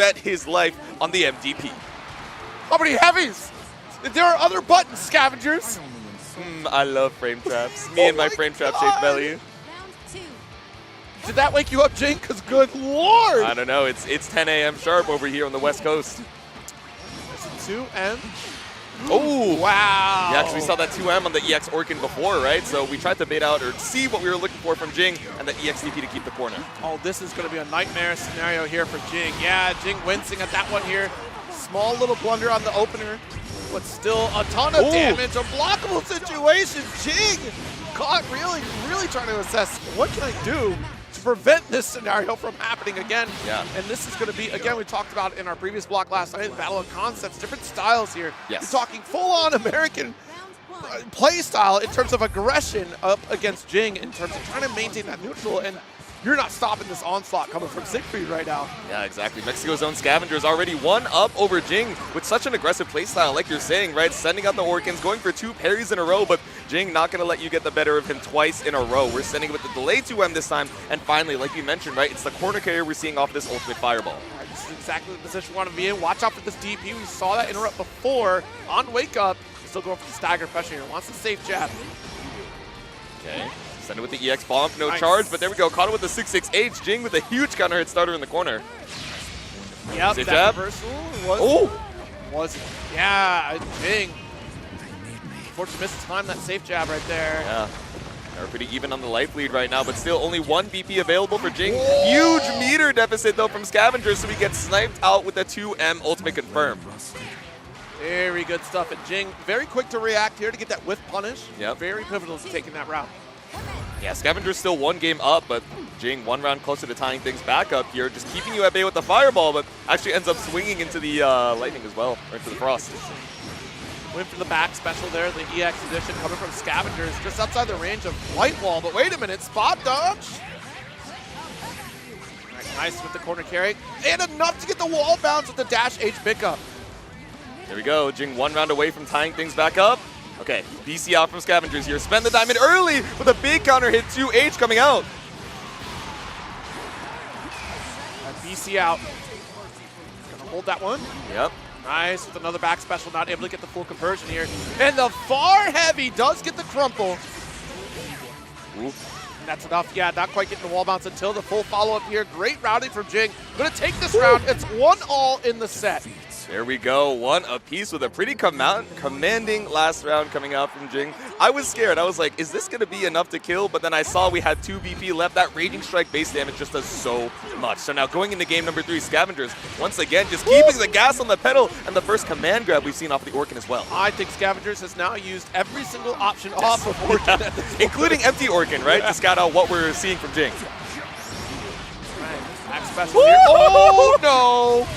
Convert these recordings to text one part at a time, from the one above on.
bet his life on the MDP. How many heavies? There are other buttons, Scavengerz. I love frame traps. Me and my frame trap shaped belly. Did that wake you up, Jing? Because good lord! I don't know. It's 10 a.m. sharp over here on the West Coast. There's a 2M. Oh, wow. Yeah, because we saw that 2M on the EX Orkin before, right? So we tried to bait out or see what we were looking for from Jing and the EX DP to keep the corner. Oh, this is going to be a nightmare scenario here for Jing. Yeah, Jing wincing at that one here. Small little blunder on the opener, but still a ton of damage. A blockable situation. Jing caught really trying to assess what can I do to prevent this scenario from happening again. Yeah. And this is going to be, again, we talked about in our previous block last night, Battle of Concepts, different styles here. Yes. You're talking full-on American play style in terms of aggression up against Jing in terms of trying to maintain that neutral, and you're not stopping this onslaught coming from Siegfried right now. Yeah, exactly. Mexico's own Scavengerz already one up over Jing with such an aggressive playstyle, like you're saying, right? Sending out the Orkins, going for 2 parries in a row, but Jing not going to let you get the better of him twice in a row. We're sending with the delay 2M this time, and finally, like you mentioned, right, it's the corner carrier we're seeing off this ultimate fireball. Right, this is exactly the position we want to be in. Watch out for this DP. We saw that interrupt before on Wake Up. Still going for the stagger pressure here. Wants the safe jab. Okay. Send it with the EX bomb, no charge, but there we go. Caught it with the 6-6-H. Jing with a huge counter hit starter in the corner. Yep, safe that jab. reversal was yeah, Jing. Unfortunately misses time that safe jab right there. Yeah. They're pretty even on the life lead right now, but still only 1 BP available for Jing. Huge meter deficit though from Scavengerz, so he gets sniped out with a 2M ultimate confirm. Very good stuff. And Jing, very quick to react here to get that whiff punish. Yep. Very pivotal to taking that round. Yeah, Scavengerz still 1 game up, but Jing 1 round closer to tying things back up here, just keeping you at bay with the fireball, but actually ends up swinging into the lightning as well, or into the frost. Went for the back special there, the EX edition coming from Scavengerz, just outside the range of White Wall, but wait a minute, spot dodge. Right, nice with the corner carry, and enough to get the wall bounce with the dash H pickup. There we go, Jing 1 round away from tying things back up. Okay, BC out from Scavengerz here. Spend the diamond early with a big counter hit, 2H coming out. BC out. Gonna hold that one. Yep. Nice with another back special, not able to get the full conversion here. And the far heavy does get the crumple. Ooh. And that's enough. Yeah, not quite getting the wall bounce until the full follow-up here. Great routing from Jing. Gonna take this round. It's 1-all in the set. There we go, 1 apiece with a pretty commanding last round coming out from Jing. I was scared. I was like, is this going to be enough to kill? But then I saw we had 2 BP left. That Raging Strike base damage just does so much. So now going into game number 3, Scavengerz, once again, just keeping the gas on the pedal, and the first command grab we've seen off the Orkin as well. I think Scavengerz has now used every single option off of Orkin. Including empty Orkin, right? To scout out what we're seeing from Jing. Back special here. Oh, no!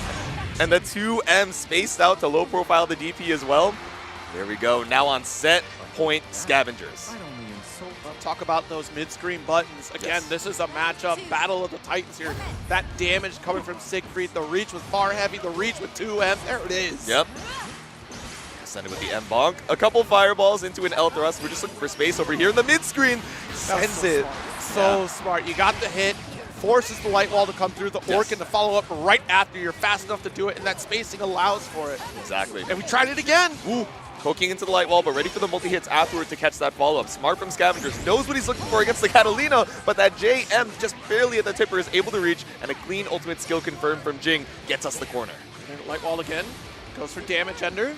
And the 2M spaced out to low profile the DP as well. There we go. Now on set point, Scavengerz. Talk about those mid-screen buttons. Again, This is a matchup, battle of the titans here. That damage coming from Siegfried, the reach with far heavy, the reach with 2M. There it is. Yep. Send it with the M bonk. A couple fireballs into an L thrust. We're just looking for space over here in the mid-screen. Sends it. So smart. You got the hit. Forces the light wall to come through, the Orkin to follow up right after. You're fast enough to do it, and that spacing allows for it. Exactly. And we tried it again. Ooh, poking into the light wall, but ready for the multi-hits afterward to catch that follow-up. Smart from Scavengerz, knows what he's looking for against the Catalina, but that JM just barely at the tipper is able to reach, and a clean ultimate skill confirmed from Jing gets us the corner. And light wall again, goes for damage ender.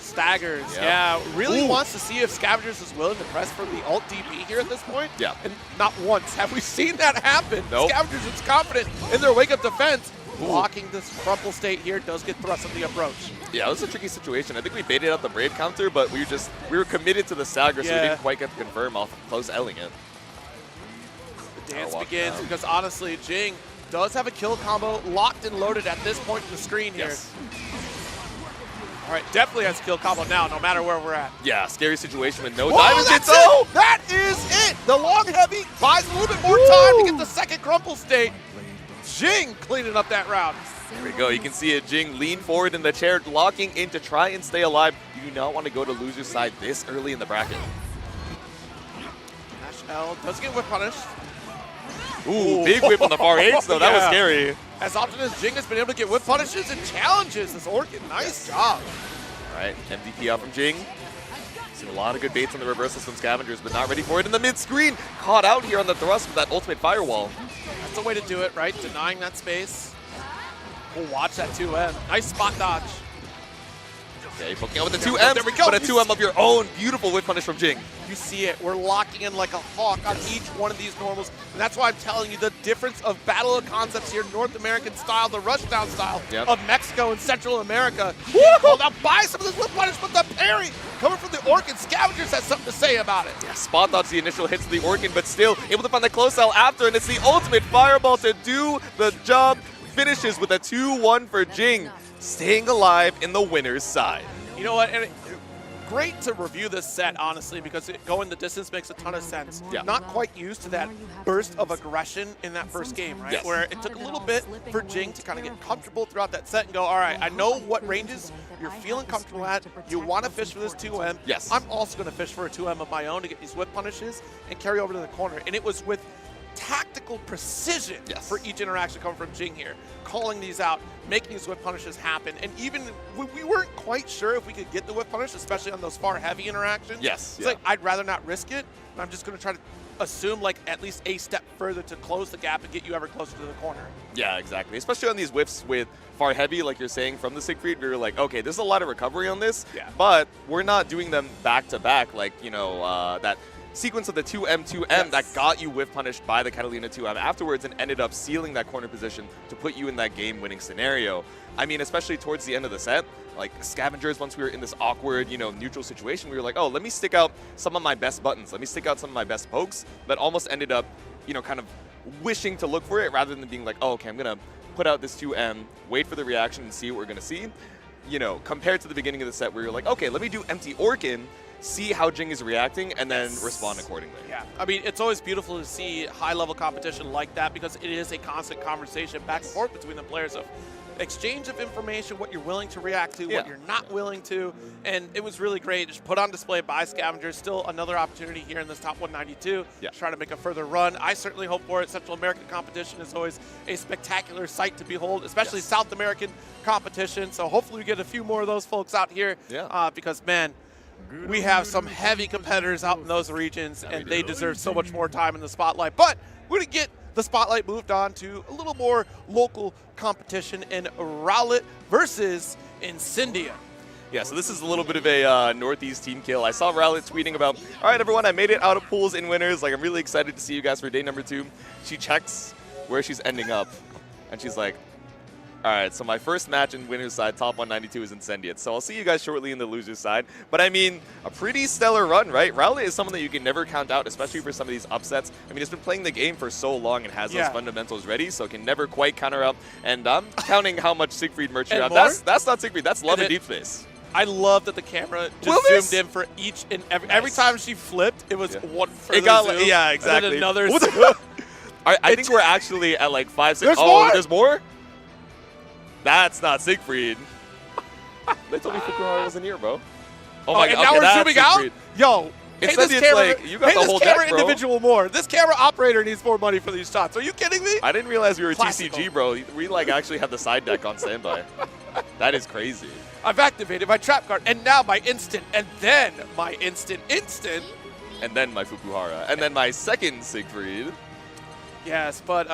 Staggers, yeah, really wants to see if Scavengerz is willing to press for the ult DP here at this point. Yeah. And not once have we seen that happen. Nope. Scavengerz is confident in their wake-up defense. Blocking this crumple state here does get thrust on the approach. Yeah, it was a tricky situation. I think we baited out the Brave counter, but we were committed to the stagger, so we didn't quite get to confirm off close L-ing it. The dance begins because honestly, Jing does have a kill combo locked and loaded at this point in the screen here. All right, definitely has a kill combo now, no matter where we're at. Yeah, scary situation with no diamond hits. Oh, that is it! The long heavy buys a little bit more time to get the second crumple state. Jing cleaning up that round. There we go. You can see it. Jing lean forward in the chair, locking in to try and stay alive. You do not want to go to loser's side this early in the bracket. Dash L does get whip punished. Ooh, big whip on the far H, though. That was scary. as often as Jing has been able to get whip punishes and challenges this Orchid. Nice job. All right, MVP out from Jing. Seen a lot of good baits on the reversals from Scavengerz, but not ready for it in the mid-screen. Caught out here on the thrust with that ultimate firewall. That's the way to do it, right? Denying that space. We'll watch that 2M. Nice spot dodge. Okay, poking out with the 2M, there we go. but a 2M of your own. Beautiful whip punish from Jing. You see it. We're locking in like a hawk on each one of these normals. And that's why I'm telling you the difference of Battle of Concepts here, North American style, the Rushdown style of Mexico and Central America. Hold out by some of this whip punish, but the parry coming from the Orchid. Scavengerz has something to say about it. Yeah, spot dodge the initial hits of the Orchid, but still able to find the close out after, and it's the ultimate fireball to do the job. Finishes with a 2-1 for Jing, staying alive in the winner's side. You know what? And great to review this set, honestly, because going the distance makes a ton of sense. Yeah. Not quite used to that burst of aggression in that first game, right? Yes. Where it took a little bit for Jing to kind of get comfortable throughout that set and go, all right, I know what ranges you're feeling comfortable at. You want to fish for this 2M. Yes. I'm also going to fish for a 2M of my own to get these whip punishes and carry over to the corner. And it was with tactical precision for each interaction coming from Jing here, calling these out, making these whip punishes happen, and even we weren't quite sure if we could get the whip punish, especially on those far heavy interactions. Yes. It's like, I'd rather not risk it, and I'm just going to try to assume like at least a step further to close the gap and get you ever closer to the corner. Yeah, exactly. Especially on these whiffs with far heavy, like you're saying, from the Siegfried, we were like, okay, there's a lot of recovery on this, but we're not doing them back to back, like, you know, that sequence of the 2M that got you whiff punished by the Catalina 2M afterwards and ended up sealing that corner position to put you in that game-winning scenario. I mean, especially towards the end of the set, like Scavengerz, once we were in this awkward, you know, neutral situation, we were like, oh, let me stick out some of my best buttons. Let me stick out some of my best pokes, but almost ended up, you know, kind of wishing to look for it rather than being like, oh, okay, I'm going to put out this 2M, wait for the reaction and see what we're going to see. You know, compared to the beginning of the set where you're like, okay, let me do empty Orchid, see how Jing is reacting, and then respond accordingly. Yeah, I mean, it's always beautiful to see high-level competition like that because it is a constant conversation back and forth between the players of exchange of information, what you're willing to react to, what you're not willing to, and it was really great. Just put on display by Scavengerz. Still another opportunity here in this top 192 to try to make a further run. I certainly hope for it. Central American competition is always a spectacular sight to behold, especially South American competition. So hopefully we get a few more of those folks out here because, man, we have some heavy competitors out in those regions, and they deserve so much more time in the spotlight. But we're going to get the spotlight moved on to a little more local competition in Rowlet versus Incendiate. Yeah, so this is a little bit of a Northeast team kill. I saw Rowlet tweeting about, all right, everyone, I made it out of pools in winners. Like, I'm really excited to see you guys for day number 2. She checks where she's ending up, and she's like, all right, so my first match in winner's side, top 192, is Incendiate. So I'll see you guys shortly in the loser's side. But I mean, a pretty stellar run, right? Rowlet is someone that you can never count out, especially for some of these upsets. I mean, he's been playing the game for so long and has those fundamentals ready, so can never quite counter out. And I'm counting how much Siegfried merch you have. That's not Siegfried, that's Love and Deep Space. I love that the camera just zoomed in for each and every time she flipped, it was one further zoom. Yeah, exactly. And then another zoom. I think we're actually at like 5, 6. There's more? There's more? That's not Siegfried. They told me Fukunaga wasn't here, bro. Oh my god, now we're zooming out? Yo, pay this camera, like, you got the whole deck, bro. individual more. This camera operator needs more money for these shots. Are you kidding me? I didn't realize we were TCG, bro. We like actually have the side deck on standby. That is crazy. I've activated my trap card, and now my instant, and then my instant. And then my Fukuhara, and then my second Siegfried. Yes, but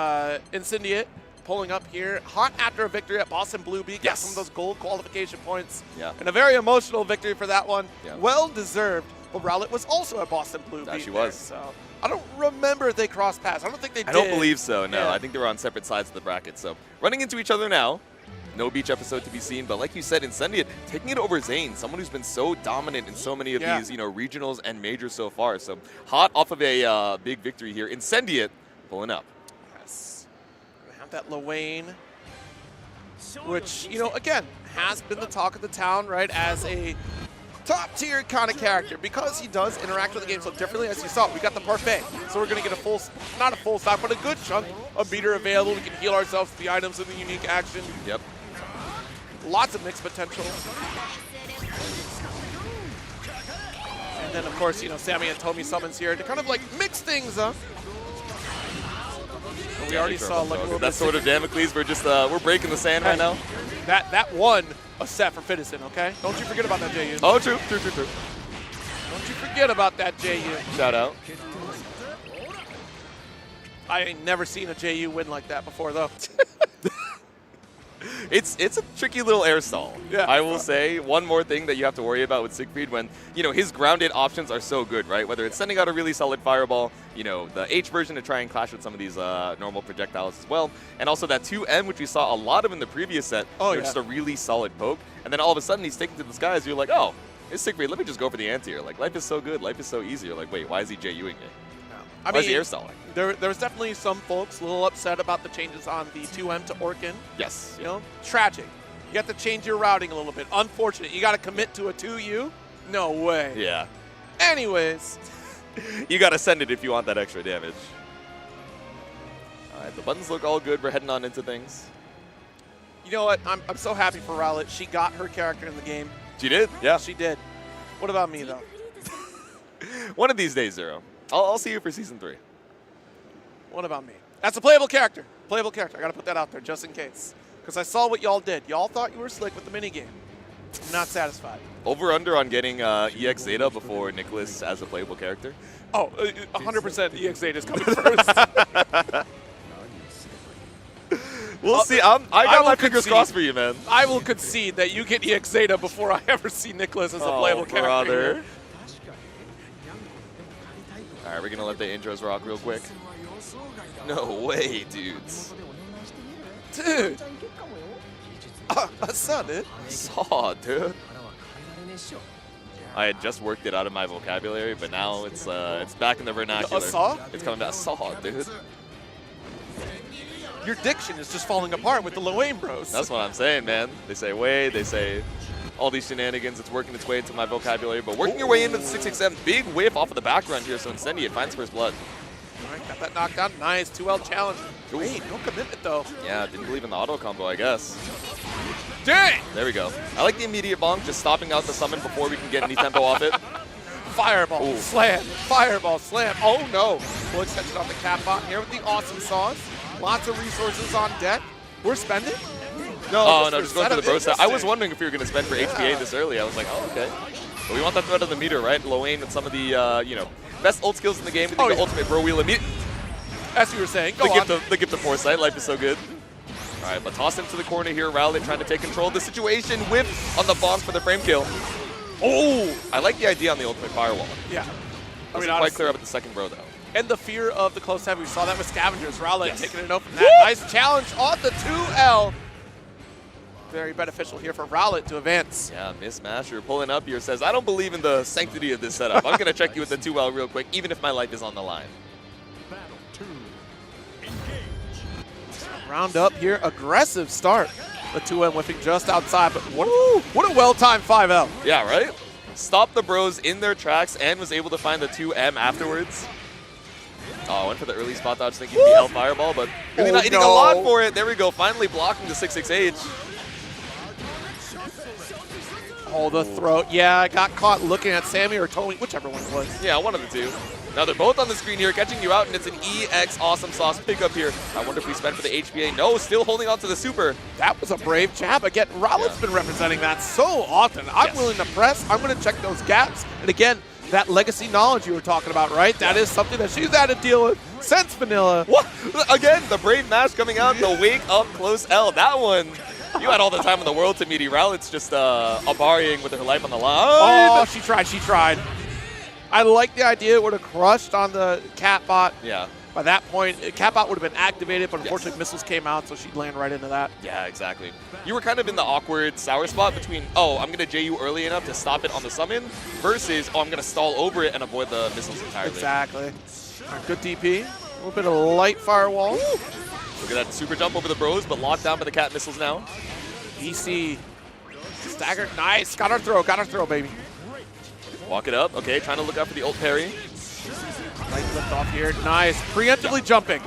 Incendiate pulling up here, hot after a victory at Boston Blue Bee, got some of those gold qualification points, and a very emotional victory for that one. Well deserved, but Rowlet was also at Boston Blue Bee. She was. So I don't remember if they crossed paths. I don't think they did. I don't believe so, no. I think they were on separate sides of the bracket. So running into each other now. No beach episode to be seen, but like you said, Incendiate taking it over Zane, someone who's been so dominant in so many of these, you know, regionals and majors so far. So hot off of a big victory here. Incendiate pulling up. Yes. We have that Lwane, which, you know, again, has been the talk of the town, right, as a top-tier kind of character because he does interact with the game so differently. As you saw, we got the parfait, so we're going to get a full, not a full stock, but a good chunk of meter available. We can heal ourselves with the items in the unique action. Yep. Lots of mix potential. And then, of course, you know, Sammy and Tomi summons here to kind of like mix things up. We already saw like a little that sort of Damocles. We're just we're breaking the sand right now. That won a set for Fitison, okay? Don't you forget about that, JU. Oh, true. Don't you forget about that, JU. Shout out. I ain't never seen a JU win like that before, though. It's a tricky little air stall. Yeah. I will say one more thing that you have to worry about with Siegfried when, you know, his grounded options are so good, right? Whether it's sending out a really solid fireball, you know, the H version to try and clash with some of these normal projectiles as well, and also that 2M, which we saw a lot of in the previous set, just a really solid poke, and then all of a sudden he's taken to the skies, you're like, oh, it's Siegfried, let me just go for the anti-air. Like, life is so good, life is so easy. You're like, wait, why is he JUing me? I Why is he air stalling? There was definitely some folks a little upset about the changes on the 2M to Orkin. Yes. You know, tragic. You have to change your routing a little bit. Unfortunate. You got to commit to a 2U? No way. Yeah. Anyways. You got to send it if you want that extra damage. All right, the buttons look all good. We're heading on into things. You know what? I'm so happy for Rowlet. She got her character in the game. She did? Yeah. She did. What about me, though? One of these days, Zero. I'll see you for Season 3. What about me? That's a playable character. Playable character. I got to put that out there just in case. Because I saw what y'all did. Y'all thought you were slick with the minigame. I'm not satisfied. Over-under on getting EX Zeta before Nicholas as a playable character? Oh, 100% EX Zeta is coming first. We'll see. I got my fingers crossed for you, man. I will concede that you get EX Zeta before I ever see Nicholas as a playable character. All right, we're going to let the intros rock real quick. No way, dudes. Dude. I saw it. Dude. I had just worked it out of my vocabulary, but now it's back in the vernacular. Saw? It's coming back. Saw, dude. Your diction is just falling apart with the Loain bros. That's what I'm saying, man. They say way, they say all these shenanigans. It's working its way into my vocabulary, but working your way into the 667. Big whiff off of the background here, so Incendiate finds first blood. All right, got that knocked down. Nice, 2L challenge. Wait, no commitment, though. Yeah, didn't believe in the auto combo, I guess. Dang! There we go. I like the immediate bonk, just stopping out the summon before we can get any tempo off it. Fireball, slam, fireball, slam. Oh, no. Full extension off the Bpaw here with the awesome sauce. Lots of resources on deck. We're spending? No, just going for the bro set. I was wondering if you were going to spend for HPA this early. I was like, oh, okay. But we want that threat of the meter, right? Loain with some of the, you know, best ult skills in the game. We think the ultimate bro wheel immediate. As you were saying, the gift of foresight. Life is so good. All right, but toss him to the corner here. Rowlet trying to take control of the situation. Whip on the bonk for the frame kill. Oh, I like the idea on the ultimate firewall. Yeah. I mean, quite clear up at the second bro, though. And the fear of the close heavy. We saw that with Scavengerz. Rowlet taking it open. That nice challenge on the 2L. Very beneficial here for Rowlet to advance. Yeah, Miss Masher pulling up here says, I don't believe in the sanctity of this setup. I'm going to check you with the 2L real quick, even if my life is on the line. Round up here, aggressive start. The 2M whiffing just outside, but what a well-timed 5L. Yeah, right? Stopped the bros in their tracks and was able to find the 2M afterwards. Oh, went for the early spot dodge thinking the L fireball, but really not eating a lot for it. There we go, finally blocking the 668. Oh, the throat. Yeah, I got caught looking at Sammy or Tony, whichever one it was. Yeah, one of the two. Now they're both on the screen here, catching you out, and it's an EX Awesome Sauce pickup here. I wonder if we spent for the HPA. No, still holding on to the super. That was a brave jab. Again, Rowlet's been representing that so often. I'm willing to press. I'm going to check those gaps. And again, that legacy knowledge you were talking about, right? That is something that she's had to deal with since Vanilla. What? Again, the brave mash coming out, the wake up close L. That one, you had all the time in the world to meet. Rowlet's just abarring with her life on the line. Oh, she tried. I like the idea it would have crushed on the Bpaw. Yeah. By that point, Bpaw would have been activated, but unfortunately missiles came out, so she'd land right into that. Yeah, exactly. You were kind of in the awkward sour spot between, oh, I'm going to JU early enough to stop it on the summon, versus, oh, I'm going to stall over it and avoid the missiles entirely. Exactly. All right, good DP. A little bit of light firewall. Look at that super jump over the bros, but locked down by the cat missiles now. EC. Staggered. Nice. Got our throw, baby. Walk it up. Okay, trying to look out for the ult parry. Light lift off here. Nice. Preemptively jumping.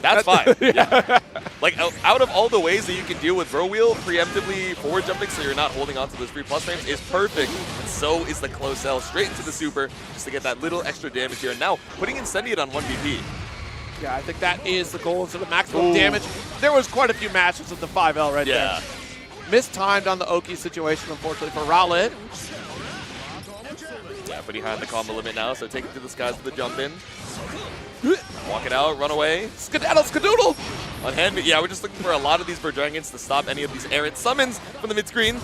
That's fine. Yeah. Like, out of all the ways that you can deal with bro wheel, preemptively forward jumping so you're not holding on to those free plus frames is perfect. And so is the close L straight into the super just to get that little extra damage here. And now putting Incendiate on 1 VP. Yeah, I think that is the goal instead of maximum damage. There was quite a few matches with the 5L right there. Mistimed on the Oki situation, unfortunately, for Rowlet. Yeah, but behind the combo limit now, so take it to the skies with the jump in. Walk it out, run away. Skedaddle, skadoodle! On hand, yeah, we're just looking for a lot of these bird dragons to stop any of these errant summons from the mid-screen.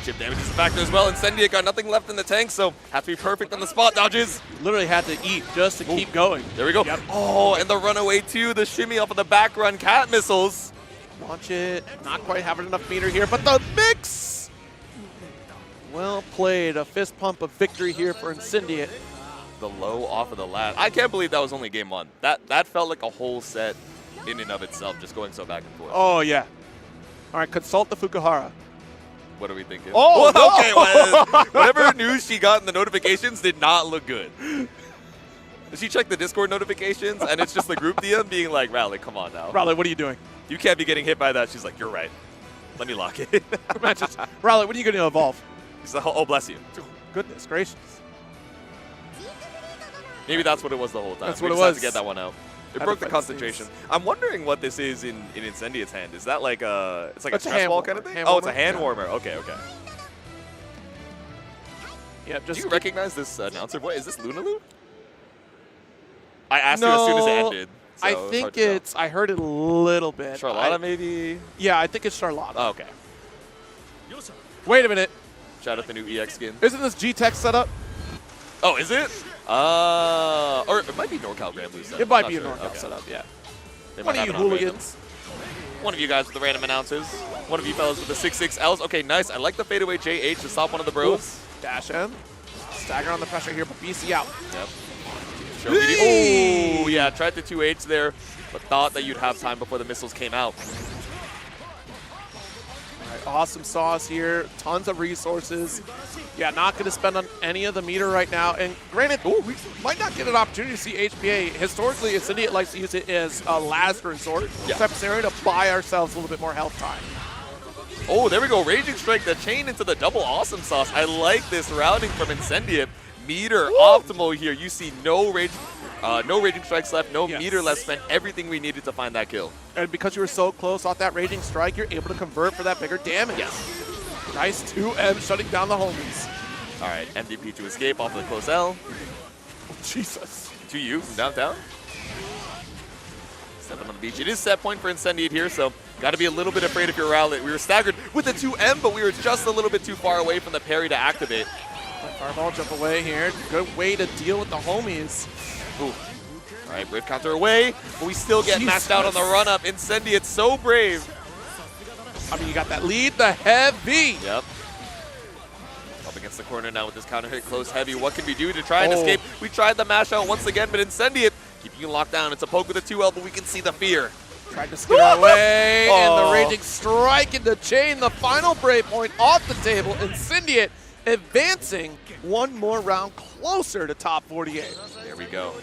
Chip damage is a factor as well. Incendiate got nothing left in the tank, so have to be perfect on the spot dodges. Literally had to eat just to keep going. There we go. Yep. Oh, and the runaway too, the shimmy off of the back run cat missiles. Launch it. Not quite having enough meter here, but the mix! Well played. A fist pump of victory here for Incendiate. The low off of the lat. I can't believe that was only game one. That felt like a whole set in and of itself, just going so back and forth. Oh, yeah. All right, consult the Fukuhara. What are we thinking? Oh, well, no. Okay, well, whatever news she got in the notifications did not look good. She checked the Discord notifications, and it's just the group DM being like, Rowlet, come on now. Rowlet, what are you doing? You can't be getting hit by that. She's like, you're right. Let me lock it. Rowlet, when are you going to evolve? He's like, oh, bless you. Goodness gracious. Maybe that's what it was the whole time. That's we what it just had was. to get that one out. It Had broke to the fight concentration. I'm wondering what this is in Incendiate's hand. Is that like a, it's like It's a a stress hand ball kind of warmer. thing? Hand Oh, it's a warmer? hand Yeah. warmer. Okay, okay. Yeah, Do just you recognize this announcer voice? Is this Lunalu? I asked her as soon as it ended. So I hard think to tell. it's, I heard it a little bit. Charlotta, maybe? Yeah, I think it's Charlotta. Oh, okay. Wait a minute. Shout out the new EX skin. Isn't this G-Tech setup? Oh, is it? Or it might be NorCal Granblue setup. It might Not be a sure. NorCal Okay. setup, yeah. They One might of you have it on random. hooligans. One of you guys with the random announces. One of you fellas with the 6-6Ls. Okay, nice. I like the fadeaway JH to stop one of the bros. Dash in. Stagger on the pressure here, but BC out. Yep. Oh, yeah, tried the 2H there, but thought that you'd have time before the missiles came out. All right, awesome sauce here. Tons of resources. Yeah, not going to spend on any of the meter right now. And granted, we might not get an opportunity to see HPA. Historically, Incendiate likes to use it as a last resort type of scenario to buy ourselves a little bit more health time. Oh, there we go. Raging Strike, the chain into the double awesome sauce. I like this routing from Incendiate. Meter optimal here. You see no Raging Strikes left, no meter left spent. Everything we needed to find that kill. And because you were so close off that Raging Strike, you're able to convert for that bigger damage. Yes. Nice 2M shutting down the homies. All right, MVP to escape off of the close L. Oh, Jesus. To you from downtown. Stepping on the beach. It is set point for Incendiate here, so got to be a little bit afraid if you're Rowlet. We were staggered with the 2M, but we were just a little bit too far away from the parry to activate. Fireball jump away here. Good way to deal with the homies. Ooh. All right, brave counter away, but we still get matched out on the run-up. Incendiate so brave. I mean, you got that lead, the heavy. Yep. Up against the corner now with this counter hit, close heavy. What can we do to try and escape? We tried the mash out once again, but Incendiate keeping you locked down. It's a poke with a 2L, but we can see the fear. Tried to skid our way, and the Raging Strike in the chain. The final break point off the table. Incendiate advancing one more round closer to top 48. There we go.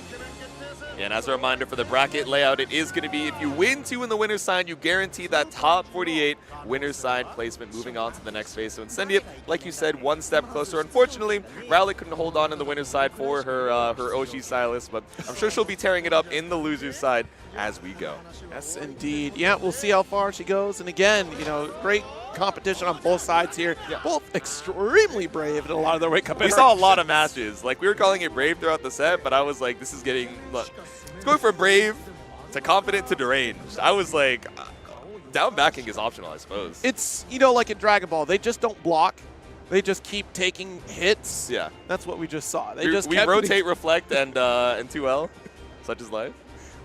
And as a reminder for the bracket layout, it is going to be if you win 2 in the winner's side, you guarantee that top 48 winner's side placement moving on to the next phase. So Incendiate, like you said, one step closer. Unfortunately, Rowlet couldn't hold on in the winner's side for her Oshi Silas, but I'm sure she'll be tearing it up in the loser's side as we go. Yes, indeed. Yeah, we'll see how far she goes. And again, you know, great competition on both sides here. Yeah. Both extremely brave in a lot of their wake-up We saw a lot of matches. Like, we were calling it brave throughout the set, but I was like, this is getting, look, it's going from brave to confident to deranged. I was like, down backing is optional, I suppose. It's, you know, like in Dragon Ball, they just don't block. They just keep taking hits. Yeah. That's what we just saw. We kept rotate, reflect, and 2L, such is life.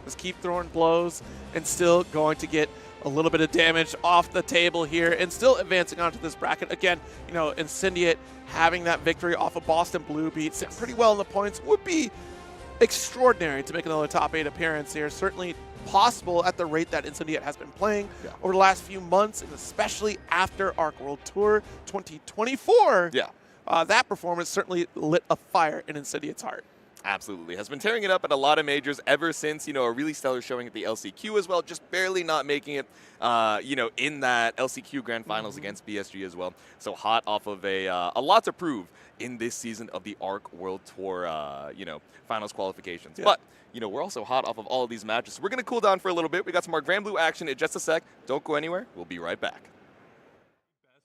Just keep throwing blows and still going to get a little bit of damage off the table here and still advancing onto this bracket. Again, you know, Incendiate having that victory off of Boston Blue beat, sitting pretty well in the points, would be extraordinary to make another top 8 appearance here. Certainly possible at the rate that Incendiate has been playing over the last few months, and especially after Arc World Tour 2024. Yeah. That performance certainly lit a fire in Incendiate's heart. Absolutely. Has been tearing it up at a lot of majors ever since, a really stellar showing at the LCQ as well, just barely not making it, in that LCQ Grand Finals against BSG as well. So hot off of a lot to prove in this season of the ARC World Tour, finals qualifications. Yeah. But, we're also hot off of all of these matches. So we're going to cool down for a little bit. We got some more Granblue action in just a sec. Don't go anywhere. We'll be right back.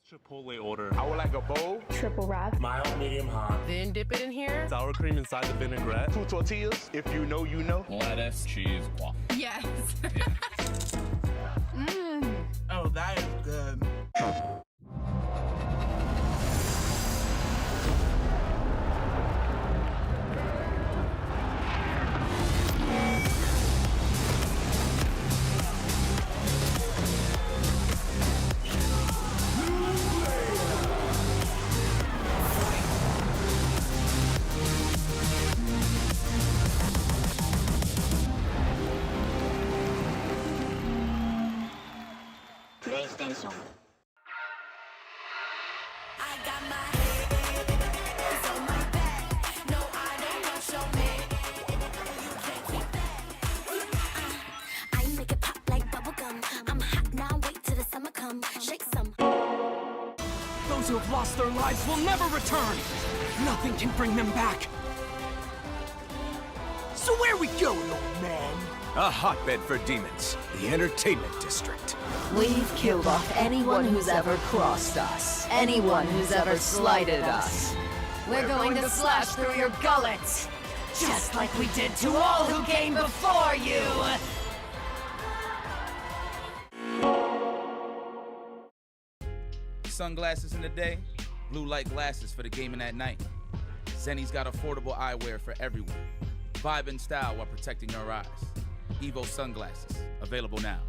Chipotle order. I would like a bowl. Triple wrap. Mild, medium, hot. Then dip it in here. Sour cream inside the vinaigrette. 2 tortillas. If you know, you know. Lettuce, cheese, waffle. Yes. Oh, that is good. PlayStation. I got my hands on my back. No, I don't want show me. You can't keep that. I make it pop like bubblegum. I'm hot now, wait till the summer come. Shake some. Those who have lost their lives will never return. Nothing can bring them back. So where we going, old man? A hotbed for demons, the entertainment district. We've killed off anyone who's ever crossed us. Anyone who's ever slighted us. We're going to slash through your gullets. Just like we did to all who came before you. Sunglasses in the day, blue light glasses for the gaming at night. Zenny's got affordable eyewear for everyone. Vibe and style while protecting your eyes. Evo sunglasses, available now.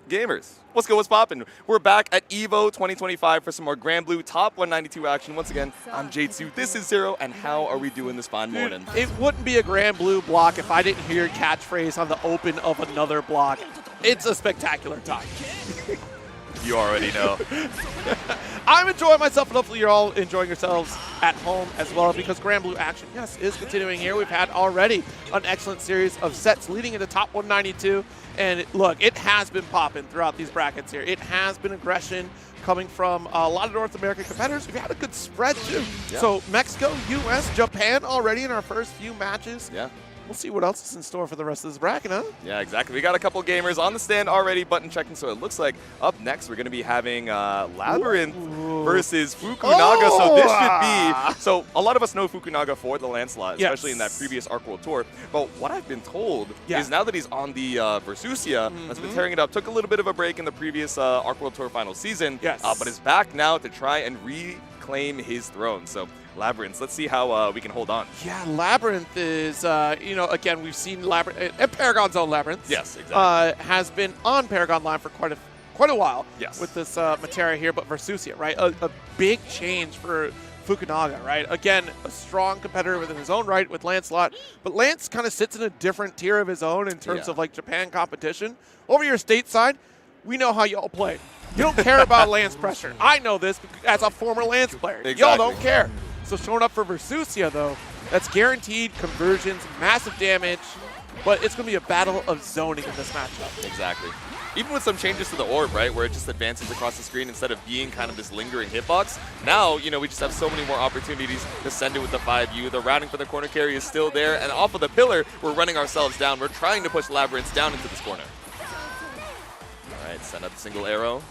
Gamers, what's good, what's poppin'? We're back at EVO 2025 for some more Granblue Top 192 action. Once again, I'm J2, this is Zero, and how are we doing this fine morning? It wouldn't be a Granblue block if I didn't hear your catchphrase on the open of another block. It's a spectacular time. You already know. I'm enjoying myself, and hopefully you're all enjoying yourselves at home as well, because Granblue action, yes, is continuing here. We've had already an excellent series of sets leading into top 192. And look, it has been popping throughout these brackets here. It has been aggression coming from a lot of North American competitors. We've had a good spread too. Yeah. So Mexico, US, Japan already in our first few matches. Yeah. We'll see what else is in store for the rest of this bracket, huh? Yeah, exactly. We got a couple gamers on the stand already, button checking. So it looks like up next we're going to be having Labyrinth versus Fukunaga. So this should be. So a lot of us know Fukunaga for the Lancelot, especially in that previous ARC World Tour. But what I've been told is now that he's on the Versusia, has been tearing it up. Took a little bit of a break in the previous ARC World Tour final season, but is back now to try and reclaim his throne. So Labyrinth, let's see how we can hold on. Yeah, Labyrinth is, again, we've seen Labyrinth, and Paragon's own Labyrinth. Yes, exactly. Has been on Paragon Line for quite a while. Yes. With this Materia here, but Versusia, right? A big change for Fukunaga, right? Again, a strong competitor within his own right with Lancelot, but Lance kind of sits in a different tier of his own in terms of like Japan competition. Over here stateside, we know how y'all play. You don't care about Lance pressure. I know this as a former Lance player. Exactly. Y'all don't care. So showing up for Versusia, though, that's guaranteed conversions, massive damage, but it's going to be a battle of zoning in this matchup. Exactly. Even with some changes to the orb, right, where it just advances across the screen instead of being kind of this lingering hitbox, now, we just have so many more opportunities to send it with the 5U. The routing for the corner carry is still there, and off of the pillar, we're running ourselves down. We're trying to push Labyrinth down into this corner. All right, send up the single arrow.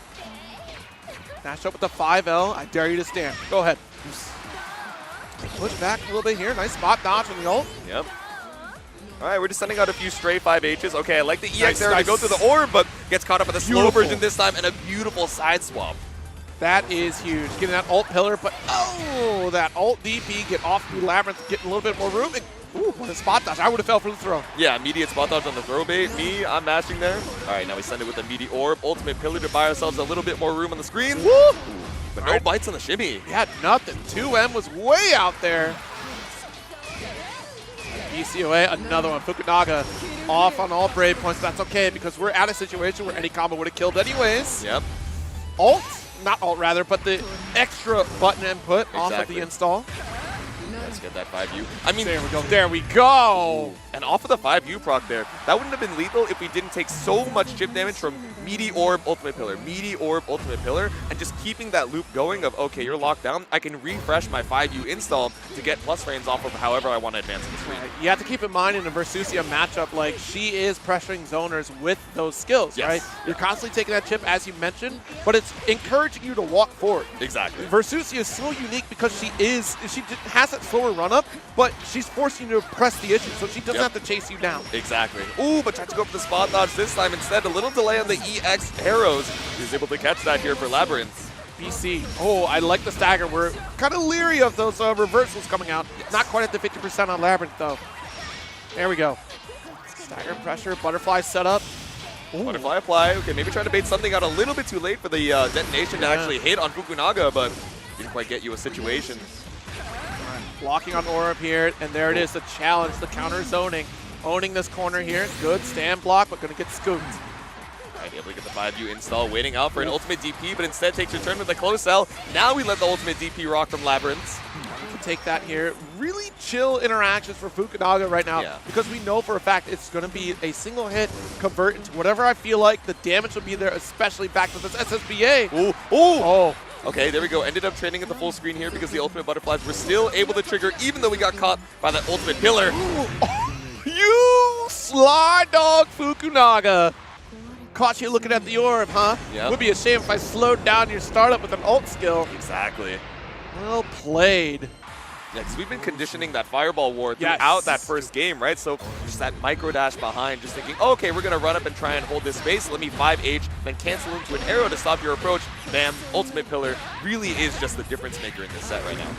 Dash up with the 5L. I dare you to stand. Go ahead. Push back a little bit here. Nice spot dodge from the ult. Yep. All right, we're just sending out a few stray 5Hs. Okay, I like the EX arrow to go through the orb, but gets caught up with a slow version this time and a beautiful side swap. That is huge. Getting that ult pillar, but oh, that ult DP, get off the Labyrinth, getting a little bit more room. Ooh, what a spot dodge. I would have fell for the throw. Yeah, immediate spot dodge on the throw bait. Me, I'm mashing there. All right, now we send it with a meaty orb. Ultimate pillar to buy ourselves a little bit more room on the screen. Woo! But no bites on the shimmy. He had nothing. 2M was way out there. BCOA, another one. Fukunaga off on all Brave points. That's okay because we're at a situation where any combo would have killed anyways. Yep. Ult, not ult rather, but the extra button input off of the install. Let's get that 5U. I mean, there we go. There we go. And off of the 5U proc there, that wouldn't have been lethal if we didn't take so much chip damage from Meaty Orb, Ultimate Pillar, Meaty Orb, Ultimate Pillar, and just keeping that loop going of, okay, you're locked down, I can refresh my 5U install to get plus frames off of however I want to advance in the screen. You have to keep in mind in a Versusia matchup, like, she is pressuring zoners with those skills, right? You're constantly taking that chip, as you mentioned, but it's encouraging you to walk forward. Exactly. Versusia is so unique because she has that slower run-up, but she's forcing you to press the issue, so she doesn't have to chase you down. Exactly. Ooh, but tried to go for the spot dodge this time. Instead, a little delay on the EX arrows. He's able to catch that here for Labyrinth. BC. Oh, I like the stagger. We're kind of leery of those reversals coming out. Not quite at the 50% on Labyrinth, though. There we go. Stagger pressure, butterfly setup. Ooh. Butterfly apply. Okay, maybe try to bait something out a little bit too late for the detonation to actually hit on Fukunaga, but didn't quite get you a situation. Blocking on Orb here, and there it is, the challenge, the counter zoning. Owning this corner here. Good stand block, but going to get scooped. Right, able to get the 5U install, waiting out for an ultimate DP, but instead takes your turn with a close L. Now we let the ultimate DP rock from Labyrinth. We can take that here. Really chill interactions for Fukunaga right now, because we know for a fact it's going to be a single hit, convert into whatever I feel like. The damage will be there, especially back to this SSBA. Ooh, ooh. Oh. Okay, there we go. Ended up trading at the full screen here because the ultimate butterflies were still able to trigger, even though we got caught by that ultimate pillar. You sly dog, Fukunaga. Caught you looking at the orb, huh? Yeah. Would be a shame if I slowed down your startup with an ult skill. Exactly. Well played. Yeah, because we've been conditioning that fireball ward throughout that first game, right? So just that micro dash behind, just thinking, oh, okay, we're going to run up and try and hold this space. Let me 5H, then cancel into an arrow to stop your approach. Bam, ultimate pillar really is just the difference maker in this set right now.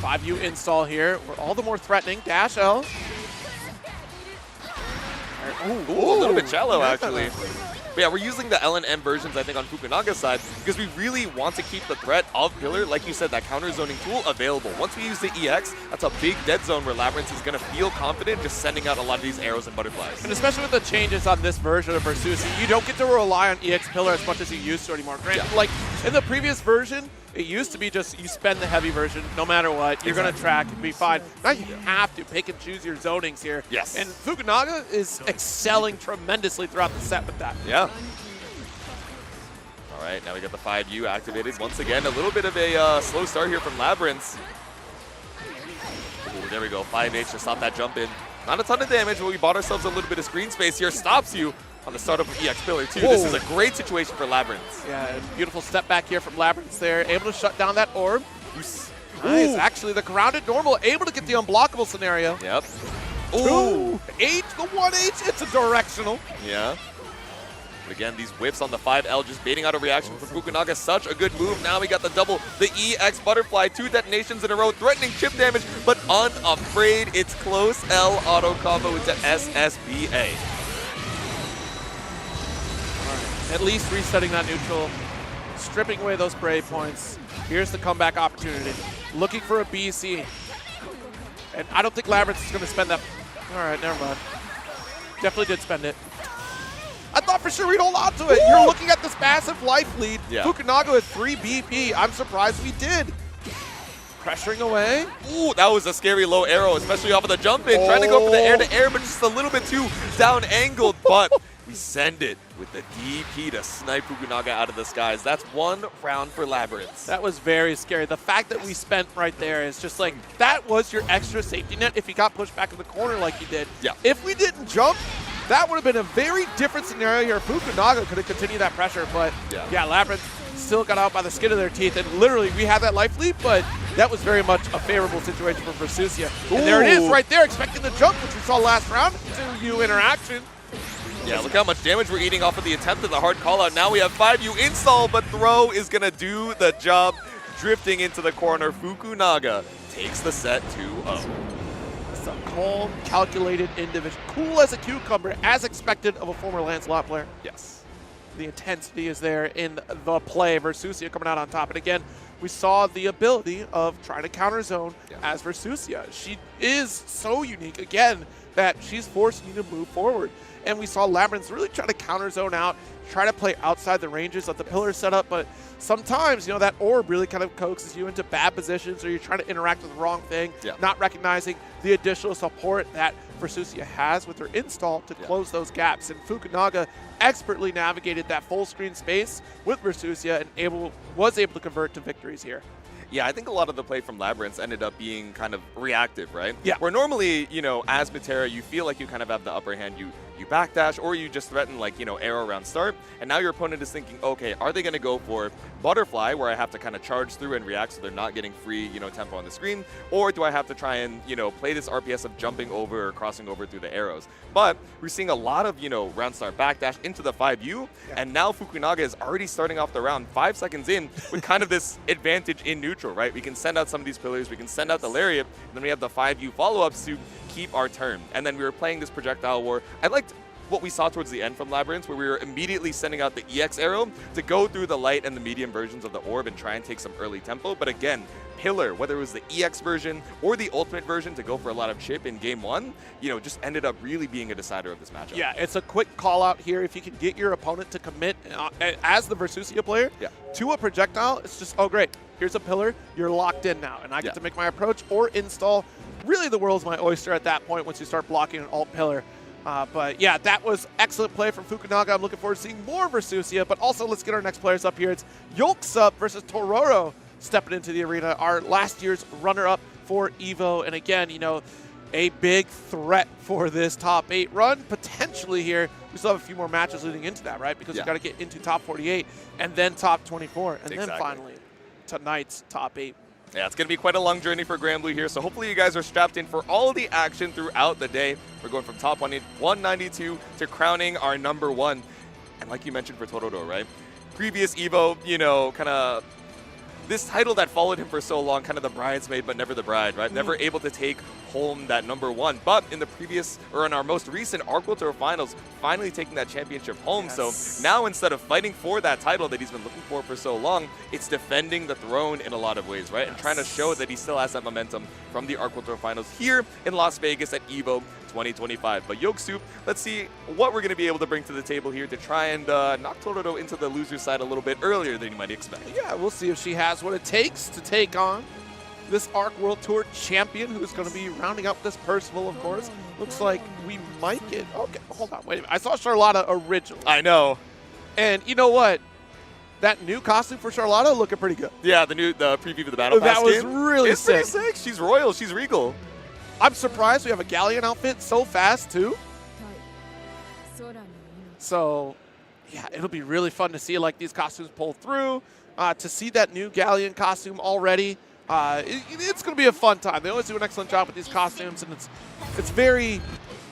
5U install here. We're all the more threatening. Dash L. Ooh, a little bit shallow, actually. But yeah, we're using the L and M versions, I think, on Fukunaga's side because we really want to keep the threat of Pillar, like you said, that counter zoning tool available. Once we use the EX, that's a big dead zone where Labyrinth is going to feel confident just sending out a lot of these arrows and butterflies. And especially with the changes on this version of Versus, you don't get to rely on EX Pillar as much as you used to anymore. Granted, like in the previous version, it used to be just you spend the heavy version no matter what. You're going to track and be fine. Now you have to pick and choose your zonings here. Yes. And Fukunaga is excelling tremendously throughout the set with that. Yeah. All right, now we got the 5U activated. Once again, a little bit of a slow start here from Labyrinth. Ooh, there we go. 5H to stop that jump in. Not a ton of damage, but we bought ourselves a little bit of screen space here. Stops you on the startup of EX Pillar, too. Whoa. This is a great situation for Labyrinth. Yeah, beautiful step back here from Labyrinth there. Able to shut down that orb. Nice. Actually, the grounded normal. Able to get the unblockable scenario. Yep. Ooh. H, the 1H. It's a directional. Yeah. But again, these whiffs on the 5L just baiting out a reaction from Fukunaga. Such a good move. Now we got the double, the EX Butterfly. 2 detonations in a row, threatening chip damage, but unafraid. It's close L auto combo into SSBA. At least resetting that neutral, stripping away those Brave points. Here's the comeback opportunity. Looking for a BC. And I don't think Labyrinth is going to spend that. All right, never mind. Definitely did spend it. I thought for sure we'd hold on to it. Woo! You're looking at this massive life lead. Yeah. Fukunaga with 3 BP. I'm surprised we did. Pressuring away. Ooh, that was a scary low arrow, especially off of the jump in. Trying to go for the air-to-air, but just a little bit too down-angled. But we send it with the DP to snipe Fukunaga out of the skies. That's 1 round for Labyrinth. That was very scary. The fact that we spent right there is just like, that was your extra safety net if you got pushed back in the corner like you did. Yeah. If we didn't jump, that would have been a very different scenario here. Fukunaga could have continued that pressure, but yeah, Labyrinth still got out by the skin of their teeth. And literally, we had that life lead, but that was very much a favorable situation for Versusia. And there it is right there, expecting the jump, which we saw last round. 2U interaction. Yeah, look how much damage we're eating off of the attempt of the hard call-out. Now we have 5U install, but Throw is going to do the job. Drifting into the corner, Fukunaga takes the set 2-0. It's a calm, calculated individual. Cool as a cucumber, as expected of a former Lancelot player. Yes. The intensity is there in the play. Versusia coming out on top. And again, we saw the ability of trying to counter zone as Versusia. She is so unique, again, that she's forcing you to move forward. And we saw Labyrinth really try to counter zone out, try to play outside the ranges of the pillar setup, but sometimes, you know, that orb really kind of coaxes you into bad positions, or you're trying to interact with the wrong thing, not recognizing the additional support that Versusia has with her install to close those gaps. And Fukunaga expertly navigated that full screen space with Versusia and was able to convert to victories here. Yeah, I think a lot of the play from Labyrinth ended up being kind of reactive, right? Yeah. Where normally, you know, as Matera, you feel like you kind of have the upper hand. You backdash, or you just threaten, like, you know, arrow around start. And now your opponent is thinking, okay, are they going to go for Butterfly, where I have to kind of charge through and react so they're not getting free, you know, tempo on the screen? Or do I have to try and, you know, play this RPS of jumping over or crossing over through the arrows? But we're seeing a lot of, you know, round start backdash into the 5U. And now Fukunaga is already starting off the round 5 seconds in with kind of this advantage in neutral, right? We can send out some of these pillars, we can send out the Lariat, and then we have the 5U follow-ups to keep our turn. And then we were playing this projectile war. I liked what we saw towards the end from Labyrinth, where we were immediately sending out the EX arrow to go through the light and the medium versions of the orb and try and take some early tempo. But again, pillar, whether it was the EX version or the ultimate version to go for a lot of chip in game 1, you know, just ended up really being a decider of this matchup. Yeah, it's a quick call out here. If you can get your opponent to commit as the Versusia player to a projectile, it's just, oh great, here's a pillar, you're locked in now, and I get to make my approach or install. Really, the world's my oyster at that point once you start blocking an alt pillar. But yeah, that was excellent play from Fukunaga. I'm looking forward to seeing more Versusia, but also let's get our next players up here. It's Yulkub versus Toruro stepping into the arena, our last year's runner-up for EVO. And again, you know, a big threat for this top 8 run, potentially here. We still have a few more matches leading into that, right? Because we got to get into top 48 and then top 24, and then finally tonight's top 8. Yeah, it's going to be quite a long journey for Granblue here, so hopefully you guys are strapped in for all of the action throughout the day. We're going from top 192 to crowning our #1. And like you mentioned for Toruro, right? Previous EVO, you know, kind of this title that followed him for so long, kind of the bridesmaid but never the bride, right? Never able to take home that #1. But in the previous, or in our most recent Arc World Tour Finals, finally taking that championship home. So now instead of fighting for that title that he's been looking for so long, it's defending the throne in a lot of ways, right? And trying to show that he still has that momentum from the Arc World Tour Finals here in Las Vegas at EVO 2025. But Yulkub, let's see what we're going to be able to bring to the table here to try and knock Toruro into the loser side a little bit earlier than you might expect. Yeah, we'll see if she has what it takes to take on this Arc World Tour champion, who's going to be rounding up this Percival, of course. Looks like we might get... Okay, hold on, wait a minute. I saw Charlotta originally. I know. And you know what? That new costume for Charlotta looking pretty good. Yeah, the preview for the Battle Pass That was game. really it's sick. Pretty sick. She's royal. She's regal. I'm surprised we have a Galleon outfit so fast, too. So, yeah, it'll be really fun to see like these costumes pull through, to see that new Galleon costume already. It's going to be a fun time. They always do an excellent job with these costumes, and it's very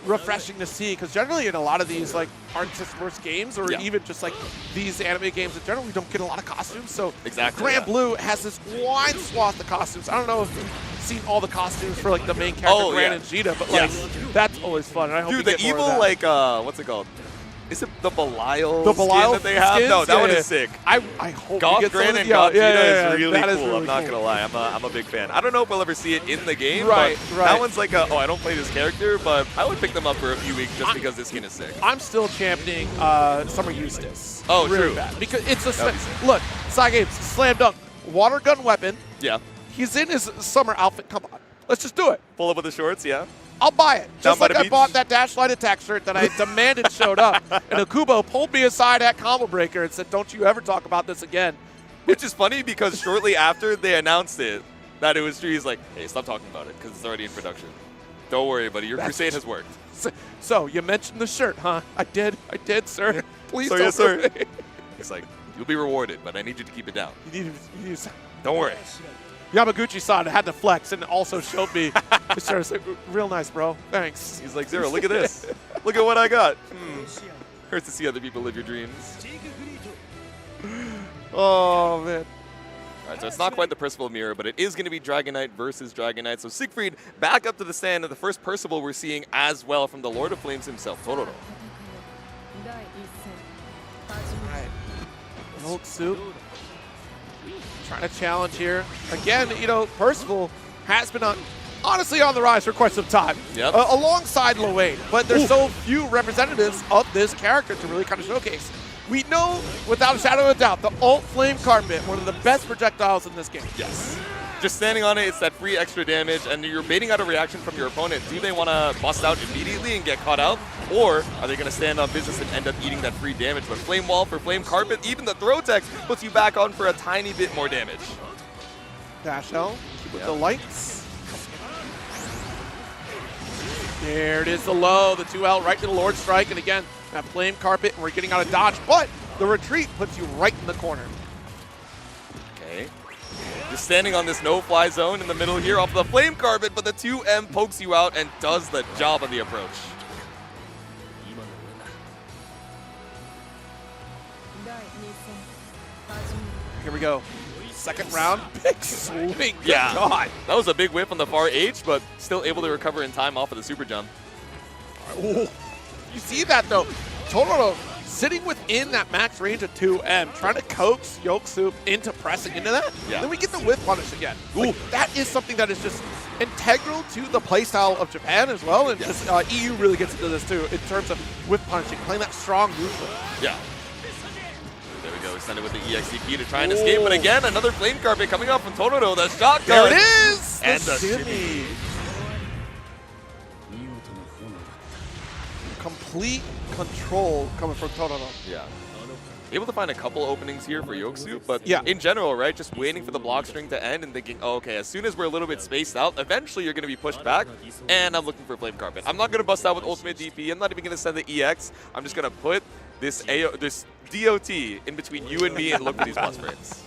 refreshing to see, because generally in a lot of these like artist-verse games, or even just like these anime games in general, we don't get a lot of costumes. So Granblue has this wide swath of costumes. I don't know if you've seen all the costumes for like the main character, Gran and Gita, but like that's always fun. And I hope dude, we the get more evil of that. like what's it called? Is it the Belial skin that they have? skins? No, that one is sick. I hope Goth we get Gran some and of Goth Gita is really that cool. is really I'm not cool. gonna lie. I'm a big fan. I don't know if we'll ever see it in the game, Right, but right. that one's like a, oh, I don't play this character, but I would pick them up for a few weeks just because this skin is sick. I'm still championing Summer Eustace. Oh, really true. bad. Because it's a That'd be sick. look, Side Games, slam dunk, water gun weapon. Yeah. He's in his summer outfit. Come on, let's just do it. Pull up with the shorts, yeah. I'll buy it. Down Just by like the I beach? bought that Dash Light Attack shirt that I demanded showed up. And Okubo pulled me aside at Combo Breaker and said, don't you ever talk about this again. Which is funny because shortly after they announced it, that it was true, he's like, hey, stop talking about it because it's already in production. Don't worry, buddy. Your crusade has worked. So you mentioned the shirt, huh? I did, sir. Please So, don't yes, sir. worry. He's like, you'll be rewarded, but I need you to keep it down. You need Don't worry. Yamaguchi-san had to flex and also showed me the shirt. Real nice, bro. Thanks. He's like, Zero, look at this. Look at what I got. Hurts to see other people live your dreams. Oh, man. All right, so it's not quite the Percival mirror, but it is going to be Dragonite versus Dragonite. So Siegfried back up to the stand, and the first Percival we're seeing as well from the Lord of Flames himself, Toruro. Alright. Yulkub trying to challenge here. Again, you know, Percival has been honestly on the rise for quite some time. Yep. Alongside Lowain, but there's so few representatives of this character to really kind of showcase. We know, without a shadow of a doubt, the Ult Flame Carpet, one of the best projectiles in this game. Yes. Just standing on it, it's that free extra damage, and you're baiting out a reaction from your opponent. Do they want to bust out immediately and get caught out, or are they going to stand on business and end up eating that free damage? But Flame Wall for Flame Carpet, even the throw tech puts you back on for a tiny bit more damage. Dash L with the lights. There it is, the low, the 2L right to the Lord Strike, and again, that Flame Carpet, and we're getting out of dodge, but the retreat puts you right in the corner. Okay. Just standing on this no-fly zone in the middle here off the Flame Carpet, but the 2M pokes you out and does the job on the approach. Here we go. Second round, big swing. Good Yeah, God. that was a big whip on the far H, but still able to recover in time off of the super jump. Ooh. You see that though, Toruro sitting within that max range of 2M, trying to coax Yulkub into pressing into that. Yeah. Then we get the whip punish again. Like, that is something that is just integral to the playstyle of Japan as well, and just EU really gets into this too in terms of whip punishing, playing that strong neutral. Yeah. There we go. We send it with the EXDP to try and escape, but again, another Flame Carpet coming up from Toruro. The shotgun. There it is! And the the shimmy. Complete control coming from Toruro. Yeah. Able to find a couple openings here for Yulkub, but Yeah. in general, right, just waiting for the block string to end and thinking, oh, okay, as soon as we're a little bit spaced out, eventually you're going to be pushed back, and I'm looking for Flame Carpet. I'm not going to bust out with Ultimate DP. I'm not even going to send the EX. I'm just going to put this DOT in between you and me and look for these boss frames.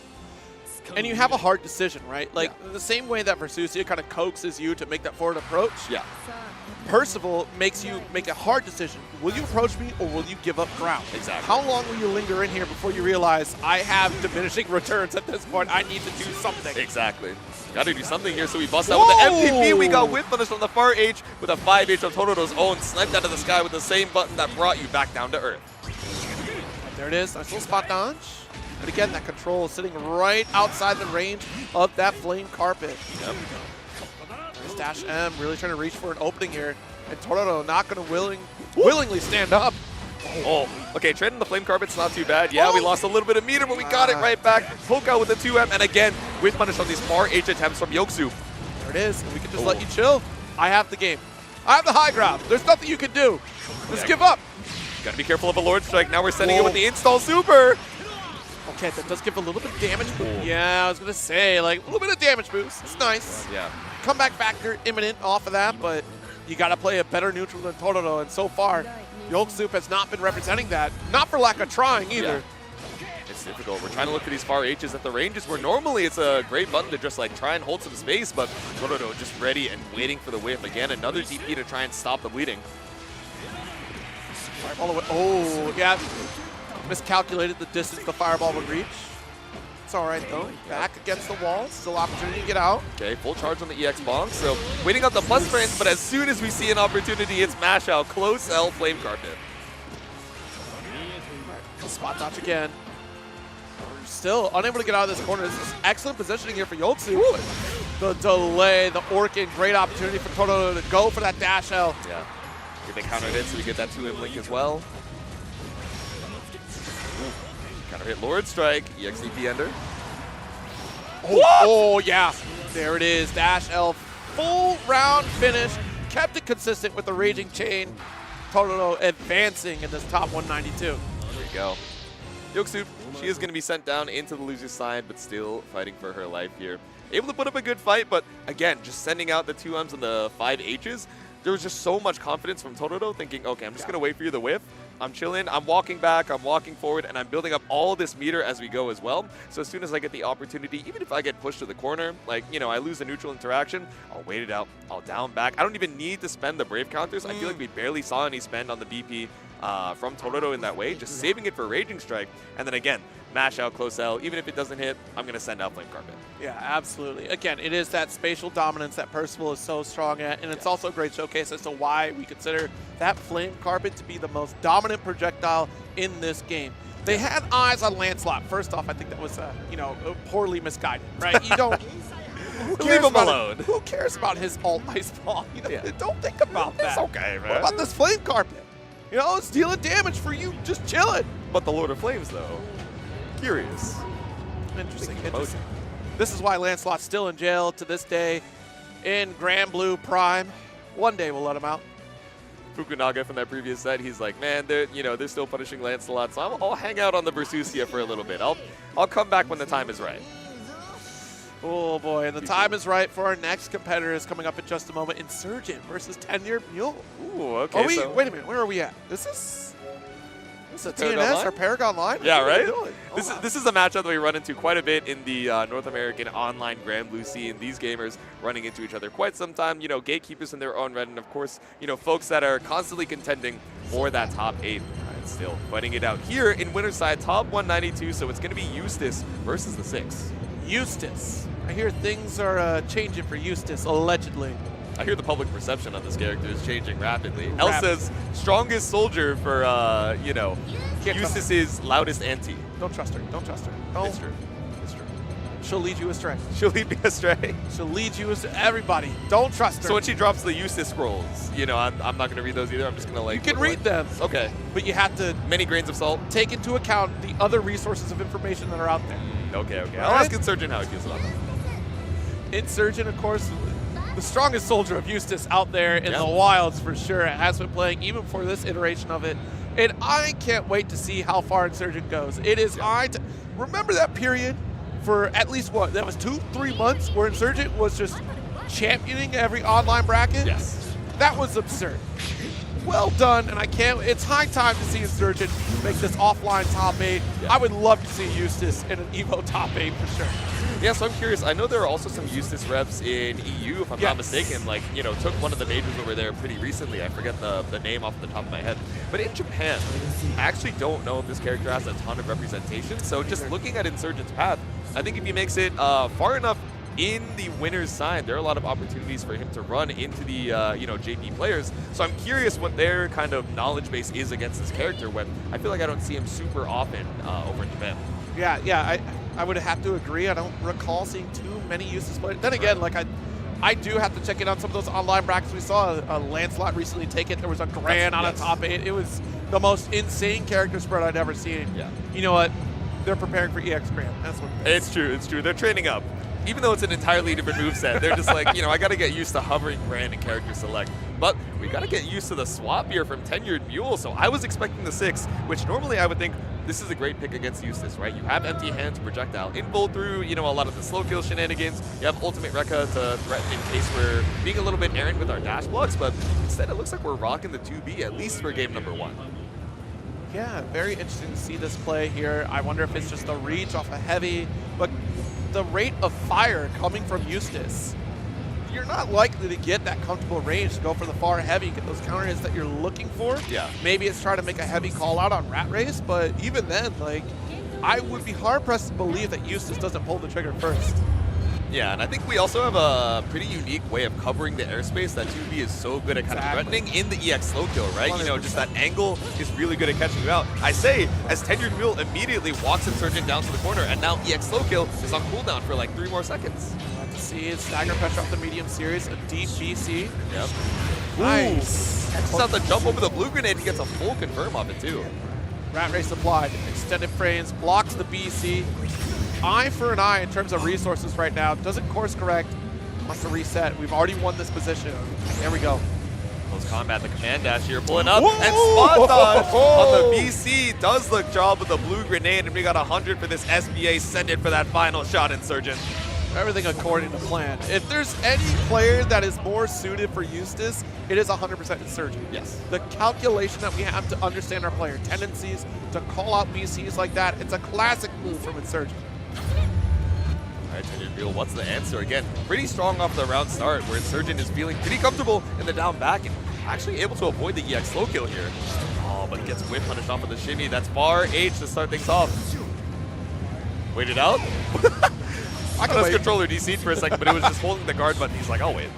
And you have a hard decision, right? Like, the same way that Versusia kind of coaxes you to make that forward approach, Yeah. Percival makes you make a hard decision. Will you approach me or will you give up ground? Exactly. How long will you linger in here before you realize I have diminishing returns at this point? I need to do something. Exactly. Got to do something here, so we bust out with the MVP. We got whip punish from the far H with a 5H of Tororo's own, sniped out of the sky with the same button that brought you back down to earth. There it is. Nice little spot dodge. But again, that control is sitting right outside the range of that Flame Carpet. Yep. There's Dash M really trying to reach for an opening here. And Toruro not going to willingly stand up. Oh, okay, trading the Flame Carpet's not too bad. Yeah, we lost a little bit of meter, but we got it right back. Poke out with the 2M, and again, with punish on these far H attempts from Yulkub. There it is. We can just let you chill. I have the game. I have the high ground. There's nothing you can do. Just give up. Gotta be careful of a Lord Strike. Now we're sending it with the install super. Okay, that does give a little bit of damage. Yeah, I was going to say, like, a little bit of damage boost. It's nice. Yeah. Comeback factor imminent off of that, but you got to play a better neutral than Toruro, and so far, Yulkub has not been representing that. Not for lack of trying either. Yeah. It's difficult. We're trying to look for these far H's at the ranges where normally it's a great button to just like try and hold some space, but Toruro just ready and waiting for the whiff. Again, another DP to try and stop the bleeding. Fireball away. Oh, yeah. Miscalculated the distance the fireball would reach. It's all right, though. Back against the wall. Still opportunity to get out. Okay, full charge on the EX bonk. So waiting out the plus frames, but as soon as we see an opportunity, it's mash out. Close L Flame Carpet. Spot dodge again. We're still unable to get out of this corner. This is excellent positioning here for Yulkub. The delay, the Orkin, great opportunity for Toruro to go for that dash L. Yeah. Get the counter hit, so we get that 2M link as well. Counter hit Lord Strike, EXDP ender. Oh, yeah. There it is. Dash L, full round finish. Kept it consistent with the Raging Chain. Toruro advancing in this top 192. There we go. Yulkub, she is going to be sent down into the loser's side, but still fighting for her life here. Able to put up a good fight, but again, just sending out the 2Ms and the 5 Hs. There was just so much confidence from Toruro thinking, okay, I'm just going to wait for you to whiff. I'm chilling, I'm walking back, I'm walking forward, and I'm building up all this meter as we go as well. So as soon as I get the opportunity, even if I get pushed to the corner, like, you know, I lose a neutral interaction, I'll wait it out, I'll down back. I don't even need to spend the Brave counters. I feel like we barely saw any spend on the BP from Toruro in that way, just saving it for Raging Strike, and then again, mash out close L. Even if it doesn't hit, I'm going to send out Flame Carpet. Yeah, absolutely. Again, it is that spatial dominance that Percival is so strong at, and it's also a great showcase as to why we consider that Flame Carpet to be the most dominant projectile in this game. They had eyes on Lancelot. First off, I think that was, poorly misguided, right? You don't... Leave him alone. Who cares about his alt Ice Ball? Don't think about that. It's okay, man. What about this Flame Carpet? It's dealing damage for you just chilling. But the Lord of Flames, though, curious. Interesting. This is why Lancelot's still in jail to this day in Granblue Prime. One day we'll let him out. Fukunaga from that previous set, he's like, man, they're still punishing Lancelot, so I'll hang out on the Versusia for a little bit. I'll come back when the time is right. Oh boy, and the time is right for our next competitor is coming up in just a moment. Insurgent versus Tenured Mule. Ooh, okay. Wait a minute, where are we at? This is a TNS or Paragon Line? Yeah, right? Oh, this is a matchup that we run into quite a bit in the North American online Granblue scene. These gamers running into each other quite some time. Gatekeepers in their own right, and of course, folks that are constantly contending for that top 8. Still fighting it out here in winner's side, top 192, so it's going to be Eustace versus the 6. Eustace. I hear things are changing for Eustace, allegedly. I hear the public perception on this character is changing rapidly. Elsa's strongest soldier for, Eustace's loudest auntie. Don't trust her. Don't trust her. It's true. It's true. She'll lead you astray. She'll lead me astray. She'll lead you astray. Everybody, don't trust her. So when she drops the Eustace scrolls, I'm not going to read those either. I'm just going to You can read them. Okay. But you have to... Many grains of salt. Take into account the other resources of information that are out there. Okay. Right? I'll ask Insurgent how he feels about that. Insurgent, of course, the strongest soldier of Eustace out there in the wilds for sure. Has been playing even for this iteration of it. And I can't wait to see how far Insurgent goes. It is remember that period for at least that was 2-3 months where Insurgent was just championing every online bracket? Yes. That was absurd. Well done, and it's high time to see Insurgent make this offline top 8. Yeah. I would love to see Eustace in an EVO top 8 for sure. Yeah, so I'm curious. I know there are also some Eustace reps in EU, if I'm not mistaken. Took one of the majors over there pretty recently. I forget the name off the top of my head. But in Japan, I actually don't know if this character has a ton of representation. So just looking at Insurgent's path, I think if he makes it far enough in the winner's side, there are a lot of opportunities for him to run into the JP players. So I'm curious what their kind of knowledge base is against this character when I feel like I don't see him super often over in Japan. Yeah, I would have to agree. I don't recall seeing too many Eustace players. Then again, I do have to check in on some of those online brackets. We saw a Lancelot recently take it. There was a Gran on a top 8. It was the most insane character spread I'd ever seen. Yeah. You know what? They're preparing for EX Gran. That's what it is. It's true. They're training up. Even though it's an entirely different moveset, they're just like, I got to get used to hovering Gran and character select. But we got to get used to the swap here from Tenured Mule. So I was expecting the 6, which normally I would think this is a great pick against Eustace, right? You have empty hands, projectile info through, a lot of the slow kill shenanigans. You have ultimate Rekka to threaten in case we're being a little bit errant with our dash blocks. But instead, it looks like we're rocking the 2B, at least for game number 1. Yeah, very interesting to see this play here. I wonder if it's just a reach off a heavy, but the rate of fire coming from Eustace, you're not likely to get that comfortable range to go for the far heavy, get those counter hits that you're looking for. Yeah. Maybe it's trying to make a heavy call out on Rat Race, but even then, I would be hard pressed to believe that Eustace doesn't pull the trigger first. Yeah, and I think we also have a pretty unique way of covering the airspace that 2B is so good at kind of threatening in the EX slow kill, right? 100%. Just that angle is really good at catching you out. I say, as Tenured Mule immediately walks Insurgent down to the corner, and now EX slow kill is on cooldown for 3 more seconds. We'll have to see it. Stagger pressure off the medium series, a deep BC. Yep. Nice. Catches out the jump over the blue grenade, he gets a full confirm off it too. Rat Race applied. Extended frames, blocks the BC. Eye for an eye in terms of resources right now. Doesn't course correct. Wants to reset. We've already won this position. There we go. Close combat, the command dash here, pulling up, and spot dodge on the BC. Does the job with the blue grenade, and we got 100 for this SBA. Send it for that final shot, Insurgent. Everything according to plan. If there's any player that is more suited for Eustace, it is 100% Insurgent. Yes. The calculation that we have to understand our player tendencies, to call out BCs like that, it's a classic move from Insurgent. All right, Tenured Mule, what's the answer? Again, pretty strong off the round start, where Insurgent is feeling pretty comfortable in the down back and actually able to avoid the EX slow kill here. Oh, but gets whip punished off of the shimmy. That's far H to start things off. Wait it out. I thought his controller DC'd for a second, but it was just holding the guard button. He's like, I'll wait.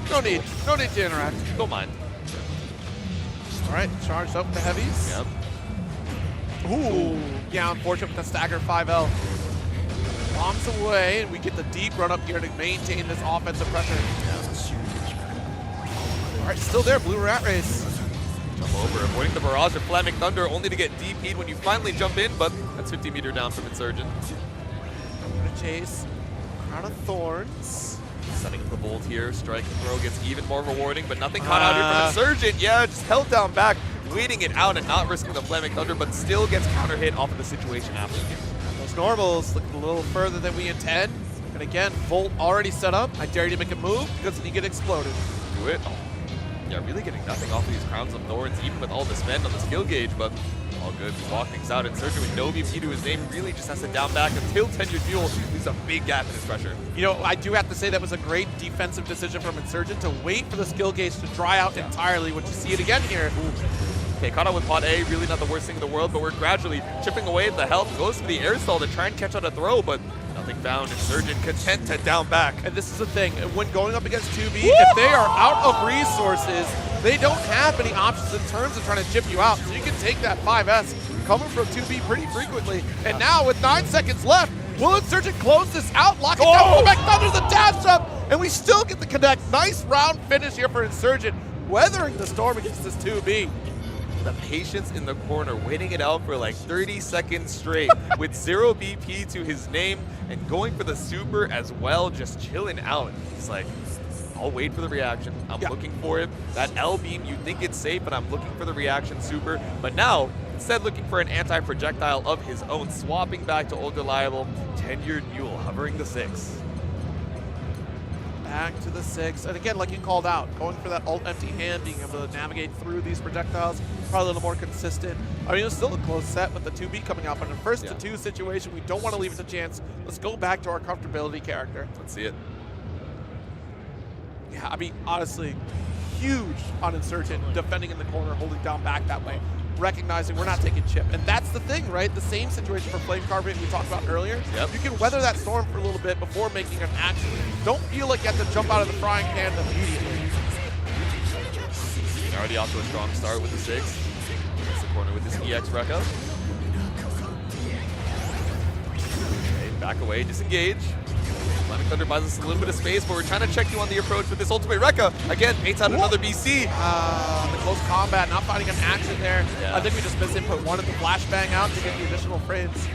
No need to interact. Don't mind. All right, charged up with the heavies. Yep. Ooh, yeah, unfortunate with the stagger 5L. Bombs away, and we get the deep run up here to maintain this offensive pressure. All right, still there, Blue Rat Race. Jump over, avoiding the barrage of Flaming Thunder, only to get DP'd when you finally jump in, but that's 50 meter down from Insurgent. Gonna chase. Crown of Thorns. Setting up the bolt here, strike and throw gets even more rewarding, but nothing caught out here from Insurgent. Yeah, just held down back, waiting it out and not risking the Flaming Thunder, but still gets counter hit off of the situation after. Those normals looking a little further than we intend. And again, Volt already set up. I dare you to make a move because then you get exploded. Do it. Oh. Yeah, really getting nothing off of these Crowns of Thorns, even with all the spend on the skill gauge, but all good. We walk things out. Insurgent with no VP to his name really just has to down back until Tenured Mule leaves a big gap in his pressure. You know, I do have to say that was a great defensive decision from Insurgent to wait for the skill gauge to dry out entirely, which you see it again here. Okay, caught out with pot A, really not the worst thing in the world, but we're gradually chipping away at the health. Goes for the air stall to try and catch out a throw, but nothing found. Insurgent content to down back. And this is the thing, when going up against 2B, if they are out of resources, they don't have any options in terms of trying to chip you out. So you can take that 5S coming from 2B pretty frequently. And now with 9 seconds left, will Insurgent close this out, lock it down, go back under the dash up, and we still get the connect. Nice round finish here for Insurgent, weathering the storm against this 2B. The patience in the corner, waiting it out for like 30 seconds straight with 0 BP to his name and going for the super as well, just chilling out. He's like, I'll wait for the reaction. I'm looking for it. That L beam, you think it's safe, but I'm looking for the reaction super. But now, instead looking for an anti-projectile of his own, swapping back to old reliable Tenured Mule, hovering the 6. Back to the 6, and again, like you called out, going for that ult empty hand, being able to navigate through these projectiles, probably a little more consistent. I mean, it was still a close set with the 2B coming out, but in a first to 2 situation, we don't want to leave it to chance. Let's go back to our comfortability character. Let's see it. Yeah, I mean, honestly, huge on Insurgent, defending in the corner, holding down back that way, recognizing we're not taking chip. And that's the thing, right? The same situation for Flame Carbonate we talked about earlier. Yep. You can weather that storm for a little bit before making an action. Don't feel like you have to jump out of the frying pan immediately. Already off to a strong start with the 6. That's the corner with this EX Rekka. Okay, back away, disengage. Flaming Thunder buys us a little bit of space, but we're trying to check you on the approach with this ultimate Rekka. Again, baits out another BC. The close combat, not finding an action there. Yeah. I think we just missed input. Wanted the flashbang out to get the additional frames.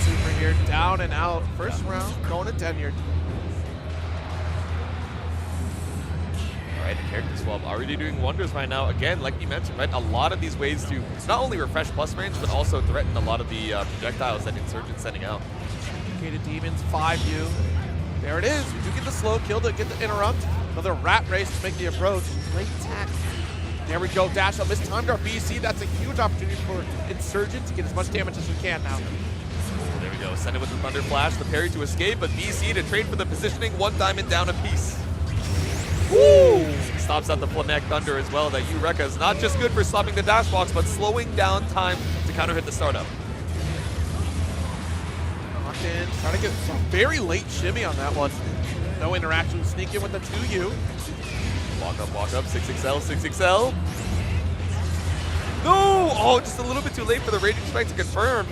Super here, down and out. First round, going to Tenured. Right, the character swap already doing wonders right now. Again, like you mentioned, right, a lot of these ways to not only refresh plus range, but also threaten a lot of the projectiles that Insurgent's sending out. Educated Demons, 5U. There it is. We do get the slow kill to get the interrupt. Another rat race to make the approach. Great attack. There we go, dash up. Mistimed our BC. That's a huge opportunity for Insurgent to get as much damage as we can now. There we go, send it with the Thunder Flash, the parry to escape, but BC to trade for the positioning, 1 diamond down apiece. Woo! Stops out the Flaming Thunder as well. That Rekka is not just good for stopping the dash box, but slowing down time to counter hit the startup. Locked in, trying to get some very late shimmy on that one. No interaction, sneak in with the 2U. Walk up, 6XL, 6XL. No! Oh, just a little bit too late for the Raging Strike to confirm.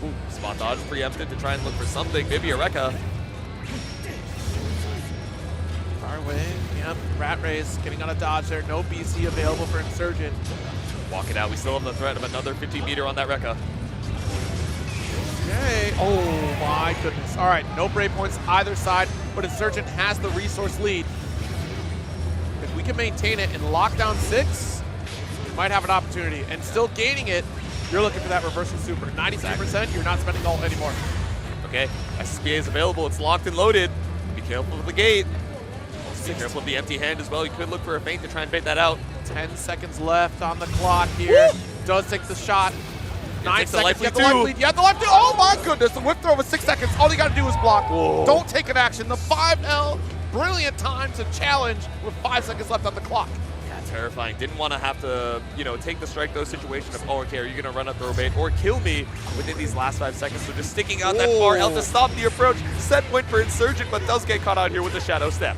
Ooh, spot dodge preempted to try and look for something, maybe a Rekka. Far away, yep, rat race, getting on a dodge there, no BC available for Insurgent. Walk it out, we still have the threat of another 50 meter on that Rekka. Okay, oh my goodness. All right, no brave points either side, but Insurgent has the resource lead. If we can maintain it and lock down 6, we might have an opportunity. And still gaining it, you're looking for that reversal super. 93%, you're not spending ult anymore. Okay, SSBA is available, it's locked and loaded. Be careful with the gate. Be careful with the empty hand as well. You could look for a feint to try and bait that out. 10 seconds left on the clock here. Does take the shot. 9 takes the seconds. life You have lead the life too. lead. You have the life lead. Oh my goodness. The whip throw with 6 seconds. All you got to do is block. Whoa. Don't take an action. The 5L. Brilliant time to challenge with 5 seconds left on the clock. Yeah, terrifying. Didn't want to have to, you know, take the strike those situation of, oh, okay, are you going to run up throw bait or kill me within these last 5 seconds? So just sticking out that far L to stop the approach. Set point for Insurgent, but does get caught out here with the Shadow Step.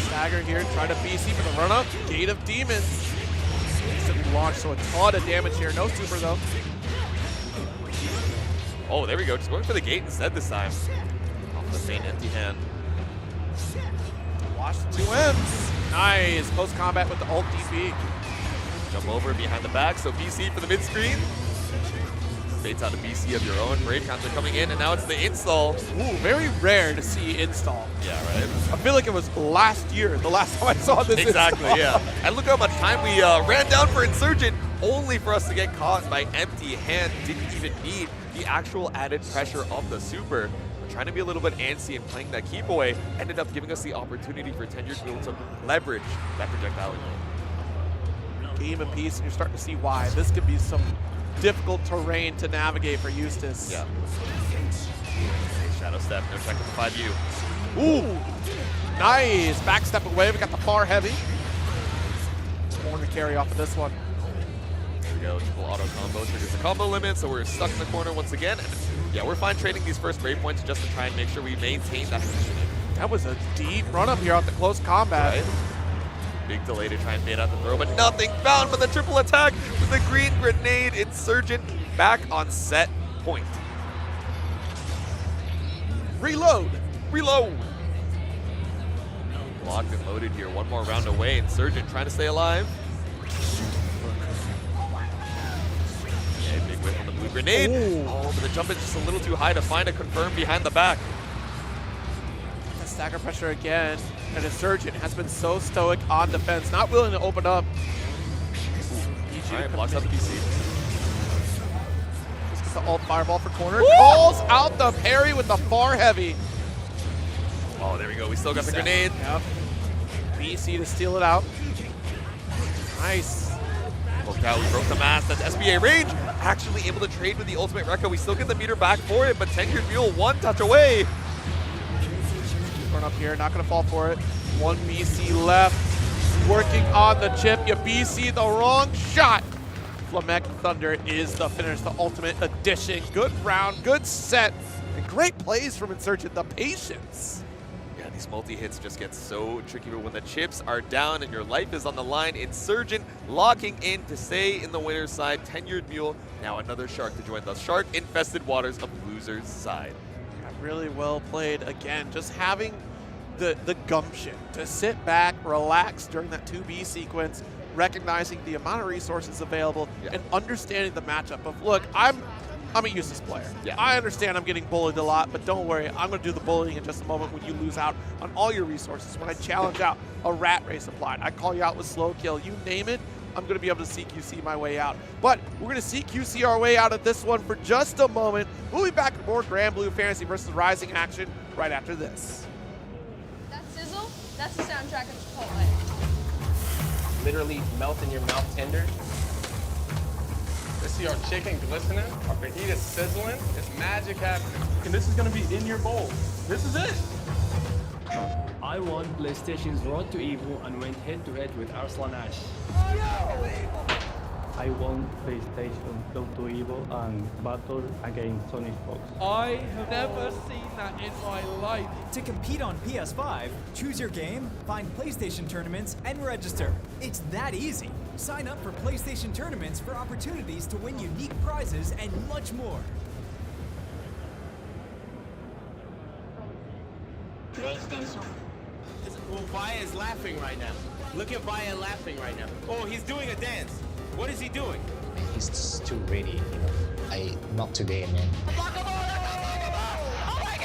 Stagger here, trying to BC for the run-up. Gate of Demons. Instantly launched, so a ton of damage here. No super, though. Oh, there we go. Just going for the gate instead this time. Off the Zane empty hand. Watch the 2 M's. Nice. Close combat with the ult DP. Jump over behind the back, so BC for the mid-screen. Baits out a BC of your own. Brave counter coming in, and now it's the install. Ooh, very rare to see install. Yeah, right? I feel like it was last year, the last time I saw this Exactly, install. yeah. And look how much time we ran down for Insurgent, only for us to get caught by empty hand. Didn't even need the actual added pressure of the super. We're trying to be a little bit antsy and playing that keep away. Ended up giving us the opportunity for Tenured to leverage that projectile. Game apiece, and you're starting to see why. This could be some difficult terrain to navigate for Eustace. Yeah. Shadow step, no check with the 5U. Ooh, nice. Backstep away. We got the far heavy. Corner carry off of this one. There we go. Triple auto combo triggers the combo limit, so we're stuck in the corner once again. And yeah, we're fine trading these first brave points just to try and make sure we maintain that positioning. That was a deep run up here off the close combat. Right? Big delay to try and bait out the throw, but nothing found but the triple attack with the green grenade. Insurgent back on set point. Reload. Reload. Locked and loaded here. One more round away. Insurgent trying to stay alive. Okay, big whiff on the blue grenade. Ooh. Oh, but the jump is just a little too high to find a confirm behind the back. Stagger pressure again, and Insurgent has been so stoic on defense, not willing to open up. All right, blocks out the BC. Just gets the ult fireball for corner. Calls out the parry with the far heavy. Oh, there we go. We still got the grenade. Yep. BC to steal it out. Nice. Look out, we broke the mask. That's SBA range. Actually able to trade with the ultimate Rekka. We still get the meter back for it, but Tenured Mule one touch away. Run up here, not gonna fall for it. One BC left, working on the chip. You BC the wrong shot. Flamek Thunder is the finish, the ultimate addition. Good round, good set, and great plays from Insurgent. The patience. Yeah, these multi-hits just get so tricky, but when the chips are down and your life is on the line, Insurgent locking in to stay in the winner's side. Tenured Mule, now another Shark to join the Shark-infested waters of loser's side. Really well played again. Just having the gumption to sit back, relax during that 2B sequence, recognizing the amount of resources available, and understanding the matchup of, look, I'm a useless player. Yeah. I understand I'm getting bullied a lot, but don't worry, I'm going to do the bullying in just a moment when you lose out on all your resources. When I challenge out a rat race applied, I call you out with slow kill, you name it, I'm going to be able to CQC my way out. But we're going to CQC our way out of this one for just a moment. We'll be back with more Granblue Fantasy versus Rising action right after this. That sizzle, that's the soundtrack of Chipotle. Literally melt in your mouth tender. Let's see our chicken glistening, our fajita sizzling. It's magic happening. And this is gonna be in your bowl. This is it. I won PlayStation's Road to Evo and went head-to-head with Arslan Ash. I won PlayStation Road to Evo and battled against Sonic Fox. I have never seen that in my life. To compete on PS5, choose your game, find PlayStation tournaments, and register. It's that easy. Sign up for PlayStation tournaments for opportunities to win unique prizes and much more. PlayStation. Well, Vaya is laughing right now. Look at Vaya laughing right now. Oh, he's doing a dance. What is he doing? He's just too ready, you know. Not today, man. Oh my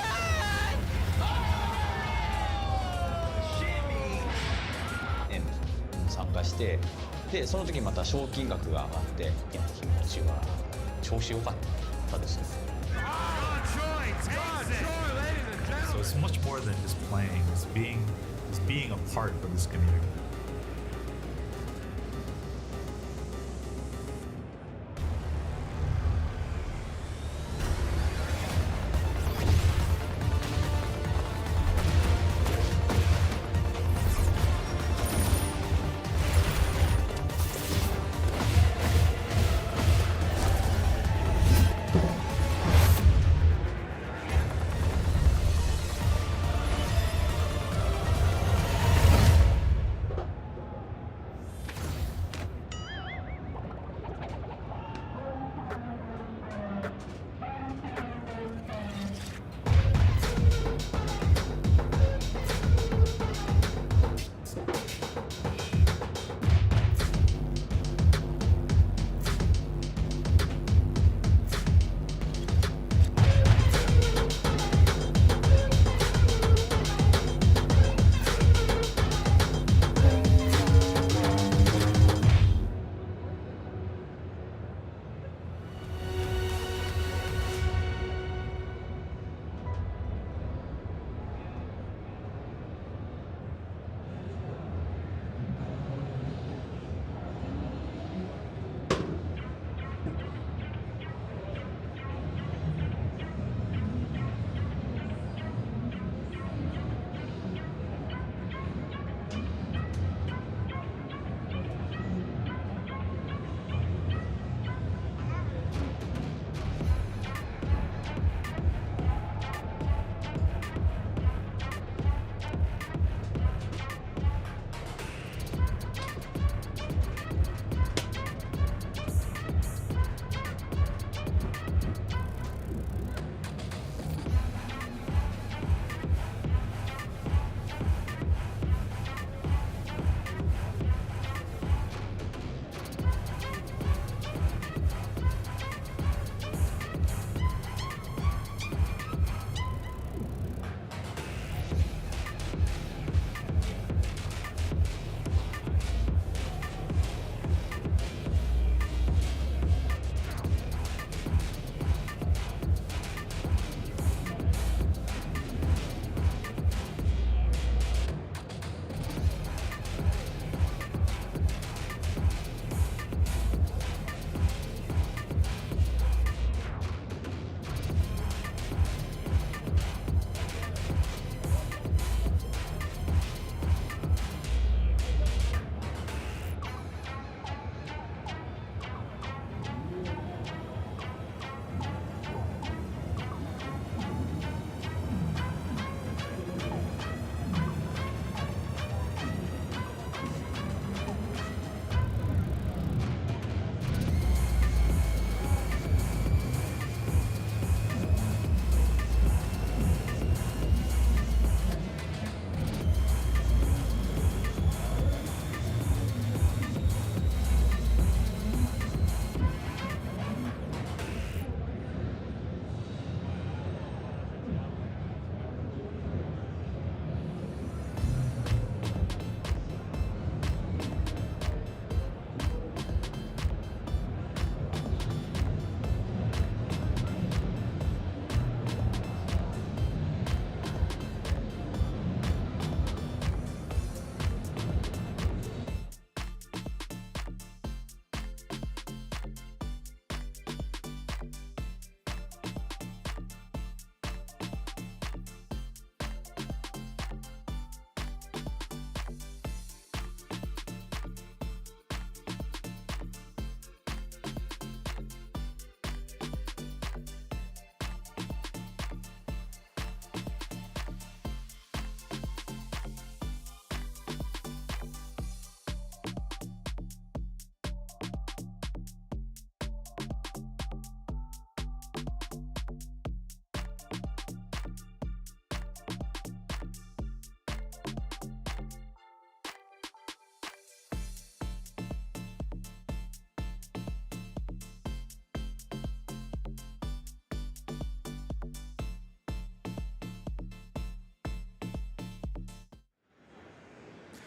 And 参加して、でその時また賞金額が上がって、気持ちは調子良かったですね。So it's much more than just playing. It's being a part of this community.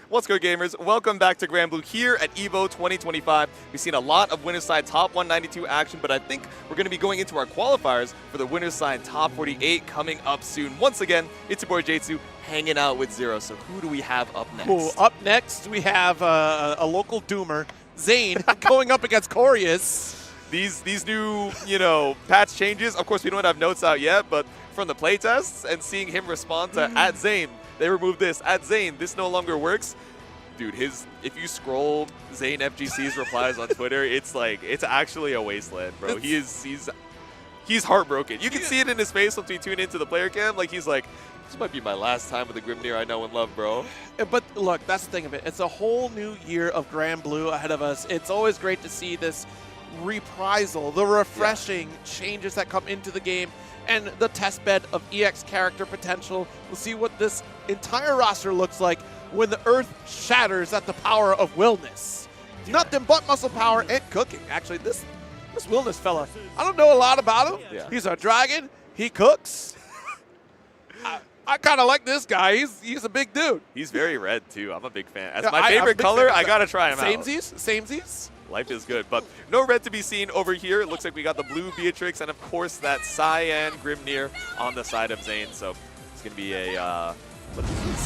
What's good, gamers? Welcome back to Granblue here at EVO 2025. We've seen a lot of winner's side top 192 action, but I think we're going to be going into our qualifiers for the winner's side top 48 coming up soon. Once again, it's your boy Jatsu hanging out with Zero. So who do we have up next? Cool. Up next, we have a local doomer, Zane, going up against Corus. These new, patch changes, of course, we don't have notes out yet, but from the playtests and seeing him respond to at Zane, they removed this. At Zane, this no longer works. Dude, if you scroll Zane FGC's replies on Twitter, it's actually a wasteland, bro. He's heartbroken. You can see it in his face once we tune into the player cam. Like, he's like, this might be my last time with the Grimnir I know and love, bro. But look, that's the thing of it. It's a whole new year of Granblue ahead of us. It's always great to see this reprisal, the refreshing changes that come into the game, and the test bed of EX character potential. We'll see what this entire roster looks like when the earth shatters at the power of Willness. Nothing but muscle power and cooking. Actually, this Willness fella, I don't know a lot about him. Yeah. He's a dragon. He cooks. I kind of like this guy. He's a big dude. He's very red, too. I'm a big fan. As my favorite color, I got to try him out. Samesies? Life is good, but no red to be seen over here. It looks like we got the blue Beatrix and, of course, that cyan Grimnir on the side of Zane. So it's going to be a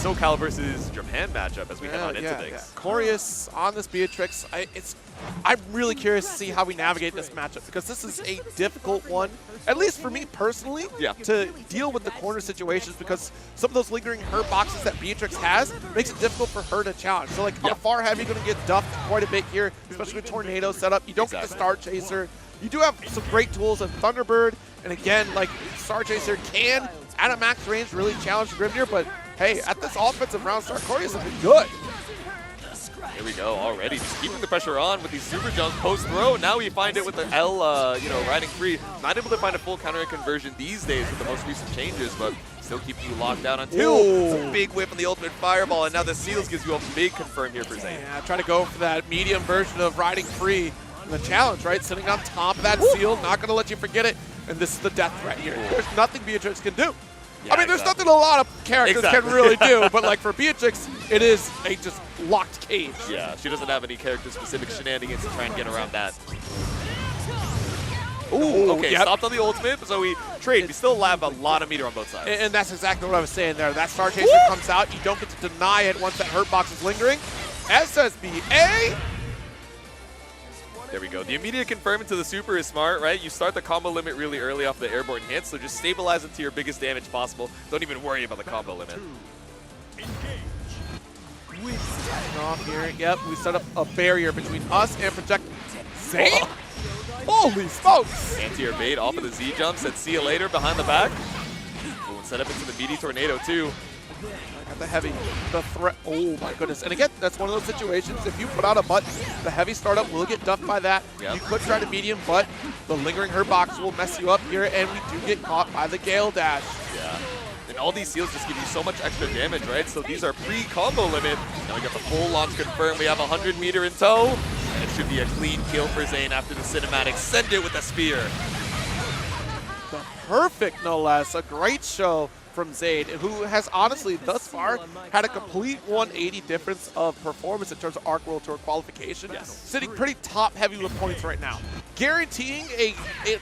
SoCal versus Japan matchup as we head on into things. Yeah. Corus on this Beatrix. I'm really curious to see how we navigate this matchup, because this is a difficult one, at least for me personally, to deal with the corner situations, because some of those lingering hurt boxes that Beatrix has makes it difficult for her to challenge. So, like, on a far heavy, going to get duffed quite a bit here, especially with Tornado setup. You don't get the Star Chaser. You do have some great tools of Thunderbird, and again, like, Star Chaser can, at a max range, really challenge Grimnir, but hey, at this offensive round start, Corus has been good. Here we go already, just keeping the pressure on with these super jumps post throw. Now we find it with the L, riding free. Not able to find a full counter conversion these days with the most recent changes, but still keeping you locked down on two. It's a big whip on the ultimate fireball, and now the seals gives you a big confirm here for Zane. Yeah, try to go for that medium version of riding free. And the challenge, right? Sitting on top of that seal, not going to let you forget it. And this is the death threat here. There's nothing Beatrix can do. Yeah, I mean, there's nothing a lot of characters can really do, but like for Beatrix, it is a just locked cage. Yeah, she doesn't have any character-specific shenanigans to try and get around that. Ooh, okay, stopped on the ultimate, so we trade. We still have a lot of meter on both sides. And that's exactly what I was saying there. That Star Chaser comes out, you don't get to deny it once that hurt box is lingering. SSBA. There we go. The immediate confirm into the super is smart, right? You start the combo limit really early off the airborne hit, so just stabilize it to your biggest damage possible. Don't even worry about the combo limit. Off here. Yep, we set up a barrier between us and Project Zane. Holy smokes! Anti-air bait off of the Z jump, said see you later behind the back. Ooh, and set up into the meaty tornado too. I got the heavy, the threat. Oh my goodness. And again, that's one of those situations. If you put out a button, the heavy startup will get duffed by that. Yep. You could try to medium, but the lingering hurt box will mess you up here, and we do get caught by the Gale Dash. Yeah. And all these seals just give you so much extra damage, right? So these are pre-combo limit. Now we got the full launch confirmed. We have 100 meter in tow. And it should be a clean kill for Zane after the cinematic. Send it with a spear. The perfect, no less. A great show from Zane, who has honestly thus far had a complete 180 difference of performance in terms of Arc World Tour qualification. Yes. Sitting pretty top heavy with points right now. Guaranteeing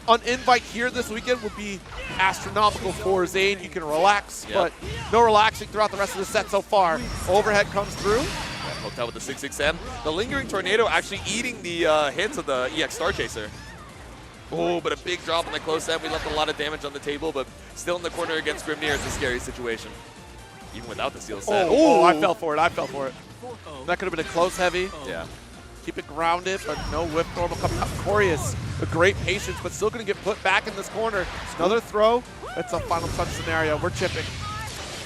an invite here this weekend would be astronomical for Zane. You can relax, but no relaxing throughout the rest of the set so far. Overhead comes through. Hooked out with the 6-6M. The lingering tornado actually eating the hits of the EX Star Chaser. Oh, but a big drop on the close end. We left a lot of damage on the table, but still in the corner against Grimnir. It's a scary situation, even without the seal set. Oh, I fell for it. I fell for it. That could have been a close heavy. Yeah. Keep it grounded, but no whip normal coming out. Corus, a great patience, but still going to get put back in this corner. Another throw. It's a final touch scenario. We're chipping.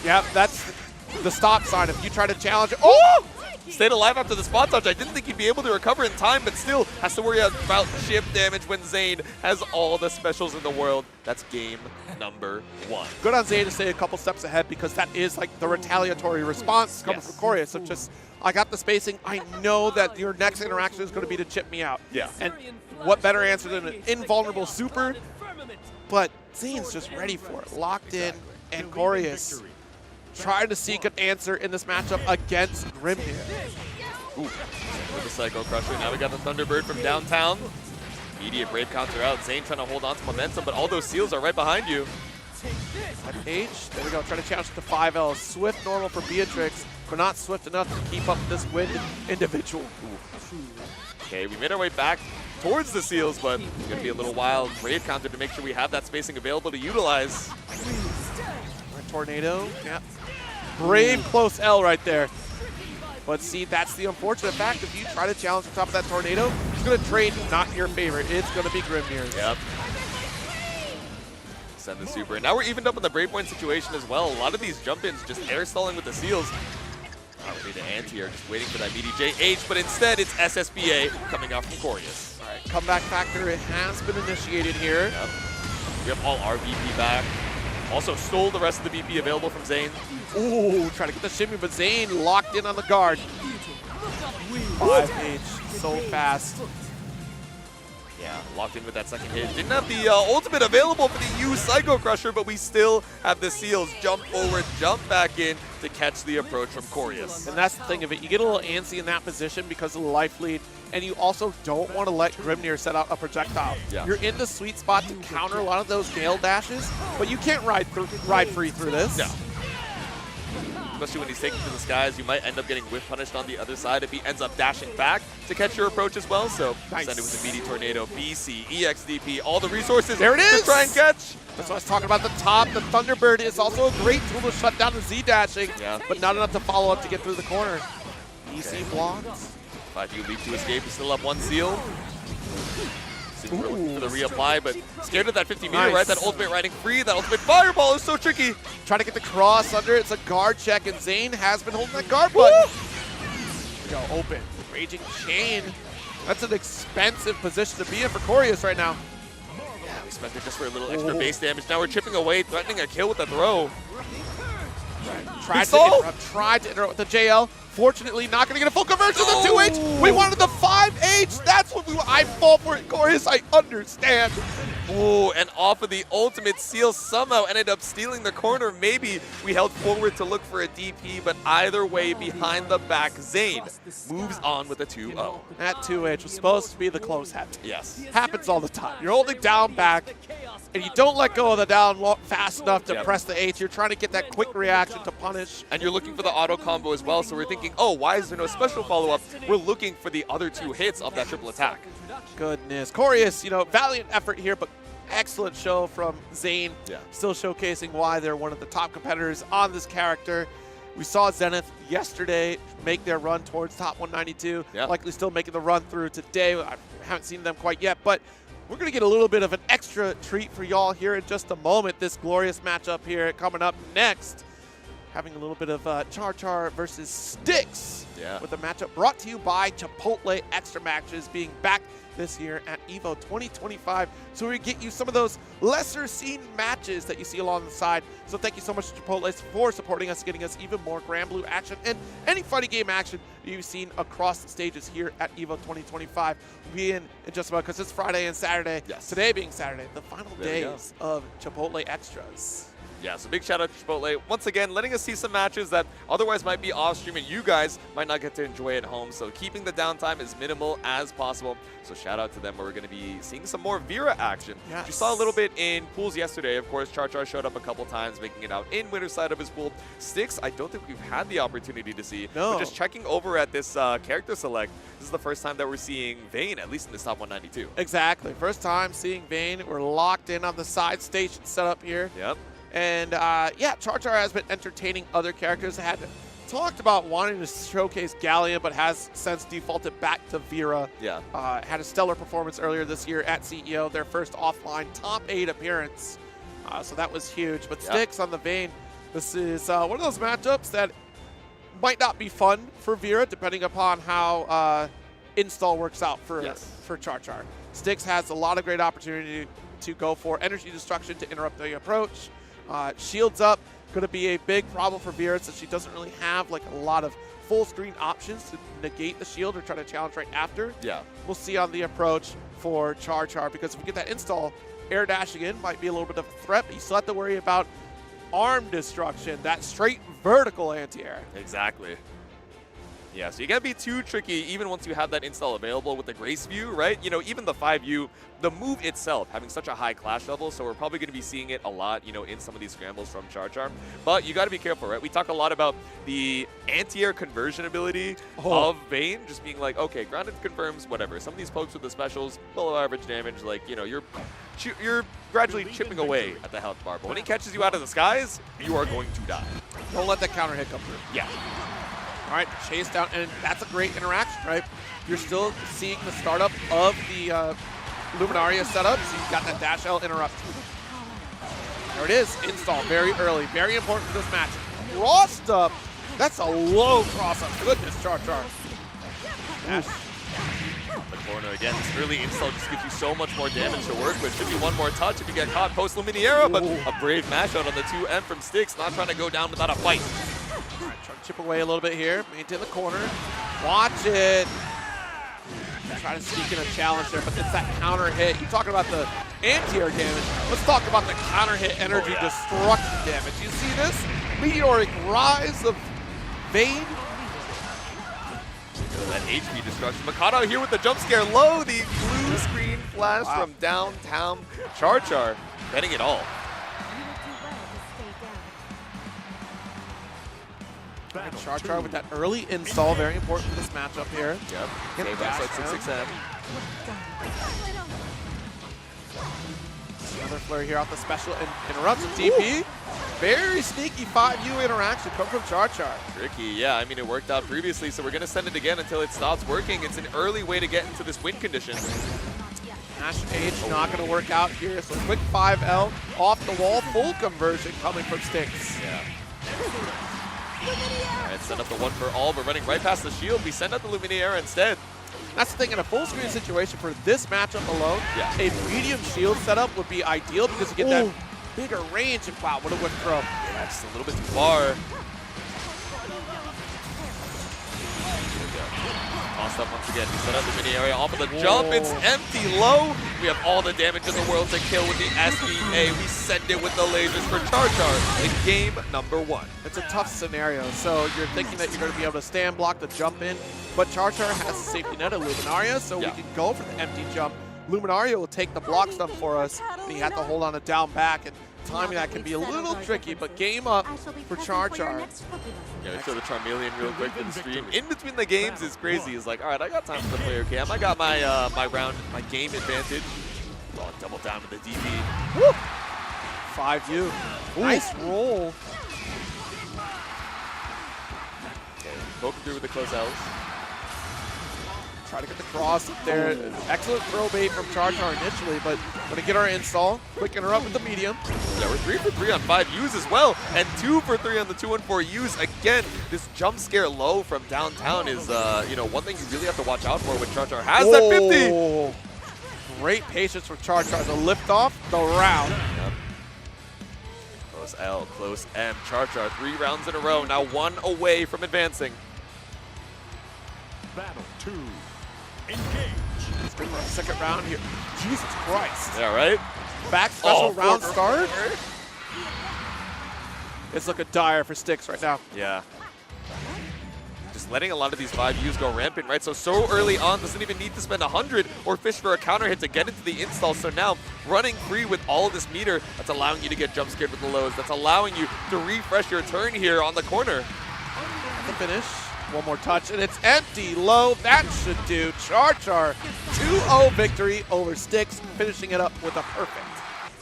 Yep, that's the stop sign. If you try to challenge it. Oh! Stayed alive after the spot touch. I didn't think he'd be able to recover in time, but still has to worry about chip damage when Zane has all the specials in the world. That's game number 1. Good on Zane to stay a couple steps ahead, because that is like the retaliatory response coming from Corus. So just, I got the spacing. I know that your next interaction is going to be to chip me out. Yeah. And what better answer than an invulnerable super? But Zane's just ready for it. Locked in, and Corus trying to seek an answer in this matchup against Grimnir. Ooh, with the Psycho Crusher. Now we got the Thunderbird from downtown. Immediate Brave counter out. Zane trying to hold on to momentum, but all those seals are right behind you. H, there we go, trying to challenge the 5L. Swift normal for Beatrix, but not swift enough to keep up this wind individual. Okay, we made our way back towards the seals, but it's going to be a little while. Brave counter to make sure we have that spacing available to utilize. Right, Tornado, yeah. Brave close L right there. But see, that's the unfortunate fact. If you try to challenge the top of that Tornado, it's going to trade not in your favor. It's going to be Grimnir. Yep. Send the super. And now we're evened up in the Brave Point situation as well. A lot of these jump-ins just air stalling with the seals. Probably the anti-air just waiting for that meaty JH, but instead it's SSBA coming out from Corus. All right, comeback factor, it has been initiated here. Yep. We have all our BP back. Also stole the rest of the BP available from Zane. Ooh, trying to get the shimmy, but Zane locked in on the guard. 5H, so fast. Yeah, locked in with that second hit. Didn't have the ultimate available for the U Psycho Crusher, but we still have the seals jump forward, jump back in to catch the approach from Corus. And that's the thing of it. You get a little antsy in that position because of the life lead, and you also don't want to let Grimnir set out a projectile. Yeah. You're in the sweet spot to counter a lot of those Gale dashes, but you can't ride free through this. No. Especially when he's taken to the skies, you might end up getting whiff punished on the other side if he ends up dashing back to catch your approach as well. So nice. Send it with the meaty Tornado, BC, EXDP, all the resources there it is. to try and catch. That's what I was talking about at the top. The Thunderbird is also a great tool to shut down the Z dashing, but not enough to follow up to get through the corner. BC blocks. 5U leap to escape, he's still up one seal. Super looking for the reapply, but scared of that 50-meter, nice. right? That ultimate riding free, that ultimate fireball is so tricky. Trying to get the cross under, it's a guard check, and Zane has been holding that guard button. Go open, Raging Chain. That's an expensive position to be in for Corus right now. Yeah, we spent it just for a little extra base damage. Now we're chipping away, threatening a kill with a throw. Tried to interrupt with the JL. Fortunately, not going to get a full conversion of the 2H. We wanted the 5H. That's what I fall for it, Corus. I understand. Ooh, and off of the ultimate seal, somehow ended up stealing the corner. Maybe we held forward to look for a DP, but either way, behind the back, Zane moves on with a 2-0. That 2H was supposed to be the close head. Yes. Happens all the time. You're holding down back, and you don't let go of the down fast enough to press the H. You're trying to get that quick reaction to punish. And you're looking for the auto combo as well, so we're thinking, oh, why is there no special follow-up? We're looking for the other two hits of that triple attack. Goodness. Corus, you know, valiant effort here, but excellent show from Zane. Yeah. Still showcasing why they're one of the top competitors on this character. We saw Zenith yesterday make their run towards top 192. Yeah. Likely still making the run through today. I haven't seen them quite yet, but we're going to get a little bit of an extra treat for y'all here in just a moment. This glorious matchup here coming up next. Having a little bit of Char versus Styx with a matchup brought to you by Chipotle Extra Matches being back this year at EVO 2025. So we get you some of those lesser seen matches that you see along the side. So thank you so much to Chipotle for supporting us, getting us even more Granblue action and any fighting game action you've seen across the stages here at EVO 2025. We'll be in just about, because it's Friday and Saturday. Yes. Today being Saturday, the final days of Chipotle Extras. Yeah, so big shout out to Chipotle. Once again, letting us see some matches that otherwise might be off stream and you guys might not get to enjoy at home. So keeping the downtime as minimal as possible. So shout out to them where we're going to be seeing some more Vera action. Yes. You saw a little bit in pools yesterday. Of course, Char showed up a couple times, making it out in winner's side of his pool. Styx, I don't think we've had the opportunity to see. No. But just checking over at this character select, this is the first time that we're seeing Vayne, at least in this top 192. Exactly. First time seeing Vayne. We're locked in on the side station setup here. Yep. And yeah, Char has been entertaining other characters. Had talked about wanting to showcase Galleon, but has since defaulted back to Vera. Yeah. Had a stellar performance earlier this year at CEO, their first offline top 8 appearance. So that was huge. But Styx on the Vayne, this is one of those matchups that might not be fun for Vera, depending upon how install works out for Char. Styx has a lot of great opportunity to go for energy destruction to interrupt the approach. Shields up, going to be a big problem for Vera since she doesn't really have like a lot of full screen options to negate the shield or try to challenge right after. Yeah. We'll see on the approach for Char because if we get that install, air dashing in might be a little bit of a threat, but you still have to worry about arm destruction, that straight vertical anti-air. Exactly. Yeah, so you gotta be too tricky even once you have that install available with the Grace View, right? You know, even the 5U, the move itself having such a high clash level, so we're probably gonna be seeing it a lot, you know, in some of these scrambles from Char. But you gotta be careful, right? We talk a lot about the anti-air conversion ability of Vayne, just being like, okay, grounded confirms, whatever. Some of these pokes with the specials, below average damage, like, you know, you're gradually chipping away at the health bar. But when he catches you out of the skies, you are going to die. Don't let that counter hit come through. Yeah. All right, chase down, and that's a great interaction, right? You're still seeing the startup of the Luminaria setup, so you've got that dash L interrupt. There it is, install very early, very important for this match. Crossed up, that's a low cross up, goodness, Char. Dash. The corner again, this early install just gives you so much more damage to work with. Should be one more touch if you get caught post Luminaria, but a brave mash out on the 2M from Styx, not trying to go down without a fight. All right, trying to chip away a little bit here, maintain the corner, watch it. Try to sneak in a challenge there, but it's that counter hit. You're talking about the anti-air damage. Let's talk about the counter hit energy destruction damage. You see this? Meteoric rise of Vayne. That HP destruction. Mikado here with the jump scare low. The blue screen flash from downtown. Char betting it all. Char with that early install, very important for this matchup here. Yep. Save us like 6M. Another flurry here off the special interrupts DP. Very sneaky 5U interaction come from Char. Tricky, yeah. I mean, it worked out previously, so we're going to send it again until it stops working. It's an early way to get into this win condition. Dash H not going to work out here, so quick 5L off the wall, full conversion coming from Styx. Yeah. And send up the one for all, but running right past the shield, we send out the Luminaire instead. That's the thing, in a full screen situation for this matchup alone, a medium shield setup would be ideal because you get that bigger range, and wow, what a whip throw. Yeah, just a little bit too far. Tossed up once again. We set up the mini area off of the jump. It's empty low. We have all the damage in the world to kill with the SVA. We send it with the lasers for Char in game number 1. It's a tough scenario. So you're thinking that you're going to be able to stand block the jump in, but Char has a safety net of Luminaria, so we can go for the empty jump. Luminaria will take the block stun for us, and you have to hold on to down back, and timing that can be a little tricky, but game up for Char. Yeah, we show the Charmeleon real quick for the stream. In between the games is crazy. It's like, all right, I got time for the player cam. I got my my game advantage. Oh, double down with the DP. Woo! 5U. Nice roll. Okay, poking through with the close L's. Try to get the cross up there. Excellent throw bait from Char initially, but going to get our install. Quick interrupt with the medium. Yeah, we're 3 for 3 on 5Us as well, and 2 for 3 on the 2-1-4Us. Again, this jump scare low from downtown is, you know, one thing you really have to watch out for when Char has that 50. Great patience from Char to lift off the round. Yep. Close L, close M. Char 3 rounds in a row, now 1 away from advancing. Battle 2. Engage. Let's go for a second round here. Jesus Christ. Yeah, right? Back special round start. It's looking dire for Styx right now. Yeah. Just letting a lot of these 5Us go rampant, right? So early on, doesn't even need to spend 100 or fish for a counter hit to get into the install. So now, running free with all of this meter, that's allowing you to get jump scared with the lows. That's allowing you to refresh your turn here on the corner. The finish. One more touch, and it's empty low. That should do. Char 2-0 victory over Styx, finishing it up with a perfect.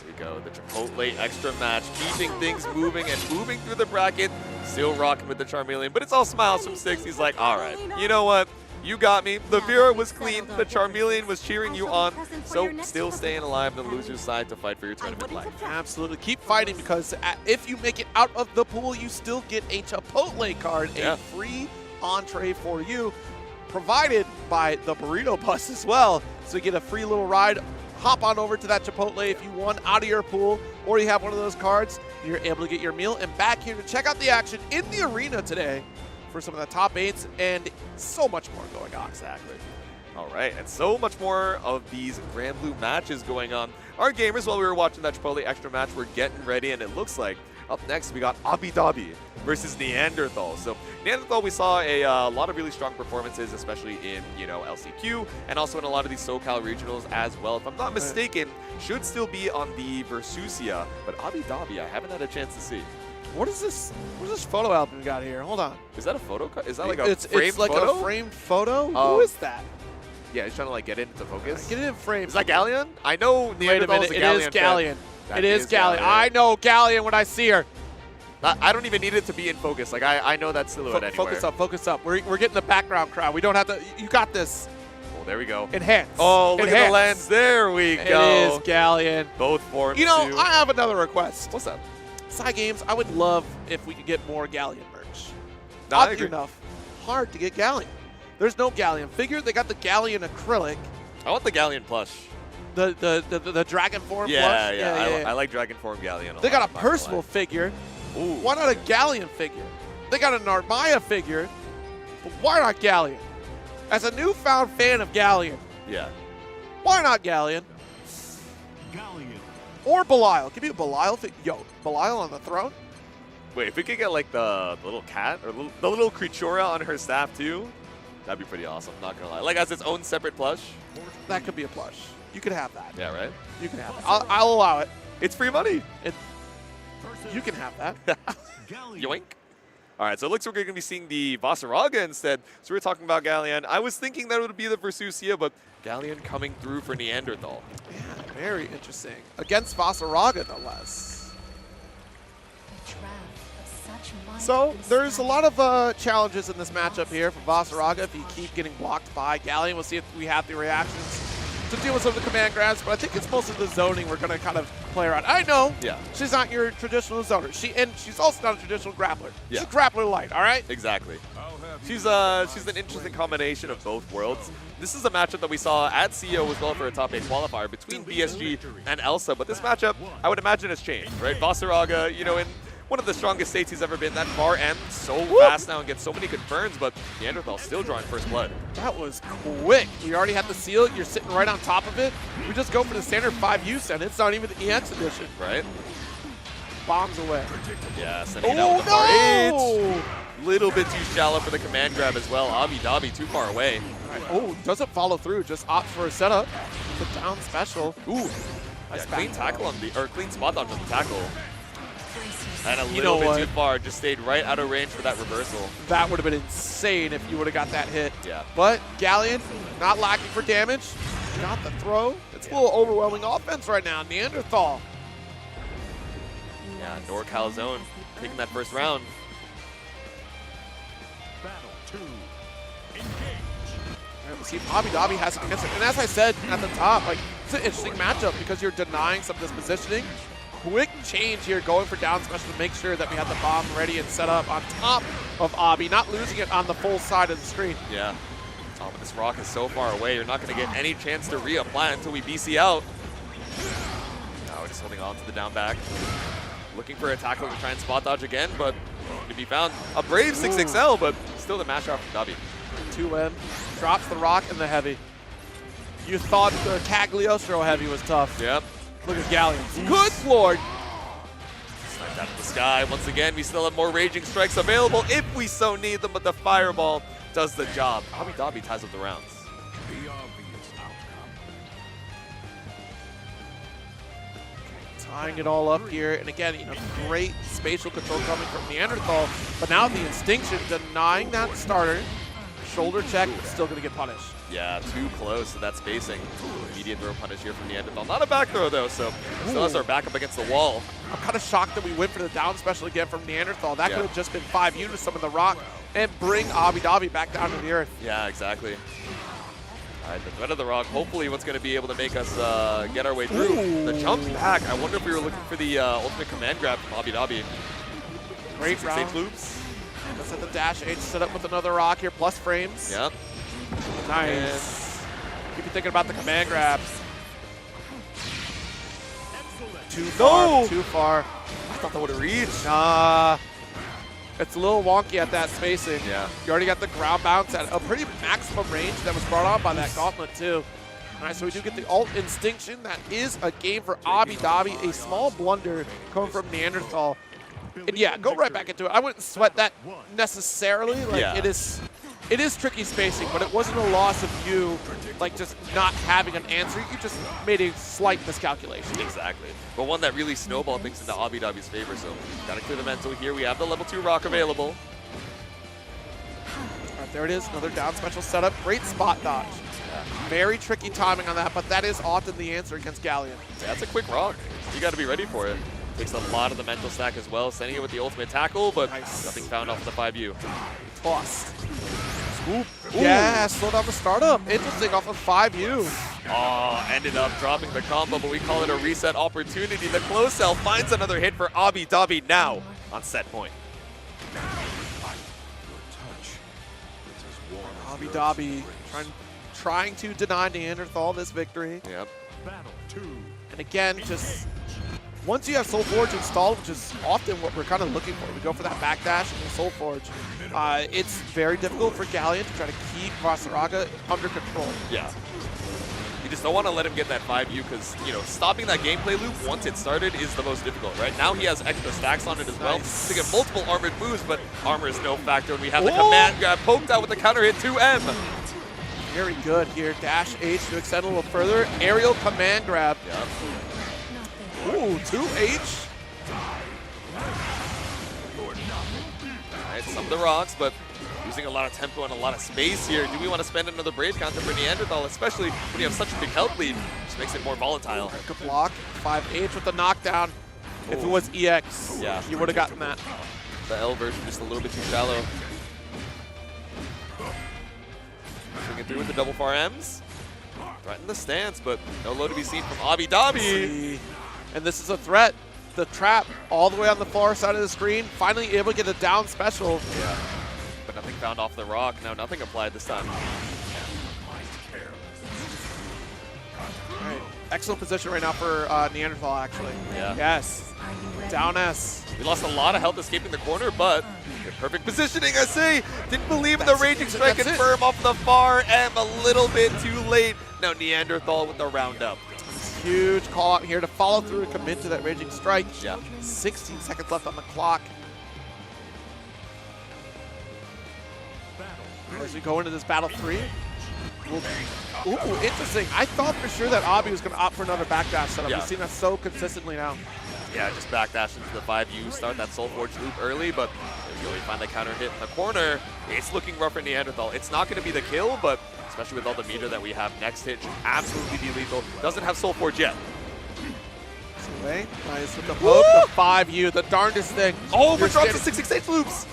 There you go, the Chipotle extra match, keeping things moving and moving through the bracket. Still rocking with the Charmeleon, but it's all smiles from Styx. He's like, all right, you know what? You got me. The Vera was clean. The Charmeleon was cheering you on. So still staying alive on the loser's side to fight for your tournament life. Absolutely. Keep fighting, because if you make it out of the pool, you still get a Chipotle card, a free entree for you, provided by the Burrito Bus as well. So you get a free little ride. Hop on over to that Chipotle if you won out of your pool, or you have one of those cards. You're able to get your meal. And back here to check out the action in the arena today for some of the top 8s and so much more going on. Exactly. All right, and so much more of these Granblue matches going on. Our gamers, while we were watching that Chipotle extra match, were getting ready, and it looks like Up next, we got Dhabi versus Neanderthal. So Neanderthal, we saw a lot of really strong performances, especially in, you know, LCQ, and also in a lot of these SoCal regionals as well. If I'm not mistaken, should still be on the Versusia, but Dhabi, I haven't had a chance to see. What is this? What is this photo album we got here? Hold on. Is that a photo? Is that like a framed it's like photo? a framed photo? Who is that? Yeah, he's trying to like get into focus. Get it in frame. Is that Galleon? I know Neanderthal is a Galleon. It is Galleon. Fan. It is Galleon. I know Galleon when I see her. I don't even need it to be in focus. Like I know that silhouette anywhere. Focus up, focus up. We're getting the background crowd. We don't have to. You got this. Oh, there we go. Enhance. Oh, look Enhance. at the lens. There we go. It is Galleon. Both forms. You know, too. I have another request. What's that? Side games, I would love if we could get more Galleon merch. No, I Oddly agree. enough, hard to get Galleon. There's no Galleon figure. They got the Galleon acrylic. I want the Galleon plush. The dragon form Yeah, plush. yeah. I like dragon form Galleon. They got a Percival figure. Ooh. Why not a Galleon figure? They got an Narmaya figure, but why not Galleon? As a newfound fan of Galleon, Yeah. why not Galleon? Or Belial. Give me a Belial figure. Yo, Belial on the throne? Wait, if we could get like the little cat or the little Creatura on her staff too, that'd be pretty awesome. Not gonna lie. Like as its own separate plush. That could be a plush. You could have that. Yeah, right. You can have it. I'll allow it. It's free money. You can have that. Yoink. All right, so it looks like we're going to be seeing the Vasaraga instead. So we were talking about Galleon. I was thinking that it would be the Versusia, but Galleon coming through for Neanderthal. Yeah, very interesting. Against Vasaraga, no less. So there's a lot of challenges in this matchup here for Vasaraga if you keep getting blocked by Galleon. We'll see if we have the reactions to deal with some of the command grabs, but I think it's most of the zoning we're going to kind of play around. I know she's not your traditional zoner. She's also not a traditional grappler. Yeah. She's grappler light, all right? Exactly. She's an interesting combination of both worlds. This is a matchup that we saw at CEO as well for a top 8 qualifier between BSG and Elsa, but this matchup, I would imagine, has changed, right? Vasaraga, you know, in one of the strongest states he's ever been, that far end so fast now and gets so many confirms, but Neanderthal still drawing first blood. That was quick. We already had the seal. You're sitting right on top of it. We just go for the standard 5 use, and it's not even the EX edition. Right? Bombs away. Yeah, sending it out with the far 8. Little bit too shallow for the command grab as well. Dhabi too far away. Right. Oh, doesn't follow through. Just opts for a setup. The down special. Ooh. Yeah, clean tackle on the, or clean spot dodge on the tackle. And a You know little bit what? too far. Just stayed right out of range for that reversal. That would have been insane if you would have got that hit. Yeah. But Galleon, not lacking for damage. Got the throw. It's a little overwhelming offense right now. Neanderthal. Yeah, NorCal zone taking that first round. We'll see if Dhabi has some answer. And as I said at the top, like, it's an interesting matchup because you're denying some of this positioning. Quick change here, going for down special to make sure that we have the bomb ready and set up on top of Dhabi, not losing it on the full side of the screen. Yeah. Oh, but this rock is so far away, you're not going to get any chance to reapply until we BC out. Now we're just holding on to the down back. Looking for a tackle to try and spot dodge again, but to be found. A brave 6XL, but still the mash out from Dhabi. 2M, drops the rock and the heavy. You thought the Cagliostro heavy was tough. Yep. Look at Galleon. Good lord. Sniped out of the sky. Once again, we still have more Raging Strikes available if we so need them, but the Fireball does the job. Dhabi ties up the rounds. Tying it all up here, and again, you know, great spatial control coming from Neanderthal, but now the Instinction denying that starter. Shoulder check, but still going to get punished. Yeah, too close to that spacing. Immediate throw punish here from Neanderthal. Not a back throw, though, so still has our back up against the wall. I'm kind of shocked that we went for the down special again from Neanderthal. That Yeah. could have just been 5 units, some of the rock, and bring Dhabi back down to the earth. Yeah, exactly. All right, the threat of the rock, hopefully what's going to be able to make us get our way through. Ooh. The jump back, I wonder if we were looking for the ultimate command grab from Dhabi. Great round. Loops. Let's hit the dash H, set up with another rock here, plus frames. Yep. Nice. Keep you thinking about the command grabs. Too far, too far. I thought that would have reached. It's a little wonky at that spacing. Yeah. You already got the ground bounce at a pretty maximum range that was brought on by that gauntlet too. All right, so we do get the ult Instinction. That is a game for Dhabi. A small blunder coming from Neanderthal. And yeah, go right back into it. I wouldn't sweat that necessarily. Like Yeah. it is tricky spacing, but it wasn't a loss of you like just not having an answer. You just made a slight miscalculation. Exactly. But one that really snowballed things into Abidabi's favor. So gotta clear the mental here. We have the level 2 rock available. All right, there it is. Another down special setup. Great spot dodge. Very tricky timing on that, but that is often the answer against Galleon. Yeah, that's a quick rock. You got to be ready for it. Takes a lot of the mental stack as well, sending it with the ultimate tackle, but nothing found off the 5U. Tossed. Scoop. Yeah, slow down the startup. Interesting off of 5U. Oh, ended up dropping the combo, but we call it a reset opportunity. The close cell finds another hit for Abidabi now on set point. Abidabi trying to deny Neanderthal this victory. Yep. And again, just once you have Soul Forge installed, which is often what we're kind of looking for, we go for that backdash and the Soul Forge. It's very difficult for Galleon to try to keep Vasaraga under control. Yeah. You just don't want to let him get that 5U because, you know, stopping that gameplay loop once it started is the most difficult, right? Now he has extra stacks on it as well to get multiple armored moves, but armor is no factor when we have the command grab poked out with the counter hit 2M. Very good here. Dash H to extend a little further. Aerial command grab. Yep. Ooh, 2H. Alright, some of the rocks, but using a lot of tempo and a lot of space here. Do we want to spend another Brave counter for Neanderthal, especially when you have such a big health lead, which makes it more volatile. Good block. 5H with the knockdown. Ooh. If it was EX, yeah, you would have gotten that. The L version just a little bit too shallow. Swinging through with the double far M's. Threaten the stance, but no low to be seen from Abidabi. And this is a threat. The trap all the way on the far side of the screen. Finally able to get a down special. Yeah. But nothing found off the rock. No, nothing applied this time. All right. Excellent position right now for Neanderthal, actually. Yeah. Yes. Down S. We lost a lot of health escaping the corner, but perfect positioning, I say. Didn't believe in the Raging Strike confirm off the far M a little bit too late. Now Neanderthal with the roundup. Huge call out here to follow through and commit to that Raging Strike. Yeah. 16 seconds left on the clock. As we go into this battle 3. Ooh, interesting. I thought for sure that Abi was going to opt for another backdash setup. Yeah. We've seen that so consistently now. Yeah, just backdash into the 5U, start that Soul Forge loop early, but you really find that counter hit in the corner. It's looking rough for Neanderthal. It's not going to be the kill, but especially with all the meter that we have, next hit should absolutely be lethal. Doesn't have Soul Forge yet. Anyway, nice with the poke, the 5U, the darndest thing. Oh, but drops the 668 loops.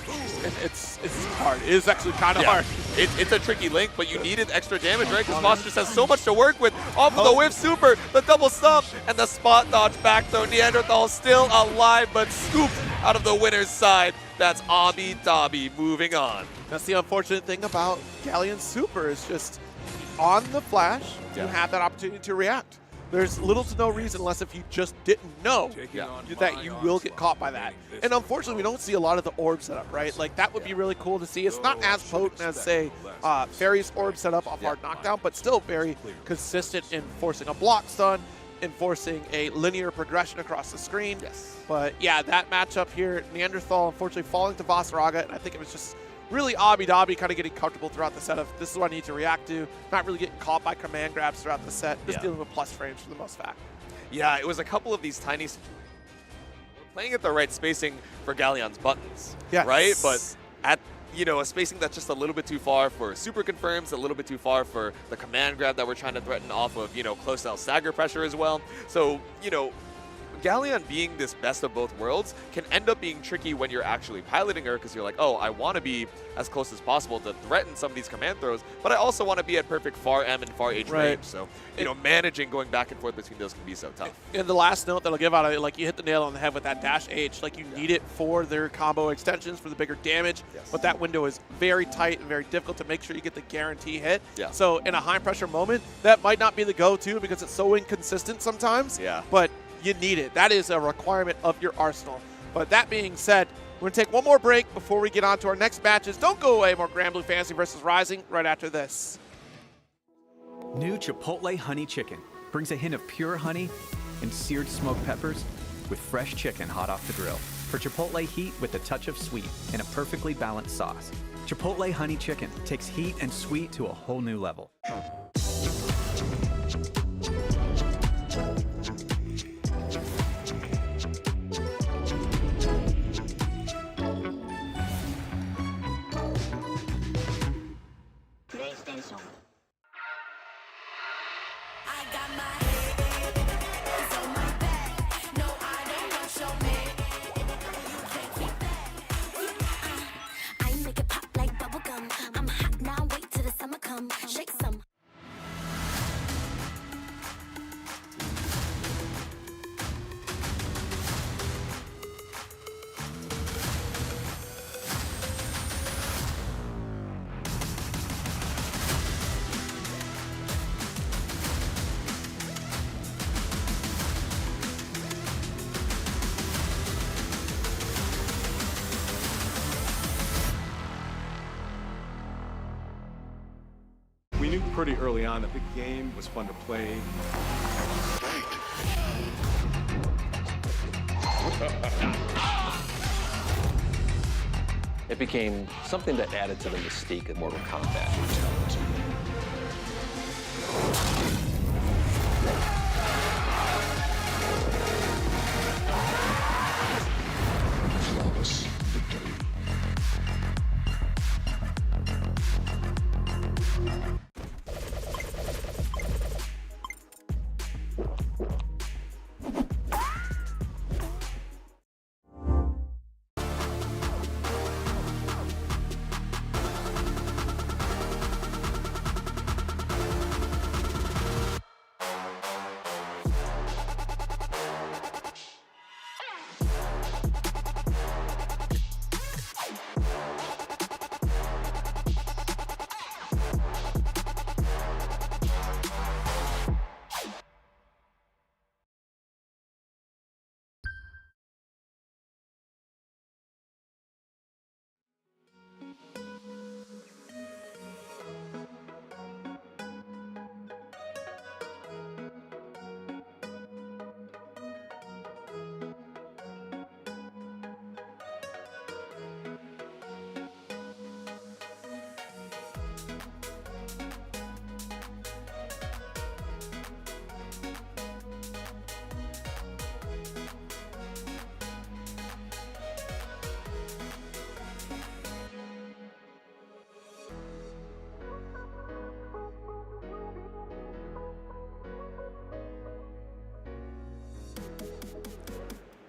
It's hard. It is actually kind of hard. It's a tricky link, but you needed extra damage, right? Because Moss just has so much to work with. Off of the whiff super, the double stomp, and the spot dodge back throw. Neanderthal still alive, but scooped out of the winner's side. That's Abidabi moving on. That's the unfortunate thing about Galleon Super is just on the flash, you have that opportunity to react. There's little to no reason unless if you just didn't know that you will get caught by that. And unfortunately, we don't see a lot of the orb setup, right? Like, that would be really cool to see. It's not as potent as, say, Fairy's orb setup off hard knockdown, but still very consistent in forcing a block stun, enforcing a linear progression across the screen. But yeah, that matchup here, Neanderthal unfortunately falling to Vasaraga, and I think it was just really Abidabi kind of getting comfortable throughout the set of this is what I need to react to, not really getting caught by command grabs throughout the set, just dealing with plus frames for the most fact. Yeah, it was a couple of these tiny playing at the right spacing for Galleon's buttons, right? But at, you know, a spacing that's just a little bit too far for super confirms, a little bit too far for the command grab that we're trying to threaten off of, you know, close cell stagger pressure as well. So, you know, Galleon being this best of both worlds can end up being tricky when you're actually piloting her because you're like, oh, I want to be as close as possible to threaten some of these command throws, but I also want to be at perfect far M and far H range. So, you know, managing going back and forth between those can be so tough. And the last note that I'll give out of it, like you hit the nail on the head with that dash H, like you need it for their combo extensions for the bigger damage, but that window is very tight and very difficult to make sure you get the guarantee hit. So in a high pressure moment, that might not be the go-to because it's so inconsistent sometimes, but you need it. That is a requirement of your arsenal. But that being said, we're going to take one more break before we get on to our next matches. Don't go away. More Granblue Fantasy versus Rising right after this. New Chipotle Honey Chicken brings a hint of pure honey and seared smoked peppers with fresh chicken hot off the grill. for Chipotle heat with a touch of sweet in a perfectly balanced sauce. Chipotle Honey Chicken takes heat and sweet to a whole new level. PlayStation. Shake some. We knew pretty early on that the game was fun to play. It became something that added to the mystique of Mortal Kombat. Flawless victory.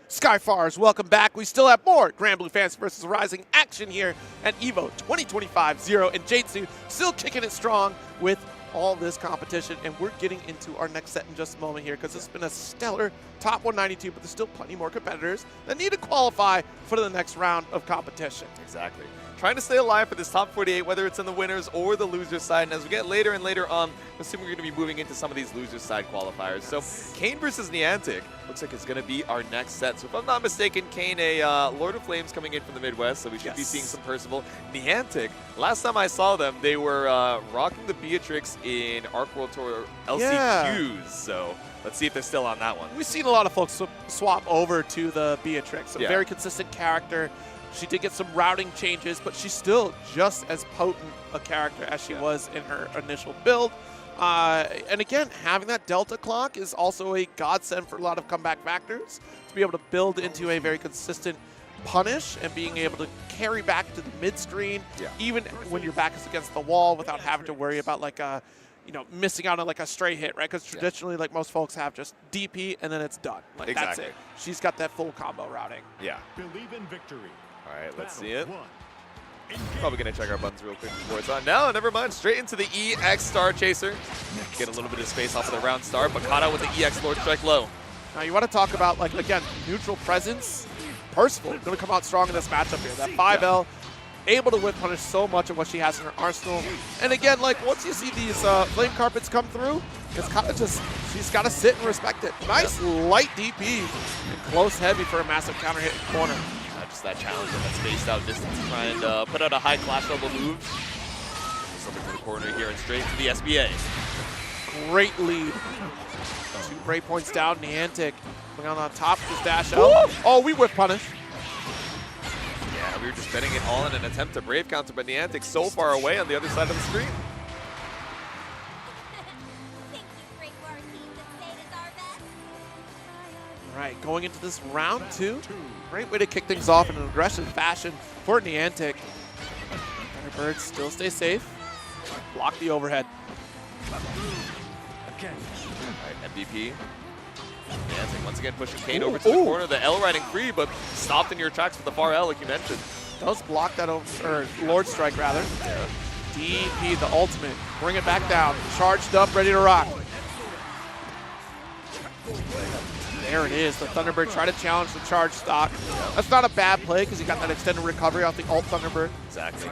Skyfarers, welcome back. We still have more Granblue Fans vs. Rising action here at EVO 2025 Zero, and Jatsu still kicking it strong with all this competition, and we're getting into our next set in just a moment here because it's been a stellar top 192, but there's still plenty more competitors that need to qualify for the next round of competition. Exactly. Trying to stay alive for this top 48, whether it's in the winners or the losers side. And as we get later and later on, I assume we're going to be moving into some of these losers side qualifiers. So Kane versus Niantic looks like it's going to be our next set. So if I'm not mistaken, Kane, a Lord of Flames coming in from the Midwest, so we should be seeing some Percival. Niantic, last time I saw them, they were rocking the Beatrix in Arc World Tour LCQs. So let's see if they're still on that one. We've seen a lot of folks swap over to the Beatrix. A Yeah. very consistent character. She did get some routing changes, but she's still just as potent a character as she was in her initial build. And again, having that Delta clock is also a godsend for a lot of comeback factors. To be able to build into a very consistent punish and being able to carry back to the mid-screen, even when your back is against the wall without having to worry about like a, you know, missing out on like a stray hit, right? Because traditionally, like most folks have just DP and then it's done. Like that's it. She's got that full combo routing. Yeah. Believe in victory. All right, let's see it. Probably going to check our buttons real quick before it's on. No, never mind. Straight into the EX Star Chaser. Get a little bit of space off of the round star, but caught out with the EX Lord Strike low. Now you want to talk about, like, again, neutral presence. Percival going to come out strong in this matchup here. That 5L, able to whip punish so much of what she has in her arsenal. And again, like, once you see these flame carpets come through, it's kind of just, she's got to sit and respect it. Nice light DP and close heavy for a massive counter hit in the corner. Just that challenge of that spaced out distance, trying to put out a high clash level move. Something to the corner here and straight to the SBA. Great lead. 2 break points down. Niantic going on top of his dash out. Oh, we whip punish. are just betting it all in an attempt to Brave counter, but Niantic so far away on the other side of the screen. All right, going into this round 2. Great way to kick things off in an aggressive fashion for Niantic. Thunderbirds still stay safe. Block the overhead. All right, MVP. Niantic once again pushing Kane over to the corner. The L riding free, but stopped in your tracks with the far L, like you mentioned. Does block that over, or Lord Strike rather. Yeah. DP, the ultimate. Bring it back down. Charged up, ready to rock. There it is. The Thunderbird try to challenge the charge stock. That's not a bad play because he got that extended recovery off the ult Thunderbird. Exactly.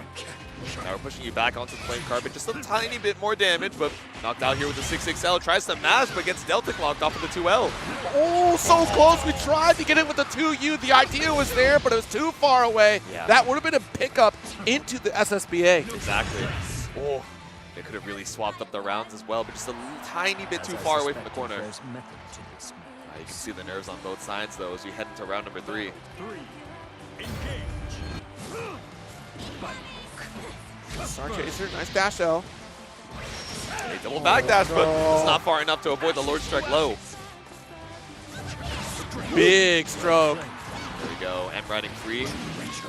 Now we're pushing you back onto the flame carpet. Just a tiny bit more damage, but knocked out here with the 6XL. Tries to mash, but gets Delta clocked off of the 2L. Oh, so close. We tried to get it with the 2U. The idea was there, but it was too far away. Yeah. That would have been a pickup into the SSBA. Exactly. Oh, they could have really swapped up the rounds as well, but just a tiny bit too far away from the corner. You can see the nerves on both sides, though, as we head into round number 3. Star Chaser, nice dash L. Hey, double backdash, but it's not far enough to avoid the Lord Strike low. Big stroke. There we go, M riding free.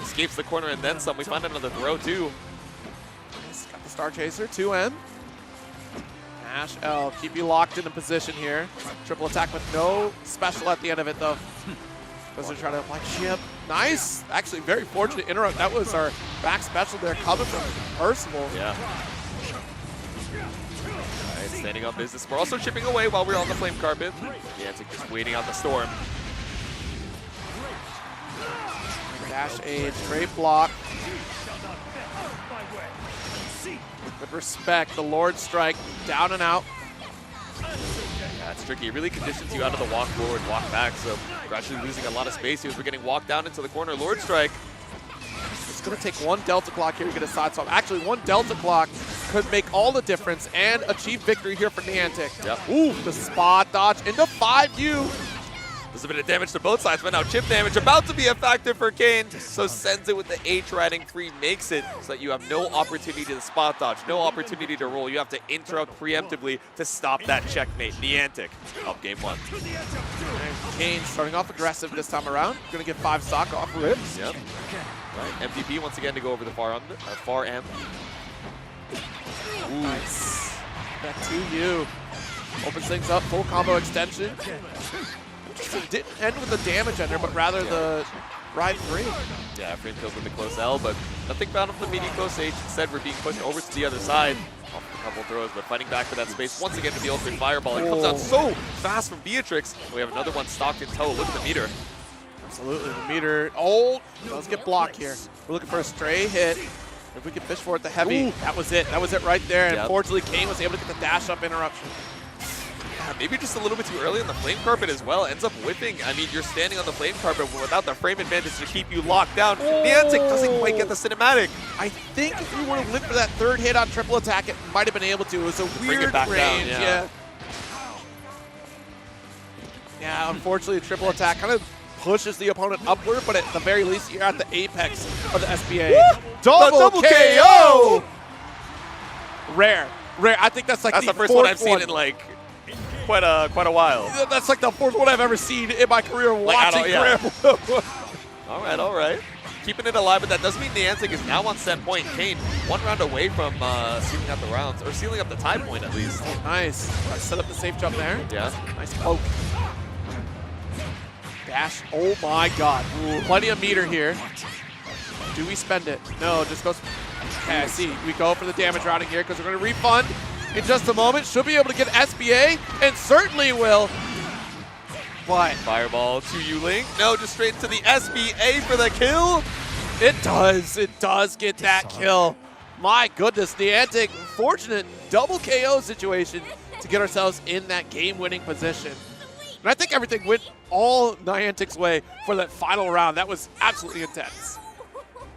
Escapes the corner and then some. We find another throw, too. Got the Star Chaser, 2M. Dash L, keep you locked in a position here. Triple attack with no special at the end of it, though. Those are trying to apply chip. Nice. Actually, very fortunate interrupt. That was our back special there coming from Percival. Yeah. All right, standing on business. We're also chipping away while we're on the flame carpet. Niantic just waiting out the storm. Dash Age, great block. With respect, the Lord Strike down and out. Yeah, it's tricky. It really conditions you out of the walk forward, walk back, so we're actually losing a lot of space here as we're getting walked down into the corner. Lord Strike. It's going to take one Delta Clock here to get a side swap. Actually, one Delta Clock could make all the difference and achieve victory here for Niantic. Yep. Ooh, the spot dodge into 5U. There's a bit of damage to both sides, but now chip damage about to be a factor for Kane. So sends it with the H riding free, makes it so that you have no opportunity to spot dodge, no opportunity to roll. You have to interrupt preemptively to stop that checkmate. Niantic up game 1. And Kane starting off aggressive this time around. Going to get 5 stock off rip. Yep. Right. MVP once again to go over the far M. Ooh. Nice. That 2U opens things up. Full combo extension. It didn't end with the damage ender, but rather the ride free. Yeah, frame kills with the close L, but nothing found off the medium close H. Instead, we're being pushed over to the other side. Off a couple throws, but fighting back for that space once again with the ultimate fireball. It comes out so fast from Beatrix. We have another one stocked in tow. Look at the meter. Absolutely, the meter. Oh, let's get blocked here. We're looking for a stray hit. If we can fish for it, the heavy. Ooh. That was it. That was it right there. And fortunately, Kane was able to get the dash up interruption. Maybe just a little bit too early on the flame carpet as well. Ends up whipping. I mean, you're standing on the flame carpet without the frame advantage to keep you locked down. Niantic doesn't quite get the cinematic. I think if we would have lived for that third hit on triple attack, it might have been able to. It was a weird range. Down, yeah, unfortunately, the triple attack kind of pushes the opponent upward, but at the very least, you're at the apex of the SBA. Double KO! Rare. I think that's like the first one I've seen in like quite a while. That's like the 4th one I've ever seen in my career watching Granblue. All right. Keeping it alive, but that does mean Niantic is now on set point. Kane, 1 round away from sealing out the rounds, or sealing up the tie point at least. Nice. Set up the safe jump there. Yeah. Nice poke. Dash. Oh my god. Ooh, plenty of meter here. Do we spend it? No, just goes. Okay, I see. We go for the damage routing here because we're going to refund in just a moment. Should be able to get SBA, and certainly will. But fireball to you, Link. No, just straight into the SBA for the kill. It does. It does get that kill. My goodness, Niantic, fortunate double KO situation to get ourselves in that game-winning position. And I think everything went all Niantic's way for that final round. That was absolutely intense.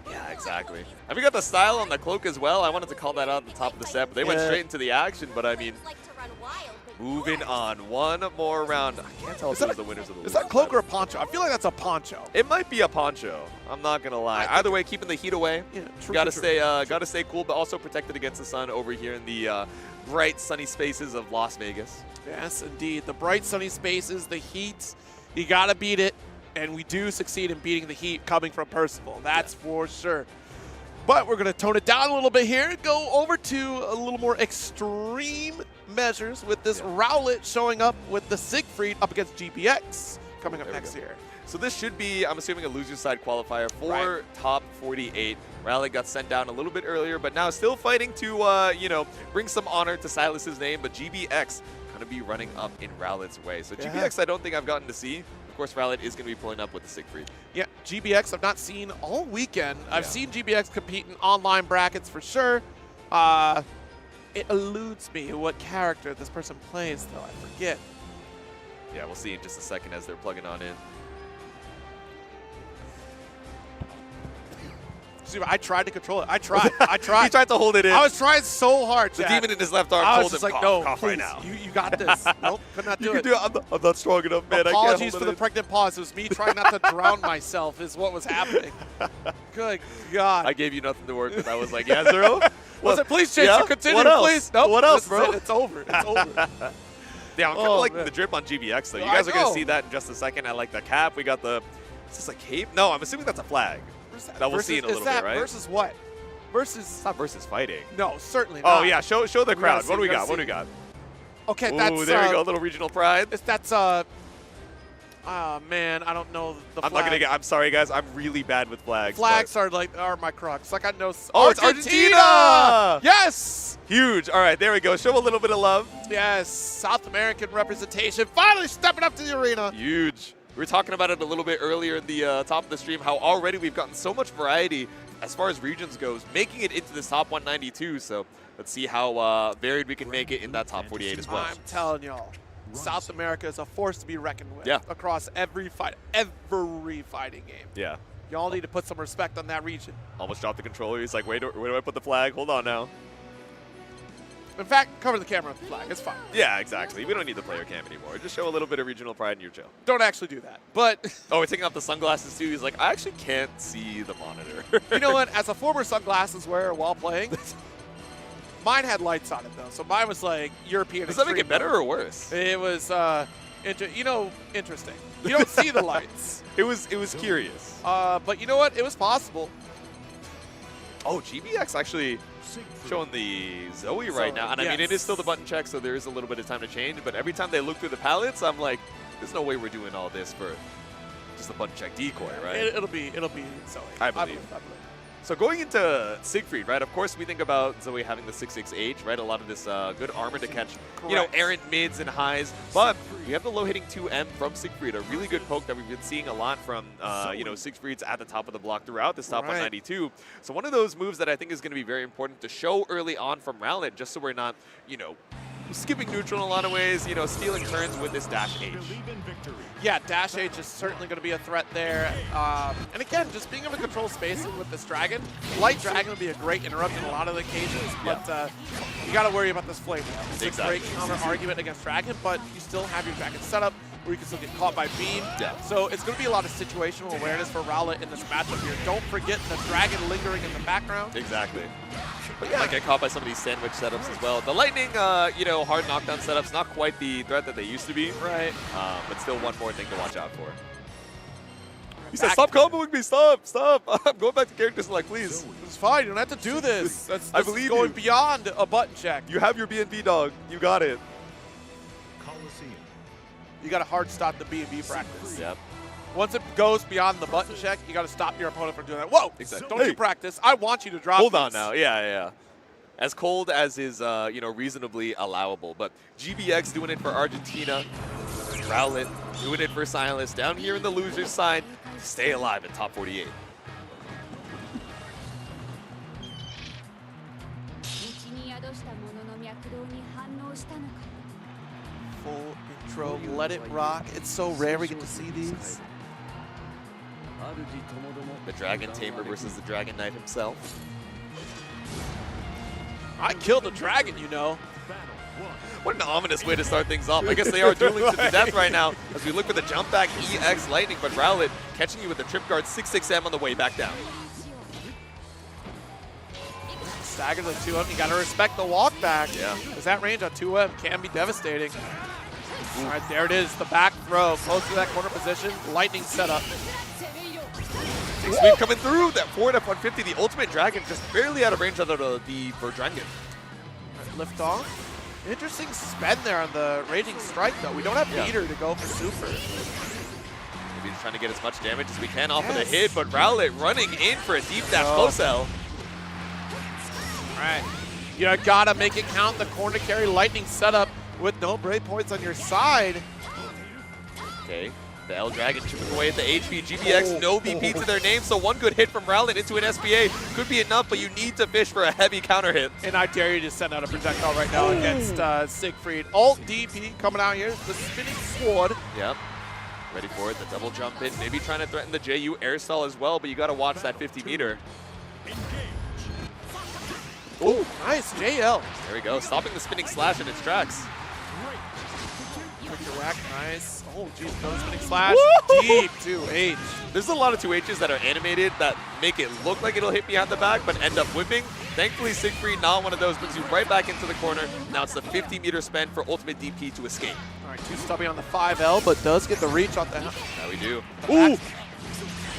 Yeah, exactly. And we got the style on the cloak as well. I wanted to call that out at the top of the set, but they went straight into the action. But I mean, Moving on, one more round. I can't tell if those are the winners of the Is that cloak or a poncho? I feel like that's a poncho. It might be a poncho. I'm not gonna lie. Either way, keeping the heat away. Yeah, Gotta stay cool, but also protected against the sun over here in the bright, sunny spaces of Las Vegas. Yes, indeed. The bright, sunny spaces, the heat. You gotta beat it, and we do succeed in beating the heat coming from Percival. That's for sure. But we're gonna tone it down a little bit here and go over to a little more extreme measures with this Rowlet showing up with the Siegfried up against GBX coming up next year. So this should be, I'm assuming, a loser side qualifier for top 48. Rowlet got sent down a little bit earlier, but now still fighting to, you know, bring some honor to Silas's name. But GBX going to be running up in Rowlet's way. So GBX, I don't think I've gotten to see. Of course, Rowlet is going to be pulling up with the Siegfried. Yeah, GBX I've not seen all weekend. I've seen GBX compete in online brackets for sure. It eludes me what character this person plays, though. I forget. Yeah, we'll see in just a second as they're plugging on in. See, I tried to control it. I tried. I tried. He tried to hold it in. I was trying so hard, The Jack. demon in his left arm I told was just him, like, cough, no, cough please, right now. you got this. Nope, could not do You it. can do it. I'm not strong enough, man. Apologies I can't for the pregnant pause. It was me trying not to drown myself is what was happening. Good God. I gave you nothing to work with. I was like, yeah, Zero? Was it? Please change Yeah? to continue, What else? please. Nope. What else, This is bro? it. It's over. It's over. Yeah, I'm kind of Oh, liking man. the drip on GBX, though. You I guys are going to know. see that in just a second. I like the cap. We got the, is this a cape? No, I'm assuming that's a flag. That we'll see in a little bit, right? Versus what? Versus. It's not versus fighting. No, certainly not. Oh, yeah, show the crowd. What do we got? What do we got? Okay, Ooh, that's. there we go, a little regional pride. That's oh man, I don't know the I'm flag. not gonna get. I'm sorry, guys. I'm really bad with flags. Flags are my crux. Like I know. Oh, it's Argentina! Yes. Huge. All right, there we go. Show a little bit of love. Yes, South American representation finally stepping up to the arena. Huge. We were talking about it a little bit earlier in the top of the stream, how already we've gotten so much variety as far as regions goes, making it into this top 192. So let's see how varied we can make it in that top 48 as well. I'm telling y'all, South America is a force to be reckoned with. Yeah. Across every fighting game. Yeah. Y'all need to put some respect on that region. Almost dropped the controller. He's like, wait, where do I put the flag? Hold on now. In fact, cover the camera with the flag. It's fine. Yeah, exactly. We don't need the player cam anymore. Just show a little bit of regional pride in your chill. Don't actually do that. But oh, we're taking off the sunglasses too. He's like, I actually can't see the monitor. You know what? As a former sunglasses wearer while playing, mine had lights on it though. So mine was like European. Does that make it better or worse? It was, interesting. You don't see the lights. It was curious. But you know what? It was possible. Oh, GBX actually showing the Zoe right now. And I mean, it is still the button check, so there is a little bit of time to change. But every time they look through the palettes, I'm like, there's no way we're doing all this for just a button check decoy, right? It'll be Zoe. I believe. So going into Siegfried, right, of course we think about Zoe having the 668, right? A lot of this good armor to catch, you know, errant mids and highs. But we have the low-hitting 2M from Siegfried, a really good poke that we've been seeing a lot from, you know, Siegfried's at the top of the block throughout this top 192. So one of those moves that I think is going to be very important to show early on from Rowlet, just so we're not, you know, skipping neutral in a lot of ways, you know, stealing turns with this dash H. Yeah, dash H is certainly going to be a threat there. And again, just being able to control spacing with this dragon. Light dragon would be a great interrupt in a lot of the occasions, but you got to worry about this flame wheel. It's a great counter argument against dragon, but you still have your dragon setup where you can still get caught by beam. Yeah. So it's going to be a lot of situational awareness for Rowlet in this matchup here. Don't forget the dragon lingering in the background. Exactly. But yeah, like get caught by some of these sandwich setups as well. The lightning, you know, hard knockdown setups, not quite the threat that they used to be. Right. But still one more thing to watch out for. He said, stop comboing me, stop. I'm going back to characters like, please. It's fine, you don't have to do this. I believe is going beyond a button check. You have your BNB dog. You got it. You got to hard stop the B&B practice. Yep. Once it goes beyond the button check, you got to stop your opponent from doing that. Whoa! Exactly. Don't you practice. I want you to drop Hold on this. now. Yeah. As cold as is, you know, reasonably allowable. But GBX doing it for Argentina. Rowlet doing it for Silas. Down here in the loser's side, stay alive in top 48. Full intro, let it rock. It's so rare we get to see these. The Dragon Tamer versus the Dragon Knight himself. I killed a dragon, you know. What an ominous way to start things off. I guess they are dueling to the death right now as we look for the jump back EX Lightning, but Rowlet catching you with the trip guard 6-6M on the way back down. Stagger the 2M. You got to respect the walk back. Yeah. Because that range on 2M can be devastating. All right, there it is. The back throw. Close to that corner position. Lightning setup. Big sweep coming through. That forward up 150. The ultimate dragon just barely out of range of the Verdrangen. Lift off. Interesting spend there on the Raging Strike, though. We don't have meter to go for super. Maybe just trying to get as much damage as we can off of the hit, but Rowlet running in for a deep dash close L. All right. You gotta make it count. The corner carry Lightning setup with no break points on your side. Okay. The L Dragon chipping away at the HP. GBX, no BP to their name, so one good hit from Rowlet into an SPA could be enough, but you need to fish for a heavy counter hit. And I dare you to send out a projectile right now against Siegfried. Alt DP coming out here. The spinning sword. Yep. Ready for it. The double jump in. Maybe trying to threaten the JU air stall as well, but you got to watch that 50 meter. Ooh, nice JL. There we go. Stopping the spinning slash in its tracks. Quick whack, nice. Oh, geez, no spinning slash. Deep 2H. There's a lot of 2Hs that are animated that make it look like it'll hit behind the back, but end up whipping. Thankfully, Siegfried, not one of those, brings you right back into the corner. Now it's the 50 meter spend for ultimate DP to escape. All right, too stubby on the 5L, but does get the reach off the... Now we do. Ooh!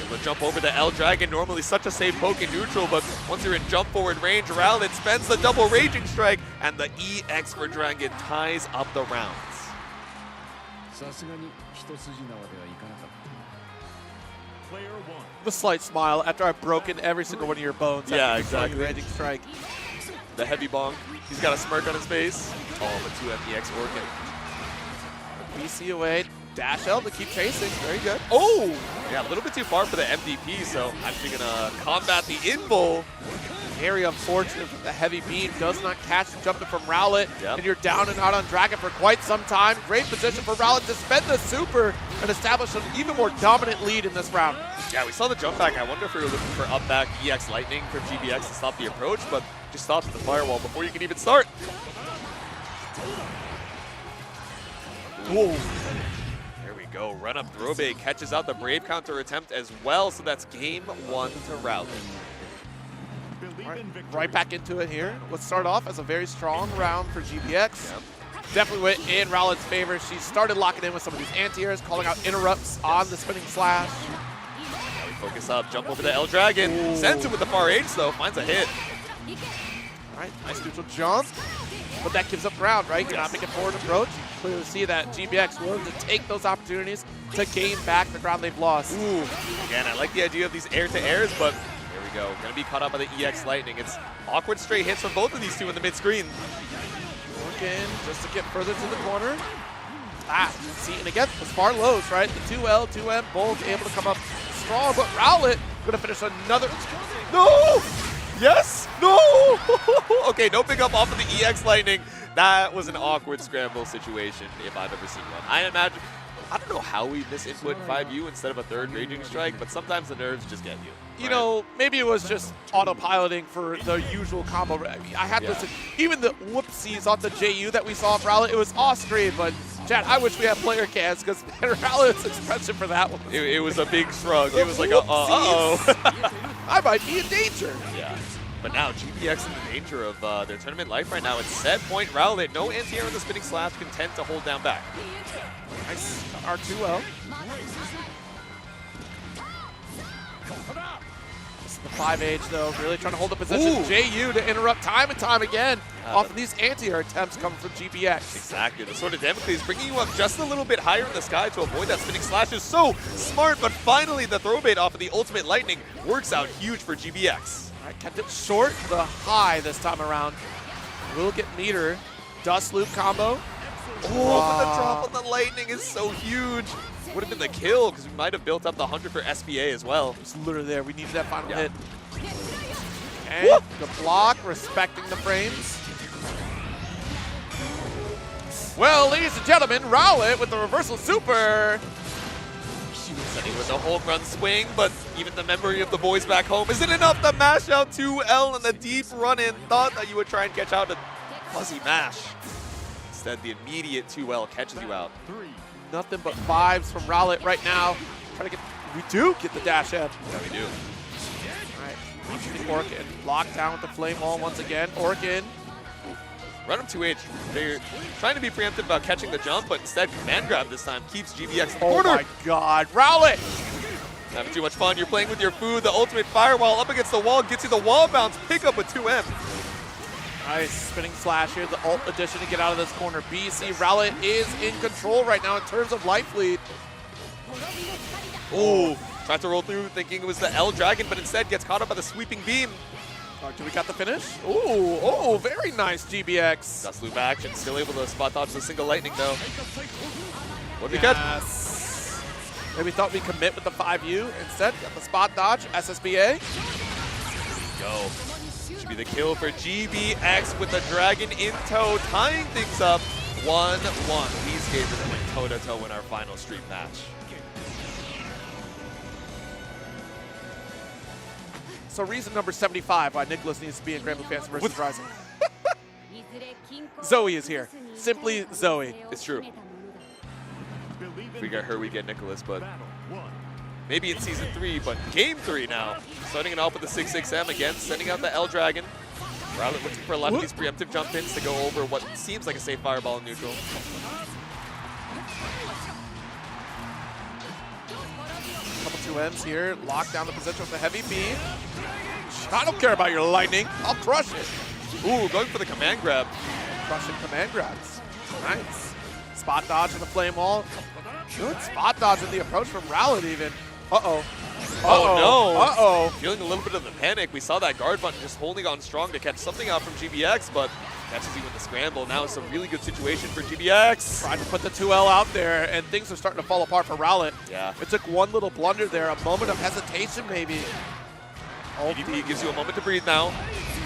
Able to jump over the L Dragon, normally such a safe poke in neutral, but once you're in jump forward range, Rowlet spends the double Raging Strike, and the EX for Dragon ties up the rounds. The slight smile after I've broken every single one of your bones. Yeah, exactly. Raging Strike. The heavy bonk. He's got a smirk on his face. Oh, but 2M EX working. BC away. Dash L to keep chasing. Very good. Oh! Yeah, a little bit too far for the MDP, so actually going to combat the invul. Very unfortunate that the heavy beam does not catch the jumping from Rowlet, and you're down and out on Dragon for quite some time. Great position for Rowlet to spend the super and establish an even more dominant lead in this round. Yeah, we saw the jump back. I wonder if we were looking for up back EX Lightning from GBX to stop the approach, but just stopped at the firewall before you can even start. Whoa. There we go. Run up throw bait catches out the Brave counter attempt as well, so that's game 1 to Rowlet. Right back into it here. Let's start off as a very strong round for GBX. Definitely went in Rowlet's favor. She started locking in with some of these anti-airs, calling out interrupts on the spinning slash. Now we focus up, jump over the L Dragon. Sends it with the far H though, finds a hit. All right, nice neutral jump. But that gives up ground, right? You're not making forward approach. Clearly see that GBX willing to take those opportunities to gain back the ground they've lost. Ooh. Again, I like the idea of these air-to-airs, but there we go. Gonna be caught up by the EX Lightning. It's awkward straight hits from both of these two in the mid-screen. Working just to get further to the corner. See, and again, those far lows, right? The 2L, 2M, both able to come up strong, but Rowlet gonna finish another. No! Yes! No! Okay, no pickup off of the EX Lightning. That was an awkward scramble situation if I've ever seen one. I imagine, I don't know how we misinput 5U instead of a third Raging Strike, but sometimes the nerves just get you. You know, maybe it was just autopiloting for the usual combo. I had to listen, even the whoopsies off the JU that we saw from Rowlet, it was off screen, but Chad, I wish we had player cans because Rowlet's expression for that one. It was a big shrug. It was like, uh-oh. I might be in danger. Yeah. But now GBX in the danger of their tournament life right now. It's set point Rowlet. No anti-air with the spinning slash, content to hold down back. Nice R2L. This is the 5H though, really trying to hold the position. JU to interrupt time and time again off of these anti-air attempts coming from GBX. Exactly. The Sword of Damocles bringing you up just a little bit higher in the sky to avoid that spinning slash is so smart, but finally the throw bait off of the ultimate Lightning works out huge for GBX. Right, kept it short, the high this time around. Will get meter. Dust loop combo. Oh, but the drop on the Lightning is so huge. Would have been the kill because we might have built up the 100 for SPA as well. It's literally there. We needed that final hit. Okay, the block, respecting the frames. Well, ladies and gentlemen, Rowlet with the reversal super. Sending with the home run swing, but even the memory of the boys back home isn't enough to mash out 2L and the deep run in. Thought that you would try and catch out a fuzzy mash. Instead, the immediate 2L catches you out. Nothing but 5s from Rowlet right now. Trying to get, we do get the dash in. Yeah, we do. All right, Orchid locked down with the Flame Wall once again. Orchid. Run him 2H. They're trying to be preemptive about catching the jump, but instead command grab this time keeps GBX in the corner. Oh my god, Rowlet! Having too much fun. You're playing with your food. The ultimate firewall up against the wall gets you the wall bounce. Pick up with 2M. Nice spinning slash here. The ult addition to get out of this corner. BC Rowlet is in control right now in terms of life lead. Ooh, tried to roll through thinking it was the L Dragon, but instead gets caught up by the sweeping beam. Do we got the finish? Ooh, oh, very nice GBX. Dust loop action, still able to spot dodge the single lightning though. What did we catch? Maybe thought we'd commit with the 5U. Instead, got the spot dodge, SSBA. Go. Should be the kill for GBX with the dragon in tow, tying things up 1-1. These games are going toe-to-toe in our final stream match. So reason number 75 why Nicholas needs to be in Granblue Fantasy vs. Rising. Zoe is here. Simply Zoe. It's true. If we get her, we get Nicholas, but maybe in Season 3, but Game 3 now. Starting it off with the 6-6M again, sending out the L Dragon. Rowlet looking for a lot of these preemptive jump ins to go over what seems like a safe fireball in neutral. Couple 2Ms here, lock down the position with the heavy beam. I don't care about your lightning, I'll crush it. Ooh, going for the command grab. Crushing command grabs. Nice. Spot dodge in the flame wall. Good spot dodge in the approach from Rowlet even. Uh-oh. Oh no! Uh-oh. Feeling a little bit of the panic. We saw that guard button just holding on strong to catch something out from GBX, but catches you with the scramble. Now it's a really good situation for GBX. Trying to put the 2L out there, and things are starting to fall apart for Rowlet. Yeah. It took one little blunder there, a moment of hesitation maybe. EDP gives you a moment to breathe now.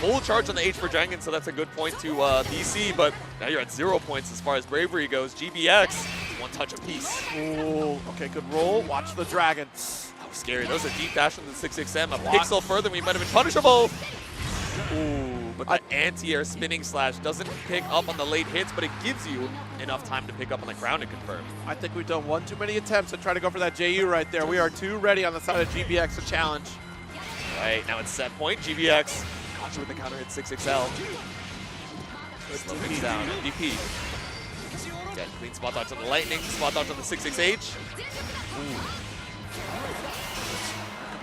Full charge on the H for Dragon, so that's a good point to BC, but now you're at 0 points as far as bravery goes. GBX, one touch apiece. Ooh, okay, good roll. Watch the Dragon. That was scary. That was a deep dash into the 6-6M. A pixel further, we might have been punishable. Ooh, but the anti-air spinning slash doesn't pick up on the late hits, but it gives you enough time to pick up on the ground and confirm. I think we've done one too many attempts to try to go for that JU right there. We are too ready on the side of GBX to challenge. Right, now it's set point. GBX caught you with the counter hit 6XL. Slow things down. DP. Again, clean spot dodge on the lightning, spot dodge on the 6-6H.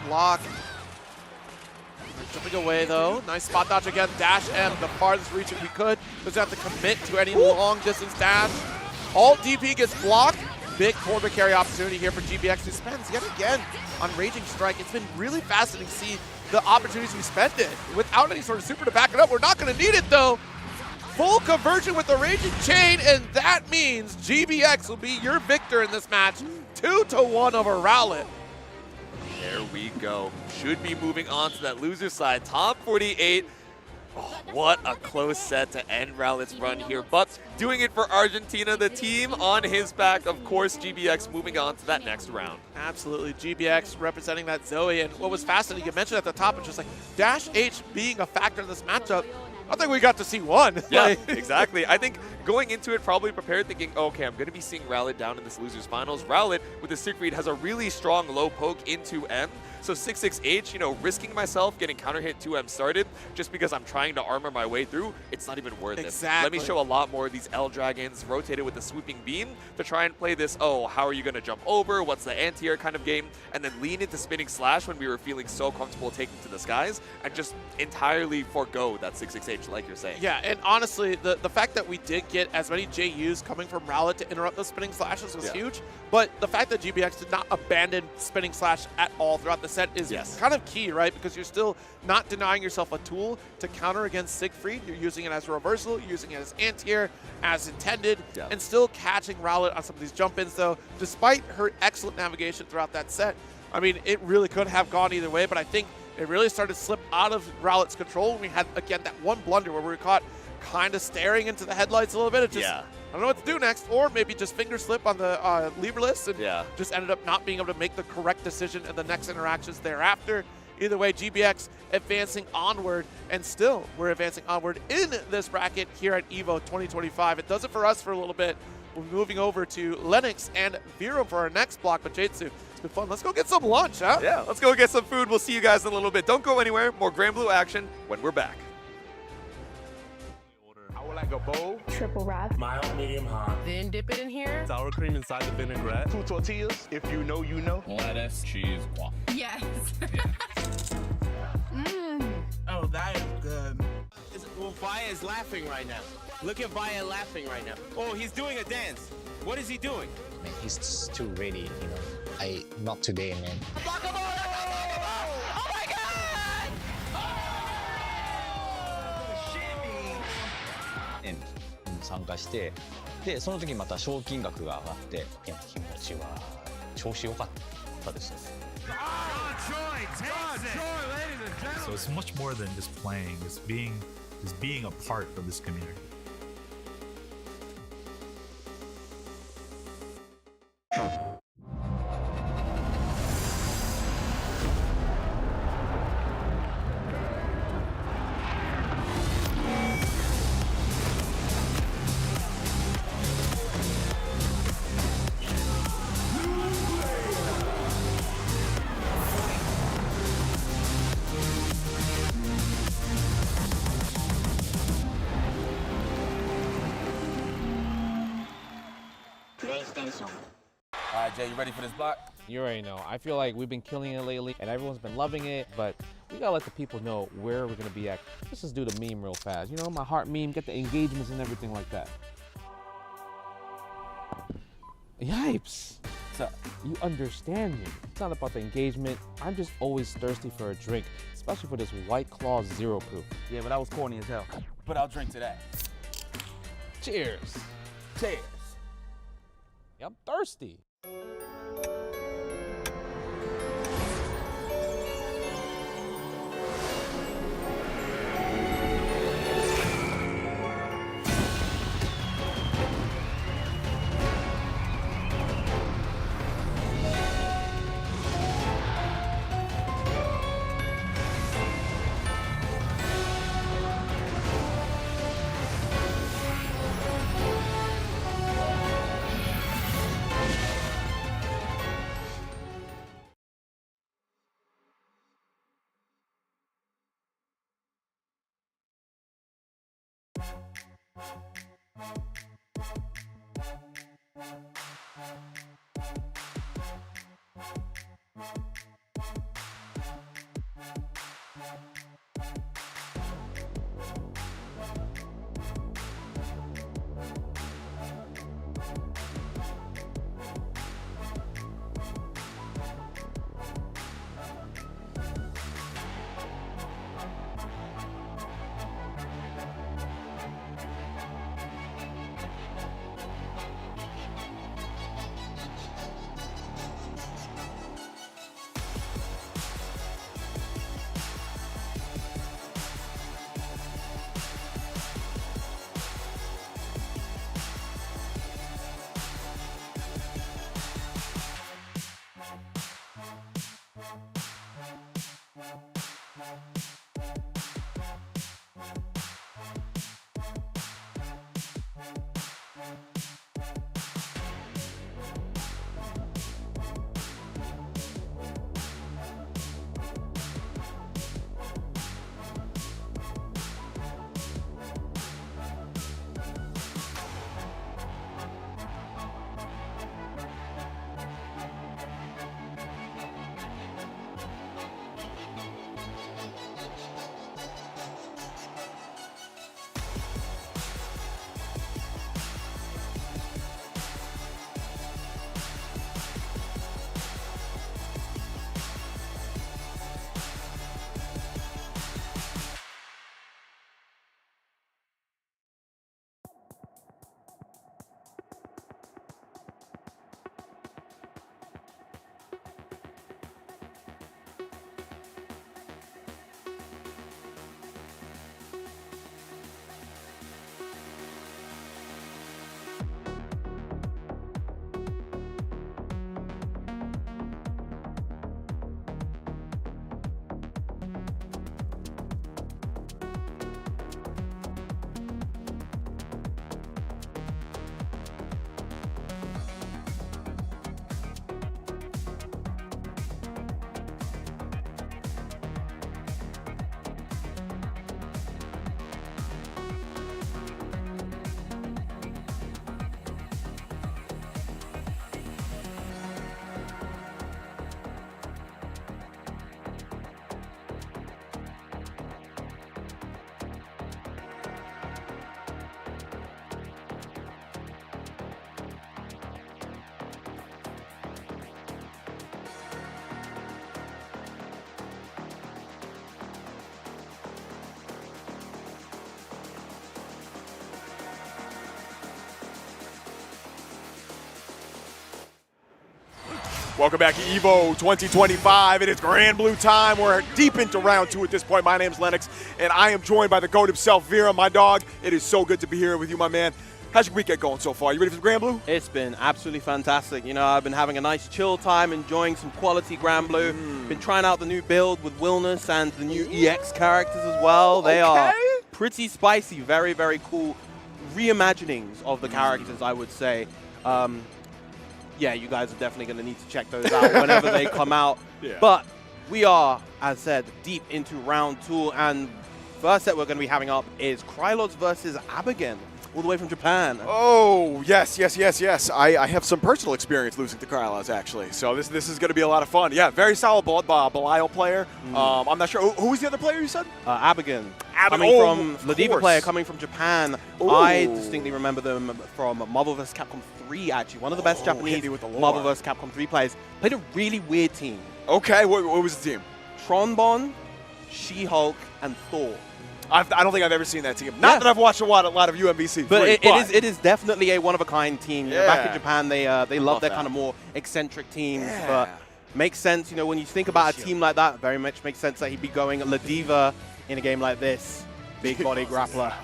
Block. Jumping away though. Nice spot dodge again. Dash M, the farthest reach we could. Doesn't have to commit to any long distance dash. Alt DP gets blocked. Big forward carry opportunity here for GBX, who spends yet again on Raging Strike. It's been really fascinating to see the opportunities we spent it without any sort of super to back it up. We're not going to need it though. Full conversion with the Raging Chain, and that means GBX will be your victor in this match. 2-1 over Rowlet. There we go. Should be moving on to that loser side. Top 48. Oh, what a close set to end Rowlet's run here, but doing it for Argentina, the team on his back. Of course, GBX moving on to that next round. Absolutely, GBX representing that Zoe, and what was fascinating, you mentioned at the top, it's just like Dash H being a factor in this matchup. I think we got to see one. Yeah, exactly. I think going into it probably prepared thinking, okay, I'm going to be seeing Rowlet down in this loser's finals. Rowlet with his Siegfried has a really strong low poke into M. So 6-6H, you know, risking myself getting counter hit 2M started just because I'm trying to armor my way through, it's not even worth it. Let me show a lot more of these L Dragons rotated with the sweeping beam to try and play this, oh, how are you going to jump over? What's the anti-air kind of game? And then lean into spinning slash when we were feeling so comfortable taking to the skies and just entirely forego that 6-6H like you're saying. Yeah, and honestly, the fact that we did get as many JUs coming from Rowlet to interrupt the spinning slashes was huge, but the fact that GBX did not abandon spinning slash at all throughout the set is kind of key, right? Because you're still not denying yourself a tool to counter against Siegfried. You're using it as a reversal, you're using it as anti-air, as intended, and still catching Rowlet on some of these jump-ins, though. Despite her excellent navigation throughout that set, I mean, it really could have gone either way, but I think it really started to slip out of Rowlet's control. We had, again, that one blunder where we were caught kind of staring into the headlights a little bit. It just, I don't know what to do next, or maybe just finger slip on the leverless and just ended up not being able to make the correct decision in the next interactions thereafter. Either way, GBX advancing onward, and still we're advancing onward in this bracket here at EVO 2025. It does it for us for a little bit. We'll be moving over to Lennox and Vero for our next block, but Jitsu, it's been fun. Let's go get some lunch, huh? Yeah, let's go get some food. We'll see you guys in a little bit. Don't go anywhere. More Granblue action when we're back. I would like a bowl. Triple wrap. Mild, medium, hot. Then dip it in here. Sour cream inside the vinaigrette. 2 tortillas. If you know, you know. Lettuce, cheese, waffle. Yes. Oh, that is good. Well, Vaya is laughing right now. Look at Vaya laughing right now. Oh, he's doing a dance. What is he doing? Man, he's just too ready, you know. Not today, man. Oh my God! 参加して、でその時また賞金額が上がって、いや気持ちは調子良かったですね。So it's much more than just playing. It's being a part of this community. Alright, Jay, you ready for this block? You already know. I feel like we've been killing it lately, and everyone's been loving it, but we gotta let the people know where we're gonna be at. Let's just do the meme real fast. You know, my heart meme, get the engagements and everything like that. Yipes! So, you understand me. It's not about the engagement. I'm just always thirsty for a drink, especially for this White Claw Zero Proof. Yeah, but that was corny as hell. But I'll drink to that. Cheers! Cheers! Yeah, I'm thirsty. Welcome back to EVO 2025. It is Granblue time. We're deep into round 2 at this point. My name's Lennox, and I am joined by the GOAT himself, Vera, my dog. It is so good to be here with you, my man. How's your weekend going so far? You ready for the Granblue? It's been absolutely fantastic. You know, I've been having a nice chill time, enjoying some quality Granblue. Been trying out the new build with Wilness and the new EX characters as well. They are pretty spicy, very, very cool reimaginings of the characters, I would say. Yeah, you guys are definitely going to need to check those out whenever they come out. Yeah. But we are, as said, deep into round 2, and first set we're going to be having up is Kryloss versus Abigan, all the way from Japan. Oh, yes. I have some personal experience losing to Kryloss, actually. So this is going to be a lot of fun. Yeah, very solid Belial player. I'm not sure. Who was the other player you said? Abigan. Coming from Ladiva player, coming from Japan. Ooh. I distinctly remember them from Marvel vs. Capcom 3, actually. One of the best Japanese Marvel vs. Capcom 3 players. Played a really weird team. Okay, what was the team? Tronbon, She-Hulk, and Thor. I don't think I've ever seen that team. Not that I've watched a lot of UMVC. But it is definitely a one-of-a-kind team. You know, back in Japan, they love their kind of more eccentric teams. But makes sense, you know, when you think about a team like that, very much makes sense that he'd be going Ladiva in a game like this. Big body grappler.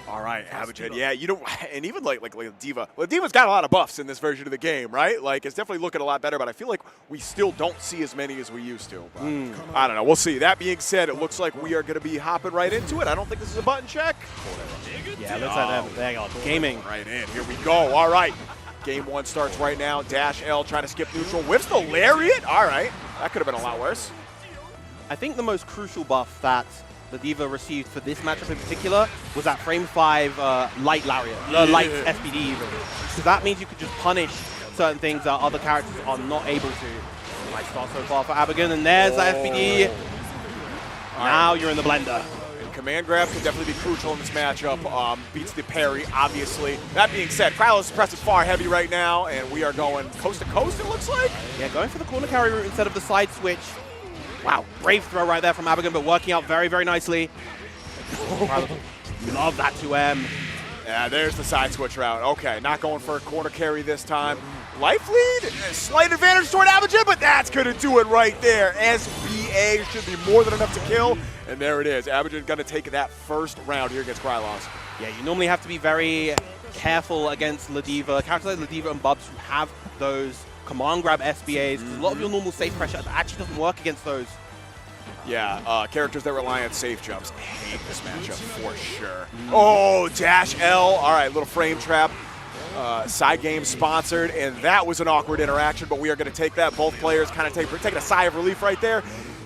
All right, Abigan. Yeah, you know, and even like Ladiva. Ladiva's got a lot of buffs in this version of the game, right? Like, it's definitely looking a lot better, but I feel like we still don't see as many as we used to. But I don't know. We'll see. That being said, it looks like we are going to be hopping right into it. I don't think this is a button check. Yeah, looks like that. There you go. Gaming. Right in. Here we go. All right. Game 1 starts right now. Dash L trying to skip neutral. Whiffs the Lariat. All right. That could have been a lot worse. I think the most crucial buff that Ladiva received for this matchup in particular was that frame 5 light Lariat, light SPD even. Because that means you could just punish certain things that other characters are not able to. Nice start so far for Abigan, and there's that SPD. Now you're in the blender. And command grab can definitely be crucial in this matchup. Beats the parry, obviously. That being said, Kryloss is pressing far heavy right now, and we are going coast to coast, it looks like. Yeah, going for the corner carry route instead of the side switch. Wow, brave throw right there from Abigan, but working out very, very nicely. Love that 2M. Yeah, there's the side switch route. Okay, not going for a corner carry this time. Life lead, slight advantage toward Abigan, but that's going to do it right there. SBA should be more than enough to kill, and there it is. Abigan going to take that first round here against Kryloss. Yeah, you normally have to be very careful against Ladiva. Characters like Ladiva and Bubs who have those command grab SBAs, because a lot of your normal safe pressure actually doesn't work against those. Yeah, characters that rely on safe jumps hate this matchup for sure. Oh, Dash L. All right, little frame trap. Side game sponsored, and that was an awkward interaction, but we are going to take that. Both players kind of taking a sigh of relief right there.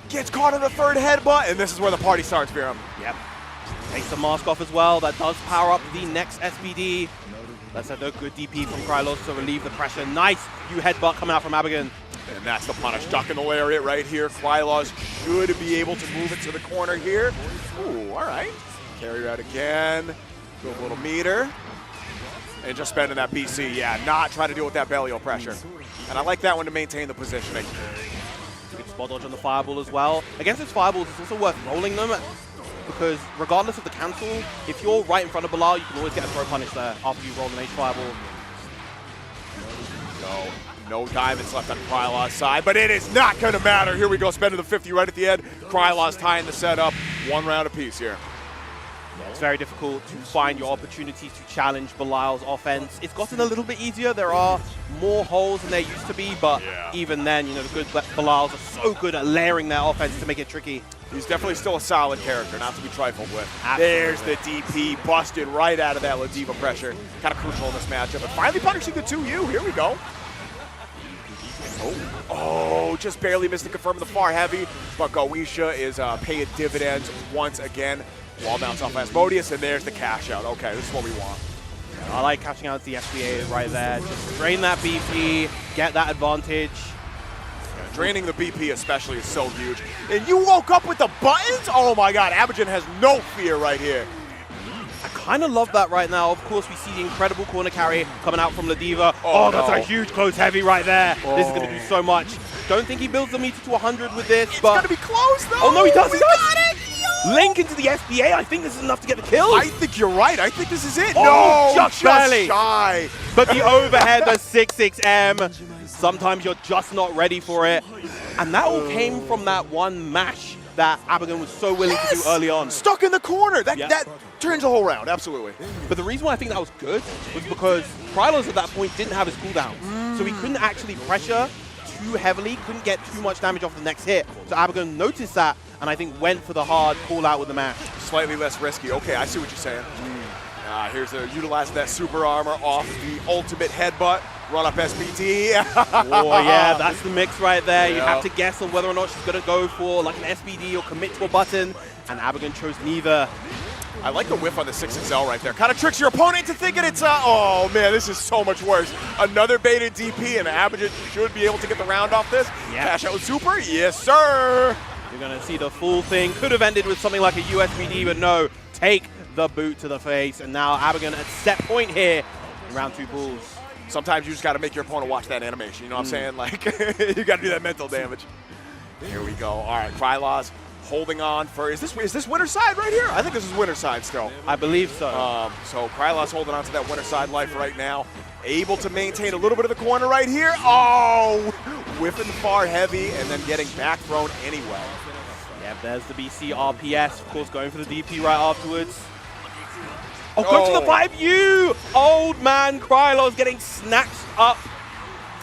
Gets caught in the third headbutt, and this is where the party starts, Viram. Yep. Takes the mask off as well. That does power up the next SPD. That's a good DP from Kryloss to relieve the pressure. Nice U headbutt coming out from Abigan. And that's the punish. Ducking the Lariat right here. Kryloss should be able to move it to the corner here. Ooh, all right. Carry route again. Go a little meter. And just spending that BC. Yeah, not trying to deal with that Belial pressure. And I like that one to maintain the positioning. Good spot dodge on the fireball as well. Against his fireballs, it's also worth rolling them, because regardless of the cancel, if you're right in front of Belial, you can always get a throw punish there after you roll an H fireball. No diamonds left on Kryloss' side, but it is not going to matter. Here we go, spending the 50 right at the end. Kryloss tying the setup. 1 round apiece here. Yeah, it's very difficult to find your opportunities to challenge Belial's offense. It's gotten a little bit easier. There are more holes than there used to be, but even then, you know, the good Belials are so good at layering their offense to make it tricky. He's definitely still a solid character, not to be trifled with. Absolutely. There's the DP, busted right out of that Ladiva pressure. Kind of crucial in this matchup, but finally punishing the 2U. Here we go. Oh, just barely missed to confirm the far heavy, but Goetia is paying dividends once again. Wall bounce off Asmodeus, and there's the cash out. Okay, this is what we want. I like cashing out the SBA right there. Just drain that BP, get that advantage. Yeah, draining the BP especially is so huge. And you woke up with the buttons? Oh my god, Abigan has no fear right here. I kind of love that right now. Of course, we see the incredible corner carry coming out from Ladiva. Oh, that's a huge close heavy right there. This is going to do so much. Don't think he builds the meter to 100 with this, but... It's going to be close, though. Oh, no, he does. He got it. Yo! Link into the SBA. I think this is enough to get the kill. I think you're right. I think this is it. Oh, no, just barely. shy. But the overhead, the 6-6M. Sometimes you're just not ready for it. And that all came from that one mash that Abigan was so willing to do early on. Stuck in the corner. That turns the whole round, absolutely. But the reason why I think that was good was because Kryloss at that point didn't have his cooldown. So he couldn't actually pressure too heavily, couldn't get too much damage off the next hit. So Abigan noticed that and I think went for the hard call out with the mash. Slightly less risky. Okay, I see what you're saying. Here's utilizing that super armor off the ultimate headbutt. Run up SPT. Oh yeah, that's the mix right there. You have to guess on whether or not she's going to go for like an SPD or commit to a button, and Abigan chose neither. I like the whiff on the 6XL right there. Kind of tricks your opponent into thinking it's oh man, this is so much worse. Another baited DP, and Abigan should be able to get the round off this. Cash out with super. Yes, sir. You're going to see the full thing. Could have ended with something like a USBD, but no. Take the boot to the face, and now Abigan at set point here in round 2 pools. Sometimes you just got to make your opponent watch that animation, you know what I'm saying? Like, you got to do that mental damage. Here we go. All right, Kryloss holding on for, is this winner side right here? I think this is winner side still. I believe so. So Kryloss holding on to that winner side life right now. Able to maintain a little bit of the corner right here. Oh, whiffing far heavy and then getting back thrown anyway. Yeah, there's the BC RPS, of course, going for the DP right afterwards. Oh, go to the 5U! Old man Kryloss getting snatched up.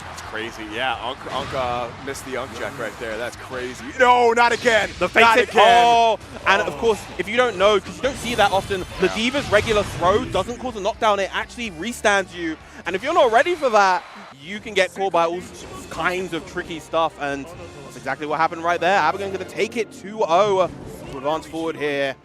That's crazy. Yeah, Unk missed the Unk check right there. That's crazy. No, not again. The face it. Oh, and of course, if you don't know, because you don't see that often, the Diva's regular throw doesn't cause a knockdown. It actually restands you. And if you're not ready for that, you can get caught by all kinds of tricky stuff. And that's exactly what happened right there. Abigan going to take it 2-0 to advance forward here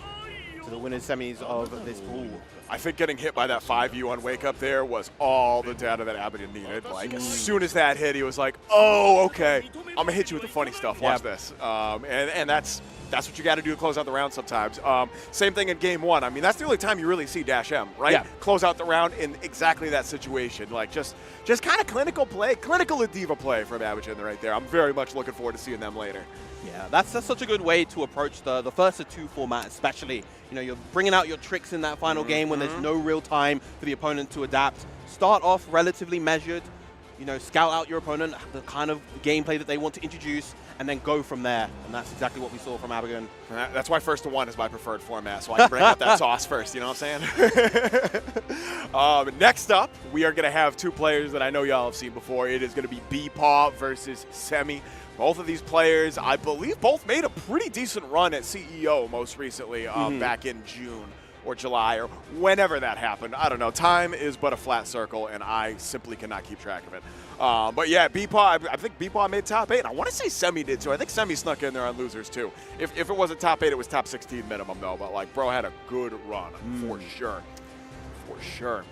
to the winners semis of this pool. I think getting hit by that 5U on Wake Up there was all the data that Abigan needed. Like, as soon as that hit, he was like, oh, okay, I'm going to hit you with the funny stuff. Watch this. And that's what you got to do to close out the round sometimes. Same thing in game 1. I mean, that's the only time you really see Dash M, right? Yeah. Close out the round in exactly that situation. Like, just kind of clinical diva play from Abigan right there. I'm very much looking forward to seeing them later. Yeah, that's such a good way to approach the first of 2 format, especially. You know, you're bringing out your tricks in that final game when there's no real time for the opponent to adapt. Start off relatively measured, you know, scout out your opponent, the kind of gameplay that they want to introduce, and then go from there. And that's exactly what we saw from Abigan. That's why 1st to 1 is my preferred format, so I can bring out that sauce first, you know what I'm saying? Next up, we are going to have 2 players that I know y'all have seen before. It is going to be Bpaw versus Semi. Both of these players, I believe, both made a pretty decent run at CEO most recently back in June or July or whenever that happened. I don't know. Time is but a flat circle, and I simply cannot keep track of it. But yeah, Bpaw, I think Bpaw made top 8. And I want to say Semi did too. I think Semi snuck in there on losers too. If it wasn't top 8, it was top 16 minimum though. But like, bro had a good run for sure. For sure.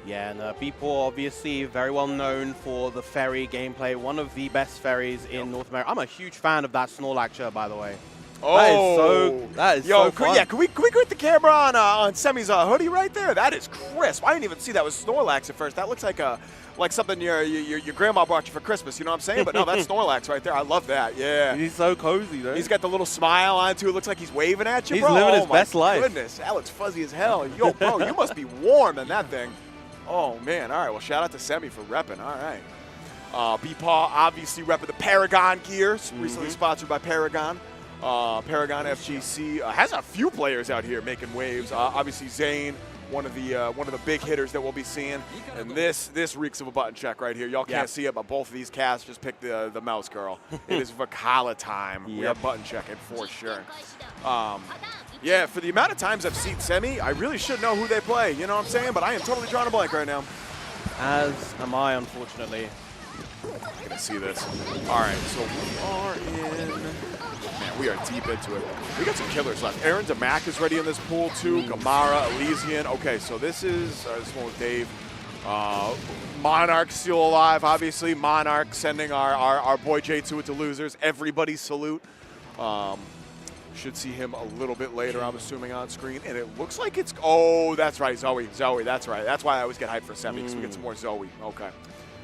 Yeah, and Bpaw obviously very well known for the ferry gameplay, one of the best ferries in North America. I'm a huge fan of that Snorlax shirt, by the way. Oh, that is so fun. Yeah, can we get the camera on Semi's hoodie right there? That is crisp. I didn't even see that was Snorlax at first. That looks like something your grandma bought you for Christmas. You know what I'm saying? But no, that's Snorlax right there. I love that. Yeah. He's so cozy, though. He's got the little smile on too. It looks like he's waving at you, he's bro. Living his best life. Goodness, that looks fuzzy as hell. Yo, bro, you must be warm in that thing. Oh, man. All right. Well, shout out to Semi for repping. All right. Bpaw obviously repping the Paragon gear. Recently sponsored by Paragon. Paragon FGC has a few players out here making waves. Obviously, Zane, one of the big hitters that we'll be seeing. And this reeks of a button check right here. Y'all can't see it, but both of these casts just picked the mouse girl. It is Vakala time. We are button checking for sure. Yeah, for the amount of times I've seen Semi, I really should know who they play. You know what I'm saying? But I am totally drawing a blank right now. As am I, unfortunately. I'm gonna see this. All right, so we are in. Man, we are deep into it. We got some killers left. Aaron DeMac is ready in this pool too. Gamera, Alesian. Okay, so this is this one with Dave. Monarch still alive, obviously. Monarch sending our boy J2 to losers. Everybody salute. Should see him a little bit later, I'm assuming, on screen. And it looks like it's, oh, that's right, Zoe, that's right. That's why I always get hyped for Semi, because we get some more Zoe. Okay.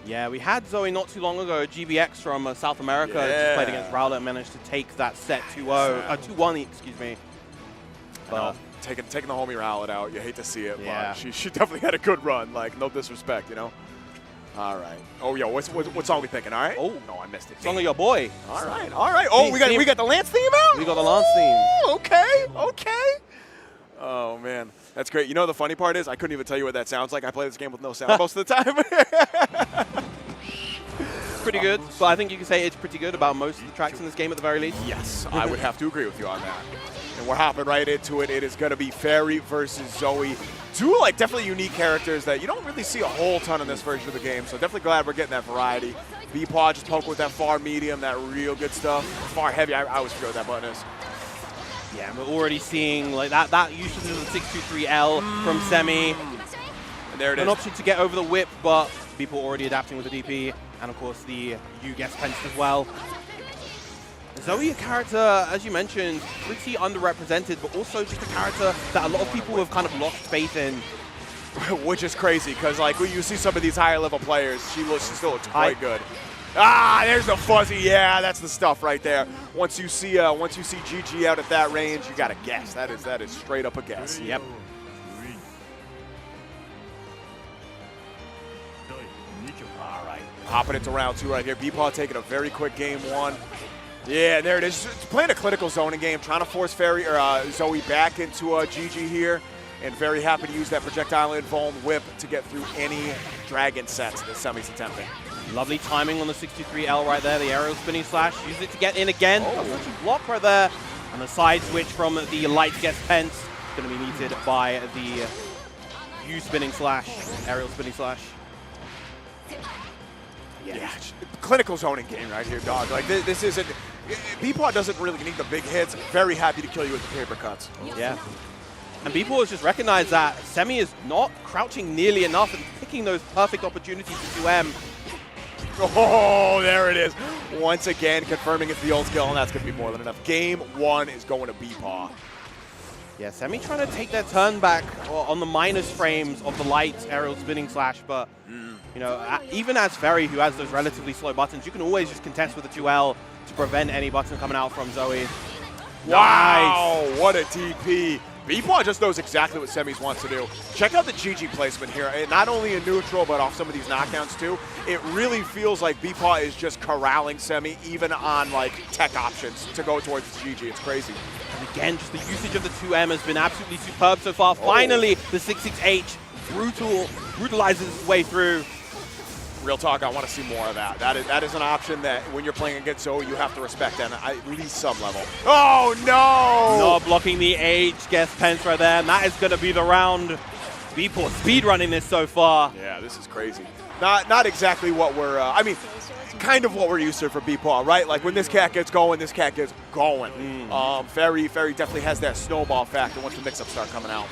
Yeah, we had Zoe not too long ago. GBX from South America just played against Rowlet and managed to take that set 2-0, 2-1, excuse me. But taking the homie Rowlet out, you hate to see it, Yeah. but she definitely had a good run. Like, no disrespect, you know? All right. Oh, yo, what song we thinking? All right. Oh, no, I missed it. Song of your boy. All right. All right. Oh, we got the Lance theme out. We got the Lance theme. Okay. Okay. Oh man, that's great. You know the funny part is I couldn't even tell you what that sounds like. I play this game with no sound most of the time. Pretty good. But I think you can say it's pretty good about most of the tracks in this game at the very least. Yes, I would have to agree with you on that. And we're hopping right into it. It is going to be Fairy versus Zoe. Two like definitely unique characters that you don't really see a whole ton in this version of the game. So definitely glad we're getting that variety. Bpaw just poke with that far medium, that real good stuff. Far heavy, I always forget what that button is. Yeah, and we're already seeing like that usage of the 623L from Semi. And there it is. An option to get over the whip, but people already adapting with the DP. And of course the U gets penched as well. Zoe, a character, as you mentioned, pretty underrepresented, but also just a character that a lot of people have kind of lost faith in. Which is crazy, because like when you see some of these higher level players, she still looks quite good. Ah, there's the fuzzy. Yeah, that's the stuff right there. Once you see GG out at that range, you gotta guess. That is straight up a guess. Yep. All right, hopping into round 2 right here. Bpaw taking a very quick game 1. Yeah, there it is. It's playing a clinical zoning game, trying to force Fairy or Zoe back into GG here, and very happy to use that projectile invuln whip to get through any dragon sets that Semi's attempting. Lovely timing on the 63L right there, the aerial spinning slash. Use it to get in again. That's such a block right there. And the side switch from the light gets pent. Going to be meted by the U spinning slash, aerial spinning slash. Yeah, clinical zoning game right here, dog. Like this isn't. Bpaw doesn't really need the big hits. Very happy to kill you with the paper cuts. Yeah. And Bpaw has just recognized that Semi is not crouching nearly enough and picking those perfect opportunities to 2M. Oh, there it is. Once again, confirming it's the old skill, and that's going to be more than enough. Game 1 is going to Bpaw. Yeah, Semi trying to take their turn back on the minus frames of the light aerial spinning slash, but you know, even as Fairy, who has those relatively slow buttons, you can always just contest with the 2L to prevent any button coming out from Zoe. Wow, nice. What a TP. Bpaw just knows exactly what Semis wants to do. Check out the GG placement here. Not only in neutral, but off some of these knockdowns too. It really feels like Bpaw is just corralling Semi, even on like tech options to go towards GG. It's crazy. And again, just the usage of the 2M has been absolutely superb so far. Finally, the 668 brutalizes its way through. Real talk, I want to see more of that. That is an option that when you're playing against Zoe, you have to respect at least some level. Oh, no! Not blocking the H, gets pence right there, and that is going to be the round. Bpaw speedrunning this so far. Yeah, this is crazy. Not exactly what we're, I mean, kind of what we're used to for Bpaw, right? Like when this cat gets going, this cat gets going. Fairy definitely has that snowball factor once the mix-ups start coming out.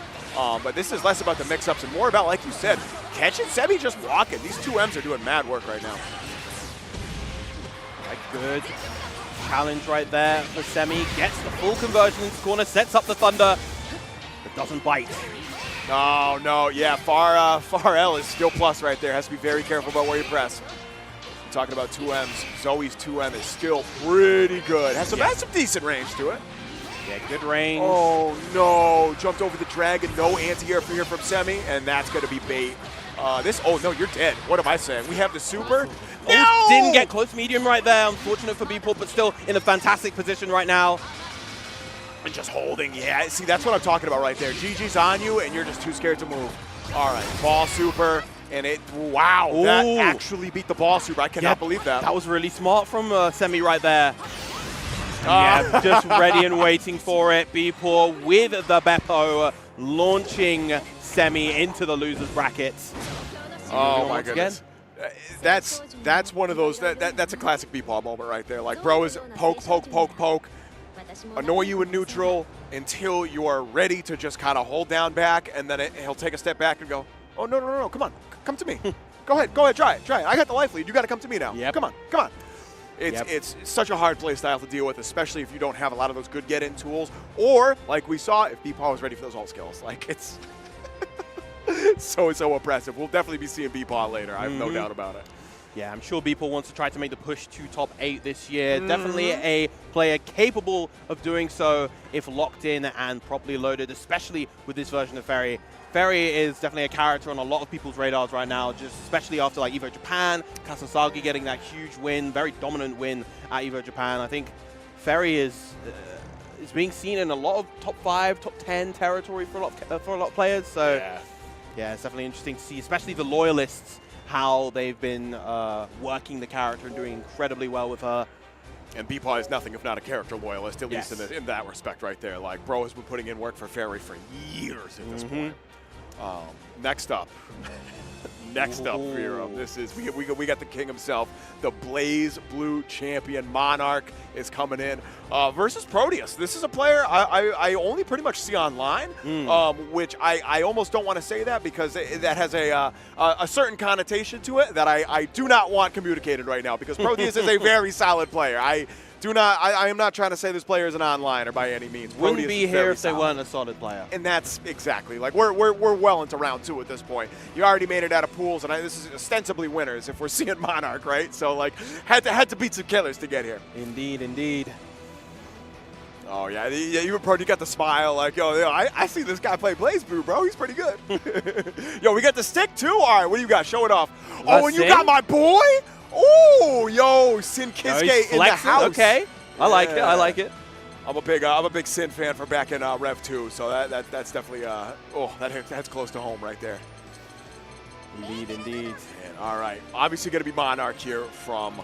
But this is less about the mix-ups and more about, like you said, catching Semi just walking. These 2Ms are doing mad work right now. A good challenge right there for Semi. Gets the full conversion into corner, sets up the Thunder, but doesn't bite. No, yeah, far L is still plus right there. Has to be very careful about where you press. I'm talking about 2Ms. Zoe's 2M is still pretty good. Has some decent range to it. Yeah, good range. Oh, no. Jumped over the dragon. No anti-air here from Semi, and that's going to be bait. Oh, no, you're dead. What am I saying? We have the super. No! Didn't get close medium right there. Unfortunate for Bpaw, but still in a fantastic position right now. And just holding. Yeah, see, that's what I'm talking about right there. GG's on you, and you're just too scared to move. All right, ball super. And wow, that actually beat the ball super. I cannot believe that. That was really smart from Semi right there. Yeah, just ready and waiting for it. Bpaw with the Bpaw launching Semi into the loser's brackets. Oh my goodness. That's one of those, that's a classic Bpaw moment right there. Like, bro is poke. Annoy you in neutral until you are ready to just kind of hold down back, and then he'll take a step back and go, oh, no, come on, come to me. Go ahead, try it. I got the life lead. You got to come to me now. Yep. Come on. It's such a hard play style to deal with, especially if you don't have a lot of those good get-in tools, or, like we saw, if Bpaw was ready for those ult skills. Like, it's so oppressive. We'll definitely be seeing Bpaw later. I have no doubt about it. Yeah, I'm sure Bpaw wants to try to make the push to top 8 this year. Definitely a player capable of doing so if locked in and properly loaded, especially with this version of Ferry. Ferry is definitely a character on a lot of people's radars right now, just especially after like Evo Japan, Kasasagi getting that huge win, very dominant win at Evo Japan. I think Ferry is being seen in a lot of top 5, top 10 territory for a lot of players. So yeah, it's definitely interesting to see, especially the loyalists, how they've been working the character and doing incredibly well with her. And Bpaw is nothing if not a character loyalist, at least in that respect right there. Like, bro has been putting in work for Ferry for years at this point. Next up, Vero. This is we got the king himself, the Blaze Blue champion. Monarch is coming in versus Proteius. This is a player I only pretty much see online, which I almost don't want to say that because that has a certain connotation to it that I do not want communicated right now, because Proteius is a very solid player. I am not trying to say this player is an onliner by any means. Wouldn't be here if they weren't a solid player. And that's exactly, like, we're well into round 2 at this point. You already made it out of pools, and this is ostensibly winners if we're seeing Monarch, right? So, like, had to beat some killers to get here. Indeed, indeed. Oh, yeah, you got the smile, like, yo, I see this guy play Blaze Blue, bro. He's pretty good. Yo, we got the stick, too? All right, what do you got? Show it off. Oh, and you got my boy? Oh, yo, Sin Kiske in the house. Okay, I like it. I like it. I'm a big Sin fan for back in Rev 2, so that's definitely that's close to home right there. Indeed, indeed. And, all right, obviously going to be Monarch here from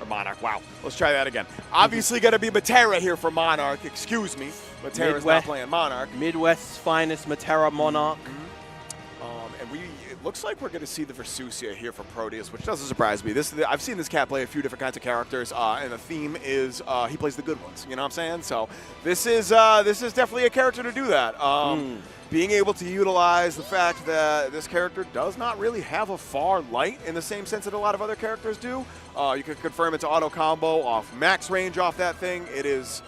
Monarch. Wow, let's try that again. Obviously going to be Matera here for Monarch. Excuse me, Matera's not playing Monarch. Midwest's finest Matera Monarch. And it looks like we're going to see the Versusia here for Proteius, which doesn't surprise me. I've seen this cat play a few different kinds of characters, and the theme is he plays the good ones. You know what I'm saying? So this is definitely a character to do that. Being able to utilize the fact that this character does not really have a far light in the same sense that a lot of other characters do. You can confirm it's auto combo off max range off that thing. It is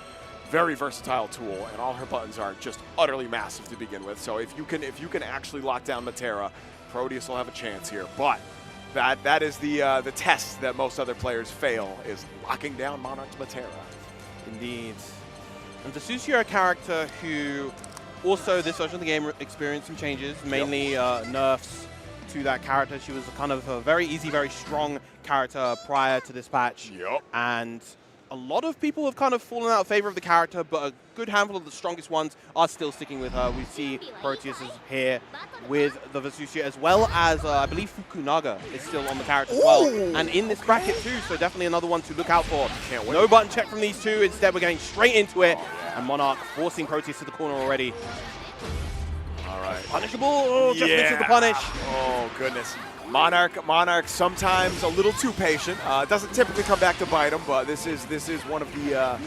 very versatile tool, and all her buttons are just utterly massive to begin with. So if you can actually lock down Matera, Proteius will have a chance here. But that is the test that most other players fail, is locking down Monarch's Matera. Indeed. And Versusia, a character who also this version of the game experienced some changes, mainly nerfs to that character. She was kind of a very easy, very strong character prior to this patch. And a lot of people have kind of fallen out of favor of the character, but a good handful of the strongest ones are still sticking with her. We see Proteius is here with the Versusia, as well as I believe Fukunaga is still on the character as well. And in this bracket too, so definitely another one to look out for. No button check from these two. Instead, we're going straight into it. And Monarch forcing Proteius to the corner already. All right. Punishable. Oh, just misses the punish. Oh, goodness. Monarch sometimes a little too patient. Doesn't typically come back to bite him, but this is one of the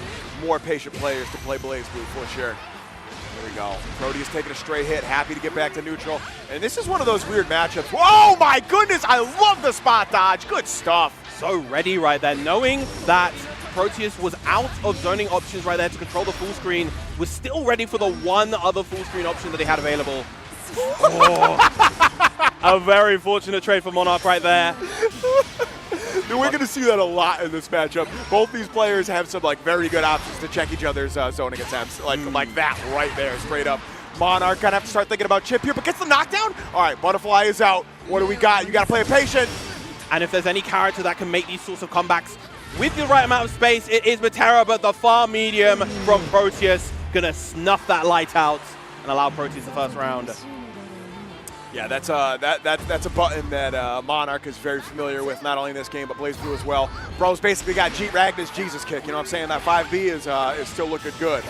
more patient players to play Blaze Blue for sure. There we go. Proteius taking a straight hit, happy to get back to neutral. And this is one of those weird matchups. Oh my goodness, I love the spot dodge. Good stuff. So ready right there, knowing that Proteius was out of zoning options right there to control the full screen, was still ready for the one other full screen option that he had available. A very fortunate trade for Monarch right there. We're going to see that a lot in this matchup. Both these players have some very good options to check each other's zoning attempts, like that right there, straight up. Monarch gonna have to start thinking about chip here, but gets the knockdown. All right, Butterfly is out. What do we got? You got to play it patient. And if there's any character that can make these sorts of comebacks with the right amount of space, it is Matera, but the far medium from Proteius gonna snuff that light out and allow Proteius the first round. Yeah, that's a button that Monarch is very familiar with, not only in this game, but Blaze Blue as well. Bro's basically got Ragnar's Jesus kick, you know what I'm saying? That 5B is still looking good.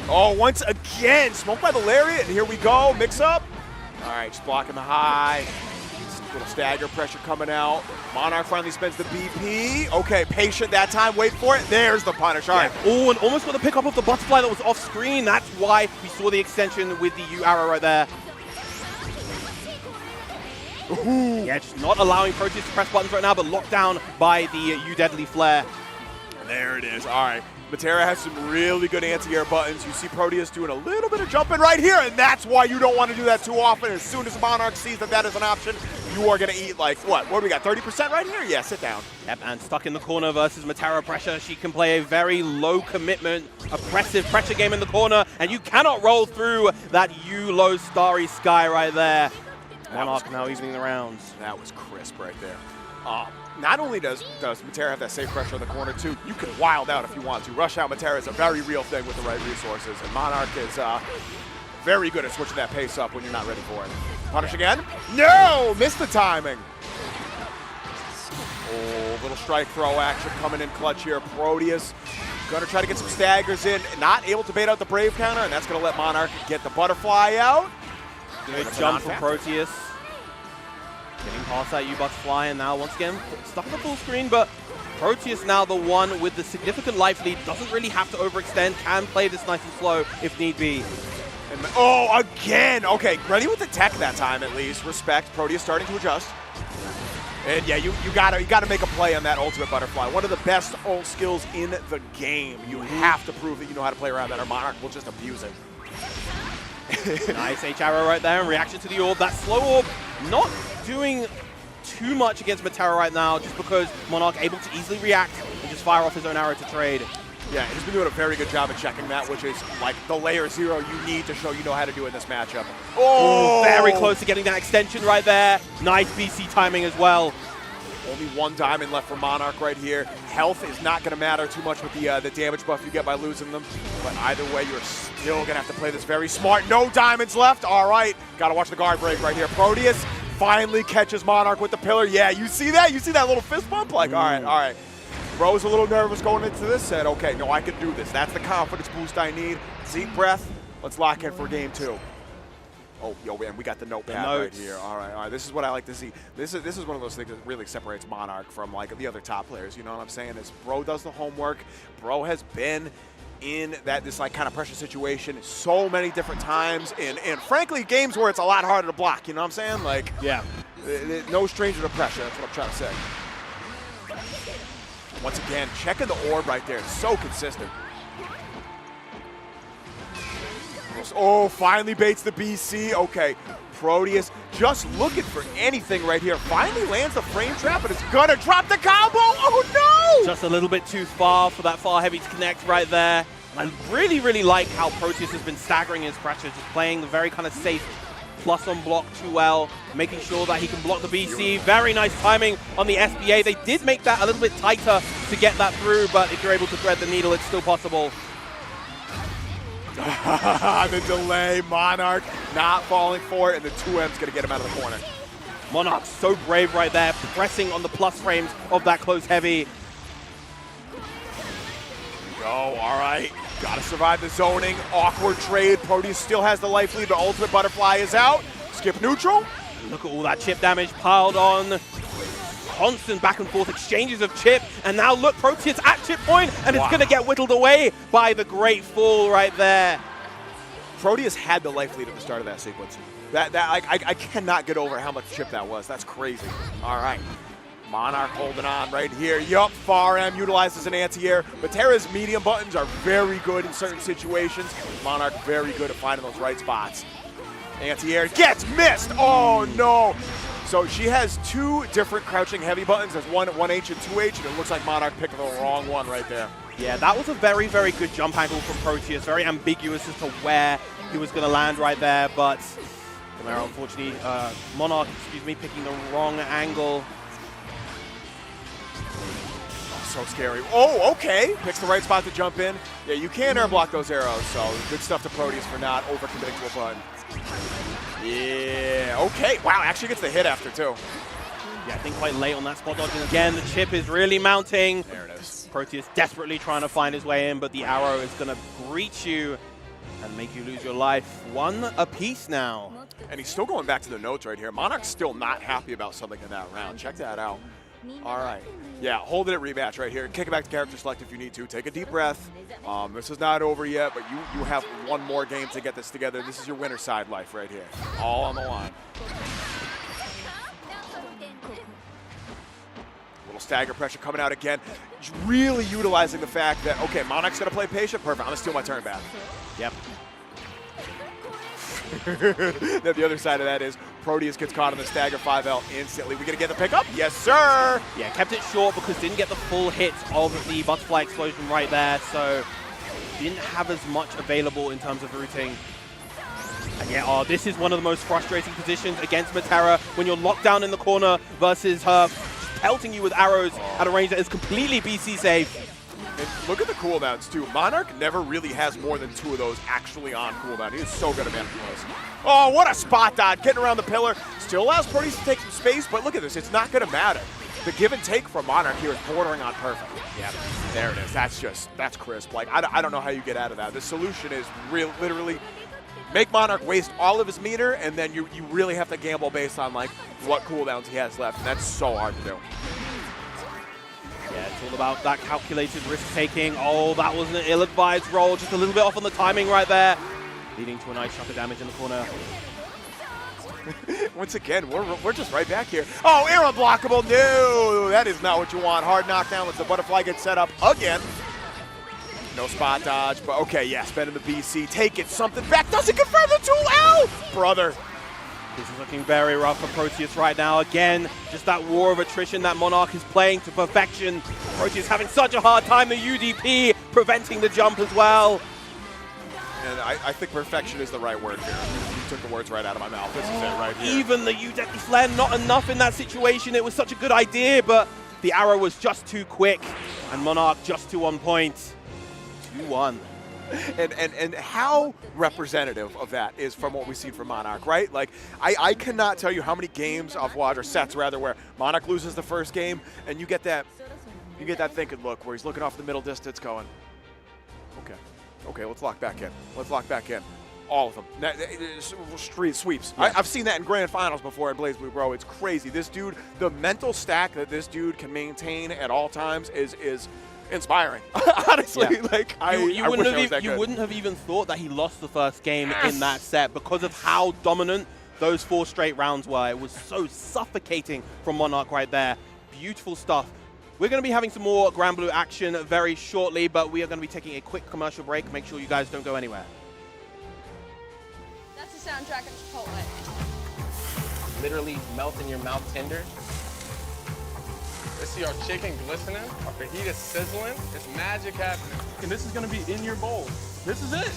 Oh, once again, smoked by the Lariat, and here we go, mix up. All right, just blocking the high. Little stagger pressure coming out. Monarch finally spends the BP. Okay, patient that time, wait for it. There's the punish, all right. Oh, and almost got the pick up of the butterfly that was off screen. That's why we saw the extension with the U arrow right there. Ooh. Yeah, just not allowing Proteius to press buttons right now, but locked down by the U Deadly Flare. There it is. All right. Matera has some really good anti-air buttons. You see Proteius doing a little bit of jumping right here, and that's why you don't want to do that too often. As soon as Monarch sees that that is an option, you are going to eat like, what do we got, 30% right here? Yeah, sit down. Yep, and stuck in the corner versus Matera pressure. She can play a very low commitment, oppressive pressure game in the corner, and you cannot roll through that low starry sky right there. Monarch now evening the rounds. That was crisp right there. Not only does Matera have that safe pressure in the corner too, you can wild out if you want to. Rush out Matera is a very real thing with the right resources, and Monarch is very good at switching that pace up when you're not ready for it. Punish again? No! Missed the timing. Oh, little strike throw action coming in clutch here. Proteius gonna try to get some staggers in, not able to bait out the Brave counter, and that's gonna let Monarch get the butterfly out. Good jump from Proteius. Getting past that U-Bucks fly, and now once again stuck in the full screen, but Proteius now the one with the significant life lead, doesn't really have to overextend, can play this nice and slow if need be. And, oh, again! Okay, ready with the tech that time at least. Respect. Proteius starting to adjust. And yeah, you gotta make a play on that ultimate butterfly. One of the best ult skills in the game. You have to prove that you know how to play around that, or Monarch will just abuse it. Nice H arrow right there in reaction to the orb. That slow orb not doing too much against Matera right now, just because Monarch able to easily react and just fire off his own arrow to trade. Yeah, he's been doing a very good job of checking that, which is like the layer 0 you need to show you know how to do in this matchup. Oh, very close to getting that extension right there. Nice BC timing as well. Only one diamond left for Monarch right here. Health is not going to matter too much with the damage buff you get by losing them. But either way, you're still going to have to play this very smart. No diamonds left. All right. Got to watch the guard break right here. Proteius finally catches Monarch with the pillar. Yeah, you see that? You see that little fist bump? Like, all right. Bro's a little nervous going into this. Said, okay, no, I can do this. That's the confidence boost I need. Deep breath. Let's lock in for game 2. Oh, yo, man, we got the notepad right here. All right. This is what I like to see. This is one of those things that really separates Monarch from like the other top players. You know what I'm saying? Is Bro does the homework. Bro has been in this like kind of pressure situation so many different times, and frankly, games where it's a lot harder to block. You know what I'm saying? Like, yeah, no stranger to pressure. That's what I'm trying to say. Once again, checking the orb right there. It's so consistent. Oh, finally baits the BC. Okay, Proteius just looking for anything right here. Finally lands the frame trap, and it's gonna drop the combo. Oh no! Just a little bit too far for that far heavy to connect right there. And I really like how Proteius has been staggering his pressure, just playing the very kind of safe plus on block too well, making sure that he can block the BC. Very nice timing on the SBA. They did make that a little bit tighter to get that through, but if you're able to thread the needle, it's still possible. The delay, Monarch not falling for it, and the 2M's gonna get him out of the corner. Monarch so brave right there, pressing on the plus frames of that close heavy. Go, all right. Gotta survive the zoning. Awkward trade. Proteius still has the life lead, but ultimate butterfly is out. Skip neutral. Look at all that chip damage piled on. Constant back and forth exchanges of chip, and now look, Proteius at chip point, and it's gonna get whittled away by the great fall right there. Proteius had the life lead at the start of that sequence. I cannot get over how much chip that was. That's crazy. All right. Monarch holding on right here. Yup, far M utilizes an anti-air. Matera's medium buttons are very good in certain situations. Monarch very good at finding those right spots. Anti-air gets missed. Oh no. So she has 2 different crouching heavy buttons. There's one at 1H and 2H, and it looks like Monarch picked the wrong one right there. Yeah, that was a very good jump angle from Proteius. Very ambiguous as to where he was going to land right there, but Gamera, unfortunately, Monarch, picking the wrong angle. So scary. Oh, okay. Picks the right spot to jump in. Yeah, you can air block those arrows, so good stuff to Proteius for not overcommitting to a button. Yeah, okay. Wow, actually gets the hit after, too. Yeah, I think quite late on that spot dodging. Again, the chip is really mounting. There it is. Proteius desperately trying to find his way in, but the arrow is going to breach you and make you lose your life. 1 apiece now. And he's still going back to the notes right here. Monarch's still not happy about something in that round. Check that out. All right. Yeah, hold it at rematch right here. Kick it back to character select if you need to. Take a deep breath. This is not over yet, but you have 1 more game to get this together. This is your winner side life right here. All on the line. Little stagger pressure coming out again. Just really utilizing the fact that, okay, Monarch's going to play patient. Perfect. I'm going to steal my turn back. Yep. Then the other side of that is Proteius gets caught in the stagger 5L instantly. We going to get the pickup? Yes, sir. Yeah, kept it short because didn't get the full hit of the butterfly explosion right there. So didn't have as much available in terms of routing. And yeah, this is one of the most frustrating positions against Matera when you're locked down in the corner versus her pelting you with arrows at a range that is completely BC safe. And look at the cooldowns, too. Monarch never really has more than 2 of those actually on cooldown. He is so good at managing those. Oh, what a spot dodge, getting around the pillar. Still allows Proteius to take some space, but look at this. It's not going to matter. The give and take from Monarch here is bordering on perfect. Yeah, there it is. That's crisp. Like, I don't know how you get out of that. The solution is literally make Monarch waste all of his meter, and then you really have to gamble based on, like, what cooldowns he has left, and that's so hard to do. Yeah, it's all about that calculated risk-taking. Oh, that was an ill-advised roll. Just a little bit off on the timing right there, leading to a nice chunk of damage in the corner. Once again, we're just right back here. Oh, air unblockable. No, that is not what you want. Hard knockdown lets the butterfly get set up again. No spot dodge, but okay, yeah, spending the BC. Take it, something back. Doesn't confirm the tool. Ow! Brother. This is looking very rough for Proteius right now. Again, just that war of attrition that Monarch is playing to perfection. Proteius having such a hard time. The UDP preventing the jump as well. And I think perfection is the right word here. You took the words right out of my mouth. This is it right here. Even the Deadly Flare, not enough in that situation. It was such a good idea, but the arrow was just too quick. And Monarch just too on point. 2-1. And how representative of that is from what we've seen from Monarch, right? Like, I cannot tell you how many games I've watched, or sets rather, where Monarch loses the first game, and you get that thinking look where he's looking off the middle distance going, okay, let's lock back in. Let's lock back in. All of them. Street sweeps. Yeah. I've seen that in grand finals before in BlazBlue, bro. It's crazy. This dude, the mental stack that this dude can maintain at all times is inspiring. Honestly, yeah. Like you wouldn't have even thought that he lost the first game in that set because of how dominant those 4 straight rounds were. It was so suffocating from Monarch right there. Beautiful stuff. We're going to be having some more Granblue action very shortly, but we are going to be taking a quick commercial break. Make sure you guys don't go anywhere. That's the soundtrack of Chipotle. Literally melt in your mouth tender. Let's see our chicken glistening, our fajita sizzling. It's magic happening. And this is gonna be in your bowl. This is it.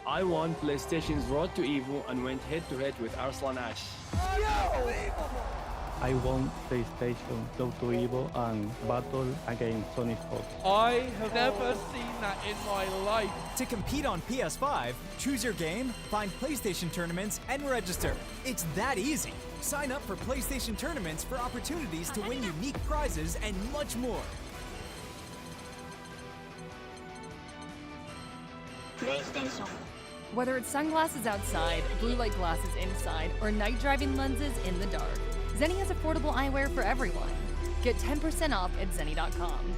I won PlayStation's Road to Evo and went head-to-head with Arslan Ash. I won PlayStation Road to Evo and battled against Sonic Fox. I have never seen that in my life. To compete on PS5, choose your game, find PlayStation tournaments, and register. It's that easy. Sign up for PlayStation tournaments for opportunities to win unique prizes and much more. PlayStation. Whether it's sunglasses outside, blue light glasses inside, or night driving lenses in the dark, Zenny has affordable eyewear for everyone. Get 10% off at zenny.com.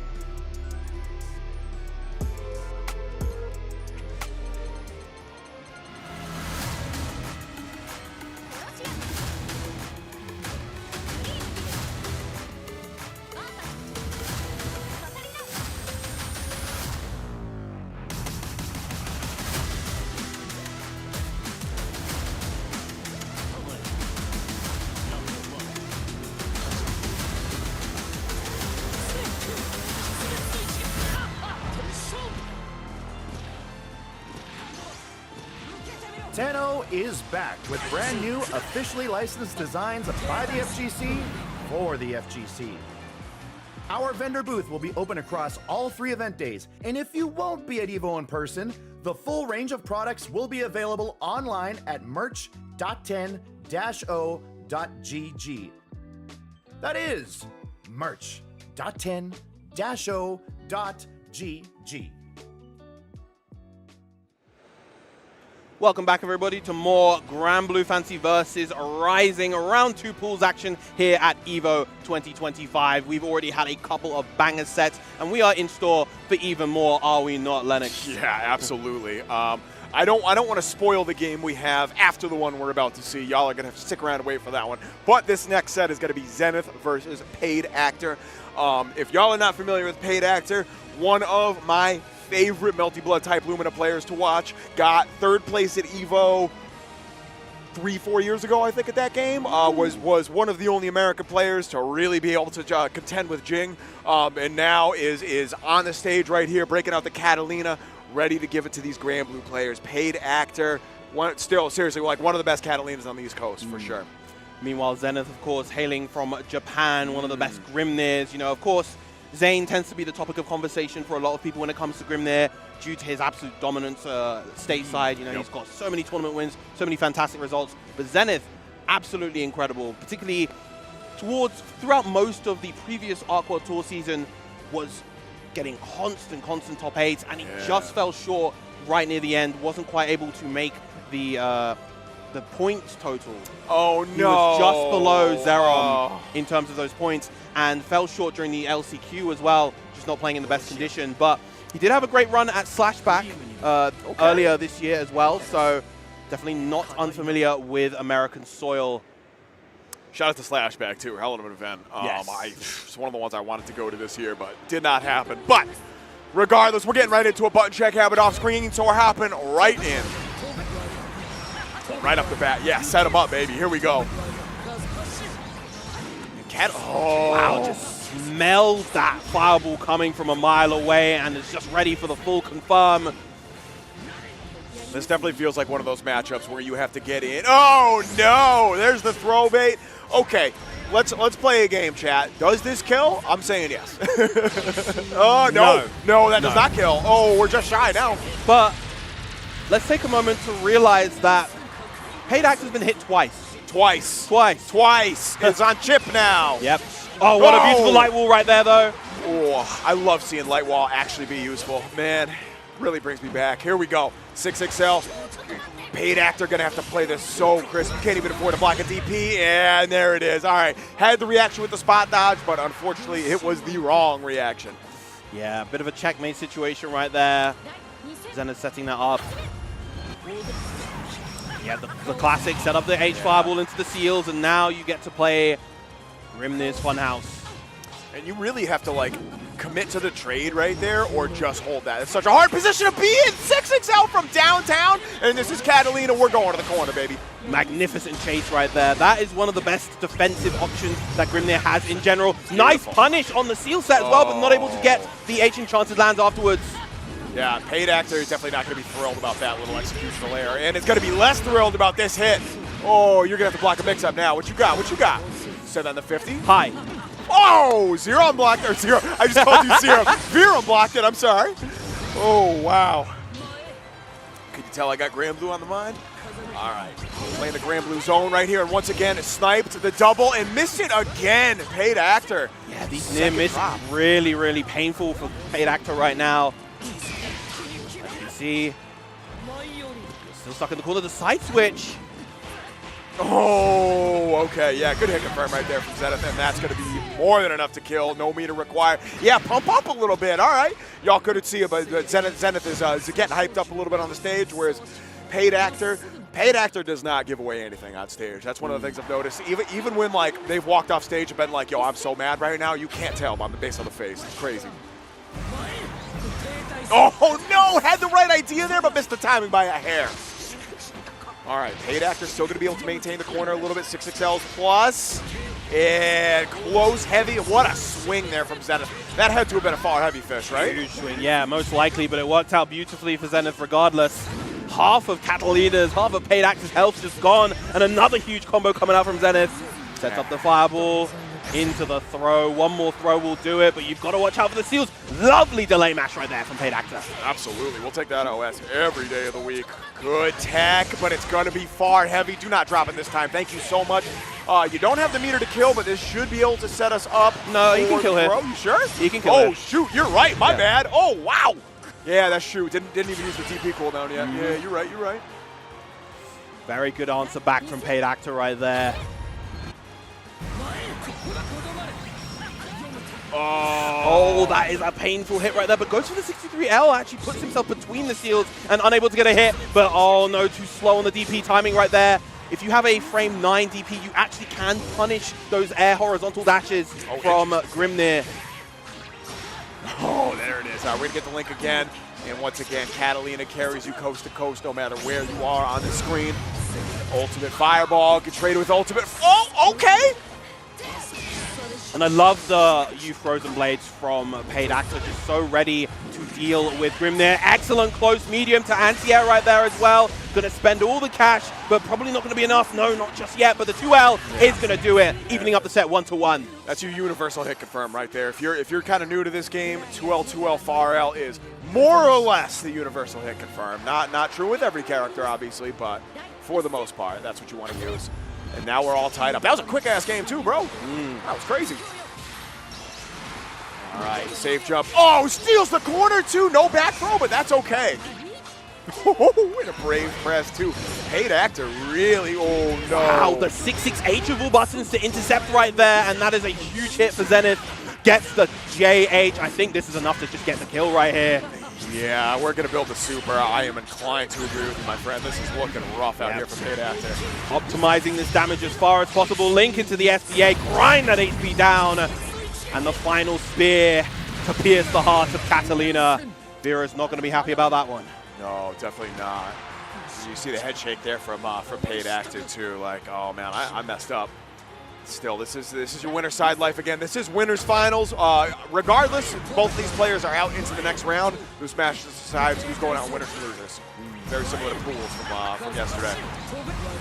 Tenno is back with brand new, officially licensed designs by the FGC for the FGC. Our vendor booth will be open across all 3 event days, and if you won't be at EVO in person, the full range of products will be available online at merch.10-o.gg. That is merch.10-o.gg. Welcome back, everybody, to more Granblue Fantasy Versus Rising round 2 pools action here at EVO 2025. We've already had a couple of banger sets, and we are in store for even more, are we not, Lennox? Yeah, absolutely. I don't want to spoil the game we have after the one we're about to see. Y'all are going to have to stick around and wait for that one. But this next set is going to be Zenith versus Paid Actor. If y'all are not familiar with Paid Actor, one of my favorite Melty Blood type Lumina players to watch. Got 3rd place at EVO 3-4 years ago, I think, at that game. Was one of the only American players to really be able to contend with Jing. And now is on the stage right here, breaking out the Catalina, ready to give it to these Granblue players. Paid Actor, still, seriously, like one of the best Catalinas on the East Coast, for sure. Meanwhile, Zenith, of course, hailing from Japan, one of the best Grimnirs. You know, of course, Zane tends to be the topic of conversation for a lot of people when it comes to Grimnir due to his absolute dominance stateside. You know, he's got so many tournament wins, so many fantastic results. But Zenith, absolutely incredible, particularly throughout most of the previous Arc World Tour season, was getting constant top 8s, and he just fell short right near the end, wasn't quite able to make the points total. Oh no! He was just below Zerom in terms of those points, and fell short during the LCQ as well, just not playing in the best condition. But he did have a great run at Slashback earlier this year as well, so definitely not unfamiliar with American soil. Shout out to Slashback, too. Hell of an event. It's one of the ones I wanted to go to this year, but did not happen. But regardless, we're getting right into a button check habit off screen, so we're hopping right in. Right off the bat. Yeah, set him up, baby. Here we go. Wow, just smelled that fireball coming from a mile away and is just ready for the full confirm. This definitely feels like one of those matchups where you have to get in. Oh, no! There's the throw bait. Okay, let's play a game, chat. Does this kill? I'm saying yes. Oh, no. No, that does not kill. Oh, we're just shy now. But let's take a moment to realize that Paid Actor's been hit twice. Twice. It's on chip now. Yep. Oh, what a beautiful light wall right there, though. Oh, I love seeing light wall actually be useful. Man, really brings me back. Here we go. 6XL. Paid Actor going to have to play this so crisp. You can't even afford to block a DP. And there it is. All right. Had the reaction with the spot dodge, but unfortunately it was the wrong reaction. Yeah, a bit of a checkmate situation right there. Zenith setting that up. Yeah, the classic, set up the H-Fireball into the seals, and now you get to play Grimnir's Funhouse. And you really have to, like, commit to the trade right there or just hold that. It's such a hard position to be in. 6XL from downtown, and this is Catalina. We're going to the corner, baby. Magnificent chase right there. That is one of the best defensive options that Grimnir has in general. Nice punish on the seal set as well, but not able to get the H-Enchanted lands afterwards. Yeah, Paid Actor is definitely not going to be thrilled about that little executional error, and it's going to be less thrilled about this hit. Oh, you're going to have to block a mix-up now. What you got? Set on the 50. Hi. Oh, Zero unblocked, or Zero. I just called you Zero. Zero unblocked it, I'm sorry. Oh, wow. Could you tell I got Granblue on the mind? All right, playing the Granblue zone right here, and once again, it sniped the double and missed it again. Paid Actor. Yeah, these near misses really painful for Paid Actor right now. See, still stuck in the corner. The side switch. Oh, okay. Yeah, good hit confirm right there from Zenith, and that's going to be more than enough to kill. No meter required. Yeah, pump up a little bit. All right. Y'all couldn't see it, but Zenith is getting hyped up a little bit on the stage, whereas Paid Actor does not give away anything on stage. That's one of the things I've noticed. Even when, like, they've walked off stage and been like, yo, I'm so mad right now, you can't tell on the base of the face. It's crazy. Oh, no! Had the right idea there, but missed the timing by a hair. All right, Paid Actor still going to be able to maintain the corner a little bit. 6XL's plus. And close heavy. What a swing there from Zenith. That had to have been a far heavy fish, right? Huge swing, yeah, most likely, but it worked out beautifully for Zenith regardless. Half of Catalina's, half of Paid Actor's health just gone, and another huge combo coming out from Zenith. Sets up the fireball. Into the throw. One more throw will do it, but you've got to watch out for the seals. Lovely delay mash right there from Paid Actor. Absolutely. We'll take that OS every day of the week. Good tech, but it's going to be far heavy. Do not drop it this time. Thank you so much. You don't have the meter to kill, but this should be able to set us up. No, you can kill him. You sure? You can kill him. Oh, shoot. You're right. My bad. Oh, wow. Yeah, that's true. Didn't even use the TP cooldown yet. Yeah, you're right. Very good answer back from Paid Actor right there. Oh, that is a painful hit right there, but goes for the 63L, actually puts himself between the shields and unable to get a hit, but oh no, too slow on the DP timing right there. If you have a frame 9 DP, you actually can punish those air horizontal dashes from Grimnir. Oh, there it is. We're going to get the link again. And once again, Catalina carries you coast to coast no matter where you are on the screen. Ultimate Fireball, get traded with Ultimate. Oh, okay! And I love the Frozen Blades from Paid Actor, just so ready to deal with Grimnir. Excellent close medium to anti-air right there as well. Going to spend all the cash, but probably not going to be enough. No, not just yet, but the 2L is going to do it, evening up the set 1-1. That's your universal hit confirm right there. If you're kind of new to this game, 2L, far L is more or less the universal hit confirm. Not true with every character, obviously, but for the most part, that's what you want to use. And now we're all tied up. That was a quick-ass game too, bro. That was crazy. All right, safe jump. Oh, steals the corner too. No back throw, but that's okay. And a brave press too. Paid Actor really, oh no. Wow, the 6-6 H buttons to intercept right there, and that is a huge hit for Zenith. Gets the JH. I think this is enough to just get the kill right here. Yeah, we're going to build the super. I am inclined to agree with you, my friend. This is looking rough out here for Paid Actor. Optimizing this damage as far as possible. Link into the SBA, grind that HP down. And the final spear to pierce the heart of Catalina. Vera's not going to be happy about that one. No, definitely not. You see the head shake there from Paid Actor too. Like, oh man, I messed up. Still, this is your winner side life again. This is winners finals. Regardless, both these players are out into the next round. Who smashes decides who's going out winners and losers. Very similar to Pools from yesterday.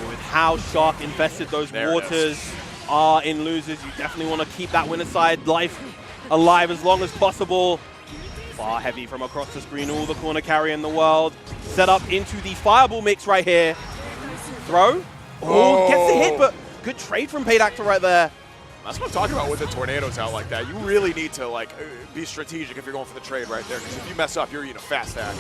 With how Shark invested those waters are in losers, you definitely want to keep that winner side life alive as long as possible. Far heavy from across the screen, all the corner carry in the world. Set up into the fireball mix right here. Throw. Oh, gets the hit, but good trade from Paid Actor right there. That's what I'm talking about with the tornadoes out like that. You really need to be strategic if you're going for the trade right there, because if you mess up, you're eating a fast stack.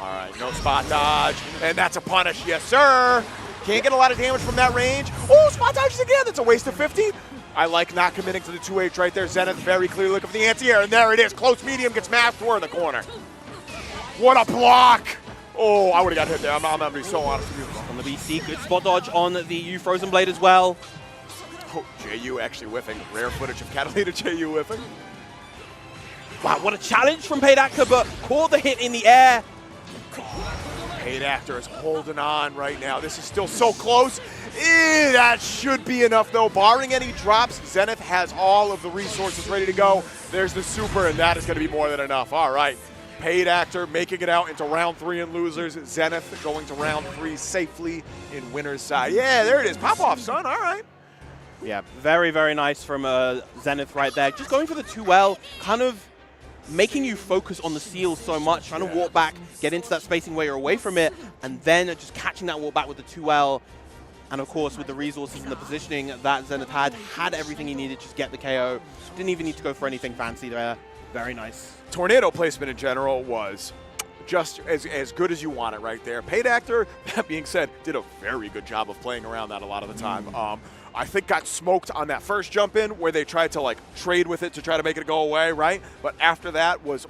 All right, no spot dodge, and that's a punish. Yes, sir. Can't get a lot of damage from that range. Oh, spot dodges again. That's a waste of 50. I like not committing to the 2H right there. Zenith very clearly looking for the anti-air, and there it is. Close medium gets mashed toward the corner. What a block. Oh, I would have got hit there. I'm going to be so honest with you. On the BC, good spot dodge on the Frozen Blade as well. Oh, JU actually whiffing. Rare footage of Catalina JU whiffing. Wow, what a challenge from Paid Actor, but caught the hit in the air. Paid Actor is holding on right now. This is still so close. That should be enough, though. Barring any drops, Zenith has all of the resources ready to go. There's the super, and that is going to be more than enough. All right. Paid Actor making it out into round 3 in losers. Zenith going to round 3 safely in winner's side. Yeah, there it is. Pop off, son. All right. Yeah, very, very nice from Zenith right there. Just going for the 2L, kind of making you focus on the seal so much, trying to walk back, get into that spacing where you're away from it, and then just catching that walk back with the 2L. And of course, with the resources and the positioning that Zenith had everything he needed to just get the KO. Didn't even need to go for anything fancy there. Very nice. Tornado placement in general was just as good as you want it right there. Paid Actor, that being said, did a very good job of playing around that a lot of the time. I think got smoked on that first jump in where they tried to trade with it to try to make it go away, right? But after that was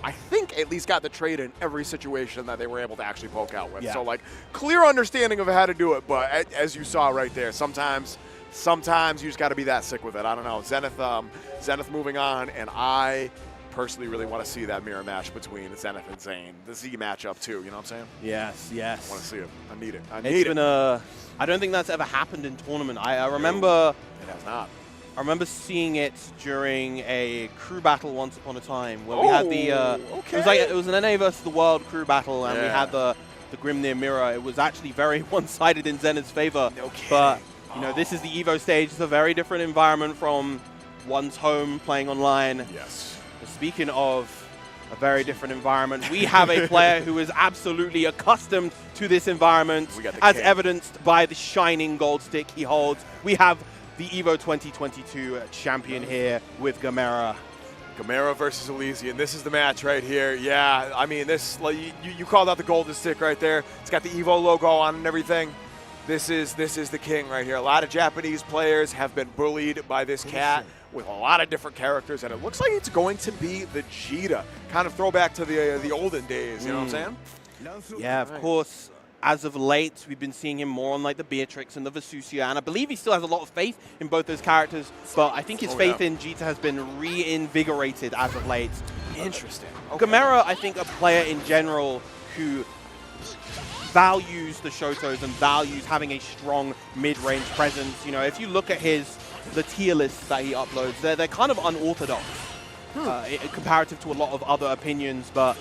I think at least got the trade in every situation that they were able to actually poke out with. Yeah. So clear understanding of how to do it, but as you saw right there, sometimes you just got to be that sick with it. I don't know. Zenith moving on, and I personally really want to see that mirror match between Zenith and Zane. The Z matchup too, you know what I'm saying? Yes, yes. I want to see it. I need it. It's been I don't think that's ever happened in tournament. I remember... It has not. I remember seeing it during a crew battle once upon a time where we had the... okay. It was an NA versus the World crew battle, and we had the Grimnir mirror. It was actually very one-sided in Zenith's favor. Okay. But, this is the EVO stage. It's a very different environment from one's home playing online. Yes. Speaking of a very different environment, we have a player who is absolutely accustomed to this environment, as evidenced by the shining gold stick he holds. We have the EVO 2022 champion here with Gamera. Gamera versus Alesian. This is the match right here. Yeah, I mean, this you called out the golden stick right there. It's got the EVO logo on and everything. This is the king right here. A lot of Japanese players have been bullied by this cat with a lot of different characters, and it looks like it's going to be the Vegeta. Kind of throwback to the olden days, you know what I'm saying? Yeah, of course. As of late, we've been seeing him more on like the Beatrix and the Vesusia, and I believe he still has a lot of faith in both those characters, but I think his faith in Vegeta has been reinvigorated as of late. Interesting. Okay. Gamera, I think, a player in general who values the Shotos and values having a strong mid-range presence. You know, if you look at the tier lists that he uploads, they're kind of unorthodox comparative to a lot of other opinions, but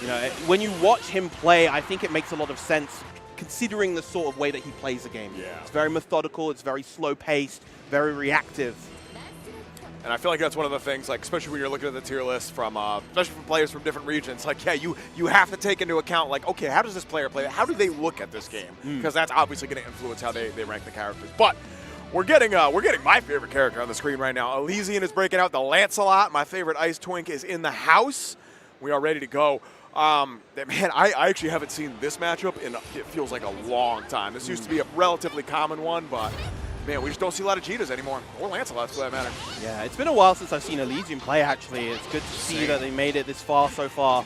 you know, when you watch him play, I think it makes a lot of sense considering the sort of way that he plays the game. Yeah. It's very methodical, it's very slow-paced, very reactive. And I feel like that's one of the things, like, especially when you're looking at the tier list from, especially from players from different regions, like, yeah, you have to take into account, like, okay, how does this player play? How do they look at this game? Because that's obviously going to influence how they rank the characters. But we're getting my favorite character on the screen right now. Alesian is breaking out the Lancelot. My favorite Ice Twink is in the house. We are ready to go. Man, I actually haven't seen this matchup in, it feels like a long time. This used to be a relatively common one, but man, we just don't see a lot of Cheetahs anymore, or Lancelots for that matter. Yeah, it's been a while since I've seen Alesian play, actually. It's good to see that they made it this far so far.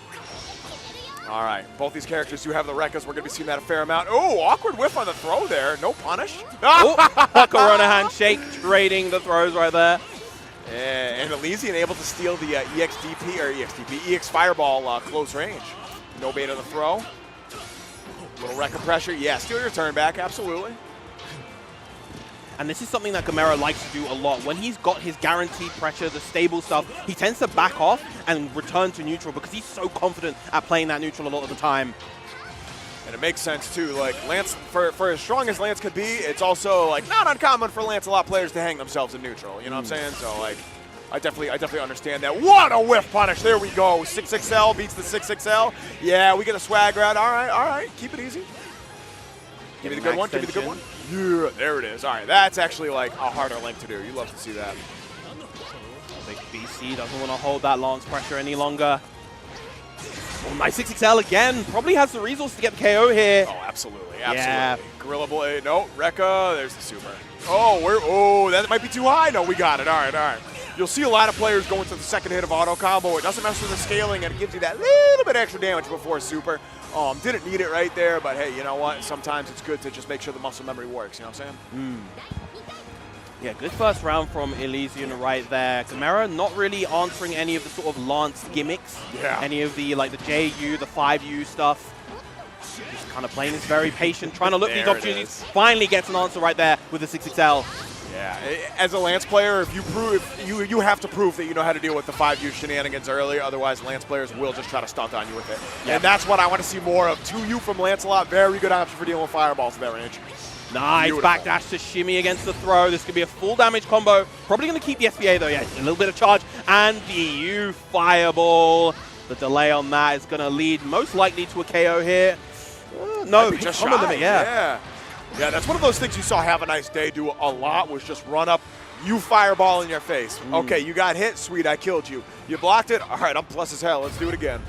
All right, both these characters do have the Rekkas. We're going to be seeing that a fair amount. Oh, awkward whiff on the throw there. No punish. Corona handshake, trading the throws right there. And Alesian able to steal the EX Fireball close range. No bait on the throw. Little Rekka pressure. Yeah, steal your turn back, absolutely. And this is something that Gamera likes to do a lot. When he's got his guaranteed pressure, the stable stuff, he tends to back off and return to neutral because he's so confident at playing that neutral a lot of the time. And it makes sense too, like Lance, for as strong as Lance could be, it's also like not uncommon for Lancelot players to hang themselves in neutral, you know what I'm saying? So like, I definitely understand that. What a whiff punish, there we go. 6XL beats the 6XL. Yeah, we get a swag round, all right, keep it easy. Give me the good one, give me the good one. Yeah, there it is. All right, that's actually like a harder link to do. You love to see that. I think BC doesn't want to hold that Lance pressure any longer. Oh, nice 6XL again. Probably has the resource to get the KO here. Oh, absolutely. Yeah. Gorilla Blade. No, Rekka. There's the super. Oh, that might be too high. No, we got it. All right. You'll see a lot of players going to the second hit of auto combo. It doesn't mess with the scaling, and it gives you that little bit extra damage before super. Didn't need it right there, but hey, you know what? Sometimes it's good to just make sure the muscle memory works. You know what I'm saying? Yeah, good first round from Alesian right there. Gamera not really answering any of the sort of Lance gimmicks. Yeah. Any of the, like, the JU, the 5U stuff. Just kind of playing this very patient, trying to look for these opportunities. Finally gets an answer right there with the 6XL. Yeah, as a Lance player, if you have to prove that you know how to deal with the 5U shenanigans early, otherwise Lance players will just try to stunt on you with it. Yep. And that's what I want to see more of. 2U from Lancelot, very good option for dealing with fireballs in that range. Nice Beautiful. backdash to shimmy against the throw. This could be a full damage combo. Probably going to keep the SBA though. Yeah, a little bit of charge. And the EU fireball. The delay on that is going to lead most likely to a KO here. No, just some of them, Yeah, that's one of those things you saw Have a Nice Day do a lot, was just run up, you fireball in your face. Okay, you got hit, sweet, I killed you. You blocked it, all right, I'm plus as hell, let's do it again.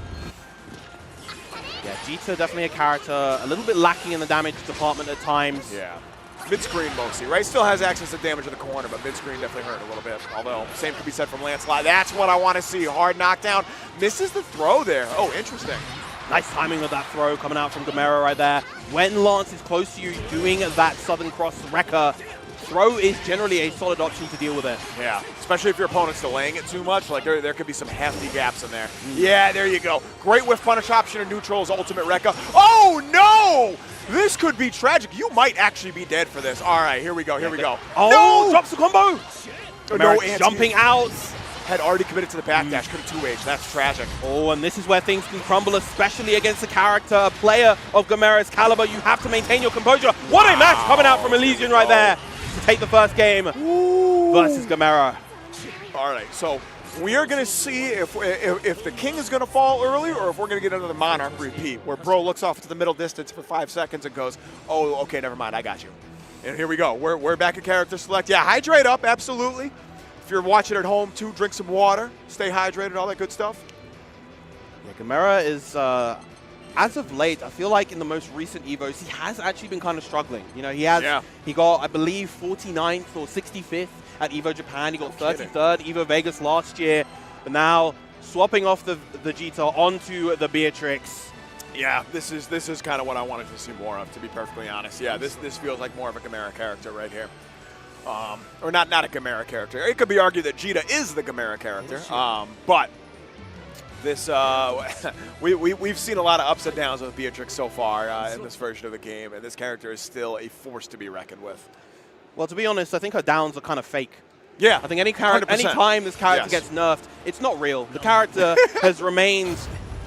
Yeah, Vegeta definitely a character, a little bit lacking in the damage department at times. Yeah, mid-screen mostly, right? Still has access to damage in the corner, but mid-screen definitely hurt a little bit. Although, same could be said from Lancelot. That's what I want to see, hard knockdown. Misses the throw there, oh, interesting. Nice timing of that throw coming out from Gamera right there. When Lance is close to you doing that Southern Cross Rekka, throw is generally a solid option to deal with it. Yeah, especially if your opponent's delaying it too much. Like there could be some hefty gaps in there. Yeah, there you go. Great whiff punish option in neutral's ultimate Rekka. Oh no! This could be tragic. You might actually be dead for this. All right, here we go, Oh, no! Drops the combo! No, jumping out. Had already committed to the backdash, could have 2H. That's tragic. Oh, and this is where things can crumble, especially against a character, a player of Gamera's caliber. You have to maintain your composure. What a match coming out from Alesian right there to take the first game versus Gamera. All right, so we are going to see if the king is going to fall early or if we're going to get another Monarch repeat where bro looks off to the middle distance for 5 seconds and goes, oh, okay, never mind, I got you. And here we go. We're back at character select. Yeah, hydrate up, absolutely. If you're watching at home too, drink some water, stay hydrated, all that good stuff. Yeah, Gamera is as of late, I feel like in the most recent Evos, he has actually been kind of struggling. You know, he got, I believe, 49th or 65th at Evo Japan. He got 33rd Evo Vegas last year. But now, swapping off the Vegeta onto the Beatrix. Yeah, this is kind of what I wanted to see more of, to be perfectly honest. Yeah, this feels like more of a Gamera character right here. Or not a Gamera character. It could be argued that Vegeta is the Gamera character. But this we've seen a lot of ups and downs with Beatrix so far in this version of the game, and this character is still a force to be reckoned with. Well, to be honest, I think her downs are kind of fake. Yeah, I think any time this character gets nerfed, it's not real. The character has remained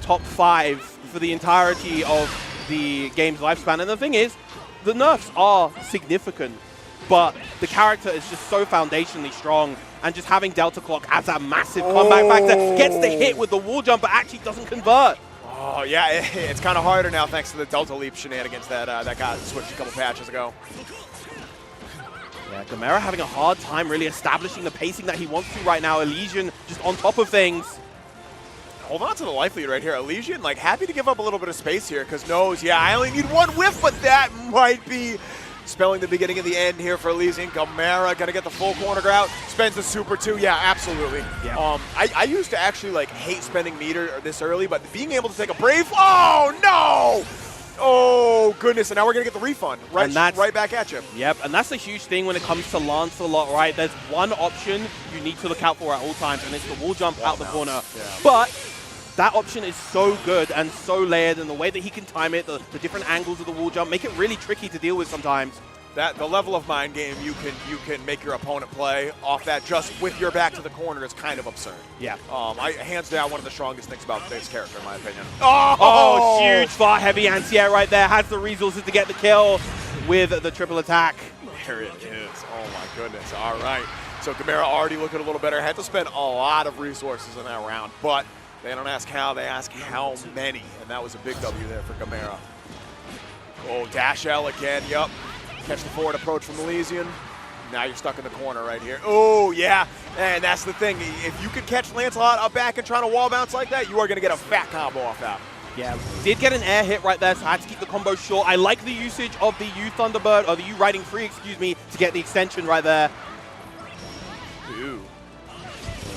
top 5 for the entirety of the game's lifespan. And the thing is, the nerfs are significant, but the character is just so foundationally strong, and just having Delta Clock as a massive comeback factor, gets the hit with the wall jump, but actually doesn't convert. Oh, yeah, it's kind of harder now thanks to the Delta Leap shenanigans that got switched a couple patches ago. Yeah, Gamera having a hard time really establishing the pacing that he wants to right now. Alesian just on top of things. Hold on to the life lead right here. Alesian, like, happy to give up a little bit of space here because knows, yeah, I only need one whiff, but that might be spelling the beginning of the end here for Alesian. Gamera gonna get the full corner out. Spends the super 2. Yeah, absolutely. Yeah. I used to actually, like, hate spending meter this early, but being able to take a Brave, oh, no! Oh, goodness, and now we're going to get the refund right back at you. Yep, and that's a huge thing when it comes to Lancelot, right? There's one option you need to look out for at all times, and it's the wall jump out the corner. Yeah. But that option is so good and so layered, and the way that he can time it, the different angles of the wall jump, make it really tricky to deal with sometimes. The level of mind game you can make your opponent play off that just with your back to the corner is kind of absurd. Yeah. Hands down, one of the strongest things about this character, in my opinion. Oh, huge far heavy anti-air right there. Has the resources to get the kill with the triple attack. There it is. Oh my goodness. All right. So Gamera already looking a little better. Had to spend a lot of resources in that round, but they don't ask how, they ask how many, and that was a big W there for Gamera. Oh, dash L again. Yup. Catch the forward approach from Alesian. Now you're stuck in the corner right here. Oh, yeah. And that's the thing. If you could catch Lancelot up back and trying to wall bounce like that, you are going to get a fat combo off that. Yeah, did get an air hit right there, so I had to keep the combo short. I like the usage of the U Thunderbird, or the U Riding Free, excuse me, to get the extension right there. Ooh.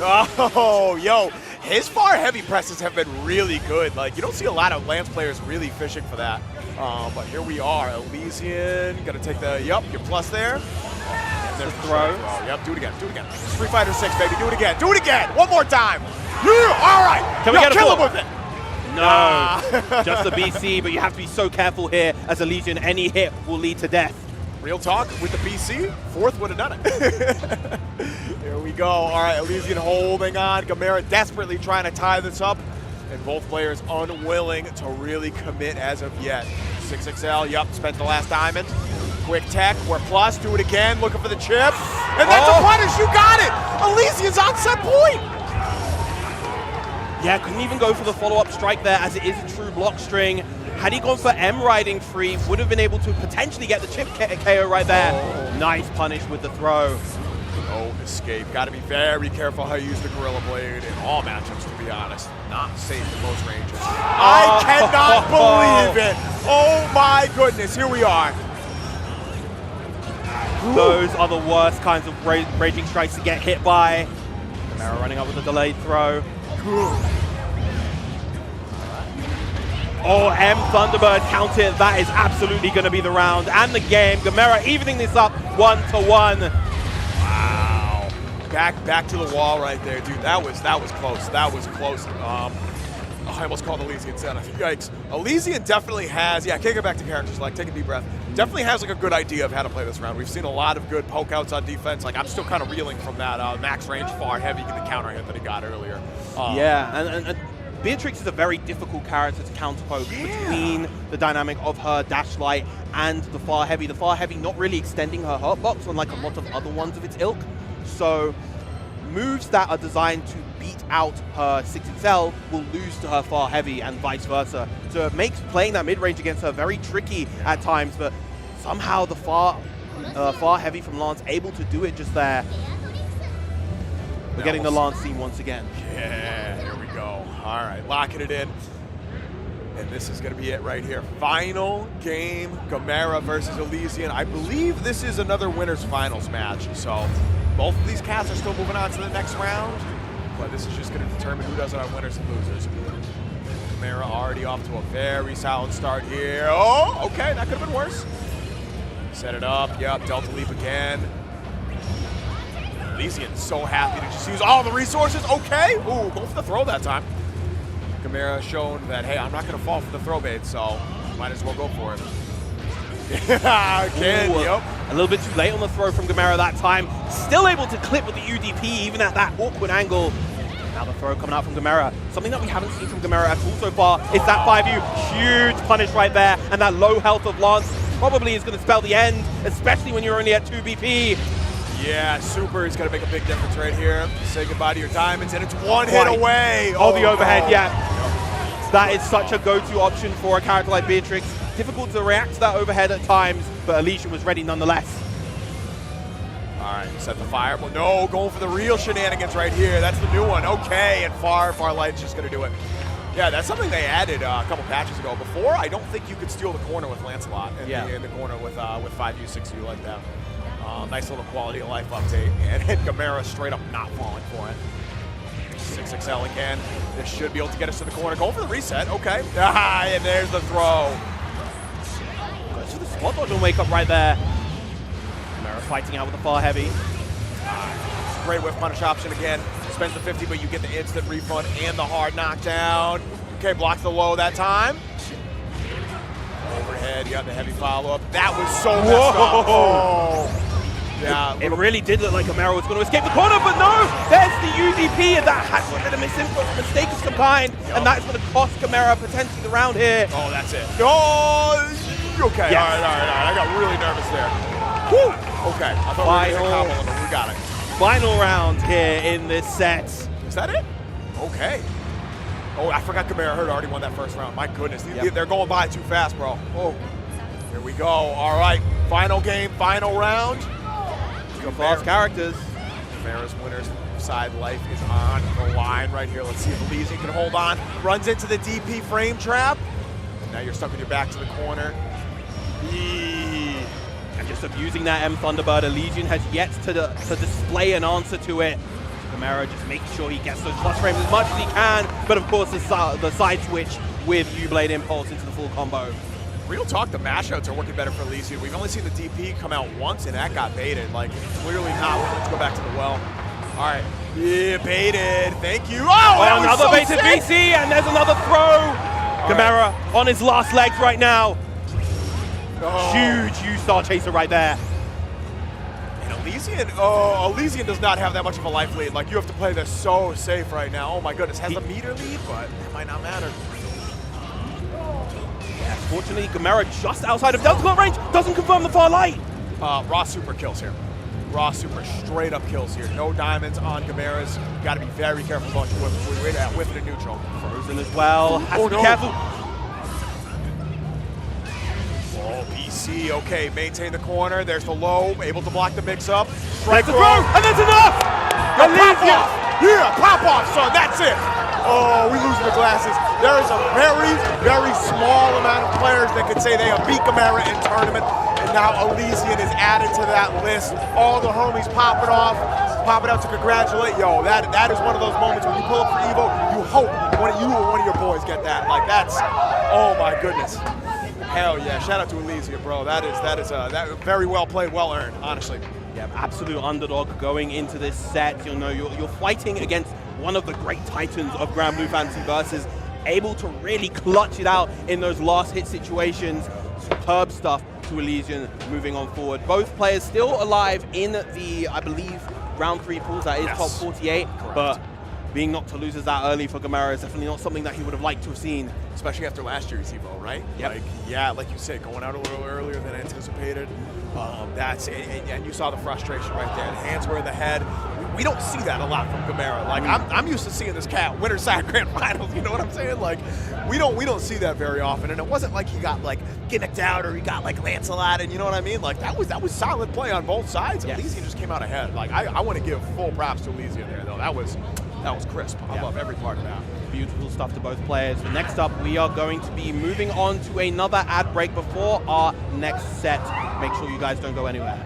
Oh, yo. His far heavy presses have been really good. Like, you don't see a lot of Lance players really fishing for that. But here we are. Alesian gonna take the, your plus there. And there's the throw. Yep, do it again, do it again. Street Fighter 6, baby, do it again, do it again. One more time. Yeah, all right. Can we get a kill him with it? No, just the BC, but you have to be so careful here as Alesian. Any hit will lead to death. Real talk, with the BC, fourth would have done it. Here we go. All right, Alesian holding on. Gamera desperately trying to tie this up, and both players unwilling to really commit as of yet. 6XL, yup, spent the last diamond. Quick tech, we're plus, do it again, looking for the chip. And that's a punish, you got it! Alesian's on set point! Yeah, couldn't even go for the follow-up strike there, as it is a true block string. Had he gone for M Riding Free, would have been able to potentially get the chip KO right there. Oh. Nice punish with the throw. No escape. Got to be very careful how you use the Gorilla Blade in all matchups, to be honest. Not safe in most ranges. I cannot believe it. Oh my goodness. Here we are. Those are the worst kinds of raging strikes to get hit by. Gamera running up with a delayed throw. Oh, M Thunderbird counted. That is absolutely going to be the round and the game. Gamera evening this up 1-1. Wow. Back to the wall right there, dude. That was close. That was close. I almost called Alesian Zenith. Yikes. Alesian definitely has, can't get back to characters, like, take a deep breath. Definitely has, like, a good idea of how to play this round. We've seen a lot of good poke outs on defense. Like, I'm still kind of reeling from that max range far heavy the counter hit that he got earlier. And Beatrix is a very difficult character to counterpoke between the dynamic of her dash light and the far heavy. The far heavy not really extending her hurtbox unlike a lot of other ones of its ilk. So moves that are designed to beat out her 6XL will lose to her far heavy and vice versa. So it makes playing that mid-range against her very tricky at times, but somehow the far heavy from Lance able to do it just there. We're getting the Lance scene once again. Yeah, here we go. All right, locking it in. And this is going to be it right here. Final game, Gamera versus Alesian. I believe this is another winners finals match. So both of these cats are still moving on to the next round. But this is just going to determine who does it on winners and losers. Gamera already off to a very solid start here. Oh, okay, that could have been worse. Set it up, yep, Delta Leap again. Alesian so happy to just use all the resources. Okay, ooh, go for the throw that time. Gamera shown that, hey, I'm not going to fall for the throw bait, so might as well go for it. Again, yep. A little bit too late on the throw from Gamera that time. Still able to clip with the UDP, even at that awkward angle. Now the throw coming out from Gamera. Something that we haven't seen from Gamera at all so far is that 5U. Huge punish right there, and that low health of Lance probably is going to spell the end, especially when you're only at 2 BP. Yeah, Super is going to make a big difference right here. Say goodbye to your diamonds, and it's one hit away. Oh, the overhead, yeah. That is such a go-to option for a character like Beatrix. Difficult to react to that overhead at times, but Alesian was ready nonetheless. All right, set the fire. Well, no, going for the real shenanigans right here. That's the new one. Okay, and Far Light's just going to do it. Yeah, that's something they added a couple patches ago. Before, I don't think you could steal the corner with Lancelot in the corner with 5U, 6U like that. Nice little quality of life update, and Gamera straight up not falling for it. 6XL again. This should be able to get us to the corner. Go for the reset. Okay. And there's the throw. Goes for the spot dodge and wake up right there. Gamera fighting out with the far heavy. Great whiff punish option again. Spends the 50, but you get the instant refund and the hard knockdown. Okay, blocks the low that time. Overhead, you got the heavy follow-up. That was so messed up. Oh. Yeah, it really did look like Gamera was going to escape the corner, but no! There's the UDP, and that has been a mistake of some kind, and that's going to cost Gamera potentially the round here. Oh, that's it. Oh, okay, yes. all right. I got really nervous there. Woo! Okay, I thought we were going to combo them, but we got it. Final round here in this set. Is that it? Okay. Oh, I forgot Gamera Hurt already won that first round. My goodness, they're going by too fast, bro. Oh, here we go. All right, final game, final round. Fast characters. Gamera's winner's side life is on the line right here. Let's see if Alesian can hold on. Runs into the DP frame trap. And now you're stuck with your back to the corner. And just abusing that M Thunderbird. Alesian has yet to display an answer to it. Gamera just making sure he gets those plus frames as much as he can. But of course, the side switch with U-Blade Impulse into the full combo. Real talk, the mashouts are working better for Alesian. We've only seen the DP come out once, and that got baited. Like, clearly not. Let's go back to the well. All right. Yeah, baited. Thank you. Oh, another so baited VC, and there's another throw. Gamera on his last legs right now. Oh. Huge U-Star chaser right there. And Alesian does not have that much of a life lead. Like, you have to play this so safe right now. Oh, my goodness. Has a meter lead, but it might not matter. Fortunately, Gamera just outside of Delta Gun range doesn't confirm the far light. Raw Super kills here. Raw Super straight up kills here. No diamonds on Gamera's. Got to be very careful about your whiff and neutral. Frozen as well. Has to be careful. Oh, PC. Okay, maintain the corner. There's the low. Able to block the mix-up. Strike the throw, and that's enough. Pop off, son. That's it. Oh, we losing the glasses. There is a very, very small amount of players that could say they have beat Gamera in tournament, and now Alesian is added to that list. All the homies popping out to congratulate. Yo, that is one of those moments when you pull up for Evo, you hope one of your boys get that. Like, that's, oh my goodness. Hell yeah, shout out to Alesian, bro. That is very well played, well earned, honestly. Yeah, absolute underdog going into this set. You know, you're fighting against one of the great titans of Granblue Fantasy Versus, able to really clutch it out in those last hit situations. Superb stuff to Alesian moving on forward. Both players still alive in the, I believe, round 3 pools. That is top 48. Correct. But being knocked to losers that early for Gamera is definitely not something that he would have liked to have seen. Especially after last year's Evo, right? Yep. Like you said, going out a little earlier than anticipated. That's it, and you saw the frustration right there. The hands were in the head. We don't see that a lot from Gamera. Like, I'm used to seeing this cat winner side grand finals. You know what I'm saying? Like, we don't see that very often. And it wasn't like he got like gimmicked out or he got like Lancelot, and you know what I mean? Like, that was solid play on both sides. Yes. Alesian just came out ahead. Like, I want to give full props to Alesian there though. That was That was crisp. I love every part of that. Beautiful stuff to both players. But next up, we are going to be moving on to another ad break before our next set. Make sure you guys don't go anywhere.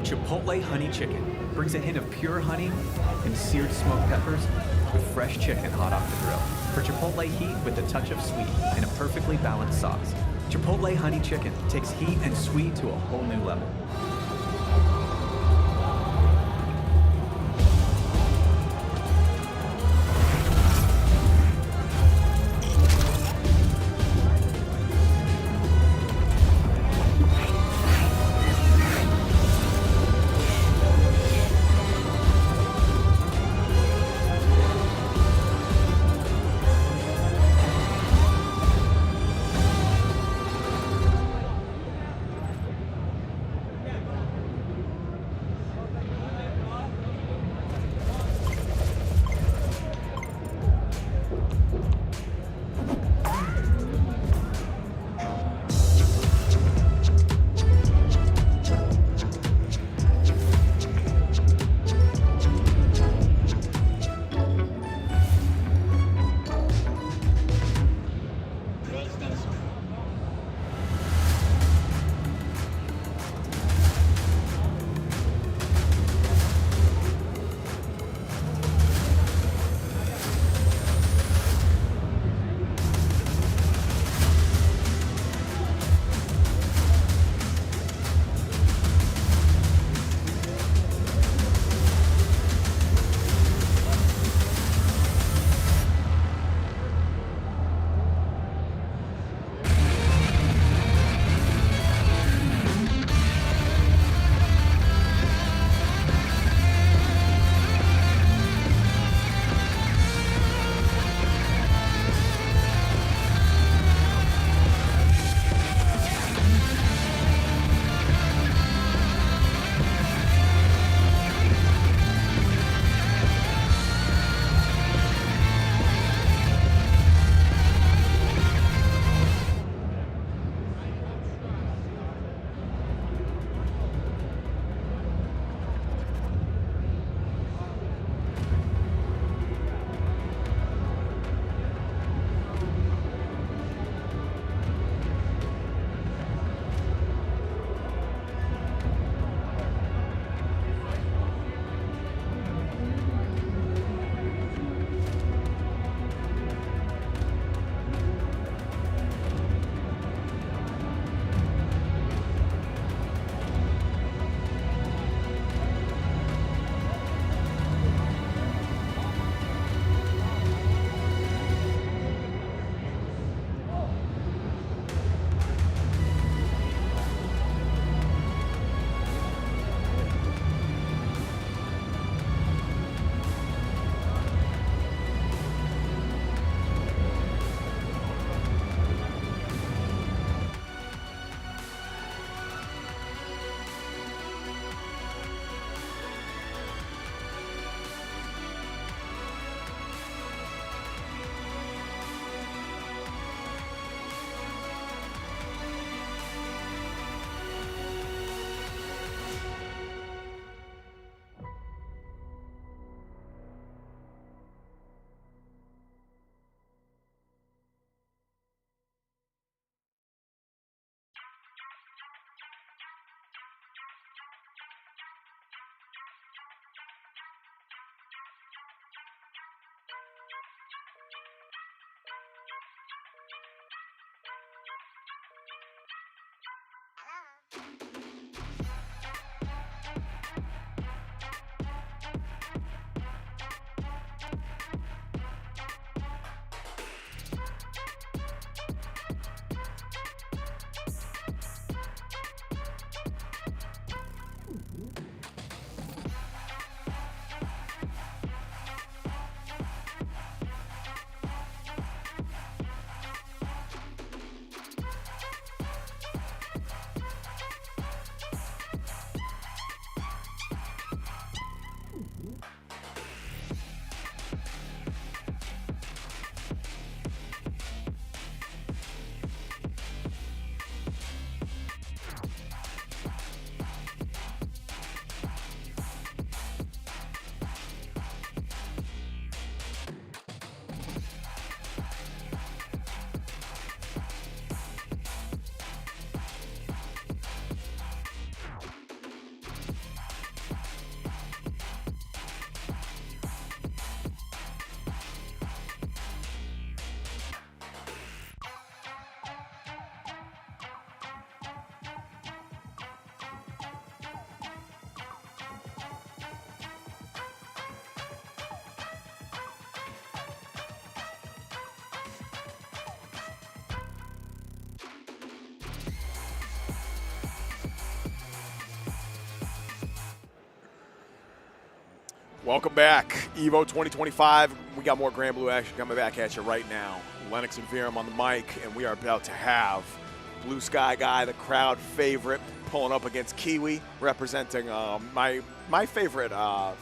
Chipotle honey chicken brings a hint of pure honey and seared smoked peppers with fresh chicken hot off the grill. For Chipotle heat with a touch of sweet and a perfectly balanced sauce. Chipotle honey chicken takes heat and sweet to a whole new level. Welcome back, EVO 2025. We got more Granblue action coming back at you right now. Lennox and Virum on the mic, and we are about to have Blue Sky Guy, the crowd favorite, pulling up against Kiwi, representing my favorite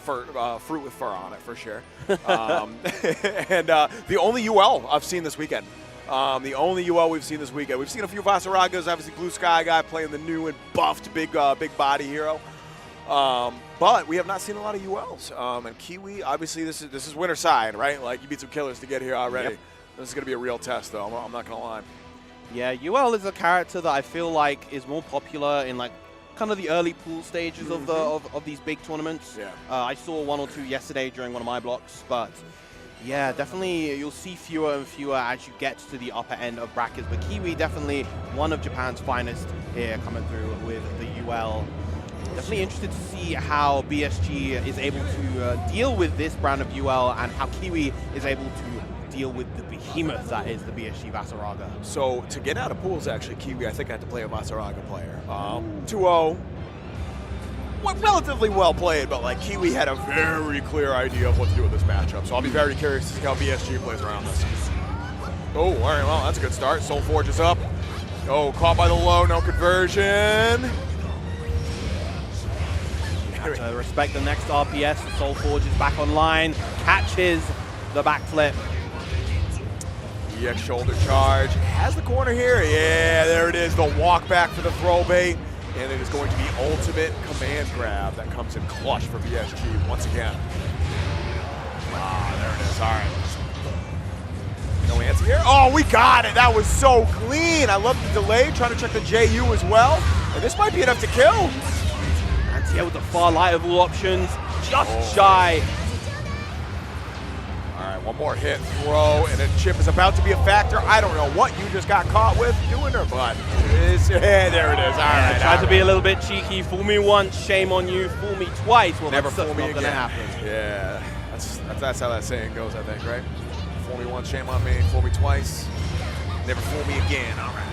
fruit with fur on it, for sure. And the only UL I've seen this weekend. The only UL we've seen this weekend. We've seen a few Vasaragas, obviously Blue Sky Guy playing the new and buffed big body hero. But we have not seen a lot of ULs. And Kiwi, obviously this is winter side, right? Like, you beat some killers to get here already. Yep. This is going to be a real test, though. I'm not going to lie. Yeah, UL is a character that I feel like is more popular in like kind of the early pool stages of these big tournaments. Yeah. I saw 1 or 2 yesterday during one of my blocks, but yeah, definitely you'll see fewer and fewer as you get to the upper end of brackets. But Kiwi, definitely one of Japan's finest here, coming through with the UL. Definitely interested to see how BSG is able to deal with this brand of UL, and how Kiwi is able to deal with the behemoth that is the BSG Vasaraga. So to get out of pools, actually, Kiwi, I think I had to play a Vasaraga player. 2-0. Relatively well played, but like Kiwi had a very clear idea of what to do with this matchup. So I'll be very curious to see how BSG plays around this. Oh, all right, well, that's a good start. Soul Forge is up. Oh, caught by the low, no conversion. Have to respect the next RPS. The Soul Forge is back online. Catches the backflip. EX shoulder charge. Has the corner here. Yeah, there it is. The walk back for the throw bait. And it is going to be ultimate command grab that comes in clutch for BSG once again. Ah, there it is. All right. No answer here. Oh, we got it. That was so clean. I love the delay. Trying to check the JU as well. And this might be enough to kill. Yeah, with the far light of all options, just shy. All right, one more hit, throw, and then chip is about to be a factor. I don't know what you just got caught with doing her, but there it is. All right. Tried to be a little bit cheeky. Fool me once, shame on you. Fool me twice. Well, never that's fool me not again. Gonna happen. Yeah, that's how that saying goes, I think, right? Fool me once, shame on me. Fool me twice, never fool me again. All right.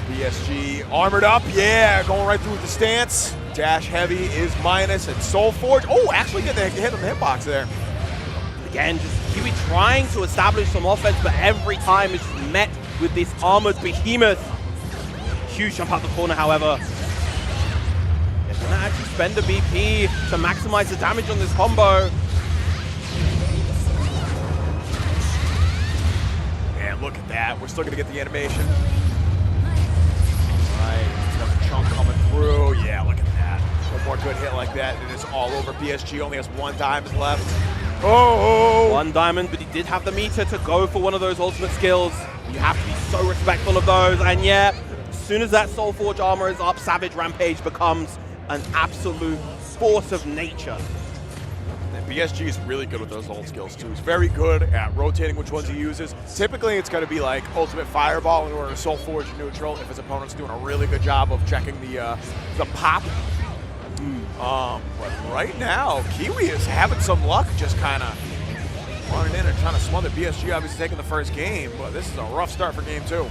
BSG armored up, yeah, going right through with the stance. Dash heavy is minus, and Soul Forge. Oh, actually get the hit on the hitbox there. Again, just Kiwi trying to establish some offense, but every time it's met with this armored behemoth. Huge jump out the corner, however. They're gonna actually spend a BP to maximize the damage on this combo. Man, look at that. We're still gonna get the animation. Another chunk coming through. Yeah, look at that. One more good hit like that, and it's all over. BSG only has 1 diamond left. Oh! 1 diamond, but he did have the meter to go for one of those ultimate skills. You have to be so respectful of those, and yeah, as soon as that Soul Forge armor is up, Savage Rampage becomes an absolute force of nature. BSG is really good with those ult skills too. He's very good at rotating which ones he uses. Typically, it's going to be like ultimate fireball in order to Soul Forge neutral if his opponent's doing a really good job of checking the pop. But right now, Kiwi is having some luck, just kind of running in and trying to smother BSG. Obviously taking the first game, but this is a rough start for game 2.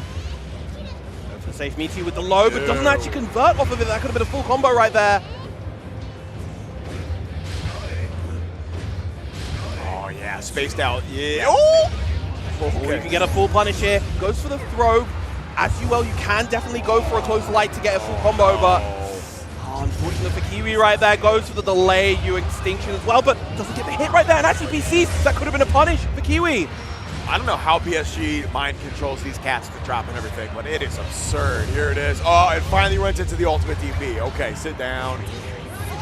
That's a safe meaty with the low, but doesn't actually convert off of it. That could have been a full combo right there. Oh yeah, spaced out. Yeah. Oh! Okay. You can get a full punish here. Goes for the throw. As UL, you can definitely go for a close light to get a full combo, but unfortunately for Kiwi right there, goes for the delay, you extinction as well, but doesn't get the hit right there, and actually PCs. That could have been a punish for Kiwi. I don't know how BSG mind controls these cats to drop and everything, but it is absurd. Here it is. Oh, it finally went into the ultimate DP. Okay, sit down.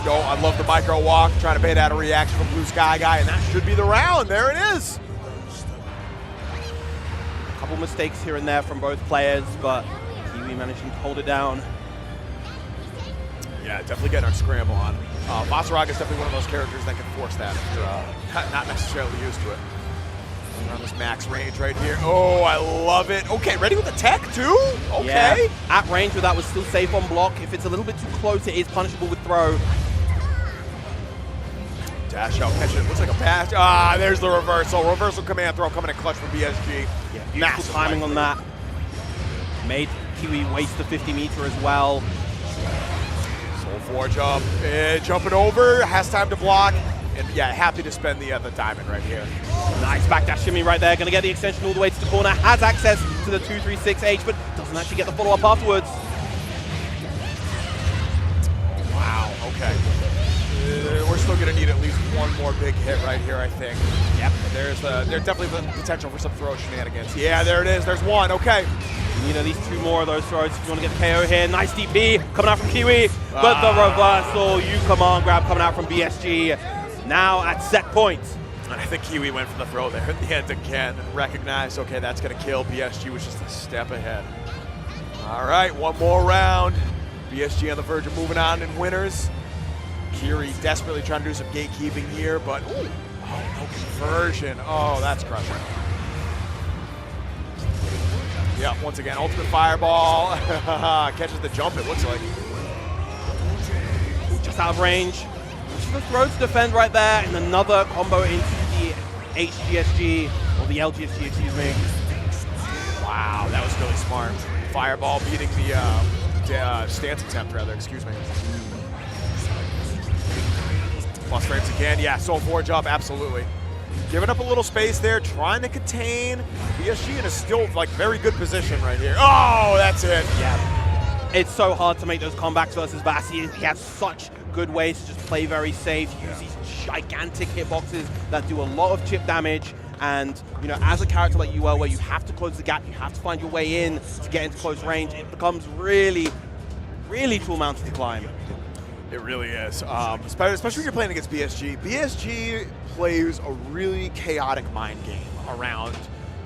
Go. I love the micro walk, trying to bait out a reaction from Blue Sky Guy, and that should be the round. There it is. A couple mistakes here and there from both players, but Kiwi managing to hold it down. Yeah, definitely getting our scramble on. Vasaraga is definitely one of those characters that can force that if you're not necessarily used to it. Around this max range right here. Oh, I love it. Okay, ready with the tech too? Okay. Yeah. At range where that was still safe on block. If it's a little bit too close, it is punishable with throw. Dash out, catch it. Looks like a pass. Ah, there's the reversal. Reversal command throw coming in clutch from BSG. Yeah, beautiful timing on that. Made Kiwi waste the 50 meter as well. Soul Forge up, jumping over, has time to block. And yeah, happy to spend the diamond right here. Nice backdash shimmy right there. Going to get the extension all the way to the corner. Has access to the 236H, but doesn't actually get the follow-up afterwards. Wow, okay. We're still going to need at least one more big hit right here, I think. Yep. There's definitely the potential for some throw shenanigans. Yeah, there it is. There's one. Okay. You know, these two more of those throws if you want to get the KO here. Nice DP coming out from Kiwi, but the reversal, command grab coming out from BSG. Now at set point. I think Kiwi went for the throw there at the end again. Recognized, okay, that's going to kill. BSG was just a step ahead. All right, one more round. BSG on the verge of moving on in winners. Kiri desperately trying to do some gatekeeping here, but oh, no conversion. Oh, that's crushing. Yeah, once again, ultimate fireball. Catches the jump, it looks like. Just out of range. The throw to defend right there, and another combo into the HGSG, or the LGSG, excuse me. Wow, that was really smart. Fireball beating the stance attempt, rather, excuse me. Plus frames again, yeah, Soul Forge up, absolutely. Giving up a little space there, trying to contain BSG in a still, like, very good position right here. Oh, that's it. Yeah. It's so hard to make those comebacks versus Vasi. He has such good ways to just play very safe, use these gigantic hitboxes that do a lot of chip damage. And, you know, as a character like UL, where you have to close the gap, you have to find your way in to get into close range, it becomes really, really tall mountain to climb. It really is, especially when you're playing against BSG. BSG plays a really chaotic mind game around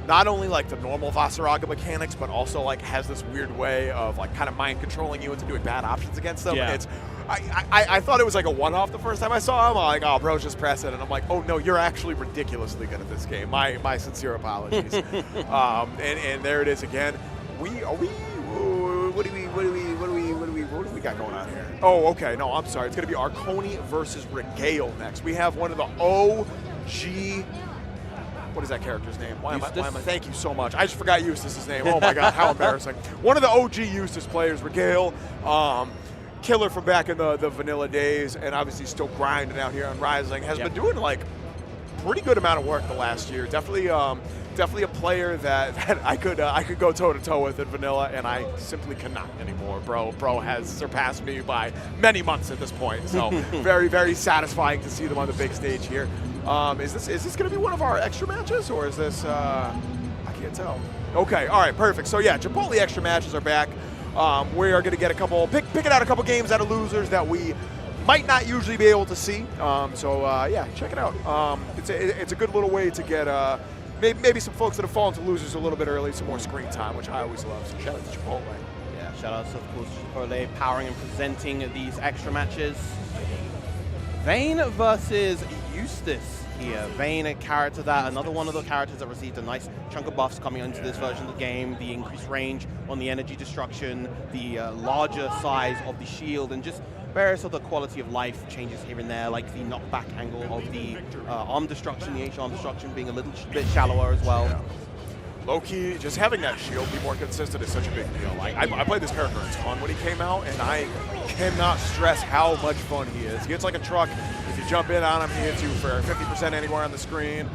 not only like the normal Vasaraga mechanics, but also like has this weird way of like kind of mind controlling you into doing bad options against them. Yeah. It's, I thought it was like a one-off the first time I saw him. I'm like, oh, bro, just press it. And I'm like, oh, no, you're actually ridiculously good at this game. My sincere apologies. and there it is again. What do we got going on here? Oh, okay. No, I'm sorry. It's going to be Arconi versus Regale next. We have one of the OG. What is that character's name? Why am I? Thank you so much. I just forgot Eustace's name. Oh my God, how embarrassing. One of the OG Eustace players, Regale, killer from back in the vanilla days, and obviously still grinding out here on Rising. Has been doing like pretty good amount of work the last year. Definitely a player that I could go toe to toe with in vanilla, and I simply cannot anymore. Bro has surpassed me by many months at this point. So very, very satisfying to see them on the big stage here. Is this going to be one of our extra matches, or is this? I can't tell. Okay, all right, perfect. So yeah, Chipotle extra matches are back. We are going to get a couple, picking out a couple games out of losers that we might not usually be able to see. Yeah, check it out. It's a good little way to get maybe some folks that have fallen to losers a little bit early, some more screen time, which I always love. So shout out to Chipotle. Yeah, shout out to, of course, Chipotle powering and presenting these extra matches. Vayne versus Eustace here. Vayne, a character that, another one of the characters that received a nice chunk of buffs coming into this version of the game, the increased range on the energy destruction, the larger size of the shield, and just various other quality of life changes here and there, like the knockback angle of the arm destruction, the H-arm destruction being a little bit shallower as well. Yeah. Low-key, just having that shield be more consistent is such a big deal. Like, I played this character a ton when he came out, and I cannot stress how much fun he is. He hits like a truck. If you jump in on him, he hits you for 50% anywhere on the screen.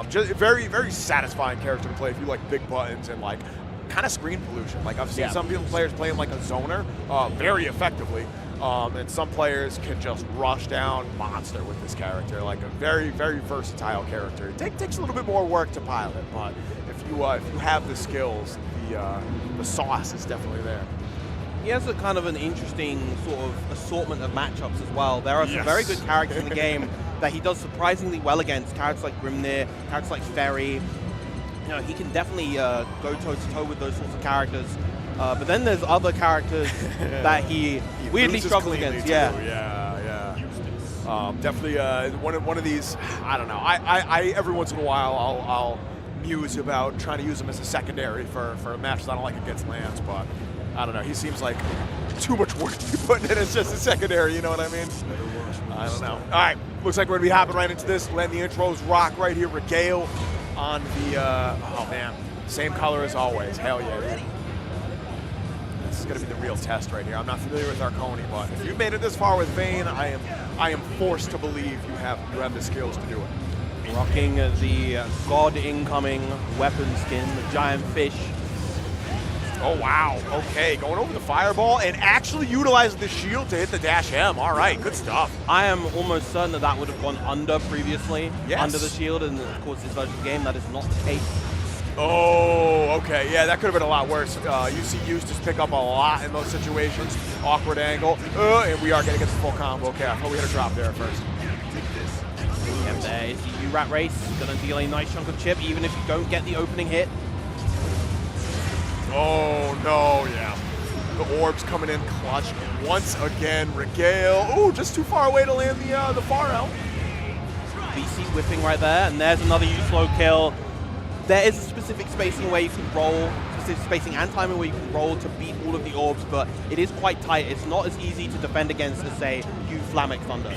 Just very, very satisfying character to play if you like big buttons and like kind of screen pollution. Like I've seen some players playing like a zoner very effectively. And some players can just rush down monster with this character, like a very, very versatile character. It takes a little bit more work to pilot, but if you have the skills, the sauce is definitely there. He has a kind of an interesting sort of assortment of matchups as well. There are some very good characters in the game that he does surprisingly well against. Characters like Grimnir, characters like Ferry. You know, he can definitely go toe-to-toe with those sorts of characters. But then there's other characters that he weirdly struggles against. Yeah. Definitely one of these. I don't know. I every once in a while I'll muse about trying to use him as a secondary for matches I don't like against lands, but I don't know. He seems like too much work to be putting in as just a secondary. You know what I mean? I don't know. All right, looks like we're gonna be hopping right into this. Letting the intros rock right here. Regale on the. Oh man, same color as always. Hell yeah. Dude. Let's see. going to be the real test right here. I'm not familiar with Arconi, but if you've made it this far with Vayne, I am forced to believe you have the skills to do it. Rocking the God incoming weapon skin, the giant fish. Oh, wow. Okay, going over the fireball and actually utilizing the shield to hit the dash M. All right, good stuff. I am almost certain that that would have gone under previously, Yes. under the shield, and of course this version of the game, that is not the case. Oh, okay. Yeah, that could have been a lot worse. You see Eustace pick up a lot in those situations. Awkward angle. And we are going to get the full combo. Okay, I thought we had a drop there first. And there is the U-Rat race. Going to deal a nice chunk of chip, even if you don't get the opening hit. Oh, no, yeah. The orbs coming in clutch once again. Regale. Ooh, just too far away to land the far out. BC whipping right there, and there's another U-slow kill. There is a specific spacing where you can roll, specific spacing and timing where you can roll to beat all of the orbs, but it is quite tight. It's not as easy to defend against as, say, Flammic Thunder.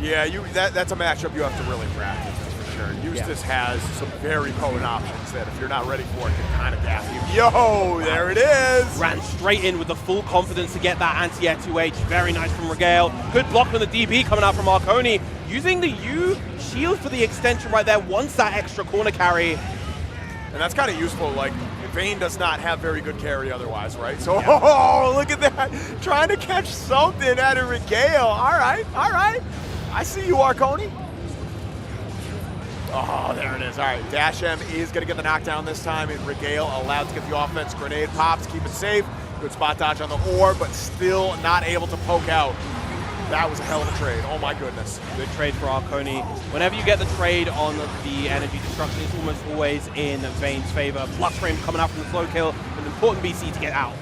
Yeah, that's a matchup you have to really practice, that's for sure. Eustace has some very potent options that if you're not ready for it, can kind of gap you. Yo, there it is! Ran straight in with the full confidence to get that anti-air 2H. Very nice from Regale. Good block from the DB coming out from Arconi. Using the U shield for the extension right there, wants that extra corner carry. And that's kind of useful. Like, Vayne does not have very good carry otherwise, right? So, oh, look at that. Trying to catch something out of Regale. All right, all right. I see you, Arconi. Oh, there it is. All right, Dash M is going to get the knockdown this time, and Regale allowed to get the offense. Grenade pops, keep it safe. Good spot dodge on the orb, but still not able to poke out. That was a hell of a trade. Oh my goodness. Good trade for Arconi. Whenever you get the trade on the energy destruction, it's almost always in Vayne's favor. Plus frame coming out from the slow kill, an important BC to get out.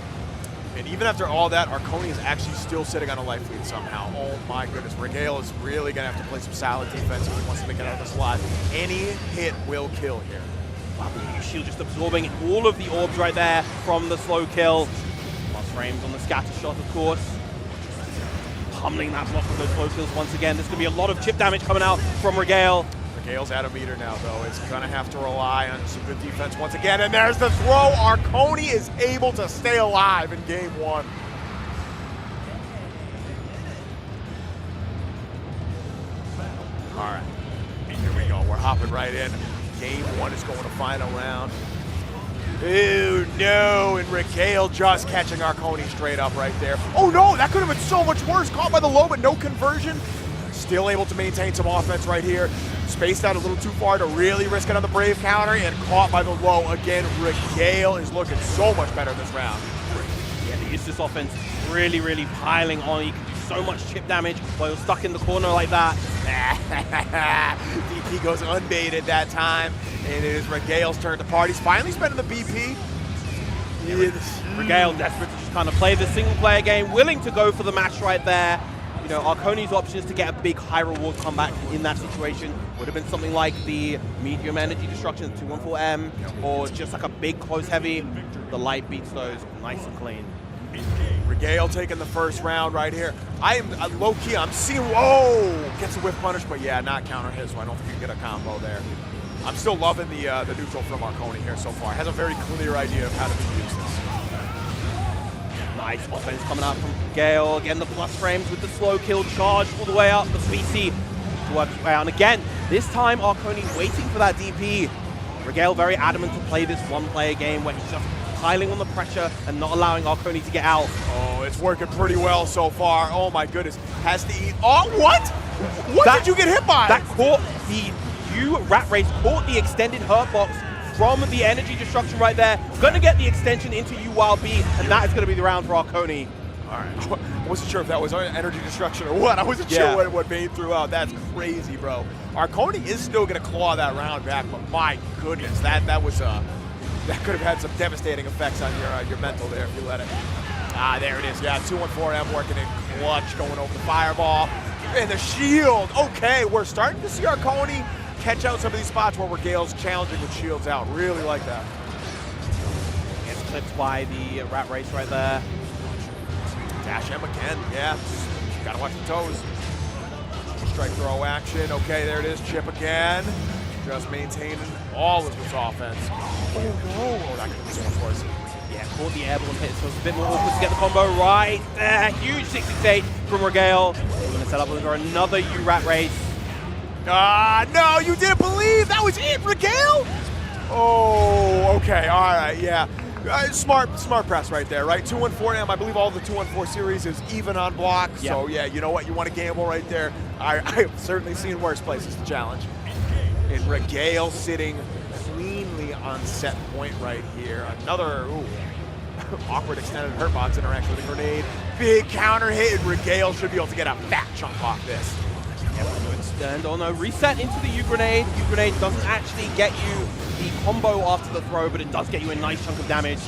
And even after all that, Arconi is actually still sitting on a life lead somehow. Oh my goodness. Regale is really going to have to play some solid defense if he wants to make it out of this lot. Any hit will kill here. Wow, the shield just absorbing all of the orbs right there from the slow kill. Plus frames on the scatter shot, of course. Pummeling that block with those slow kills once again. There's going to be a lot of chip damage coming out from Regale. Regale's out of meter now, though. It's going to have to rely on some good defense once again. And there's the throw. Arconi is able to stay alive in game one. All right. And here we go. We're hopping right in. Game one is going to final round. Ooh, no, and Regale just catching Arconi straight up right there. Oh no, that could have been so much worse. Caught by the low, but no conversion. Still able to maintain some offense right here. Spaced out a little too far to really risk it on the Brave counter, and caught by the low again. Regale is looking so much better this round. Yeah, the Eustace offense really, really piling on. You can do so much chip damage while you're stuck in the corner like that. DP goes unbaited that time, and it is Regale's turn to party. He's finally spending the BP. Regale desperate to just kind of play the single player game, willing to go for the match right there. You know, Arconi's option is to get a big high reward comeback in that situation. Would have been something like the medium energy destruction, 214M, or just like a big close heavy. The light beats those nice and clean. Regale taking the first round right here. I am low-key, I'm seeing, whoa! Gets a whiff punish, but yeah, not counter hit, so I don't think you can get a combo there. I'm still loving the neutral from Arconi here so far. Has a very clear idea of how to use this. Nice offense coming out from Regale. Again, the plus frames with the slow kill charge all the way up. The BC to work his way out. And again, this time Arconi waiting for that DP. Regale very adamant to play this one-player game where he's just piling on the pressure and not allowing Arconi to get out. Oh, it's working pretty well so far. Oh my goodness. Has to eat. Oh, what? What did you get hit by? That caught the rat race, caught the extended hurt box from the energy destruction right there. Gonna get the extension into ULB, and that is gonna be the round for Arconi. All right. I wasn't sure if that was energy destruction or what. I wasn't sure what Vayne threw out. That's crazy, bro. Arconi is still gonna claw that round back, but my goodness, that was that could have had some devastating effects on your mental there if you let it. Ah, there it is. Yeah, 214M working in clutch, going over the fireball. And the shield. Okay, we're starting to see Arconi catch out some of these spots where Regale's challenging with shields out. Really like that. Gets clipped by the rat race right there. Dash M again, yeah. Gotta watch the toes. Strike throw action. Okay, there it is. Chip again. Just maintaining all of this offense. Oh no! Oh, that could be so much worse. Yeah, caught the airborne hit, so it's a bit more awkward to get the combo right there. Huge 68 from Regale. We're going to set up for another U-Rat race. No, you didn't believe that was it, Regale? Oh, okay, all right, yeah. Smart press right there, right? 2-1-4M, I believe all the 2-1-4 series is even on block. Yep. So yeah, you know what? You want to gamble right there. I've certainly seen worse places to challenge. And Regale sitting cleanly on set point right here. Another awkward extended hurtbox interaction with a grenade. Big counter hit, and Regale should be able to get a fat chunk off this. And oh no, reset into the U-Grenade. U-Grenade doesn't actually get you the combo after the throw, but it does get you a nice chunk of damage.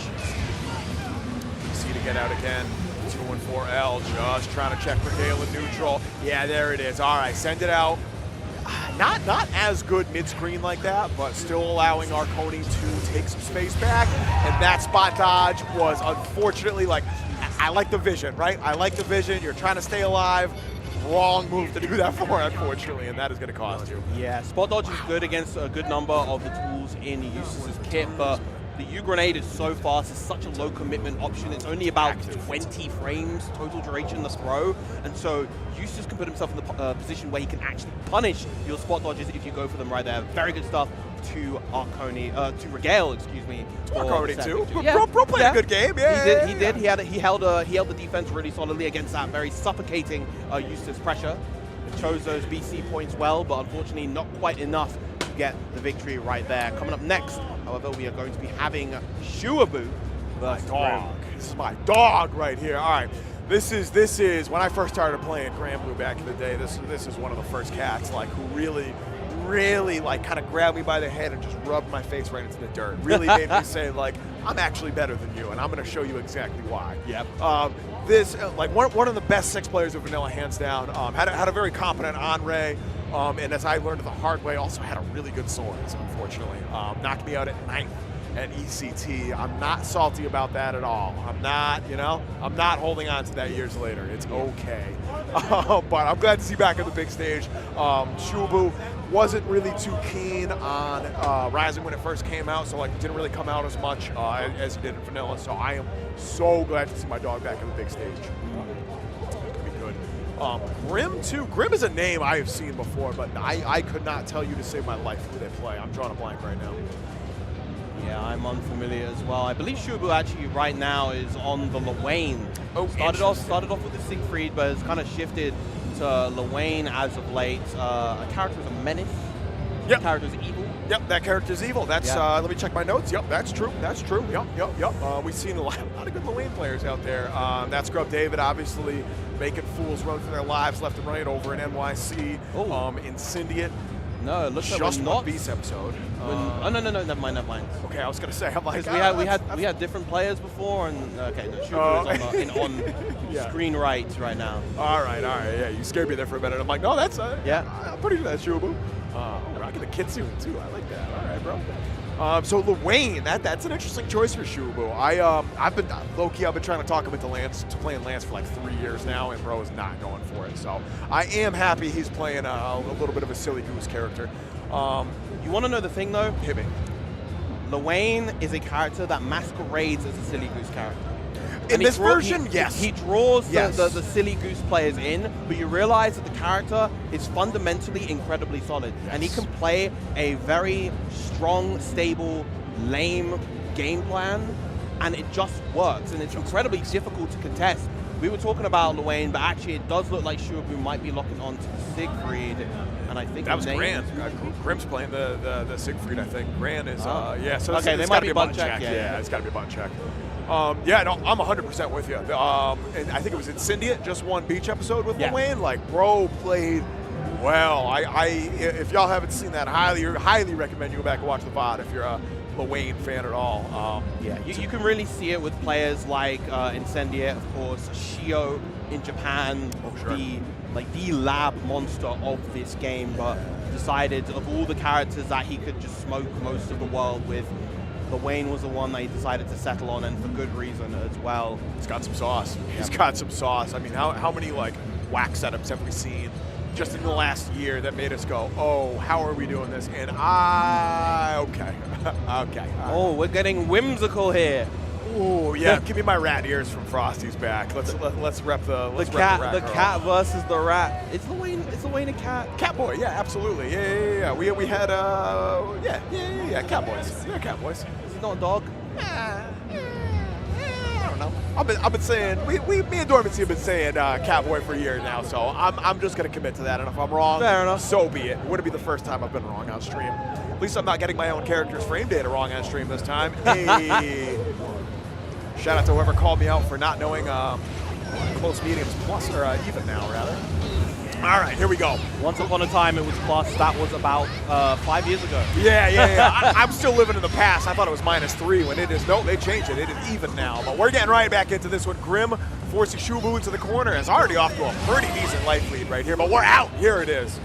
PC to get out again. 2-1-4L just trying to check Regale in neutral. Yeah, there it is. All right, send it out. Not as good mid-screen like that, but still allowing Arconi to take some space back. And that spot dodge was unfortunately like, I like the vision, right? I like the vision. You're trying to stay alive. Wrong move to do that for, unfortunately, and that is going to cost you. Yeah, spot dodge is good against a good number of the tools in Eustace's kit, but the U-Grenade is so fast, it's such a low commitment option. It's only about 20 frames total duration the throw, and so Eustace can put himself in the position where he can actually punish your spot dodges if you go for them right there. Very good stuff to to Regale, excuse me. Arconi too. Yeah. Bro played a good game. Yeah, he did. He held the defense really solidly against that very suffocating Eustace pressure. It chose those BC points well, but unfortunately not quite enough to get the victory right there. Coming up next, however, we are going to be having Shuabu versus dog. This is my dog right here. All right. This is when I first started playing Granblue back in the day. This is one of the first cats like who really like kind of grabbed me by the head and just rubbed my face right into the dirt. Really made me say like, I'm actually better than you, and I'm going to show you exactly why. Yep. This like one of the best 6 players of Vanilla, hands down. Had a very competent Enray, and as I learned the hard way, also had a really good swords. Unfortunately, knocked me out at 9th at ECT. I'm not salty about that at all. I'm not, I'm not holding on to that years later. It's okay. But I'm glad to see back on the big stage. Shuabu wasn't really too keen on Rising when it first came out, so like it didn't really come out as much as he did in Vanilla. So I am so glad to see my dog back on the big stage. It's gonna be good. Grim too. Grim is a name I have seen before, but I could not tell you to save my life who they play. I'm drawing a blank right now. Yeah, I'm unfamiliar as well. I believe Shuabu actually right now is on the Lwain. Oh, started off with the Siegfried, but has kind of shifted to Lwain as of late. A character is a menace. Yep. Character is evil. Yep, that character is evil. That's let me check my notes. Yep, that's true. That's true. Yep. We've seen a lot of good Lwain players out there. That's Scrub David, obviously making fools run for their lives left and right over in NYC. Incendiate. No, it looks like just we're not. Beast episode. Oh no, never mind. Okay, I was gonna say, I'm like, we had different players before, and okay, no, Shuabu is on screen right now. All right, yeah, you scared me there for a minute. I'm like, no, that's I'm pretty sure that's Shuabu. Rocking the Kitsune too, I like that. All right, bro. So Lwain, that's an interesting choice for Shuabu. I've been low-key, I've been trying to talk him into playing Lance for like 3 years now, and bro is not going for it. So I am happy he's playing a little bit of a silly goose character. You want to know the thing though? Hit me. Lwain is a character that masquerades as a silly goose character. In this version, yes. He draws the silly goose players in, but you realize that the character is fundamentally incredibly solid. Yes. And he can play a very strong, stable, lame game plan, and it just works. And it's incredibly difficult to contest. We were talking about Lwain, but actually it does look like Shuabu might be locking on to Siegfried. And I think that was Gran. Grim's playing the Siegfried, I think. Gran is, so okay, they might be a button check. Yeah, it's got to be a button check. Yeah, no, I'm 100% with you. And I think it was Incendiate, just one beach episode with Lwain. Like, bro played well. If y'all haven't seen that, highly recommend you go back and watch the VOD if you're a Lwain fan at all. You can really see it with players like Incendiate, of course, Shio in Japan, the lab monster of this game, but decided of all the characters that he could just smoke most of the world with, Lwain was the one that he decided to settle on, and for good reason as well. He's got some sauce. He's got some sauce. I mean, how many like whack setups have we seen just in the last year that made us go, oh, how are we doing this? And okay. Oh, we're getting whimsical here. Ooh, yeah. Give me my rat ears from Frosty's back. Let's rep the cat versus the rat. Is Lewayne a cat? Catboy, yeah, absolutely. Yeah. We had Catboys. Yeah, Catboys. Is he not a dog? I don't know. I've been saying me and Dormancy have been saying Catboy for years now, so I'm just gonna commit to that. And if I'm wrong, fair enough. So be it. Wouldn't be the first time I've been wrong on stream. At least I'm not getting my own character's frame data wrong on stream this time. Hey. Shout out to whoever called me out for not knowing close mediums plus, or even now, rather. All right, here we go. Once upon a time, it was plus. That was about 5 years ago. Yeah. I'm still living in the past. I thought it was -3 when it is. Nope, they changed it. It is even now. But we're getting right back into this one. Grim forcing Shubu into the corner. Is already off to a pretty decent life lead right here. But we're out. Here it is.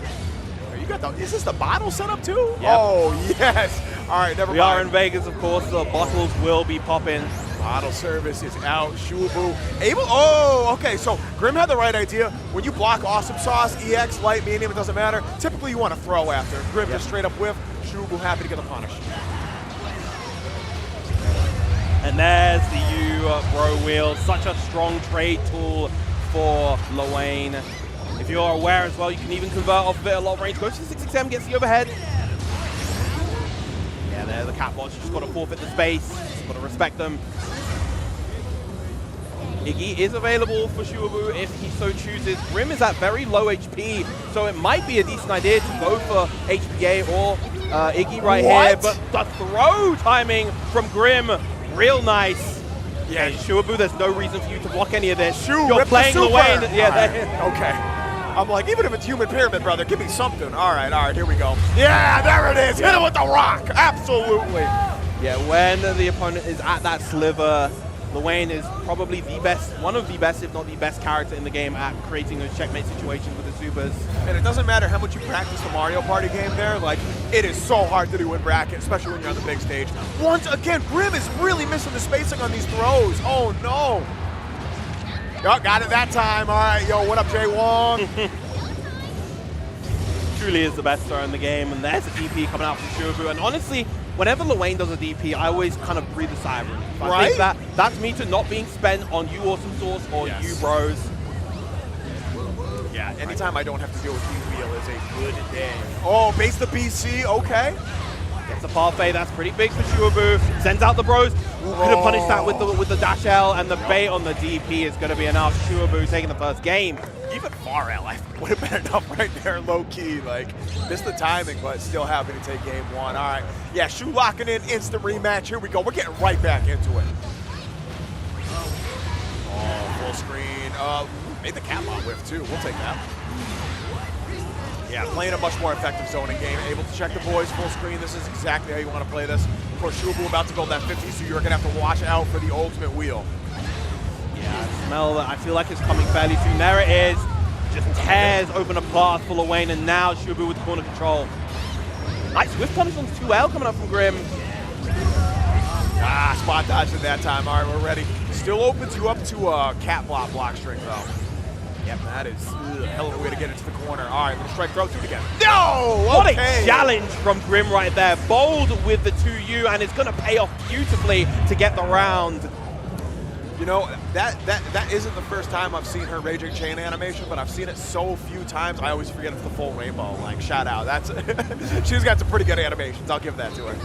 You got the. Is this the bottle setup too? Yep. Oh yes. All right, never mind. We are in Vegas, of course. The bottles will be popping. Bottle service is out. Shubu able. Oh, okay. So Grim had the right idea. When you block Awesome Sauce, EX, light, medium, it doesn't matter. Typically, you want to throw after. Grim just straight up whiff. Shubu happy to get the punish. And there's the bro wheel. Such a strong trade tool for Lewayne. If you're aware as well, you can even convert off of it a lot of range. Goes to the 6XM, gets the overhead. Yeah, there the Catbots just got to forfeit the space. Just got to respect them. Iggy is available for Shubu if he so chooses. Grim is at very low HP, so it might be a decent idea to go for HPA or Iggy right here. But the throw timing from Grim, real nice. Yeah, Shubu, there's no reason for you to block any of this. You're playing Lewayne. Yeah, okay. I'm like, even if it's human pyramid, brother, give me something. All right, here we go. Yeah, there it is. Hit him with the rock. Absolutely. Yeah, when the opponent is at that sliver, Lewayne is probably the best, one of the best, if not the best character in the game at creating those checkmate situations with the supers. And it doesn't matter how much you practice the Mario Party game there, like, it is so hard to do in bracket, especially when you're on the big stage. Once again, Grim is really missing the spacing on these throws. Oh, no. Yo, got it that time. All right, yo, what up, Jay Wong? Truly is the best thrower in the game, and there's a DP coming out from Shubu. And honestly, whenever Lewayne does a DP, I always kind of breathe a sigh of relief. I think that's meter not being spent on you Awesome Source or you bros. Yeah, anytime I don't have to deal with D-Wheel is a good day. Oh, base the BC, okay. Gets a parfait, that's pretty big for Shubu. Sends out the bros. Could have punished that with the dash L, and the bait on the DP is going to be enough. Shubu taking the first game. Even far L would have been enough right there, low key. Like, missed the timing, but still happy to take game one. All right, yeah, Shu locking in, instant rematch. Here we go. We're getting right back into it. Oh, full screen. Made the Catbot whiff too. We'll take that. Yeah, playing a much more effective zoning game. Able to check the boys full screen. This is exactly how you want to play this. Of course, Shubu about to build that 50, so you're going to have to watch out for the ultimate wheel. Yeah, I smell that. I feel like it's coming fairly soon. There it is. Just tears open a path for Lewayne, and now Shubu with corner control. Nice swift punish on 2L coming up from Grim. Spot dodged at that time. All right, we're ready. Still opens you up to a cat block string, though. Yep, that is a hell of a way to get into the corner. All right, little strike throw, two again. No! What a challenge from Grim right there. Bold with the 2U, and it's going to pay off beautifully to get the round. You know, that isn't the first time I've seen her Raging Chain animation, but I've seen it so few times, I always forget it's the full rainbow. Like, shout out. She's got some pretty good animations. I'll give that to her.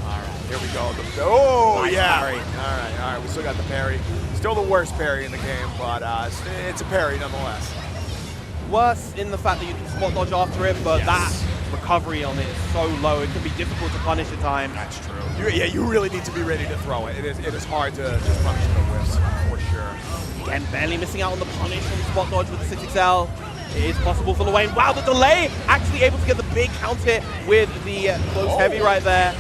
All right, here we go. Oh, nice parry. All right, we still got the parry. Still the worst parry in the game, but it's a parry nonetheless. Worse in the fact that you can spot dodge after it, but that recovery on it is so low, it can be difficult to punish at times. That's true. You really need to be ready to throw it. It is hard to just punish the whiffs, for sure. Again, barely missing out on the punish on the spot dodge with the 6XL. It is possible for Lewayne. Wow, the delay! Actually able to get the big count hit with the close heavy right there.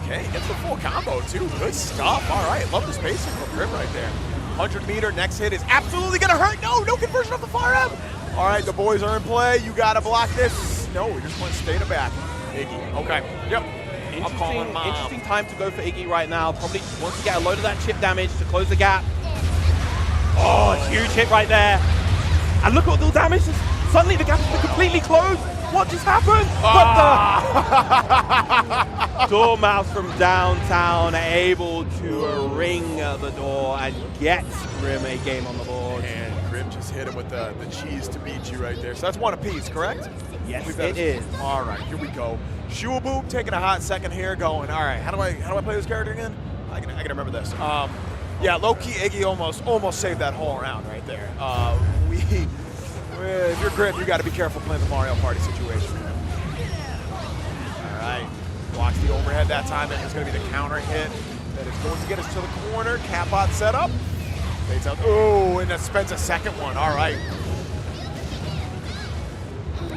Okay, gets the full combo too. Good stuff. All right, love the spacing from Grim right there. 100-meter, next hit is absolutely gonna hurt. No conversion off the far end. All right, the boys are in play. You gotta block this. No, we just want to stay to back. Iggy, okay, yep. Interesting time to go for Iggy right now. Probably wants to get a load of that chip damage to close the gap. Oh, huge hit right there. And look at all the damage. Suddenly the gap has been completely closed. What just happened? What the? Dormouse from downtown able to ring the door and get Grim a game on the board. And Grim just hit him with the cheese to beat you right there. So that's one apiece, correct? Yes, it is. All right, here we go. Shodown taking a hot second here, going, all right, how do I play this character again? I can remember this. Yeah, low-key Iggy almost saved that whole round right there. If you're Grim, you got to be careful playing the Mario Party situation. All right, blocks the overhead that time, and it's going to be the counter hit that is going to get us to the corner. Catbot set up. Fades out. Oh, and that spends a second one. All right.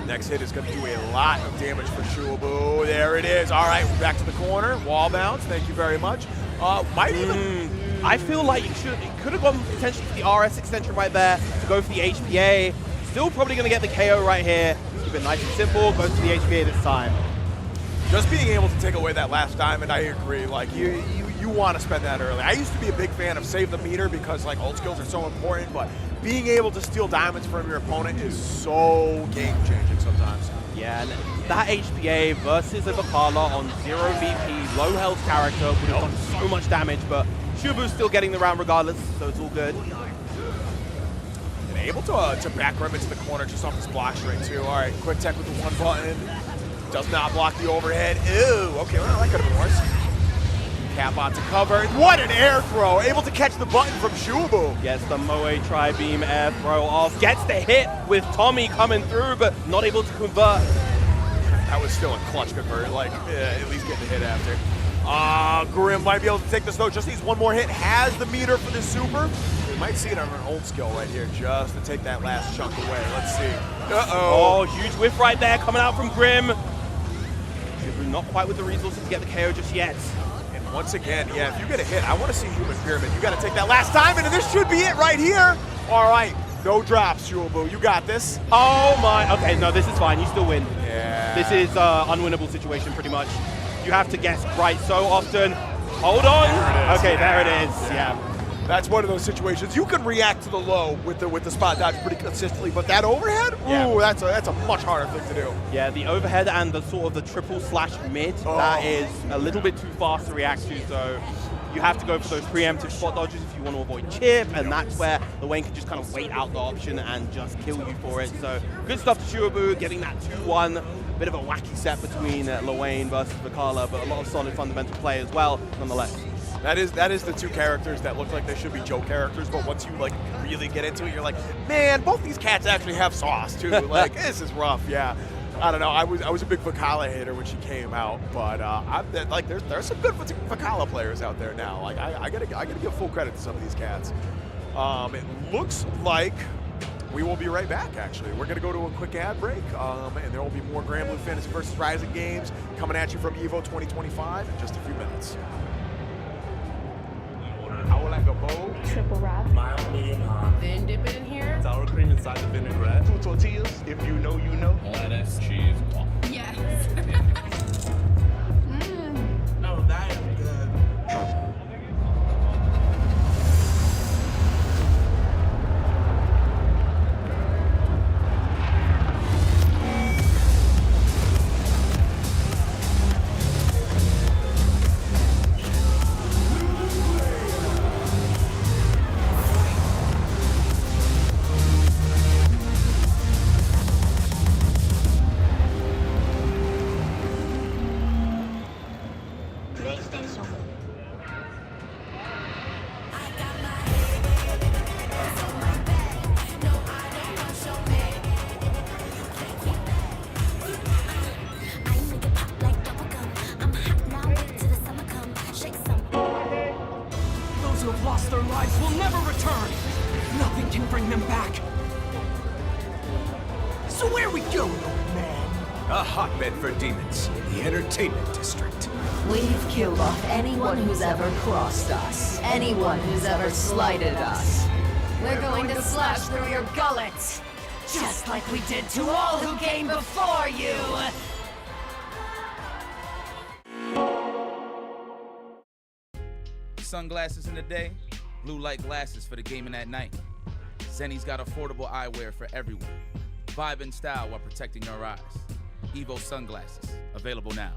Next hit is going to do a lot of damage for Shodown. There it is. All right, back to the corner. Wall bounce. Thank you very much. Might even. I feel like it could have gone potentially for the RS extension right there to go for the HPA. Still probably going to get the KO right here. Keep it nice and simple. Goes for the HPA this time. Just being able to take away that last diamond, I agree. Like you want to spend that early. I used to be a big fan of save the meter because like ult skills are so important, but being able to steal diamonds from your opponent is so game changing sometimes. Yeah, and that HPA versus a Bpaw on 0 VP, low health character would have done so much damage, but Shodown's still getting the round regardless, so it's all good. And able to back Grim into the corner just off this block straight too. All right, quick tech with the one button. Does not block the overhead. Ew, okay, well, that could have been worse. Catbot to cover. What an air throw. Able to catch the button from Shodown. Gets the Moe Tri-Beam air throw off. Gets the hit with Tommy coming through, but not able to convert. That was still a clutch convert. Like, at least get the hit after. Grim might be able to take this though. Just needs one more hit. Has the meter for the super. We might see it on an old skill right here just to take that last chunk away. Let's see. Uh-oh. Oh, huge whiff right there coming out from Grim. Shodown not quite with the resources to get the KO just yet. And once again, yeah, if you get a hit, I want to see Human Pyramid. You got to take that last diamond, and this should be it right here. All right, no drops, Shodown. You got this. Oh my, okay, no, this is fine. You still win. Yeah. This is an unwinnable situation pretty much. You have to guess right so often. Hold on. There it is. Okay, there it is. Yeah. That's one of those situations. You can react to the low with the spot dodge pretty consistently, but that overhead, ooh, that's a much harder thing to do. Yeah, the overhead and the sort of the triple slash mid, that is a little bit too fast to react to, so you have to go for those preemptive spot dodges if you want to avoid chip, and that's where the Wayne can just kind of wait out the option and just kill you for it. So good stuff to Shodown, getting that 2-1. Bit of a wacky set between Lewayne versus Vakala, but a lot of solid fundamental play as well, nonetheless. That is the two characters that look like they should be joke characters, but once you like really get into it, you're like, man, both these cats actually have sauce too. Like this is rough, yeah. I don't know. I was a big Vakala hater when she came out, but like there's some good Vakala players out there now. Like I gotta give full credit to some of these cats. It looks like we will be right back. Actually, we're gonna go to a quick ad break, and there will be more Granblue Fantasy vs. Rising games coming at you from EVO 2025 in just a few minutes. I would like a bowl. Triple wrap. Mild, medium, hot. Then dip it in here. Sour cream inside the vinaigrette. 2 tortillas, if you know, you know. Lettuce, cheese, waffle. Yes. Oh, that is good. Anyone who's ever slighted us. We're going to slash through your gullets, just like we did to all who came before you! Sunglasses in the day, blue light glasses for the gaming at night. Zenny's got affordable eyewear for everyone. Vibe and style while protecting your eyes. Evo sunglasses, available now.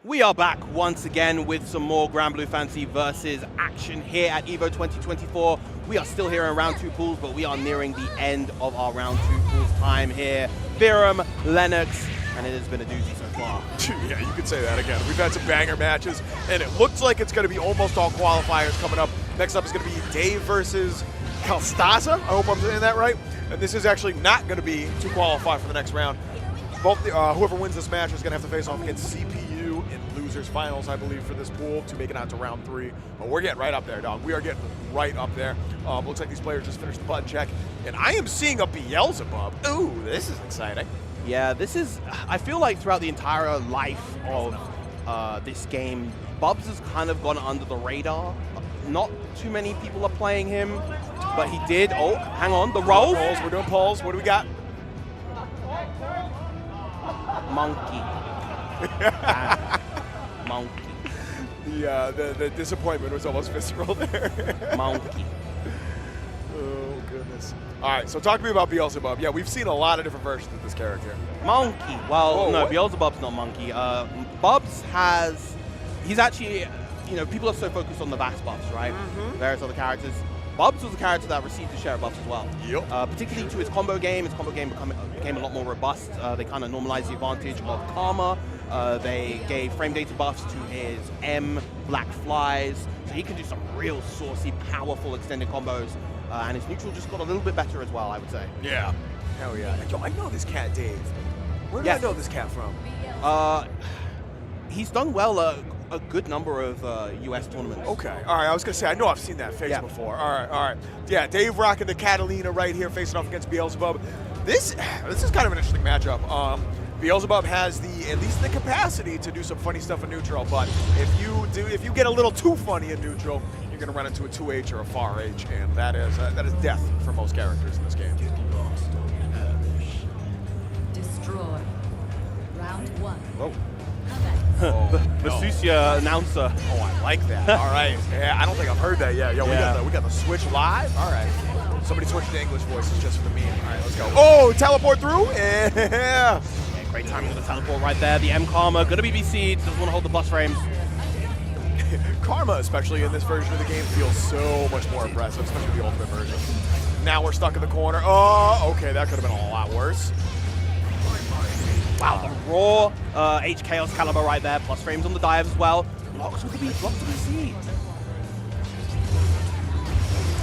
We are back once again with some more Granblue Fantasy versus action here at EVO 2024. We are still here in round 2 pools, but we are nearing the end of our round 2 pools time here. Virum, Lennox, and it has been a doozy so far. Yeah, you could say that again. We've had some banger matches, and it looks like it's going to be almost all qualifiers coming up. Next up is going to be Dave versus Kalstaza. I hope I'm saying that right. And this is actually not going to be to qualify for the next round. Both whoever wins this match is going to have to face off against CPU in losers finals, I believe, for this pool to make it out to round 3. But we're getting right up there, dog. We are getting right up there. Looks like these players just finished the button check, and I am seeing a Beelzebub. Ooh, this is exciting. Yeah, this is, I feel like throughout the entire life of this game, Bubs has kind of gone under the radar. Not too many people are playing him, but he did. Oh, hang on, the rolls. We're doing polls. What do we got? Monkey. Monkey. The disappointment was almost visceral there. Monkey. Oh, goodness. All right, so talk to me about Beelzebub. Yeah, we've seen a lot of different versions of this character. Monkey. Well, Whoa, no, what? Beelzebub's not Monkey. Bubs has, he's actually, you know, people are so focused on the VAS buffs, right? Various other characters. Bubs was a character that received a share of buffs as well. Yep. Particularly to his combo game. His combo game became a lot more robust. They kind of normalized the advantage of Karma. They gave frame data buffs to his M, Black Flies. So he can do some real saucy, powerful extended combos. And his neutral just got a little bit better as well, I would say. Yeah. Hell yeah. Yo, I know this cat, Dave. Where do I know this cat from? He's done well a good number of US tournaments. Okay. All right. I was going to say, I know I've seen that face before. All right. All right. Yeah, Dave rocking the Catalina right here facing off against Beelzebub. This is kind of an interesting matchup. Beelzebub has at least the capacity to do some funny stuff in neutral, but if you get a little too funny in neutral, you're going to run into a 2H or a far H, and that is death for most characters in this game. Destroy. Round 1. Whoa. The Susia announcer. Oh, I like that. All right. Yeah, I don't think I've heard that yet. Yo, we got the switch live. All right. Somebody switched to English voices just for the meme. All right, let's go. Oh, teleport through. Yeah. Great timing with the teleport right there. The M Karma gonna be BC'd. Doesn't want to hold the bus frames. Karma, especially in this version of the game, feels so much more impressive, especially the ultimate version. Now we're stuck in the corner. Oh, okay, that could have been a lot worse. Wow, the raw H Chaos Caliber right there, plus frames on the dive as well. Blocks with the BC.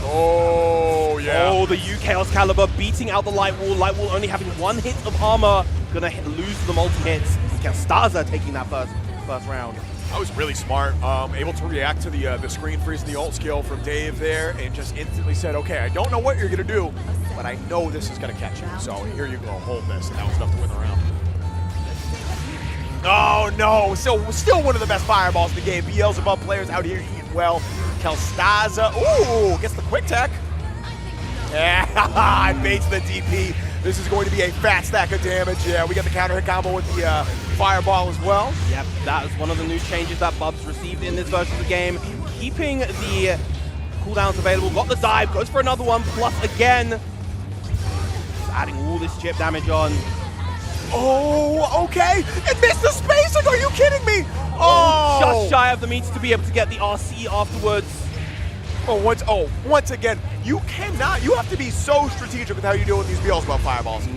Oh, yeah. Oh, the U Chaos Caliber beating out the Light Wall. Light Wall only having 1 hit of armor. Gonna lose the multi-hits. Kalstaza taking that first round. That was really smart. Able to react to the screen freeze and the ult skill from Dave there, and just instantly said, okay, I don't know what you're gonna do, but I know this is gonna catch you. So here you go, hold this, and that was enough to win the round. Oh no, still one of the best fireballs in the game. Beelzebub players out here eating well. Kalstaza, ooh, gets the quick tech. Yeah, I baits the DP. This is going to be a fat stack of damage. Yeah, we got the counter hit combo with the fireball as well. Yep, that was one of the new changes that Bubs received in this version of the game. Keeping the cooldowns available, got the dive, goes for another one, plus again. Adding all this chip damage on. Oh, okay. And missed the spacing. Are you kidding me? Oh, just shy of the meter to be able to get the RC afterwards. Once again, you have to be so strategic with how you deal with these Beelzebub fireballs.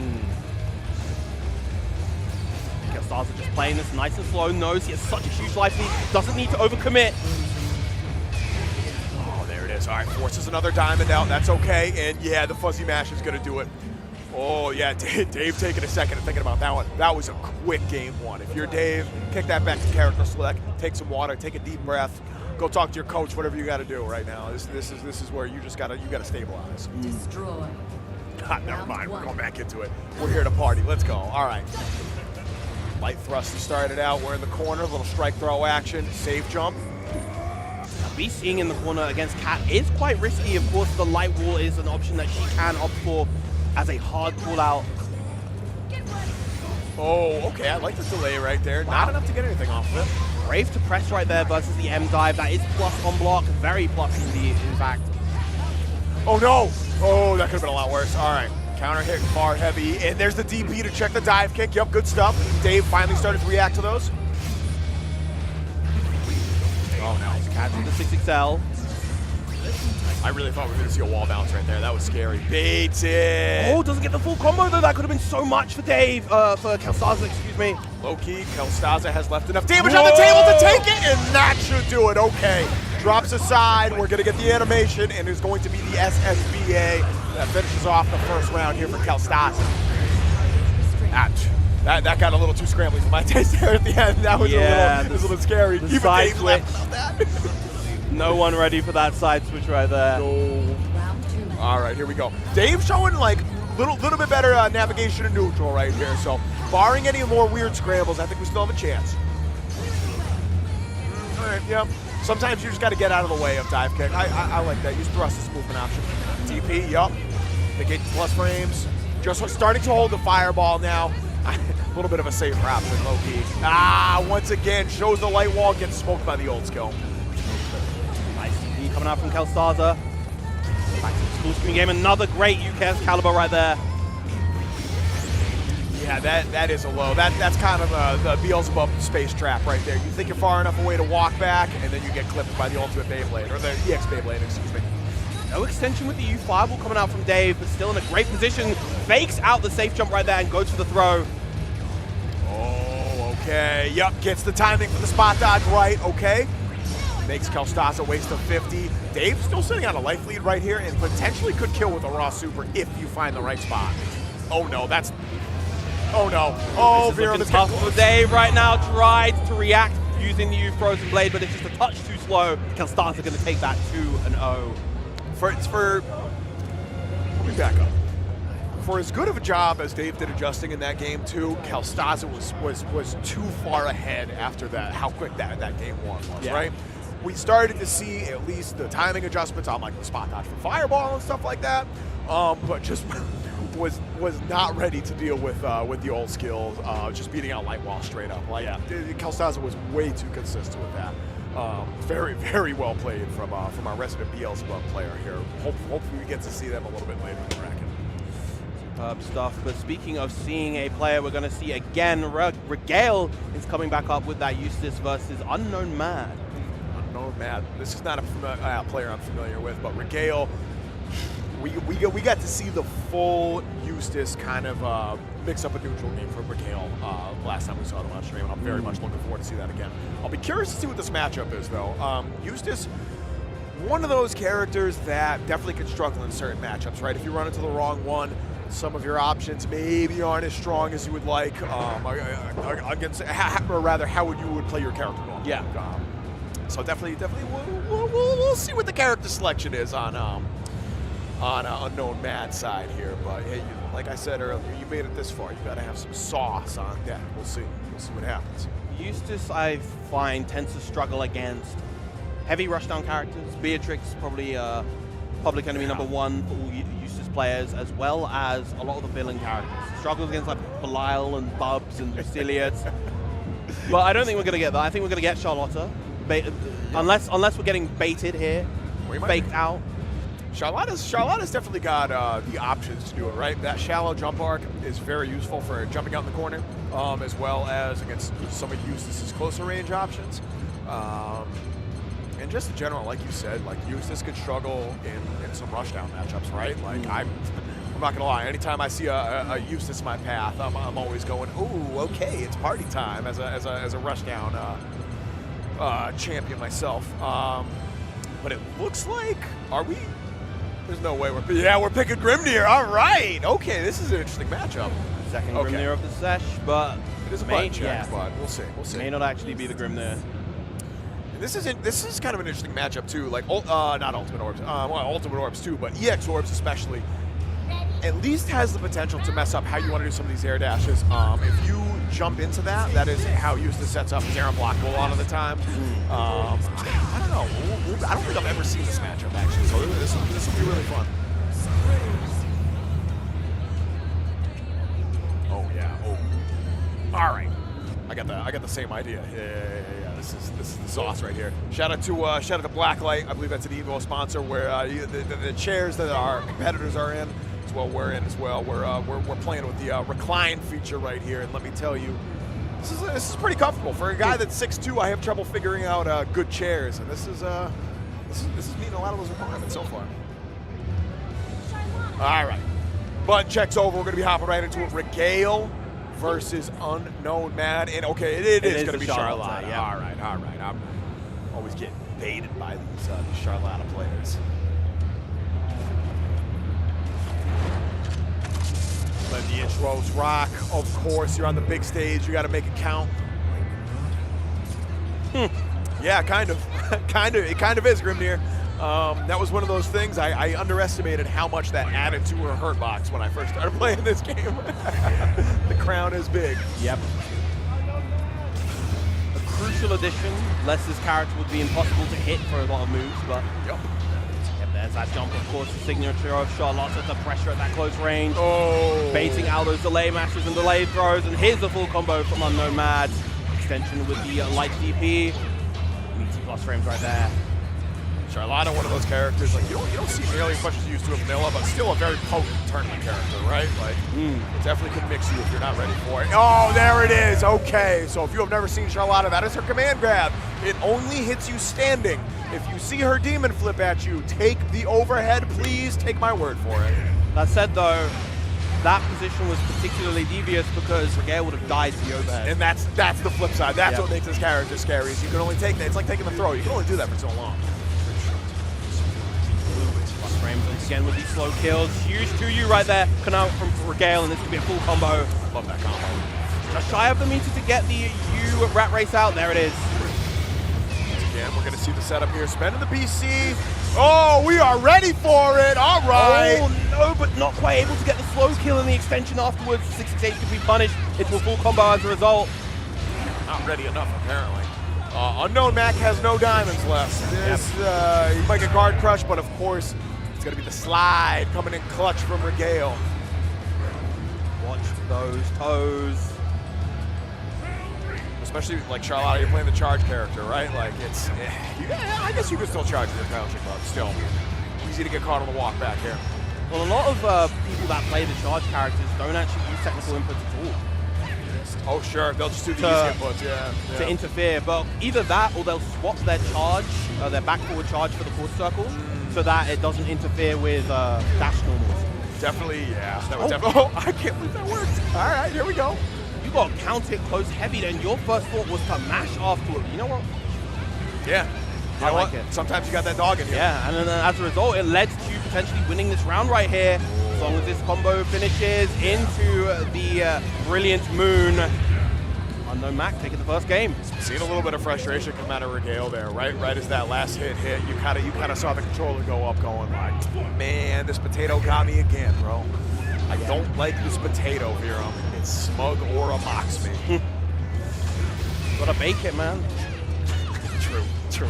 Kalstaza just playing this nice and slow, knows he has such a huge life lead, doesn't need to overcommit. Oh, there it is. All right, forces another diamond out. That's okay. And yeah, the fuzzy mash is going to do it. Oh, yeah, Dave taking a second and thinking about that one. That was a quick game one. If you're Dave, kick that back to character select, take some water, take a deep breath, go talk to your coach, whatever you got to do right now. This is where you got to stabilize. Destroy. Never mind, we're going back into it. We're here to party. Let's go. All right. Light thrust to start it out. We're in the corner, little strike throw action, safe jump. BCing in the corner against Cat is quite risky. Of course, the light wall is an option that she can opt for as a hard pull out. Oh, okay, I like the delay right there. Wow. Not enough to get anything off of it. Brave to press right there versus the M dive. That is plus on block, very plus in fact. Oh no! Oh, that could have been a lot worse. All right, counter hit, far heavy, and there's the DP to check the dive kick. Yep, good stuff. Dave finally started to react to those. Oh, no. Catch with the 6XL. I really thought we were going to see a wall bounce right there. That was scary. Baits it. Oh, doesn't get the full combo, though. That could have been so much for Dave, for Kelstaza, excuse me. Low-key, Kelstaza has left enough damage on the table to take it, and that should do it. Okay. Drops aside. We're going to get the animation, and it's going to be the SSBA that finishes off the first round here for Kelstaza. Ouch. That got a little too scrambly for my taste there at the end. That was a little scary. Even Dave left without that. No one ready for that side switch right there. No. All right, here we go. Dave showing like little bit better navigation and neutral right here. So barring any more weird scrambles, I think we still have a chance. All right, yeah. Sometimes you just got to get out of the way of dive kick. I like that. Use thrust as movement option. TP, yup. Negate the plus frames. Just starting to hold the fireball now. A little bit of a safer option, low-key. Once again, shows the light wall, gets smoked by the old skill. Nice TP coming out from Kelstaza. Back to the school screen game. Another great UKS caliber right there. Yeah, that is a low. That's kind of the Beelzebub space trap right there. You think you're far enough away to walk back, and then you get clipped by the ultimate Beyblade, or the EX Beyblade, excuse me. No extension with the U5 coming out from Dave, but still in a great position. Fakes out the safe jump right there and goes for the throw. Oh, okay. Yup, gets the timing for the spot dodge right. Okay. Makes Kelstaza waste of 50. Dave's still sitting on a life lead right here and potentially could kill with a raw super if you find the right spot. Oh no, that's... Oh no. Oh, Vera, this is tough for Dave right now. Tried to react using the U-Frozen Blade, but it's just a touch too slow. Kelstaza going to take that 2-0. Let me back up. For as good of a job as Dave did adjusting in that game too, Kelstaza was too far ahead after that, how quick that game one was, right? We started to see at least the timing adjustments on like the spot dodge for fireball and stuff like that, but just was not ready to deal with the old skills, just beating out light wall straight up. Like Kelstaza was way too consistent with that. Very, very well played from our resident Beelzebub player here. Hopefully we get to see them a little bit later in the bracket. Superb stuff. But speaking of seeing a player, we're going to see again, Regale is coming back up with that Eustace versus Unknown Mad. Unknown Mad. This is not a player I'm familiar with, but Regale, we got to see the full Eustace kind of mix up a neutral game for Regale last time we saw them on stream, and I'm very much looking forward to see that again. I'll be curious to see what this matchup is, though. Eustace, one of those characters that definitely can struggle in certain matchups, right? If you run into the wrong one, some of your options maybe aren't as strong as you would like against, or rather, how you would play your character wrong. Yeah. So definitely, we'll see what the character selection is on Unknown Mad side here. But hey, like I said earlier, you made it this far. You got to have some sauce on deck. We'll see. We'll see what happens. Eustace, I find, tends to struggle against heavy rushdown characters. Beatrix, probably public enemy number one for all Eustace players, as well as a lot of the villain characters. Struggles against like Belial and Bubs and Lucilius. But I don't think we're going to get that. I think we're going to get Charlotta. Unless we're getting baited here, faked out. Charlotta's definitely got the options to do it, right? That shallow jump arc is very useful for jumping out in the corner, as well as against some of Eustace's closer range options. And just in general, like you said, like Eustace could struggle in some rushdown matchups, right? Like I'm not gonna lie, anytime I see a Eustace in my path, I'm always going, ooh, okay, it's party time as a rushdown champion myself. But it looks like, are we? There's no way we're picking Grimnir. All right, okay, this is an interesting matchup. Second Grimnir of the sesh, but it is a button check, but we'll see. May not actually be the Grimnir. This is kind of an interesting matchup too. Like, not Ultimate Orbs, well, Ultimate Orbs too, but EX Orbs especially, at least has the potential to mess up how you want to do some of these air dashes. If you jump into that is how Eustace sets up his air unblockable a lot of the time. I don't know. I don't think I've ever seen this matchup actually, so this will be really fun. Oh yeah. Oh. All right. I got the same idea. Yeah. This is the sauce right here. Shout out to Blacklight. I believe that's an Evo sponsor where the chairs that our competitors are in, as well we're in as well. We're playing with the recline feature right here, and let me tell you, This is pretty comfortable. For a guy that's 6'2", I have trouble figuring out good chairs, and this is meeting a lot of those requirements so far. All right. Button checks over. We're going to be hopping right into it. Regale versus Unknown Mad. And okay, it is going to be Charlotte. Yeah. All right. I'm always getting baited by these Charlotte players. Let the intros rock. Of course, you're on the big stage. You got to make it count. Yeah, kind of. It kind of is, Grimnir. That was one of those things. I underestimated how much that added to her hurt box when I first started playing this game. The crown is big. Yep. A crucial addition. Less's character would be impossible to hit for a lot of moves, but yep, there's that jump, of course, the signature of Charlotte, the pressure at that close range. Oh. Baiting out those delay mashes and delay throws, and here's the full combo from Unknown Mad. Extension with the light DP. Meaty plus frames right there. Charlotte, one of those characters, like you don't see nearly as much as you used to in vanilla, but still a very potent tournament character, right? Like it definitely can mix you if you're not ready for it. Oh, there it is. Okay, so if you have never seen Charlotte, that is her command grab. It only hits you standing. If you see her demon flip at you, take the overhead, please. Take my word for it. That said, though, that position was particularly devious because Regale would have died to the overhead. And that's the flip side. That's what makes this character scary. Is you can only take that. It's like taking the throw. You can only do that for so long. Frames once again with these slow kills. Huge 2U right there. Come out from Regale, and this could be a full combo. Love that combo. Just shy of the meter to get the U rat race out. There it is. Once again, we're going to see the setup here. Spending the PC. Oh, we are ready for it. All right. Oh, no, but not quite able to get the slow kill in the extension afterwards. 668 could be punished into a full combo as a result. Not ready enough, apparently. Unknown Mac has no diamonds left. This, he might get guard crushed, but of course, it's going to be the slide coming in clutch from Regale. Watch those toes. Especially like Charlotte, you're playing the charge character, right? Like it's, I guess you could still charge with your crouching, but still easy to get caught on the walk back here. Well, a lot of people that play the charge characters don't actually use technical inputs at all. Oh, sure. They'll just do the easy inputs, yeah. To interfere. But either that or they'll swap their charge, their back forward charge for the quarter circle, so that it doesn't interfere with dash normals. Definitely, yeah. That would definitely. Oh, I can't believe that worked. All right, here we go. You got to count it close heavy, then your first thought was to mash afterward. You know what? Yeah. I like it. Sometimes you got that dog in you. Yeah, and then as a result, it led to potentially winning this round right here. As long as this combo finishes into the brilliant moon. Unknown Mac taking the first game. Seeing a little bit of frustration come out of Regale there, right as that last hit, you kind of saw the controller go up, going like, man, this potato got me again, bro. I don't like this potato, Virum. It smug aura mocks me. Gotta bake it, man. True.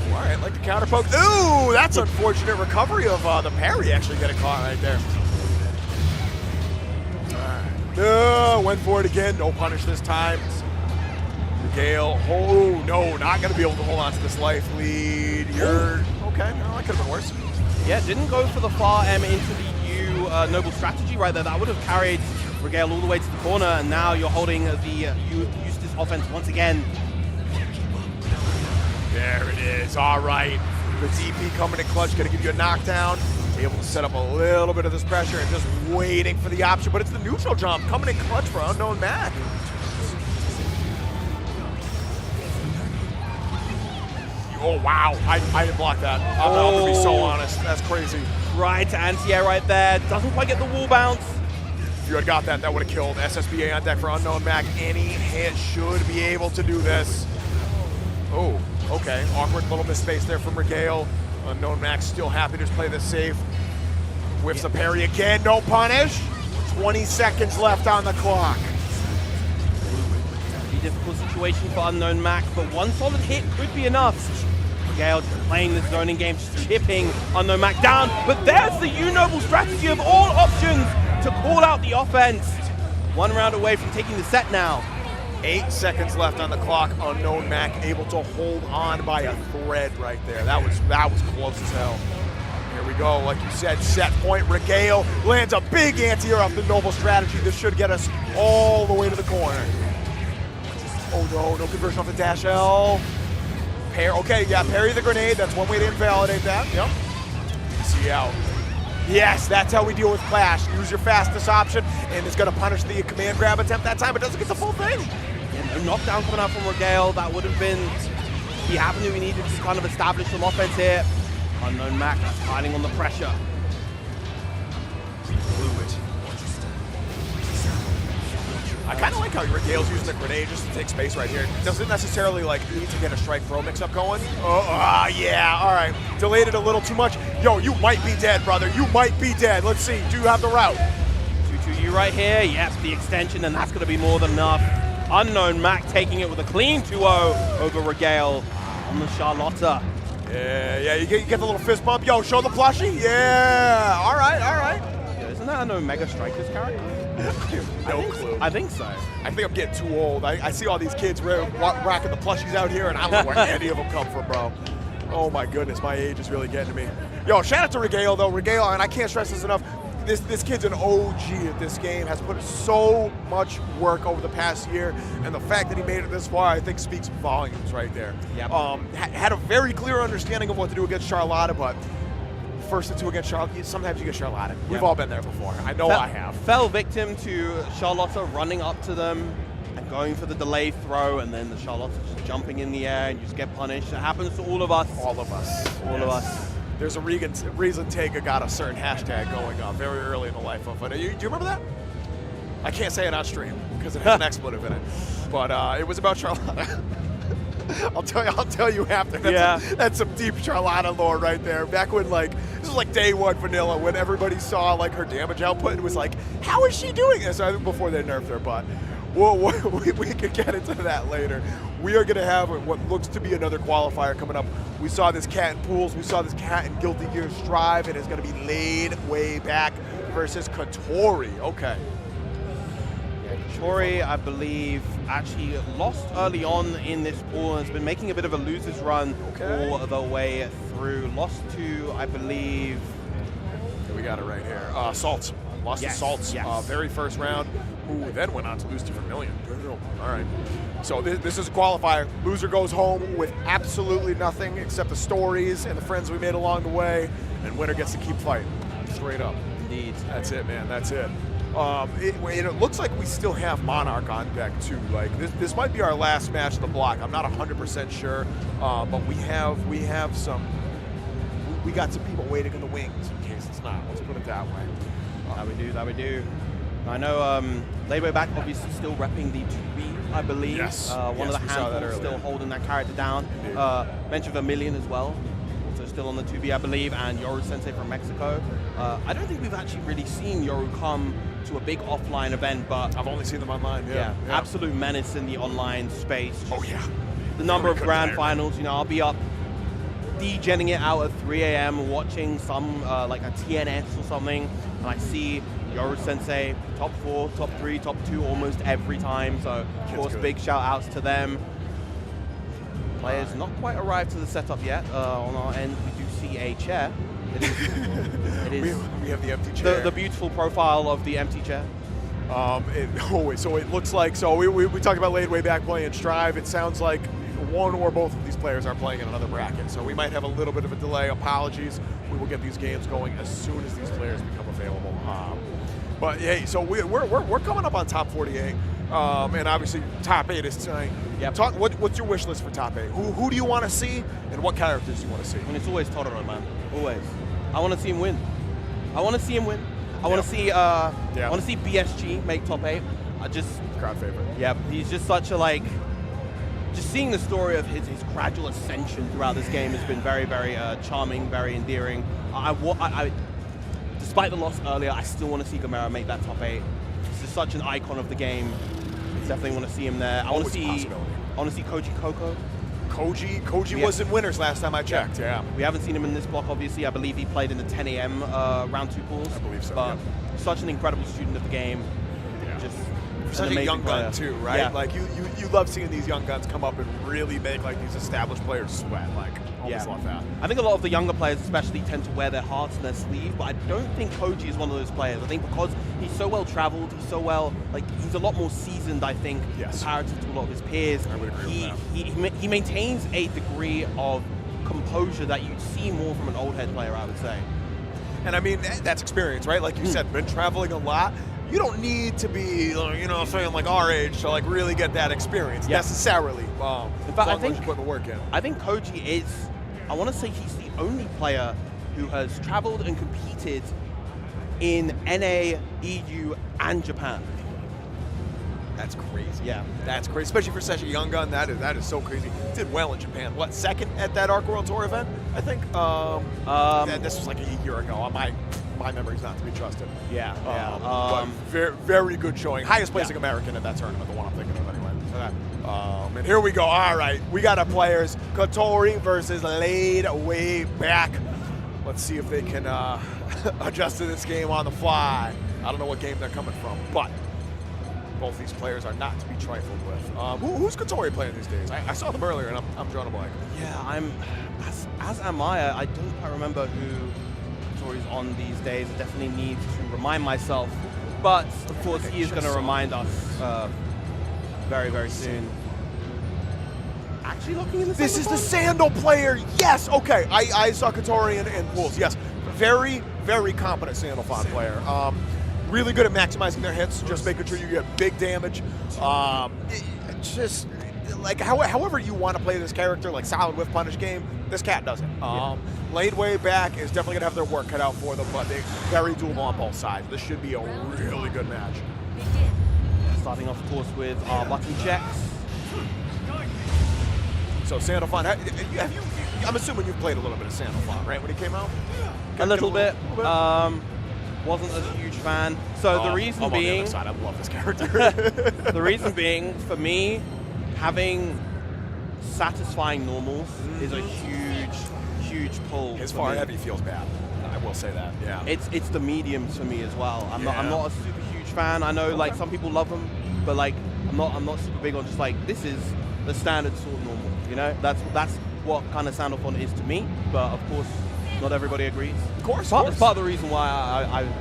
All right, like the counter poke. Ooh, that's unfortunate recovery of the parry actually getting caught right there. No, went for it again. No punish this time. Regale. Oh, no, not going to be able to hold on to this life lead. You're okay. No, that could have been worse. Yeah, didn't go for the far M into the U noble strategy right there. That would have carried Regale all the way to the corner, and now you're holding the Eustace offense once again. There it is. All right. The DP coming in clutch, going to give you a knockdown. Able to set up a little bit of this pressure and just waiting for the option, but it's the neutral jump coming in clutch for Unknown Mac. Oh, wow. I didn't block that. I'm going to be so honest. That's crazy. Right to anti-air right there. Doesn't quite get the wall bounce. If you had got that, that would have killed. SSBA on deck for Unknown Mac. Any hit should be able to do this. Oh, okay. Awkward little misspace there from Regale. Unknown Mac still happy to play this safe. Whiffs a parry again, no punish. 20 seconds left on the clock. Pretty difficult situation for Unknown Mac, but one solid hit could be enough. Regale just playing this zoning game, just chipping Unknown Mac down, but there's the U-Noble strategy of all options to call out the offense. One round away from taking the set now. 8 seconds left on the clock. Unknown Mac able to hold on by a thread right there. That was close as hell. Here we go, like you said, set point. Regale lands a big anti-air off the Noble strategy. This should get us all the way to the corner. Oh no, no conversion off the dash L. Okay, yeah, parry the grenade. That's one way to invalidate that. Yep. See out. Yes, that's how we deal with Clash. Use your fastest option, and it's going to punish the command grab attempt that time. It doesn't get the full thing. Yeah, no knockdown coming out from Regale. That would have been the avenue we needed to kind of establish some offense here. Unknown Max hiding on the pressure. I kind of like how Regale's using the grenade just to take space right here. Doesn't necessarily like need to get a strike throw mix-up going. Yeah, all right. Delayed it a little too much. Yo, you might be dead, brother. You might be dead. Let's see, do you have the route? 2-2-U right here. Yep, the extension, and that's going to be more than enough. Unknown Mac taking it with a clean 2-0 over Regale on the Charlotta. Yeah, you get the little fist bump. Yo, show the plushie. Yeah, all right. Yeah, isn't that an Omega Strikers character? No clue. I think so. I think I'm getting too old. I see all these kids racking the plushies out here, and I don't know where any of them come from, bro. Oh my goodness, my age is really getting to me. Yo, shout out to Regale though. Regale, and I can't stress this enough. This kid's an OG at this game, has put so much work over the past year, and the fact that he made it this far, I think speaks volumes right there. Yep. Had a very clear understanding of what to do against Charlotta, but first and two against Charlotte, sometimes you get Charlotta. We've all been there before. I know I have. Fell victim to Charlotta running up to them and going for the delay throw, and then the Charlotta just jumping in the air and you just get punished. It happens to all of us. All of us. All of us. There's a reason Tega got a certain hashtag going on very early in the life of it. Do you remember that? I can't say it on stream because it has an expletive in it. But it was about Charlotta. I'll tell you after. That's some deep Charlotta lore right there. Back when this was like day one vanilla, when everybody saw like her damage output and was like, how is she doing this? I think before they nerfed her, but we could get into that later. We are going to have what looks to be another qualifier coming up. We saw this cat in Pools. We saw this cat in Guilty Gear Strive. It is going to be laid way back versus Katori. Okay. Katori, I believe, actually lost early on in this pool and has been making a bit of a loser's run all the way through. Lost to, I believe... We got it right here. Salts. Lost to Salts. Very first round, who then went on to lose to Vermilion. All right. So this is a qualifier. Loser goes home with absolutely nothing except the stories and the friends we made along the way, and winner gets to keep fighting. Straight up. Indeed. That's it, man. That's it. It looks like we still have Monarch on deck too. Like this might be our last match of the block. I'm not 100% sure, but we have some. We got some people waiting in the wings in case it's not. Let's put it that way. That we do. I know Layboy back obviously still repping the 2B, I believe. Yes. One of the handfuls still holding that character down. Mentioned Vermilion as well. Also still on the 2B, I believe, and Yoru Sensei from Mexico. I don't think we've actually really seen Yoru come to a big offline event, but I've only seen them online. Yeah. Absolute menace in the online space. Oh yeah. The number of grand finals, I'll be up degenning it out at 3 a.m. watching some like a TNS or something, and I see Yoru Sensei top 4, top 3, top 2 almost every time. So of course, big shout outs to them. Players not quite arrived to the setup yet. On our end, we do see a chair. It is we have the empty chair. The beautiful profile of the empty chair. So it looks like, we talked about laid way back playing Strive. It sounds like one or both of these players are playing in another bracket. So we might have a little bit of a delay. Apologies. We will get these games going as soon as these players become available. But hey, so we're coming up on top 48. And obviously top 8 is tonight. Yep. What's your wish list for top 8? Who do you want to see, and what characters do you want to see? And it's always Toruro, man. Always. I want to see him win. I want to see BSG make top 8. Crowd favorite. Yeah, he's just such a just seeing the story of his gradual ascension throughout this game has been very, very charming, very endearing. Despite the loss earlier, I still want to see Gamera make that top 8. He's just such an icon of the game. Definitely want to see him there. I want to see Koji Coco. Koji wasn't winners last time I checked. Yeah. We haven't seen him in this block, obviously. I believe he played in the 10 a.m. round 2 pools. I believe so. But such an incredible student of the game. Just For such a young gun too, right? Yeah. Like you love seeing these young guns come up and really make like these established players sweat. Like almost love that. I think a lot of the younger players especially tend to wear their hearts on their sleeve, but I don't think Koji is one of those players. I think because he's so well traveled, he's so well, like he's a lot more seasoned, I think, comparative to a lot of his peers. I would agree with that. He maintains a degree of composure that you'd see more from an old head player, I would say. And I mean, that's experience, right? Like you said, been traveling a lot. You don't need to be, you know, saying like our age to like really get that experience necessarily. In fact, I think you put the work in. I think Koji is, I want to say he's the only player who has traveled and competed in NA, EU, and Japan. That's crazy. Yeah, that's crazy, especially for such a young gun. That is so crazy. Did well in Japan. What, second at that Arc World Tour event? I think. This was like a year ago. My memory's not to be trusted. But very, very good showing. Highest placing American at that tournament, the one I'm thinking of anyway. And here we go. All right, we got our players. Kotori versus Laid Way Back. Let's see if they can adjust to this game on the fly. I don't know what game they're coming from, but both these players are not to be trifled with. Who's Kotori playing these days? I saw them earlier, and I'm drawing a blank. Yeah, as am I. I don't quite remember who Kotori's on these days. I definitely need to remind myself. But, of course, he is going to remind us very, very soon. Actually looking in the This is the Sandal player. Yes. Okay. I saw Kotori in Pools. Yes. Very, very competent Sandalphon player. Really good at maximizing their hits, just making sure you get big damage. Just like however you want to play this character, like solid whiff punish game, this cat doesn't. Laid Way Back is definitely gonna have their work cut out for them, but they're very doable on both sides. This should be a really good match. Starting off, of course, with our button checks. So Sandalphon, I'm assuming you've played a little bit of Sandalphon, right, when he came out? A little bit. Wasn't a huge fan. So the reason being, on the other side, I love this character. The reason being, for me, having satisfying normals is a huge pull. His far heavy feels bad. I will say that. Yeah. It's the mediums for me as well. I'm not a super huge fan. I know like some people love them, but like I'm not super big on just like this is the standard sword normal. You know, that's what kind of Sandalphon is to me. But of course, not everybody agrees. Of course. It's part of the reason why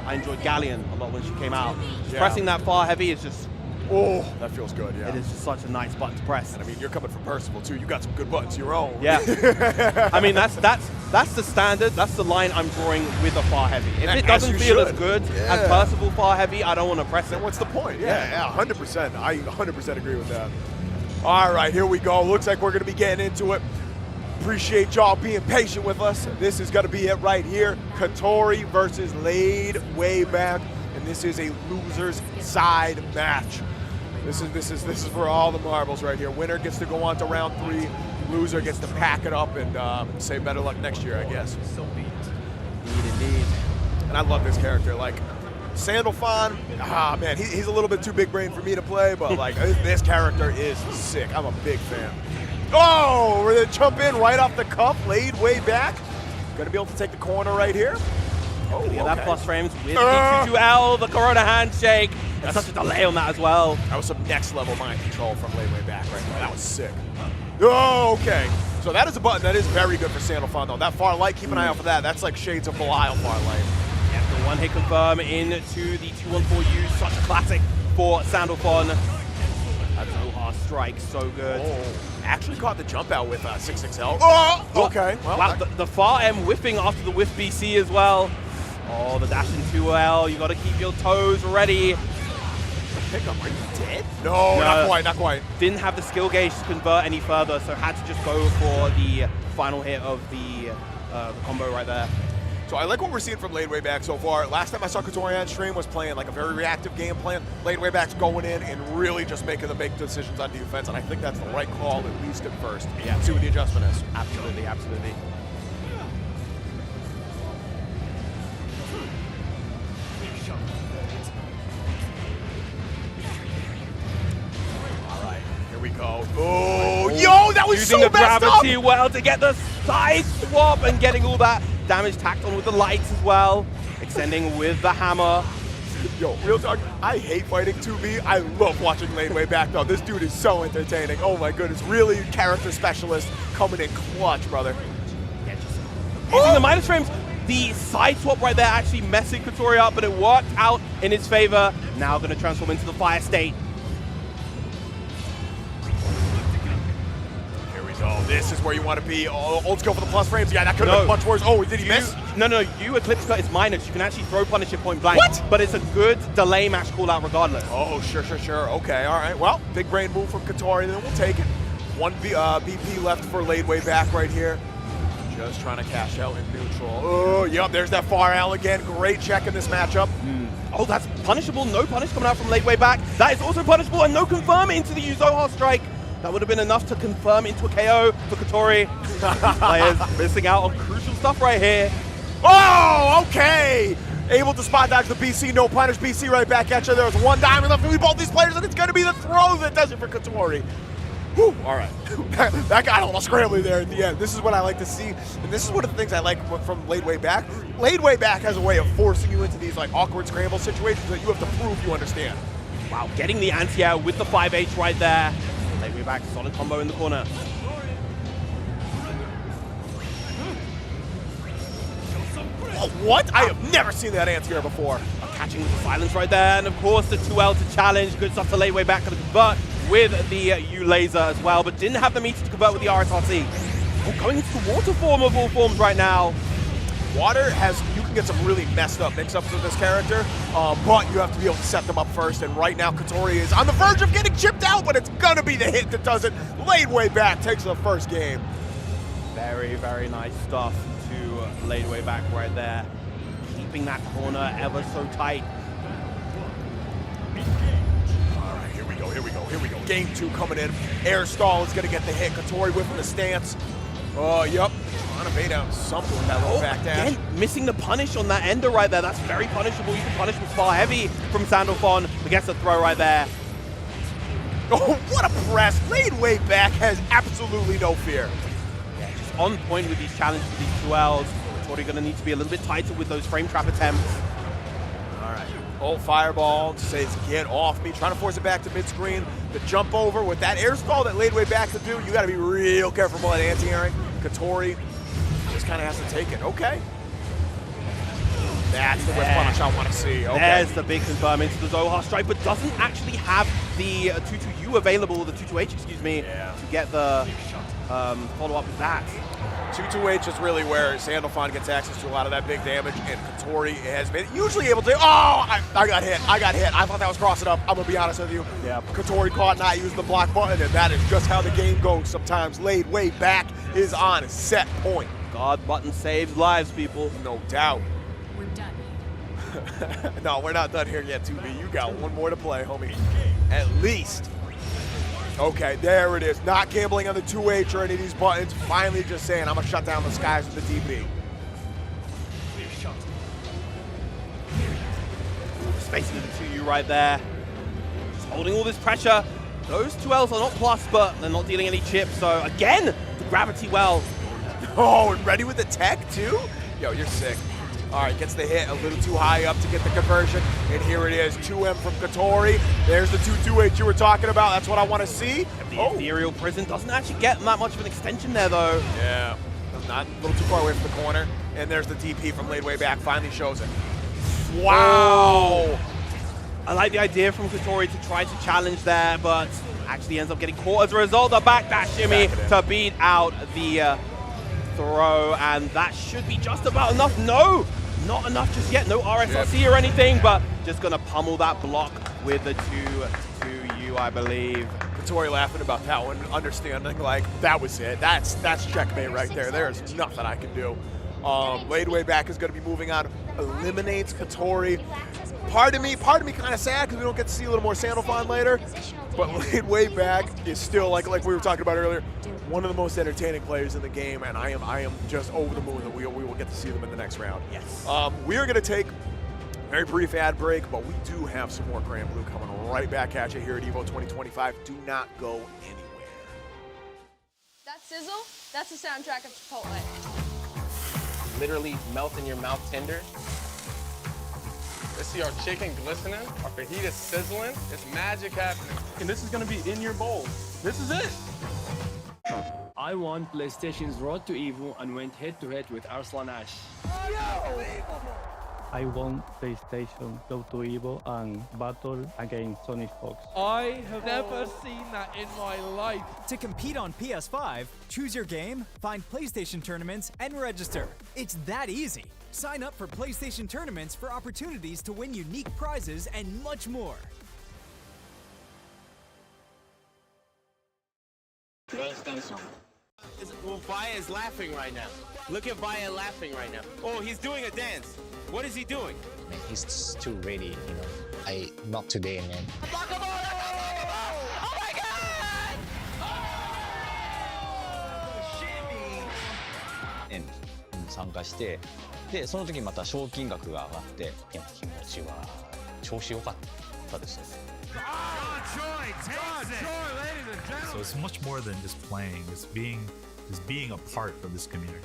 I enjoyed Galleon a lot when she came out. Pressing that far heavy is just. Oh, that feels good, yeah. It is just such a nice button to press. And I mean, you're coming from Percival, too. You got some good buttons of your own. Yeah. I mean, that's the standard. That's the line I'm drawing with a far heavy. If it doesn't feel as good as Percival far heavy, I don't want to press it. Then what's the point? Yeah, 100%. I 100% agree with that. All right, here we go. Looks like we're going to be getting into it. Appreciate y'all being patient with us. This is going to be it right here. Kotori versus Laid Way Back. And this is a loser's side match. This is for all the marbles right here. Winner gets to go on to round 3. Loser gets to pack it up and say better luck next year, I guess. Indeed. And I love this character. Like, Sandalphon, man, he's a little bit too big brain for me to play, but like this character is sick. I'm a big fan. Oh, we're gonna jump in right off the cuff, Laid Way Back. Gonna be able to take the corner right here. Oh, yeah, that plus frames with P22L, the Corona handshake. There's such a delay on that as well. That was some next level mind control from Laid Way Back right there. That was sick. Oh, okay. So that is a button that is very good for Sandalphon though. That far light, keep an eye out for that. That's like shades of Belial far light. Yeah, the one hit confirm into the 2-1-4U. Such a classic for Sandalphon. That's Oha strike, so good. Oh, actually caught the jump out with 6XL. Oh, okay. Well, wow, the far M whiffing after the whiff BC as well. Oh, the dash in 2L. You got to keep your toes ready. Pickup, are you dead? No, not quite. Didn't have the skill gauge to convert any further, so had to just go for the final hit of the combo right there. So I like what we're seeing from Laid Way Back so far. Last time I saw Kotori on stream was playing like a very reactive game plan. Laid Way Back's going in and really just making the big decisions on defense, and I think that's the right call, at least at first. Yeah. See what the adjustment is. Absolutely, absolutely. All right, here we go. Oh, yo, that was using so the messed gravity up. well to get the side swap and getting all that damage tacked on with the lights as well. Extending with the hammer. Yo, real talk, I hate fighting 2B. I love watching lane way back though. This dude is so entertaining. Oh my goodness, really character specialist coming in clutch, brother. Using the minus frames, the side swap right there actually messing Kotori up, but it worked out in his favor. Now going to transform into the fire state. Here we go. This is where you want to be. Oh, old skill for the plus frames. Yeah, that could have been much worse. Oh, did he miss? No, you Eclipse Cut is minus. You can actually throw punish at point blank. What? But it's a good delay match call out regardless. Oh, sure. Okay, all right. Well, big brain move from Kotori, then we'll take it. One BP left for laid way back right here. Just trying to cash out in neutral. Oh, yep, there's that far Al again. Great check in this matchup. Oh, that's punishable. No punish coming out from late way back. That is also punishable, and no confirm into the Zohar strike. That would have been enough to confirm into a KO for Kotori. Players missing out on crucial stuff right here. Oh, okay. Able to spot dodge the BC, no punish. BC right back at you. There's one diamond left between both these players, and it's going to be the throw that does it for Kotori. Whew, all right. That got a little scrambly there at the end. This is what I like to see, and this is one of the things I like from laid way back. Laid way back has a way of forcing you into these like awkward scramble situations that you have to prove you understand. Wow, getting the anti-air with the 5H right there. Laid way back, solid combo in the corner. Oh, what? I have never seen that anti-air before. Catching with the silence right there, and of course the 2L to challenge. Good stuff to lay way back, going to convert with the U laser as well, but didn't have the meter to convert with the RSRC. Oh, going into the water form of all forms right now. Water has, you can get some really messed up mix-ups with this character, but you have to be able to set them up first, and right now Kotori is on the verge of getting chipped out, but it's gonna be the hit that does it. Laid way back, takes the first game. Very, very nice stuff to laid way back right there. Keeping that corner ever so tight. All right, here we go. Game 2 coming in. Air stall is gonna get the hit. Kotori whipping the stance. Oh, yep. Trying to bait out something with that little back dash. Again, missing the punish on that ender right there. That's very punishable. You can punish with far heavy from Sandalphon, but gets the throw right there. Oh, what a press. Laid way back has absolutely no fear. Yeah, just on point with these challenges with these 2Ls. Kotori going to need to be a little bit tighter with those frame trap attempts. All right. Oh, fireball says, get off me. Trying to force it back to mid-screen. The jump over with that air stall that laid way back to do. You got to be real careful about anti-airing. Kotori just kind of has to take it. Okay. That's the whip punish I want to see. Okay. There's the big confirm into the Zohar strike, but doesn't actually have the 2-2U available, the 2-2H, excuse me, to get the follow-up with that. 2-2H is really where Sandalphon gets access to a lot of that big damage, and Kotori has been usually able to. Oh, I got hit. I thought that was crossing up. I'm going to be honest with you. Yeah. Kotori caught not using the block button, and that is just how the game goes sometimes. Laid way back is on set point. God button saves lives, people. No doubt. We're done. No, we're not done here yet, 2B. You got one more to play, homie. At least. Okay, there it is. Not gambling on the 2H or any of these buttons. Finally just saying, I'm going to shut down the skies with the DP. Spacing the 2U right there. Just holding all this pressure. Those 2Ls are not plus, but they're not dealing any chips. So again, the gravity well. Oh, and ready with the tech too? Yo, you're sick. All right, gets the hit a little too high up to get the conversion. And here it is, 2M from Kotori. There's the 2-2H you were talking about. That's what I want to see. The Ethereal Prison doesn't actually get that much of an extension there, though. Yeah, not a little too far away from the corner. And there's the DP from laid way back. Finally shows it. Wow. I like the idea from Kotori to try to challenge there, but actually ends up getting caught as a result. The back dash shimmy to beat out the throw, and that should be just about enough. No, not enough just yet. No RSRC or anything, but just gonna pummel that block with the 2-2U, I believe. Kotori laughing about that one, understanding like that was it. That's checkmate right there. There's nothing I can do. Laid way back is gonna be moving on. Eliminates Kotori. Part of me kind of sad because we don't get to see a little more Sandalphon later. But laid way back is still like we were talking about earlier, one of the most entertaining players in the game, and I am just over the moon that we will get to see them in the next round. Yes. We are going to take a very brief ad break, but we do have some more Granblue coming right back at you here at EVO 2025. Do not go anywhere. That sizzle, that's the soundtrack of Chipotle. Literally melt in your mouth tender. Let's see our chicken glistening, our fajita sizzling. It's magic happening. And this is gonna be in your bowl. This is it. I won PlayStation's Road to Evo and went head-to-head with Arslan Ash. I won PlayStation Road to Evo and battled against Sonic Fox. I have never seen that in my life. To compete on PS5, choose your game, find PlayStation tournaments, and register. It's that easy. Sign up for PlayStation tournaments for opportunities to win unique prizes and much more. PlayStation. Well, Bpaw is laughing right now. Look at Bpaw laughing right now. Oh, he's doing a dance. What is he doing? Man, he's just too ready, you know. Not today, man. Oh my god! 参加して、でその時また賞金額が上がって、気持ちは調子良かったですね。So it's much more than just playing. It's being a part of this community.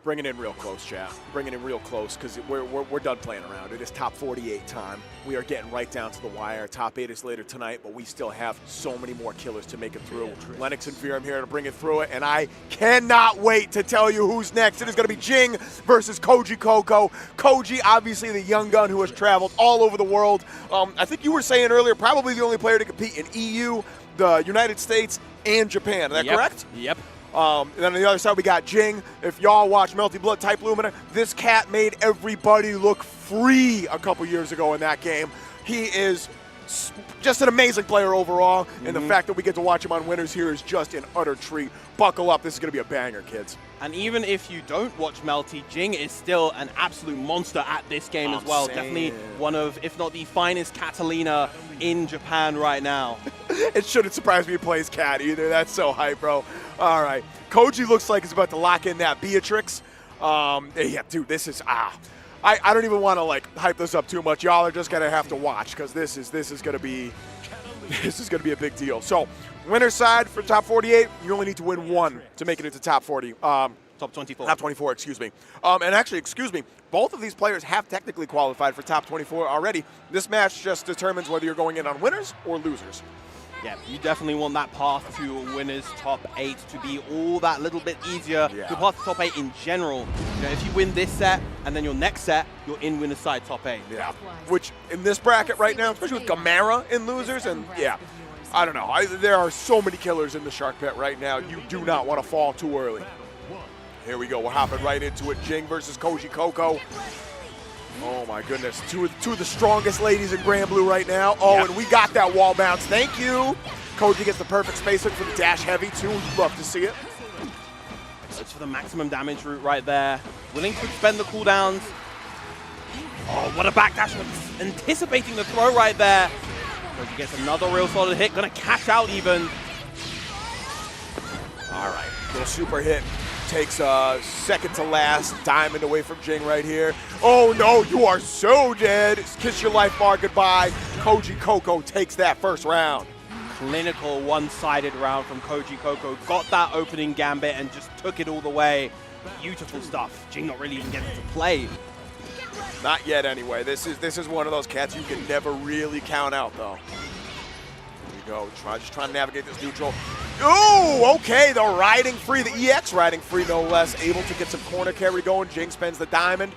Bring it in real close, chat. Bring it in real close, because we're done playing around. It is top 48 time. We are getting right down to the wire. Top 8 is later tonight, but we still have so many more killers to make it through. Lennox and Fear, I'm here to bring it through it, and I cannot wait to tell you who's next. It is going to be Jing versus Koji Coco. Koji, obviously the young gun who has traveled all over the world. I think you were saying earlier, probably the only player to compete in EU, the United States, and Japan. Is that correct? Yep. And then on the other side, we got Jing. If y'all watch Melty Blood Type Lumina, this cat made everybody look free a couple years ago in that game. He is just an amazing player overall, and the fact that we get to watch him on Winners here is just an utter treat. Buckle up. This is going to be a banger, kids. And even if you don't watch Melty, Jing is still an absolute monster at this game as well. Definitely one of, if not the finest Catalina in Japan right now. It shouldn't surprise me he plays Cat either. That's so hype, bro. All right. Koji looks like he's about to lock in that Beatrix. Yeah, dude, this is, I don't even want to, like, hype this up too much. Y'all are just going to have to watch, because this is going to be a big deal. So, winner's side for top 48, you only need to win one to make it into top 40. Top 24. Top 24, excuse me. And actually, excuse me, both of these players have technically qualified for top 24 already. This match just determines whether you're going in on winners or losers. Yeah, you definitely want that path to winners top 8 to be all that little bit easier. Yeah. The path to top 8 in general. You know, if you win this set and then your next set, you're in winner's side top 8. Yeah, which in this bracket right now, especially with Gamera in losers, and yeah, I don't know. There are so many killers in the Shark Pit right now. You do not want to fall too early. Here we go. We're hopping right into it. Jing versus Koji Coco. Oh my goodness. Two of the strongest ladies in Granblue right now. Oh, and we got that wall bounce. Thank you. Koji gets the perfect spacing for the dash heavy too. You'd love to see it. It's for the maximum damage route right there. Willing to expend the cooldowns. Oh, what a backdash. Anticipating the throw right there. Koji gets another real solid hit. Gonna cash out even. All right. Little super hit. Takes second to last. Diamond away from Jing right here. Oh no, you are so dead. Kiss your life bar goodbye. Koji Coco takes that first round. Clinical one-sided round from Koji Coco. Got that opening gambit and just took it all the way. Beautiful stuff. Jing not really even getting to play. Not yet anyway. This is one of those cats you can never really count out though. Go. Just trying to navigate this neutral. Ooh, okay, the riding free, the EX riding free no less. Able to get some corner carry going. Jing spends the diamond.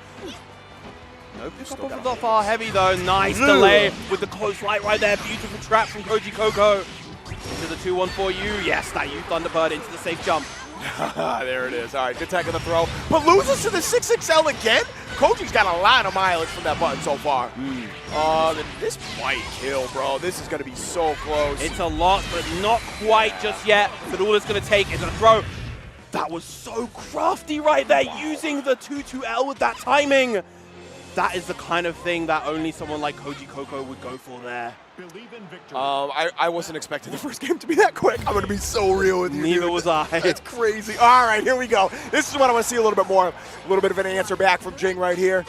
No pick up of the far heavy though. Nice delay with the close light right there. Beautiful trap from Koji Coco. Into the 2-1 for you. Yes, that you Thunderbird into the safe jump. There it is. All right, good tech on the throw. But loses to the 6XL again? Koji's got a lot of mileage from that button so far. And this might kill, bro. This is going to be so close. It's a lot, but not quite just yet. But all it's going to take is a throw. That was so crafty right there, using the 2-2L with that timing. That is the kind of thing that only someone like Koji Coco would go for there. I wasn't expecting the first game to be that quick. I'm going to be so real with you. Neither was I. It's crazy. All right, here we go. This is what I want to see a little bit more. A little bit of an answer back from Jing right here.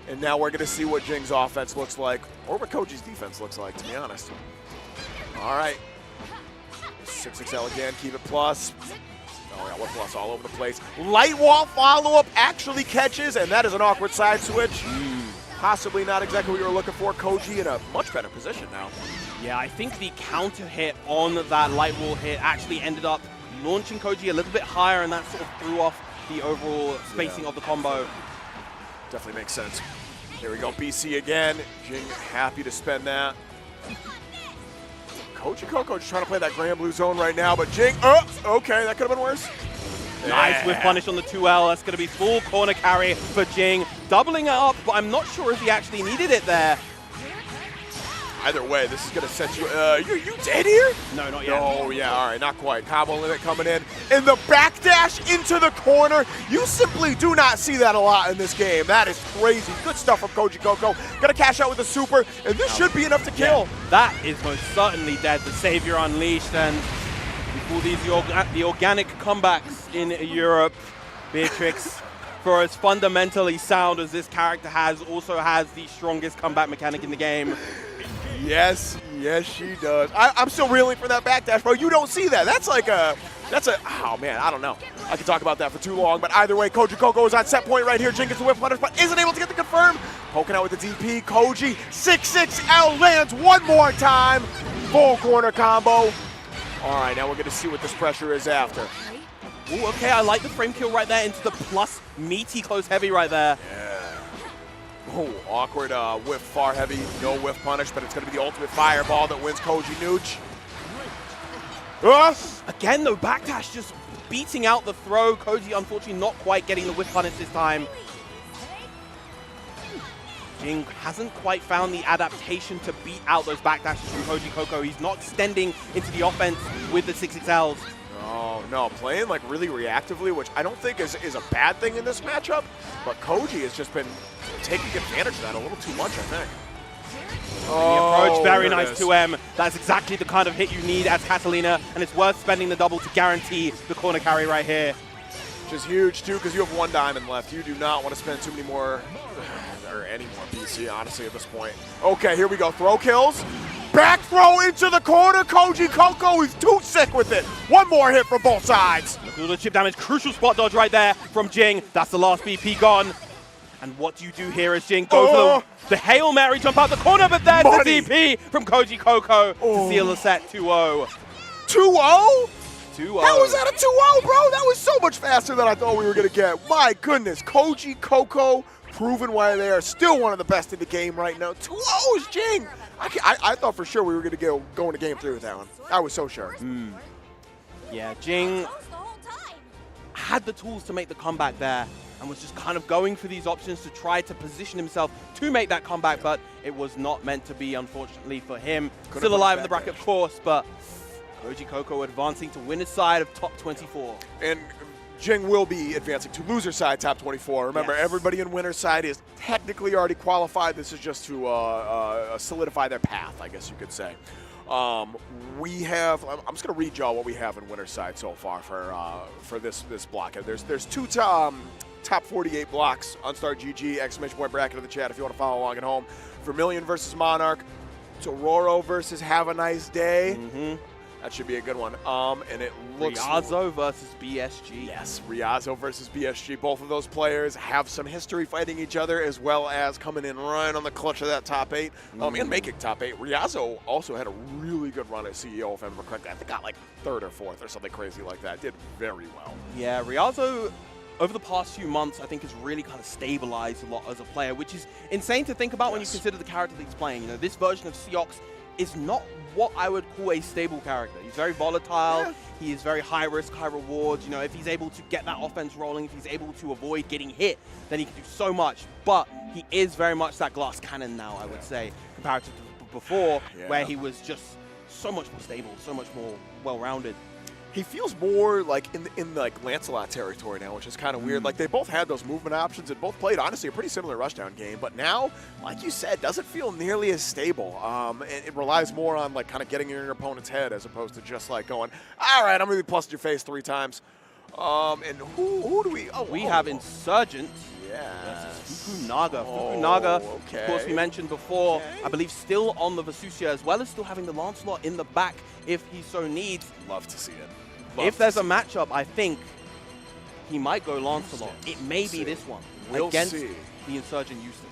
And now we're going to see what Jing's offense looks like, or what Koji's defense looks like, to be honest. All right. 6XL again, keep it plus. Oh yeah, what plus all over the place. Light wall follow-up actually catches, and that is an awkward side switch. Possibly not exactly what you were looking for. Koji in a much better position now. Yeah, I think the counter hit on that light wall hit actually ended up launching Koji a little bit higher, and that sort of threw off the overall spacing of the combo. Definitely makes sense. Here we go, BC again. Jing happy to spend that. Koji Coco just trying to play that Granblue zone right now, but Jing, okay, that could have been worse. Nice with punish on the 2L. That's going to be full corner carry for Jing. Doubling it up, but I'm not sure if he actually needed it there. Either way, this is going to set you... you dead here? No, not yet. Oh, yeah, all right, not quite. Combo limit coming in. And the backdash into the corner. You simply do not see that a lot in this game. That is crazy. Good stuff from Koji Coco. Going to cash out with the super, and this should be enough to kill. Yeah, that is most certainly dead. The Savior unleashed, and we call these the organic comebacks in Europe. Beatrix, for as fundamentally sound as this character has, also has the strongest comeback mechanic in the game. Yes, yes, she does. I'm still reeling for that backdash, bro. You don't see that. That's like a That's a, oh man, I don't know. I could talk about that for too long, but either way, Koji Koko is on set point right here. Jing gets the whip punish, but isn't able to get the confirm. Poking out with the DP, Koji, 6-6L lands one more time. Full corner combo. All right, now we're gonna see what this pressure is after. Ooh, okay, I like the frame kill right there into the plus meaty close heavy right there. Yeah. Oh, awkward whiff far heavy, no whiff punish, but it's gonna be the ultimate fireball that wins Koji Nooch. Again, though, backdash just beating out the throw. Koji, unfortunately, not quite getting the whiff punish this time. Jing hasn't quite found the adaptation to beat out those backdashes from Koji Koko. He's not extending into the offense with the 6-6Ls. Oh, no, playing like really reactively, which I don't think is a bad thing in this matchup, but Koji has just been taking advantage of that a little too much, I think. The approach, very nice 2M. That's exactly the kind of hit you need as Catalina, and it's worth spending the double to guarantee the corner carry right here. Which is huge, too, because you have 1 diamond left. You do not want to spend too many more, or any more BC, honestly, at this point. Okay, here we go. Throw kills. Back throw into the corner. Koji Koko is too sick with it. One more hit from both sides. Look at all the chip damage. Crucial spot dodge right there from Jing. That's the last BP gone. And what do you do here as Jing goes for the Hail Mary jump out the corner, but there's the DP from Koji Koko to seal the set 2-0. 2-0? 2-0. How was that a 2-0, bro? That was so much faster than I thought we were going to get. My goodness, Koji Koko proving why they are still one of the best in the game right now. 2-0 is Jing. I thought for sure we were going to go into game 3 with that one. I was so sure. Yeah, Jing had the tools to make the comeback there and was just kind of going for these options to try to position himself to make that comeback, but it was not meant to be, unfortunately, for him. Still alive in the bracket, of course, but Koji Koko advancing to winner's side of top 24. And Jing will be advancing to loser side top 24. Remember, everybody in winner's side is technically already qualified. This is just to solidify their path, I guess you could say. We have, I'm just going to read y'all what we have in winner's side so far for this block. There's 2 top 48 blocks. Unstart GG, exclamation point bracket in the chat if you want to follow along at home. Vermilion versus Monarch. Toruro versus Have a Nice Day. That should be a good one. And it looks Riazzo versus BSG. Yes, Riazzo versus BSG. Both of those players have some history fighting each other, as well as coming in right on the clutch of that top 8. And making top 8. Riazzo also had a really good run as CEO, if I remember correctly. I think got like 3rd or 4th or something crazy like that. Did very well. Yeah, Riazzo, over the past few months, I think has really kind of stabilized a lot as a player, which is insane to think about when you consider the character that he's playing. You know, this version of Seox is not what I would call a stable character. He's very volatile. He is very high risk, high reward. You know, if he's able to get that offense rolling, if he's able to avoid getting hit, then he can do so much. But he is very much that glass cannon now, I would say, compared to before, where he was just so much more stable, so much more well-rounded. He feels more like in like Lancelot territory now, which is kind of weird. Like they both had those movement options and both played honestly a pretty similar rushdown game, but now, like you said, doesn't feel nearly as stable. It relies more on like kind of getting in your opponent's head as opposed to just like going, all right, I'm gonna be plus your face 3 times. And who do we? We have Insurgent. Versus Fukunaga. Fukunaga, of course, we mentioned before, I believe still on the Vesusia, as well as still having the Lancelot in the back if he so needs. Love to see it. If there's a matchup, I think he might go Lancelot. It may be this one against the Insurgent Eustace.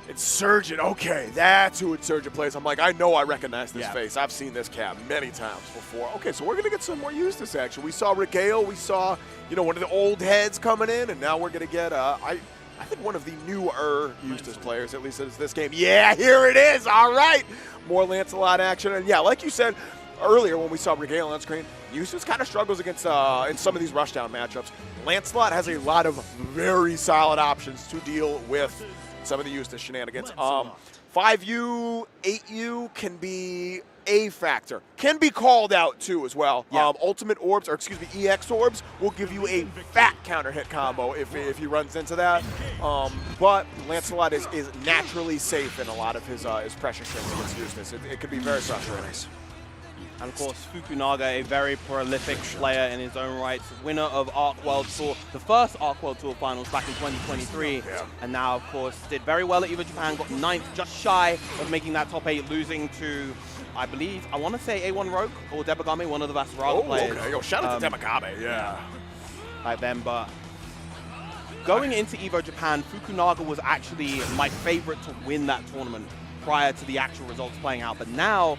Insurgent, okay, that's who Insurgent plays. I'm like, I know I recognize this face. I've seen this cap many times before. Okay, so we're going to get some more Eustace action. We saw Regale, we saw, you know, one of the old heads coming in, and now we're going to get, I think one of the newer Eustace players, at least in this game. Yeah, here it is, all right. More Lancelot action, and yeah, like you said earlier when we saw Regale on screen, Eustace kind of struggles against in some of these rushdown matchups. Lancelot has a lot of very solid options to deal with some of the Eustace shenanigans. 5U, 8U can be a factor. Can be called out too as well. Ultimate orbs, or excuse me, EX orbs will give you a fat counter hit combo if he runs into that. But Lancelot is naturally safe in a lot of his pressure strings against Eustace. It can be very frustrating. And of course, Fukunaga, a very prolific player in his own right, winner of Arc World Tour, the first Arc World Tour finals back in 2023. And now, of course, did very well at EVO Japan, got 9th, just shy of making that top 8, losing to, I believe, I want to say A1 Rogue or Debagame, one of the Vasaraga players. Okay. Yo, shout out to Debagame, yeah. Like them, but going into EVO Japan, Fukunaga was actually my favorite to win that tournament prior to the actual results playing out. But now,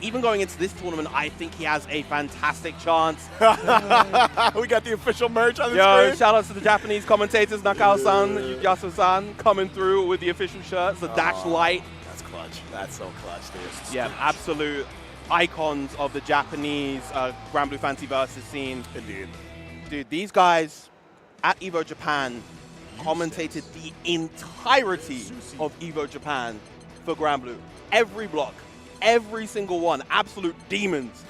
even going into this tournament, I think he has a fantastic chance. We got the official merch on the screen. Shout out to the Japanese commentators, Nakao-san, Yasu-san, coming through with the official shirts, the Dash Light. That's clutch. That's so clutch, dude. Yeah, absolute icons of the Japanese Granblue Fantasy Versus scene. Indeed. Dude, these guys at EVO Japan commentated the entirety of EVO Japan for Granblue. Every block. Every single one, absolute demons.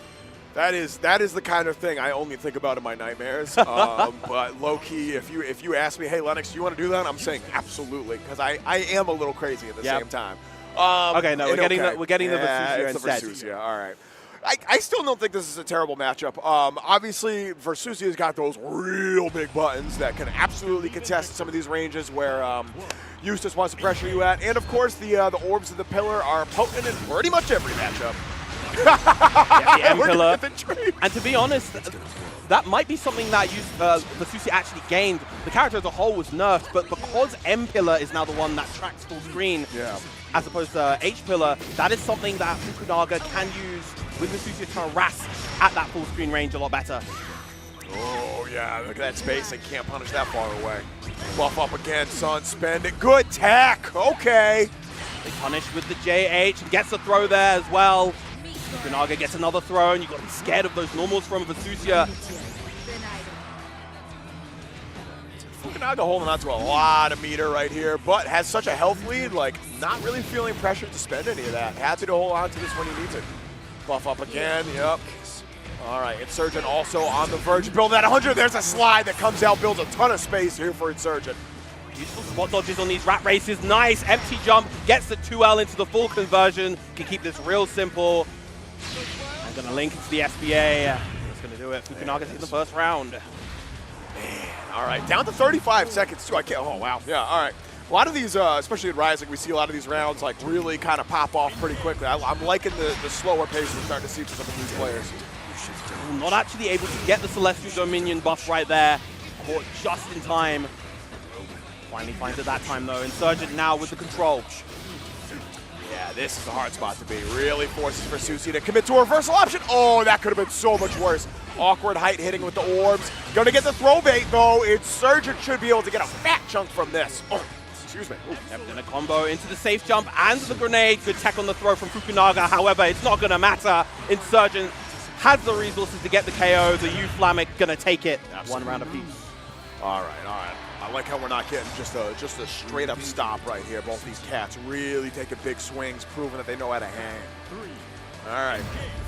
That is the kind of thing I only think about in my nightmares. But low key, if you ask me, hey Lennox, do you want to do that? I'm saying absolutely, because I am a little crazy at the same time. Okay, no, we're getting the Versusia instead. Versusia, all right. I still don't think this is a terrible matchup. Obviously, Versusia's got those real big buttons that can absolutely contest some of these ranges where Eustace wants to pressure you at. And of course, the orbs of the pillar are potent in pretty much every matchup. Yeah, the M-Pillar. And to be honest, that might be something that Versusia actually gained. The character as a whole was nerfed, but because M-Pillar is now the one that tracks full screen, as opposed to H-Pillar, that is something that Fukunaga can use with Versusia to harass at that full screen range a lot better. Oh, yeah, look at that space. They can't punish that far away. Buff up again, son. Spend it. Good tack. Okay. They punish with the JH and gets a throw there as well. Fukunaga gets another throw, and you've got to be scared of those normals from Versusia. Fukunaga holding on to a lot of meter right here, but has such a health lead, like not really feeling pressured to spend any of that. Happy to hold on to this when he needs it. Buff up again, yep. All right, Insurgent also on the verge of building that 100. There's a slide that comes out, builds a ton of space here for Insurgent. Useful spot dodges on these rat races. Nice, empty jump, gets the 2L into the full conversion. Can keep this real simple. I'm gonna link into the SBA. That's gonna do it. Fukunaga's in the first round. Man, all right, down to 35 seconds too. I can't, oh wow, yeah, all right. A lot of these, especially in Rising, we see a lot of these rounds like really kind of pop off pretty quickly. I'm liking the slower pace we're starting to see for some of these players. Not actually able to get the Celestial Dominion buff right there. Caught just in time. Finally finds it that time though. Insurgent now with the control. Yeah, this is a hard spot to be. Really forces Versusia to commit to a reversal option. Oh, that could have been so much worse. Awkward height hitting with the orbs. Gonna get the throw bait though. Insurgent should be able to get a fat chunk from this. Oh, excuse me. Yep, then a combo into the safe jump and the grenade. Good tech on the throw from Fukunaga. However, it's not gonna matter. Insurgent has the resources to get the KO. The U-Flamic gonna take it. Absolutely. 1 round apiece. All right, all right. I like how we're not getting just a straight up stop right here. Both these cats really taking big swings, proving that they know how to hang. All right,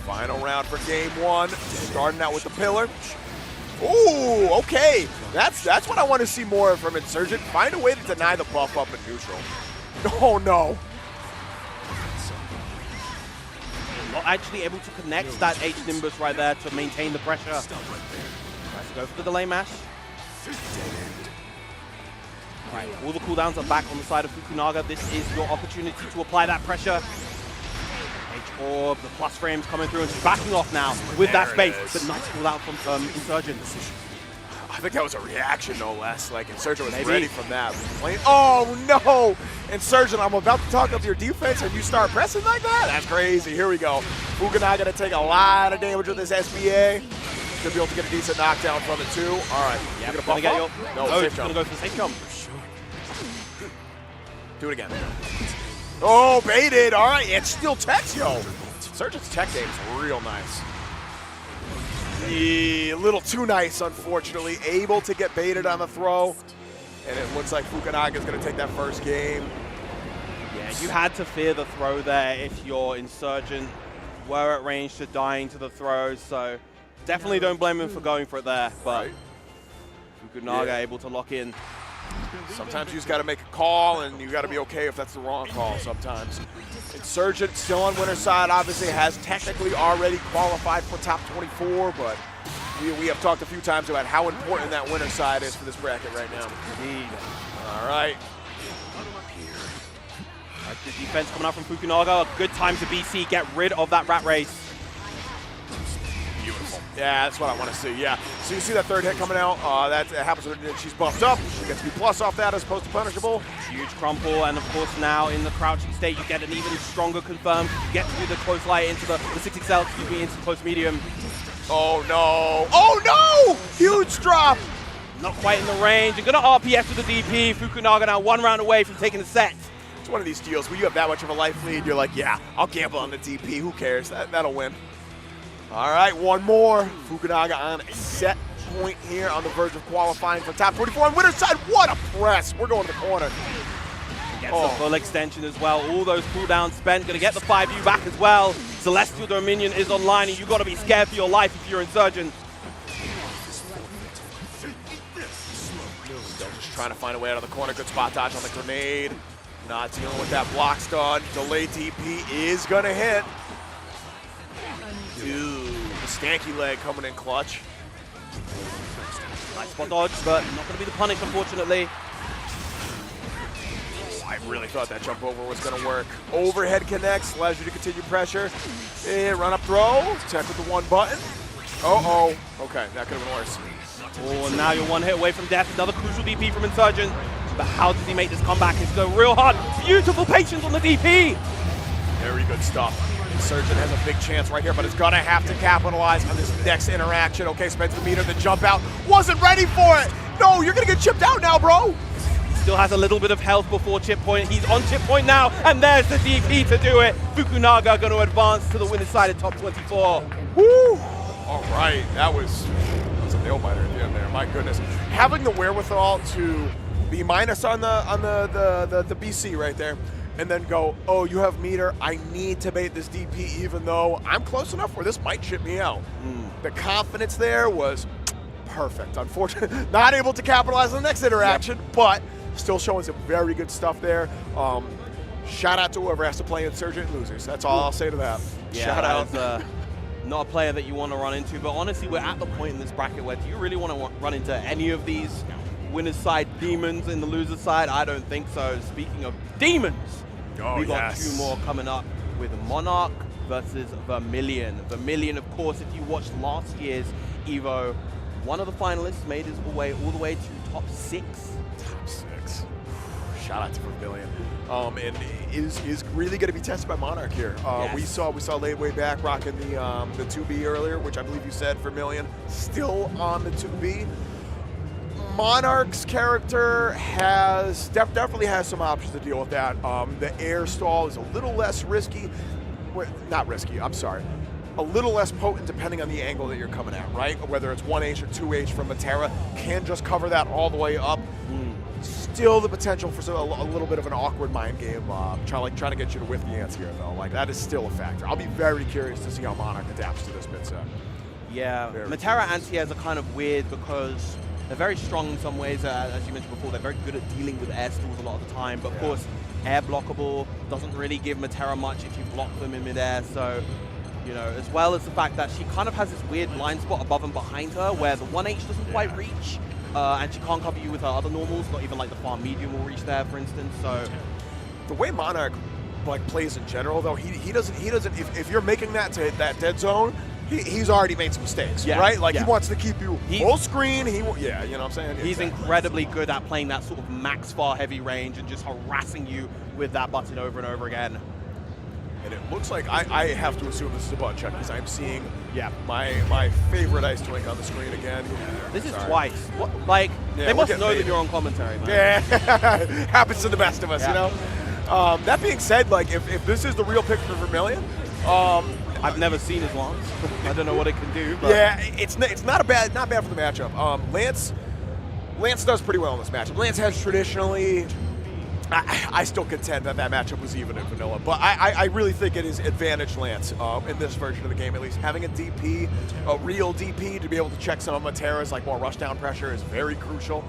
final round for game 1. Starting out with the pillar. Ooh, okay. That's what I want to see more from Insurgent. Find a way to deny the buff up in neutral. Oh no. Not actually able to connect that H-Nimbus right there to maintain the pressure. Tries to go for the delay mash. Right, all the cooldowns are back on the side of Fukunaga. This is your opportunity to apply that pressure. H-Orb, the plus frames coming through, and she's backing off now with that space. But nice cooldown from Insurgent. I think that was a reaction, no less. Like, Insurgent was ready from that. Oh, no! Insurgent, I'm about to talk up your defense, and you start pressing like that? That's crazy. Here we go. Fukunaga gonna take a lot of damage with this SBA. Should be able to get a decent knockdown from it, too. All right. Yeah, you're gonna get buff your... up? No, it's gonna go for the safe jump. Do it again. Oh, baited. All right, it's still tech, yo. Insurgent's tech game is real nice. A little too nice, unfortunately. Able to get baited on the throw. And it looks like Fukunaga's going to take that first game. Yeah, you had to fear the throw there if your Insurgent were at range to dying to the throw. So definitely don't blame him for going for it there. But Fukunaga able to lock in. Sometimes you just got to make a call, and you got to be okay if that's the wrong call sometimes. Insurgent still on winner's side, obviously has technically already qualified for top 24, but we have talked a few times about how important that winner's side is for this bracket right now. Indeed. All right. Good defense coming out from Fukunaga. A good time to BC get rid of that rat race. Beautiful. Yeah, that's what I want to see. Yeah. So you see that third hit coming out. That happens when she's buffed up. She gets B+ off that as opposed to punishable. Huge crumple, and of course now in the crouching state, you get an even stronger confirm. You get to do the close light into the 6XL, excuse me, into close medium. Oh no! Oh no! Huge drop! Not quite in the range. You're gonna RPS with the DP. Fukunaga now 1 round away from taking the set. It's one of these deals where you have that much of a life lead, you're like, yeah, I'll gamble on the DP, who cares? That'll win. All right, one more. Fukunaga on a set point here on the verge of qualifying for top 24 on winner's side. What a press. We're going to the corner. Gets the full extension as well. All those cooldowns spent. Gonna get the 5U back as well. Celestial Dominion is online, and you gotta be scared for your life if you're Insurgent. Still just trying to find a way out of the corner. Good spot dodge on the grenade. Not dealing with that block stun. Delay DP is gonna hit. Ooh, the stanky leg coming in clutch. Nice spot dodge, but not gonna be the punish, unfortunately. I really thought that jump over was gonna work. Overhead connects, allows you to continue pressure. Run up throw, tech with the one button. Uh-oh, okay, that could have been worse. Oh, and now you're 1 hit away from death. Another crucial DP from Insurgent. But how does he make this comeback? It's going real hard. Beautiful patience on the DP. Very good stuff. Insurgent has a big chance right here, but it's gonna have to capitalize on this next interaction. Okay, spends the meter, the jump out. Wasn't ready for it. No, you're gonna get chipped out now, bro. Still has a little bit of health before chip point. He's on chip point now, and there's the DP to do it. Fukunaga going to advance to the winner's side at top 24. Woo! All right, that was a nail biter at the end there. My goodness, having the wherewithal to be minus on the BC right there, and then go, oh, you have meter. I need to bait this DP, even though I'm close enough where this might chip me out. The confidence there was perfect. Unfortunately, not able to capitalize on the next interaction, but still showing some very good stuff there. Shout out to whoever has to play Insurgent losers. That's all I'll say to that. Yeah, shout out. Not a player that you want to run into, but honestly, we're at the point in this bracket where do you really want to run into any of these winner's side demons in the loser's side? I don't think so. Speaking of demons, we got 2 more coming up with Monarch versus Vermilion. Vermilion, of course, if you watched last year's EVO, one of the finalists made his way all the way to top 6. Top 6. Shout out to Vermilion. And is really going to be tested by Monarch here. Yes. We saw late way back rocking the 2B earlier, which I believe you said Vermilion still on the 2B. Monarch's character definitely has some options to deal with that. The air stall is a little less risky. Not risky, I'm sorry. A little less potent depending on the angle that you're coming at, right? Whether it's 1H or 2H from Matera, can just cover that all the way up. Still the potential for a little bit of an awkward mind game, trying to get you to whiff the ants here, though. Like, that is still a factor. I'll be very curious to see how Monarch adapts to this bit set. Yeah, Matera anti-airs are kind of weird because they're very strong in some ways. As you mentioned before, they're very good at dealing with air stalls a lot of the time. But of course, air blockable doesn't really give Matera much if you block them in midair. So, you know, as well as the fact that she kind of has this weird blind spot above and behind her where the 1H doesn't quite reach. And she can't cover you with her other normals, not even like the farm medium will reach there, for instance. So the way Monarch plays in general, though, he doesn't. If you're making that to hit that dead zone, he's already made some mistakes, right? Like he wants to keep you full screen. You know what I'm saying? He's incredibly good at playing that sort of max far heavy range and just harassing you with that button over and over again. And it looks like I have to assume this is a button check because I'm seeing my favorite Ice Twink on the screen again. This is twice. What, like, they must know that you're on commentary, man. Yeah, happens to the best of us, you know? That being said, like, if this is the real pick for Vermilion, I've never seen his lance. I don't know what it can do. But yeah, it's not bad for the matchup. Lance does pretty well in this matchup. Lance has traditionally, I still contend that matchup was even in vanilla, but I really think it is advantage Lance in this version of the game, at least. Having a DP, a real DP, to be able to check some of Matera's like more rushdown pressure is very crucial.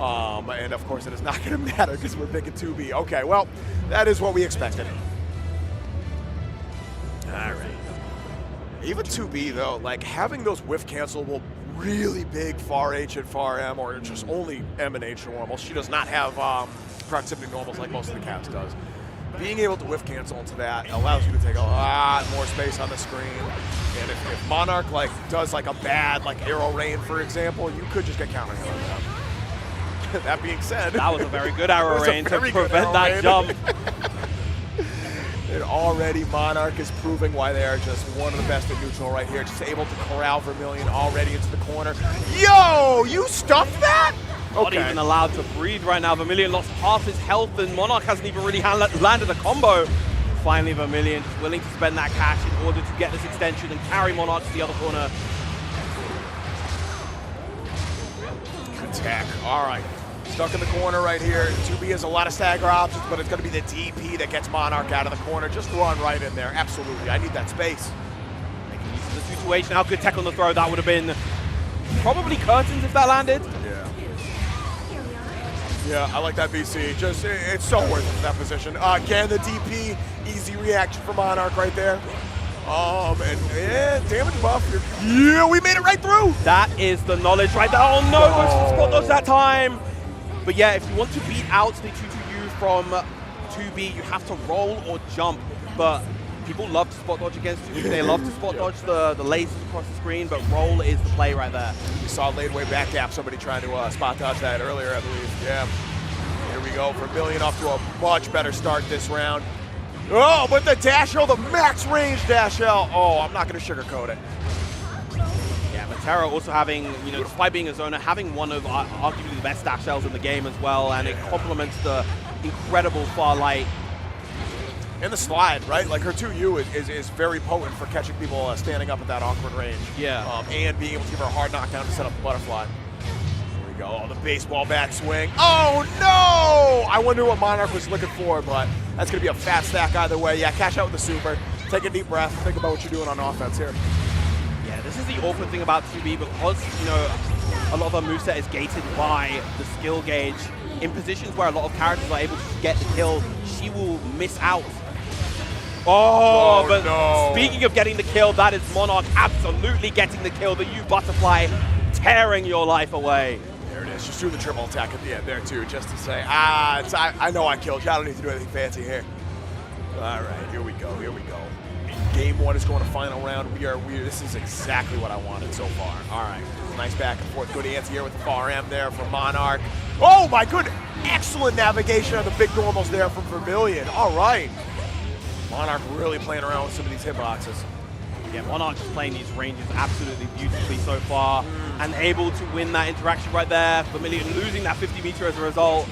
And of course, it is not going to matter because we're picking 2B. Okay, well, that is what we expected. Even 2B though, like having those whiff cancelable really big far H and far M, or just only M and H normals. She does not have proximity normals like most of the cast does. Being able to whiff cancel into that allows you to take a lot more space on the screen. And if Monarch like does like a bad like arrow rain, for example, you could just get counter hit on that. That being said, that was a very good arrow rain to prevent that jump. And already Monarch is proving why they are just one of the best at neutral right here. Just able to corral Vermilion already into the corner. Yo, you stuffed that? Not even allowed to breathe right now. Vermilion lost half his health, and Monarch hasn't even really landed a combo. Finally, Vermilion just willing to spend that cash in order to get this extension and carry Monarch to the other corner. Attack. All right. Stuck in the corner right here. 2B has a lot of stagger options, but it's going to be the DP that gets Monarch out of the corner. Just run right in there. Absolutely. I need that space. Making use of the situation. How good tech on the throw. That would have been probably curtains if that landed. Yeah, I like that BC. Just, it's so worth it for that position. Again, the DP. Easy reaction for Monarch right there. And damage buff. Yeah, we made it right through. That is the knowledge right there. Oh no, goes for the spot dodge that time. But yeah, if you want to beat out the 2-2-U from 2B, you have to roll or jump. But people love to spot dodge against 2B. They love to spot dodge the lasers across the screen, but roll is the play right there. We saw late way back gap, somebody trying to spot dodge that earlier, I believe. Yeah. Here we go. Vermilion off to a much better start this round. Oh, but the dash L, the max range dash L. Oh, I'm not going to sugarcoat it. Yeah, but Terra also having, you know, despite being a zoner, having one of arguably the best dash Ls in the game as well, and it complements the incredible far light. And the slide, right? Like her 2U is very potent for catching people standing up at that awkward range. Yeah. And being able to give her a hard knockdown to set up the butterfly. Here we go. Oh, the baseball bat swing. Oh, no! I wonder what Monarch was looking for, but that's going to be a fat stack either way. Yeah, cash out with the super. Take a deep breath. Think about what you're doing on offense here. Yeah, this is the awkward thing about 2B because, you know, a lot of her moveset is gated by the skill gauge. In positions where a lot of characters are able to get the kill, she will miss out. Oh, but no. Speaking of getting the kill, that is Monarch absolutely getting the kill. The U butterfly tearing your life away. There it is. Just do the triple attack at the end there too, just to say, I know I killed you. I don't need to do anything fancy here. All right, here we go. Here we go. Game one is going to final round. This is exactly what I wanted so far. All right, nice back and forth. Good anti-air with the far M there for Monarch. Oh my good, excellent navigation on the big normals there from Vermilion. All right. Monarch really playing around with some of these hitboxes. Yeah, Monarch is playing these ranges absolutely beautifully so far and able to win that interaction right there. Vermilion losing that 50 meter as a result.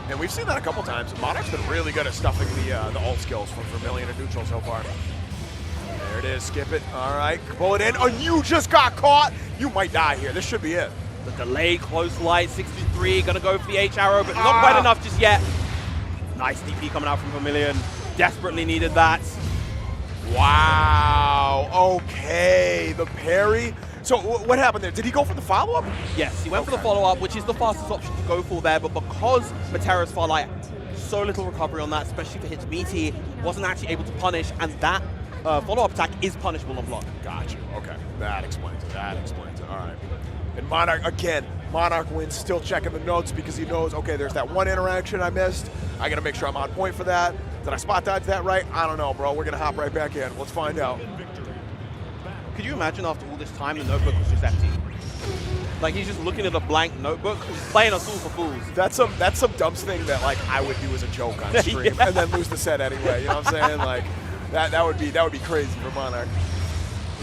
And we've seen that a couple times. Monarch's been really good at stuffing the ult skills from Vermilion and neutral so far. There it is, skip it. All right, pull it in. Oh, you just got caught. You might die here. This should be it. The delayed close light, 63, gonna go for the H arrow, but not quite enough just yet. Nice DP coming out from Vermilion. Desperately needed that. Wow, okay, the parry. So what happened there? Did he go for the follow-up? Yes, he went for the follow-up, which is the fastest option to go for there, but because Matera's Farlight, so little recovery on that, especially for hits meaty, wasn't actually able to punish, and that follow-up attack is punishable on block. Got you, okay. That explains it, that explains it, all right. And Monarch, again, Monarch wins, still checking the notes because he knows, okay, there's that one interaction I missed. I gotta make sure I'm on point for that. Did I spot dodge that right? I don't know, bro. We're gonna hop right back in. Let's find out. Could you imagine after all this time the notebook was just empty? Like he's just looking at a blank notebook, playing a fool for fools. That's some dumps thing that like I would do as a joke on stream and then lose the set anyway. You know what I'm saying? Like that would be crazy for Monarch.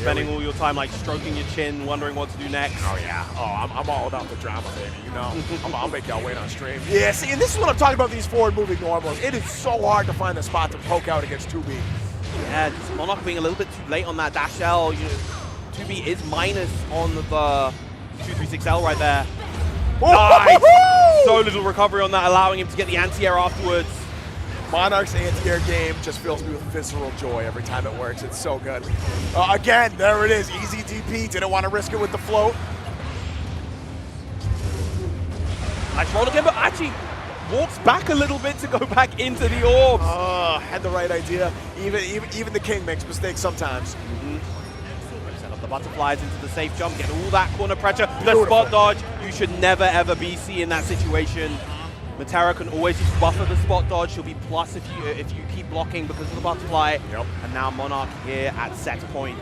Spending all your time like stroking your chin, wondering what to do next. Oh yeah. Oh, I'm all about the drama, baby. You know, I'll make y'all wait on stream. Yeah. See, and this is what I'm talking about. These forward-moving normals. It is so hard to find the spot to poke out against 2B. Yeah, just Monarch being a little bit too late on that dash L. 2B is minus on the 236L right there. Nice. So little recovery on that, allowing him to get the anti-air afterwards. Monarch's anti-air game just fills me with visceral joy every time it works. It's so good. Again, there it is. Easy DP. Didn't want to risk it with the float. Nice roll again, but actually walks back a little bit to go back into the orbs. Had the right idea. Even the king makes mistakes sometimes. the butterflies into the safe jump, get all that corner pressure. The spot dodge, you should never ever BC in that situation. Matera can always just buffer the spot dodge. She'll be plus if you keep blocking because of the butterfly. Yep. And now Monarch here at set point.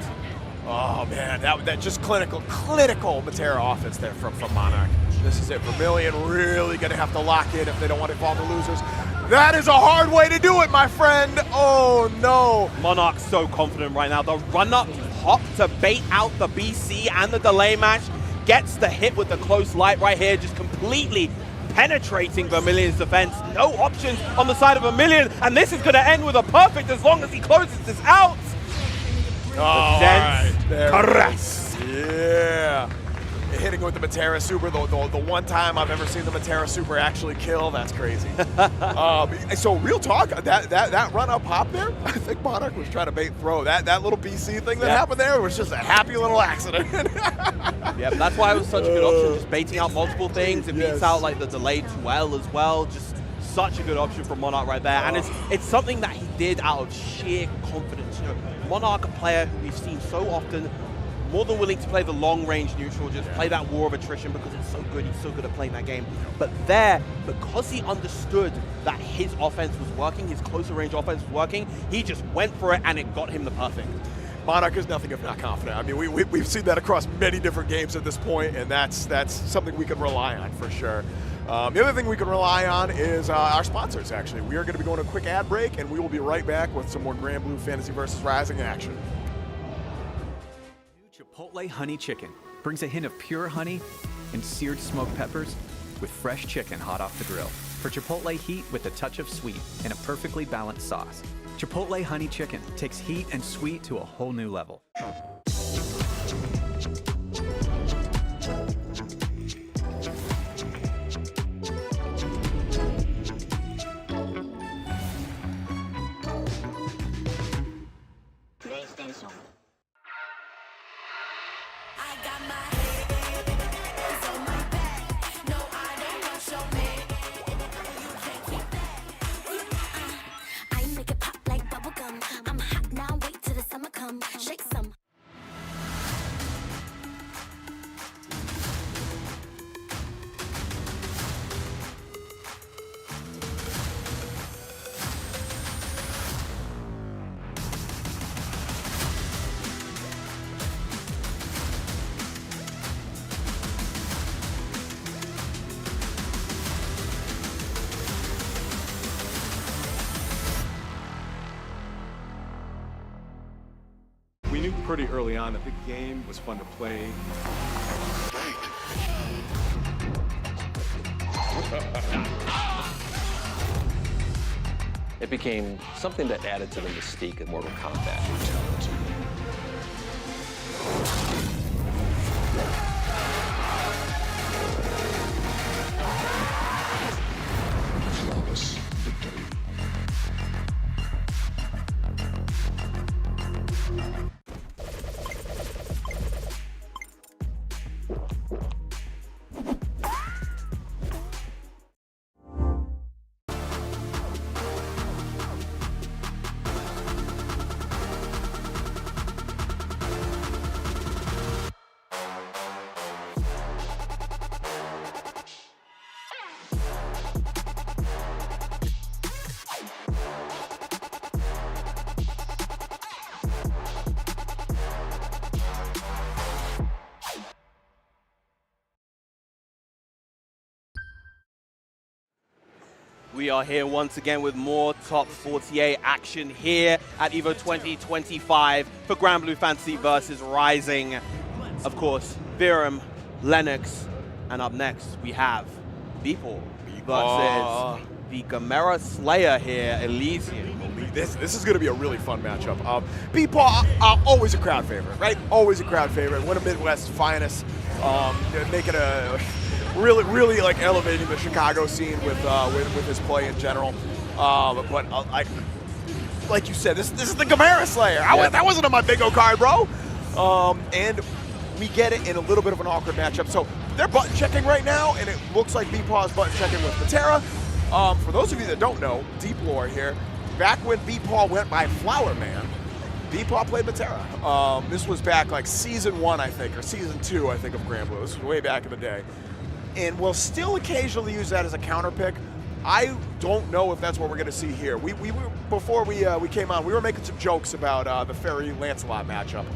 Oh man, that just clinical Matera offense there from Monarch. This is it. Vermilion really gonna have to lock in if they don't want to involve the losers. That is a hard way to do it, my friend. Oh no. Monarch's so confident right now. The run-up hop to bait out the BC and the delay match gets the hit with the close light right here, just completely penetrating Vermilion's defense. No options on the side of Vermilion, and this is going to end with a perfect as long as he closes this out. Oh, all right. There it is. Yeah. Hitting with the Matera Super, the one time I've ever seen the Matera Super actually kill. That's crazy. So real talk, that run-up hop there, I think Monarch was trying to bait throw. That little BC thing that happened there was just a happy little accident. Yeah, but that's why it was such a good option, just baiting out multiple things. It beats out like the delay too well as well. Just such a good option from Monarch right there. And it's something that he did out of sheer confidence. You know, Monarch, a player who we've seen so often, more than willing to play the long-range neutral, just play that war of attrition because it's so good, he's so good at playing that game. But there, because he understood that his offense was working, his closer range offense was working, he just went for it and it got him the perfect. Monarch is nothing if not confident. I mean, we've seen that across many different games at this point, and that's something we can rely on for sure. The other thing we can rely on is our sponsors, actually. We are going to be going to a quick ad break, and we will be right back with some more Granblue Fantasy vs. Rising action. Chipotle honey chicken brings a hint of pure honey and seared smoked peppers with fresh chicken hot off the grill. For Chipotle heat with a touch of sweet and a perfectly balanced sauce. Chipotle honey chicken takes heat and sweet to a whole new level. We knew pretty early on that the game was fun to play. It became something that added to the mystique of Mortal Kombat. We are here once again with more top 48 action here at EVO 2025 for Granblue Fantasy vs. Rising. Of course, Virum, Lennox, and up next we have Bpaw versus the Gamera Slayer here, Alesian. This is going to be a really fun matchup. Bpaw, always a crowd favorite, right? Always a crowd favorite. One of Midwest's finest, making a really like elevating the Chicago scene with his play in general. But like you said, this is the Gamera Slayer. That wasn't on my bingo card, bro. And we get it in a little bit of an awkward matchup. So they're button checking right now, and it looks like Bpaw is button checking with Matera. For those of you that don't know, deep lore here, back when Bpaw went by Flower Man, Bpaw played Matera. This was back like season 1, I think, or season 2, I think, of Granblue. This was way back in the day. And we'll still occasionally use that as a counter pick. I don't know if that's what we're going to see here. We were, before we came on, we were making some jokes about the Fairy Lancelot matchup.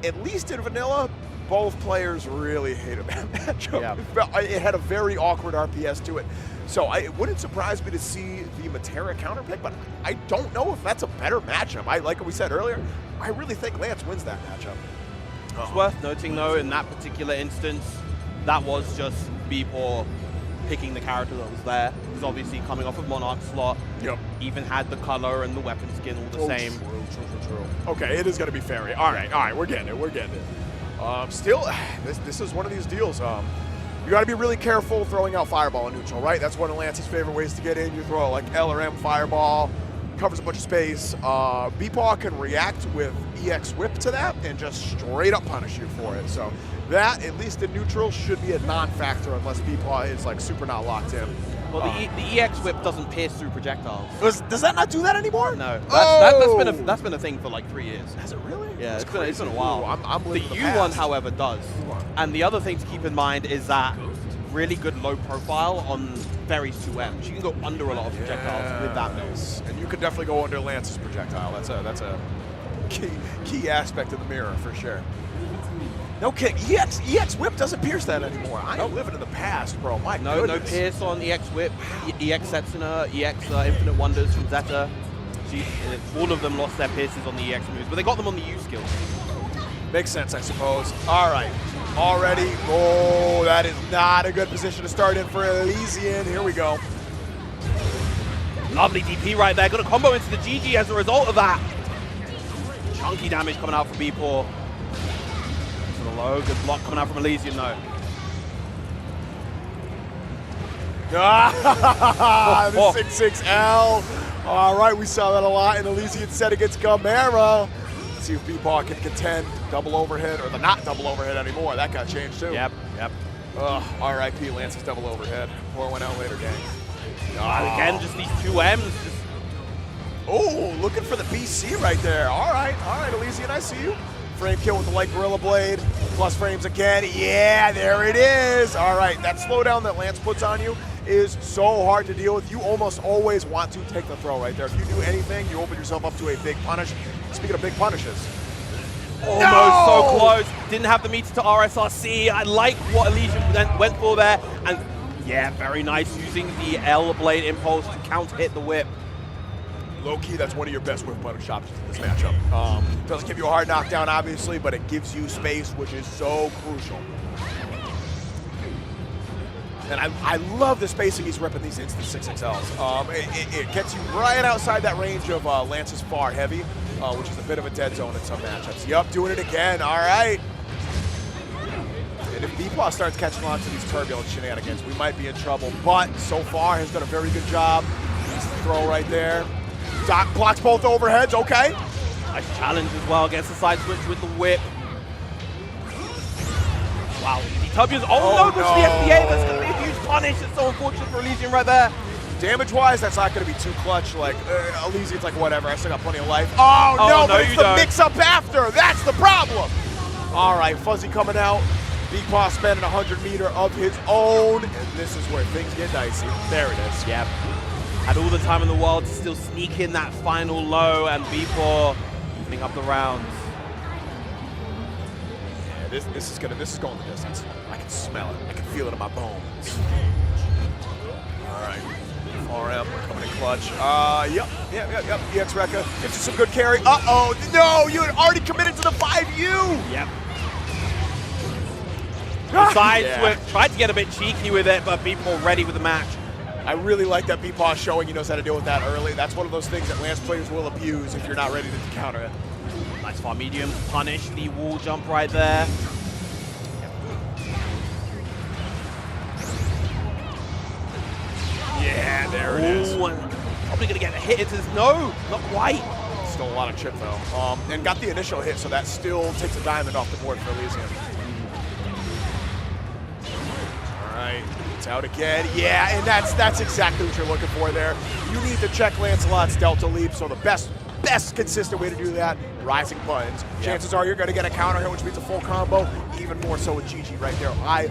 At least in vanilla, both players really hated that matchup. Yeah. It had a very awkward RPS to it. So it wouldn't surprise me to see the Matera counter pick, but I don't know if that's a better matchup. Like we said earlier, I really think Lance wins that matchup. It's worth noting, though, in that particular instance, that was just Bpaw picking the character that was there. He was obviously coming off of Monarch slot. Yep. Even had the color and the weapon skin all the same. True. Okay, it is going to be Fairy. All right, we're getting it. Still, this is one of these deals. You got to be really careful throwing out Fireball in neutral, right? That's one of Lance's favorite ways to get in. You throw like L or M Fireball, covers a bunch of space. Bpaw can react with EX Whip to that and just straight up punish you for it. So that, at least in neutral, should be a non-factor unless Bpaw is like super not locked in. Well, the EX Whip doesn't pierce through projectiles. Does that not do that anymore? No. Oh! That's been a thing for like 3 years. Has it really? Yeah, it's been a while. I'm the U one, however, does. And the other thing to keep in mind is that really good low profile on Fairy's 2M. She can go under a lot of projectiles with that move. And you could definitely go under Lance's projectile. That's a key aspect of the mirror for sure. No kidding. EX Whip doesn't pierce that anymore. I am living in the past, bro. My goodness. No pierce on EX Whip, EX Setsuna, EX Infinite Wonders from Zeta. All of them lost their pierces on the EX moves, but they got them on the U skills. Makes sense, I suppose. All right. Already. Oh, that is not a good position to start in for Alesian. Here we go. Lovely DP right there. Got a combo into the GG as a result of that. Chunky damage coming out from Bpaw. To the low. Good block coming out from Alesian, though. The 6-6L. All right, we saw that a lot in Alesian set against Gamera. Let's see if Bpaw can contend double overhead, or the not double overhead anymore. That got changed too. Yep. R.I.P. Lance's double overhead. Pour one out later, gang. Again, just these 2Ms. Oh, looking for the BC right there. All right, Alesian, I see you. Frame kill with the light Gorilla Blade. Plus frames again. Yeah, there it is. All right, that slowdown that Lance puts on you is so hard to deal with. You almost always want to take the throw right there. If you do anything, you open yourself up to a big punish. Speaking of big punishes. Almost so close. Didn't have the meter to RSRC. I like what Alesian went for there. And yeah, very nice using the L Blade Impulse to counter hit the whip. Low-key, that's one of your best whip punish options in this matchup. Doesn't give you a hard knockdown, obviously, but it gives you space, which is so crucial. And I love the spacing he's ripping these instant 6XLs. It gets you right outside that range of Lance's far heavy, which is a bit of a dead zone in some matchups. Yup, doing it again. All right. And if Bpaw starts catching on to these turbulent shenanigans, we might be in trouble. But so far has done a very good job. Nice throw right there. Doc blocks both overheads. Okay. Nice challenge as well against the side switch with the whip. Wow, DW's, no, the FBA, that's going to be a huge punish. It's so unfortunate for Alesian right there. Damage-wise, that's not going to be too clutch. Like, Alesian's like, whatever, I still got plenty of life. Oh, no, but it's the mix-up after. That's the problem. All right, Fuzzy coming out. Bpaw spending 100 meter of his own, and this is where things get dicey. There it is. Yep. Had all the time in the world to still sneak in that final low, and Bpaw evening up the rounds. This is going the distance. I can smell it. I can feel it in my bones. All right. Far up, coming in clutch. Yep. EX Rekka gives you some good carry. Uh-oh. No, you had already committed to the 5U. Yep. Side switch. Tried to get a bit cheeky with it, but Bpaw ready with the match. I really like that Bpaw showing he knows how to deal with that early. That's one of those things that Lance players will abuse if you're not ready to counter it. Nice far medium, punish the wall jump right there. Yeah, there it is. Probably gonna get a hit into this. No, not quite. Still a lot of chip though. And got the initial hit, so that still takes a diamond off the board for Alesian. All right, it's out again. Yeah, and that's exactly what you're looking for there. You need to check Lancelot's Delta Leap, so the best best consistent way to do that, rising buttons. Chances are you're going to get a counter hit, which means a full combo, even more so with GG right there. I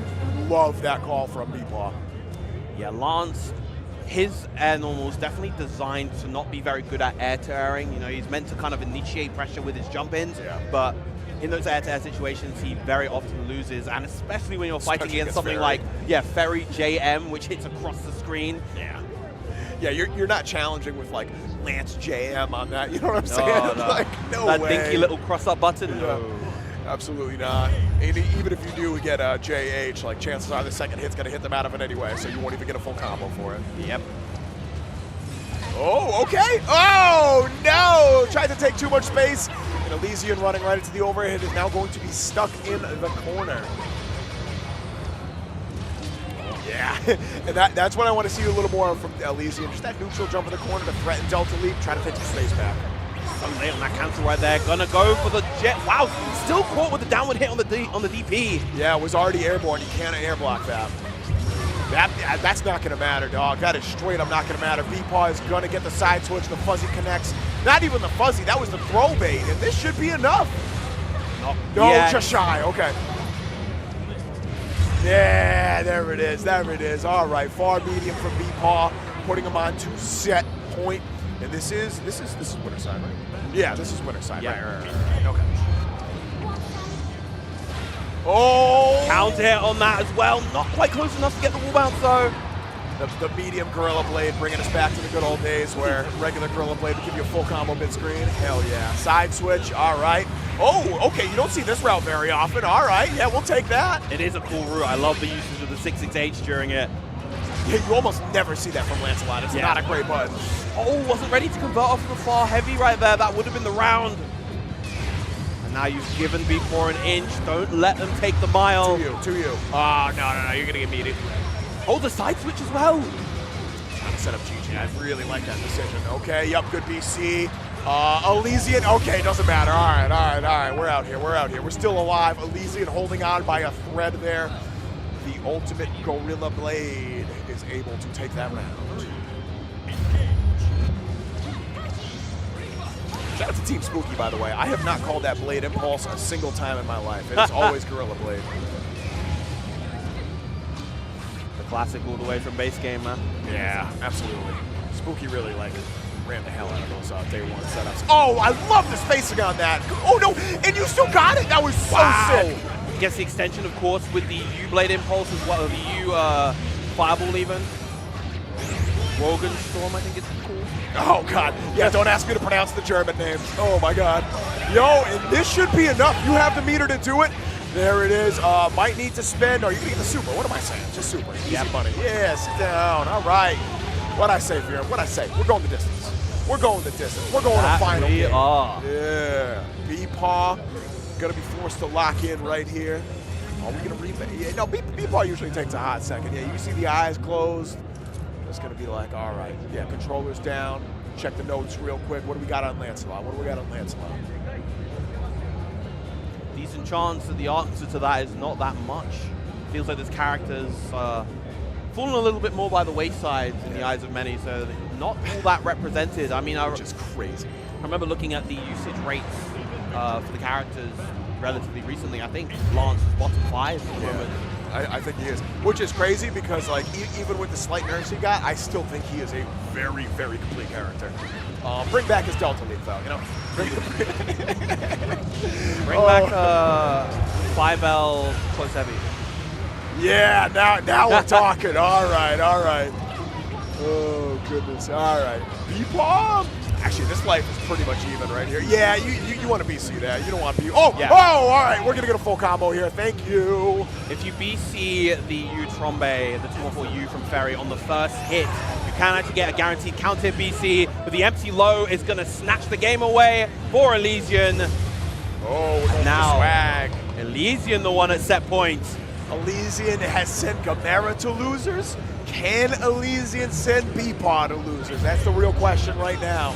love that call from Bpaw. Yeah, Lance, his air normal is definitely designed to not be very good at air-to-airing. You know, he's meant to kind of initiate pressure with his jump-ins, but in those air-to-air situations, he very often loses, and especially when you're fighting against something like, Ferry JM, which hits across the screen. Yeah, you're not challenging with like Lance JM on that. You know what I'm saying? No. Like, no that way. dinky little cross-up button. No, absolutely not. And even if you do get a JH, like chances are the second hit's gonna hit them out of it anyway, so you won't even get a full combo for it. Yep. Oh, okay. Oh no! Tried to take too much space. And Alesian running right into the overhead is now going to be stuck in the corner. Yeah, and that's what I want to see a little more from Alesian. Just that neutral jump in the corner to threaten Delta Leap, try to take some space back. So late on that cancel right there. Gonna go for the jet. Wow, still caught with the downward hit on the DP. Yeah, it was already airborne. You can't air block that. That's not going to matter, dog. That is straight up not going to matter. Bpaw is going to get the side switch. The fuzzy connects. Not even the fuzzy. That was the throw bait, and this should be enough. No, just shy. Okay. Yeah, there it is. There it is. All right, far medium from Bpaw, putting him on to set point. And this is winner side, right? Yeah, this is winner side. Yeah. Right. Okay. Oh! Counter hit on that as well. Not quite close enough to get the wall bounce though. The medium Gorilla Blade bringing us back to the good old days where regular Gorilla Blade would give you a full combo mid-screen. Hell yeah. Side switch, all right. Oh, okay, you don't see this route very often. All right, yeah, we'll take that. It is a cool route. I love the usage of the 6-6H during it. Yeah, you almost never see that from Lancelot. It's not a great button. Oh, wasn't ready to convert off the far heavy right there. That would have been the round. And now you've given Bpaw an inch. Don't let them take the mile. To you. Oh, no, you're going to get meaty. Oh, the side switch as well. Trying to set up GG. I really like that decision. Okay, yep, good BC. Alesian, okay, doesn't matter. All right. We're out here. We're still alive. Alesian holding on by a thread there. The ultimate Gorilla Blade is able to take that round. Shout out to Team Spooky, by the way. I have not called that Blade Impulse a single time in my life. It's always Gorilla Blade. The classic all the way from base game, man. Yeah, absolutely. Spooky really ran the hell out of those day one setups. Oh, I love the spacing on that. Oh no, and you still got it. That was so sick. Gets the extension, of course, with the U-Blade Impulse as well, the U-Fireball even. Wogan Storm, I think it's called. Oh, God. Yeah, don't ask me to pronounce the German names. Oh, my God. Yo, and this should be enough. You have the meter to do it. There it is. Might need to spend. Are you going to get the super? What am I saying? Just super. Easy money. Yeah, sit down. All right. What'd I say, Vera? What'd I say? We're going the distance. We're going the distance. We're going to final game. Yeah. Bpaw. Going to be forced to lock in right here. Are we going to replay? Yeah, no, Bpaw usually takes a hot second. Yeah, you see the eyes closed. It's going to be like, all right. Yeah, controller's down. Check the notes real quick. What do we got on Lancelot? Decent chance that the answer to that is not that much. Feels like this character's fallen a little bit more by the wayside in the eyes of many, so not all that represented. I mean, which is crazy. I remember looking at the usage rates for the characters relatively recently. I think Lance is bottom 5 at the moment. I think he is, which is crazy because like even with the slight nerfs he got, I still think he is a very, very complete character. Bring back his Delta Leap though, you know. Bring back 5L close heavy. Yeah, now we're talking. All right. Oh goodness. All right. Bpaw. Actually, this life is pretty much even right here. Yeah, you want to BC that. You don't want to be. Oh, yeah. Oh, all right. We're going to get a full combo here. Thank you. If you BC the U Trombe, the 214U from Ferry on the first hit, you can actually get a guaranteed counter BC, but the empty low is going to snatch the game away for Alesian. Oh, we're going now, swag. Alesian the one at set point. Alesian has sent Gamera to losers. Can Alesian send Bpaw to losers? That's the real question right now.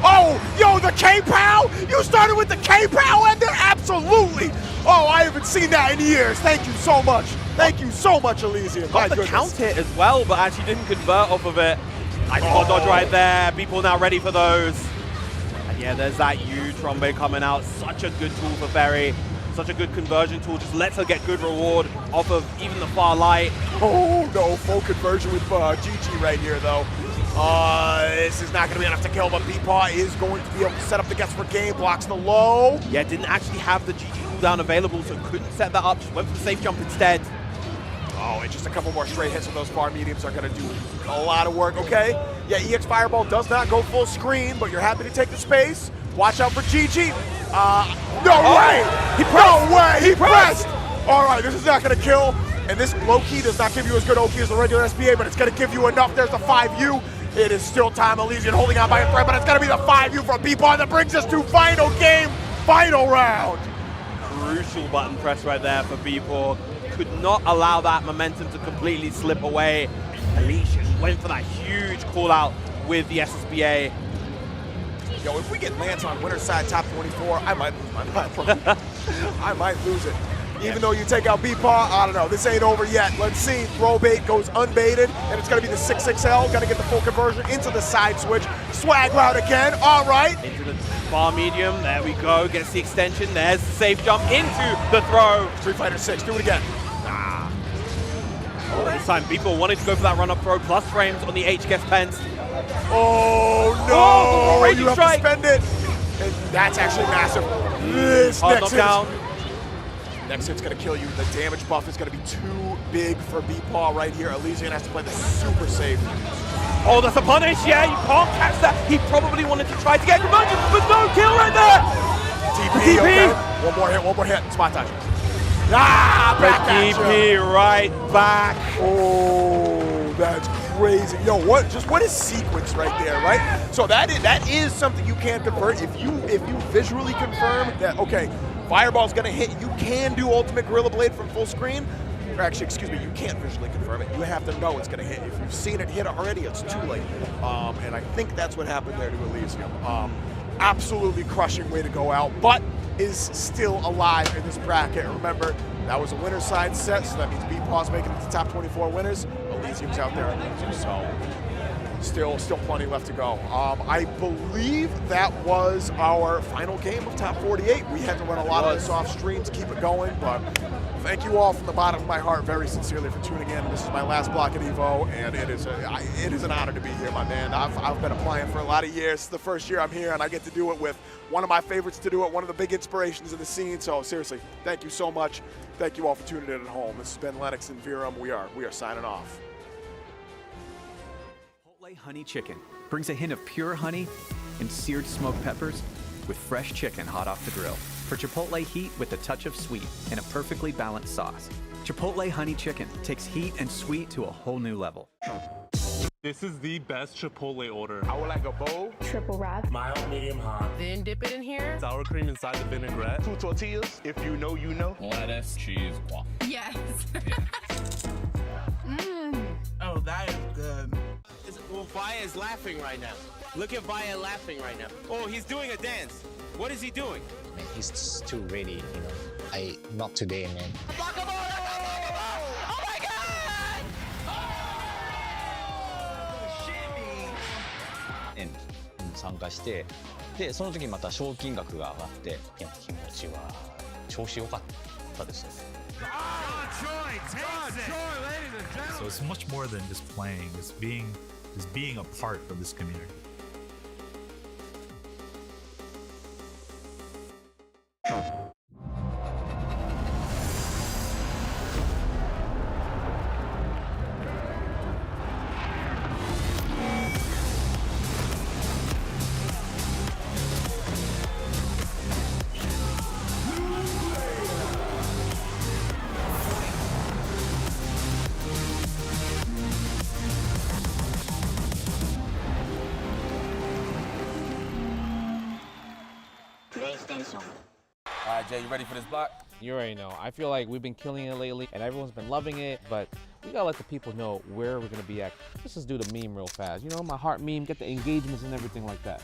Oh, yo, the K-Pow? You started with the K-Pow and absolutely. Oh, I haven't seen that in years. Thank you so much. Thank you so much, Alesian. Got the count hit as well, but actually didn't convert off of it. Nice dodge right there. People now ready for those. And Yeah, there's that U Trombe coming out. Such a good tool for Ferry. Such a good conversion tool. Just lets her get good reward off of even the far light. Oh no, full conversion with GG right here though. This is not going to be enough to kill, but Bpaw is going to be able to set up the guess for game. Blocks the low. Yeah, didn't actually have the GG cooldown available, so couldn't set that up. Just went for the safe jump instead. Oh, and just a couple more straight hits with those far mediums are going to do a lot of work, okay? Yeah, EX Fireball does not go full screen, but you're happy to take the space. Watch out for GG. No way! He pressed! No way! He pressed! All right, this is not going to kill. And this low-key does not give you as good OP as the regular SBA, but it's going to give you enough. There's the 5U. It is still time. Alesian holding out by a thread, but it's going to be the 5U from Bpaw that brings us to final game, final round. Crucial button press right there for Bpaw. Could not allow that momentum to completely slip away. Alesian went for that huge call out with the SSBA. Yo, if we get Lance on winner's side top 24, I might lose my mind. I might lose it. Even though you take out Bpaw, I don't know. This ain't over yet. Let's see. Throw bait goes unbaited, and it's going to be the 6XL. Got to get the full conversion into the side switch. Swag route again. All right. Into the far medium. There we go. Gets the extension. There's the safe jump into the throw. Street Fighter 6. Do it again. Oh, this time Bpaw wanted to go for that run-up throw. Plus frames on the HGS Pence. Oh, no. Oh, you have to spend it. And that's actually massive. This next knockdown. Next hit's going to kill you. The damage buff is going to be too big for Bpaw right here. Alesian has to play this super safe. Oh, that's a punish. Yeah, you can't catch that. He probably wanted to try to get conversion, but no kill right there. TP, okay. One more hit. Spot touch. Ah, back at DP you. right back. Oh, that's crazy. Yo, what is sequence right there, right? So that is something you can't convert. If you visually confirm that, okay, Fireball's gonna hit, you can do Ultimate Gorilla Blade from full screen. Or actually, excuse me, you can't visually confirm it. You have to know it's gonna hit. If you've seen it hit already, it's too late. And I think that's what happened there to Alesian. Absolutely crushing way to go out, but is still alive in this bracket. Remember, that was a winner's side set, so that means Bpaw's making it to top 24 winners. Alesian's out there at loser, so still plenty left to go. I believe that was our final game of top 48. We had to run a lot of this off stream to keep it going, but thank you all from the bottom of my heart very sincerely for tuning in. This is my last block at EVO, and it is an honor to be here, my man. I've been applying for a lot of years. This is the first year I'm here, and I get to do it with one of my favorites to do it, one of the big inspirations in the scene. So seriously, thank you so much. Thank you all for tuning in at home. This has been Lennox and Virum. We are signing off. Chipotle honey chicken brings a hint of pure honey and seared smoked peppers with fresh chicken hot off the grill. For Chipotle heat with a touch of sweet and a perfectly balanced sauce. Chipotle honey chicken takes heat and sweet to a whole new level. This is the best Chipotle order. I would like a bowl. Triple wrap. Mild, medium, hot. Then dip it in here. Sour cream inside the vinaigrette. 2 tortillas. If you know, you know. Lettuce, cheese, waffle. Yes. Oh, that is good. Well, Vaya is laughing right now. Look at Vaya laughing right now. Oh, he's doing a dance. What is he doing? Man, he's just too ready, you know. Not today, man. Oh my god! And 参加して、でその時また賞金額が上がって、いや気持ちは調子良かったですよ。So it's much more than just playing. It's being a part of this community. All right, Jay, you ready for this block? You already know. I feel like we've been killing it lately, and everyone's been loving it, but we gotta let the people know where we're gonna be at. Let's just do the meme real fast. You know, my heart meme, get the engagements and everything like that.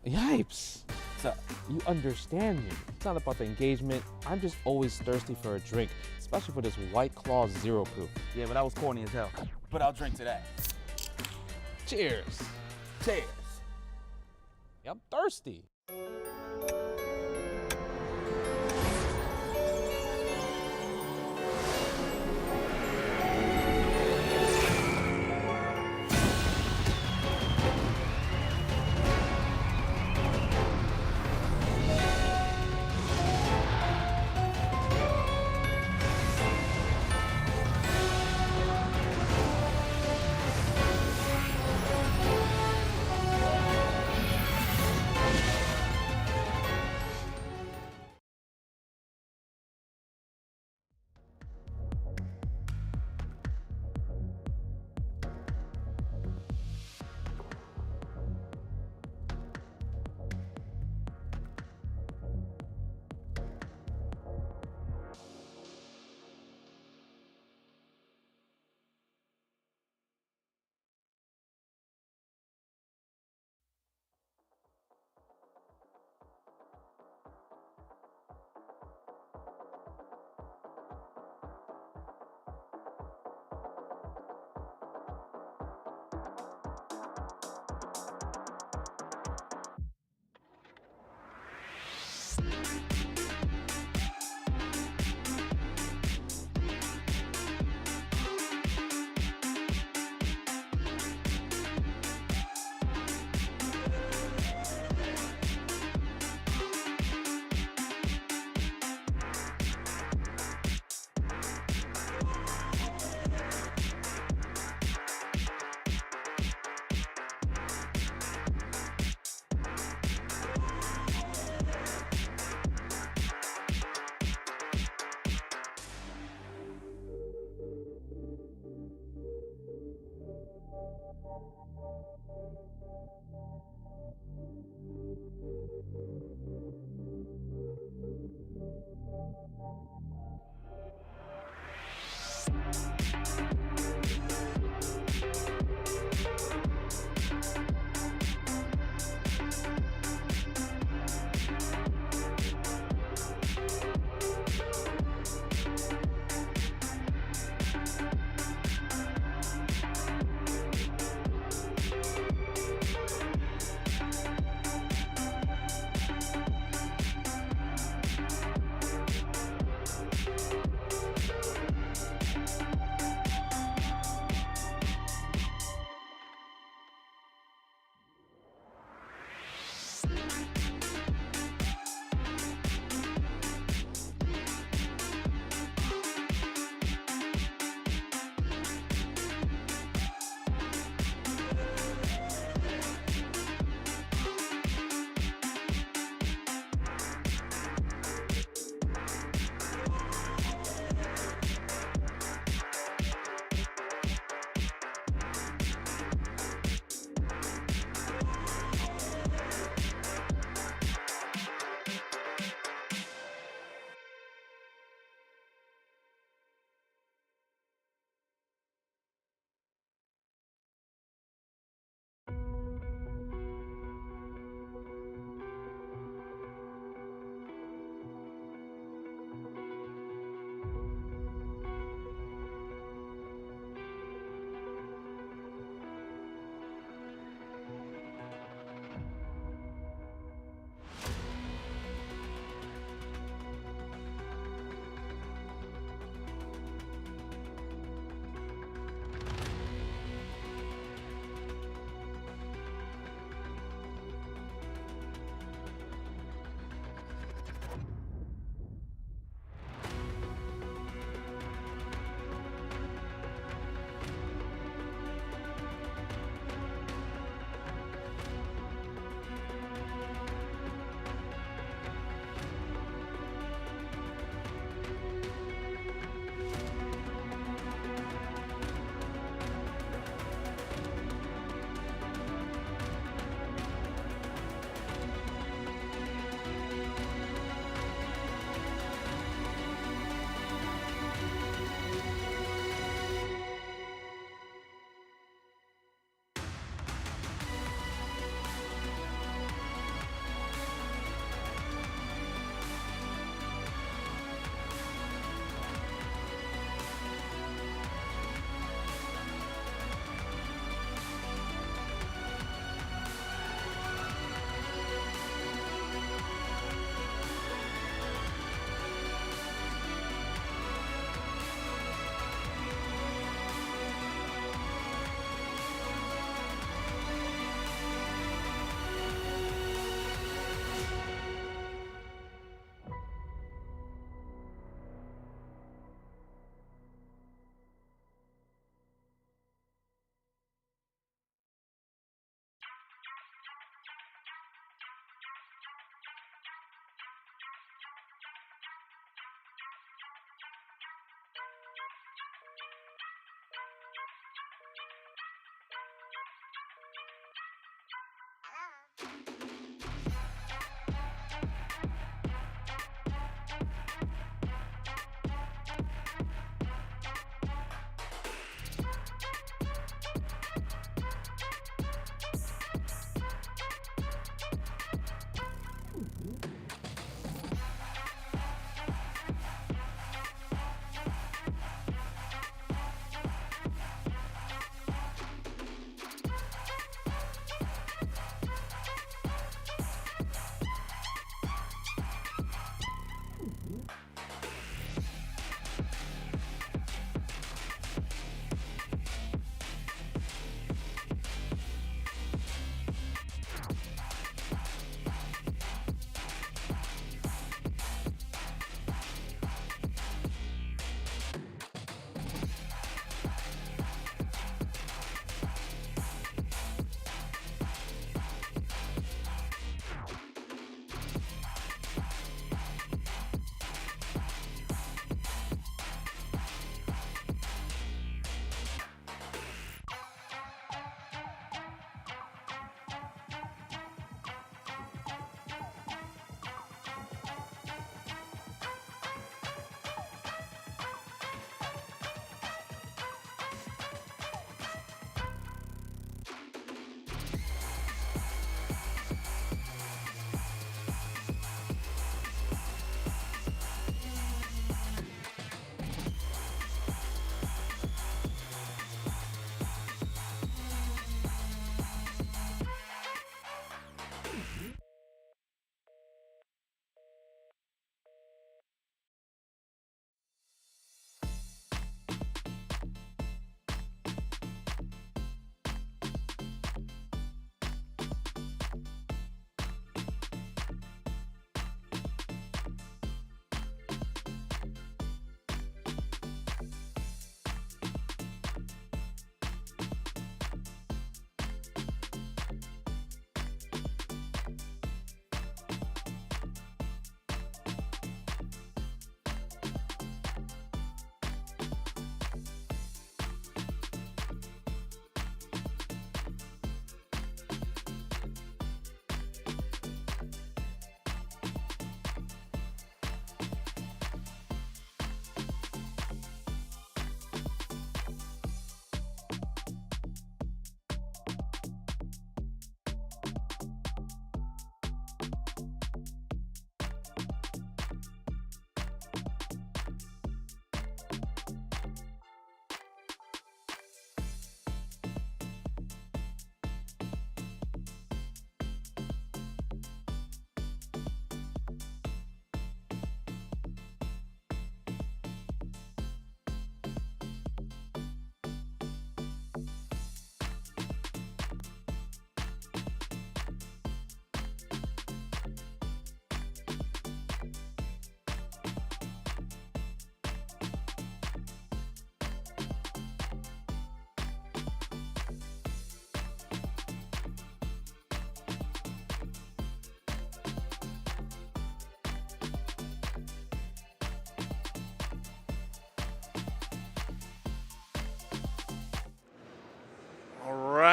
Yipes. So, you understand me. It's not about the engagement. I'm just always thirsty for a drink, especially for this White Claw Zero Proof. Yeah, but that was corny as hell. But I'll drink to that. Cheers. Cheers. I'm thirsty.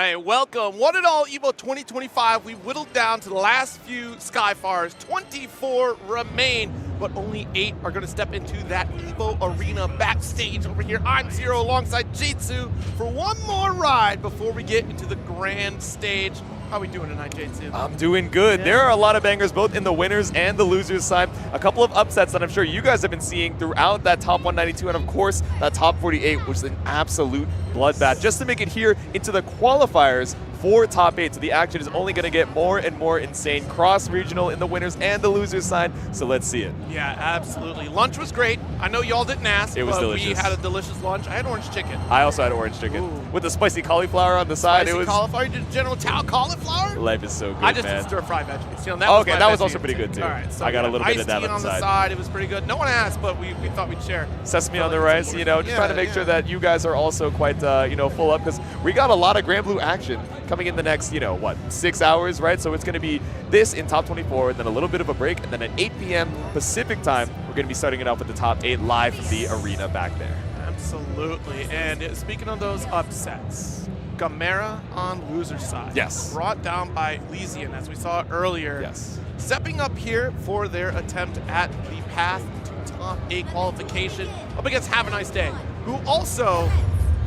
right, welcome. One and all EVO 2025. We whittled down to the last few Skyfires. 24 remain, but only 8 are going to step into that EVO arena backstage over here. I'm Zero alongside Jitsu for one more ride before we get into the grand stage. How are we doing tonight, Jitsu? I'm doing good. Yeah. There are a lot of bangers both in the winners and the losers side. A couple of upsets that I'm sure you guys have been seeing throughout that top 192 and of course that top 48 was an absolute bloodbath just to make it here into the qualifiers for top 8. So the action is only going to get more and more insane cross-regional in the winners and the losers side. So let's see it. Yeah, absolutely. Lunch was great. I know y'all didn't ask, It was but delicious. we had a delicious lunch. I had orange chicken. I also had orange chicken with the spicy cauliflower on the side. Spicy It was cauliflower? You did General Tao cauliflower? life is so good, I just man. did stir-fried veggies. You know, that Oh, was okay, my that was veggie also pretty good too. All right, so I got a little bit of iced that tea on the side. It was pretty good. No one asked, but we thought we'd share. Sesame Felt on the like it's rice, you know, just trying to make sure that you guys are also quite, you know, full up because we got a lot of Granblue action coming in the next, you know, what, 6 hours, right? So it's going to be this in top 24, and then a little bit of a break, and then at 8 p.m. Pacific time, we're going to be starting it off with the top 8 live from the arena back there. Absolutely. And speaking of those upsets, Gamera on loser side. Yes. Brought down by Alesian, as we saw earlier. Yes. Stepping up here for their attempt at the path to top 8 qualification up against Have a Nice Day, who also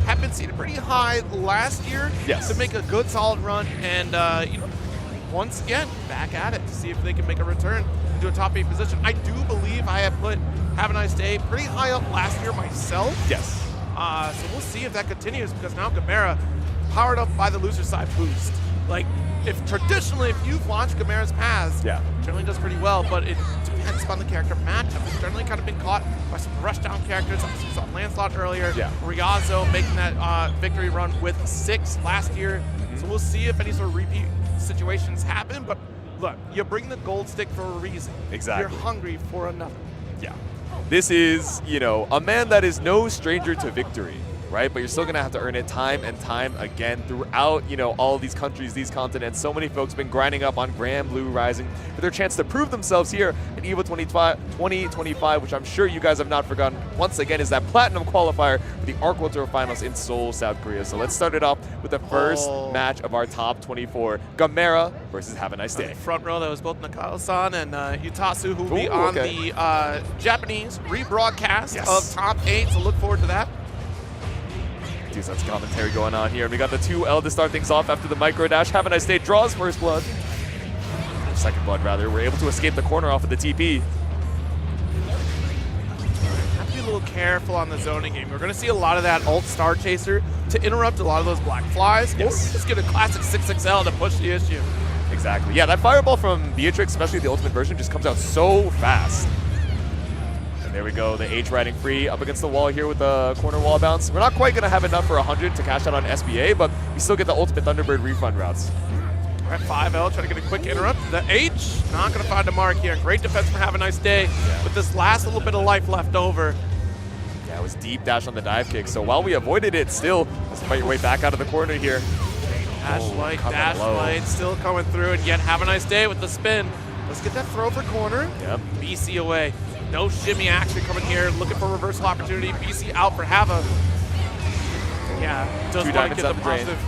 have been seen pretty high last year to make a good solid run, and you know, once again back at it to see if they can make a return into a top 8 position. I do believe I have put Have a Nice Day pretty high up last year myself. Yes. So we'll see if that continues, because now Gamera powered up by the loser side boost. Like, if traditionally, if you've launched Gamera's paths, generally does pretty well, but it depends on the character matchup. It's generally kind of been caught by some rushdown characters. Obviously, we saw Lancelot earlier. Riazo making that victory run with 6 last year. So we'll see if any sort of repeat situations happen. But look, you bring the gold stick for a reason. Exactly. You're hungry for another. Yeah. This is, you know, a man that is no stranger to victory, right? But you're still going to have to earn it time and time again throughout, you know, all these countries, these continents. So many folks been grinding up on Granblue Rising for their chance to prove themselves here in EVO 2025, which I'm sure you guys have not forgotten. Once again, is that Platinum qualifier for the ARC World Tour Finals in Seoul, South Korea. So let's start it off with the first match of our top 24, Gamera versus Have a Nice Day. Front row, that was both Nakao-san and Utasu, who will be on the Japanese rebroadcast of top 8. So look forward to that. That's commentary going on here. And we got the 2L to start things off after the micro dash. Have a Nice Day draws first blood. Second blood, rather. We're able to escape the corner off of the TP. Have to be a little careful on the zoning game. We're going to see a lot of that ult Star Chaser to interrupt a lot of those black flies. Or just get a classic 6XL to push the issue. Exactly. Yeah, that fireball from Beatrix, especially the ultimate version, just comes out so fast. And there we go, the H riding free up against the wall here with the corner wall bounce. We're not quite going to have enough for 100 to cash out on SBA, but we still get the ultimate Thunderbird refund routes. All right, 5L trying to get a quick interrupt. The H not going to find a mark here. Great defense from Have a Nice Day with this last little bit of life left over. Yeah, it was deep dash on the dive kick. So while we avoided it, still, let's fight your way back out of the corner here. Dash light still coming through, and yet Have a Nice Day with the spin. Let's get that throw for corner. Yep. BC away. No shimmy action coming here. Looking for reversal opportunity. BC out for Hava. Yeah, does want to get the positive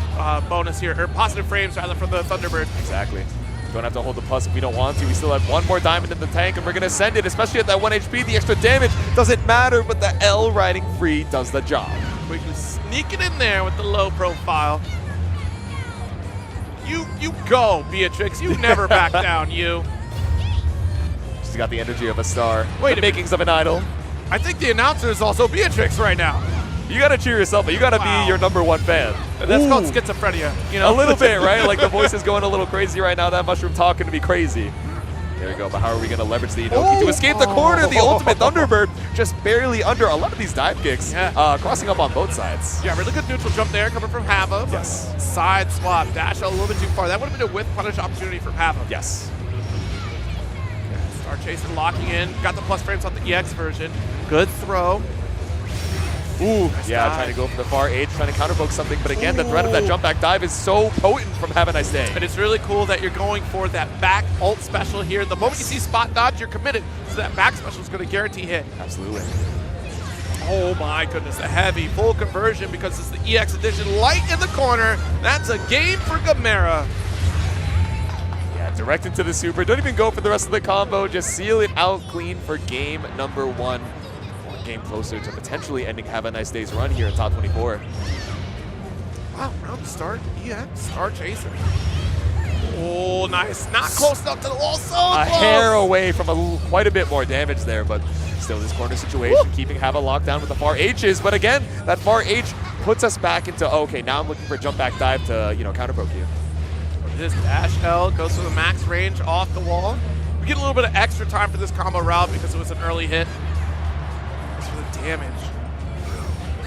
bonus here, or positive frames rather, from the Thunderbird. Exactly. Don't have to hold the plus if we don't want to. We still have one more diamond in the tank, and we're going to send it, especially at that 1 HP. The extra damage doesn't matter, but the L riding free does the job. Quickly sneaking in there with the low profile. You go, Beatrix. You never back down, you. She's got the energy of a star. Wait, the makings of an idol. I think the announcer is also Beatrix right now. You got to cheer yourself up. You got to be your #1 fan. That's called schizophrenia. You know? A little bit, right? Like the voice is going a little crazy right now. That mushroom talk going to be crazy. There we go. But how are we going to leverage the Inoki to escape the corner? The ultimate Thunderbird just barely under a lot of these dive kicks, crossing up on both sides. Yeah, really good neutral jump there coming from Hava. Yes. Side swap, dash a little bit too far. That would have been a whip punish opportunity for Hava. Yes. Star Chaser locking in. Got the plus frames on the EX version. Good throw. Ooh, yeah, trying to go for the far H, trying to counterpoke something. But again, the threat of that jump back dive is so potent from Have a Nice Day. And it's really cool that you're going for that back ult special here. The moment you see spot dodge, you're committed. So that back special is going to guarantee hit. Absolutely. Oh my goodness, a heavy full conversion because it's the EX edition. Light in the corner. That's a game for Gamera. Yeah, direct into the super. Don't even go for the rest of the combo. Just seal it out clean for game #1. One game closer to potentially ending Have a Nice Day's run here in top 24. Wow, round start, EX, Star Chaser. Oh, nice. Not close enough to the wall, so close. A hair away from quite a bit more damage there, but still this corner situation, keeping Hava locked down with the far H's. But again, that far H puts us back into, okay, now I'm looking for a jump back dive to, you know, counterpoke you. This dash L goes to the max range off the wall. We get a little bit of extra time for this combo route because it was an early hit. As for the damage.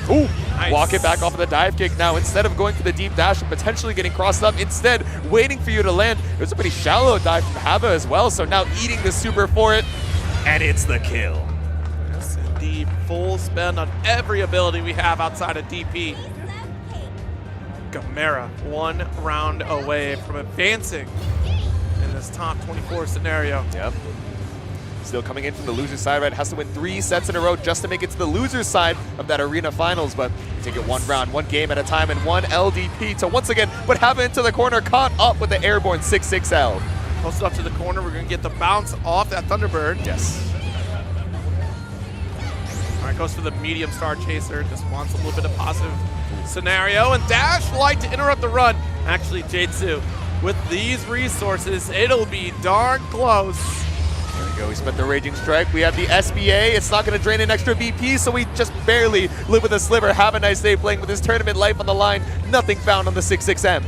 Ooh, nice. Walk it back off of the dive kick. Now, instead of going for the deep dash and potentially getting crossed up, instead waiting for you to land. It was a pretty shallow dive from Hava as well, so now eating the super for it, and it's the kill. Yes, indeed. Full spend on every ability we have outside of DP. Gamera, 1 round away from advancing in this top 24 scenario. Yep. Still coming in from the loser's side, right? Has to win 3 sets in a row just to make it to the loser's side of that arena finals, but take it one round, one game at a time, and one LDP to once again put Hava into the corner, caught up with the airborne 6-6L. Close up to the corner, we're gonna get the bounce off that Thunderbird. Yes. All right, goes for the medium Star Chaser, just wants a little bit of positive scenario, and Dash Light to interrupt the run. Actually, Jade-Su, with these resources, it'll be darn close. There we go, we spent the Raging Strike. We have the SBA. It's not going to drain an extra BP, so we just barely live with a sliver. Have a nice day playing with his tournament life on the line. Nothing found on the 6-6M.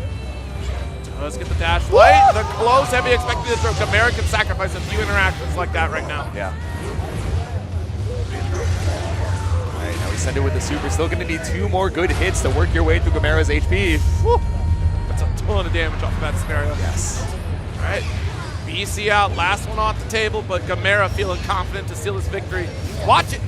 Let's get the Dash Light. The close heavy expected to throw. Gamera can sacrifice a few interactions like that right now. Yeah. All right, now we send it with the super. Still going to need 2 more good hits to work your way through Gamera's HP. Whew. That's a ton of damage off of that scenario. Yes. All right. BC out, last one off the table, but Gamera feeling confident to seal his victory. Watch it.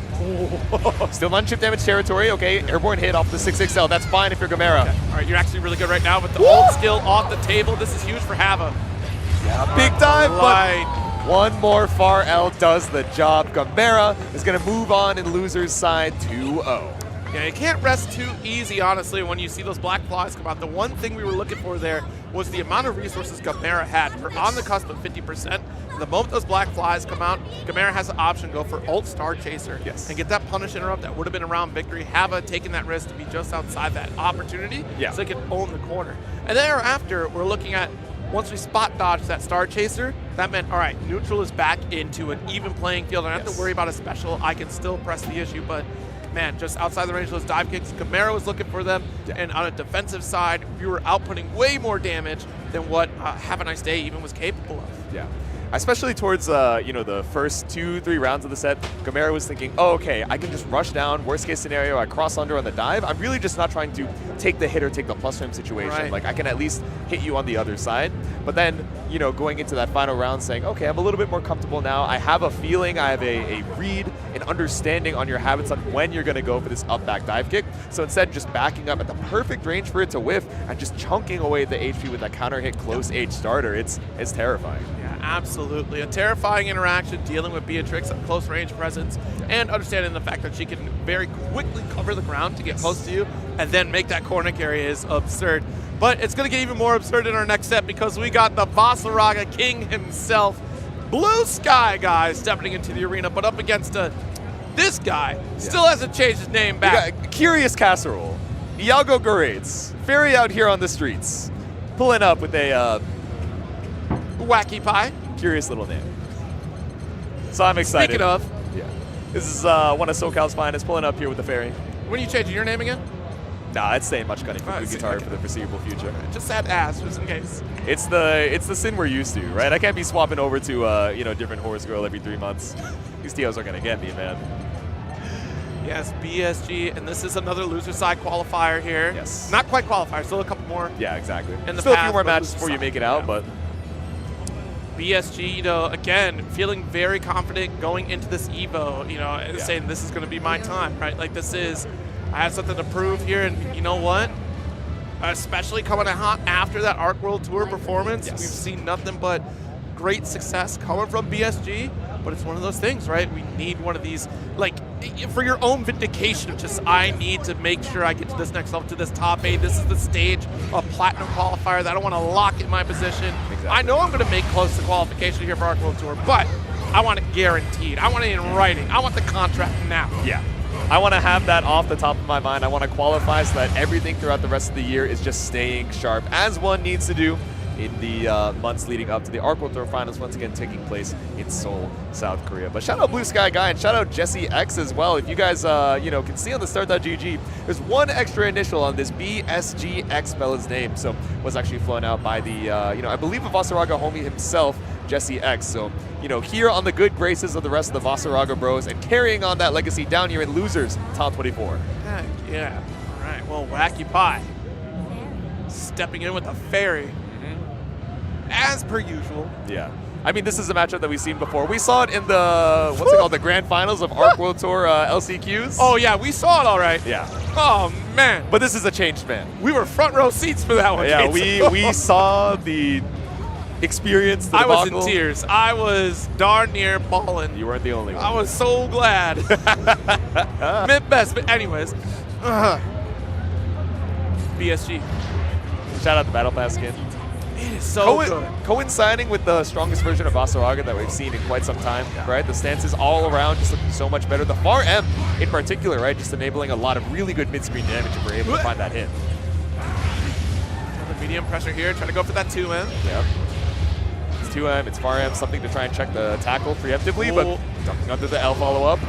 Still on chip damage territory. Okay, airborne hit off the 6-6L. That's fine if you're Gamera. Okay. All right, you're actually really good right now with the ult skill off the table. This is huge for Hava. Yeah, big dive, but one more far L does the job. Gamera is going to move on in loser's side 2-0. Yeah, you can't rest too easy, honestly, when you see those black flies come out. The one thing we were looking for there was the amount of resources Gamera had. We're on the cusp of 50%. The moment those black flies come out, Gamera has the option to go for ult Star Chaser and get that punish interrupt that would have been around victory. Hava taking that risk to be just outside that opportunity so they can own the corner. And thereafter, we're looking at, once we spot dodge that Star Chaser, that meant, all right, neutral is back into an even playing field. I don't have to worry about a special. I can still press the issue, but man, just outside the range of those dive kicks, Gamera was looking for them, and on a defensive side, we were outputting way more damage than what Have a Nice Day even was capable of. Yeah. Especially towards you know, the first 2-3 rounds of the set, Gamera was thinking, oh, okay, I can just rush down, worst case scenario, I cross under on the dive. I'm really just not trying to take the hit or take the plus frame situation. Right. Like, I can at least hit you on the other side. But then, you know, going into that final round saying, okay, I'm a little bit more comfortable now. I have a feeling, I have a read, an understanding on your habits on when you're going to go for this up back dive kick. So instead, just backing up at the perfect range for it to whiff and just chunking away the HP with that counter hit close H starter. It's terrifying. Yeah, absolutely. A terrifying interaction dealing with Beatrix at close range presence and understanding the fact that she can very quickly cover the ground to get close to you and then make that corner carry is absurd. But it's going to get even more absurd in our next set because we got the Vasaraga King himself, Blue Sky guy, stepping into the arena, but up against this guy. Still hasn't changed his name back. We got Curious Casserole, Iago Goretz, Fairy out here on the streets, pulling up with a Wacky Pie. Curious little name. So I'm excited. Speaking of, this is one of SoCal's finest, pulling up here with the Fairy. When are you changing your name again? Nah, I'd stay much gunning for guitar for the foreseeable future. Just had to ask, just in case. It's the sin we're used to, right? I can't be swapping over to you know, different horse girl every 3 months. These TOs are gonna get me, man. Yes, BSG, and this is another loser side qualifier here. Yes. Not quite qualifier, still a couple more. Yeah, exactly. In the Still path, a few more but matches before you make it out, but BSG, you know, again, feeling very confident going into this Evo, you know, saying this is going to be my time, right? Like, this is, I have something to prove here, and you know what? Especially coming hot after that Arc World Tour performance, we've seen nothing but great success coming from BSG, but it's one of those things, right? We need one of these, like, for your own vindication, just I need to make sure I get to this next level, to this top 8. This is the stage of Platinum Qualifier that I don't want to lock in my position. Exactly. I know I'm going to make close to qualification here for Arc World Tour, but I want it guaranteed. I want it in writing. I want the contract now. Yeah. I want to have that off the top of my mind. I want to qualify so that everything throughout the rest of the year is just staying sharp, as one needs to do in the months leading up to the Arc World Tour Finals, once again taking place in Seoul, South Korea. But shout out Blue Sky Guy and shout out Jesse X as well. If you guys you know, can see on the start.gg, there's one extra initial on this BSGX spell's name. So was actually flown out by the you know, I believe a Vasaraga homie himself, Jesse X. So, you know, here on the good graces of the rest of the Vasaraga bros and carrying on that legacy down here in Losers Top 24. Heck yeah. All right, well, Wacky Pie stepping in with a Fairy. As per usual. Yeah. I mean, this is a matchup that we've seen before. We saw it in the, what's it called, the grand finals of Arc World Tour LCQs. Oh, yeah, we saw it all right. Yeah. Oh, man. But this is a changed man. We were front row seats for that one. Yeah, we saw the experienced the I was in debacle? tears. I was darn near bawling. You weren't the only one. I was so glad. Meant best, but anyways. BSG. Shout out the Battle Pass skin. It is so good. Coinciding with the strongest version of Vasaraga that we've seen in quite some time, right? The stances all around just looking so much better. The far M in particular, right? Just enabling a lot of really good mid-screen damage if we're able to find that hit. Another medium pressure here, trying to go for that 2M. Yep. It's 2M, it's far M, something to try and check the tackle preemptively, but ducking under the L follow-up.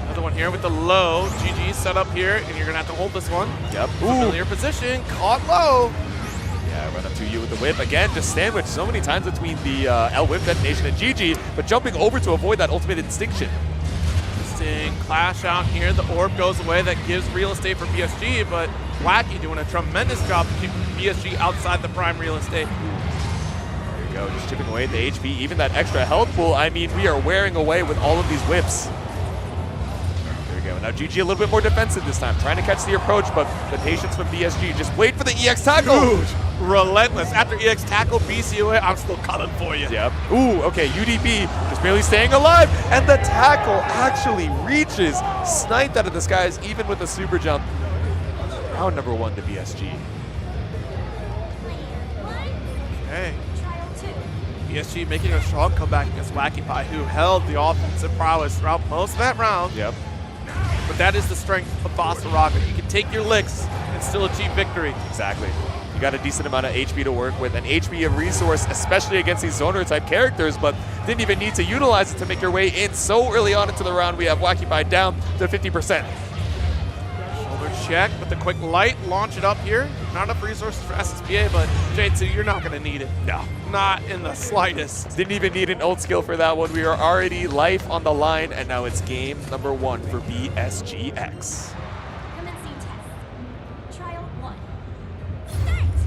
Another one here with the low. GG set up here, and you're going to have to hold this one. Yep. Familiar position, caught low. Yeah, run up to you with the whip. Again, just sandwiched so many times between the L whip detonation and GG, but jumping over to avoid that ultimate extinction. Interesting clash out here. The orb goes away. That gives real estate for BSG, but Wacky doing a tremendous job to keep BSG outside the prime real estate. There you go, just chipping away at the HP. Even that extra health pool, I mean, we are wearing away with all of these whips. There we go. Now GG a little bit more defensive this time, trying to catch the approach, but the patience from BSG. Just wait for the EX tackle. Dude, relentless. After EX tackle, BC away, I'm still coming for you. Yep. Ooh, okay, UDP just barely staying alive, and the tackle actually reaches, sniped out of the skies, even with the super jump. Round number 1 to BSG. Okay. BSG making a strong comeback against Bpaw, who held the offensive prowess throughout most of that round. Yep. But that is the strength of Vasaraga. You can take your licks and still achieve victory. Exactly. You got a decent amount of HP to work with, an HP of resource, especially against these zoner type characters, but didn't even need to utilize it to make your way in so early on into the round. We have Bpaw down to 50%. Shoulder check with the quick light, launch it up here. Not enough resources for SSBA, but J2, you're not going to need it. No. Not in the slightest. Didn't even need an ult skill for that one. We are already life on the line, and now it's game number 1 for BSGX.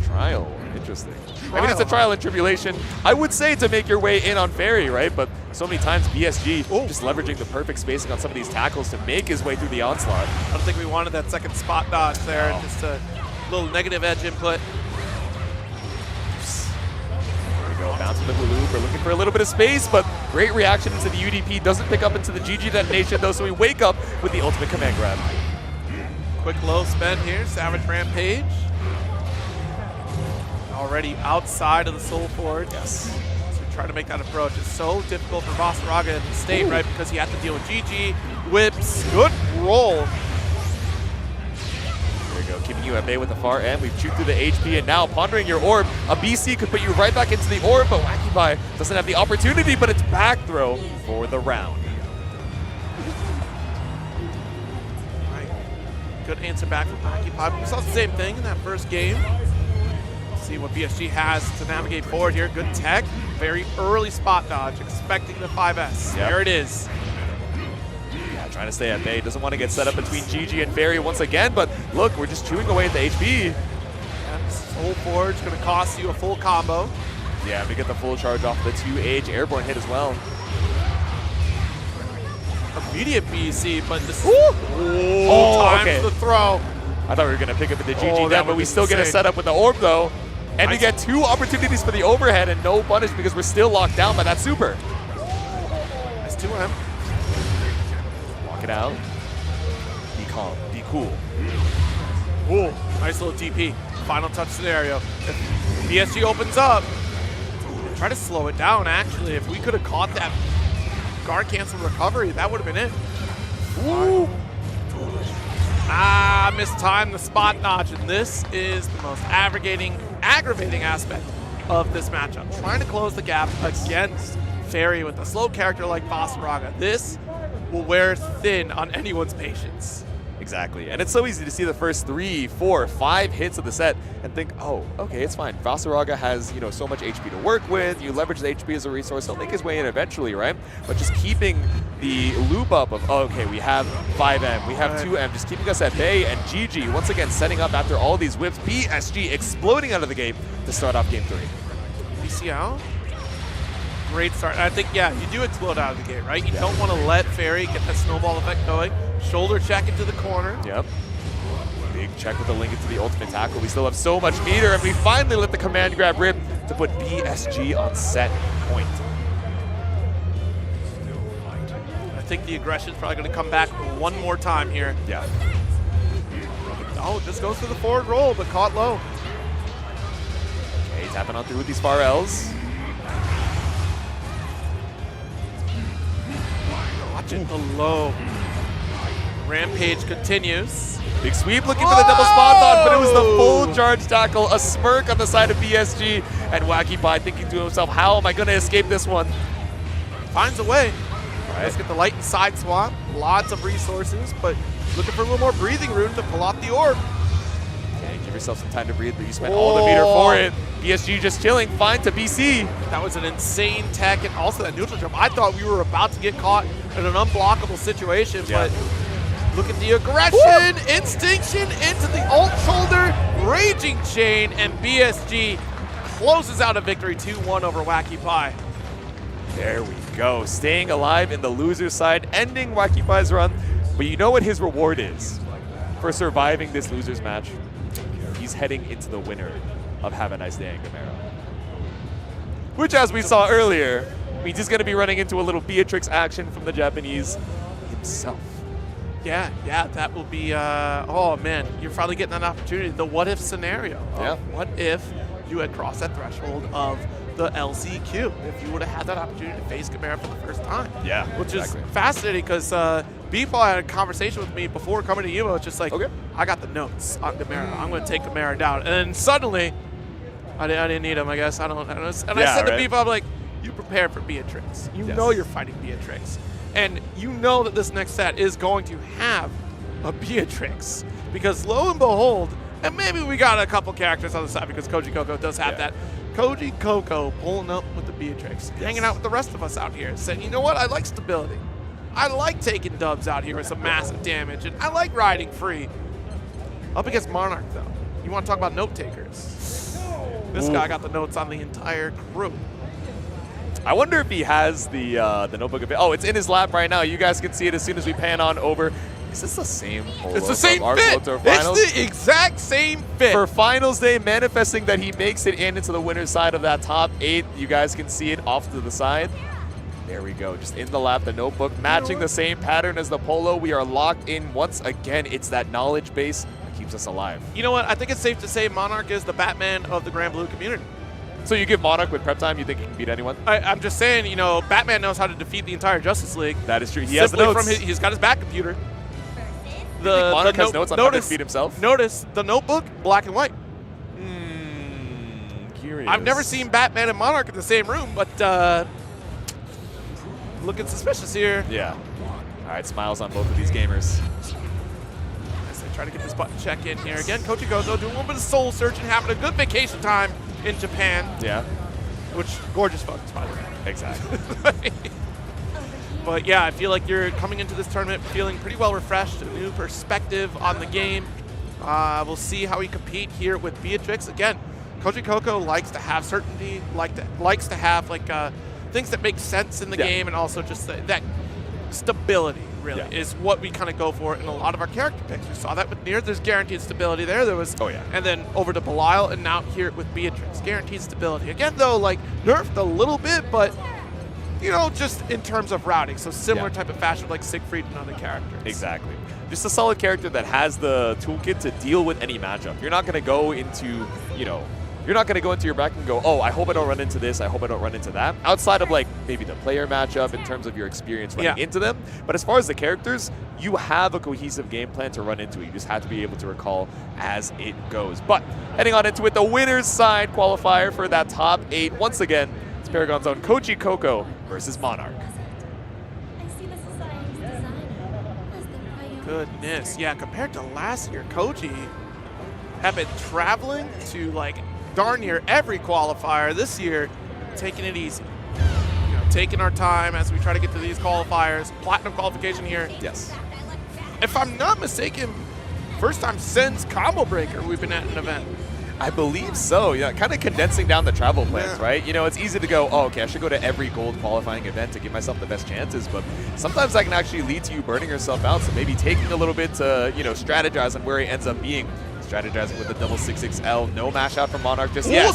Trial, interesting. I mean, it's a trial and tribulation. I would say to make your way in on Fairy, right? But so many times BSG just leveraging the perfect spacing on some of these tackles to make his way through the onslaught. I don't think we wanted that second spot dodge there. No. Just a little negative edge input. There we go, bounce with the loop. We're looking for a little bit of space, but great reaction into the UDP. Doesn't pick up into the GG detonation, though, so we wake up with the ultimate command grab. Quick low spend here, Savage Rampage. Already outside of the Soul Forge. Yes. So try to make that approach. It's so difficult for Vasaraga in the state, right? Because he had to deal with GG, whips, good roll. There we go, keeping you at bay with the far end. We've chewed through the HP, and now pondering your orb. A BC could put you right back into the orb, but Bpaw doesn't have the opportunity, but it's back throw for the round. Right. Good answer back from Bpaw. We saw the same thing in that first game. See what BSG has to navigate forward here. Good tech, very early spot dodge, expecting the 5S. Yep. There it is. Yeah, trying to stay at bay. Doesn't want to get set up between GG and Fairy once again, but look, we're just chewing away at the HP. And Soul Forge going to cost you a full combo. Yeah, we get the full charge off the 2H airborne hit as well. Immediate BC, but this times the throw. I thought we were going to pick up with the GG that then, but we still get a setup with the orb though. And we get 2 opportunities for the overhead and no punish because we're still locked down by that super. Nice 2M. Walk it out. Be calm. Be cool. Ooh, nice little TP. Final touch scenario. If BSG opens up, try to slow it down actually. If we could have caught that guard cancel recovery, that would have been it. Ooh. Mistimed the spot dodge, and this is the most aggravating aspect of this matchup. Trying to close the gap against Fairy with a slow character like Vasaraga. This will wear thin on anyone's patience. Exactly, and it's so easy to see the first 3, 4, 5 hits of the set and think, oh, okay, it's fine. Vasaraga has, you know, so much HP to work with. You leverage the HP as a resource. He'll make his way in eventually, right? But just keeping the loop up of, oh, okay, we have 5M, we have 2M, just keeping us at bay, and GG once again setting up after all these whips. BSG exploding out of the game to start off game 3. BC out. Great start. I think, yeah, you do explode out of the gate, right? You don't want to let Fairy get that snowball effect going. Shoulder check into the corner. Yep. Big check with the link into the ultimate tackle. We still have so much meter, and we finally let the command grab rip. to put BSG on set point. I think the aggression is probably going to come back one more time here. Yeah. Oh, just goes for the forward roll, but caught low. Okay, tapping on through with these far L's. Watching the low. Rampage continues. Big sweep looking for the double spot on, but it was the full charge tackle. A smirk on the side of BSG, and Bpaw thinking to himself, how am I going to escape this one? Finds a way. Let's get the light and side swap. Lots of resources, but looking for a little more breathing room to pull out the orb. Okay, give yourself some time to breathe, but you spent all the meter for it. BSG just chilling, fine to BC. That was an insane tech, and also that neutral jump. I thought we were about to get caught in an unblockable situation, but look at the aggression, instinction into the alt shoulder, raging chain, and BSG closes out a victory 2-1 over Bpaw. There we go, staying alive in the loser side, ending Bpaw's run. But you know what his reward is for surviving this losers match? He's heading into the winner of Have a Nice Day in Gamera. Which, as we saw earlier, means he's going to be running into a little Beatrix action from the Japanese himself. Yeah, that will be, oh man, you're finally getting that opportunity. The what if scenario. What if you had crossed that threshold of the LCQ, if you would have had that opportunity to face Gamera for the first time. Yeah, which is fascinating because Bpaw had a conversation with me before coming to Evo. It's just like, I got the notes on Gamera. I'm going to take Gamera down. And then suddenly, I didn't need him, I guess. I don't know. And I said to Bpaw, I'm like, you prepared for Beatrix. You know you're fighting Beatrix. And you know that this next set is going to have a Beatrix. Because lo and behold, and maybe we got a couple characters on the side because Koji Coco does have that. Koji Coco pulling up with the Beatrix, hanging out with the rest of us out here, saying, you know what, I like stability. I like taking dubs out here with some massive damage, and I like riding free. Up against Monarch, though. You want to talk about note takers. This guy got the notes on the entire crew. I wonder if he has the notebook of it. Oh, it's in his lap right now. You guys can see it as soon as we pan on over. Is this the same polo? It's the same fit. It's the exact same fit. For finals day, manifesting that he makes it into the winner's side of that top 8. You guys can see it off to the side. There we go, just in the lap, the notebook, matching the same pattern as the polo. We are locked in once again. It's that knowledge base that keeps us alive. You know what? I think it's safe to say Monarch is the Batman of the Granblue community. So you give Monarch with prep time, you think he can beat anyone? I'm just saying, you know, Batman knows how to defeat the entire Justice League. That is true. He has the notes. He's got his back computer. Monarch has notes on how to defeat himself? Notice the notebook, black and white. Curious. I've never seen Batman and Monarch in the same room, but looking suspicious here. Yeah. All right, smiles on both of these gamers. As they try to get this button check in here. Again, Koji Gozo doing a little bit of soul searching, having a good vacation time in Japan. Yeah. Which, gorgeous photos, by the way. Exactly. But yeah, I feel like you're coming into this tournament feeling pretty well refreshed, a new perspective on the game. We'll see how we compete here with Beatrix. Again, Koji Coco likes to have certainty, likes to have like things that make sense in the game, and also just that stability really is what we kind of go for in a lot of our character picks. We saw that with Nier. There's guaranteed stability there. There was, and then over to Belial, and now here with Beatrix, guaranteed stability. Again, though, like nerfed a little bit, but you know, just in terms of routing, so similar type of fashion like Siegfried and other characters. Exactly. Just a solid character that has the toolkit to deal with any matchup. You're not going to go into, you know, you're not going to go into your back and go, oh, I hope I don't run into this, I hope I don't run into that. Outside of like maybe the player matchup in terms of your experience running into them. But as far as the characters, you have a cohesive game plan to run into it. You just have to be able to recall as it goes. But heading on into it, the winner's side qualifier for that top 8. Once again, it's Paragon's own Koji Coco versus Monarch. Goodness, yeah, compared to last year, Koji have been traveling to like darn near every qualifier. This year, taking it easy. You know, taking our time as we try to get to these qualifiers. Platinum qualification here. Yes. If I'm not mistaken, first time since Combo Breaker we've been at an event. I believe so. Yeah, kind of condensing down the travel plans, right? You know, it's easy to go, oh, okay, I should go to every gold qualifying event to give myself the best chances, but sometimes that can actually lead to you burning yourself out. So maybe taking a little bit to, you know, strategize on where he ends up being. Strategizing with the double 6XL. No mash out from Monarch just yet.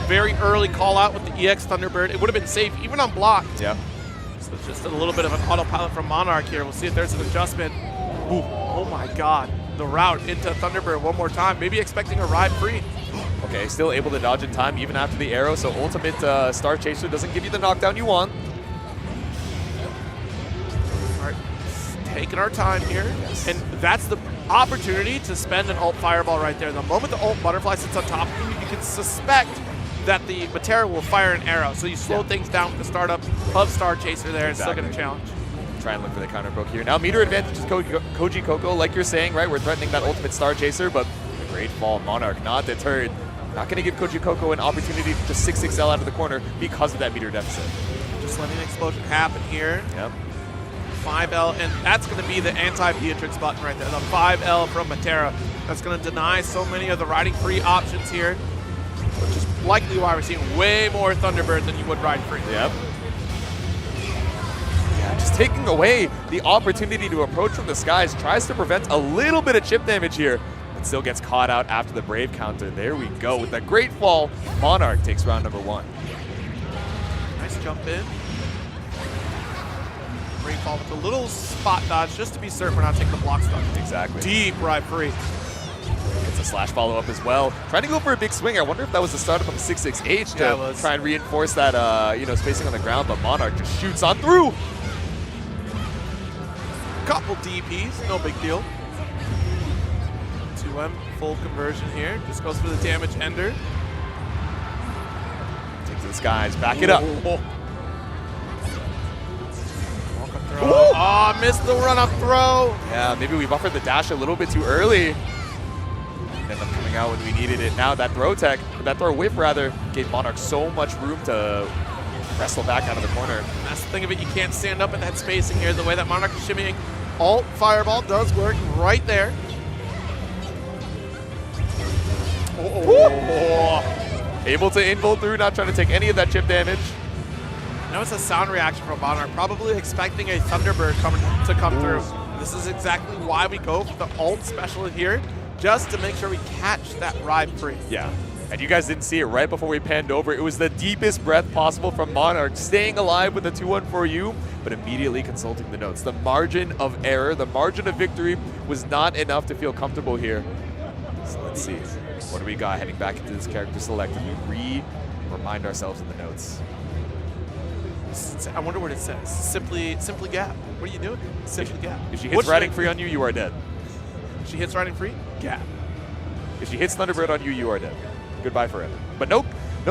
very early call out with the EX Thunderbird. It would have been safe even on block. Yeah. So just a little bit of an autopilot from Monarch here. We'll see if there's an adjustment. Ooh, oh my God. The route into Thunderbird one more time. Maybe expecting a ride free. Okay, still able to dodge in time even after the arrow, so ultimate Star Chaser doesn't give you the knockdown you want. All right, taking our time here. Yes. And that's the opportunity to spend an ult Fireball right there. The moment the ult Butterfly sits on top of you, you can suspect that the Matera will fire an arrow. So you slow things down with the startup of Star Chaser there. It's still going to challenge. Try and look for the counter poke here. Now meter advantage is Koji Coco, like you're saying, right? We're threatening that ultimate Star Chaser, but a great fall. Monarch not deterred. Not going to give Koji Coco an opportunity to just 6XL out of the corner because of that meter deficit. Just letting an explosion happen here. Yep. 5L, and that's going to be the anti-Beatrix button right there. The 5L from Matera. That's going to deny so many of the riding free options here, which is likely why we're seeing way more Thunderbird than you would ride free. Yep. Yeah, just taking away the opportunity to approach from the skies. Tries to prevent a little bit of chip damage here, but still gets caught out after the Brave counter. There we go. With that great fall, Monarch takes round number 1. Nice jump in. Great fall with a little spot dodge just to be certain we're not taking the block stuff. Exactly. Deep ride free. Gets a slash follow-up as well. Trying to go for a big swing. I wonder if that was the startup of 6XH to try and reinforce that you know, spacing on the ground, but Monarch just shoots on through. Couple DPs, no big deal. 2M, full conversion here. Just goes for the damage ender. Take to the skies, back it up. Oh, missed the run-up throw. Yeah, maybe we buffered the dash a little bit too early. Ended up coming out when we needed it. Now that throw tech, that throw whiff rather, gave Monarch so much room to wrestle back out of the corner. And that's the thing of it, you can't stand up at that spacing here. The way that Monarch is shimmying, alt Fireball does work right there. Able to involt through, not trying to take any of that chip damage. Now it's a sound reaction from Monarch, probably expecting a Thunderbird to come through. This is exactly why we go for the ult special here, just to make sure we catch that ride free. Yeah, and you guys didn't see it right before we panned over. It was the deepest breath possible from Monarch, staying alive with a 2-1 for you, but immediately consulting the notes. The margin of error, the margin of victory was not enough to feel comfortable here. So let's see, what do we got heading back into this character select? We remind ourselves of the notes. I wonder what it says. Simply gap. What are you doing? Simply gap. If she hits riding free on you, you are dead. She hits riding free? Gap. If she hits Thunderbird on you, you are dead. Goodbye forever. But no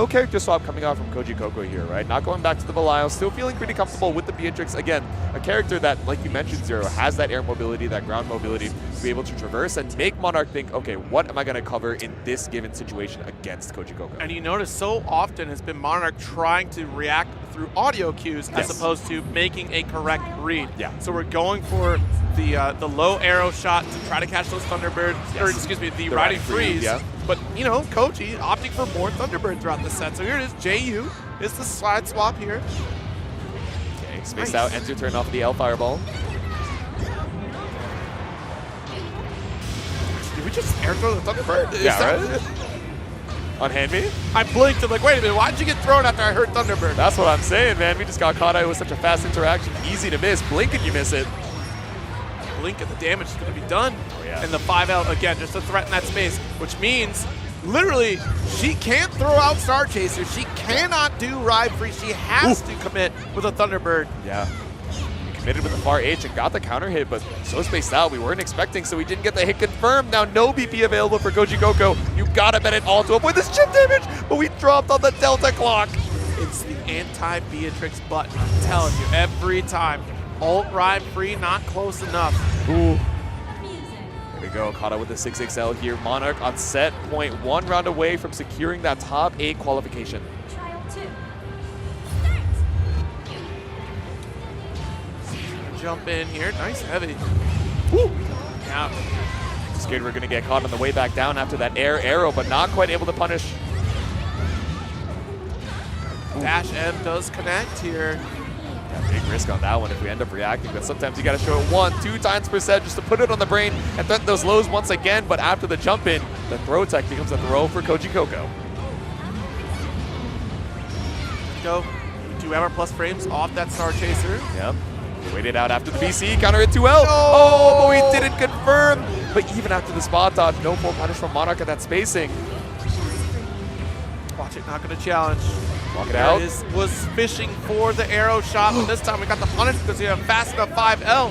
character swap coming out from Koji Coco here, right? Not going back to the Belial, still feeling pretty comfortable with the Beatrix. Again, a character that, like you mentioned, Zero, has that air mobility, that ground mobility to be able to traverse and make Monarch think, okay, what am I going to cover in this given situation against Koji Coco? And you notice so often has been Monarch trying to react through audio cues as opposed to making a correct read. Yeah. So we're going for the low arrow shot to try to catch those Thunderbirds, or excuse me, the riding freeze. Yeah. But, you know, Koji opting for more Thunderbird throughout the set. So here it is, JU is the slide swap here. Okay, spaced out, enter turn off the L Fireball. Did we just air throw the Thunderbird? Yeah, right? Unhand me? I blinked and like, wait a minute, why'd you get thrown after I heard Thunderbird? That's what I'm saying, man. We just got caught out with such a fast interaction. Easy to miss. Blink and you miss it. Blink and the damage is going to be done. Oh, yeah. And the 5L, again, just to threaten that space, which means literally she can't throw out Star Chaser. She cannot do ride free. She has to commit with a Thunderbird. Yeah. We committed with the far H and got the counter hit, but so spaced out we weren't expecting, so we didn't get the hit confirmed. Now no BP available for Koji Coco. You gotta bet it all to avoid this chip damage, but we dropped on the Delta clock. It's the anti-Beatrix button, I'm telling you, every time. Alt ride free, not close enough. Ooh. There we go, caught up with the 6XL here. Monarch on set point, 1 round away from securing that top 8 qualification. Jump in here, nice heavy. Woo. Now, scared we're gonna get caught on the way back down after that air arrow, but not quite able to punish. Dash M does connect here. Yeah, big risk on that one if we end up reacting, but sometimes you gotta show it 1-2 times per set just to put it on the brain and threaten those lows once again, but after the jump in, the throw tech becomes a throw for Koji Coco. go. We do have our plus frames off that Star Chaser. Yep. Waited out after the BC, counter hit 2L. Oh, but we didn't confirm. But even after the spot dodge, no full punish from Monarch at that spacing. Watch it, not going to challenge. Walk it out. Was fishing for the arrow shot, but this time we got the punish because we have fast enough 5L.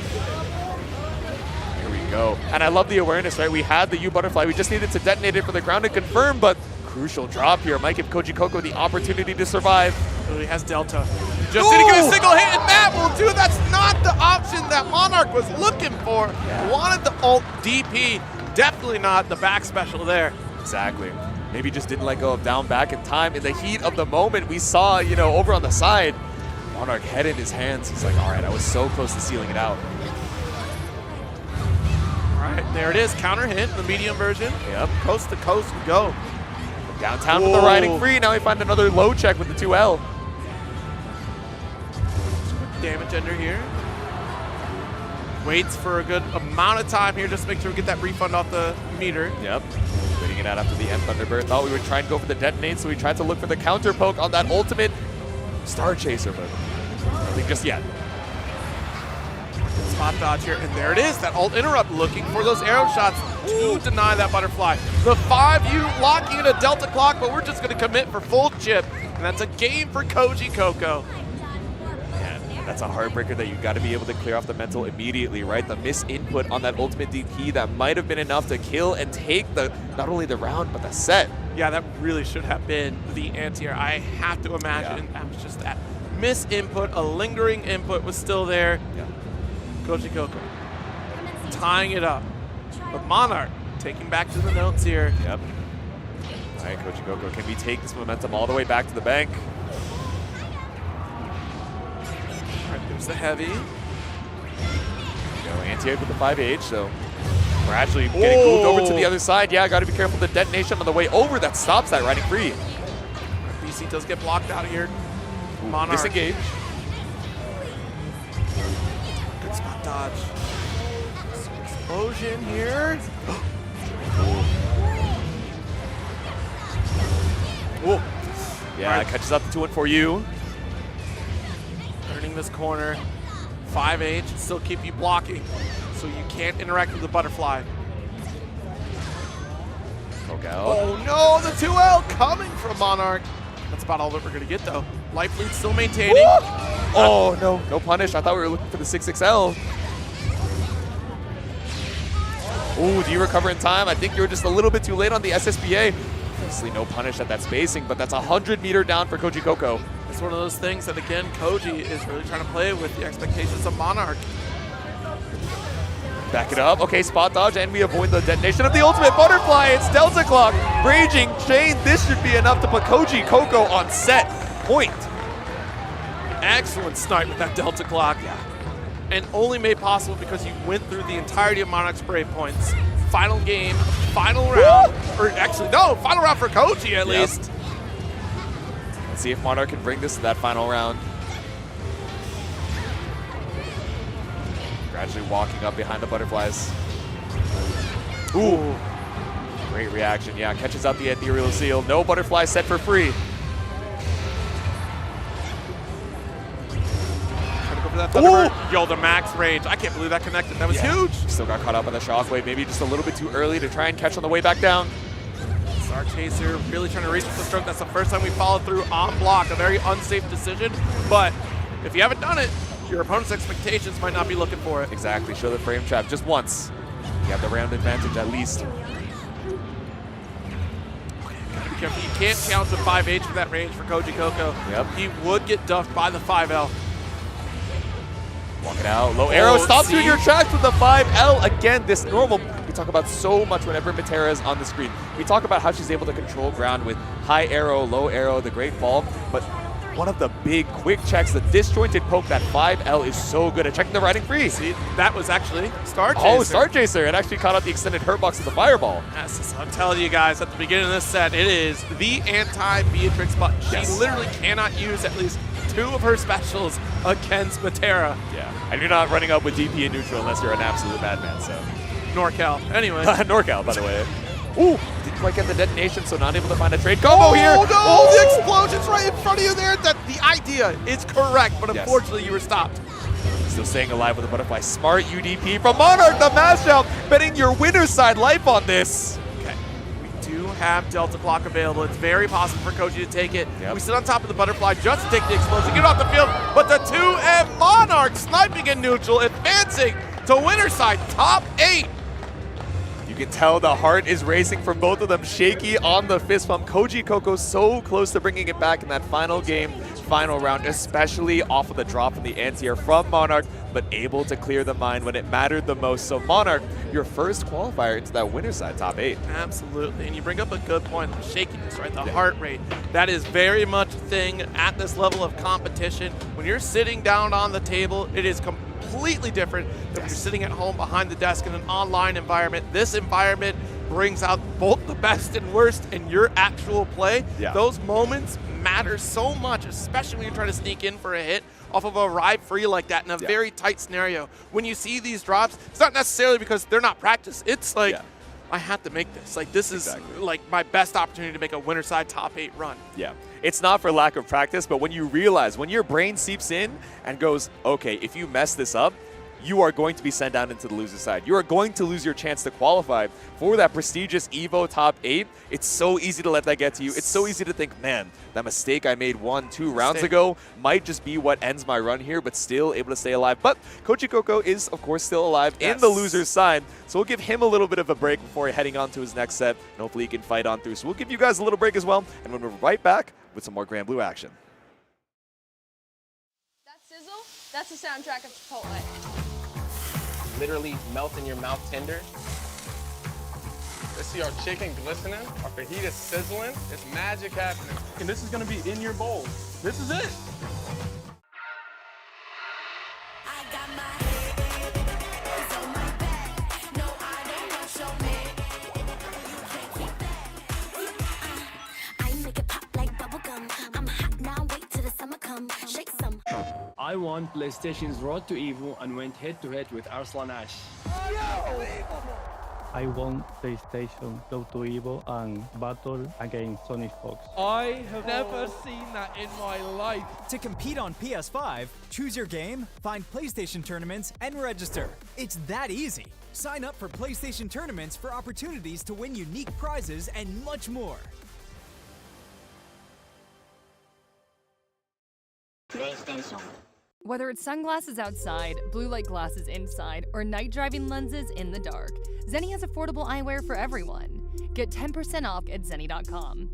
Here we go. And I love the awareness, right? We had the U butterfly. We just needed to detonate it for the ground and confirm, but crucial drop here might give Koji Coco the opportunity to survive. So he has Delta. Just didn't get a single hit, and that will do. That's not the option that Monarch was looking for. Yeah. Wanted the ult DP. Definitely not the back special there. Exactly. Maybe just didn't let go of down back in time. In the heat of the moment, we saw, you know, over on the side, Monarch head in his hands. He's like, all right, I was so close to sealing it out. All right, there it is. Counter hit, the medium version. Yep. Coast to coast we go. Downtown with the riding free. Now we find another low check with the 2L. Damage ender here. Waits for a good amount of time here just to make sure we get that refund off the meter. Yep. Waiting it out after the end Thunderbird. Thought we would try and go for the detonate, so we tried to look for the counter poke on that ultimate Star Chaser, but nothing just yet. Spot dodge here, and there it is. That ult interrupt looking for those arrow shots to deny that butterfly. The 5U locking in a Delta clock, but we're just going to commit for full chip, and that's a game for Koji Coco. That's a heartbreaker that you got to be able to clear off the mental immediately, right? The misinput on that ultimate DP that might have been enough to kill and take the not only the round, but the set. Yeah, that really should have been the anti-air. I have to imagine that was just that misinput, a lingering input was still there. Yeah. Koji Coco tying it up. But Monarch taking back to the notes here. Yep. All right, Koji Coco, can we take this momentum all the way back to the bank? There's the heavy. Anti-air with the 5H, so we're actually getting moved over to the other side. Yeah, got to be careful. The detonation on the way over that stops that riding free. BC does get blocked out of here. Monarch. Disengage. Good spot dodge. Explosion here. Whoa. Yeah, it catches up to 2-1 for you. Turning this corner. 5H still keep you blocking, so you can't interact with the butterfly. Poke out. Oh no, the 2L coming from Monarch. That's about all that we're gonna get though. Life lead still maintaining. Oh no, no punish. I thought we were looking for the 6XL. Ooh, do you recover in time? I think you were just a little bit too late on the SSBA. Obviously no punish at that spacing, but that's 100 meter down for Koji Coco. It's one of those things that, again, Koji is really trying to play with the expectations of Monarch. Back it up. Okay, spot dodge, and we avoid the detonation of the ultimate butterfly. It's Delta Clock. Raging Chain. This should be enough to put Koji Coco on set point. Excellent snipe with that Delta Clock. Yeah. And only made possible because you went through the entirety of Monarch's brave points. Final game, final round. Or actually, no, final round for Koji at least. Let's see if Monarch can bring this to that final round. Gradually walking up behind the butterflies. Ooh. Great reaction. Yeah, catches out the ethereal seal. No butterfly set for free. Trying to go for that Thunderbird. Yo, the max range. I can't believe that connected. That was huge. Still got caught up on the shockwave. Maybe just a little bit too early to try and catch on the way back down. Star Chaser really trying to reach with the stroke. That's the first time we followed through on block. A very unsafe decision, but if you haven't done it, your opponent's expectations might not be looking for it. Exactly. Show the frame trap just once. You have the round advantage at least. Gotta be careful. You can't challenge the 5H for that range for Koji Coco. Yep. He would get duffed by the 5L. Walk it out. Low arrow stops you in your tracks with the 5L. Again, this normal we talk about so much whenever Matera is on the screen. We talk about how she's able to control ground with high arrow, low arrow, the great fall. But one of the big quick checks, the disjointed poke, that 5L is so good at checking the riding free. See, that was actually Star Chaser. Oh, Star Chaser. It actually caught out the extended hurt box of the fireball. Yes, I'm telling you guys, at the beginning of this set, it is the anti-Beatrix button. She literally cannot use at least 2 of her specials against Matera. Yeah, and you're not running up with DP and neutral unless you're an absolute madman, so. NorCal. Anyway. NorCal, by the way. Ooh, didn't quite get the detonation, so not able to find a trade combo here. Oh no, the explosion's right in front of you there. That the idea is correct, but unfortunately you were stopped. Still staying alive with a butterfly. Smart UDP from Monarch, the mashup, betting your winner's side life on this. Okay, we do have Delta Clock available. It's very possible for Koji to take it. Yep. We sit on top of the butterfly just to take the explosion, get off the field, but the 2M Monarch sniping in neutral, advancing to winner's side, top 8. You can tell the heart is racing from both of them, shaky on the fist pump. Koji Coco so close to bringing it back in that final game, final round, especially off of the drop from the anti-air from Monarch, but able to clear the mine when it mattered the most. So Monarch, your first qualifier into that winner's side top 8. Absolutely, and you bring up a good point, the shakiness, right? The heart rate. That is very much a thing at this level of competition. When you're sitting down on the table, it is completely different than when you're sitting at home behind the desk in an online environment. This environment brings out both the best and worst in your actual play. Yeah. Those moments matter so much, especially when you're trying to sneak in for a hit off of a ride free like that in a very tight scenario. When you see these drops, it's not necessarily because they're not practiced. It's like, I have to make this. Like, this is like my best opportunity to make a winner side top 8 run. Yeah, it's not for lack of practice, but when you realize, when your brain seeps in and goes, okay, if you mess this up, you are going to be sent down into the loser side. You are going to lose your chance to qualify for that prestigious EVO top 8. It's so easy to let that get to you. It's so easy to think, man, that mistake I made 1-2 rounds ago might just be what ends my run here, but still able to stay alive. But Koji Coco is, of course, still alive in the loser's side, so we'll give him a little bit of a break before heading on to his next set, and hopefully he can fight on through. So we'll give you guys a little break as well, and when we're right back with some more Granblue action. That sizzle, that's the soundtrack of Chipotle. Literally melt in your mouth tender. Let's see our chicken glistening, our fajita sizzling. It's magic happening. And this is gonna be in your bowl. This is it. I won PlayStation's Road to Evo and went head-to-head with Arslan Ash. I won PlayStation Road to Evo and battle against Sonic Fox. I have never seen that in my life. To compete on PS5, choose your game, find PlayStation tournaments, and register. It's that easy. Sign up for PlayStation tournaments for opportunities to win unique prizes and much more. PlayStation. Whether it's sunglasses outside, blue light glasses inside, or night driving lenses in the dark, Zenny has affordable eyewear for everyone. Get 10% off at zenny.com.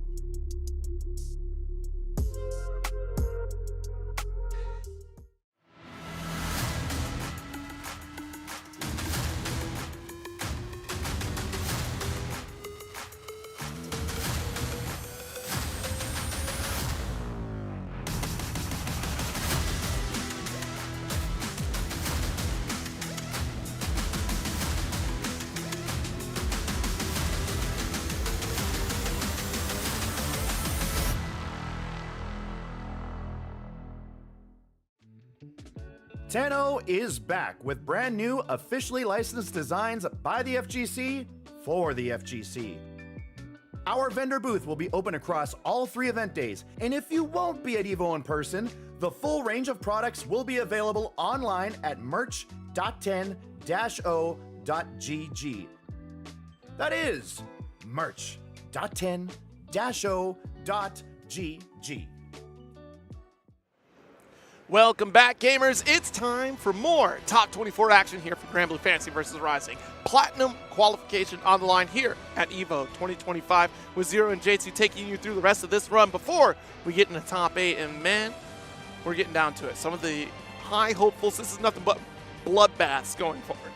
Tenno is back with brand new officially licensed designs by the FGC for the FGC. Our vendor booth will be open across all 3 event days, and if you won't be at EVO in person, the full range of products will be available online at merch.10-o.gg. That is merch.10-o.gg. Welcome back, gamers. It's time for more top 24 action here for Granblue Fantasy vs. Rising. Platinum qualification on the line here at EVO 2025 with Zero and J2 taking you through the rest of this run before we get in the top 8. And man, we're getting down to it. Some of the high hopefuls, this is nothing but bloodbaths going forward.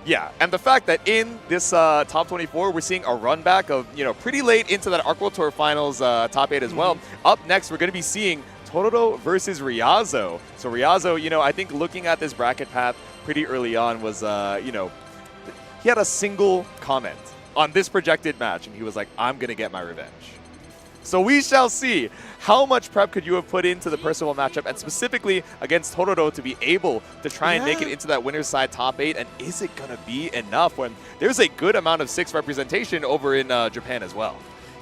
Yeah, and the fact that in this top 24, we're seeing a run back of, pretty late into that Arc World Tour Finals top 8 as well. Up next, we're going to be seeing Toruro versus Ryazo. So Ryazo, I think looking at this bracket path pretty early on was, he had a single comment on this projected match, and he was like, I'm going to get my revenge. So we shall see. How much prep could you have put into the Percival matchup, and specifically against Toruro, to be able to try and make it into that winner's side top 8? And is it going to be enough when there's a good amount of 6 representation over in Japan as well?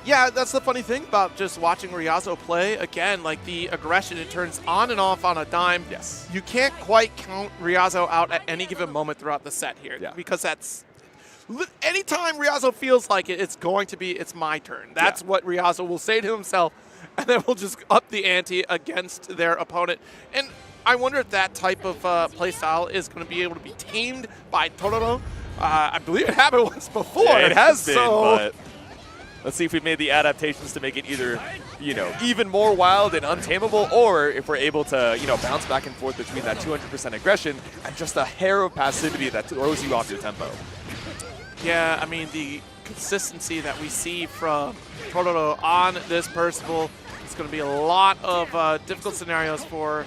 Yeah, that's the funny thing about just watching Ryazo play. Again, like the aggression, it turns on and off on a dime. Yes. You can't quite count Ryazo out at any given moment throughout the set here, because that's... Anytime Ryazo feels like it's going to be, it's my turn. That's what Ryazo will say to himself, and then we'll just up the ante against their opponent. And I wonder if that type of playstyle is going to be able to be tamed by Toruro. I believe it happened once before. Yeah, it has been, but let's see if we've made the adaptations to make it either, even more wild and untamable, or if we're able to, bounce back and forth between that 200% aggression and just a hair of passivity that throws you off your tempo. Yeah, I mean, the consistency that we see from Toruro on this Percival, it's going to be a lot of difficult scenarios for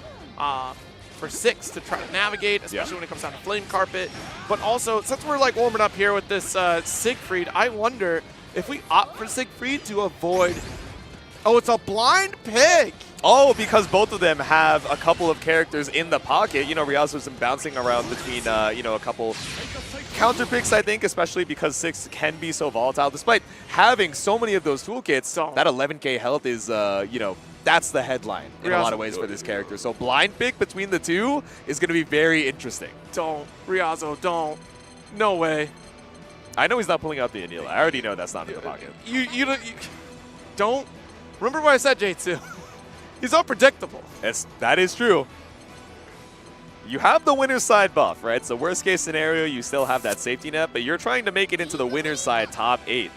6 to try to navigate, especially when it comes down to Flame Carpet. But also, since we're like warming up here with this Siegfried, I wonder if we opt for Siegfried to avoid... Oh, it's a blind pick! Oh, because both of them have a couple of characters in the pocket. Ryazo's been bouncing around between, a couple counter picks, I think, especially because 6 can be so volatile. Despite having so many of those toolkits, that 11k health is, that's the headline in a lot of ways for this character. So blind pick between the two is going to be very interesting. Don't. Ryazo, don't. No way. I know he's not pulling out the Anila. I already know that's not in the pocket. You don't. Remember what I said, J2. He's unpredictable. That is true. You have the winner's side buff, right? So worst case scenario, you still have that safety net, but you're trying to make it into the winner's side top 8.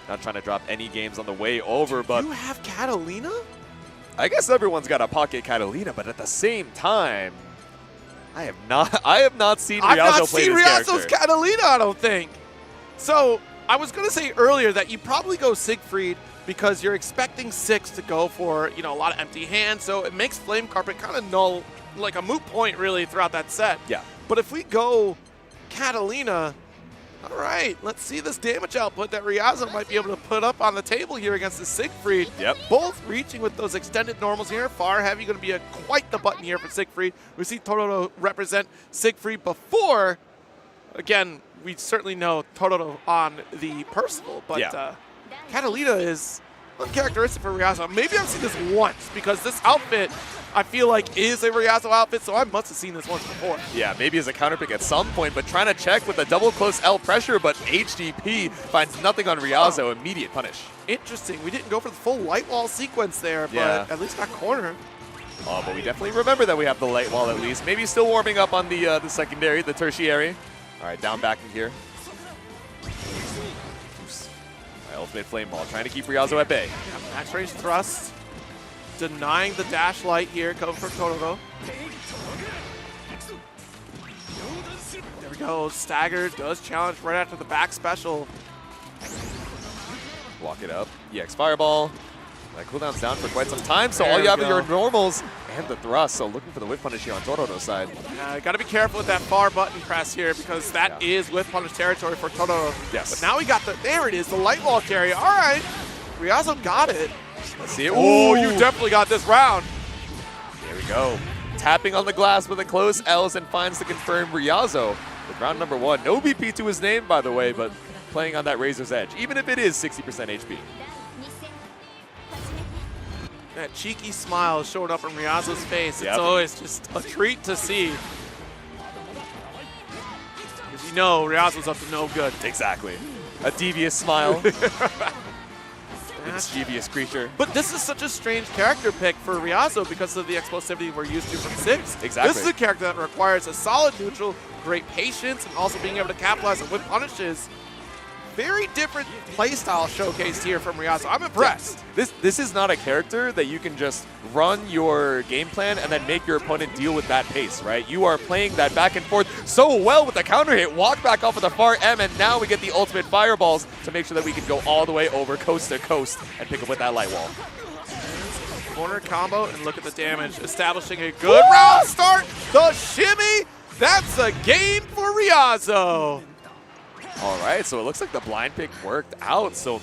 Not trying to drop any games on the way over, but... You have Catalina? I guess everyone's got a pocket Catalina, but at the same time, I have not seen Ryazo play this character. Ryazo's Catalina, I don't think. So, I was going to say earlier that you probably go Siegfried because you're expecting 6 to go for, a lot of empty hands, so it makes Flame Carpet kind of null, like a moot point, really, throughout that set. Yeah. But if we go Catalina, all right, let's see this damage output that Ryazo might be able to put up on the table here against the Siegfried. Yep. Both reaching with those extended normals here. Far Heavy going to be quite the button here for Siegfried. We see Toruro represent Siegfried before. Again, we certainly know Toruro on the Percival, but Catalina is uncharacteristic for Ryazo. Maybe I've seen this once because this outfit, I feel like, is a Ryazo outfit, so I must have seen this once before. Yeah, maybe as a counter pick at some point, but trying to check with a double close L pressure, but HDP finds nothing on Ryazo. Immediate punish. Interesting. We didn't go for the full light wall sequence there, but at least got cornered. Oh, but we definitely remember that we have the light wall at least. Maybe still warming up on the secondary, the tertiary. All right, down back in here. Ultimate Flame Ball, trying to keep Ryazo at bay. Yeah, max range thrust, denying the dash light here, coming from Toruro. There we go, Stagger does challenge right after the back special. Block it up, EX Fireball. That cooldown's down for quite some time, so all you have are your normals and the thrust, so looking for the whiff punish here on Tororo's side. Got to be careful with that far button press here because that is whiff punish territory for Toruro. Yes. But now we got there it is, the light wall carry. All right, Ryazo got it. Let's see it. Oh, you definitely got this round. There we go. Tapping on the glass with a close L's and finds the confirmed Ryazo with round number 1. No BP to his name, by the way, but playing on that razor's edge, even if it is 60% HP. That cheeky smile showing up on Ryazo's face. It's always just a treat to see. Because you know Ryazo's up to no good. Exactly. A devious smile. Mischievous creature. But this is such a strange character pick for Ryazo because of the explosivity we're used to from 6. Exactly. This is a character that requires a solid neutral, great patience, and also being able to capitalize on whip punishes. Very different playstyle showcased here from Ryazo. I'm impressed. This is not a character that you can just run your game plan and then make your opponent deal with that pace, right? You are playing that back and forth so well with the counter hit. Walk back off of the far M, and now we get the ultimate fireballs to make sure that we can go all the way over coast to coast and pick up with that light wall. Corner combo, and look at the damage. Establishing a good round start. The shimmy. That's a game for Ryazo. All right, so it looks like the blind pick worked out. So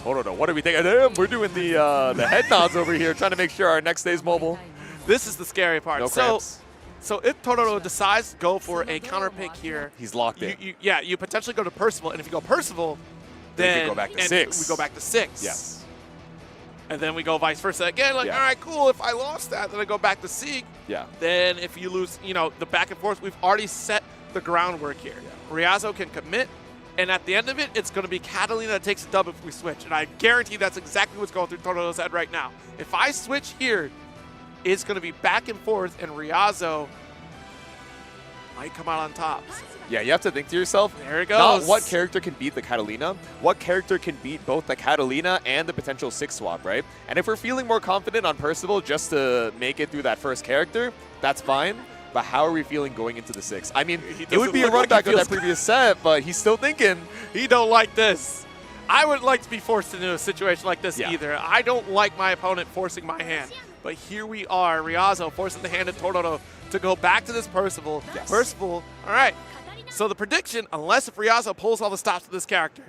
Toruro, what are we thinking? Damn, we're doing the head nods over here, trying to make sure our next stays mobile. This is the scary part. No cramps. So if Toruro decides to go for a counter pick here, he's locked in. You potentially go to Percival, and if you go Percival, then we go back to 6. We go back to 6. Yes. And then we go vice versa again. Like, Yeah. all right, cool. If I lost that, then I go back to Sieg. Yeah. Then if you lose, the back and forth, we've already set the groundwork here. Yeah. Riazo can commit, and at the end of it, it's going to be Catalina that takes a dub if we switch. And I guarantee that's exactly what's going through Tororo's head right now. If I switch here, it's going to be back and forth, and Riazo might come out on top. Yeah, you have to think to yourself, there it goes. Not what character can beat the Catalina, what character can beat both the Catalina and the potential 6 swap, right? And if we're feeling more confident on Percival just to make it through that first character, that's fine. But how are we feeling going into the 6? I mean, it would be a run back of that previous set, but he's still thinking. He don't like this. I wouldn't like to be forced into a situation like this either. I don't like my opponent forcing my hand. But here we are, Riazo forcing the hand of Toruro to go back to this Percival. Yes. Percival, all right. So the prediction, unless if Riazo pulls all the stops to this character,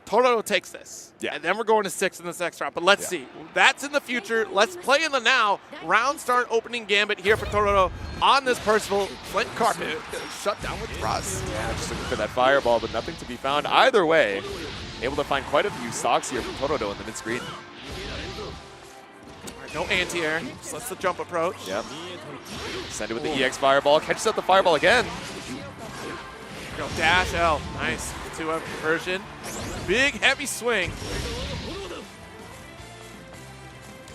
Toruro takes this. Yeah. And then we're going to 6 in this next round. But let's see. That's in the future. Let's play in the now. Round start opening gambit here for Toruro on this Percival. Flint Carpet shut down with thrust. Yeah, just looking for that fireball, but nothing to be found. Either way, able to find quite a few stocks here from Toruro in the mid-screen. No anti-air, just lets the jump approach. Yep. Send it with the EX fireball. Catches out the fireball again. Go dash L. Nice. 2-up conversion. Big heavy swing.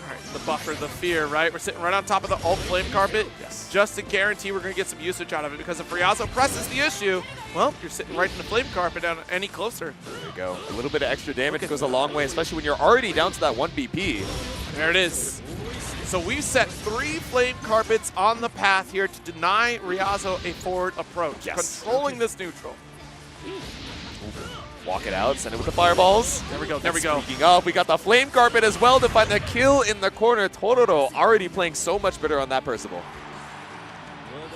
All right, the buffer, the fear, right? We're sitting right on top of the ult flame carpet. Yes. Just to guarantee we're going to get some usage out of it, because if Riazo presses the issue, well, you're sitting right in the flame carpet any closer. There you go. A little bit of extra damage goes a long way, especially when you're already down to that 1 BP. There it is. So we've set 3 flame carpets on the path here to deny Riazo a forward approach. Yes. Controlling this neutral. Walk it out, send it with the fireballs. There we go, there we go. Speaking of, we got the flame carpet as well to find the kill in the corner. Toruro already playing so much better on that Percival.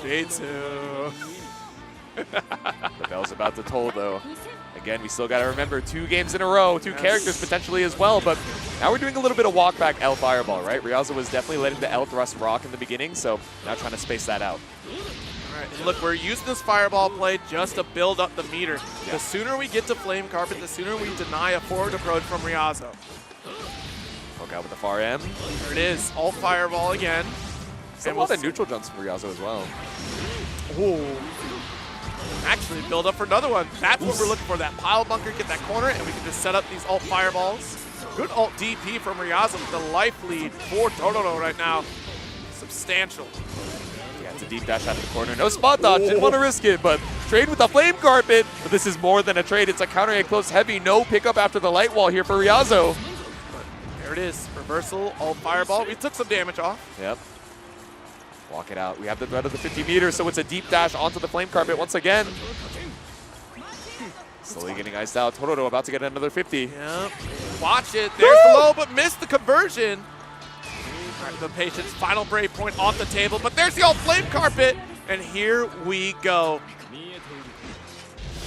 J2. The bell's about to toll though. Again, we still got to remember 2 games in a row, 2 characters potentially as well, but now we're doing a little bit of walk back L fireball, right? Riazo was definitely letting the L thrust rock in the beginning, so now trying to space that out. All right, and look, we're using this fireball play just to build up the meter. Yeah. The sooner we get to flame carpet, the sooner we deny a forward approach from Riazo. Poke out with the far M. There it is, all fireball again. And a lot of neutral jumps from Riazo as well. Ooh. Actually, build up for another one. That's what we're looking for, that pile bunker, get that corner, and we can just set up these ult fireballs. Good ult DP from Riazo with the life lead for Toruro right now. Substantial. Yeah, it's a deep dash out of the corner. No spot dodge, didn't want to risk it, but trade with the flame carpet. But this is more than a trade, it's a counter hit close heavy. No pickup after the light wall here for Riazo. There it is, reversal, ult fireball. We took some damage off. Yep. Walk it out. We have the threat of the 50 meters, so it's a deep dash onto the flame carpet once again. Slowly getting iced out. Toruro about to get another 50. Yep. Watch it. There's the low, but missed the conversion. All right, the Patience final brave point off the table, but there's the old flame carpet, and here we go.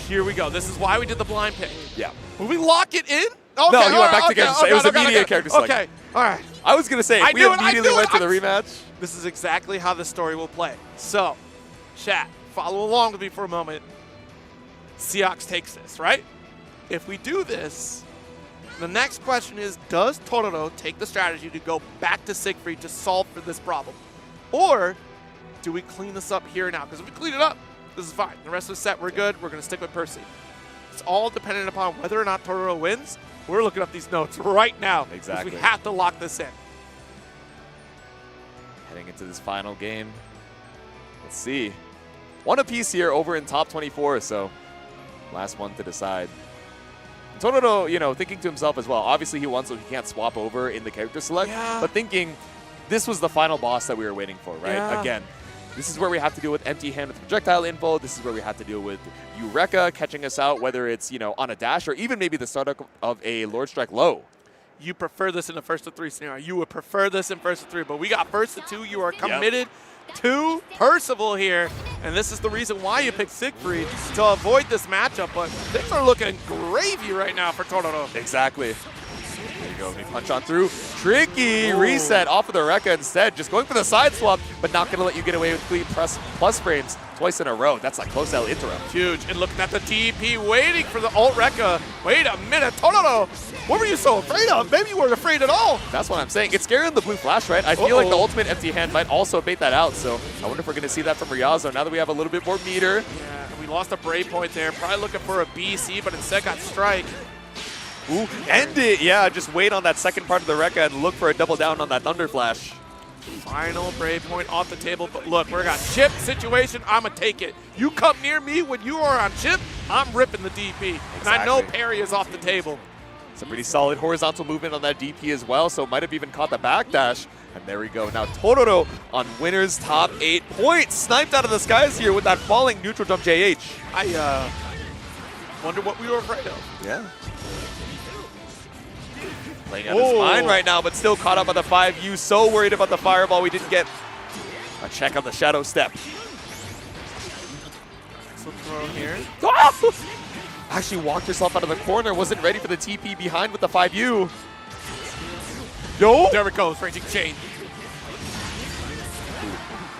Here we go. This is why we did the blind pick. Yeah. Will we lock it in? Okay, no, you went back to character select. It was immediate character select. Okay, all right. I was going to say, if we immediately went to the rematch. This is exactly how the story will play. So, chat, follow along with me for a moment. Seox takes this, right? If we do this, the next question is, does Toruro take the strategy to go back to Siegfried to solve for this problem? Or do we clean this up here now? Because if we clean it up, this is fine. The rest of the set, we're good. We're going to stick with Percy. It's all dependent upon whether or not Toruro wins. We're looking up these notes right now. Exactly. We have to lock this in. Heading into this final game. Let's see. One apiece here over in top 24, so last one to decide. Toruro, you know, thinking to himself as well. Obviously, he won, so he can't swap over in the character select. Yeah. But thinking, this was the final boss that we were waiting for, right? Yeah. Again, this is where we have to deal with empty hand with projectile info. This is where we have to deal with Eureka catching us out, whether it's, you know, on a dash or even maybe the startup of a Lord Strike low. You prefer this in the first to 3 scenario. You would prefer this in first to 3, but we got first to 2. You are committed to Percival here, and this is the reason why you picked Siegfried, to avoid this matchup, but things are looking gravy right now for Toruro. Exactly. go. We punch on through. Tricky reset off of the Rekka instead. Just going for the side swap, but not going to let you get away with clean plus frames twice in a row. That's like close out interrupt. Huge. And looking at the TP, waiting for the ult Rekka. Wait a minute. Toruro, what were you so afraid of? Maybe you weren't afraid at all. That's what I'm saying. It's scary in the blue flash, right? I feel like the ultimate empty hand might also bait that out. So I wonder if we're going to see that from Ryazo now that we have a little bit more meter. Yeah, and we lost a Brave point there. Probably looking for a BC, but instead got Strike. Ooh, end it. Yeah, just wait on that second part of the Rekka and look for a double down on that Thunder Flash. Final Brave point off the table, but look, we're got chip situation. I'm going to take it. You come near me when you are on chip, I'm ripping the DP. Exactly. And I know parry is off the table. It's a pretty solid horizontal movement on that DP as well, so might have even caught the backdash. And there we go. Now Toruro on winner's top 8 points. Sniped out of the skies here with that falling neutral jump JH. I wonder what we were afraid of. Yeah. Playing out his mind right now, but still caught up on the 5U. So worried about the fireball, we didn't get a check on the shadow step. Excellent throw here. Actually walked herself out of the corner, wasn't ready for the TP behind with the 5U. Yo! There it goes, Raging Chain.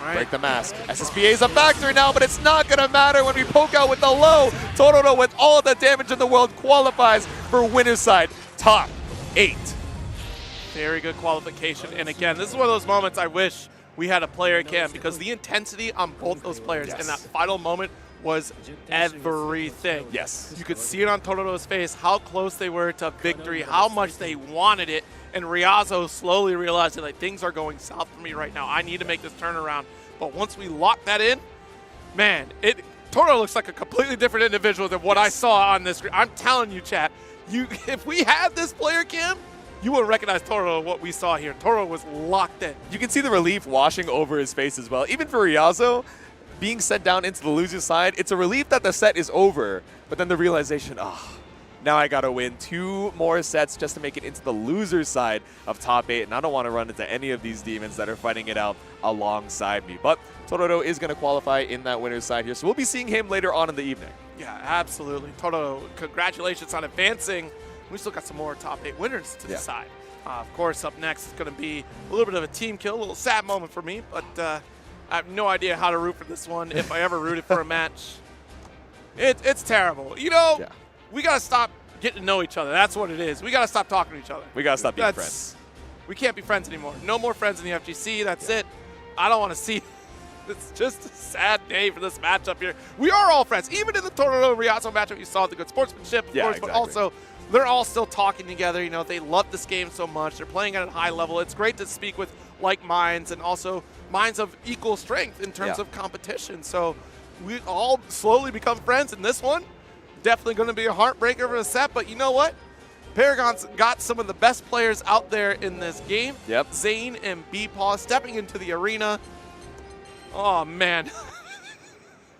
Right. Break the mask. SSPA is a factor now, but it's not going to matter when we poke out with the low. Toruro, with all the damage in the world, qualifies for winner's side. Top 8. Very good qualification. And again, this is one of those moments I wish we had a player cam, because the intensity on both those players in that final moment was everything. Yes. You could see it on Tororo's face, how close they were to victory, how much they wanted it. And Ryazo slowly realizing, like, things are going south for me right now. I need to make this turnaround. But once we lock that in, man, Tororo looks like a completely different individual than what I saw on this screen. I'm telling you, chat, if we had this player cam, you would recognize Tororo, what we saw here. Tororo was locked in. You can see the relief washing over his face as well. Even for Ryazo, being sent down into the loser's side, it's a relief that the set is over, but then the realization, now I gotta win 2 more sets just to make it into the loser's side of top 8, and I don't want to run into any of these demons that are fighting it out alongside me. But Toruro is gonna qualify in that winner's side here, so we'll be seeing him later on in the evening. Yeah, absolutely. Toruro, congratulations on advancing. We still got some more top 8 winners to decide. Of course, up next is going to be a little bit of a team kill, a little sad moment for me, but I have no idea how to root for this one, if I ever rooted for a match. It's terrible. You know, we got to stop getting to know each other. That's what it is. We got to stop talking to each other. We got to stop being friends. We can't be friends anymore. No more friends in the FGC. That's it. I don't want to see. It's just a sad day for this matchup here. We are all friends. Even in the Toruro Ryazo matchup, you saw the good sportsmanship, of course, but also they're all still talking together. You know, they love this game so much. They're playing at a high level. It's great to speak with like minds and also minds of equal strength in terms of competition. So we all slowly become friends in this one. Definitely going to be a heartbreaker for the set, but you know what? Paragon's got some of the best players out there in this game. Yep. Zane and Bpaw stepping into the arena. Oh, man.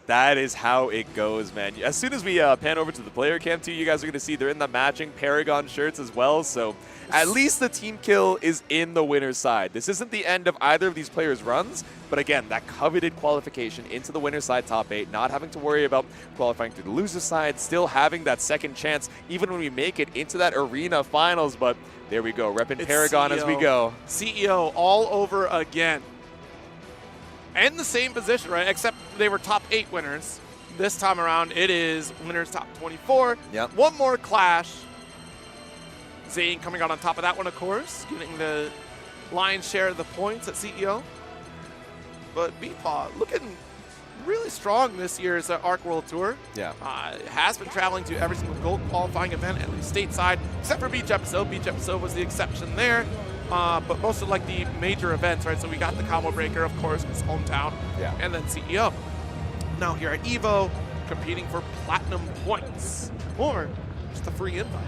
That is how it goes, man. As soon as we pan over to the player cam too, you guys are going to see they're in the matching Paragon shirts as well. So at least the team kill is in the winner's side. This isn't the end of either of these players' runs, but again, that coveted qualification into the winner's side top 8, not having to worry about qualifying through the loser's side, still having that second chance even when we make it into that arena finals. But there we go, repping Paragon CEO, as we go. CEO all over again. And the same position, right? Except they were top 8 winners. This time around, it is winners top 24. Yep. One more clash. Zane coming out on top of that one, of course, getting the lion's share of the points at CEO. But Bpaw looking really strong this year's ARC World Tour. Yeah. Has been traveling to every single gold qualifying event, at least stateside, except for Beach Episode. Beach Episode was the exception there. But most of like the major events, right? So we got the Combo Breaker, of course, his hometown, and then CEO. Now here at EVO, competing for platinum points or just a free invite.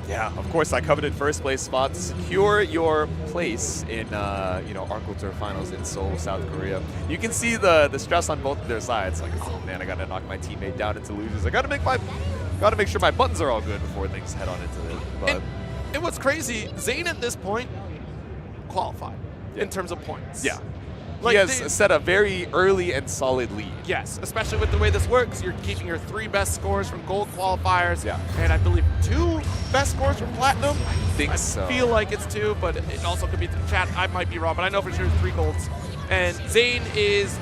Yeah, of course, that coveted first place spot to secure your place in, ARC World Tour Finals in Seoul, South Korea. You can see the stress on both of their sides. Like, oh man, I gotta knock my teammate down into losers. I gotta make sure my buttons are all good before things head on into it. But and what's crazy, Zane at this point qualified in terms of points. Yeah. Like he has set a very early and solid lead. Yes, especially with the way this works. You're keeping your 3 best scores from gold qualifiers, and I believe 2 best scores from platinum. think so. I feel like it's 2, but it also could be the chat. I might be wrong, but I know for sure it's 3 golds. And Zane is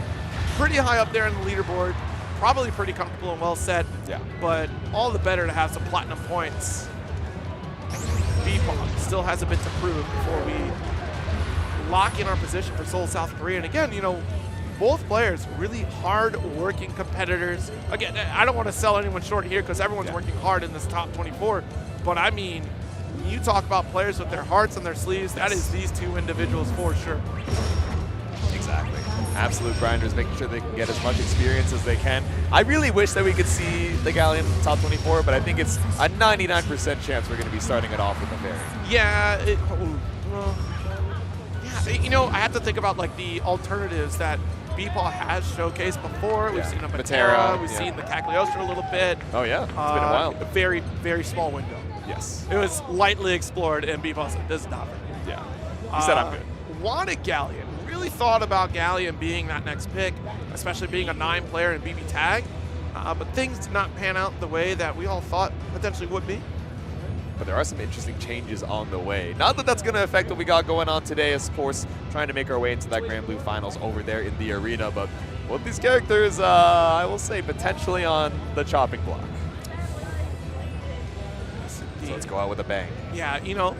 pretty high up there on the leaderboard, probably pretty comfortable and well set. Yeah. But all the better to have some platinum points. Bpaw still has a bit to prove before we lock in our position for Seoul, South Korea. And again, you know, both players really hard-working competitors. Again, I don't want to sell anyone short here because everyone's working hard in this top 24. But I mean, when you talk about players with their hearts on their sleeves, that is these 2 individuals for sure. Exactly. Absolute grinders, making sure they can get as much experience as they can. I really wish that we could see the Galleon top 24, but I think it's a 99% chance we're going to be starting it off with the Fairy. Yeah, you know, I have to think about like the alternatives that Bpaw has showcased before. We've seen a Matera, we've seen the Cagliostro a little bit. Oh yeah, it's been a while. A very, very small window. Yes. It was lightly explored, and Bpaw said, this is not for me. Yeah. He said I'm good. Wanted Galleon. Really thought about Galleon being that next pick, especially being a 9-player in BB Tag. But things did not pan out the way that we all thought potentially would be. But there are some interesting changes on the way. Not that that's going to affect what we got going on today, of course, trying to make our way into that Granblue finals over there in the arena. But both these characters, I will say, potentially on the chopping block. So let's go out with a bang. Yeah, you know,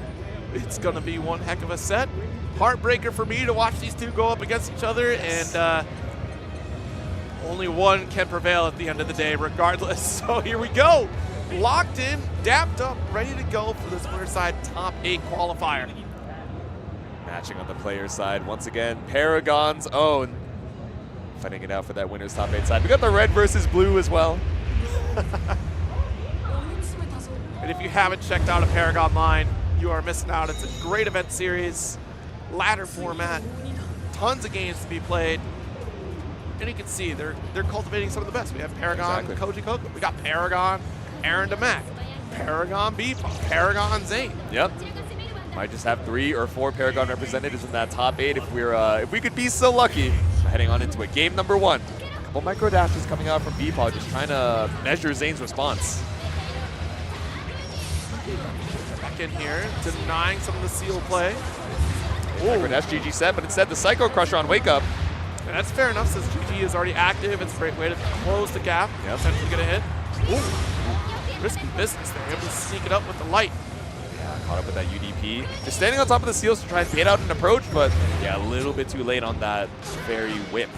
it's going to be one heck of a set. Heartbreaker for me to watch these 2 go up against each other, and only one can prevail at the end of the day regardless. So here we go. Locked in, dapped up, ready to go for this winner side top 8 qualifier. Matching on the player side, once again, Paragon's own. Fighting it out for that winner's top 8 side. We got the red versus blue as well. And if you haven't checked out a Paragon line, you are missing out. It's a great event series, ladder format, tons of games to be played. And you can see they're cultivating some of the best. We have Paragon, Koji Koko. We got Paragon, Aaron DeMac, Paragon Bpaw, Paragon Zane. Yep. Might just have 3 or 4 Paragon representatives in that top 8 if we could be so lucky. Heading on into it. Game number 1. A couple micro dashes coming out from Bpaw, just trying to measure Zane's response. Back in here, denying some of the seal play. Micro dash GG set, but instead the Psycho Crusher on Wake Up. And that's fair enough since GG is already active. It's a great way to close the gap. Yep. Potentially get a hit. Ooh. Risky business there. Able to sneak it up with the light. Yeah, caught up with that UDP. Just standing on top of the seals to try and bait out an approach, but yeah, a little bit too late on that fairy whip.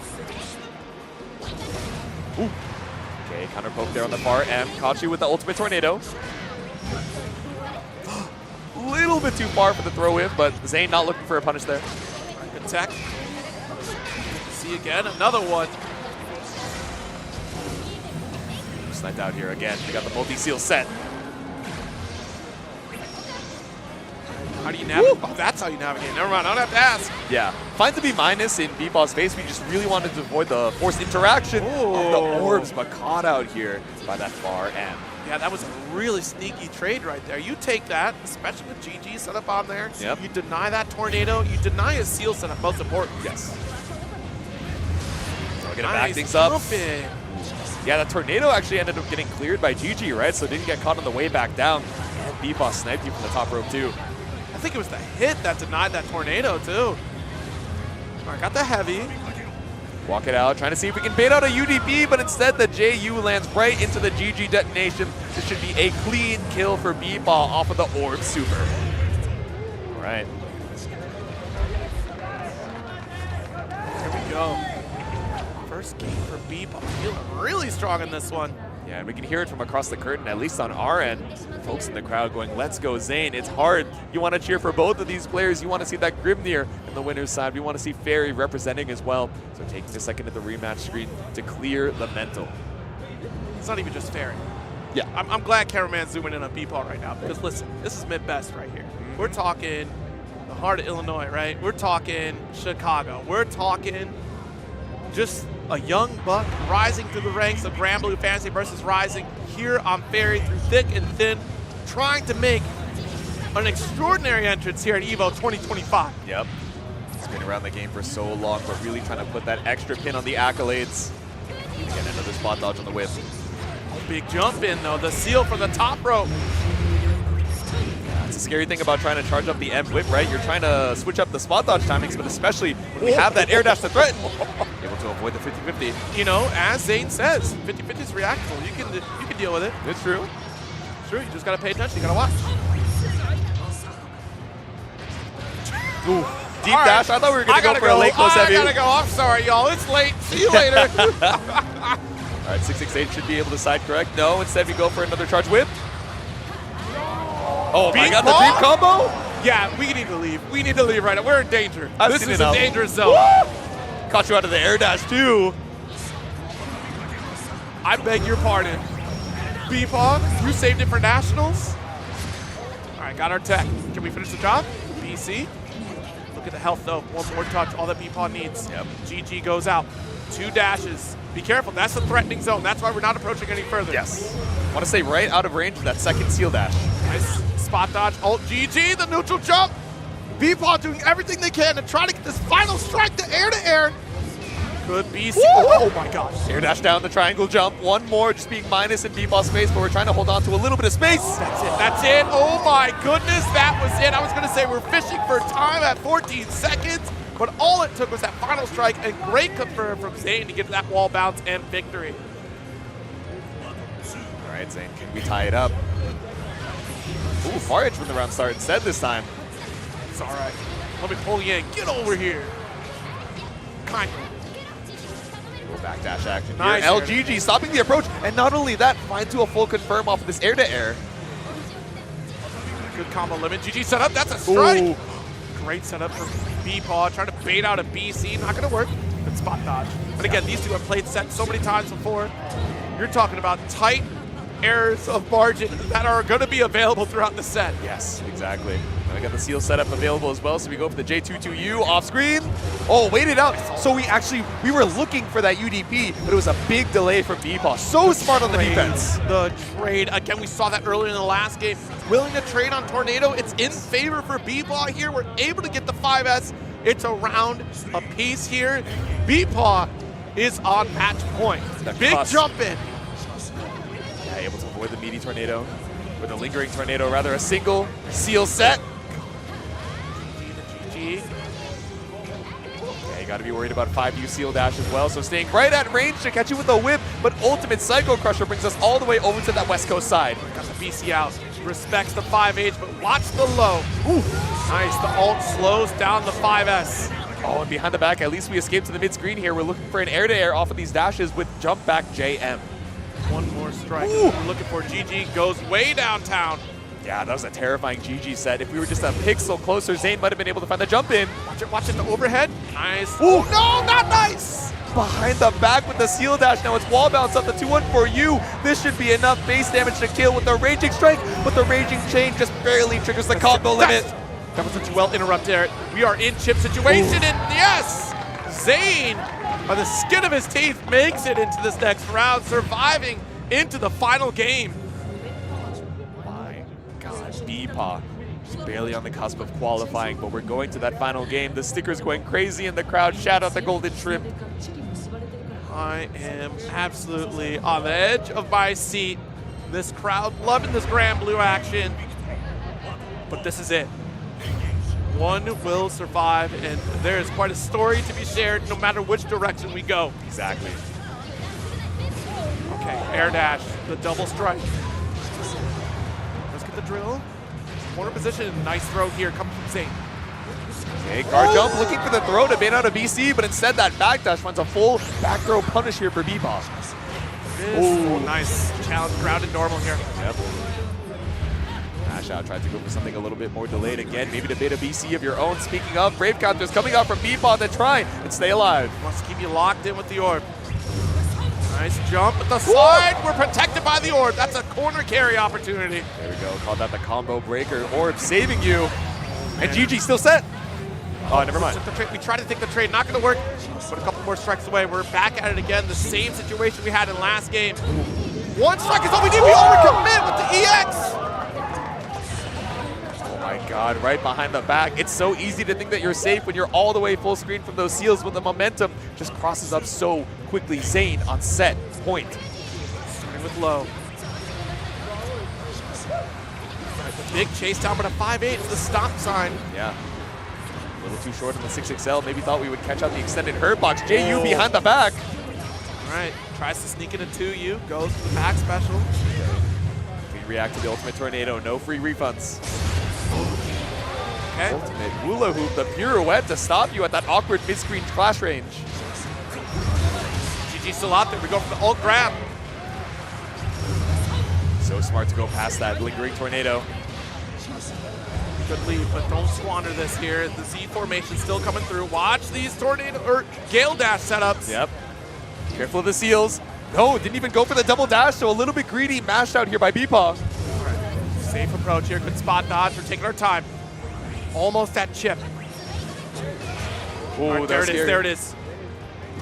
Ooh. Okay, counter poke there on the far end. Caught you with the ultimate tornado. Little bit too far for the throw in, but Zane not looking for a punish there. Good tech. See again, another one. Sniped out here again. We got the multi-seal set. How do you navigate? Oh, that's how you navigate. Never mind, I don't have to ask. Yeah. Finds a B- in Bpaw's face. We just really wanted to avoid the forced interaction of the orbs, but caught out here by that far end. Yeah, that was a really sneaky trade right there. You take that, especially with GG set up on there. Yep. You deny that tornado. You deny his seal setup, most important. Yes. So we're going to back things up. Yeah, that tornado actually ended up getting cleared by GG, right? So didn't get caught on the way back down. And Bpaw sniped you from the top rope, too. I think it was the hit that denied that tornado, too. All right, got the heavy. Walk it out, trying to see if we can bait out a UDP, but instead the JU lands right into the GG detonation. This should be a clean kill for Bpaw off of the Orb Super. All right. Here we go. First game for Bpaw. Feeling really strong in this one. Yeah, and we can hear it from across the curtain, at least on our end. Folks in the crowd going, let's go, Zane. It's hard. You want to cheer for both of these players. You want to see that Grimnir in the winner's side. We want to see Fairy representing as well. So taking a second at the rematch screen to clear the mental. It's not even just Fairy. Yeah. I'm glad cameraman's zooming in on Bpaw right now because listen, this is mid-best right here. We're talking the heart of Illinois, right? We're talking Chicago. We're talking just a young buck rising through the ranks of Granblue Fantasy versus Rising here on Fairy through thick and thin, trying to make an extraordinary entrance here at EVO 2025. Yep. It's been around the game for so long, but really trying to put that extra pin on the accolades. Again, another spot dodge on the whip. Big jump in though, the seal for the top rope. That's the scary thing about trying to charge up the M whip, right? You're trying to switch up the spot dodge timings, but especially when we have that air dash to threaten, able to avoid the 50-50. You know, as Zane says, 50-50 is reactable. You can deal with it. It's true. It's true. You just gotta pay attention. You gotta watch. Ooh, deep dash. I thought we were gonna go for a late close heavy. I gotta go. I'm sorry, y'all. It's late. See you later. All right, 668 should be able to side correct. No, instead we go for another charge whip. Oh my God, the deep combo? Yeah, we need to leave. We need to leave right now. We're in danger. This is a dangerous zone. Woo! Caught you out of the air dash too. I beg your pardon. Bpaw, you saved it for nationals. All right, got our tech. Can we finish the job? BC. Look at the health though. One more touch, all that Bpaw needs. Yep. GG goes out. 2 dashes. Be careful, that's the threatening zone. That's why we're not approaching any further. Yes. I want to stay right out of range of that second seal dash. Nice spot dodge, ult GG, the neutral jump. Bpaw doing everything they can to try to get this final strike to air. Could be, oh my gosh. Air dash down the triangle jump. One more, just being minus in Bpaw's space, but we're trying to hold on to a little bit of space. That's it. Oh my goodness, that was it. I was gonna say we're fishing for time at 14 seconds, but all it took was that final strike, and great confirm from Zane to get that wall bounce and victory. All right, Zane, can we tie it up? Ooh, far edge from the round start instead this time. It's all right. Let me pull you in. Get over here. Kind of. Backdash action here. Nice LGG stopping the approach, and not only that, find to a full confirm off of this air-to-air. Good combo limit. GG setup. That's a strike. Ooh. Great setup for Bpaw. Trying to bait out a BC. Not going to work. Good spot dodge. But again, these two have played set so many times before. You're talking about tight errors of margin that are going to be available throughout the set. Yes, exactly. And we got the seal setup available as well, so we go for the J22U off screen. Oh, wait it out. So we were looking for that UDP, but it was a big delay from Bpaw. So smart on the defense. The trade, again, we saw that earlier in the last game. Willing to trade on Tornado. It's in favor for Bpaw here. We're able to get the 5S. It's a round apiece here. Bpaw is on match point. Big jump in. Yeah, able to avoid the meaty tornado. With a lingering tornado, rather a single seal set. GG. Yeah, you gotta be worried about 5U seal dash as well, so staying right at range to catch you with a whip, but ultimate Psycho Crusher brings us all the way over to that West Coast side. Got the BC out, respects the 5H, but watch the low. Ooh, nice, the ult slows down the 5S. Oh, and behind the back, at least we escaped to the mid-screen here. We're looking for an air-to-air off of these dashes with jump back JM. One more strike. We're looking for GG, goes way downtown. Yeah, that was a terrifying GG set. If we were just a pixel closer, Zane might have been able to find the jump in. Watch it, the overhead. Nice. Ooh. No, not nice. Behind the back with the seal dash. Now it's wall bounce up the 2-1 for you. This should be enough base damage to kill with the Raging Strike, but the Raging Chain just barely triggers the combo limit. That was such a well interrupted there. We are in chip situation, and yes, Zane, by the skin of his teeth, makes it into this next round, surviving into the final game. My God, Bpaw just barely on the cusp of qualifying, but we're going to that final game. The stickers going crazy in the crowd. Shout out the Golden Shrimp. I am absolutely on the edge of my seat. This crowd loving this Granblue action, but this is it. One will survive, and there is quite a story to be shared no matter which direction we go. Exactly. Okay, air dash, the double strike. Let's get the drill. Corner position, nice throw here coming from Zane. Okay, guard jump, looking for the throw to ban out a BC, but instead that backdash finds a full back throw punish here for Bpaw. Oh, nice. Challenge grounded normal here. Yep. Dash out, tried to go for something a little bit more delayed again, maybe to bait a BC of your own. Speaking of, Brave counters coming out from Bpaw to try and stay alive. Wants to keep you locked in with the orb. Nice jump with the slide. We're protected by the orb. That's a corner carry opportunity. There we go. Called that the combo breaker. Orb saving you. And GG still set. Oh, never mind. We tried to take the trade. Not going to work. But a couple more strikes away. We're back at it again. The same situation we had in last game. One strike is all we need. We overcommit with the EX. Oh my God, right behind the back. It's so easy to think that you're safe when you're all the way full screen from those seals, when the momentum just crosses up so quickly. Zane on set point. Starting with low. The big chase down, but a 5-8 is the stop sign. Yeah. A little too short on the 6XL. Maybe thought we would catch out the extended hurt box. JU behind the back. All right, tries to sneak into 2U, goes for the back special. We react to the ultimate tornado. No free refunds. Okay. Ultimate hula hoop, the pirouette to stop you at that awkward mid-screen clash range. GG still out there. We go for the ult grab. So smart to go past that lingering tornado. Good lead, but don't squander this here. The Z formation still coming through. Watch these tornado or Gale Dash setups. Yep. Careful of the seals. No, didn't even go for the double dash, so a little bit greedy. Mashed out here by Bpaw. All right. Safe approach here. Good spot dodge. We're taking our time. Almost that chip. Oh, right, there it is. There it is.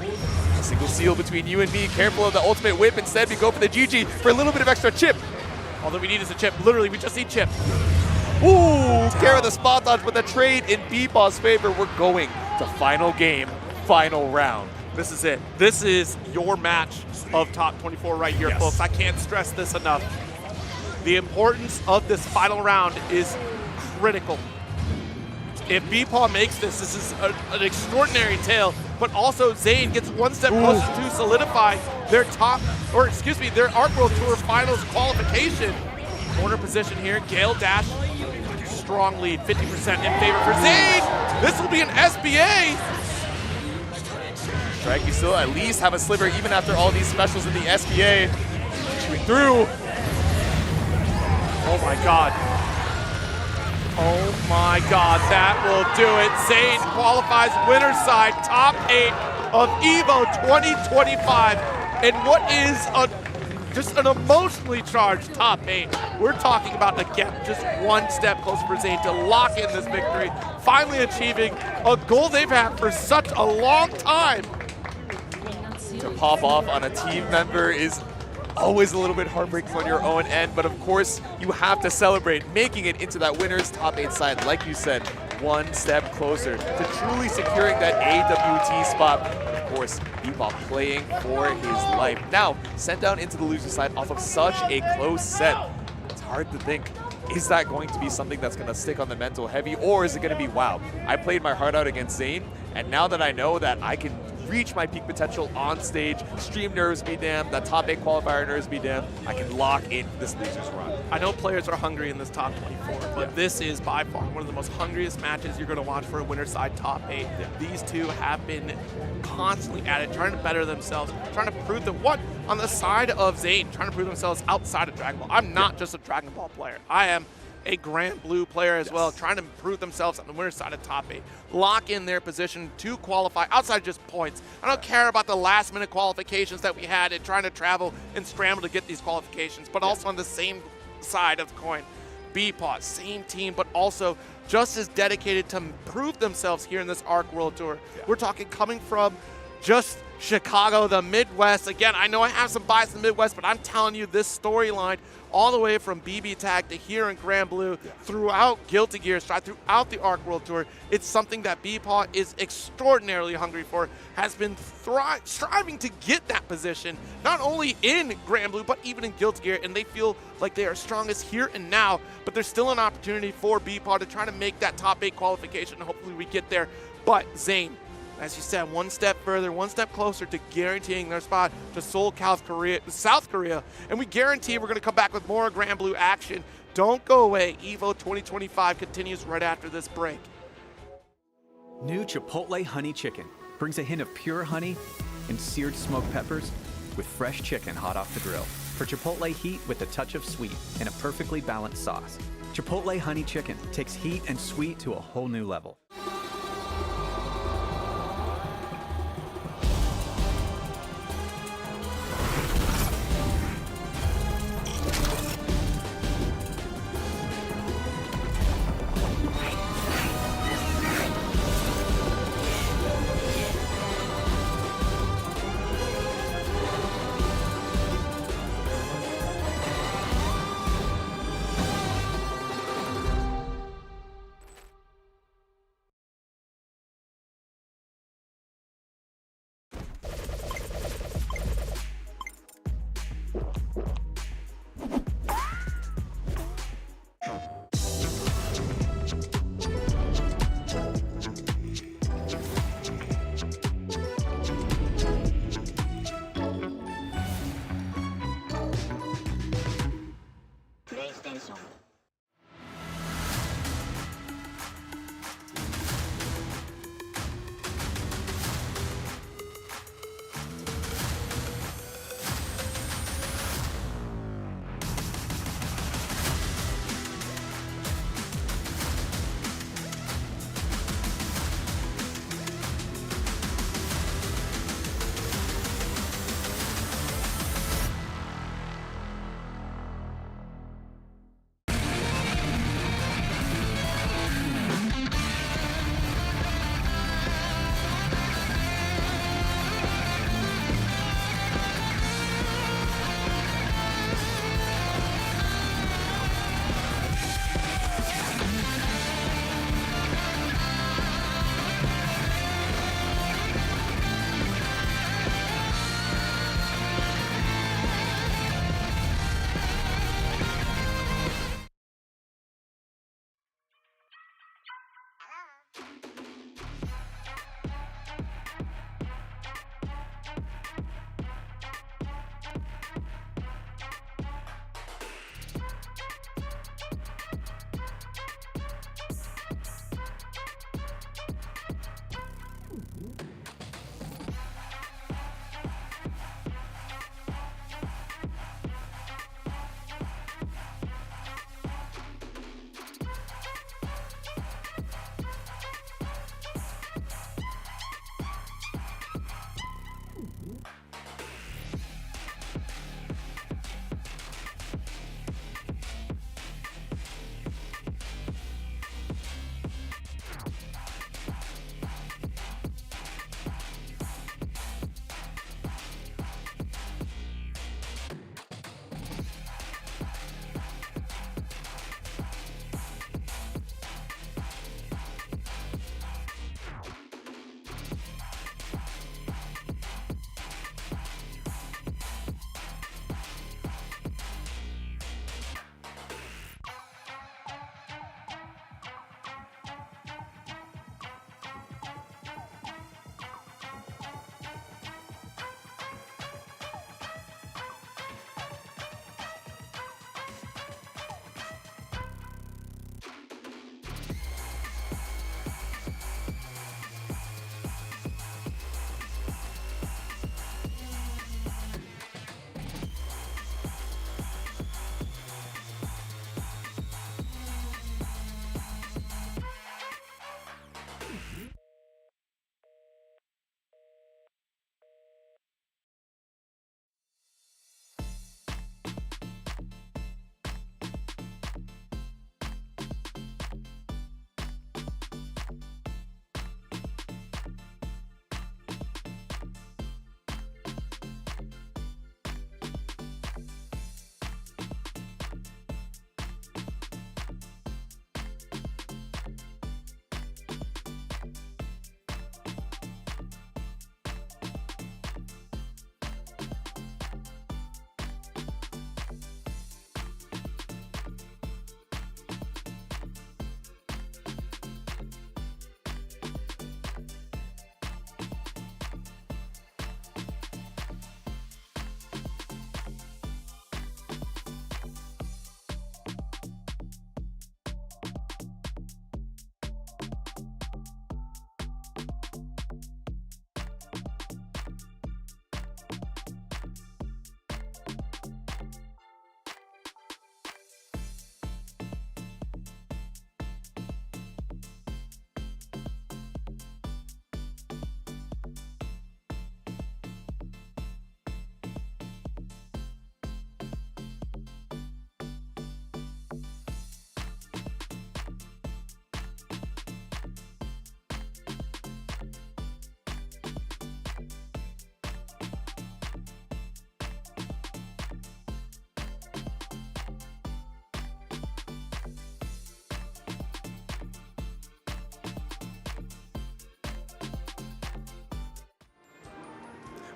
A single seal between you and me. Careful of the ultimate whip. Instead, we go for the GG for a little bit of extra chip. All that we need is a chip. Literally, we just need chip. Ooh, Kara the spot dodge with a trade in Bpaw's favor. We're going to final game, final round. This is it. This is your match of top 24 right here, Yes. folks. I can't stress this enough. The importance of this final round is critical. If Bpaw makes this is an extraordinary tale, but also Zane gets one step closer to solidify their their Arc World Tour Finals qualification. Corner position here, Gale Dash, strong lead, 50% in favor for Zane. This will be an SBA. Strike, you still at least have a sliver even after all these specials in the SBA. Shooting through. Oh my God. Oh my God, that will do it. Zane qualifies winner's side, top 8 of EVO 2025. And what is just an emotionally charged top 8. We're talking about, again, just one step closer for Zane to lock in this victory, finally achieving a goal they've had for such a long time. To pop off on a team member is always a little bit heartbreaking on your own end, but of course you have to celebrate making it into that winner's top 8 side. Like you said, one step closer to truly securing that AWT spot. Of course, Bpaw playing for his life. Now, sent down into the loser side off of such a close set. It's hard to think, is that going to be something that's going to stick on the mental heavy, or is it going to be, wow, I played my heart out against Zane, and now that I know that I can reach my peak potential on stage, stream nerves be damned, that top 8 qualifier nerves be damned, I can lock in this loser's run. I know players are hungry in this top 24, but this is by far one of the most hungriest matches you're going to watch for a winner's side top 8. Yeah. These two have been constantly at it, trying to better themselves, trying to prove them what on the side of Zane, trying to prove themselves outside of Dragon Ball. I'm not just a Dragon Ball player. I am a Granblue player as well, trying to prove themselves on the winner's side of top 8. Lock in their position to qualify outside of just points. I don't care about the last minute qualifications that we had and trying to travel and scramble to get these qualifications, but also on the same side of the coin. Bpaw, same team, but also just as dedicated to prove themselves here in this Arc World Tour. We're talking coming from just Chicago, the Midwest. Again, I know I have some bias in the Midwest, but I'm telling you this storyline all the way from BB Tag to here in Granblue, throughout Guilty Gear, throughout the Arc World Tour, it's something that Bpaw is extraordinarily hungry for, has been striving to get that position, not only in Granblue, but even in Guilty Gear, and they feel like they are strongest here and now, but there's still an opportunity for Bpaw to try to make that top 8 qualification. Hopefully we get there, but Zane, as you said, one step further, one step closer to guaranteeing their spot to Seoul, South Korea. And we guarantee we're going to come back with more Granblue action. Don't go away. EVO 2025 continues right after this break. New Chipotle Honey Chicken brings a hint of pure honey and seared smoked peppers with fresh chicken hot off the grill. For Chipotle heat with a touch of sweet and a perfectly balanced sauce. Chipotle Honey Chicken takes heat and sweet to a whole new level.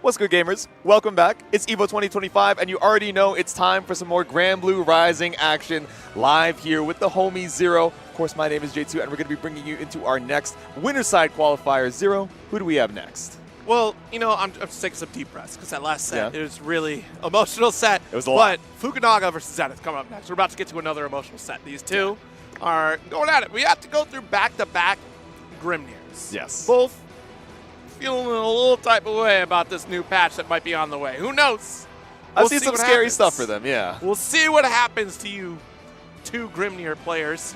What's good, gamers? Welcome back. It's EVO 2025, and you already know it's time for some more Granblue Rising action live here with the homie Zero. Of course, my name is J2, and we're going to be bringing you into our next winner side qualifier. Zero, who do we have next? Well, you know, I'm just taking some deep breaths because that last set, it was really emotional set. It was a lot. But Fukunaga versus Zenith coming up next. We're about to get to another emotional set. These two are going at it. We have to go through back-to-back Grimniers. Yes. Both feeling a little type of way about this new patch that might be on the way. Who knows? I've seen some scary stuff for them, yeah. We'll see what happens to you two Grimnier players.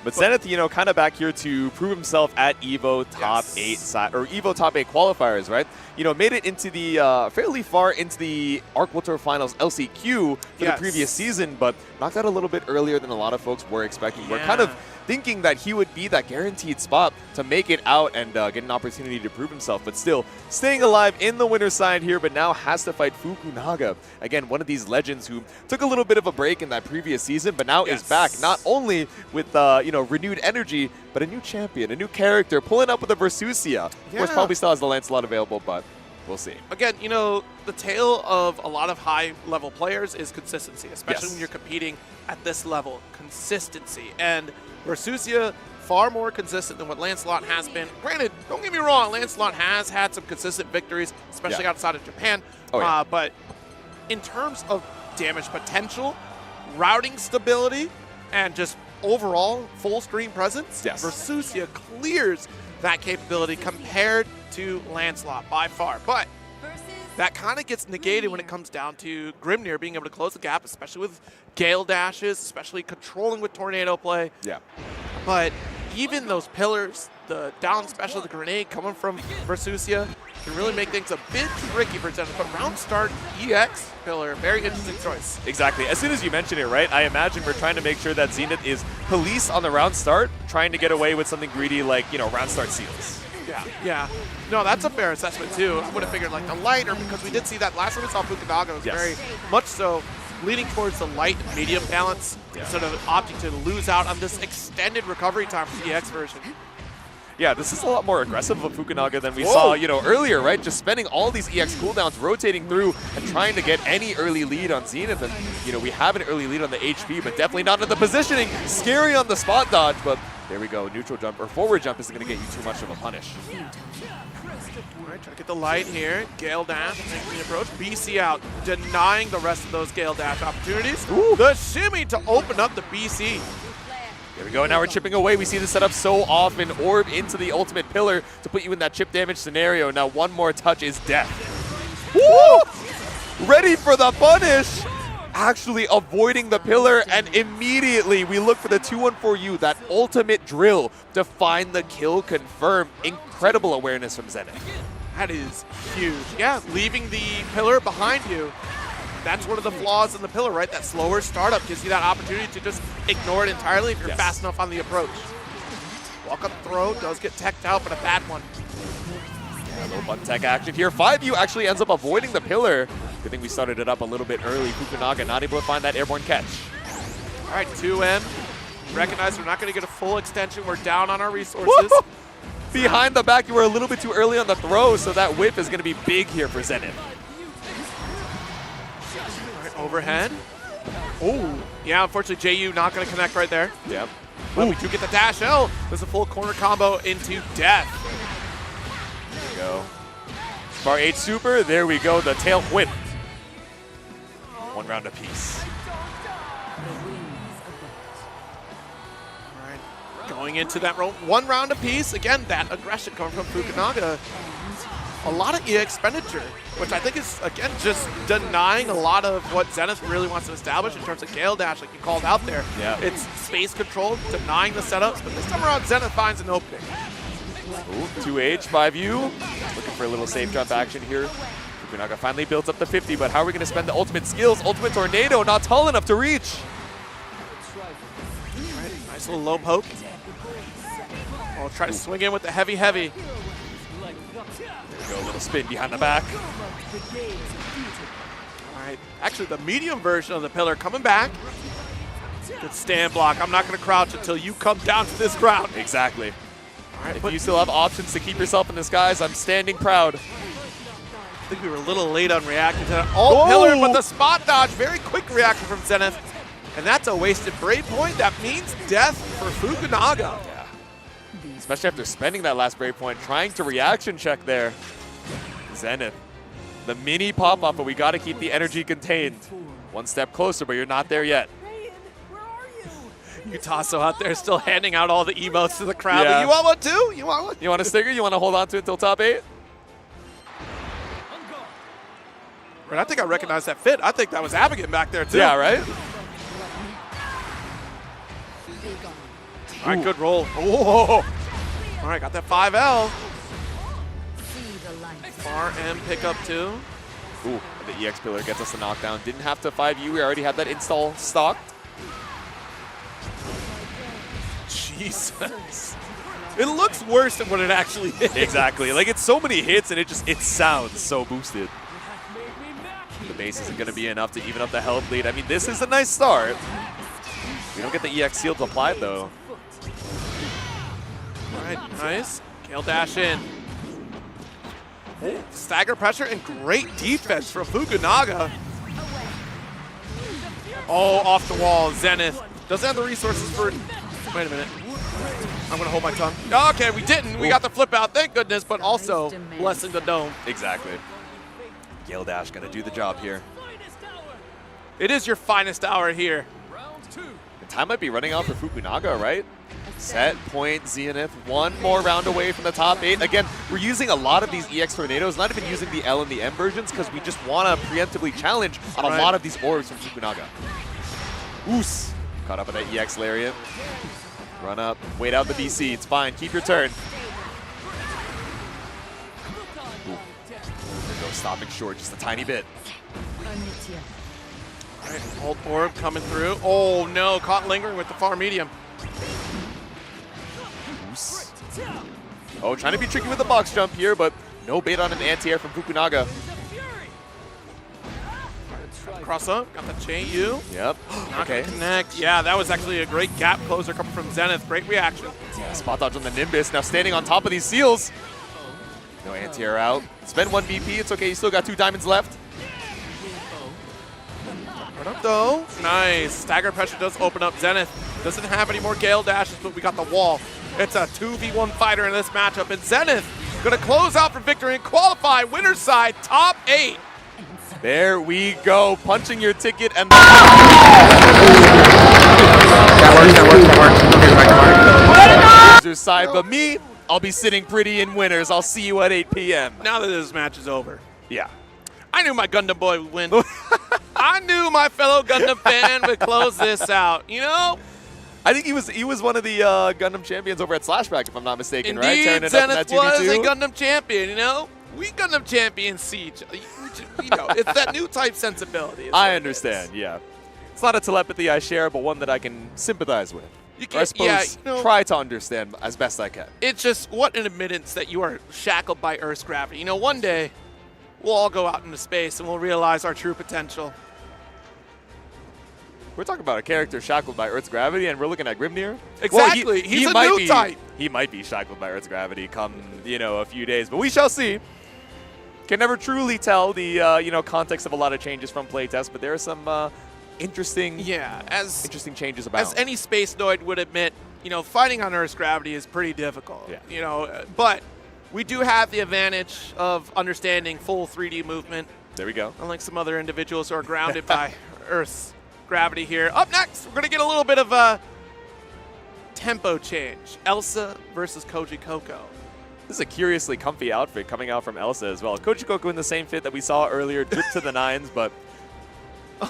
But Zenith, you know, kind of back here to prove himself at EVO top 8 side, or EVO top 8 qualifiers, right? You know, made it into the fairly far into the Arc World Tour Finals LCQ for the previous season, but knocked out a little bit earlier than a lot of folks were expecting. We're kind of thinking that he would be that guaranteed spot to make it out and get an opportunity to prove himself, but still staying alive in the winner's side here, but now has to fight Fukunaga. Again, one of these legends who took a little bit of a break in that previous season, but now is back, not only with you know, renewed energy, but a new champion, a new character, pulling up with a Versusia. Of course, probably still has the Lancelot available, but we'll see. Again, you know, the tale of a lot of high-level players is consistency, especially when you're competing at this level. Consistency. And Versusia, far more consistent than what Lancelot has been. Granted, don't get me wrong, Lancelot has had some consistent victories, especially outside of Japan. But in terms of damage potential, routing stability, and just overall full screen presence, Versusia clears that capability compared to Lancelot by far. But that kind of gets negated when it comes down to Grimnir being able to close the gap, especially with Gale dashes, especially controlling with tornado play. But even those pillars, the down special, the grenade coming from Versusia, can really make things a bit tricky for Zenith. But round start EX pillar, very interesting choice. Exactly. As soon as you mention it, right, I imagine we're trying to make sure that Zenith is police on the round start, trying to get away with something greedy like, you know, round start seals. Yeah. No, that's a fair assessment, too. I would have figured, like, the lighter, because we did see that last time we saw Fukunaga was very much so leaning towards the light and medium balance instead of opting to lose out on this extended recovery time for the EX version. Yeah, this is a lot more aggressive of Fukunaga than we saw, you know, earlier, right? Just spending all these EX cooldowns, rotating through and trying to get any early lead on Zenith. And, you know, we have an early lead on the HP, but definitely not on the positioning. Scary on the spot dodge, but there we go. Neutral jump or forward jump isn't going to get you too much of a punish. All right, try to get the light here. Gale dash, making the approach. BC out, denying the rest of those Gale dash opportunities. The shimmy to open up the BC. There we go. Now we're chipping away. We see this setup so often. Orb into the ultimate pillar to put you in that chip damage scenario. Now one more touch is death. Woo! Ready for the punish. Actually avoiding the pillar, and immediately we look for the 2-1-4U, that ultimate drill to find the kill confirmed. Incredible awareness from Zenith. That is huge. Yeah, leaving the pillar behind you. That's one of the flaws in the pillar, right? That slower startup gives you that opportunity to just ignore it entirely if you're fast enough on the approach. Walk up throw, does get teched out, but a bad one. Yeah, a little button tech action here. 5U actually ends up avoiding the pillar. Good thing we started it up a little bit early. Fukunaga not able to find that airborne catch. All right, 2M. Recognize we're not going to get a full extension. We're down on our resources. Behind the back, you were a little bit too early on the throw, so that whip is going to be big here for Zenith. All right, overhead. Oh, yeah, unfortunately, JU not going to connect right there. Yep. But we do get the dash L. There's a full corner combo into death. There we go. Bar 8 super, there we go, the tail whip. 1 round apiece. All right, going into that 1 round apiece. Again, that aggression coming from Fukunaga. A lot of EX expenditure, which I think is, again, just denying a lot of what Zenith really wants to establish in terms of Gale Dash, like you called out there. It's space control, denying the setups, but this time around, Zenith finds an opening. 2H, 5U. Looking for a little safe jump action here. Fukunaga finally builds up the 50, but how are we going to spend the ultimate skills? Ultimate tornado, not tall enough to reach. All right, nice little low poke. I'll try to swing in with the heavy. There we go, a little spin behind the back. All right, actually the medium version of the pillar coming back. Good stand block. I'm not going to crouch until you come down to this ground. Exactly. All right, if you still have options to keep yourself in the skies, I'm standing proud. think we were a little late on reacting to that. Oh, pillar, but the spot dodge. Very quick reaction from Zenith. And that's a wasted Brave Point. That means death for Fukunaga. Yeah. Especially after spending that last Brave Point, trying to reaction check there. Zenith. The mini pop-off, but we got to keep the energy contained. One step closer, but you're not there yet. Utasso out there still handing out all the emotes to the crowd. Yeah. You want one too? You want one? You want a sticker? You want to hold on to it till top 8? And I think I recognize that fit. I think that was Abigan back there too. Yeah, right? All right, good roll. Oh. All right, got that 5L. Far M pickup too. Ooh, the EX pillar gets us the knockdown. Didn't have to 5U. We already had that install stocked. Jesus. It looks worse than what it actually is. Exactly. Like, it's so many hits, and it sounds so boosted. The base isn't going to be enough to even up the health lead. I mean, this is a nice start. We don't get the EX shields applied, though. All right, nice. Gale dash in. Oh, stagger pressure and great defense from Fukunaga. Oh, off the wall, Zenith. Doesn't have the resources for... Wait a minute. I'm going to hold my tongue. Okay, we didn't. We got the flip out, thank goodness, but also blessing the dome. Exactly. Gale Dash going to do the job here. It is your finest hour here. The time might be running out for Fukunaga, right? Set point Zenith, one more round away from the top 8. Again, we're using a lot of these EX Tornadoes, not even using the L and the M versions, because we just want to preemptively challenge on a lot of these orbs from Fukunaga. Oos! Caught up in that EX Lariat. Run up, wait out the BC, it's fine, keep your turn. Ooh. Go stopping short just a tiny bit. All right, ult orb coming through. Oh no, caught lingering with the far medium. Oh, trying to be tricky with the box jump here, but no bait on an anti-air from Fukunaga. Cross up, got the chain U. Yep. Not gonna connect. Yeah, that was actually a great gap closer coming from Zenith. Great reaction. Yeah, spot dodge on the Nimbus. Now standing on top of these seals. No anti-air out. Spend 1 BP. It's okay. You still got 2 diamonds left. Right up though. Nice. Stagger pressure does open up Zenith. Doesn't have any more Gale dashes, but we got the wall. It's a 2v1 fighter in this matchup, and Zenith gonna close out for victory and qualify winner's side top 8. There we go, punching your ticket and That works. loser's side, but me, I'll be sitting pretty in winners. I'll see you at 8 p.m. Now that this match is over. Yeah. I knew my Gundam boy would win. I knew my fellow Gundam fan would close this out, you know? I think he was one of the Gundam champions over at Slashback, if I'm not mistaken, right? Indeed, Tearing it Zenith up in that 2v2. was a Gundam champion, you know? We Gundam champion Siege. You know, it's that new type sensibility. I understand, yeah. It's not a telepathy I share, but one that I can sympathize with. You Or I suppose try to understand as best I can. It's just what an admittance that you are shackled by Earth's gravity. You know, one day we'll all go out into space and we'll realize our true potential. We're talking about a character shackled by Earth's gravity, and we're looking at Grimnir. Exactly. Well, He's a new type. He might be shackled by Earth's gravity come, a few days, but we shall see. Can never truly tell the, context of a lot of changes from playtest, but there are some interesting changes about. As any space noid would admit, fighting on Earth's gravity is pretty difficult. Yeah. But we do have the advantage of understanding full 3D movement. There we go. Unlike some other individuals who are grounded by Earth's gravity here. Up next, we're going to get a little bit of a tempo change. Elsa versus Koji Coco. This is a curiously comfy outfit coming out from Elsa as well. Koji Coco in the same fit that we saw earlier, dripped to the 9s, but...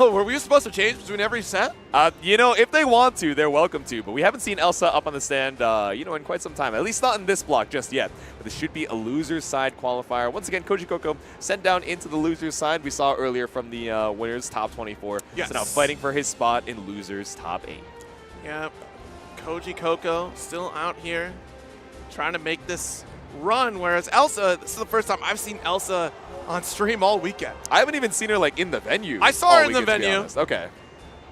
Oh, were we supposed to change between every set? If they want to, they're welcome to, but we haven't seen Elsa up on the stand, in quite some time. At least not in this block just yet. But this should be a loser's side qualifier. Once again, Koji Coco sent down into the loser's side. We saw earlier from the winners top 24. Yes. So now fighting for his spot in loser's top 8. Yep. Koji Coco still out here trying to make this run, whereas Elsa, this is the first time I've seen Elsa on stream all weekend. I haven't even seen her in the venue. I saw her in the venue. Okay.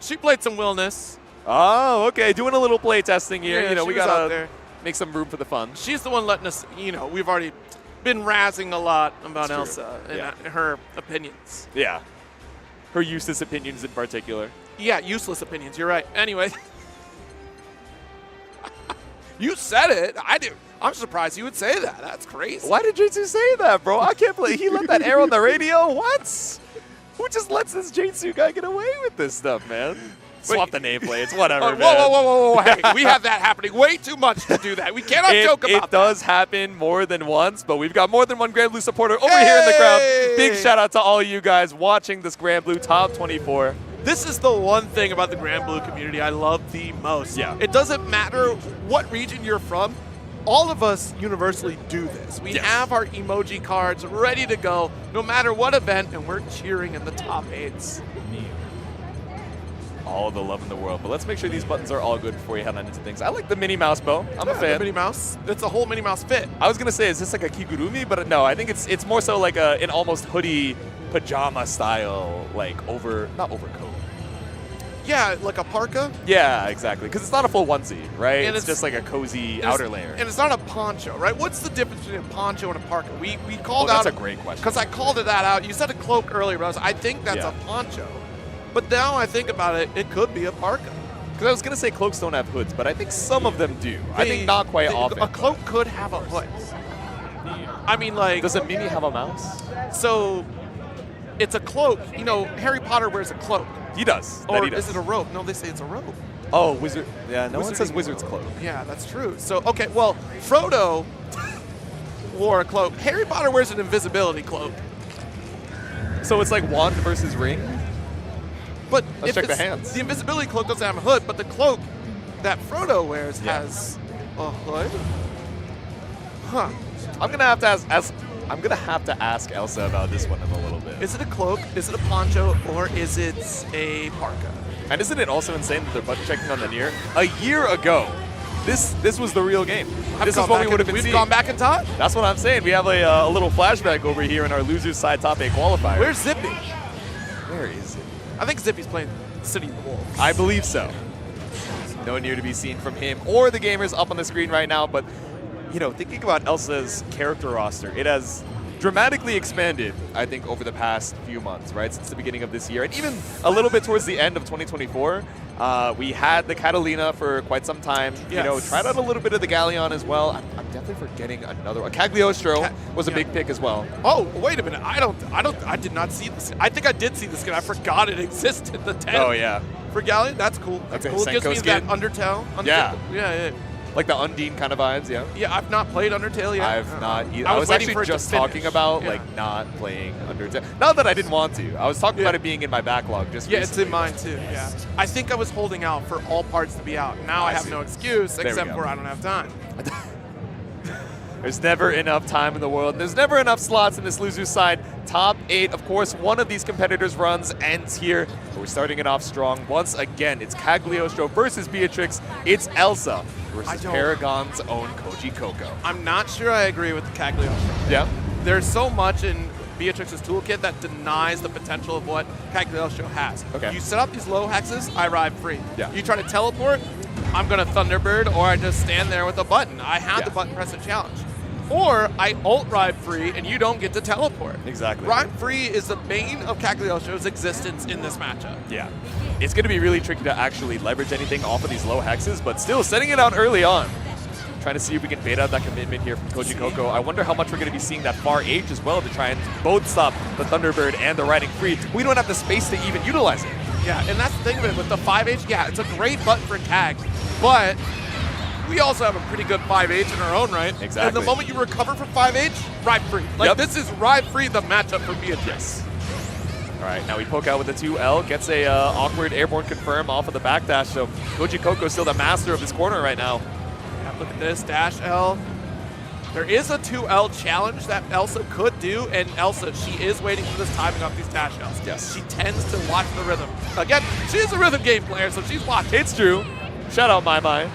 She played some Willness. Oh, okay. Doing a little play testing here. Yeah, we she was out gotta there. make some room for the fun. She's the one letting us, we've already been razzing a lot about It's true. Elsa and Yeah. her opinions. Yeah. Her useless opinions in particular. Yeah, useless opinions. You're right. Anyway. You said it. I do. I'm surprised you would say that. That's crazy. Why did Jinsu say that, bro? I can't believe he let that air on the radio. What? Who just lets this Jinsu guy get away with this stuff, man? Swap the nameplates, whatever, Whoa, man. whoa, whoa, whoa, whoa. Hey, we have that happening way too much to do that. We cannot joke about It does happen more than once, but we've got more than one Granblue supporter over here in the crowd. Big shout out to all you guys watching this Granblue Top 24. This is the one thing about the Granblue community I love the most. Yeah. It doesn't matter what region you're from. All of us universally do this. We have our emoji cards ready to go no matter what event, and we're cheering in the top 8s. All the love in the world, but let's make sure these buttons are all good before you head on into things. I like the Minnie Mouse bow. I'm a fan. The Minnie Mouse. It's a whole Minnie Mouse fit. I was gonna say, is this like a kigurumi? But no, I think it's more so like an almost hoodie pajama style, like not overcoat. Yeah, like a parka. Yeah, exactly. Because it's not a full onesie, right? And it's just like a cozy and outer it's- layer. And it's not a poncho, right? What's the difference between a poncho and a parka? We called that's out. a great question. Because I called that out. You said a cloak earlier, but I think that's a poncho. But now I think about it, it could be a parka. Because I was going to say cloaks don't have hoods, but I think some of them do. I think not quite often. A cloak could have a hood. I mean, like... Does a Mimi have a mouse? So, it's a cloak. You know, Harry Potter wears a cloak. He does. Or he does. is it a robe? No, they say it's a robe. Oh, wizard. Yeah, no one Wizarding says wizard's cloak. Yeah, that's true. So, okay, well, Frodo wore a cloak. Harry Potter wears an invisibility cloak. So it's like wand versus ring? But Let's check the hands. The invisibility cloak doesn't have a hood, but the cloak that Frodo wears has a hood. Huh. I'm gonna have to ask Elsa about this one in a little bit. Is it a cloak? Is it a poncho? Or is it a parka? And isn't it also insane that they're button checking on the near? A year ago, this was the real game. This is what we would have been seeing. We've gone back in time? That's what I'm saying. We have a little flashback over here in our losers side top 8 qualifier. Where's Zippy? Where is it? I think Zippy's playing City of the Wolves. I believe so. No near to be seen from him or the gamers up on the screen right now, but you know, thinking about Elsa's character roster, it has dramatically expanded, I think, over the past few months, right? Since the beginning of this year, and even a little bit towards the end of 2024. We had the Catalina for quite some time. Yes. You know, tried out a little bit of the Galleon as well. I'm definitely forgetting another one. Cagliostro was a big pick as well. Oh, wait a minute. I did not see this. I think I did see this skin. I forgot it existed. The 10. Oh, yeah. For Galleon, that's cool. That's Like cool. the It gives me Senko that skin. Undertale. Yeah. Yeah. Like the Undine kind of vibes, yeah. Yeah, I've not played Undertale yet. I've not either. I I was was waiting for actually it to just finish. talking about Yeah. like not playing Undertale. Not that I didn't want to. I was talking about it being in my backlog just Yeah, recently. it's in mine too. Yeah. I think I was holding out for all parts to be out. Now I have see. no excuse There we except go. for I don't have time. There's never enough time in the world. There's never enough slots in this loser side. Top 8, of course, one of these competitors' runs ends here. But we're starting it off strong. Once again, it's Cagliostro versus Beatrix. It's Elsa versus Paragon's own Koji Coco. I'm not sure I agree with the Cagliostro. Yeah? There's so much in Beatrix's toolkit that denies the potential of what Cagliostro has. Okay. You set up these low hexes, I ride free. Yeah. You try to teleport, I'm going to Thunderbird, or I just stand there with a button. I have the button press and challenge. Or I ult ride free and you don't get to teleport. Exactly. Ride free is the bane of Cagliostro's existence in this matchup. Yeah. It's going to be really tricky to actually leverage anything off of these low hexes, but still setting it out early on. Trying to see if we can bait out that commitment here from Koji Coco. I wonder how much we're going to be seeing that far H as well to try and both stop the Thunderbird and the riding free. We don't have the space to even utilize it. Yeah, and that's the thing of it with the 5H. Yeah, it's a great button for tag, but we also have a pretty good 5H in our own right. Exactly. And the moment you recover from 5H, ride free. Like, this is ride free the matchup for Beatrix. All right, now we poke out with the 2L, gets a awkward airborne confirm off of the backdash, so Koji Coco still the master of this corner right now. Yeah, look at this, dash L. There is a 2L challenge that Elsa could do, and Elsa, she is waiting for this timing off these dash Ls. Yes. She tends to watch the rhythm. Again, she's a rhythm game player, so she's watching. It's true. Shout out my.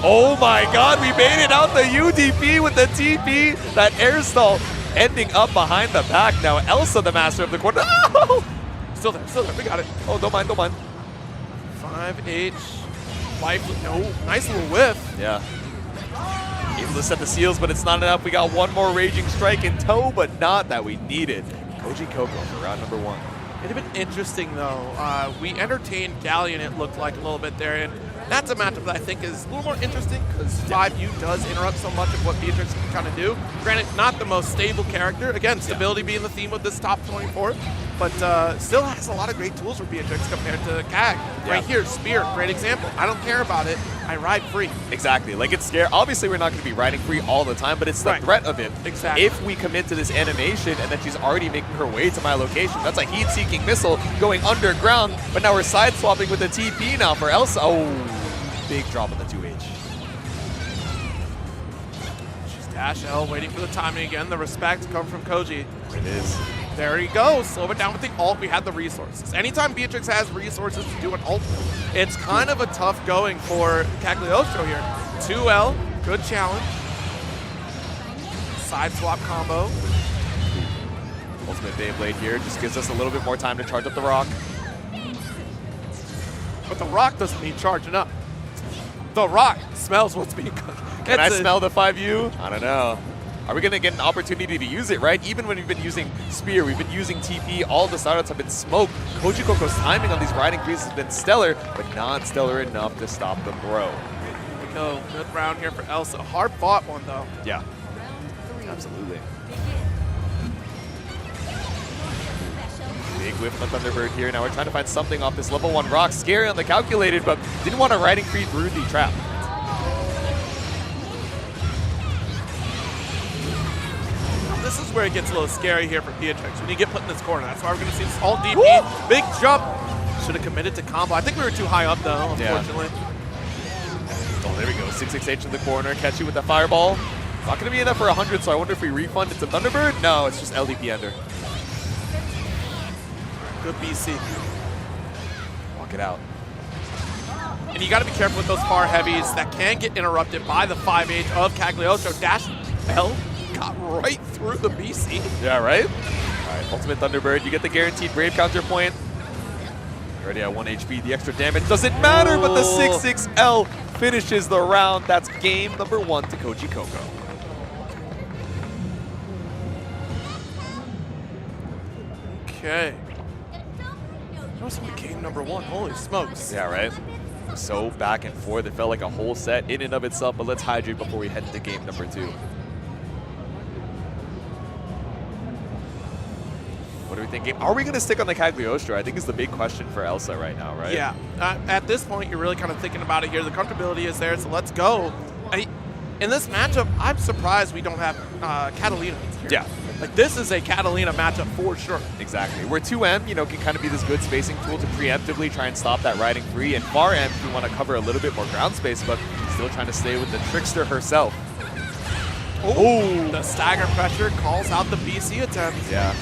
Oh my god, we made it out the UDP with the TP. That air stall ending up behind the back. Now Elsa, the master of the corner. Oh! Still there, we got it. Oh, don't mind. 5H, life, no, nice little whiff. Yeah. Able to set the seals, but it's not enough. We got one more Raging Strike in tow, but not that we needed. Koji Coco for round number 1. It'd have been interesting, though. We entertained Galleon, it looked like, a little bit there, and that's a matchup that I think is a little more interesting because 5U does interrupt so much of what Beatrix can kind of do. Granted, not the most stable character. Again, stability being the theme of this top 24, but still has a lot of great tools for Beatrix compared to Kag. Right here, Spear, great example. I don't care about it. I ride free. Exactly. Like, it's scary. Obviously, we're not going to be riding free all the time, but it's the threat of it. Exactly. If we commit to this animation and then she's already making her way to my location, that's a heat-seeking missile going underground, but now we're side-swapping with the TP now for Elsa. Oh, big drop on the 2H. She's Dash L waiting for the timing again. The respect come from Koji. It is. There he goes. Slow it down with the ult. We had the resources. Anytime Beatrix has resources to do an ult, it's kind of a tough going for Cagliostro here. 2L, good challenge. Side swap combo. Ultimate Beyblade here just gives us a little bit more time to charge up the rock. But the rock doesn't need charging up. The rock smells what's being cooked. Can I smell the 5U? I don't know. Are we going to get an opportunity to use it, right? Even when we've been using Spear, we've been using TP, all the startups have been smoked. Koji Coco's timing on these riding creases has been stellar, but not stellar enough to stop the throw. Here we go. Good round here for Elsa. Hard fought one, though. Yeah. Absolutely. Big whiff from the Thunderbird here. Now we're trying to find something off this level 1 rock. Scary on the calculated, but didn't want a riding free through the trap. This is where it gets a little scary here for Beatrix when you get put in this corner. That's why we're going to see this all DP. Big jump. Should have committed to combo. I think we were too high up, though, unfortunately. Yeah. Oh, there we go. 668 in the corner. Catch you with the fireball. Not going to be enough for 100, so I wonder if we refund it to Thunderbird? No, it's just LDP Ender. Good BC. Walk it out. And you got to be careful with those far heavies that can get interrupted by the 5H of Cagliostro. Dash L got right through the BC. Yeah, right? All right, Ultimate Thunderbird. You get the guaranteed Brave counterpoint. Already at 1 HP. The extra damage doesn't matter, but the 6-6L finishes the round. That's game number 1 to Koji Coco. Okay. That was game number 1. Holy smokes. Yeah, right? So back and forth. It felt like a whole set in and of itself, but let's hydrate before we head to game number 2. What are we thinking? Are we going to stick on the Cagliostro? I think is the big question for Elsa right now, right? Yeah. At this point, you're really kind of thinking about it here. The comfortability is there, so let's go. In this matchup, I'm surprised we don't have Catalina here. Yeah. Like, this is a Catalina matchup for sure. Exactly. Where 2M, you know, can kind of be this good spacing tool to preemptively try and stop that riding free, and far M, we want to cover a little bit more ground space, but still trying to stay with the trickster herself. Oh, the stagger pressure calls out the BC attempt. Yeah.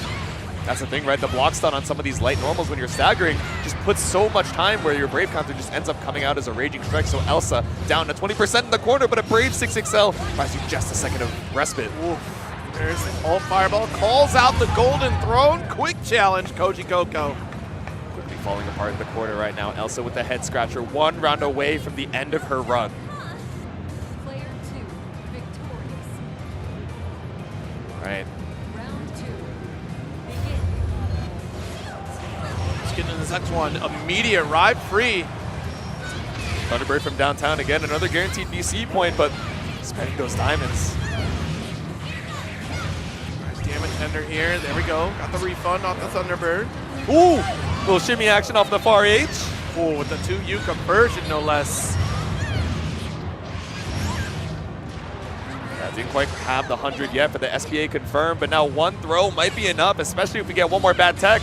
That's the thing, right? The block stun on some of these light normals when you're staggering just puts so much time where your Brave counter just ends up coming out as a Raging Strike. So Elsa down to 20% in the corner, but a Brave 6-6L buys you just a second of respite. Oof. There's the ult fireball, calls out the Golden Throne. Quick challenge, Koji Coco. Quickly falling apart in the corner right now. Elsa with the head scratcher, 1 round away from the end of her run. Player 2 victorious. All right. Round 2. Let's get into this next one. Immediate ride free. Thunderbird from downtown again, another guaranteed BC point, but spending those diamonds. Damage Ender here. There we go. Got the refund off the Thunderbird. Ooh! Little shimmy action off the far H. Ooh, with the 2U conversion, no less. Yeah, didn't quite have the 100 yet for the SBA confirmed, but now 1 throw might be enough, especially if we get 1 more bad tech.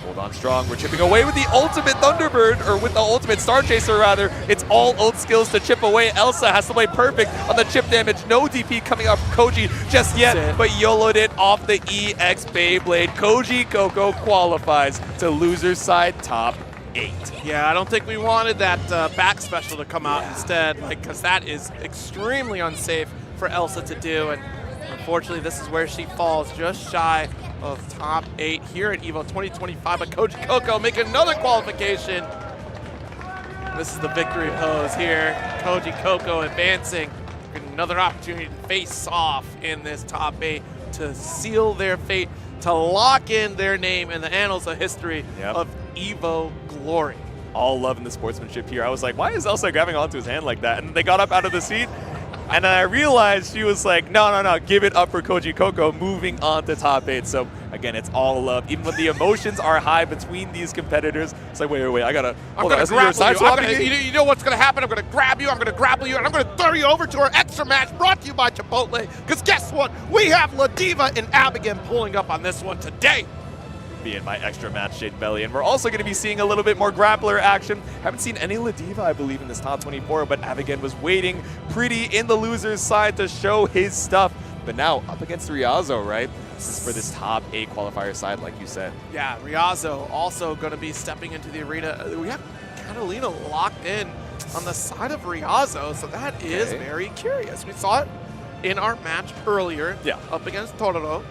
Hold on strong. We're chipping away with the ultimate Thunderbird, or with the ultimate Star Chaser rather. It's all ult skills to chip away. Elsa has to play perfect on the chip damage. No DP coming out from Koji just yet, but YOLO'd it off the EX Beyblade. Koji Coco qualifies to loser's side top 8. Yeah, I don't think we wanted that back special to come out instead, because that is extremely unsafe for Elsa to do, and unfortunately this is where she falls, just shy of top 8 here at EVO 2025, but Koji Coco making another qualification. This is the victory pose here. Koji Coco advancing. Getting another opportunity to face off in this top 8 to seal their fate, to lock in their name in the annals of history of EVO glory. All loving the sportsmanship here. I was like, why is Elsa grabbing onto his hand like that? And they got up out of the seat. And then I realized she was like, no, give it up for Koji Coco, moving on to top 8. So, again, it's all love. Even when the emotions are high between these competitors, it's like, wait, I gotta... I'm going to grapple you. You know what's going to happen? I'm going to grab you, I'm going to grapple you, and I'm going to throw you over to our extra match brought to you by Chipotle. Because guess what? We have Ladiva and Abigan pulling up on this one today. Be in my extra match, Shade Belly. And we're also going to be seeing a little bit more grappler action. Haven't seen any Ladiva, I believe, in this top 24, but Abigan was waiting pretty in the loser's side to show his stuff. But now up against Riazo, right? This is for this top 8 qualifier side, like you said. Yeah, Riazo also going to be stepping into the arena. We have Catalina locked in on the side of Riazo, so that is very curious. We saw it in our match earlier up against Toruro.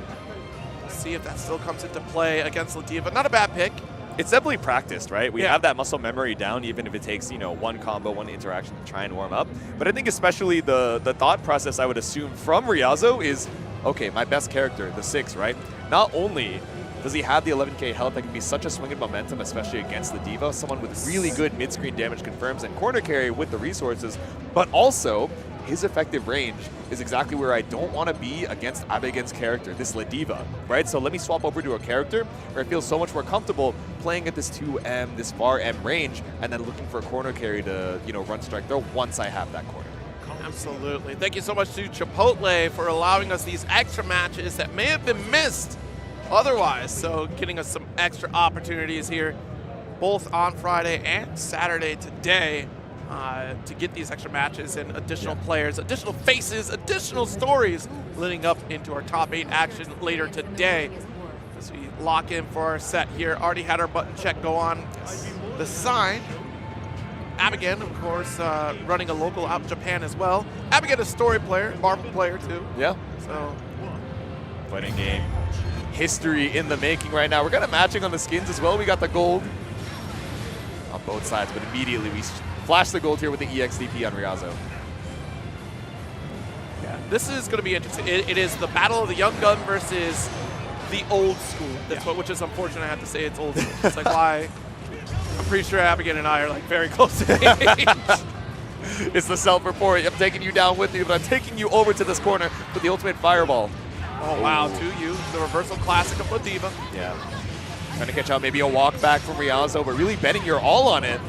See if that still comes into play against Ladiva. Not a bad pick. It's definitely practiced, right? We have that muscle memory down, even if it takes, one combo, one interaction to try and warm up. But I think especially the thought process I would assume from Riazo is, okay, my best character, the 6, right? Not only does he have the 11k health that can be such a swing in momentum, especially against Ladiva, someone with really good mid-screen damage confirms and corner carry with the resources, but also his effective range is exactly where I don't want to be against Abigan's character, this Ladiva, right? So let me swap over to a character where I feel so much more comfortable playing at this 2M, this far M range, and then looking for a corner carry to, run strike throw once I have that corner. Absolutely. Thank you so much to Chipotle for allowing us these extra matches that may have been missed otherwise. So getting us some extra opportunities here, both on Friday and Saturday today. To get these extra matches and additional players, additional faces, additional stories leading up into our top 8 action later today. As we lock in for our set here, already had our button check go on the side. Abigan, of course, running a local out in Japan as well. Abigan, a story player, Marvel player too. Yeah. So, fighting game history in the making right now. We're kind of matching on the skins as well. We got the gold on both sides, but immediately we flash the gold here with the EXDP on Riazo. Yeah, this is going to be interesting. It is the battle of the young gun versus the old school. That's which is unfortunate. I have to say it's old school. It's like why. I'm pretty sure Abigan and I are like very close to age. It's the self-report. I'm taking you down with you, but I'm taking you over to this corner with the ultimate fireball. Oh wow, 2U, the reversal classic of Ladiva. Yeah. Trying to catch out maybe a walk back from Riazo, but really betting your all on it.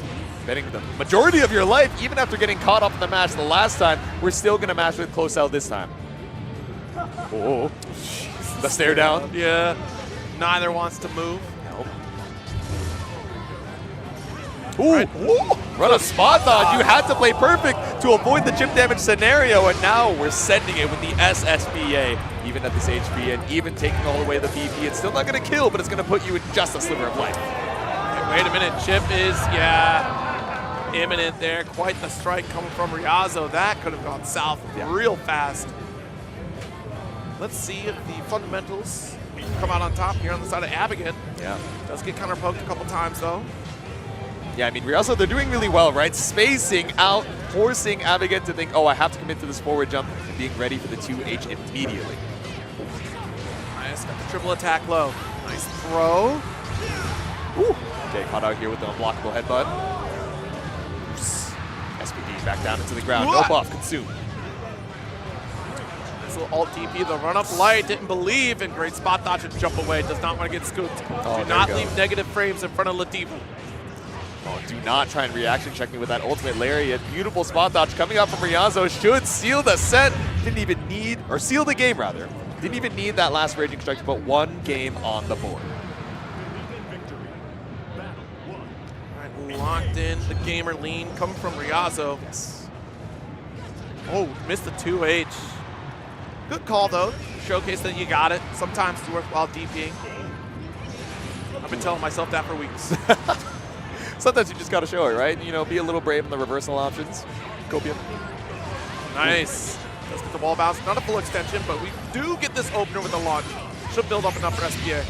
Betting the majority of your life, even after getting caught up in the match the last time, we're still going to match with close out this time. Oh, the stare down. Yeah, neither wants to move. Nope. Ooh, run a spot dodge. You had to play perfect to avoid the chip damage scenario, and now we're sending it with the SSBA, even at this HP, and even taking all the way the BP. It's still not going to kill, but it's going to put you in just a sliver of life. Hey, wait a minute, chip is, imminent there. Quite the strike coming from Riazo. That could have gone south real fast. Let's see if the fundamentals come out on top here on the side of Abigan. Yeah. Does get counter poked a couple times though. Yeah, I mean, Riazo, they're doing really well, right? Spacing out, forcing Abigan to think, oh, I have to commit to this forward jump, and being ready for the 2H immediately. Nice, got the triple attack low. Nice throw. Ooh. Okay, caught out here with the unblockable headbutt. SPD back down into the ground. No buff, consume. Nice little alt DP, the run up light, didn't believe, and great spot dodge and jump away. Does not want to get scooped. Oh, do not leave negative frames in front of Ladiva. Oh, do not try and reaction check me with that ultimate lariat. Beautiful spot dodge coming out from Riazo. Should seal the set. Didn't even need, or seal the game rather. Didn't even need that last raging strike to put one game on the board. Locked in, the gamer lean coming from Riazo. Yes. Oh, missed the 2H. Good call though. Showcase that you got it. Sometimes it's worthwhile DPing. I've been telling myself that for weeks. Sometimes you just gotta show it, right? Be a little brave in the reversal options. Copium. Nice. Let's get the wall bounce. Not a full extension, but we do get this opener with the launch. Should build up enough for SPA.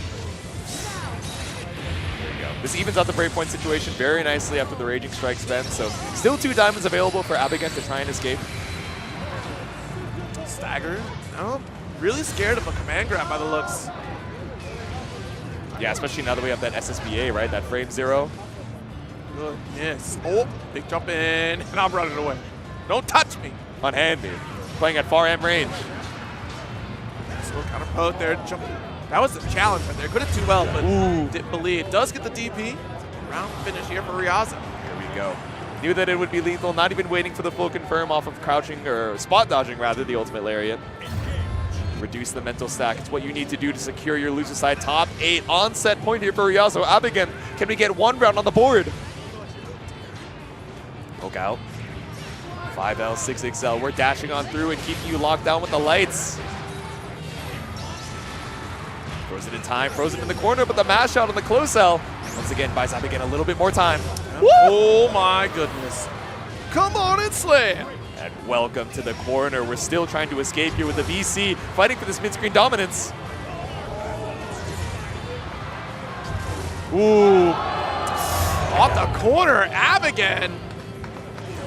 There you go. This evens out the breakpoint situation very nicely after the Raging Strike spend. So still 2 diamonds available for Abigan to try and escape. Stagger. No, really scared of a command grab by the looks. Yeah, especially now that we have that SSBA, right? That frame 0. Good miss. Oh, big jump in, and I'm running away. Don't touch me. Unhand me. Playing at far end range. So counter poke there. Jump. That was a challenge right there. Couldn't do well, but didn't believe. Does get the DP. Round finish here for Ryaza. Here we go. Knew that it would be lethal, not even waiting for the full confirm off of crouching, or spot dodging rather, the ultimate lariat. Reduce the mental stack. It's what you need to do to secure your loser side. Top 8 onset point here for Ryaza. Abigan, can we get 1 round on the board? Poke out. 5L, 6XL. We're dashing on through and keeping you locked down with the lights. Frozen in time, frozen in the corner, but the mash out on the close L once again buys Abigan a little bit more time. Woo! Oh my goodness. Come on and slam. And welcome to the corner. We're still trying to escape here with the VC, fighting for this mid-screen dominance. Ooh. Off the corner, Abigan.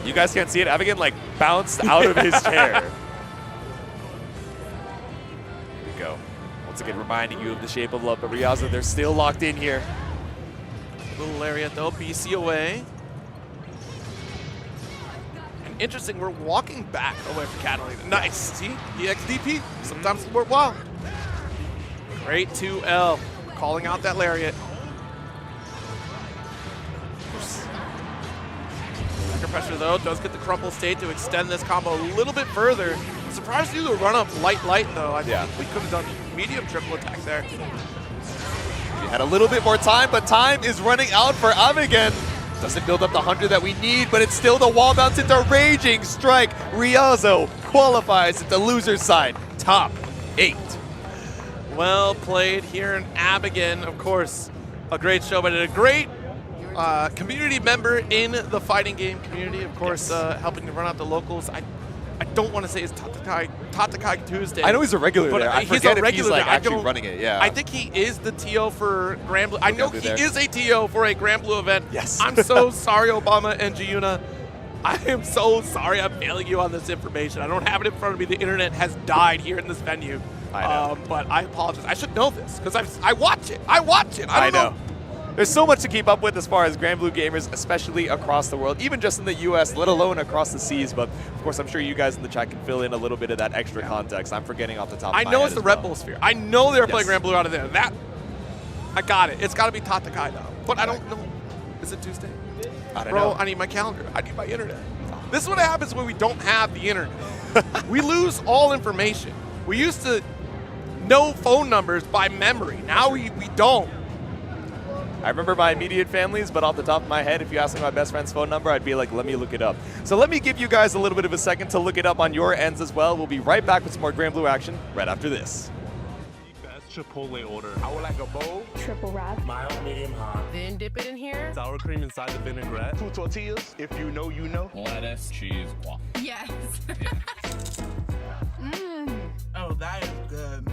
You guys can't see it. Abigan like bounced out of his chair. Here we go. Once again, reminding you of the shape of love, but Ryaza, they're still locked in here. Little lariat though, BC away. And interesting, we're walking back away from Catalina. Nice, see? EXDP, sometimes it's worthwhile. Great 2L, calling out that lariat. Second pressure though, does get the crumple state to extend this combo a little bit further. I'm surprised you do a run up light though. I think we could have done medium triple attack there. We had a little bit more time, but time is running out for Abigan. Doesn't build up the 100 that we need, but it's still the wall bounce into Raging Strike. Ryaza qualifies at the loser's side. Top 8. Well played here in Abigan. Of course, a great show, but a great community member in the fighting game community. Of course, helping to run out the locals. I don't want to say it's Tatakai Tuesday. I know he's a regular there. I forget if he's like actually running it. Yeah. I think he is the TO for Granblue. I know he is a TO for a Granblue event. Yes. I'm so sorry, Obama and Giuna. I am so sorry I'm failing you on this information. I don't have it in front of me. The internet has died here in this venue. I know. But I apologize. I should know this because I watch it. I watch it. I don't know. There's so much to keep up with as far as Granblue gamers, especially across the world, even just in the US, let alone across the seas. But of course, I'm sure you guys in the chat can fill in a little bit of that extra context. I'm forgetting off the top of my head. I know it's the Red Bull Sphere. I know they're playing Granblue out of there. I got it. It's got to be Tatakai though. But I don't know. Is it Tuesday? I don't know. I need my calendar. I need my internet. This is what happens when we don't have the internet. We lose all information. We used to know phone numbers by memory. Now we don't. I remember my immediate families, but off the top of my head, if you ask me my best friend's phone number, I'd be like, let me look it up. So let me give you guys a little bit of a second to look it up on your ends as well. We'll be right back with some more Granblue action right after this. Best Chipotle order. I would like a bowl. Triple wrap. Mild, medium, hot. Then dip it in here. Sour cream inside the vinaigrette. 2 tortillas. If you know, you know. Lettuce, cheese, waffle. Yes. Oh, that is good.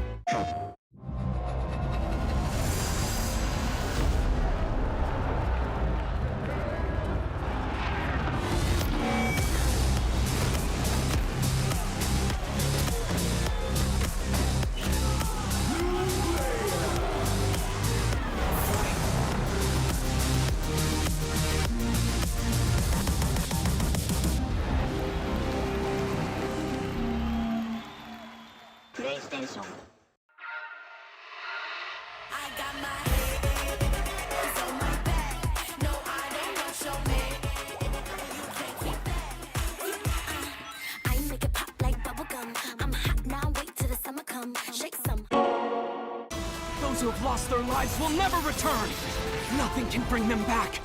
PlayStation. Those who have lost their lives will never return. Nothing can bring them back.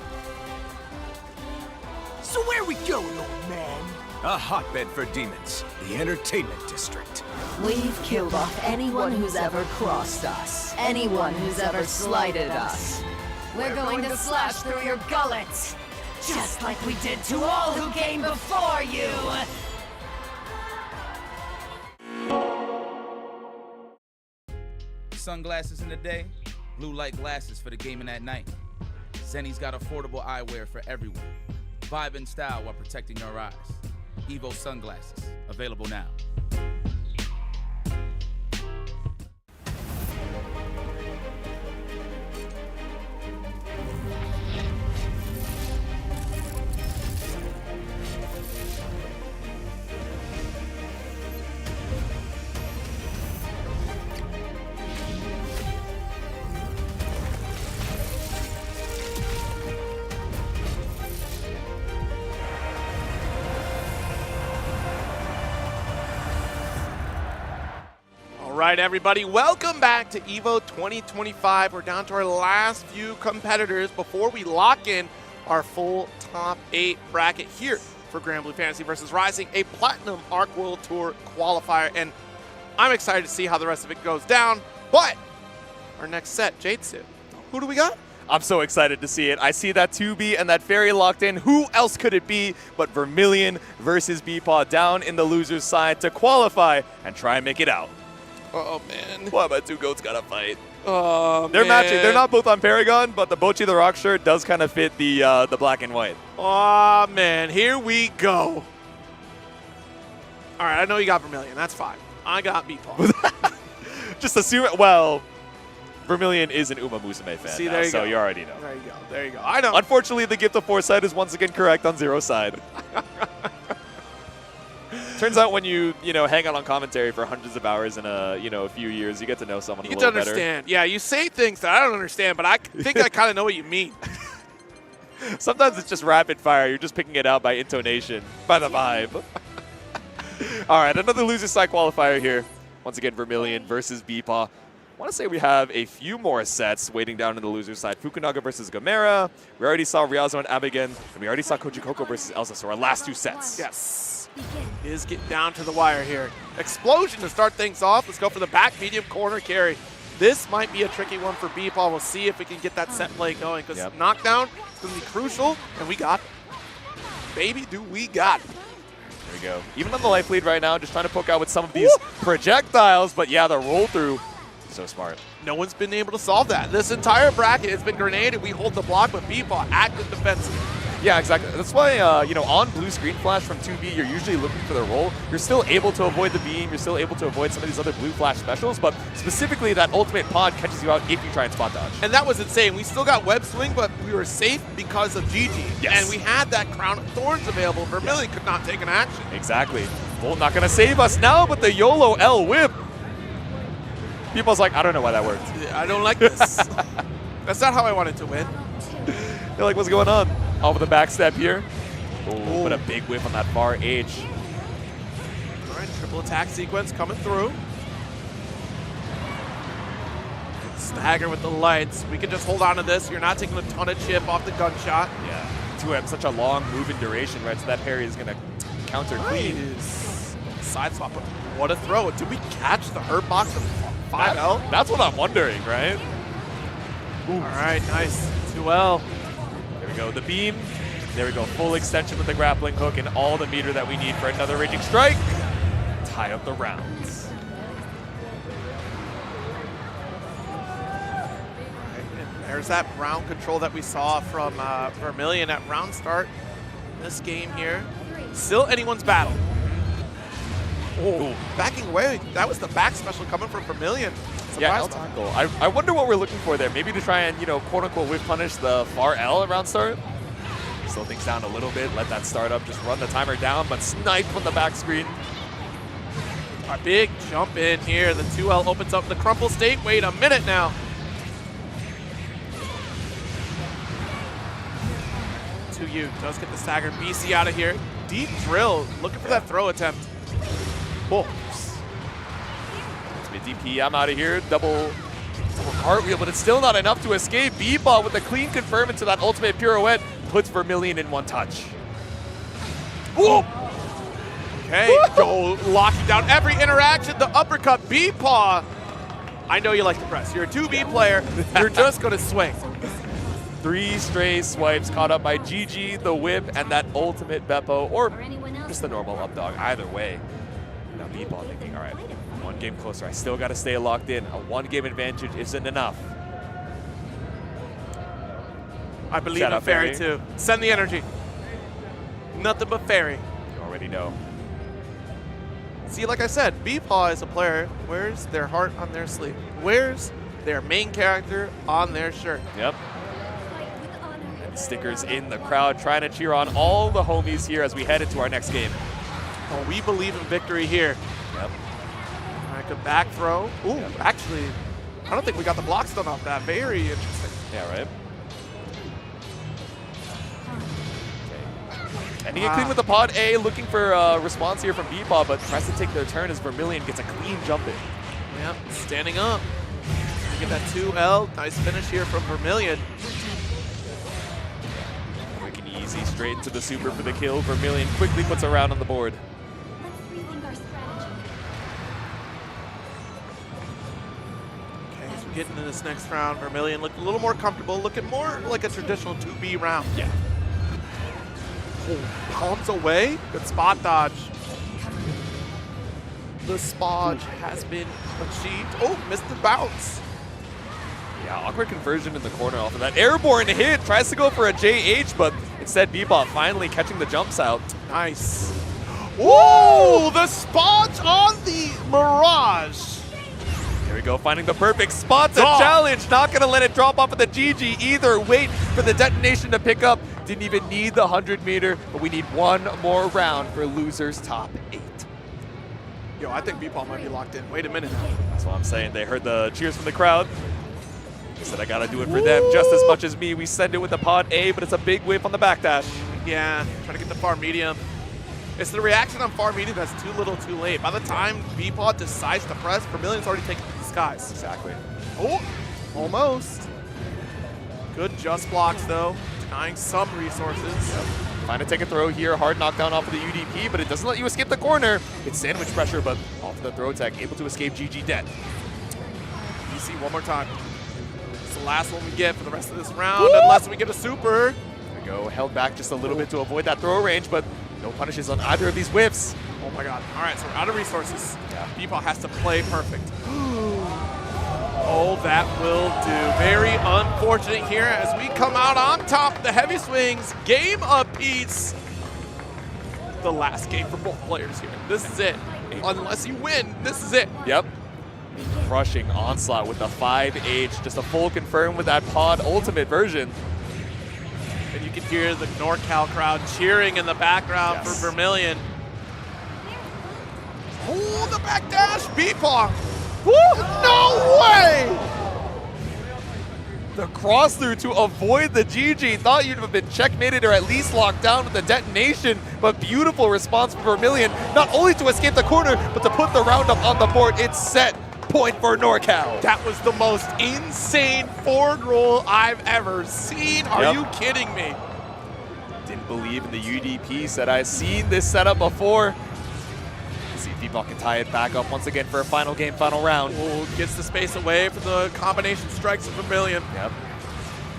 So where we going, old man? A hotbed for demons. The entertainment district. We've killed off anyone who's ever crossed us. Anyone who's ever slighted us. We're going to slash through your gullets. Just like we did to all who came before you. Sunglasses in the day, blue light glasses for the gaming at night. Zenny's got affordable eyewear for everyone. Vibe in style while protecting your eyes. Evo sunglasses, available now. All right, everybody, welcome back to EVO 2025. We're down to our last few competitors before we lock in our full top 8 bracket here for Granblue Fantasy vs. Rising, a Platinum Arc World Tour qualifier. And I'm excited to see how the rest of it goes down. But our next set, Jade-Su, who do we got? I'm so excited to see it. I see that 2B and that Fairy locked in. Who else could it be but Vermilion versus Bpaw down in the loser's side to qualify and try and make it out. Oh, man. Why my two goats gotta fight? Oh, They're man. matching. They're not both on Paragon, but the Bochi the Rock shirt does kind of fit the black and white. Oh, man. Here we go. All right, I know you got Vermilion. That's fine. I got Bpaw. Just assume it. Well, Vermilion is an Uma Musume fan. See, now, there you so go. you already know. There you go. There you go. I know. Unfortunately, the gift of foresight is once again correct on Zero's side. Turns out when you hang out on commentary for hundreds of hours in a few years, you get to know someone a little better. You get to understand. Yeah, you say things that I don't understand, but I think I kind of know what you mean. Sometimes it's just rapid fire. You're just picking it out by intonation, by the vibe. All right, another loser side qualifier here. Once again, Vermilion versus Bpaw. I want to say we have a few more sets waiting down in the loser side. Fukunaga versus Gamera. We already saw Ryazo and Abigan, and we already saw Kojikoko versus Elsa, so our last 2 sets. Yes. Is getting down to the wire here. Explosion to start things off. Let's go for the back medium corner carry. This might be a tricky one for Bpaw. We'll see if we can get that set play going, because knockdown is going to be crucial, and we got it. Baby, do we got it. There we go. Even on the life lead right now, just trying to poke out with some of these projectiles, but yeah, the roll through, so smart. No one's been able to solve that. This entire bracket has been grenaded. We hold the block, but Bpaw active defensive. Yeah, exactly. That's why, on blue screen flash from 2B, you're usually looking for the roll. You're still able to avoid the beam. You're still able to avoid some of these other blue flash specials, but specifically that ultimate pod catches you out if you try and spot dodge. And that was insane. We still got web swing, but we were safe because of GG. Yes. And we had that Crown of Thorns available. Vermilion could not take an action. Exactly. Volt not going to save us now, but the YOLO L whip. People's like, I don't know why that worked. I don't like this. That's not how I wanted to win. They're like, what's going on? Off with the back step here. Oh, but a big whip on that far H. All right, triple attack sequence coming through. Stagger with the lights. We can just hold on to this. You're not taking a ton of chip off the gunshot. Yeah. 2M, such a long move in duration, right? So that parry is going to counter clean. Nice. Side swap. What a throw. Did we catch the hurt box of 5L? That's what I'm wondering, right? Ooh. All right, nice. 2L. There we go, the beam. There we go, full extension with the grappling hook and all the meter that we need for another Raging Strike. Tie up the rounds. And there's that round control that we saw from Vermilion at round start in this game here. Still anyone's battle. Oh, backing away. That was the back special coming from Vermilion. Yeah, L tackle. I wonder what we're looking for there. Maybe to try and, quote-unquote whip punish the far L at round start. Slow things down a little bit, let that start up, just run the timer down, but snipe from the back screen. A big jump in here. The 2L opens up the crumple state. Wait a minute now. 2U does get the stagger. BC out of here. Deep drill, looking for that throw attempt. Oh. DP, I'm out of here. Double cartwheel, but it's still not enough to escape. Bpaw with a clean confirm into that ultimate pirouette puts Vermilion in one touch. Whoop! Okay, go locking down every interaction. The uppercut, Bpaw. I know you like to press. You're a 2B player. You're just going to swing. 3 stray swipes caught up by GG, the whip, and that ultimate Bpaw, or just the normal up dog. Either way. Now Bpaw thinking, all right, 1 game closer. I still got to stay locked in. A 1-game advantage isn't enough. I believe Shout in out Fairy too. Send the energy. Nothing but Fairy. You already know. See, like I said, Bpaw is a player. Wears their heart on their sleeve. Wears their main character on their shirt. Yep. And stickers in the crowd trying to cheer on all the homies here as we head into our next game. Oh, we believe in victory here. Yep. All right, good back throw. Ooh, actually, I don't think we got the blocks done off that. Very interesting. Yeah, right. Ending it clean with the pod A, looking for a response here from Bpaw, but tries to take their turn as Vermilion gets a clean jump in. Yep, standing up. Get that 2L. Nice finish here from Vermilion. Quick and easy, straight into the super for the kill. Vermilion quickly puts a round on the board. Okay, so getting into this next round, Vermilion looked a little more comfortable, looking more like a traditional 2B round. Yeah. Oh, palms away. Good spot dodge. The spodge has been achieved. Oh, missed the bounce. Yeah, awkward conversion in the corner off of that. Airborne hit, tries to go for a JH, but instead Bpaw finally catching the jumps out. Nice. Whoa, the spodge on the Mirage. Here we go, finding the perfect spot to challenge. Not going to let it drop off of the GG either. Wait for the detonation to pick up. Didn't even need the 100-meter, but we need one more round for losers top 8. Yo, I think Bpaw might be locked in. Wait a minute now. That's what I'm saying. They heard the cheers from the crowd. They said, I got to do it for them just as much as me. We send it with the pod A, but it's a big whiff on the backdash. Yeah, trying to get the far medium. It's the reaction on far medium that's too little too late. By the time Bpaw decides to press, Vermilion's already taken to the skies. Exactly. Oh, almost. Good just blocks, though. Denying some resources. Yep. Trying to take a throw here. Hard knockdown off of the UDP, but it doesn't let you escape the corner. It's sandwich pressure, but off of the throw tech, able to escape GG dead. DC one more time. It's the last one we get for the rest of this round, unless we get a super. There we go. Held back just a little bit to avoid that throw range, but no punishes on either of these whiffs. Oh my god. All right, so we're out of resources. Yeah. Bpaw has to play perfect. Oh, that will do. Very unfortunate here as we come out on top. The heavy swings, game apiece. The last game for both players here. This is it. Unless you win, this is it. Yep. Crushing Onslaught with the 5H. Just a full confirm with that pod ultimate version. And you can hear the NorCal crowd cheering in the background for Vermilion. Oh, the backdash, Bpaw. No way! The cross through to avoid the GG. Thought you'd have been checkmated or at least locked down with the detonation, but beautiful response from Vermilion. Not only to escape the corner, but to put the round up on the board. It's set. Point for NorCal. That was the most insane forward roll I've ever seen. Are you kidding me? Didn't believe in the UDP. Said I've seen this setup before. See if Bpaw can tie it back up once again for a final game, final round. Oh, gets the space away for the combination strikes of Vermilion. Yep.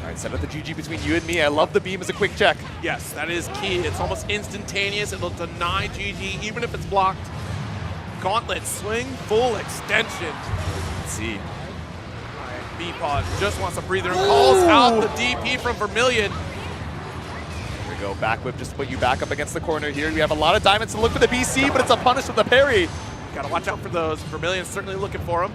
All right, set up the GG between you and me. I love the beam as a quick check. Yes, that is key. It's almost instantaneous. It'll deny GG even if it's blocked. Gauntlet swing, full extension. Let's see. All right, Bpaw just wants a breather and calls out the DP from Vermilion. Here we go, back whip just to put you back up against the corner here. We have a lot of diamonds to look for the BC, but it's a punish with the parry. Gotta watch out for those. Vermilion's certainly looking for him.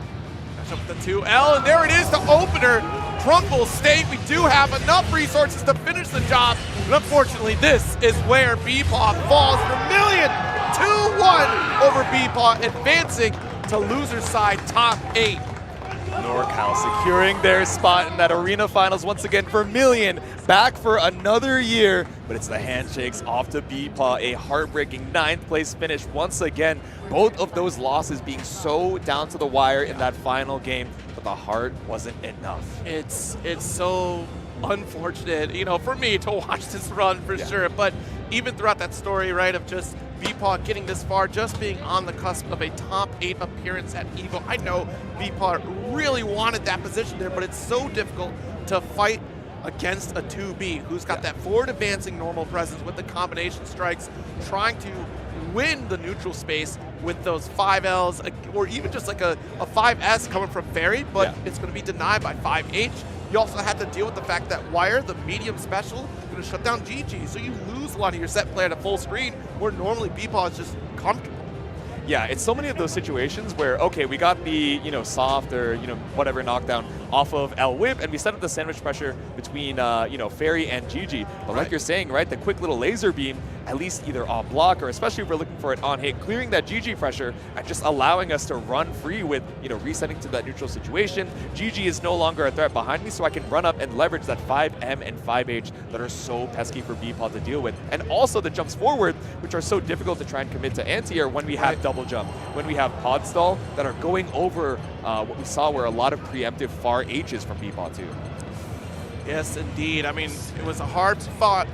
Match up with the 2L, and there it is, the opener. Trumbull State, we do have enough resources to finish the job, but unfortunately this is where Bpaw falls. Vermilion 2-1 over Bpaw, advancing to loser side top 8. NorCal securing their spot in that arena finals once again. Vermilion back for another year, but it's the handshakes off to Bpaw. A heartbreaking 9th place finish once again. Both of those losses being so down to the wire in that final game, but the heart wasn't enough. It's so unfortunate, you know, for me to watch this run for sure, but even throughout that story, right, of just Bpaw getting this far, just being on the cusp of a top 8 appearance at EVO. I know Bpaw really wanted that position there, but it's so difficult to fight against a 2B who's got that forward advancing normal presence with the combination strikes, trying to win the neutral space with those 5Ls, or even just like a 5S coming from Fairy, but it's going to be denied by 5H. You also had to deal with the fact that Wire, the medium special, going to shut down GG, so you lose a lot of your set play at a full screen, where normally Bpaw is just comfortable. Yeah, it's so many of those situations where, okay, we got the, soft or, whatever knockdown off of L Whip, and we set up the sandwich pressure between, Fairy and GG. But like you're saying, right, the quick little laser beam, at least either on block or especially if we're looking for it on hit, clearing that GG pressure and just allowing us to run free with, resetting to that neutral situation. GG is no longer a threat behind me, so I can run up and leverage that 5M and 5H that are so pesky for Bpaw to deal with. And also the jumps forward, which are so difficult to try and commit to anti-air when we have double jump, when we have pod stall that are going over what we saw were a lot of preemptive far H's from Bpaw too. Yes, indeed. I mean, it was a hard fought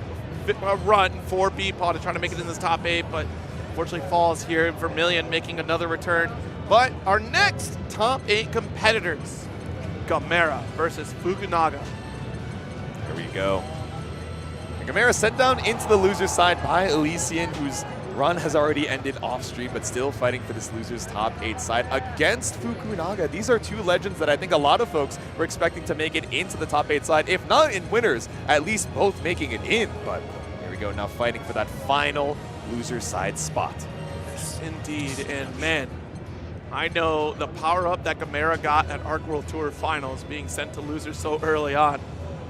run for Bpaw to try to make it in this top 8, but unfortunately falls here. Vermilion making another return. But our next top 8 competitors, Gamera versus Fukunaga. Here we go. And Gamera sent down into the loser side by Alesian, whose run has already ended off stream, but still fighting for this loser's top 8 side against Fukunaga. These are two legends that I think a lot of folks were expecting to make it into the top 8 side, if not in winners, at least both making it in. But here we go, now fighting for that final loser side spot. Indeed, and man, I know the power-up that Gamera got at Arc World Tour Finals, being sent to losers so early on,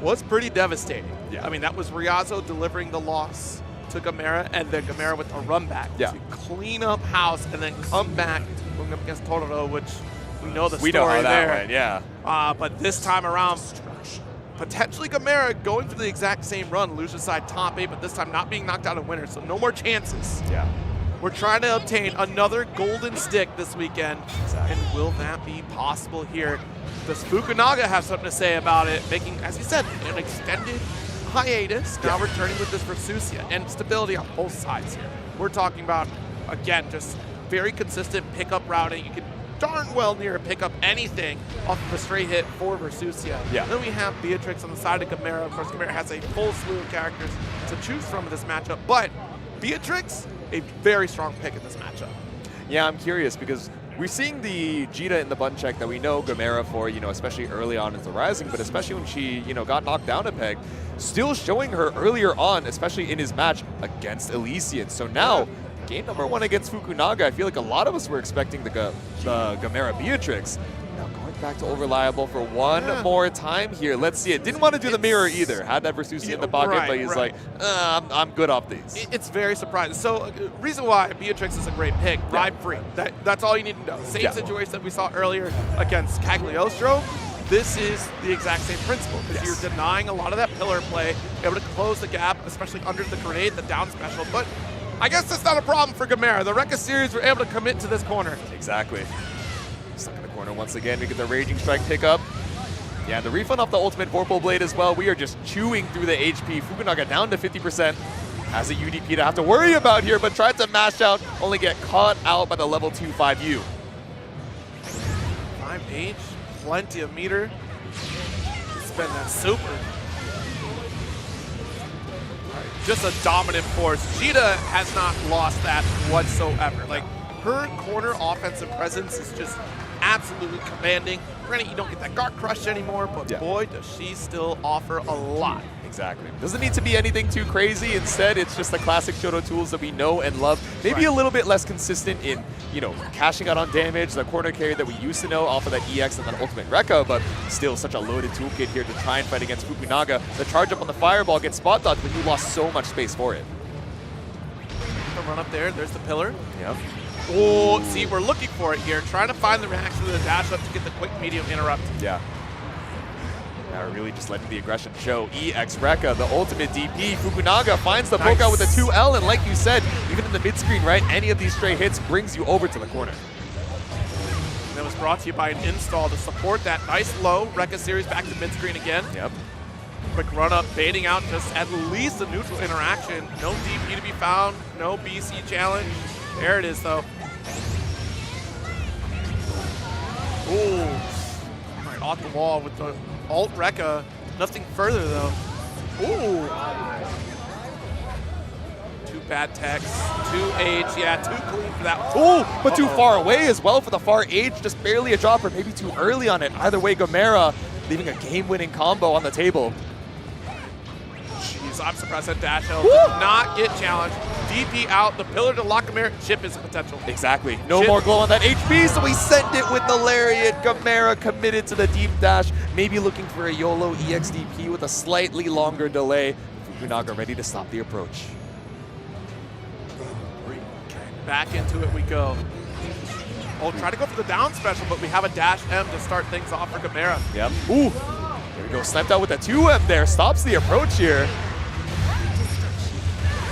was pretty devastating. Yeah. I mean, that was Riazo delivering the loss to Gamera, and then Gamera with a run back to clean up house and then come back going up against Toruro, which we know the story know how there. that went, yeah. But this time around, potentially Gamera going for the exact same run, loser side top 8, but this time not being knocked out of winner, so no more chances. Yeah. We're trying to obtain another golden stick this weekend, and will that be possible here? Does Fukunaga have something to say about it, making, as you said, an extended hiatus, now returning with this Versusia, and stability on both sides here. We're talking about, again, just very consistent pickup routing. You can darn well near pick up anything off of a straight hit for Versusia. Yeah. Then we have Beatrix on the side of Gamera. Of course, Gamera has a full slew of characters to choose from in this matchup, but Beatrix, a very strong pick in this matchup. Yeah, I'm curious because we're seeing the Jita in the button check that we know Gamera for, especially early on into Rising, but especially when she, got knocked down a peg, still showing her earlier on, especially in his match against Alesian. So now, game number 1 against Fukunaga, I feel like a lot of us were expecting the Gamera Beatrix. Now going back to Overliable for one more time here. Let's see it. Didn't want to do the mirror either. Had that Versusia in the pocket, but he's like, I'm good off these. It's very surprising. So reason why Beatrix is a great pick, ride free. That's all you need to know. Same situation that we saw earlier against Cagliostro. This is the exact same principle, because you're denying a lot of that pillar play, able to close the gap, especially under the grenade, the down special. But I guess that's not a problem for Gamera. The Rekka series were able to commit to this corner. Exactly. Stuck in the corner once again. We get the Raging Strike pickup. Yeah, the refund off the Ultimate Vorpal Blade as well. We are just chewing through the HP. Fukunaga down to 50%. Has a UDP to have to worry about here, but tried to mash out, only get caught out by the level 2 5U. 5H, plenty of meter. Spend that super. Just a dominant force. Jita has not lost that whatsoever. Like, her corner offensive presence is just absolutely commanding. Granted, you don't get that guard crush anymore, but boy, does she still offer a lot. Exactly. Doesn't need to be anything too crazy. Instead, it's just the classic Shoto tools that we know and love. Maybe a little bit less consistent in, cashing out on damage, the corner carry that we used to know off of that EX and that Ultimate Rekka, but still such a loaded toolkit here to try and fight against Fukunaga. The charge up on the Fireball gets spot dodged, but you lost so much space for it. The run up there, there's the pillar. Yep. Oh, see, we're looking for it here, trying to find the reaction to the dash up to get the quick medium interrupt. Yeah. Now really just letting the aggression show. EX Rekka, the ultimate DP. Fukunaga finds the poke out with a 2L, and like you said, even in the mid-screen, right, any of these stray hits brings you over to the corner. And that was brought to you by an install to support that nice low. Rekka series back to mid-screen again. Yep. Quick run up, baiting out just at least a neutral interaction. No DP to be found, no BC challenge. There it is, though. Ooh. All right, off the wall with the alt Rekka. Nothing further, though. Ooh. 2 bad techs, 2H, yeah, too clean for that. Ooh, but too far away as well for the far H. Just barely a drop or maybe too early on it. Either way, Gamera leaving a game-winning combo on the table. Jeez, I'm surprised that dash L did not get challenged. DP out, the pillar to lock Gamera. Chip is a potential. Exactly. No more glow on that HP, so we send it with the Lariat. Gamera committed to the deep dash, maybe looking for a YOLO EXDP with a slightly longer delay. Fukunaga ready to stop the approach. Back into it we go. Oh, try to go for the down special, but we have a dash M to start things off for Gamera. Yep. Ooh. There we go. Sniped out with a 2M there. Stops the approach here.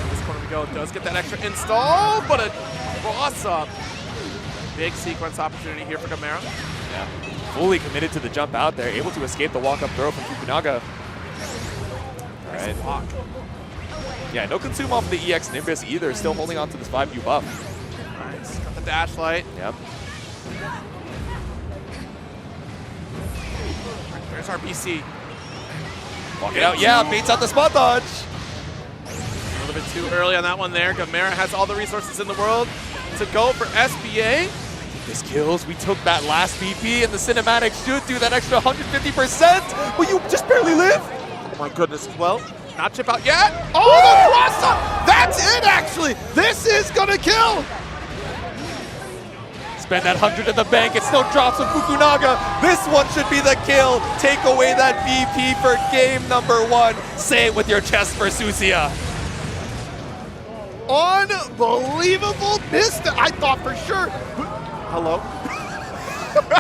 This corner we go. Does get that extra install, but a cross up. Big sequence opportunity here for Gamera. Yeah. Fully committed to the jump out there. Able to escape the walk-up throw from Fukunaga. All right. Walk. Yeah, no consume off the EX Nimbus either. Still holding on to this 5U buff. Nice. Got the dash light. Yep. There's our BC. Walk it out. Yeah, baits out the spot dodge. A little bit too early on that one there. Gamera has all the resources in the world to go for SBA. This kills. We took that last BP, and the cinematic should do that extra 150%. Will you just barely live? Oh my goodness. Well, not chip out yet. Oh, the cross up! That's it, actually. This is gonna kill. Spend that 100 in the bank. It still drops with Fukunaga. This one should be the kill. Take away that BP for game number 1. Say it with your chest for Susia. Unbelievable. Missed it. I thought for sure. Hello?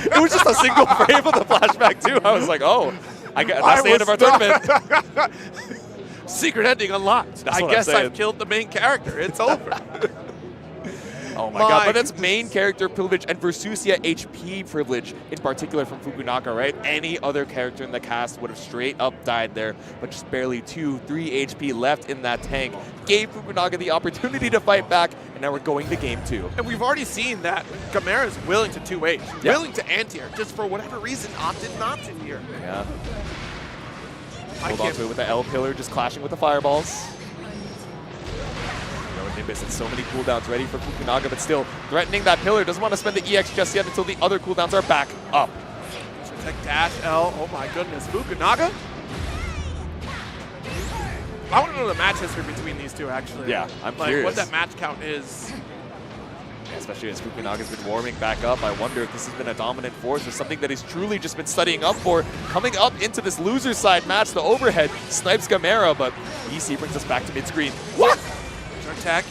It was just a single frame of the flashback, too. I was like, oh, that's the end of our tournament. Secret ending unlocked. I guess I've killed the main character. It's over. Oh my god, but that's main character privilege and Versusia HP privilege in particular from Fukunaga, right? Any other character in the cast would have straight up died there, but just barely 2-3 HP left in that tank. Gave Fukunaga the opportunity to fight back, and now we're going to game 2. And we've already seen that Gamera is willing to 2H, willing to anti-air, just for whatever reason opted not to here. Yeah. Hold on to it with the L pillar, just clashing with the fireballs. Nimbus and so many cooldowns ready for Fukunaga, but still threatening that pillar. Doesn't want to spend the EX just yet until the other cooldowns are back up. Protect dash L. Oh my goodness. Fukunaga? I want to know the match history between these two, actually. Yeah, I'm curious. What that match count is. Yeah, especially as Fukunaga's been warming back up. I wonder if this has been a dominant force or something that he's truly just been studying up for. Coming up into this loser side match, the overhead snipes Gamera, but EC brings us back to mid-screen. What? Tech.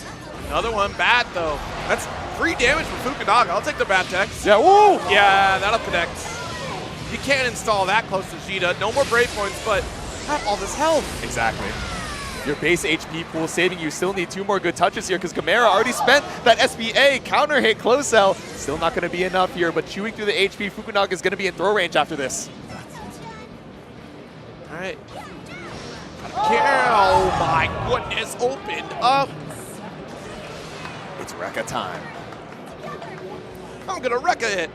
Another one. Bad, though. That's free damage from Fukunaga. I'll take the bad text. Yeah, woo! Yeah, that'll connect. You can't install that close to Jita. No more brave points, but have all this health. Exactly. Your base HP pool saving you. Still need 2 more good touches here because Gamera already spent that SBA counter hit close cell. Still not going to be enough here, but chewing through the HP, Fukunaga is going to be in throw range after this. All right. Oh my goodness, opened up. It's Rekka time. I'm gonna Rekka it.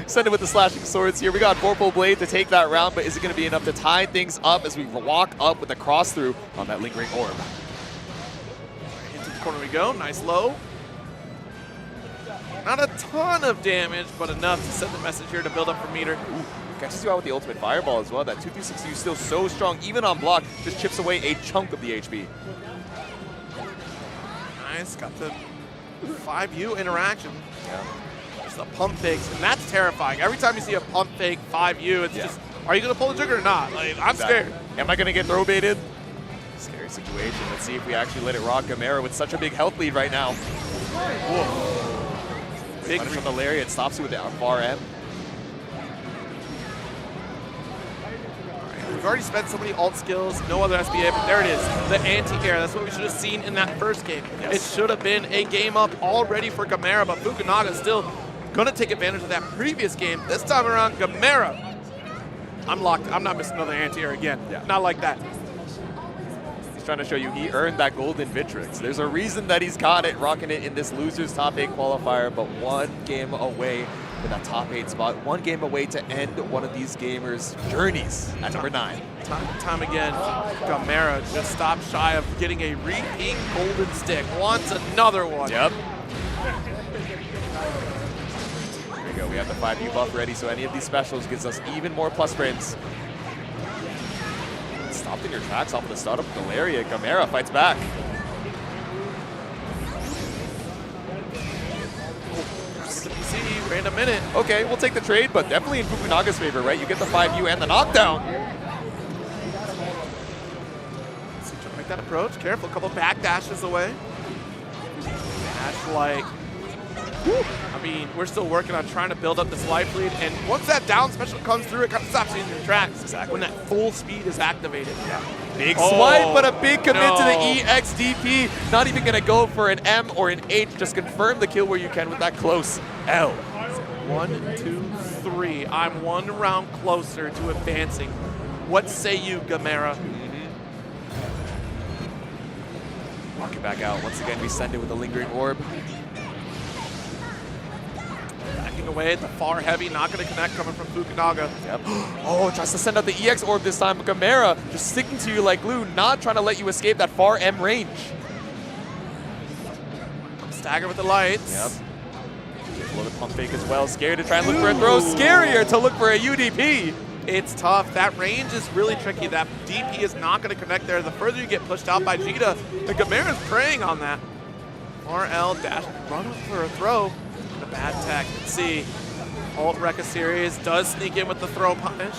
Send it with the slashing swords here. We got Vorpal Blade to take that round, but is it going to be enough to tie things up as we walk up with the cross through on that lingering orb? Into the corner we go. Nice low. Not a ton of damage, but enough to send the message here to build up for meter. Ooh. Catches you out with the ultimate fireball as well. That 2-3-6 is still so strong, even on block, just chips away a chunk of the HP. Nice, got the 5U interaction. Yeah. Just the pump fakes, and that's terrifying. Every time you see a pump fake 5U, it's just, are you gonna pull the trigger or not? Like, I'm scared. Am I gonna get throw baited? Scary situation. Let's see if we actually let it rock. Gamera with such a big health lead right now. Whoa. Big punish on the Lariat, stops it with the far end. We've already spent so many alt skills, no other SBA, but there it is, the anti-air. That's what we should have seen in that first game. Yes. It should have been a game up already for Gamera, but Fukunaga is still going to take advantage of that previous game. This time around, Gamera, I'm locked. I'm not missing another anti-air again. Yeah. Not like that. He's trying to show you he earned that golden Vitrix. There's a reason that he's got it, rocking it in this loser's top 8 qualifier, but 1 game away for that top 8 spot. 1 game away to end one of these gamers' journeys at number 9. Time again, Gamera just stopped shy of getting a repeat golden stick. Wants another one. Yep. There we go. We got the 5U buff ready, so any of these specials gives us even more plus frames. Stopped in your tracks off of the startup of Galeria. Gamera fights back. Random minute. Okay, we'll take the trade, but definitely in Fukunaga's favor, right? You get the 5U and the knockdown. So trying to make that approach. Careful, a couple back dashes away. Dash like. Whew. I mean, we're still working on trying to build up this life lead, and once that down special comes through, it kind of stops you in your tracks. Exactly. When that full speed is activated. Yeah. Big swipe, but a big commit to the EXDP. Not even going to go for an M or an H. Just confirm the kill where you can with that close L. 1, 2, 3. I'm one round closer to advancing. What say you, Gamera? Walking back out. Once again, we send it with a lingering orb. Backing away at the far heavy, not going to connect coming from Fukunaga. Yep. Oh, tries to send out the EX orb this time, but Gamera just sticking to you like glue, not trying to let you escape that far M range. Stagger with the lights. Yep. Loaded pump fake as well. Scared to try and look for a throw. Scarier to look for a UDP. It's tough. That range is really tricky. That DP is not going to connect there. The further you get pushed out by Jita, the Gamera's preying on that. RL dash, run up for a throw. And a bad tech. Let's see. Ult Rekka series does sneak in with the throw punish.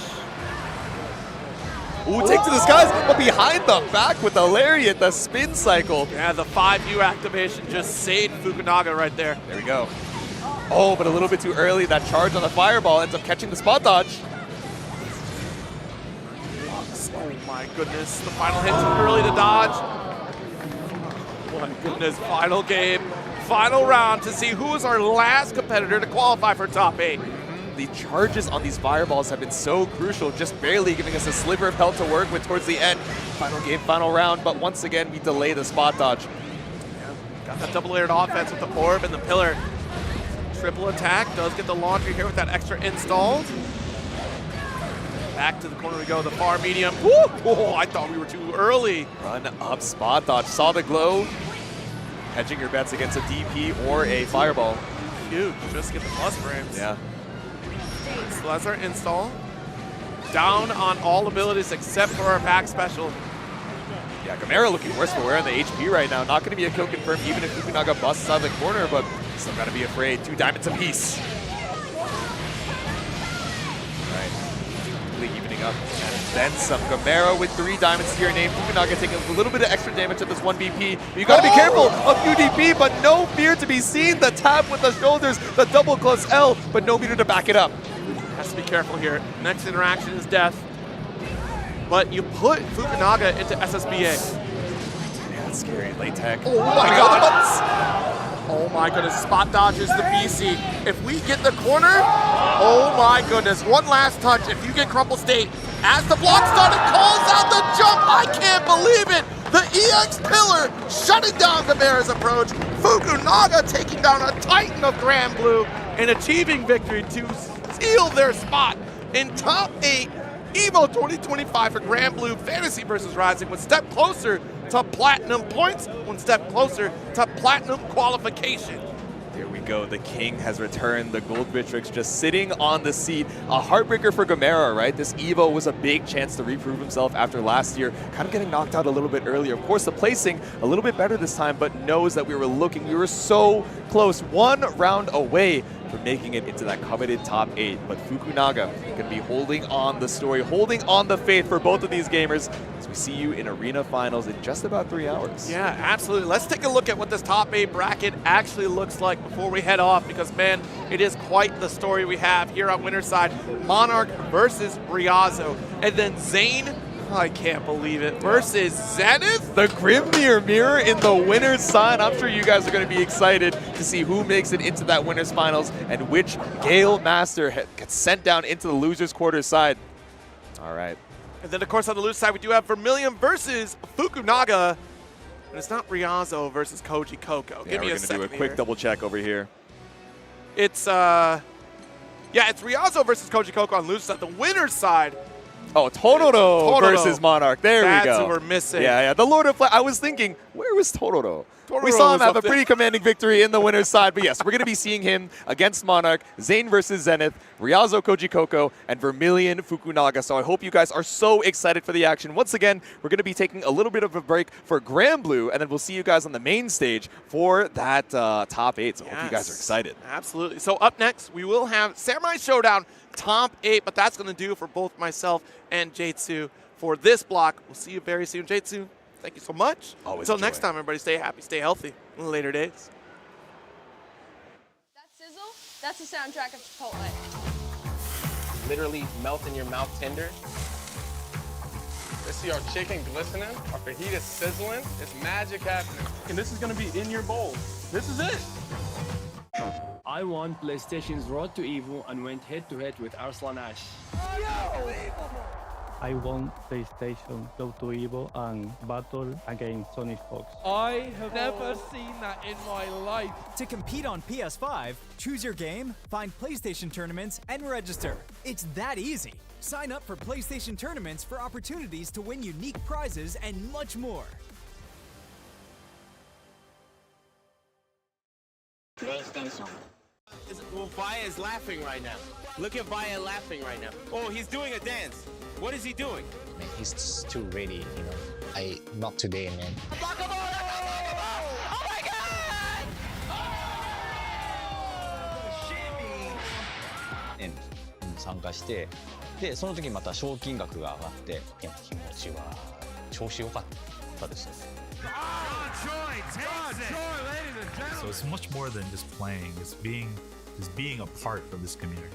Ooh, take to the skies, but behind the back with the lariat, the spin cycle. Yeah, the 5U activation just saved Fukunaga right there. There we go. Oh, but a little bit too early. That charge on the fireball ends up catching the spot dodge. Oh my goodness, the final hit too early to dodge. Oh my goodness, final game, final round to see who is our last competitor to qualify for top 8. The charges on these fireballs have been so crucial, just barely giving us a sliver of health to work with towards the end. Final game, final round, but once again, we delay the spot dodge. Yeah, got that double layered offense with the orb and the pillar. Triple attack, does get the laundry here with that extra install. Back to the corner we go, the far medium. Woo! Oh, I thought we were too early. Run up spot dodge, saw the glow. Hedging your bets against a DP or a fireball. Huge, just get the plus frames. Yeah. So that's our install. Down on all abilities except for our back special. Yeah, Gamera looking worse for wear on the HP right now. Not going to be a kill confirmed even if Fukunaga busts out of the corner, but still got to be afraid. 2 diamonds apiece. Evening up and then some. Gamera with 3 diamonds to your name. Fukunaga taking a little bit of extra damage at this 1 BP. But you gotta be careful of UDP, but no fear to be seen. The tap with the shoulders, the double close L, but no meter to back it up. Has to be careful here. Next interaction is death. But you put Fukunaga into SSBA. Yeah, that's scary. Late tech. Oh my god! Oh my goodness, spot dodges the BC. If we get the corner, oh my goodness, one last touch. If you get crumple state, as the block started, calls out the jump. I can't believe it. The EX pillar shutting down Gamera's approach. Fukunaga taking down a titan of Granblue and achieving victory to seal their spot in top 8 EVO 2025 for Granblue. Fantasy versus Rising, one step closer to platinum points, one step closer to platinum qualification. There we go. The king has returned. The Gold Bitrix just sitting on the seat. A heartbreaker for Gamera, right? This EVO was a big chance to reprove himself after last year, kind of getting knocked out a little bit earlier. Of course, the placing a little bit better this time, but knows that we were so close. 1 round away from making it into that coveted top 8. But Fukunaga going to be holding on the story, holding on the faith for both of these gamers as we see you in arena finals in just about 3 hours. Yeah, absolutely. Let's take a look at what this top 8 bracket actually looks like before we head off, because man, it is quite the story we have here on winner's side. Monarch versus Riazo, and then Zane, I can't believe it, versus Zenith. The Grimnir mirror in the winner's side. I'm sure you guys are going to be excited to see who makes it into that winner's finals and which Gale Master gets sent down into the loser's quarter side. All right. And then, of course, on the loser side, we do have Vermilion versus Fukunaga. And it's not Riazo versus Koji Coco. Yeah, Give me we're a going to do a second quick here. double check over here. It's, yeah, it's Riazo versus Koji Coco on loser side. The winner's side, Oh, Toruro versus Monarch. There we go. That's who we're missing. Yeah. The Lord of Flash. I was thinking, where was Toruro? We Toruro saw him was have a up there. pretty commanding victory in the winner's side. But yes, we're going to be seeing him against Monarch, Zane versus Zenith, Ryazo Kojikoko, and Vermilion Fukunaga. So I hope you guys are so excited for the action. Once again, we're going to be taking a little bit of a break for Granblue, and then we'll see you guys on the main stage for that top 8. So I hope you guys are excited. Absolutely. So up next, we will have Samurai Showdown top 8, but that's going to do for both myself and J2 for this block. We'll see you very soon. J2, thank you so much. Always Until enjoy. next time, everybody, stay happy, stay healthy in the later days. That sizzle, that's the soundtrack of Chipotle. Literally melt in your mouth tender. Let's see our chicken glistening, our fajita sizzling. It's magic happening. And this is gonna be in your bowl. This is it. I won PlayStation's Road to Evo and went head-to-head with Arslan Ash. I won PlayStation Go to Evo and battle against Sonic Fox. I have never seen that in my life. To compete on PS5, choose your game, find PlayStation tournaments, and register. It's that easy. Sign up for PlayStation tournaments for opportunities to win unique prizes and much more. PlayStation. Bpaw is laughing right now. Look at Bpaw laughing right now. Oh, he's doing a dance. What is he doing? Man, he's too ready, you know. Not today, man. Oh my god! And 参加して、でその時また賞金額が上がって、いや気持ちは調子良かったですよ。 So it's much more than just playing. It's being a part of this community.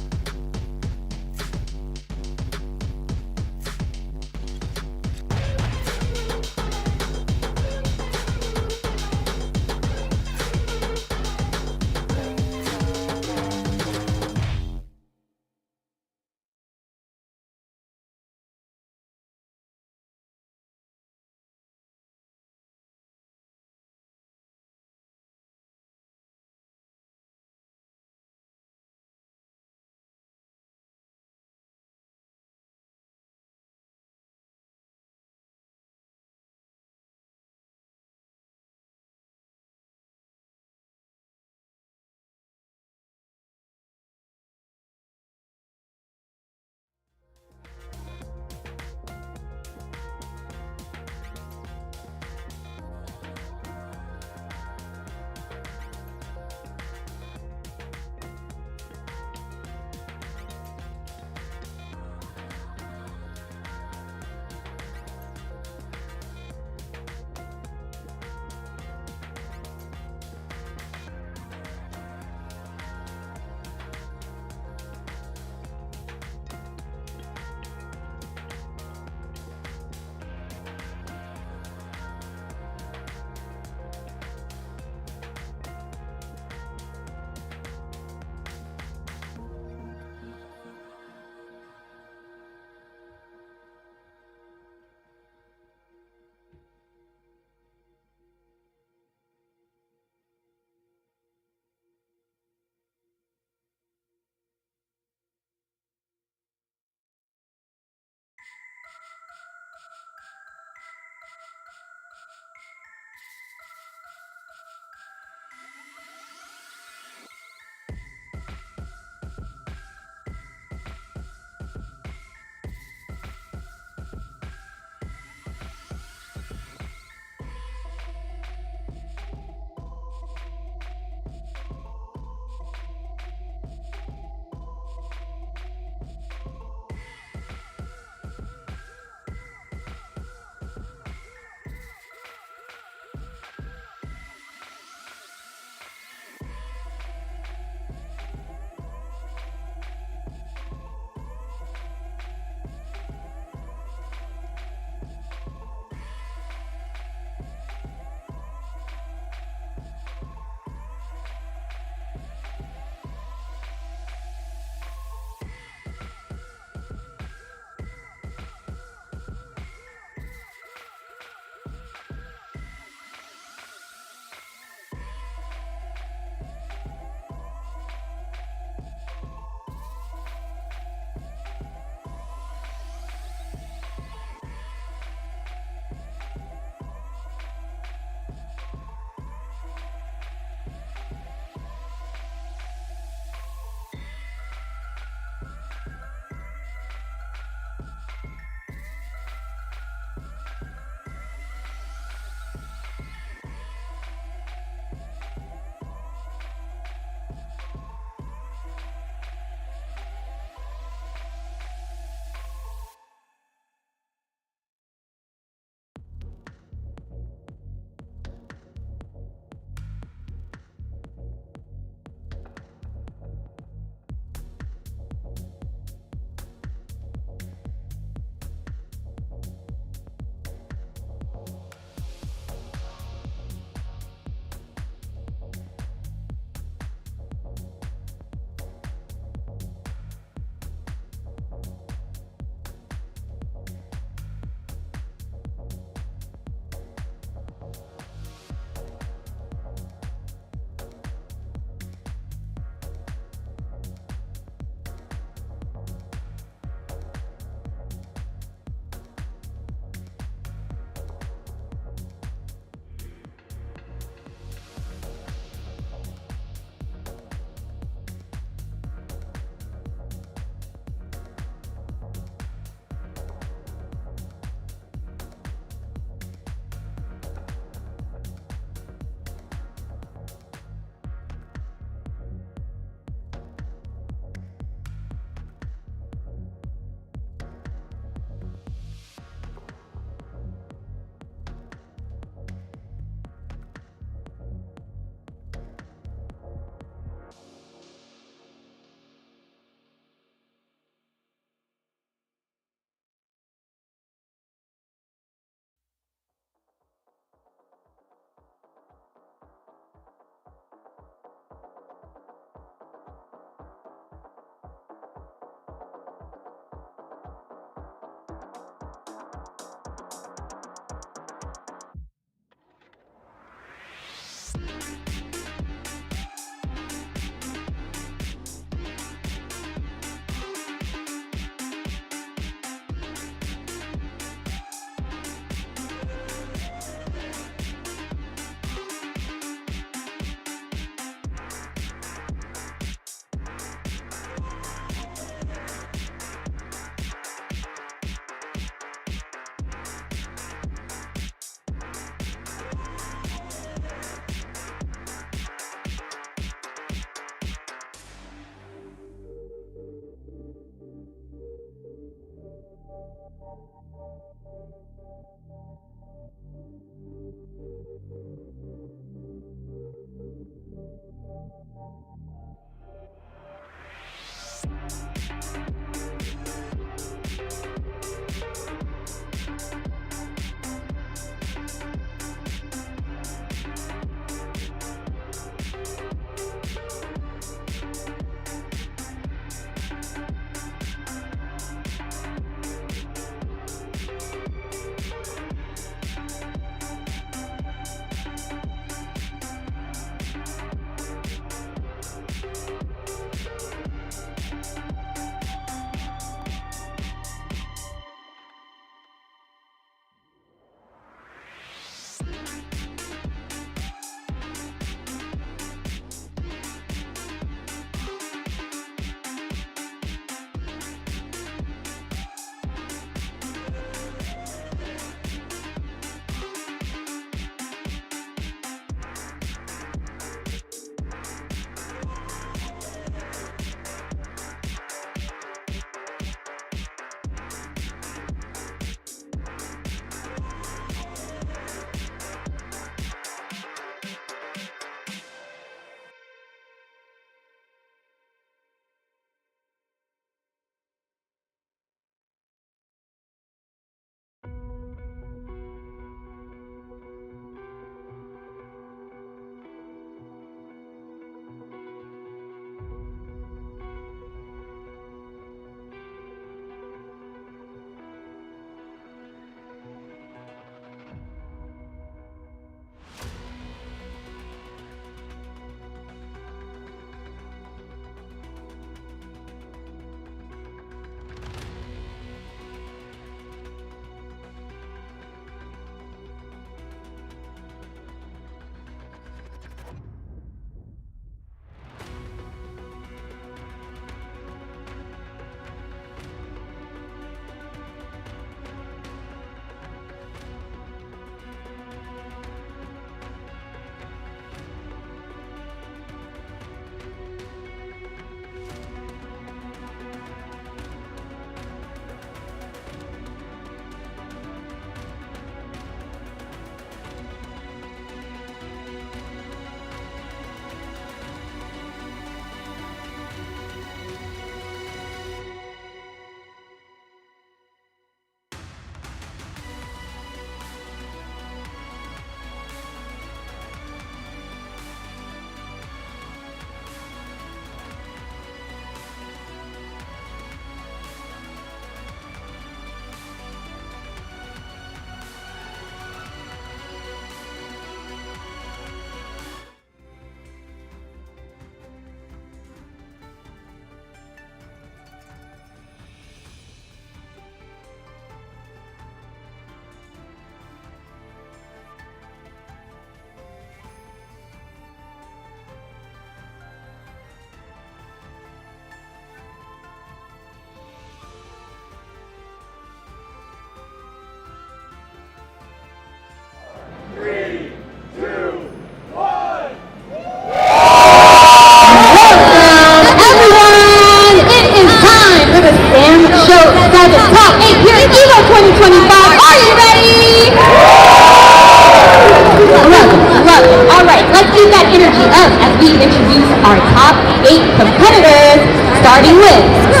Coming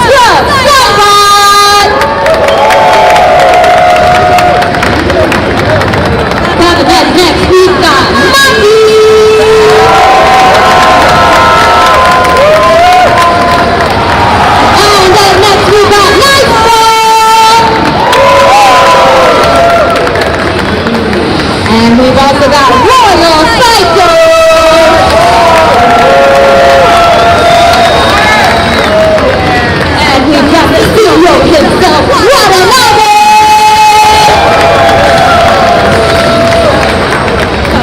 up next, we've got Monkey! And up next, we've got Nightfall! And we've also got Royal Psycho! And we've got the CEO himself, Watanabe!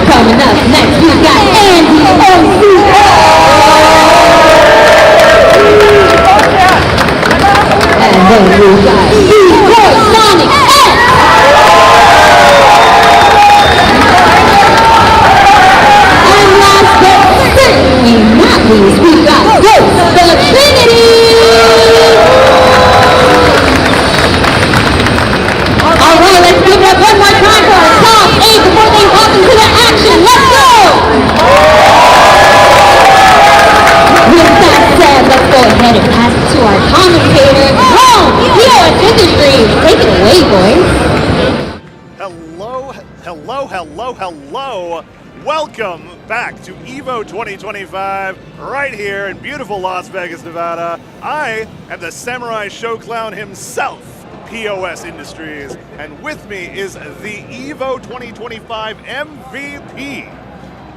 Coming up next, we've got Andy OCO! And then we've got Boy Sonic X! And last but certainly not least, we've got Ghost the Trinity! Alright, let's give it up one more time for our top 8 before they hop into the action. Let's go! With that said, let's go ahead and pass it to our commentator, Ron, POS Industries. Take it away, boys. Hello. Welcome back to EVO 2025 right here in beautiful Las Vegas, Nevada. I am the Samurai Show Clown himself, POS Industries, and with me is the EVO 2025 MVP.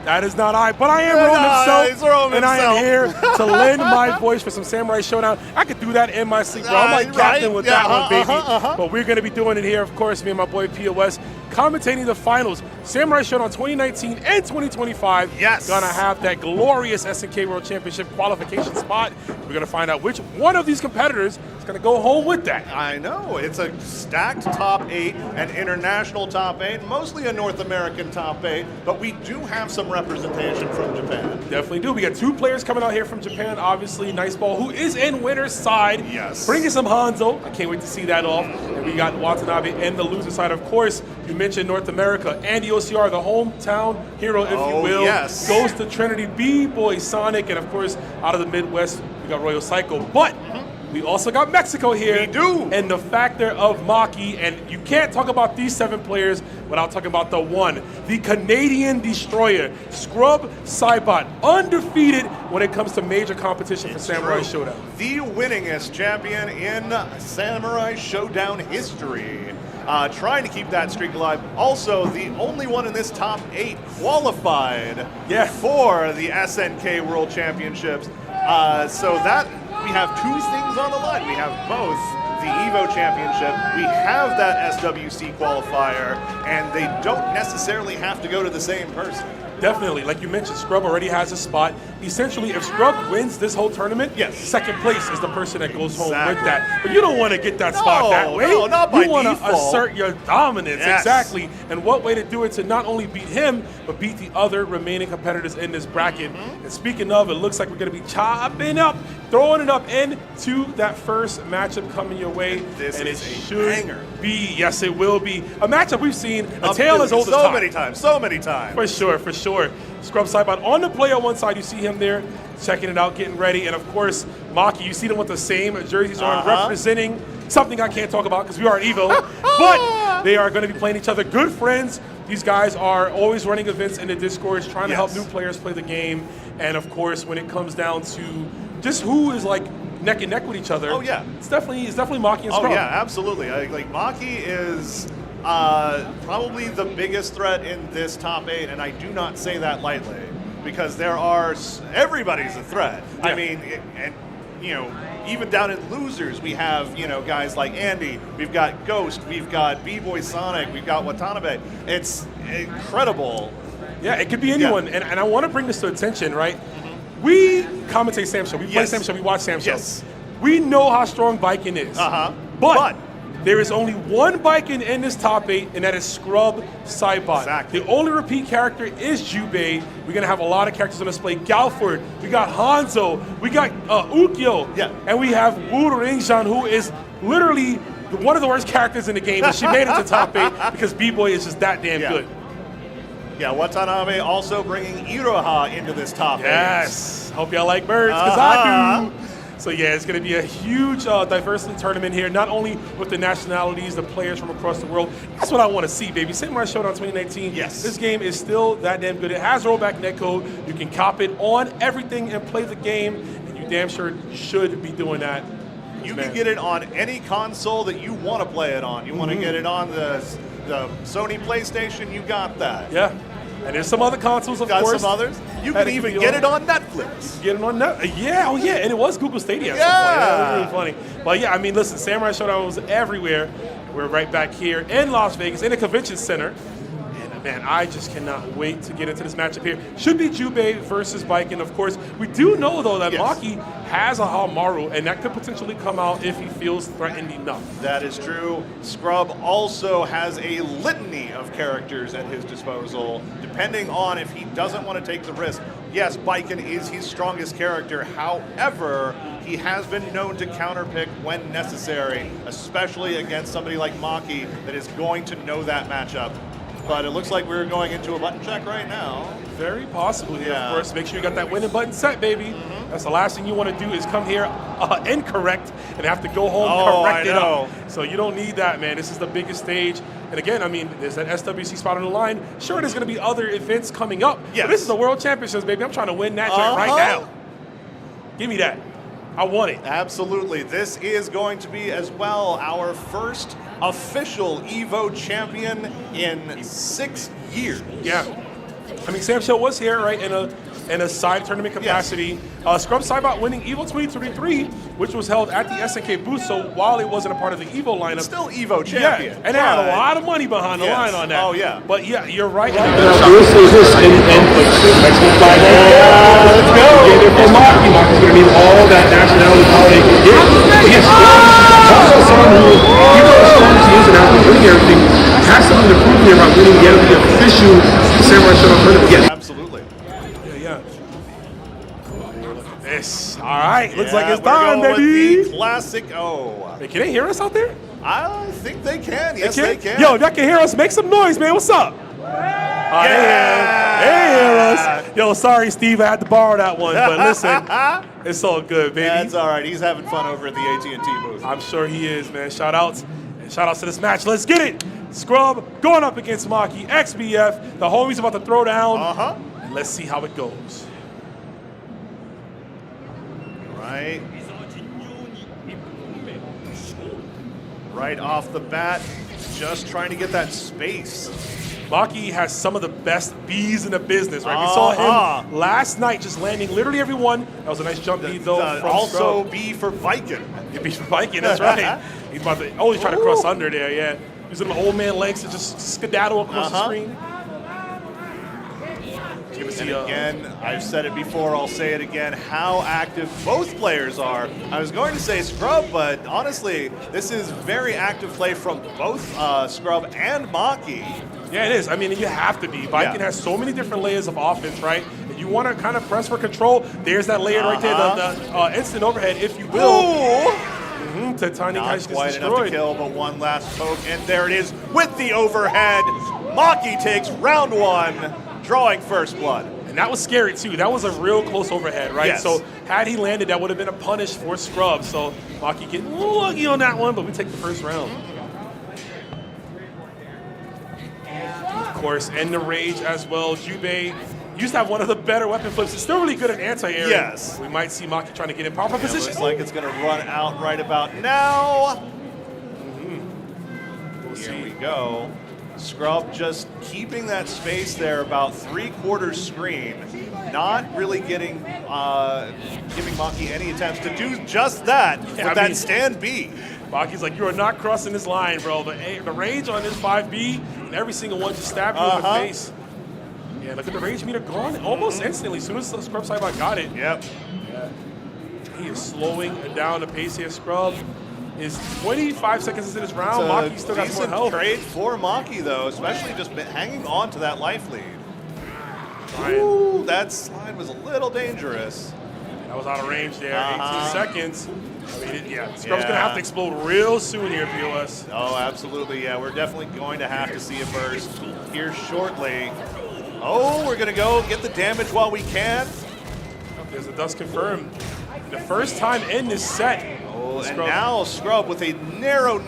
That is not I, but I am Rome himself, and I am here to lend my voice for some Samurai Showdown. I could do that in my sleep, bro. I'm like captain with that one, baby. But we're going to be doing it here, of course, me and my boy POS, commentating the finals. Samurai Showdown 2019 and 2025. Yes. Gonna have that glorious SNK World Championship qualification spot. We're going to find out which one of these competitors is going to go home with that. I know. It's a stacked top 8, an international top 8, mostly a North American top 8, but we do have some representation from Japan. Definitely do. We got 2 players coming out here from Japan. Obviously, Niceball, who is in winner's side. Yes. Bringing some Hanzo. I can't wait to see that off. And we got Watanabe and the loser side. Of course, you mentioned North America. Andy OCR, the hometown hero, if you will. Yes. Mm-hmm. Goes to Trinity, B-Boy Sonic, and of course, out of the Midwest, we got Royal Psycho. But We also got Mexico here. We do. And the factor of Maki, and you can't talk about these 7 players without talking about the one, the Canadian Destroyer, Scrub Cybot, undefeated when it comes to major competition for Samurai Showdown. The winningest champion in Samurai Showdown history. Trying to keep that streak alive. Also, the only one in this top 8 qualified for the SNK World Championships. So that we have 2 things on the line. We have both the EVO Championship, we have that SWC qualifier, and they don't necessarily have to go to the same person. Definitely, like you mentioned, Scrub already has a spot. Essentially, if Scrub wins this whole tournament, second place is the person that goes home with that. But you don't want to get that spot that way. No, not by You want to default. assert your dominance, Yes. exactly. And what way to do it to not only beat him, but beat the other remaining competitors in this bracket. And speaking of, it looks like we're going to be chopping up, throwing it up into that first matchup coming your way. This and is it a should banger. be, yes, it will be, a matchup we've seen a tale as old as time. So many times. For sure, for sure. Scrub Cybot on the play on one side, you see him there checking it out, getting ready, and of course, Maki, you see them with the same jerseys on, representing something I can't talk about because we are at EVO, but they are going to be playing each other. Good friends. These guys are always running events in the Discords, trying to help new players play the game, and of course, when it comes down to just who is like neck and neck with each other, it's definitely Maki and Scrub. Oh yeah, absolutely. Like Maki is probably the biggest threat in this top 8, and I do not say that lightly because there are everybody's a threat. I mean, and you know, even down in losers, we have guys like Andy. We've got Ghost. We've got B-Boy Sonic. We've got Watanabe. It's incredible. Yeah, it could be anyone, and I want to bring this to attention, right? We commentate Sam Show. We play Sam Show. We watch Sam Show. We know how strong Biking is. But there is only one Biking in this top 8, and that is Scrub Cybot. Exactly. The only repeat character is Jubei. We're going to have a lot of characters on display. Galford, we got Hanzo, we got Ukyo, and we have Wu Ringzhan, who is literally one of the worst characters in the game, but she made it to top 8 because B-Boy is just that damn good. Yeah, Watanabe also bringing Iroha into this top 8. Yes. Hope y'all like birds, because I do. So yeah, it's going to be a huge diversity tournament here, not only with the nationalities, the players from across the world. That's what I want to see, baby. Samurai Shodown 2019. Yes. This game is still that damn good. It has rollback netcode. You can cop it on everything and play the game, and you damn sure should be doing that. You can get it on any console that you want to play it on. You want to get it on the Sony PlayStation, you got that. Yeah. And there's some other consoles, of got course. Some others. You can even get it on Netflix. Get it on Netflix. Yeah, oh yeah, and it was Google Stadia at some point. That was really funny. But yeah, I mean, listen, Samurai Shodown was everywhere. We're right back here in Las Vegas, in a convention center. And man, I just cannot wait to get into this matchup here. Should be Jubei versus Baiken, of course. We do know, though, that Maki has a Hamaru, and that could potentially come out if he feels threatened enough. That is true. Scrub also has a litany of characters at his disposal, depending on if he doesn't want to take the risk. Yes, Baiken is his strongest character. However, he has been known to counterpick when necessary, especially against somebody like Maki that is going to know that matchup. But it looks like we're going into a button check right now. Very possible here, of course. Make sure you got that winning button set, baby. That's the last thing you want to do is come here incorrect and have to go home correct it up. So you don't need that, man. This is the biggest stage. And again, I mean, there's that SWC spot on the line. Sure, there's going to be other events coming up. But this is the World Championships, baby. I'm trying to win that joint right now. Give me that. I want it. Absolutely. This is going to be as well our first official EVO champion in 6 years. Yeah. I mean, Sam Show was here, right, in a side tournament capacity. Scrub Cybot winning EVO 2023, which was held at the SNK booth. So while it wasn't a part of the EVO lineup, it's still EVO champion. Yeah, and they had a lot of money behind the line on that. Oh yeah. But yeah, you're right. Let's go. For Maki, Maki's going to need all that nationality power they can get. Yes, also someone who, even though as strong as he is and after winning everything, has something to prove here about winning the official Samurai Shodown tournament. Yes. Absolutely. Yeah. This. All right. Looks like it's time, baby. With the classic. Oh. Hey, can they hear us out there? I think they can. Yes, they can. Yo, if y'all can hear us, make some noise, man. What's up? They hear us. Yo, sorry, Steve, I had to borrow that one, but listen, it's all good, baby. That's all right. He's having fun over at the AT&T booth. I'm sure he is, man. Shout outs to this match. Let's get it. Scrub going up against Maki, XBF. The homie's about to throw down. And let's see how it goes. Right. Right off the bat, just trying to get that space. Maki has some of the best Bs in the business, right? We saw him last night just landing literally everyone. That was a nice jump B, though, from also Scrub. B for Viking. Yeah, B for Viking, that's right. He's about to, he's trying to cross under there, yeah. Using the old man legs to just skedaddle across the screen. And again, I've said it before, I'll say it again, how active both players are. I was going to say Scrub, but honestly, this is very active play from both Scrub and Maki. Yeah, it is. I mean, you have to be. Viking has so many different layers of offense, right? And you want to kind of press for control. There's that layer right there, the instant overhead, if you will. Titanic Not gets quite destroyed. enough to kill, but one last poke, and there it is with the overhead. Maki takes round one, drawing first blood. And that was scary, too. That was a real close overhead, right? Yes. So had he landed, that would have been a punish for Scrub. So Maki getting a little lucky on that one, but we take the first round. Of course, and the rage as well. Jubei used to have one of the better weapon flips. It's still really good at anti-air. Yes. We might see Maki trying to get in powerful position. Looks like it's going to run out right about now. Here we go. Scrub just keeping that space there about 3/4 screen. Not really giving Maki any attempts to do just that with that stand B. Maki's like, you are not crossing this line, bro. The range on this 5B, and every single one just stabbed you in the face. Yeah, look at the range meter gone almost instantly. As soon as Scrub Cybot got it. Yep. Yeah. He is slowing down the pace here. Scrub is 25 seconds into this round. Maki still got more health. Trade for Maki, though, especially just hanging on to that life lead. Ryan. Ooh, that slide was a little dangerous. That was out of range there. 18 seconds. I mean, Scrub's going to have to explode real soon here, POS. Oh, absolutely. Yeah, we're definitely going to have to see a burst here shortly. Oh, we're going to go get the damage while we can. There's a dust confirmed. the first time in this set. Oh, and now Scrub with a narrow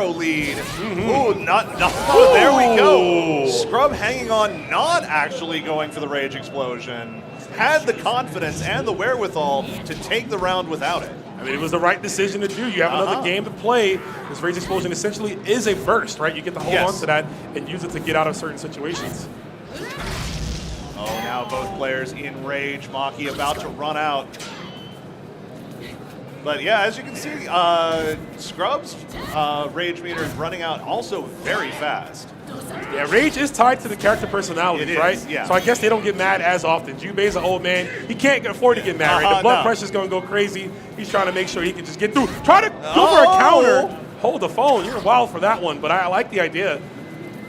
lead. Ooh, there we go. Scrub hanging on, not actually going for the Rage Explosion. Had the confidence and the wherewithal to take the round without it. I mean, it was the right decision to do. You have another game to play. This Rage Explosion essentially is a burst, right? You get to hold on to that and use it to get out of certain situations. Oh, now both players in rage. Maki about to run out. But yeah, as you can see, Scrub's rage meter is running out also very fast. Yeah, rage is tied to the character personality, right? Yeah. So I guess they don't get mad as often. Jubei's an old man. He can't afford to get mad, right? The blood pressure's going to go crazy. He's trying to make sure he can just get through. Try to go for a counter. Hold the phone. You're wild for that one, but I like the idea.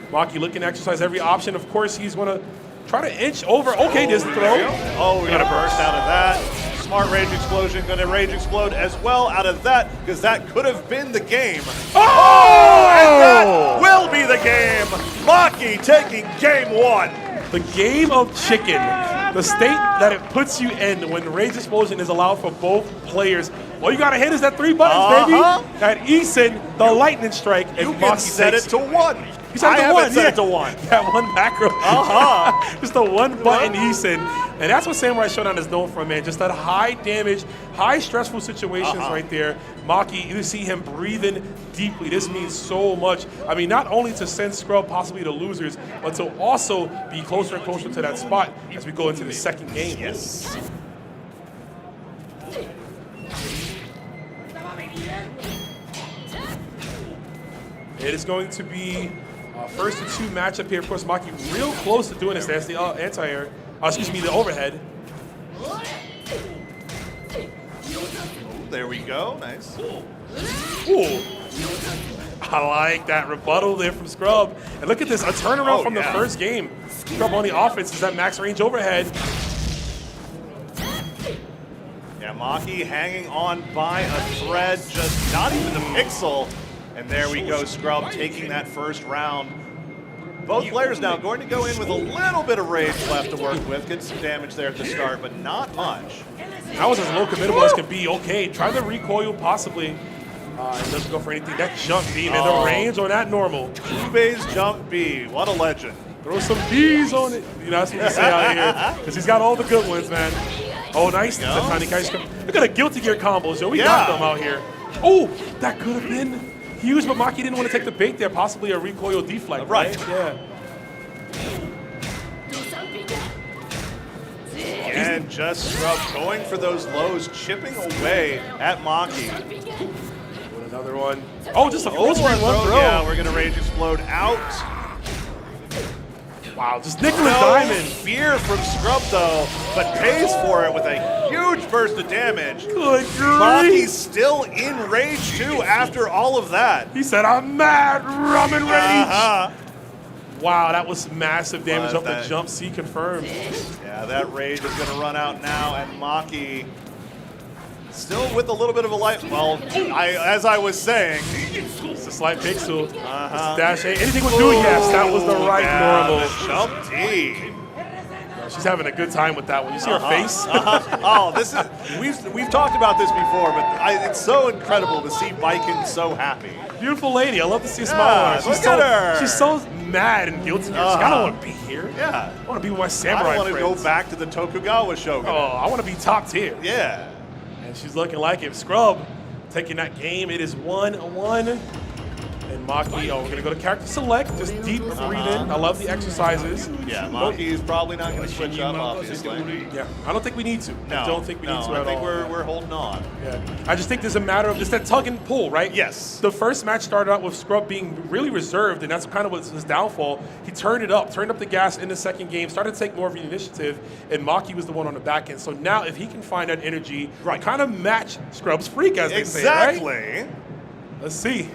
Maki looking to exercise every option. Of course, he's going to try to inch over. Okay, this throw. Oh, we're going to burst out of that. Smart Rage Explosion, going to Rage Explode as well out of that, because that could have been the game. Oh! And that will be the game. Maki taking game 1. The game of chicken. The state that it puts you in when Rage Explosion is allowed for both players. All you got to hit is that 3 buttons, baby. That Eason, the lightning strike, and You Maki can set it to 1. You said I the haven't one, set it to 1. That one macro. Just the one button Eason. And that's what Samurai Shodown is known for, man. Just that high damage, high stressful situations right there. Maki, you see him breathing deeply. This means so much. I mean, not only to send Scrub possibly to losers, but to also be closer and closer to that spot as we go into the second game. Yes. It is going to be first to 2 matchup here. Of course, Maki real close to doing this. That's the anti-air. Excuse me, the overhead. There we go. Nice. Ooh. I like that rebuttal there from Scrub. And look at this, a turnaround from the first game. Scrub on the offense is that max range overhead. Yeah, Maki hanging on by a thread, just not even a pixel. And there we go, Scrub taking that first round. Both players now going to go in with a little bit of rage left to work with. Get some damage there at the start, but not much. That was as low committable as can be. Okay, try the recoil possibly. It doesn't go for anything. That jump B, man, the range on that normal. Jubei's jump B, what a legend. Throw some B's on it. You know, that's what we say out here. Because he's got all the good ones, man. Oh, nice. Look at the Guilty Gear combos, yo. We got them out here. Oh, that could have been huge, but Maki didn't want to take the bait there. Possibly a recoil deflect, right? Yeah. And just Scrub going for those lows, chipping away at Maki. Another one. Oh, just a full screen one throw. Yeah, we're going to Rage Explode out. Wow, just nickel and diamond. Fear from Scrub, though, but pays for it with a huge burst of damage. Good grief. Maki's still in rage, too, after all of that. He said, I'm mad, I'm in rage. Wow, that was massive damage off the jump C confirmed. Yeah, that rage is going to run out now, and Maki still with a little bit of a light. Well, as I was saying, it's a slight pixel. Dash A. Anything would do, yes, that was the right normal. The jump D. She's having a good time with that one. You see her face? Oh, this is we've talked about this before, but it's so incredible to see Baiken so happy. Beautiful lady. I love to see a smile on her. Look at her. She's so mad and guilty. I don't want to be here. Yeah. I want to be with my samurai I want to friends. go back to the Tokugawa Shogun. Oh, I want to be top tier. Yeah. And she's looking like it. Scrub taking that game. It is 1-1. And Maki, we're going to go to character select, just deep breathing. I love the exercises. Yeah, Maki is probably not going to switch up, obviously. Yeah, I don't think we need to. No, I don't think we need to at all. I think we're holding on. Yeah, I just think there's a matter of just that tug and pull, right? Yes. The first match started out with Scrub being really reserved, and that's kind of what's his downfall. He turned up the gas in the second game, started to take more of the initiative, and Maki was the one on the back end. So now if he can find that energy, kind of match Scrub's freak, as they say, right? Exactly. Let's see.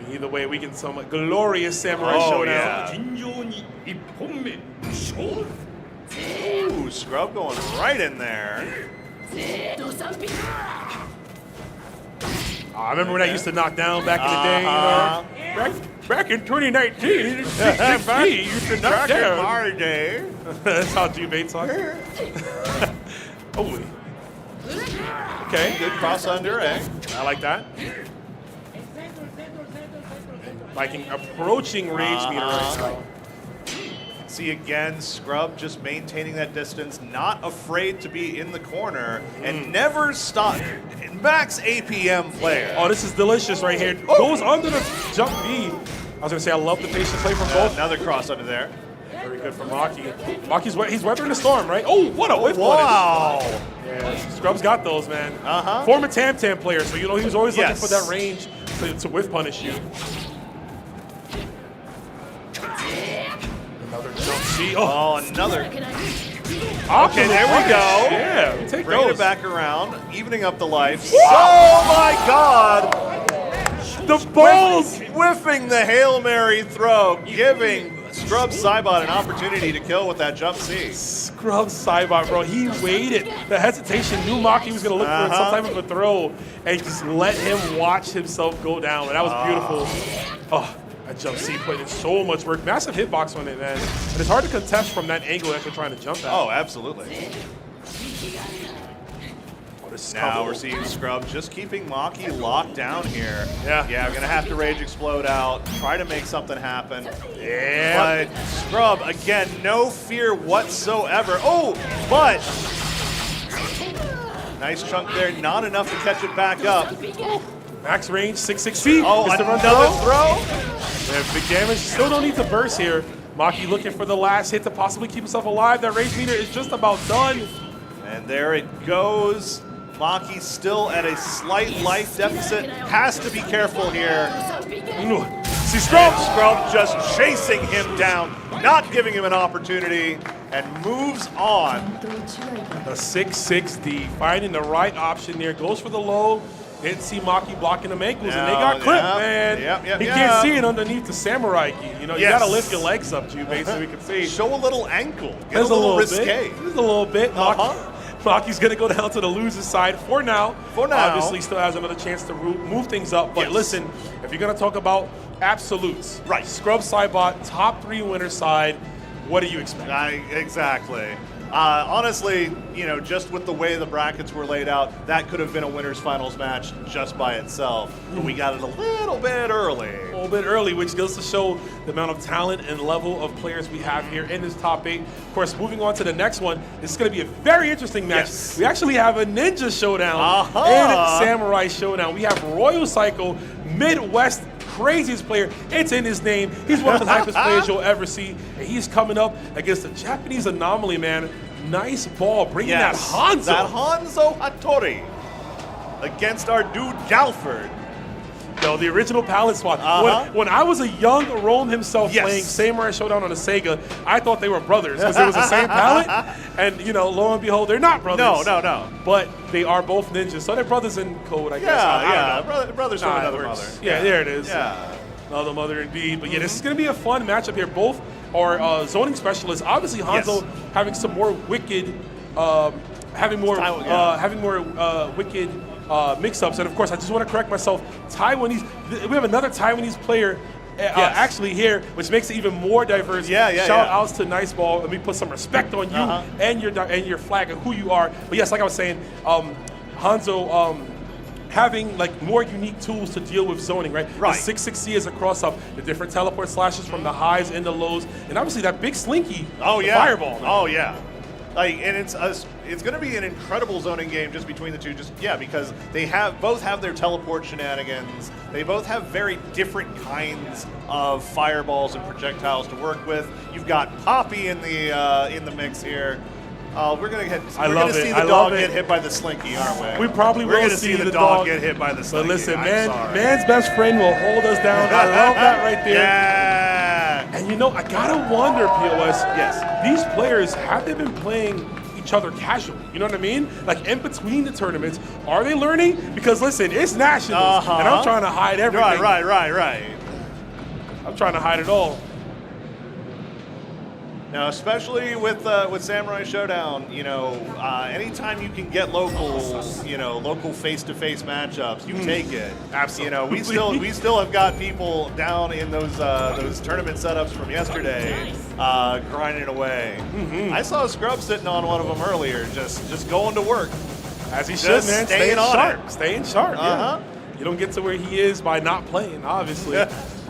Either way, we can some glorious samurai showdown. Ooh, Scrub going right in there. I remember when I used to knock down back in the day. You know? Back in 2019, you used to knock back down. in my day. That's how Jubei talks. Oh. Okay. Good cross under, eh? I like that. Viking approaching Rage Meter right now. See again, Scrub just maintaining that distance, not afraid to be in the corner, and never stop. Max APM player. Oh, this is delicious right here. Goes under the jump B. I was gonna say I love the patient play from both. Another cross under there. Very good from Maki. He's weathering the storm, right? Oh, what a whiff punish. Wow. Yeah, Scrub's got those, man. Former Tam Tam player, so you know he was always looking for that range to whiff punish you. Another jump C. Oh, another. Okay, there we go. Yeah, we take Bringing those. it back around, evening up the life. Oh my God! The balls! Whiffing the Hail Mary throw, giving Scrub Cybot an opportunity to kill with that jump C. Scrub Cybot, bro. He waited. The hesitation, knew Maki was going to look for some type of a throw, and just let him watch himself go down. And that was beautiful. Oh, that jump C put in so much work. Massive hitbox on it, man. And it's hard to contest from that angle that you're trying to jump at. Oh, absolutely. Now combo. we're seeing Scrub just keeping Maki locked down here. Yeah. Yeah, we're gonna have to Rage Explode out, try to make something happen. Yeah. But Scrub, again, no fear whatsoever. Oh, but nice chunk there, not enough to catch it back up. Max range, 660. Oh, another throw. Yeah, big damage. Still don't need to burst here. Maki looking for the last hit to possibly keep himself alive. That rage meter is just about done. And there it goes. Maki still at a slight life deficit. Has to be careful here. See Scrub just chasing him down, not giving him an opportunity, and moves on. The 660, finding the right option there. Goes for the low. Didn't see Maki blocking the ankles, and they got clipped, man. He can't see it underneath the samurai gi. You know, you gotta lift your legs up, Ju, basically, we can see. Show a little ankle. Get There's a little Bit. risque. There's a little bit. Maki's gonna go down to the loser's side for now. Obviously, still has another chance to move things up. But listen, if you're gonna talk about absolutes, right? Scrub Cybot, top 3 winner side. What do you expect? Exactly. Honestly, you know, just with the way the brackets were laid out, that could have been a winners finals match just by itself. But we got it a little bit early. A little bit early, which goes to show the amount of talent and level of players we have here in this top 8. Of course, moving on to the next one, this is going to be a very interesting match. We actually have a Ninja Showdown and Samurai Showdown. We have Royal Cycle, Midwest craziest player. It's in his name. He's one of the hypest players you'll ever see. And he's coming up against the Japanese anomaly, man. Nice ball, bringing that Hanzo. That Hanzo Hattori against our dude Galford. No, the original palette swap. When I was a young Rome himself playing Samurai Showdown on the Sega, I thought they were brothers because it was the same palette. And, you know, lo and behold, they're not brothers. No. But they are both ninjas. So they're brothers in code, I guess. I don't know. Brothers from another mother. Yeah, there it is. Yeah. Another mother indeed. But yeah, this is going to be a fun matchup here. Both are zoning specialists. Obviously, Hanzo having some more wicked, having more wicked mix-ups. And of course, I just want to correct myself. Taiwanese. We have another Taiwanese player actually here, which makes it even more diverse. Shout outs to Nice Ball. Let me put some respect on you and your flag and who you are. But yes, like I was saying, Hanzo. Having like more unique tools to deal with zoning, right? The 660 is a cross-up, the different teleport slashes from the highs and the lows, and obviously that big slinky, fireball. Man. Oh yeah, like, and it's going to be an incredible zoning game just between the two. Because they both have their teleport shenanigans. They both have very different kinds of fireballs and projectiles to work with. You've got Poppy in the mix here. We're gonna see the dog get hit by the slinky, aren't we? We probably will see the dog get hit by the slinky. But listen, man's best friend will hold us down. I love that right there. Yeah. And you know, I gotta wonder, POS. These players, have they been playing each other casually? You know what I mean? Like in between the tournaments, are they learning? Because listen, it's nationals, and I'm trying to hide everything. Right. I'm trying to hide it all. Now, especially with Samurai Shodown, you know, anytime you can get local, you know, local face-to-face matchups, you take it. Absolutely. You know, we still have got people down in those tournament setups from yesterday, grinding away. I saw Scrub sitting on one of them earlier, just going to work. As he should, man. Staying sharp. Staying sharp. Uh-huh. Yeah. You don't get to where he is by not playing, obviously.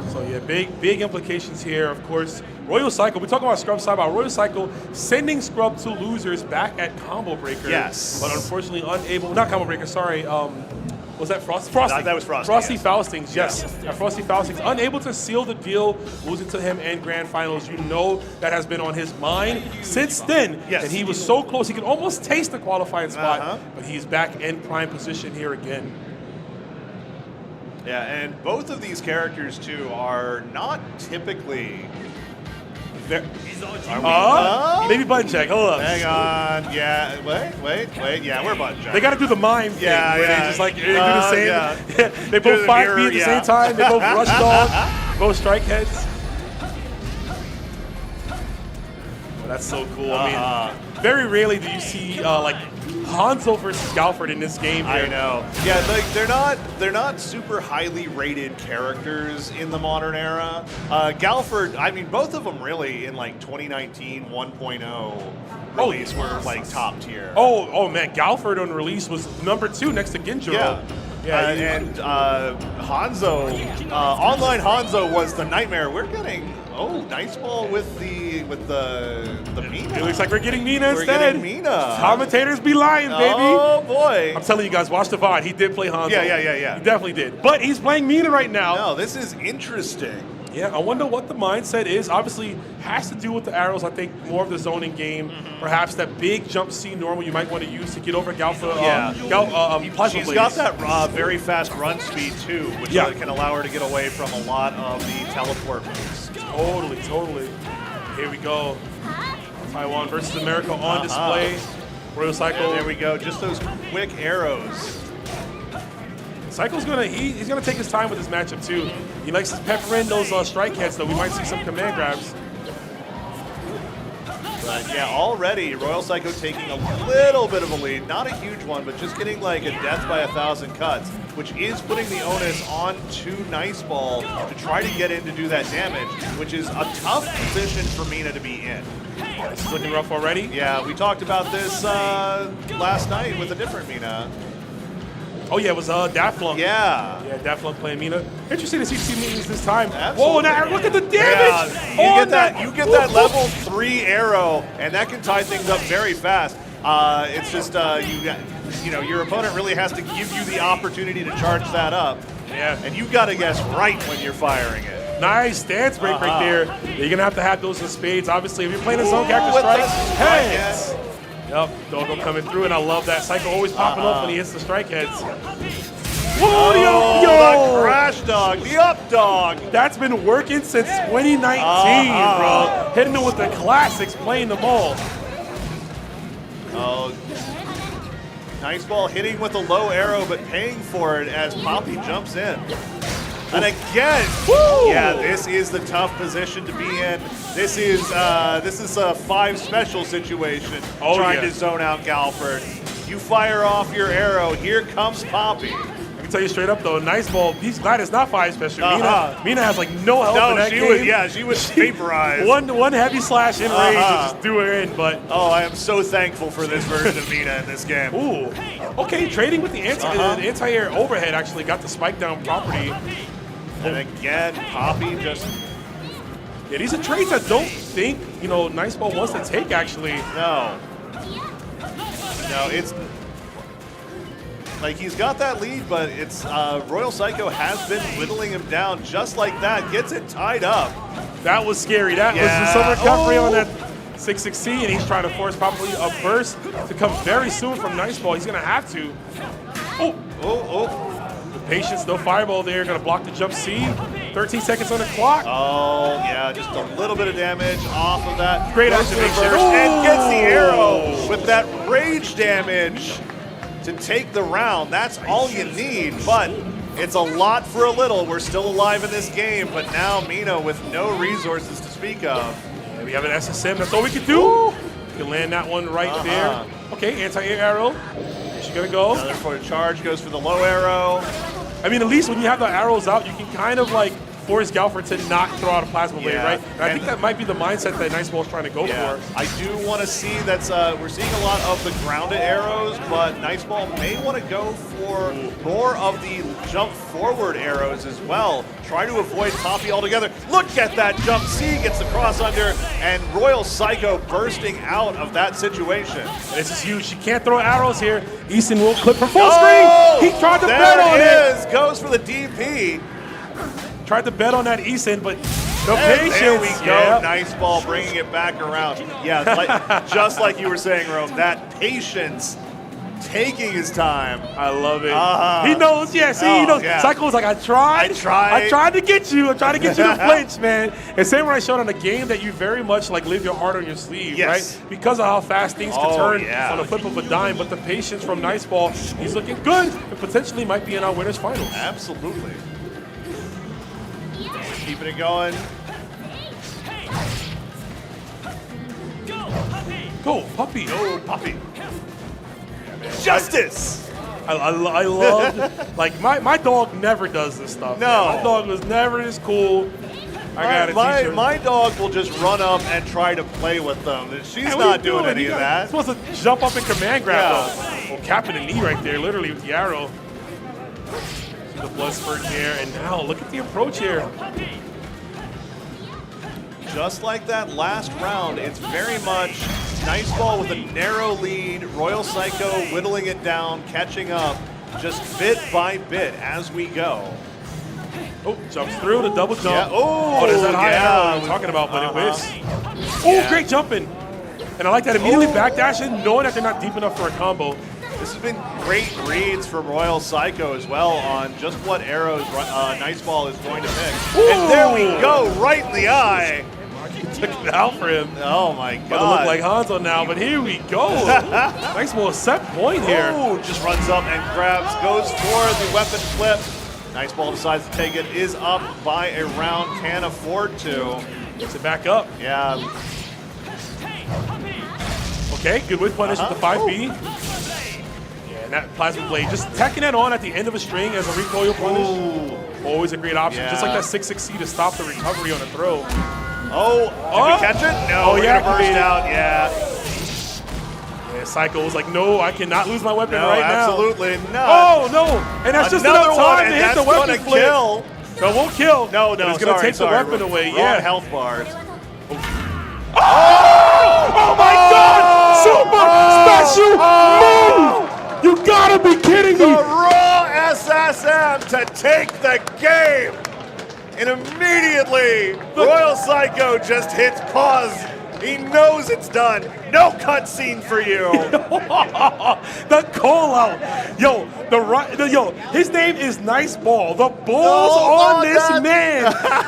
So yeah, big implications here. Of course, Royal Cycle. We talk about Scrub side by Royal Cycle sending Scrub to losers back at Combo Breaker. Yes. But unfortunately unable. Not Combo Breaker. Sorry. Was that Frosty? That was Frosty. Frosty yes. Faustings, yes. Yeah. Frosty Faustings, unable to seal the deal, losing to him in Grand Finals. You know that has been on his mind since then. Yes. And he was so close. He could almost taste the qualifying spot, but he's back in prime position here again. Yeah, and both of these characters, too, are not typically... Maybe button check. Hold up. Hang on. Yeah. Wait. Yeah, we're button check. They got to do the mime thing. Yeah, where yeah. They just like do the same. Yeah. They both 5 feet at the same time. They both rush dog. Both strike heads. Well, that's so cool. I mean, very rarely do you see like Hanzo versus Galford in this game here. I know. Yeah, like they're not super highly rated characters in the modern era. Galford, I mean, both of them really in like 2019 1.0 release were like top tier. Oh man, Galford on release was #2 next to Genjiro. Yeah. And Hanzo, online Hanzo was the nightmare. We're getting nice ball with the Mina. It looks like we're getting Mina instead. We're getting Mina. Commentators be lying, baby. Oh boy! I'm telling you guys, watch the VOD. He did play Hanzo. Yeah. He definitely did. But he's playing Mina right now. No, this is interesting. Yeah, I wonder what the mindset is. Obviously, has to do with the arrows. I think more of the zoning game. Perhaps that big jump C normal you might want to use to get over Galfa. She's got that very fast run speed too, which can allow her to get away from a lot of the teleport moves. Totally. Here we go. Taiwan versus America on display. Royal Cycle. And there we go. Just those quick arrows. Cycle's he's gonna take his time with this matchup too. He likes to pepper in those strike hits, though. We might see some command grabs. But yeah, already Royal Psycho taking a little bit of a lead. Not a huge one, but just getting like a death by 1,000 cuts, which is putting the onus on to Niceball to try to get in to do that damage, which is a tough position for Mina to be in. It's looking rough already. Yeah, we talked about this last night with a different Mina. Oh yeah, it was Daflunk. Yeah. Yeah, Daflunk playing Mina. Interesting to see two Minas this time. Absolutely. Whoa, now look at the damage! Yeah, you get that level 3 arrow, and that can tie things up very fast. It's just your opponent really has to give you the opportunity to charge that up. Yeah. And you got to guess right when you're firing it. Nice stance break right there. You're gonna have to have those in spades. Obviously, if you're playing a zone character strike, heads. Yep, Doggo coming through, and I love that. Psycho always popping up when he hits the strike heads. Whoa, the crash dog, the up dog. That's been working since 2019, bro. Hitting it with the classics, playing them all. Oh, nice ball hitting with a low arrow, but paying for it as Poppy jumps in. And again, yeah, this is the tough position to be in. This is a 5 special situation, trying to zone out Galford. You fire off your arrow, here comes Poppy. I can tell you straight up though, Nice Ball, he's glad it's not 5 special. Mina has like no help in that game. She was vaporized. one heavy slash in range to just do her in, but... Oh, I am so thankful for this version of Mina in this game. Ooh, okay, trading with the anti-air overhead actually got the spike down property. And again, Poppy just... Yeah, these are trades I don't think, Nice Ball wants to take, actually. No, it's... Like, he's got that lead, but it's Royal Psycho has been whittling him down just like that. Gets it tied up. That was scary. That was some recovery on that 6-6C, and he's trying to force probably a burst to come very soon from Nice Ball. He's going to have to. Patience, no fireball there. Gonna block the jump C. 13 seconds on the clock. Oh, yeah, just a little bit of damage off of that. Great activation. And gets the arrow with that rage damage to take the round. That's all you need, but it's a lot for a little. We're still alive in this game, but now Mina with no resources to speak of. And we have an SSM. That's all we can do. Woo! We can land that one right there. Okay, anti-air arrow. She's going to go. Another for the charge, goes for the low arrow. I mean, at least when you have the arrows out, you can kind of like force Galford to not throw out a plasma blade, right? And I think that might be the mindset that Nice Ball's trying to go for. I do want to see that's we're seeing a lot of the grounded arrows, but Nice Ball may want to go for more of the jump forward arrows as well. Try to avoid Poppy altogether. Look at that jump. C gets the cross under, and Royal Psycho bursting out of that situation. This is huge. She can't throw arrows here. Easton will clip her full screen. He tried to bet on it. Goes for the DP. Tried to bet on that Easton, but the patience. There we go. Nice Ball bringing it back around. Yeah, just like you were saying, Rome, that patience, taking his time. I love it. He knows, he knows. Psycho was like, I tried to get you. I tried to get you to flinch, man. And same when I showed on a game that you very much like live your heart on your sleeve, right? Because of how fast things can turn on the flip of a dime. But the patience from Nice Ball, he's looking good and potentially might be in our winners finals. Absolutely. Keeping it going. Go, Puppy. Go, Puppy. Justice. I love, like, my dog never does this stuff. No. Man. My dog was never this cool. My dog will just run up and try to play with them. She's not doing any of that. Supposed to jump up and command grab though. Well, capping the knee right there, literally with the arrow. See the blood spurt here, and now look at the approach here. Just like that last round, it's very much Nice Ball with a narrow lead, Royal Psycho whittling it down, catching up, just bit by bit as we go. Oh, jumps through the double jump. Yeah. Oh, there's that high arrow I'm talking about, but it whiffs. Oh, great jumping. And I like that immediately backdashing, knowing that they're not deep enough for a combo. This has been great reads from Royal Psycho as well on just what arrows Nice Ball is going to pick. Ooh. And there we go, right in the eye. Took it out for him. Oh my God. Doesn't look like Hanzo now, but here we go. Nice Ball set point here. Oh, just runs up and grabs, goes for the weapon flip. Nice Ball decides to take it, is up by a round, can afford to. Gets it back up. Yeah. Okay, good whip punish with the 5B. Yeah, and that plasma blade, just tacking that on at the end of a string as a recoil punish. Ooh. Always a great option. Just like that 6-6C to stop the recovery on a throw. Oh, did we catch it? No, we're gonna burst out, yeah. Psycho was like, no, I cannot lose my weapon no, right absolutely now. Absolutely not. Oh, no, and that's just Another enough time one, to hit the weapon flip. Kill. No, it won't kill. No, it's going to take the weapon away, Wrong health bars. Oh my God! Super special move! You gotta be kidding me! The raw SSM to take the game! And immediately, Royal Psycho just hits pause. He knows it's done. No cutscene for you. The call out. Yo, his name is Nice Ball. The ball's on this man.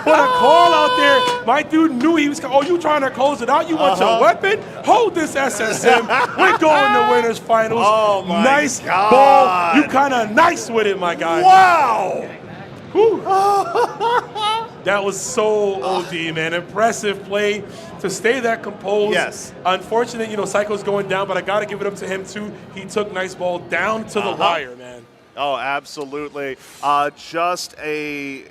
But a call out there, my dude knew he was, you trying to close it out? You want your weapon? Hold this SSM. We're going to winners finals. Oh my Nice God. Ball. You kind of nice with it, my guy. Wow. That was so OD, man. Impressive play to stay that composed. Yes. Unfortunate, Psycho's going down, but I got to give it up to him, too. He took Nice Ball down to the wire, man. Oh, absolutely. Just a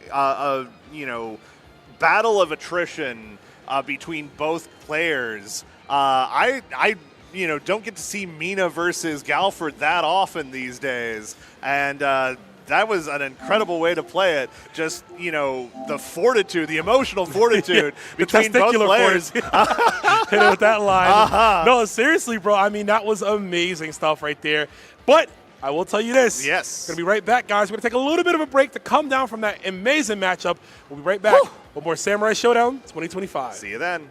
battle of attrition between both players. I don't get to see Mina versus Galford that often these days. And that was an incredible way to play it. Just, the fortitude, the emotional fortitude between both players. Hit it with that line. No, seriously, bro. I mean, that was amazing stuff right there. But I will tell you this. Yes. Going to be right back, guys. We're going to take a little bit of a break to come down from that amazing matchup. We'll be right back. One more Samurai Showdown 2025. See you then.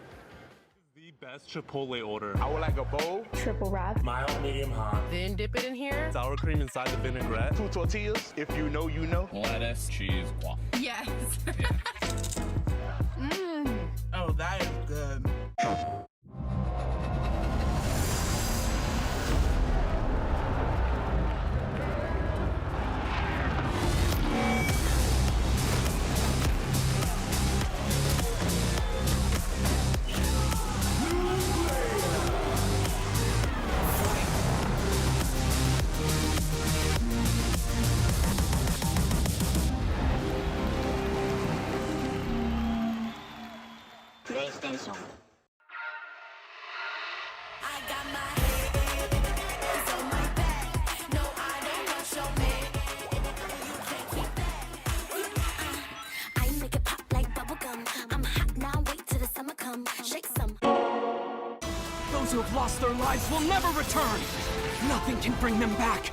Best Chipotle order. I would like a bowl. Triple wrap. Mild, medium, hot. Then dip it in here. Sour cream inside the vinaigrette. 2 tortillas. If you know, you know. Lettuce, cheese, waffle. Yes. Oh, that is good. PlayStation. I make it pop like bubblegum. I'm hot now, wait till the summer come. Shake some. Those who have lost their lives will never return. Nothing can bring them back.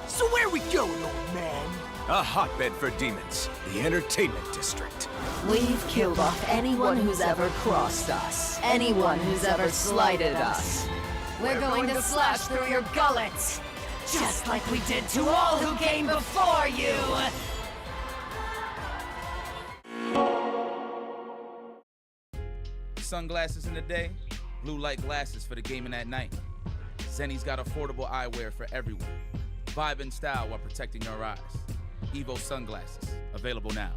So where we going, old man? A hotbed for demons. The entertainment district. We've killed off anyone who's ever crossed us. Anyone who's ever slighted us. We're going to slash through your gullets. Just like we did to all who came before you. Sunglasses in the day, blue light glasses for the gaming at night. Zenith's got affordable eyewear for everyone. Vibe in style while protecting your eyes. Evo sunglasses, available now.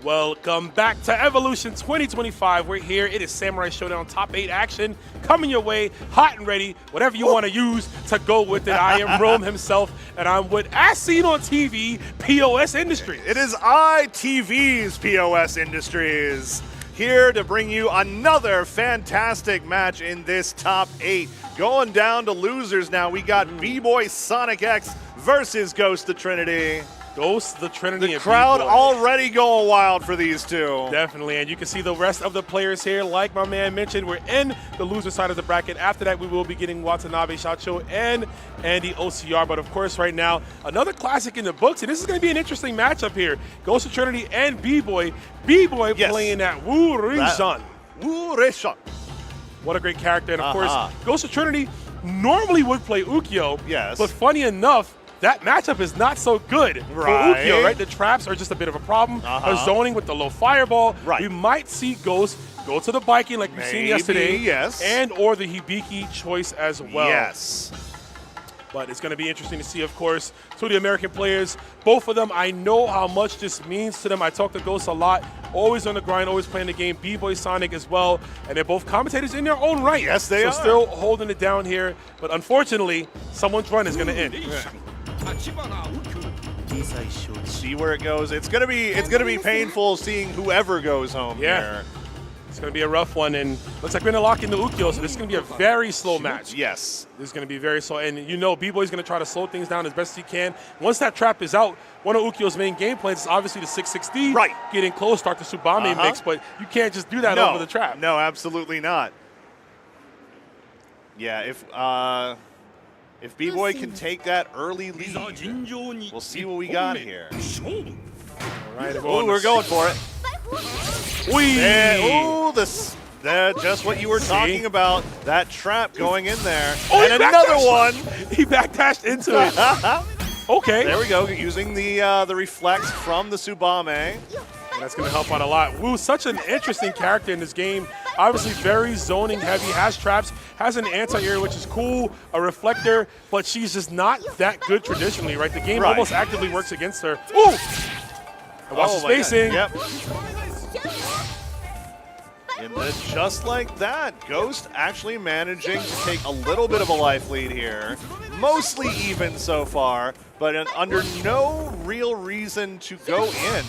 Welcome back to Evolution 2025. We're here. It is Samurai Showdown Top 8 action coming your way, hot and ready. Whatever you want to use to go with it. I am Rome himself, and I'm with, as seen on TV, POS Industries. It is ITV's POS Industries, here to bring you another fantastic match in this top 8. Going down to losers now. We got B-Boy Sonic X versus Ghost the Trinity. Ghost, the Trinity, the and crowd B-Boy. already going wild for these two. Definitely, and you can see the rest of the players here. Like my man mentioned, we're in the loser side of the bracket. After that, we will be getting Watanabe Shacho and Andy OCR. But of course, right now, another classic in the books, and this is going to be an interesting matchup here. Ghost of Trinity and B-Boy. B-Boy playing at Wu Rizhan. Wu Rizhan. What a great character. And of course, Ghost of Trinity normally would play Ukyo. Yes. But funny enough, that matchup is not so good for Ukyo, right? The traps are just a bit of a problem. Zoning with the low fireball. Right. We might see Ghost go to the biking like we've seen yesterday. Yes. And or the Hibiki choice as well. Yes. But it's going to be interesting to see, of course, to the American players. Both of them, I know how much this means to them. I talk to Ghost a lot. Always on the grind, always playing the game. B-Boy Sonic as well. And they're both commentators in their own right. Yes, they are. So still holding it down here. But unfortunately, someone's run is going to end. See where it goes. It's gonna be painful seeing whoever goes home here. It's gonna be a rough one, and looks like we're gonna lock into Ukyo, so this is gonna be a very slow match. Yes. This is gonna be very slow, and you know B-Boy's gonna try to slow things down as best he can. Once that trap is out, one of Ukyo's main game plans is obviously the 660. Right. Getting close, start the Tsubame mix, but you can't just do that over the trap. No, absolutely not. Yeah, if B-Boy can take that early lead, we'll see what we got here. All right, we're going for it. Just what you were talking about. That trap going in there. And another one. He backdashed into it. Okay. There we go, using the reflex from the Tsubame. And that's going to help out a lot. Wu, such an interesting character in this game. Obviously very zoning heavy, has traps, has an anti-air, which is cool, a reflector, but she's just not that good traditionally, right? The game almost actively works against her. Ooh! And watch the spacing. Yep. And then just like that, Ghost actually managing to take a little bit of a life lead here. Mostly even so far, but under no real reason to go in.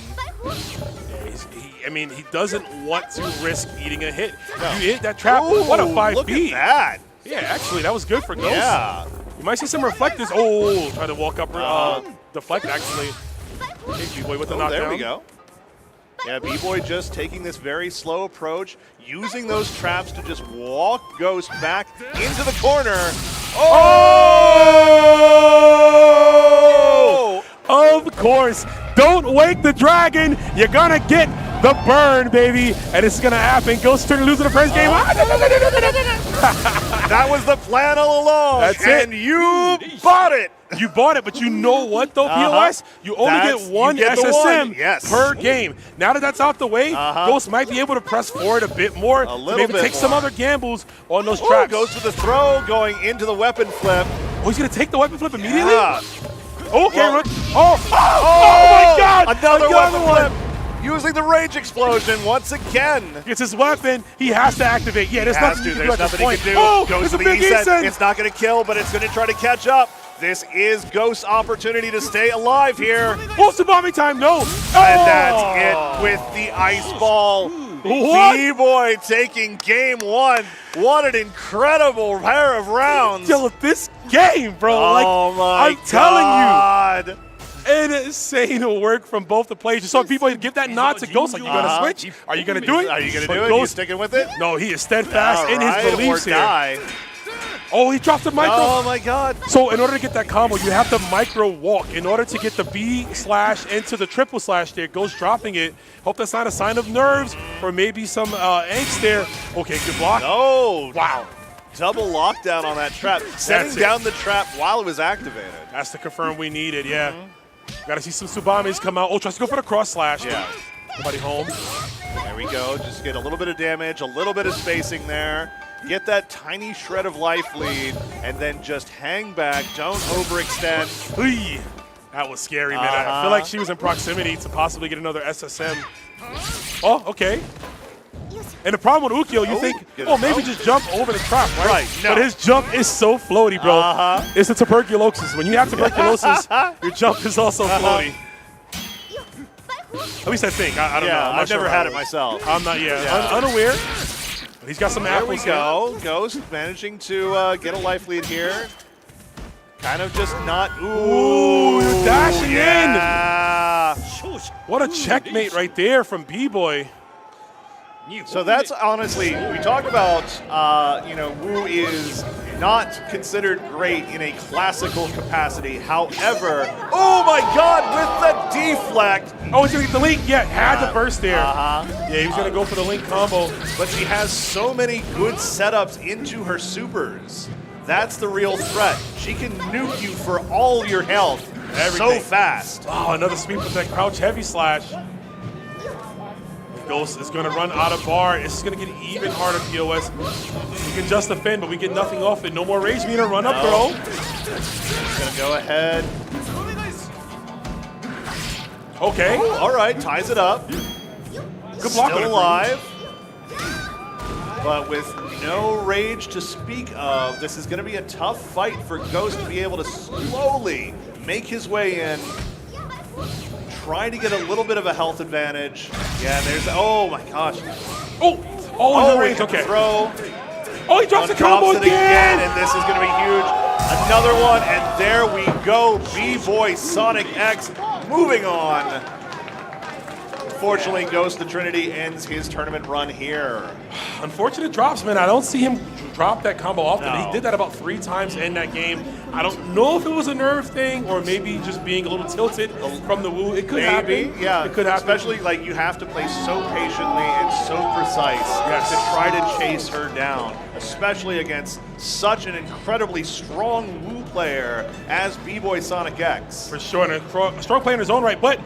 He doesn't want to risk eating a hit. No. You hit that trap. Ooh, what a 5B. Look at that. Yeah, actually, that was good for Ghost. Yeah. You might see some reflectors. Oh, try to walk up, deflect, actually. Okay, B-Boy with the knockdown. There we go. Yeah, B-Boy just taking this very slow approach, using those traps to just walk Ghost back into the corner. Oh! Of course. Don't wake the dragon. You're going to get the burn, baby. And it's going to happen. Ghost turn to lose in the first game. That was the plan all along. That's and you bought it. You bought it, but you know what, though, POS? You only get one SSM per game. Now that that's out the way, Ghost might be able to press forward a bit more, maybe take some other gambles on those traps. Goes for the throw, going into the weapon flip. Oh, he's going to take the weapon flip immediately? Yeah. Okay, well, oh my God! Another weapon flip. Using the rage explosion once again. It's his weapon. He has to activate. Yeah, there's nothing There's he can nothing do he can do. Oh, Goes to the Eset. It's not going to kill, but it's going to try to catch up. This is Ghost's opportunity to stay alive here. Oh, Tsubame time, no. And that's it with the ice ball. B-Boy taking game one. What an incredible pair of rounds. Yo, this game, bro. Oh my I'm telling you. Insane work from both the players. You saw people give that nod to Ghost like, you going to switch? Are you going to do it? Are you going to But do it? Ghost, You sticking with it? No, he is steadfast in his beliefs here. Die. Oh, he dropped the micro. Oh my God. So in order to get that combo, you have to micro walk. In order to get the B slash into the triple slash there, Ghost dropping it. Hope that's not a sign of nerves or maybe some angst there. Okay, good block. Oh. Wow. Double lockdown on that trap. Setting down the trap while it was activated. That's the confirm we needed, yeah. Got to see some Tsubames come out. Oh, tries to go for the cross slash. Yeah. Nobody home. There we go. Just get a little bit of damage, a little bit of spacing there. Get that tiny shred of life lead, and then just hang back. Don't overextend. That was scary, man. I feel like she was in proximity to possibly get another SSM. Oh, okay. And the problem with Ukyo, you think, oh, maybe just jump over the trap, right? Right, no. But his jump is so floaty, bro. It's a tuberculosis. When you have tuberculosis, your jump is also floaty. At least I think. I don't know. I'm not I've sure never how had it it works. myself. I'm not, unaware. But he's got some There apples. we go. Ghost managing to get a life lead here. Kind of just not. Ooh, dashing in. What a checkmate right there from B-Boy. So that's honestly, we talk about, you know, Wu is not considered great in a classical capacity. However, oh my God, with the deflect. Oh, he's gonna get the link. Yeah, had the burst there. Yeah, he was gonna go for the link combo. But she has so many good setups into her supers. That's the real threat. She can nuke you for all your health so fast. Oh, another sweep with that crouch heavy slash. Ghost is going to run out of bar. It's going to get even harder, POS. We can just defend, but we get nothing off it. No more rage meter, run up throw. Going to go ahead. Okay. Oh, all right, ties it up. Good block. Still alive. But with no rage to speak of, this is going to be a tough fight for Ghost to be able to slowly make his way in. Trying to get a little bit of a health advantage. Yeah, there's, oh my gosh. Oh, range. Okay. Throw. Oh, he drops the combo again. And this is going to be huge. Another one, and there we go. B-Boy Sonic X moving on. Unfortunately, Ghost the Trinity ends his tournament run here. Unfortunate drops, man. I don't see him drop that combo often. No. He did that about 3 times in that game. I don't know if it was a nerve thing or maybe just being a little tilted from the Wu. It could happen. Yeah. It could happen. Especially like you have to play so patiently and so precise to try to chase her down, especially against such an incredibly strong Wu player as B-Boy Sonic X. For sure, and a strong player in his own right, but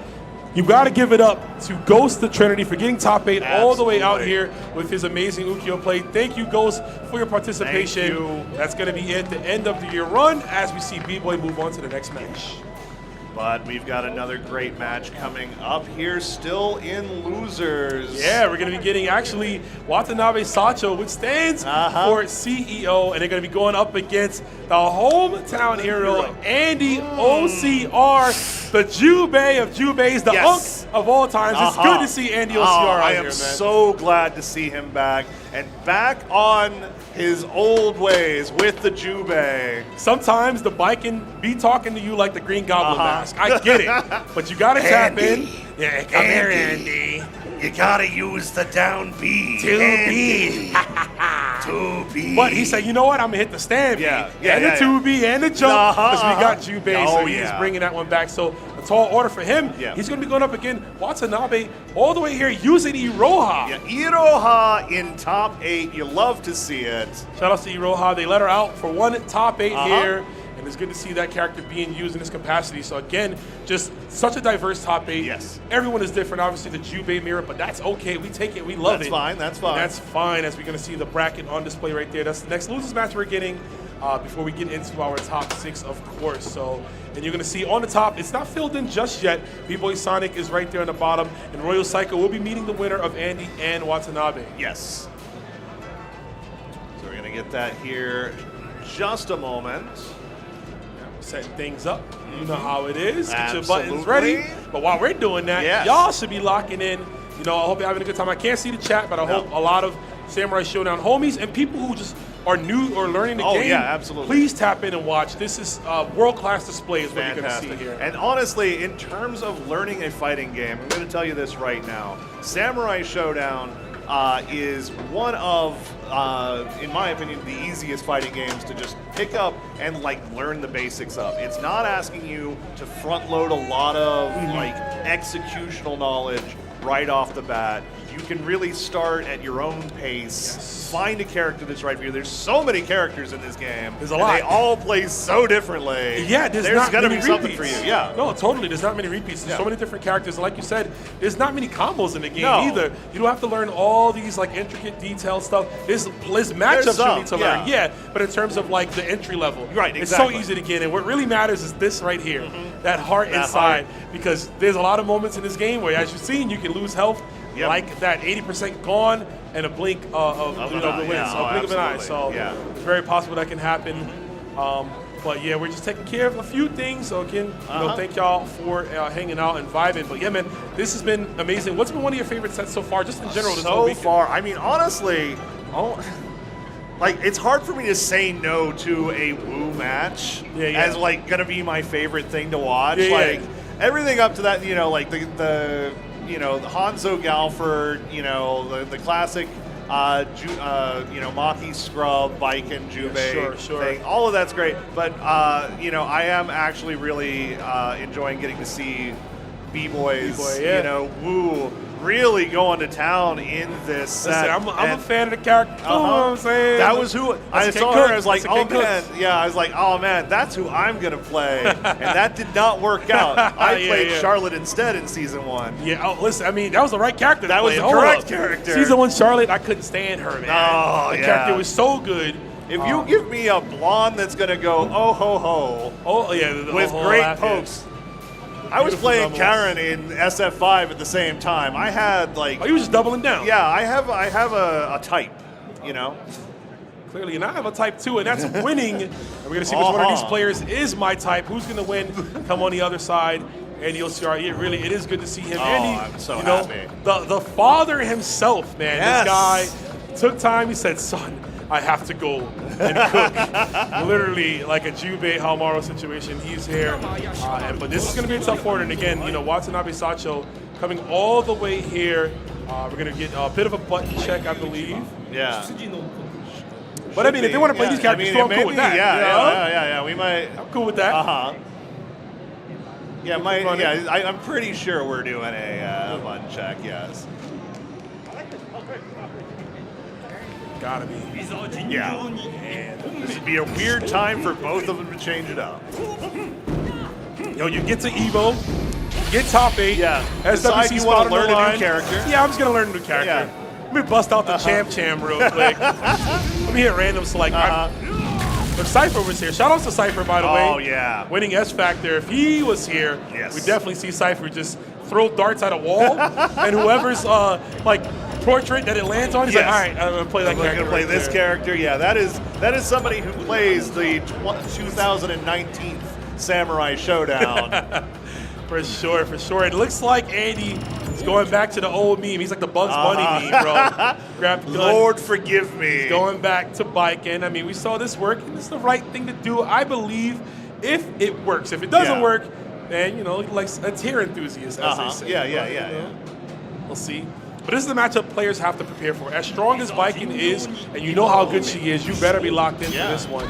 you got to give it up to Ghost the Trinity for getting top 8 all the way out here with his amazing Ukyo play. Thank you, Ghost, for your participation. Thank you. That's going to be it, the end of the year run as we see B-Boy move on to the next match. But we've got another great match coming up here, still in losers. Yeah, we're going to be getting actually Watanabe Sacho, which stands for CEO, and they're going to be going up against the hometown hero, Andy OCR, the Jubei of Jubeis, the Unk of all times. It's good to see Andy OCR out I here, am man. so glad to see him back, and back on his old ways with the Jubei. Sometimes the bike can be talking to you like the Green Goblin mask. I get it, but you got to tap in. Yeah, come here, Andy. You gotta use the down B. 2B. 2B. But he said, you know what? I'm going to hit the stand B. And the 2B and the jump because we got Jubei. So he's bringing that one back. So a tall order for him. He's going to be going up again. Watanabe all the way here using Iroha. Yeah, Iroha in top 8. You love to see it. Shout out to Iroha. They let her out for one top 8 here. And it's good to see that character being used in this capacity. So again, just such a diverse top 8. Yes. Everyone is different. Obviously, the Jubei mirror, but that's okay. We take it. We love it. That's fine. That's fine. And that's fine as we're going to see the bracket on display right there. That's the next losers match we're getting before we get into our top 6, of course. So, and you're going to see on the top, it's not filled in just yet. B-Boy Sonic is right there on the bottom. And Royal Psycho will be meeting the winner of Andy and Watanabe. Yes. So we're going to get that here just a moment. Setting things up. You know how it is. Get your Absolutely. buttons ready. But while we're doing that, y'all should be locking in. You know, I hope you're having a good time. I can't see the chat, but I hope a lot of Samurai Shodown homies and people who just are new or learning the game. Oh, yeah, absolutely. Please tap in and watch. This is world-class display is what you're going to see here. And honestly, in terms of learning a fighting game, I'm going to tell you this right now. Samurai Shodown is one of, in my opinion, the easiest fighting games to just pick up and like learn the basics of. It's not asking you to front load a lot of like executional knowledge right off the bat. You can really start at your own pace, find a character that's right for you. There's so many characters in this game. There's a lot. They all play so differently. Yeah, there's not going to many be something repeats. for you. Yeah. No, totally. There's not many repeats. There's so many different characters. And like you said, there's not many combos in the game No. either. You don't have to learn all these like intricate detailed stuff. There's there's matchups you need to learn. yeah. Yeah, but in terms of like the entry level, Right, it's exactly. so easy to get in. What really matters is this right here, that heart inside, because there's a lot of moments in this game where, as you've seen, you can lose health like that 80% gone and a blink of the win. So a blink of an eye. So it's very possible that can happen. But yeah, we're just taking care of a few things. So again, thank y'all for hanging out and vibing. But yeah, man, this has been amazing. What's been one of your favorite sets so far, just in general this whole weekend? So far, I mean, honestly, like it's hard for me to say no to a Wu match as like gonna be my favorite thing to watch. Like everything up to that, you know, like the Hanzo Galford, you know, the classic. You know, Maki Scrub, Biken, Jube thing. All of that's great. But, you know, I am actually really enjoying getting to see B-Boys, you know, Wu really going to town in this set. Listen, I'm a fan of the character. You know what I'm saying? That was who I saw her. I was like, oh man, I was like, oh man, that's who I'm gonna play, and that did not work out. I played Charlotte instead in season 1. Yeah. Oh, listen, I mean, that was the right character. That was the correct character. Season 1 Charlotte, I couldn't stand her, man. Oh, the character was so good. If you give me a blonde that's gonna go oh ho ho, with great pokes. I was playing Karen in SF5 at the same time. I had like. Oh, you were just doubling down. Yeah, I have a type, you know. Clearly, and I have a type too, and that's winning. And we're gonna see which one of these players is my type. Who's gonna win? Come on the other side, and you'll see. It is good to see him. Andy, I'm so happy. The father himself, man. This guy took time. He said, "Son, I have to go and cook." Literally like a Jubei Halmaro situation. He's here. But this is going to be a tough order. And again, you know, Watanabe Sacho coming all the way here. We're going to get a bit of a button check, I believe. Yeah. But I mean, if they want to play these characters, I'm cool with that. Yeah, we might. I'm cool with that. Yeah, I'm pretty sure we're doing a button check, yes. Gotta be. Yeah. And this would be a weird time for both of them to change it up. Yo, you get to Evo, get top 8. Yeah. SWC you want to learn a new character. Yeah, I'm just gonna learn a new character. Yeah. Let me bust out the Cham real quick. Let me hit random select. But Cypher was here. Shout out to Cypher, by the way. Oh, yeah. Winning S Factor. If he was here, we definitely see Cypher just throw darts at a wall, and whoever's like portrait that it lands on, he's like, all right, I'm gonna play that character. I'm gonna play this character. Yeah, that is somebody who plays the 2019 Samurai Showdown. For sure. It looks like Andy is going back to the old meme. He's like the Bugs Bunny meme, bro. Grab the gun. Lord forgive me. He's going back to biking. I mean, we saw this work, and it's the right thing to do, I believe, if it works. If it doesn't work, then, you know, like a tier enthusiast, as they say. Yeah. We'll see. But this is the matchup players have to prepare for. As strong as Viking is, and you know how good she is, you better be locked in for this one.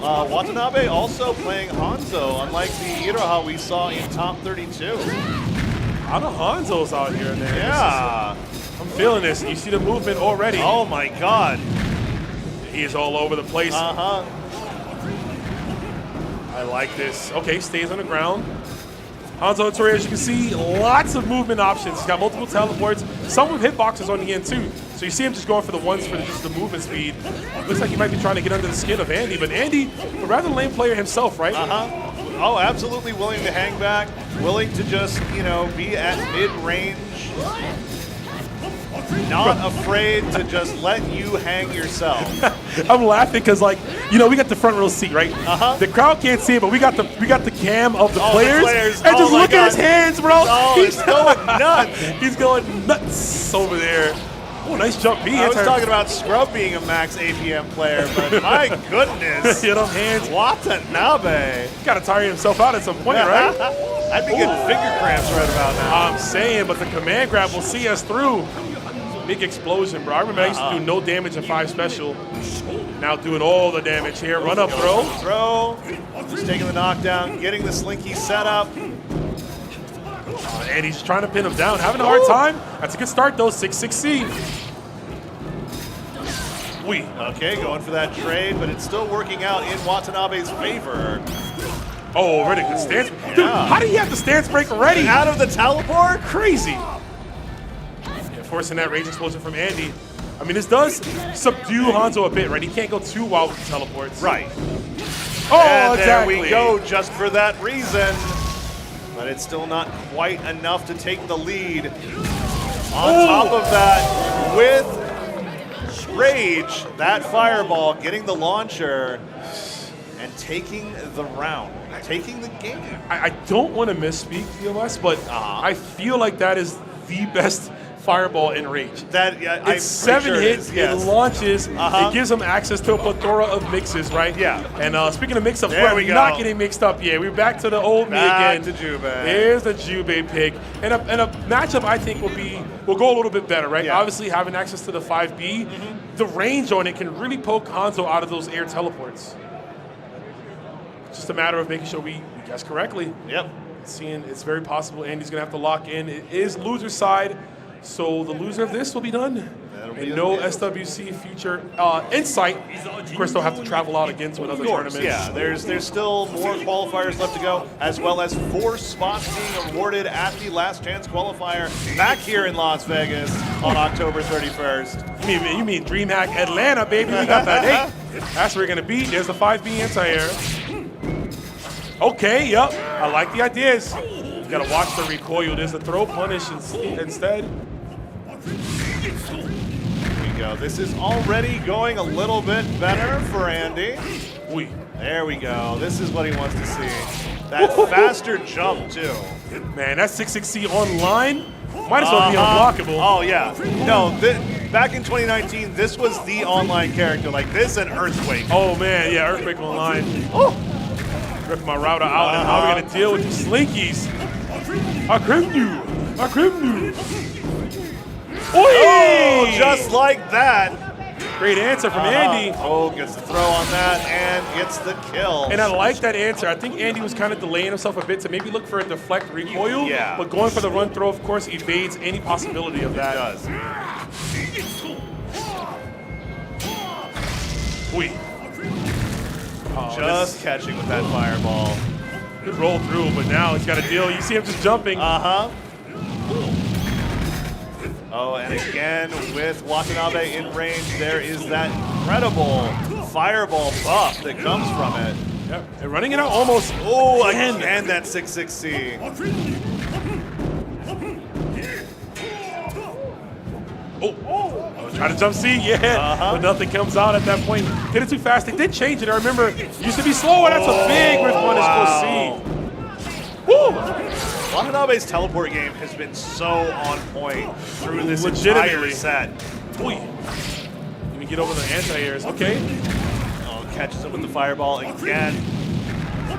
Watanabe also playing Hanzo, unlike the Iroha we saw in top 32. A lot of Hanzos out here, man. Yeah. I'm feeling this. You see the movement already. Oh, my God. He is all over the place. Uh-huh. I like this. Okay, stays on the ground. Hanzo and Toriro, as you can see, lots of movement options. He's got multiple teleports, some with hitboxes on the end too. So you see him just going for the ones for just the movement speed. Looks like he might be trying to get under the skin of Andy, but Andy, a rather lame player himself, right? Oh, absolutely willing to hang back, willing to just, you know, be at mid-range. Not afraid to just let you hang yourself. I'm laughing because, like, you know, we got the front row seat, right? The crowd can't see it, but we got the cam of the players. And just look at his hands, bro. Oh, he's going nuts. He's going nuts over there. Oh, nice jump. I was talking about Scrub being a max APM player, but my goodness. You know, hands. Watanabe. Got to tire himself out at some point, right? I'd be getting finger cramps right about now. I'm saying, but the command grab will see us through. Big explosion, bro. I remember I used to do no damage in 5 special. Now doing all the damage here. Run up, throw. Just taking the knockdown, getting the slinky set up. And he's trying to pin him down. Having a hard time. That's a good start, though. 6-6C. Okay, going for that trade, but it's still working out in Watanabe's favor. Oh, really good stance. Dude, how do you have the stance break ready? Out of the teleport? Crazy. forcing that Rage Explosion from Andy. I mean, this does subdue Hanzo a bit, right? He can't go too wild with the teleports. Right. Oh, and exactly. There we go, just for that reason. But it's still not quite enough to take the lead. On top of that, with Rage, that Fireball getting the launcher and taking the round, taking the game. I don't want to misspeak, DLS, but I feel like that is the best Fireball in Rage. That it's 7 hits, it launches, it gives them access to a plethora of mixes, right? Yeah. And speaking of mix-ups, There we're we go. not getting mixed up yet. We're back to the old me again. Back to Jubei. Here's the Jubei pick. And a matchup I think will go a little bit better, right? Yeah. Obviously having access to the 5B, the range on it can really poke Hanzo out of those air teleports. It's just a matter of making sure we guess correctly. Yep. Seeing it's very possible Andy's gonna have to lock in. It is loser side. So the loser of this will be done. And no SWC future insight. Of course, they'll have to travel out again to another tournament. Yeah, there's still more qualifiers left to go, as well as 4 spots being awarded at the Last Chance Qualifier back here in Las Vegas on October 31st. You mean DreamHack Atlanta, baby? We got that date. That's where we're gonna be. There's the 5B anti-air. Okay, yep. I like the ideas. You gotta watch the recoil. There's the throw punish instead. Here we go. This is already going a little bit better for Andy. There we go. This is what he wants to see. That faster jump, too. Man, that 6-6C online might as well be unblockable. Oh, yeah. No, back in 2019, this was the online character. Like this and Earthquake. Oh, man, yeah, Earthquake online. Ripping my router out, and how are we going to deal with these slinkies? I crimmed you. I crimmed you. Oh, just like that. Great answer from Andy. Oh, gets the throw on that and gets the kill. And I like that answer. I think Andy was kind of delaying himself a bit to maybe look for a deflect recoil. Yeah. But going for the run throw, of course, evades any possibility of that. It does. Just catching with that fireball. Good roll through, but now he's got to deal. You see him just jumping. Oh, and again with Watanabe in range, there is that incredible fireball buff that comes from it. Yep, they're running it out almost. Oh, again that 6-6C. Oh, try to jump C, but nothing comes out at that point. Did it too fast. They did change it. I remember it used to be slower. That's a big rip punish for C. Woo! Watanabe's teleport game has been so on point through this Legitimately. entire set. Let me get over the anti-airs. Okay. Oh, catches him with the fireball again.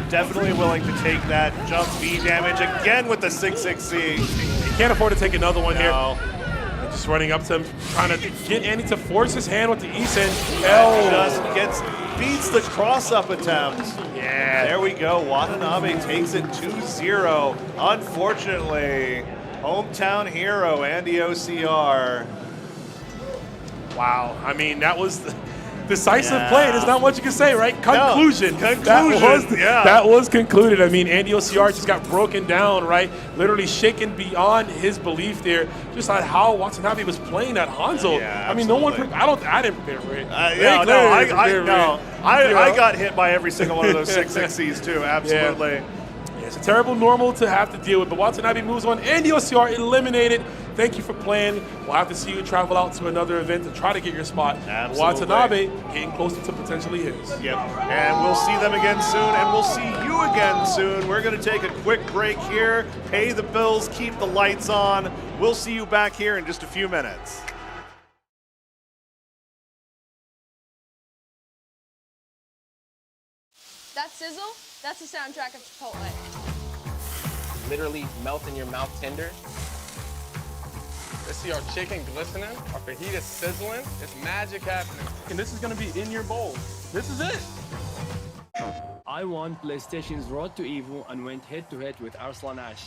Definitely willing to take that jump B damage again with the 6-6C. He can't afford to take another one here. Just running up to him, trying to get Andy to force his hand with the Isen. Just beats the cross-up attempt. Yeah. There we go. Watanabe takes it 2-0. Unfortunately, hometown hero Andy OCR. Wow. I mean, that was decisive play. There's not much you can say, right? Conclusion. That was concluded. I mean, Andy OCR just got broken down, right? Literally shaken beyond his belief there, just on how Watanabe was playing that Hanzo. Yeah, I mean, no one. I didn't prepare for it. I got hit by every single one of those 6-6Cs too. Absolutely. Yeah, it's a terrible normal to have to deal with, but Watanabe moves on. Andy OCR eliminated. Thank you for playing. We'll have to see you travel out to another event to try to get your spot. Absolutely. Watanabe getting closer to potentially his. Yep. And we'll see them again soon, and we'll see you again soon. We're going to take a quick break here, pay the bills, keep the lights on. We'll see you back here in just a few minutes. That sizzle, that's the soundtrack of Chipotle. Literally melt in your mouth tender. Let's see our chicken glistening, our fajita sizzling. It's magic happening. And this is gonna be in your bowl. This is it. I won PlayStation's Road to Evo and went head-to-head with Arslan Ash.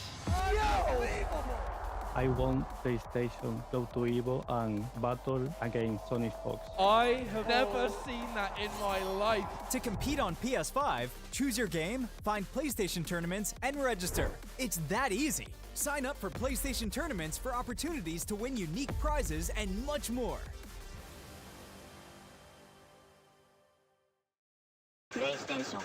I won PlayStation Go to Evo and battle against Sonic Fox. I have never seen that in my life. To compete on PS5, choose your game, find PlayStation tournaments, and register. It's that easy. Sign up for PlayStation tournaments for opportunities to win unique prizes and much more. PlayStation.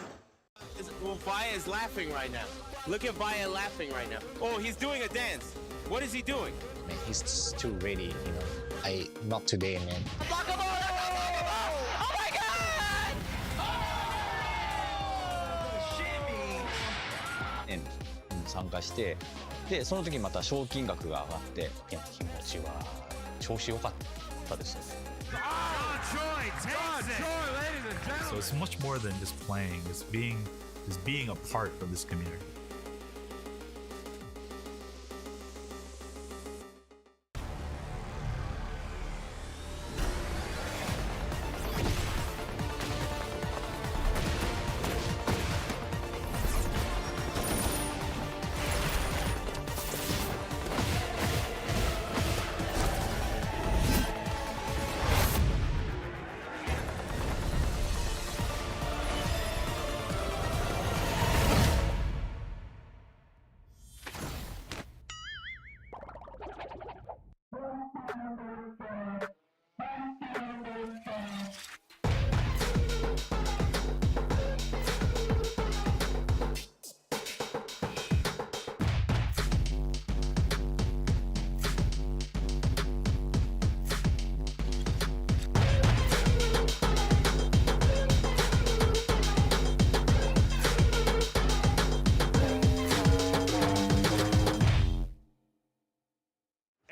Well, Bpaw is laughing right now. Look at Bpaw laughing right now. Oh, he's doing a dance. What is he doing? Man, he's too ready, you know. Not today, man. Oh my god! And 参加して、でその時また賞金額が上がって、いや気持ちは調子良かったですね。So it's much more than just playing. It's being a part of this community.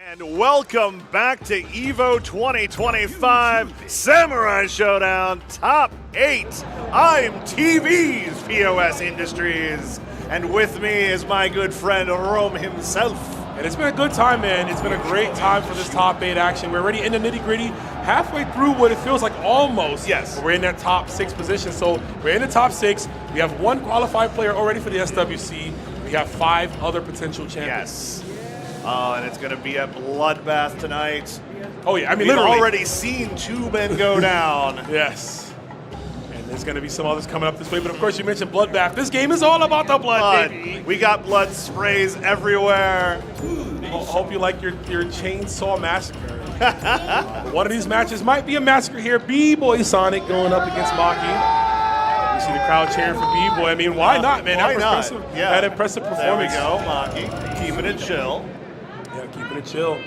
And welcome back to EVO 2025 Samurai Showdown Top 8. I'm TV's POS Industries, and with me is my good friend Rome himself. And it's been a good time, man. It's been a great time for this top 8 action. We're already in the nitty-gritty, halfway through what it feels like almost. Yes. We're in that top 6 position. So we're in the top 6. We have 1 qualified player already for the SWC. We have 5 other potential champions. Yes. And it's going to be a bloodbath tonight. Oh, yeah. I mean, we've literally already seen 2 men go down. Yes. And there's going to be some others coming up this way. But, of course, you mentioned bloodbath. This game is all about the blood, baby. We got blood sprays everywhere. Hope you like your chainsaw massacre. One of these matches might be a massacre here. B-Boy Sonic going up against Maki. You see the crowd cheering for B-Boy. I mean, why not, man? Why not? That impressive performance. There we go, Maki. Keeping it chill. Yeah, keeping it chill.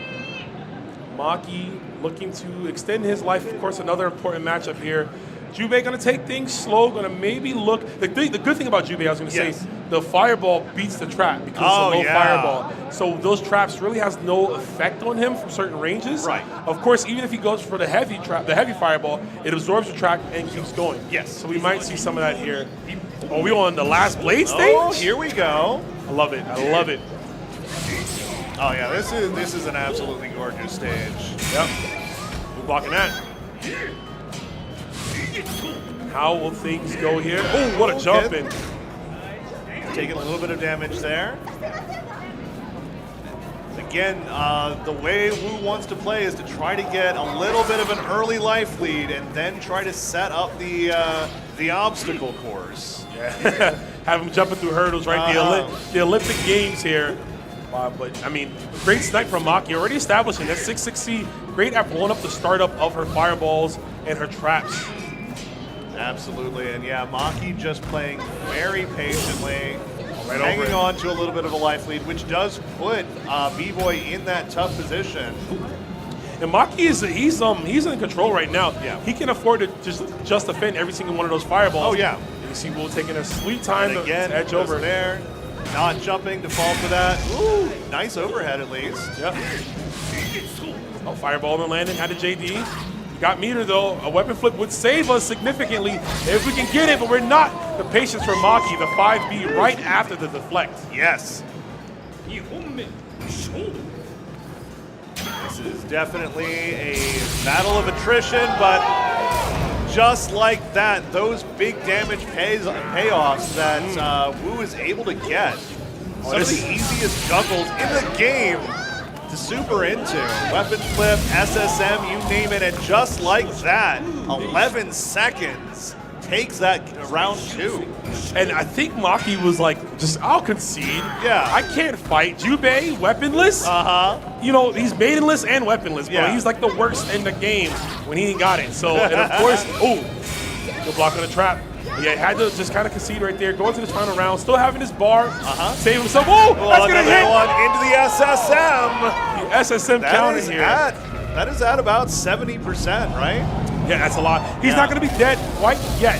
Maki looking to extend his life. Of course, another important matchup here. Jubei going to take things slow, going to maybe look. The good thing about Jubei, I was going to say, the fireball beats the trap because it's a low fireball. So those traps really has no effect on him from certain ranges. Right. Of course, even if he goes for the heavy trap, the heavy fireball, it absorbs the trap and keeps going. Yes. So we might see some of that here. Are we on the last blade stage? Oh, here we go. I love it. I love it. Oh yeah, this is an absolutely gorgeous stage. Yep. We're blocking that. How will things go here? Oh, what a jump in. Taking a little bit of damage there. Again, the way Wu wants to play is to try to get a little bit of an early life lead and then try to set up the obstacle course. Yeah. Have him jumping through hurdles, right? The Olympic Games here. But, I mean, great snipe from Maki, already establishing that 6-6C. Great at blowing up the startup of her fireballs and her traps. Absolutely, and yeah, Maki just playing very patiently, right hanging on to a little bit of a life lead, which does put B-Boy in that tough position. And Maki he's in control right now. Yeah. He can afford to just defend every single one of those fireballs. Oh yeah. And you see Will taking a sweet time and again, to edge over there. Not jumping to fall for that. Ooh, nice overhead at least. Yep. Oh, fireball on landing, had a JD. Got meter though. A weapon flip would save us significantly if we can get it, but we're not. The patience for Maki, the 5B right after the deflect. Yes. This is definitely a battle of attrition, but just like that, those big damage payoffs that Wu is able to get. Some of the easiest juggles in the game. to super into. Weapon flip, SSM, you name it, and just like that, 11 seconds takes that round 2. And I think Maki was like, just, I'll concede. Yeah. I can't fight. Jubei, weaponless. You know, he's maidenless and weaponless, bro. Yeah. He's like the worst in the game when he ain't got it. So, and of course, good block on the trap. Yeah, had to just kind of concede right there. Going to this final round, still having his bar, save himself. Oh, that's gonna hit one into the SSM. The SSM counter here. That is at about 70%, right? Yeah, that's a lot. He's not gonna be dead quite yet.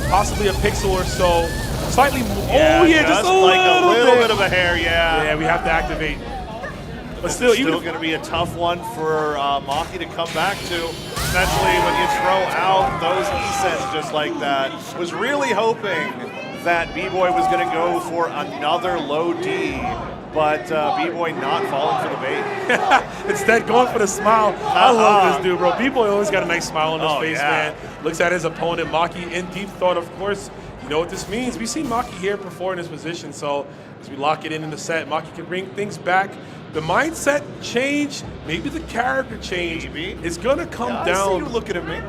Possibly a pixel or so. Slightly more. Just a like little bit of a hair, yeah. Yeah, we have to activate. But This still, is still going to be a tough one for Maki to come back to, especially when you throw out those E-sets just like that. Was really hoping that B-Boy was going to go for another low D, but B-Boy not falling for the bait. Instead, going for the smile. I love this dude, bro. B-Boy always got a nice smile on his face, man. Looks at his opponent, Maki, in deep thought, of course. You know what this means. We've seen Maki here before in this position, so as we lock it in the set, Maki can bring things back. The mindset change, maybe the character change, is going to come down. I see you looking at me.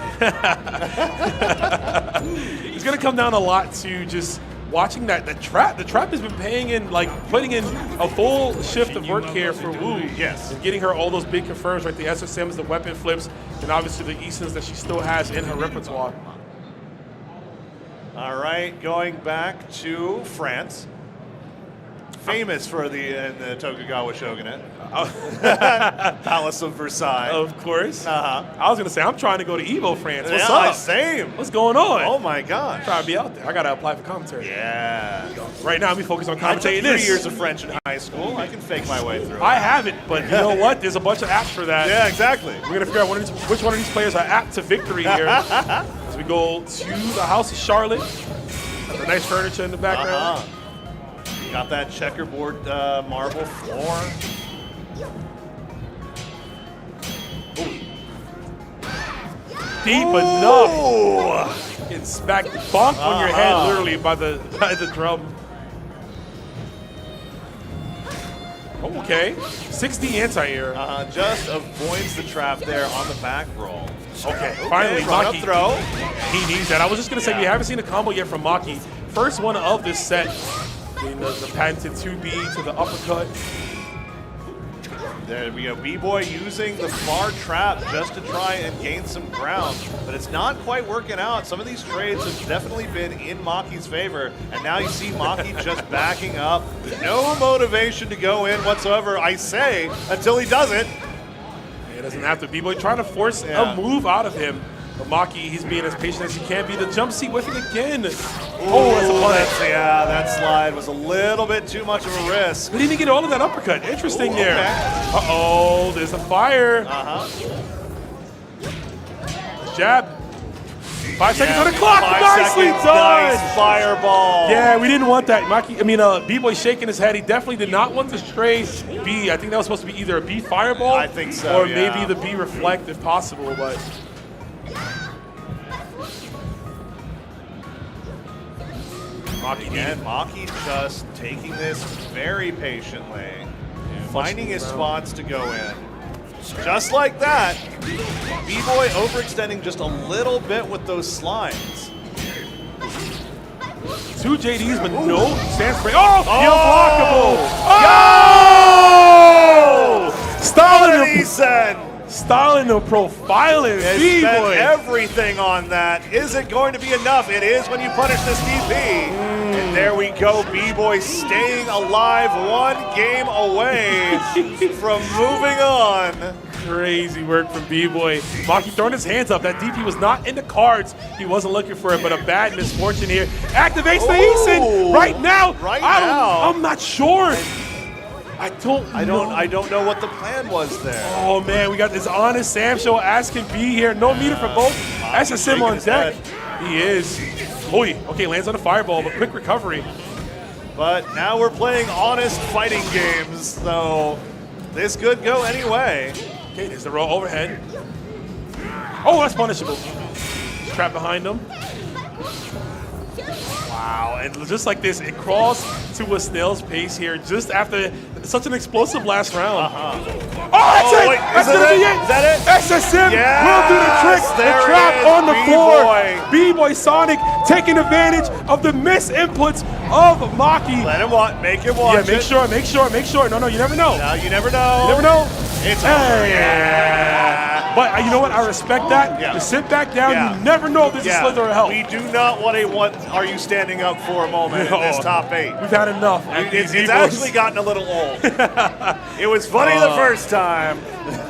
It's going to come down a lot to just watching the trap. The trap has been paying in, like putting in a full shift of work here for Wu. Yes. And getting her all those big confirms, right? The SSMs, the weapon flips, and obviously the Easons that she still has in her repertoire. All right, going back to France. Famous for the Tokugawa Shogunate. Palace of Versailles. Of course. I was going to say, I'm trying to go to Evo, France. What's yeah, up? Same. What's going on? Oh my gosh. Trying to be out there. I got to apply for commentary. Yeah. Right now, we focus on I took commentating 3 this. years of French in high school. I can fake my way through. I haven't, but you know what? There's a bunch of apps for that. Yeah, exactly. We're going to figure out which one of these players are apt to victory here. As we go to the House of Charlotte. Got the nice furniture in the background. Got that checkerboard marble floor. Deep enough. Getting smacked bonk on your head literally by the drum. Okay. 60 anti-air. Just avoids the trap there on the back roll. Okay, finally, run Maki. up throw. He needs that. I was just going to say, we haven't seen a combo yet from Maki. First one of this set. The patented 2B to the uppercut. There we go. B-Boy using the far trap just to try and gain some ground, but it's not quite working out. Some of these trades have definitely been in Maki's favor, and now you see Maki just backing up. No motivation to go in whatsoever, I say, until he does it. He doesn't have to. B-Boy trying to force a move out of him. But Maki, he's being as patient as he can be. The jump seat with it again. That's a punish. Yeah, that slide was a little bit too much of a risk. But he didn't get all of that uppercut. Interesting there. Uh-oh, there's a fire. Jab. 5 seconds on the clock. Nicely done. Nice fireball. Yeah, we didn't want that. Maki, B-Boy shaking his head. He definitely did not want the stray B. I think that was supposed to be either a B fireball. I think so, or maybe the B reflect if possible, but. Maki just taking this very patiently, finding his spots to go in. Just like that, B-Boy overextending just a little bit with those slides. 2 JDs, but no stand spray. Oh, unblockable. Stalin no profiling. B-Boy. Everything on that. Is it going to be enough? It is when you punish this DP. And there we go. B-Boy staying alive, 1 game away from moving on. Crazy work from B-Boy. Maki throwing his hands up. That DP was not in the cards. He wasn't looking for it, but a bad misfortune here. Activates the Eason right now. I'm not sure. I don't know what the plan was there. Oh man, we got this honest Sam show asking B here. No meter for both. SSM on deck. He is. Okay, lands on a fireball, but quick recovery. But now we're playing honest fighting games, so this could go anyway. Okay, there's the roll overhead. Oh, that's punishable. Trap behind him. Wow, and just like this, it crawls to a snail's pace here just after such an explosive last round. Uh-huh. Oh, that's it! Wait, That's gonna be it! Is that it? SSM Yes, will do the trick. there The trap it is, on the floor. B-Boy. B-Boy Sonic taking advantage of the misinputs of Maki. Let him make him watch Yeah, make sure. No, you never know. No, you never know. You never know. It's over. Yeah. But you know what? I respect that. Yeah. To sit back down, Yeah. you never know if there's a slither of help. We do not want a "what are you standing up for" moment in this top 8. We've had enough. It's actually gotten a little old. It was funny the first time,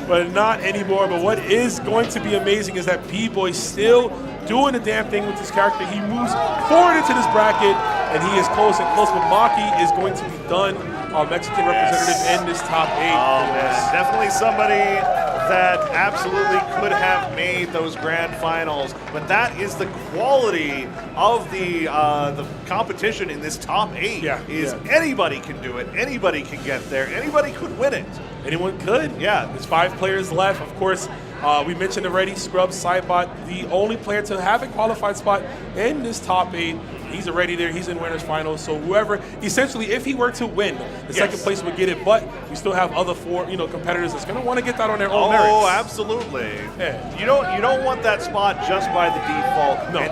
but not anymore. But what is going to be amazing is that B-Boy still doing the damn thing with this character. He moves forward into this bracket, and he is close and close. But Maki is going to be done. Our Mexican representative in this top 8. Oh, man. Definitely somebody that absolutely could have made those grand finals, but that is the quality of the competition in this top 8. Anybody can do it, anybody can get there, anybody could win it. Anyone could. Yeah. There's 5 players left. Of course, we mentioned already, Scrub Sidebot, the only player to have a qualified spot in this top 8. He's already there. He's in winners finals. So whoever, essentially, if he were to win, the second place would get it. But we still have other 4, competitors that's going to want to get that on their own merits. Oh, absolutely. Yeah. You don't want that spot just by the default. No. And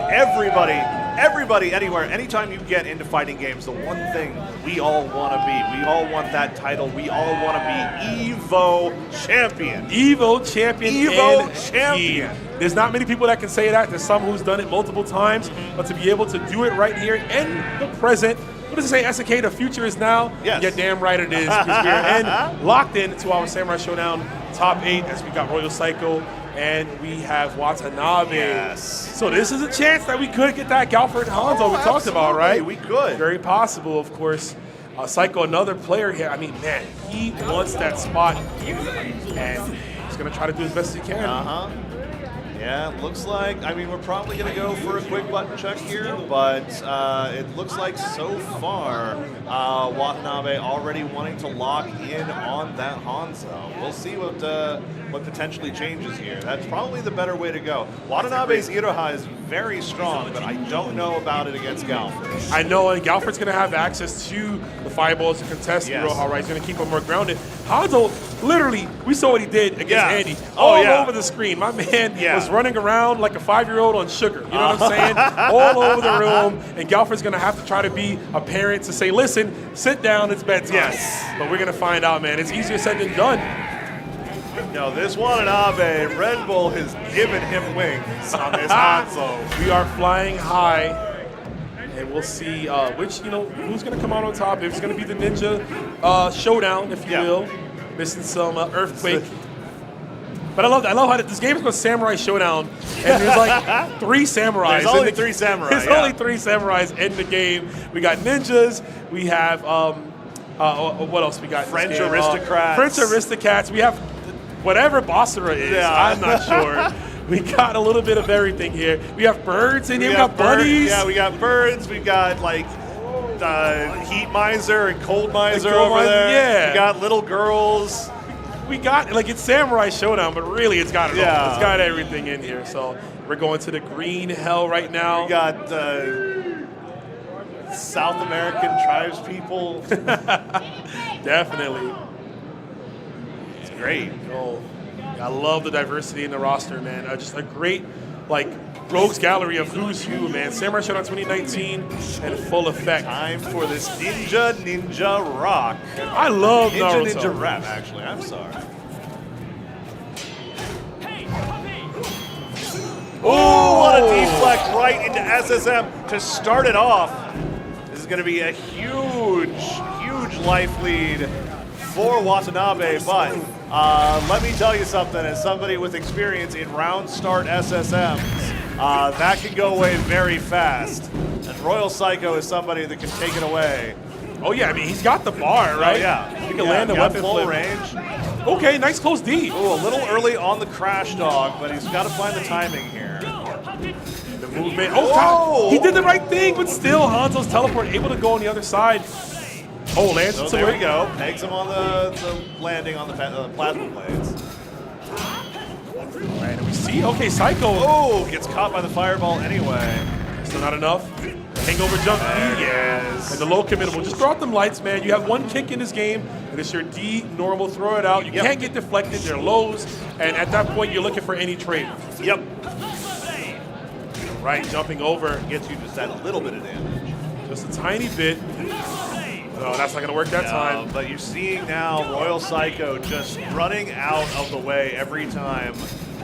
everybody, anywhere, anytime you get into fighting games, the one thing we all want to be, we all want that title. We all want to be EVO champion. EVO champion. EVO champion. There's not many people that can say that. There's some who's done it multiple times, but to be able to do it right here in the present, what does it say, SK? The future is now? Yes. Yeah, damn right it is. Because we're locked in to our Samurai Showdown top 8 as we got Royal Psycho and we have Watanabe. Yes. So this is a chance that we could get that Galford Hanzo we talked about, right? We could. Very possible, of course. Psycho, another player here. I mean, man, he wants that spot and he's going to try to do as best as he can. Uh-huh. Yeah, it looks like, we're probably going to go for a quick button check here, but it looks like so far Watanabe already wanting to lock in on that Hanzo. We'll see what potentially changes here. That's probably the better way to go. Watanabe's Iroha is very strong, but I don't know about it against Galford. I know, and Galford's going to have access to the fireballs to contest Iroha, right? He's going to keep him more grounded. Hanzo, literally, we saw what he did against Andy. All over the screen. My man was running around like a 5-year-old on sugar. You know what I'm saying? All over the room. And Galford's going to have to try to be a parent to say, listen, sit down, it's bedtime. Yes. But we're going to find out, man. It's easier said than done. No, this Watanabe, Red Bull has given him wings on this Hanzo. We are flying high. And we'll see who's going to come out on top. If it's going to be the Ninja Showdown, if you will. Missing some Earthquake. But I love how this game is called Samurai Showdown, and there's like 3 samurais. There's only 3 samurai. There's only 3 samurais in the game. We got ninjas. We have what else we got? French aristocrats. French aristocrats. We have whatever Bossera is. Yeah. I'm not sure. We got a little bit of everything here. We have birds in here. We got bunnies. Yeah, we got birds. We got like Heat Miser and Cold Miser over there. Yeah. We got little girls. We got, it's Samurai Showdown, but really it's got it all. Yeah. It's got everything in here. So we're going to the green hell right now. We got South American tribes people. Definitely. It's great. Oh, I love the diversity in the roster, man. Just a great, rogues gallery of who's who, man. Samurai Showdown 2019 in full effect. Time for this Ninja Rock. I love Naruto. Ninja Rap, actually. I'm sorry. Oh, what a deflect right into SSM to start it off. This is going to be a huge life lead for Watanabe, but let me tell you something, as somebody with experience in round start SSMs, that can go away very fast. And Royal Psycho is somebody that can take it away. Oh yeah, he's got the bar, right? Oh, yeah. He can land a weapon full flip. range. Okay, nice close D. Oh, a little early on the crash dog, but he's got to find the timing here. The movement. Oh, God. He did the right thing, but still Hanzo's teleport able to go on the other side. Oh, lands So into there it. we go. Makes him on the landing on the plasma blades. Right, and we see, okay, Psycho. Oh, gets caught by the fireball anyway. Still not enough. Hangover jump, yes. And the low committable. Just throw out them lights, man. You have one kick in this game, and it's your D normal. Throw it out. You can't get deflected. They're lows, and at that point, you're looking for any trade. Yep. Right, jumping over. Gets you just that little bit of damage. Just a tiny bit. No, that's not going to work that time. But you're seeing now Royal Psycho just running out of the way every time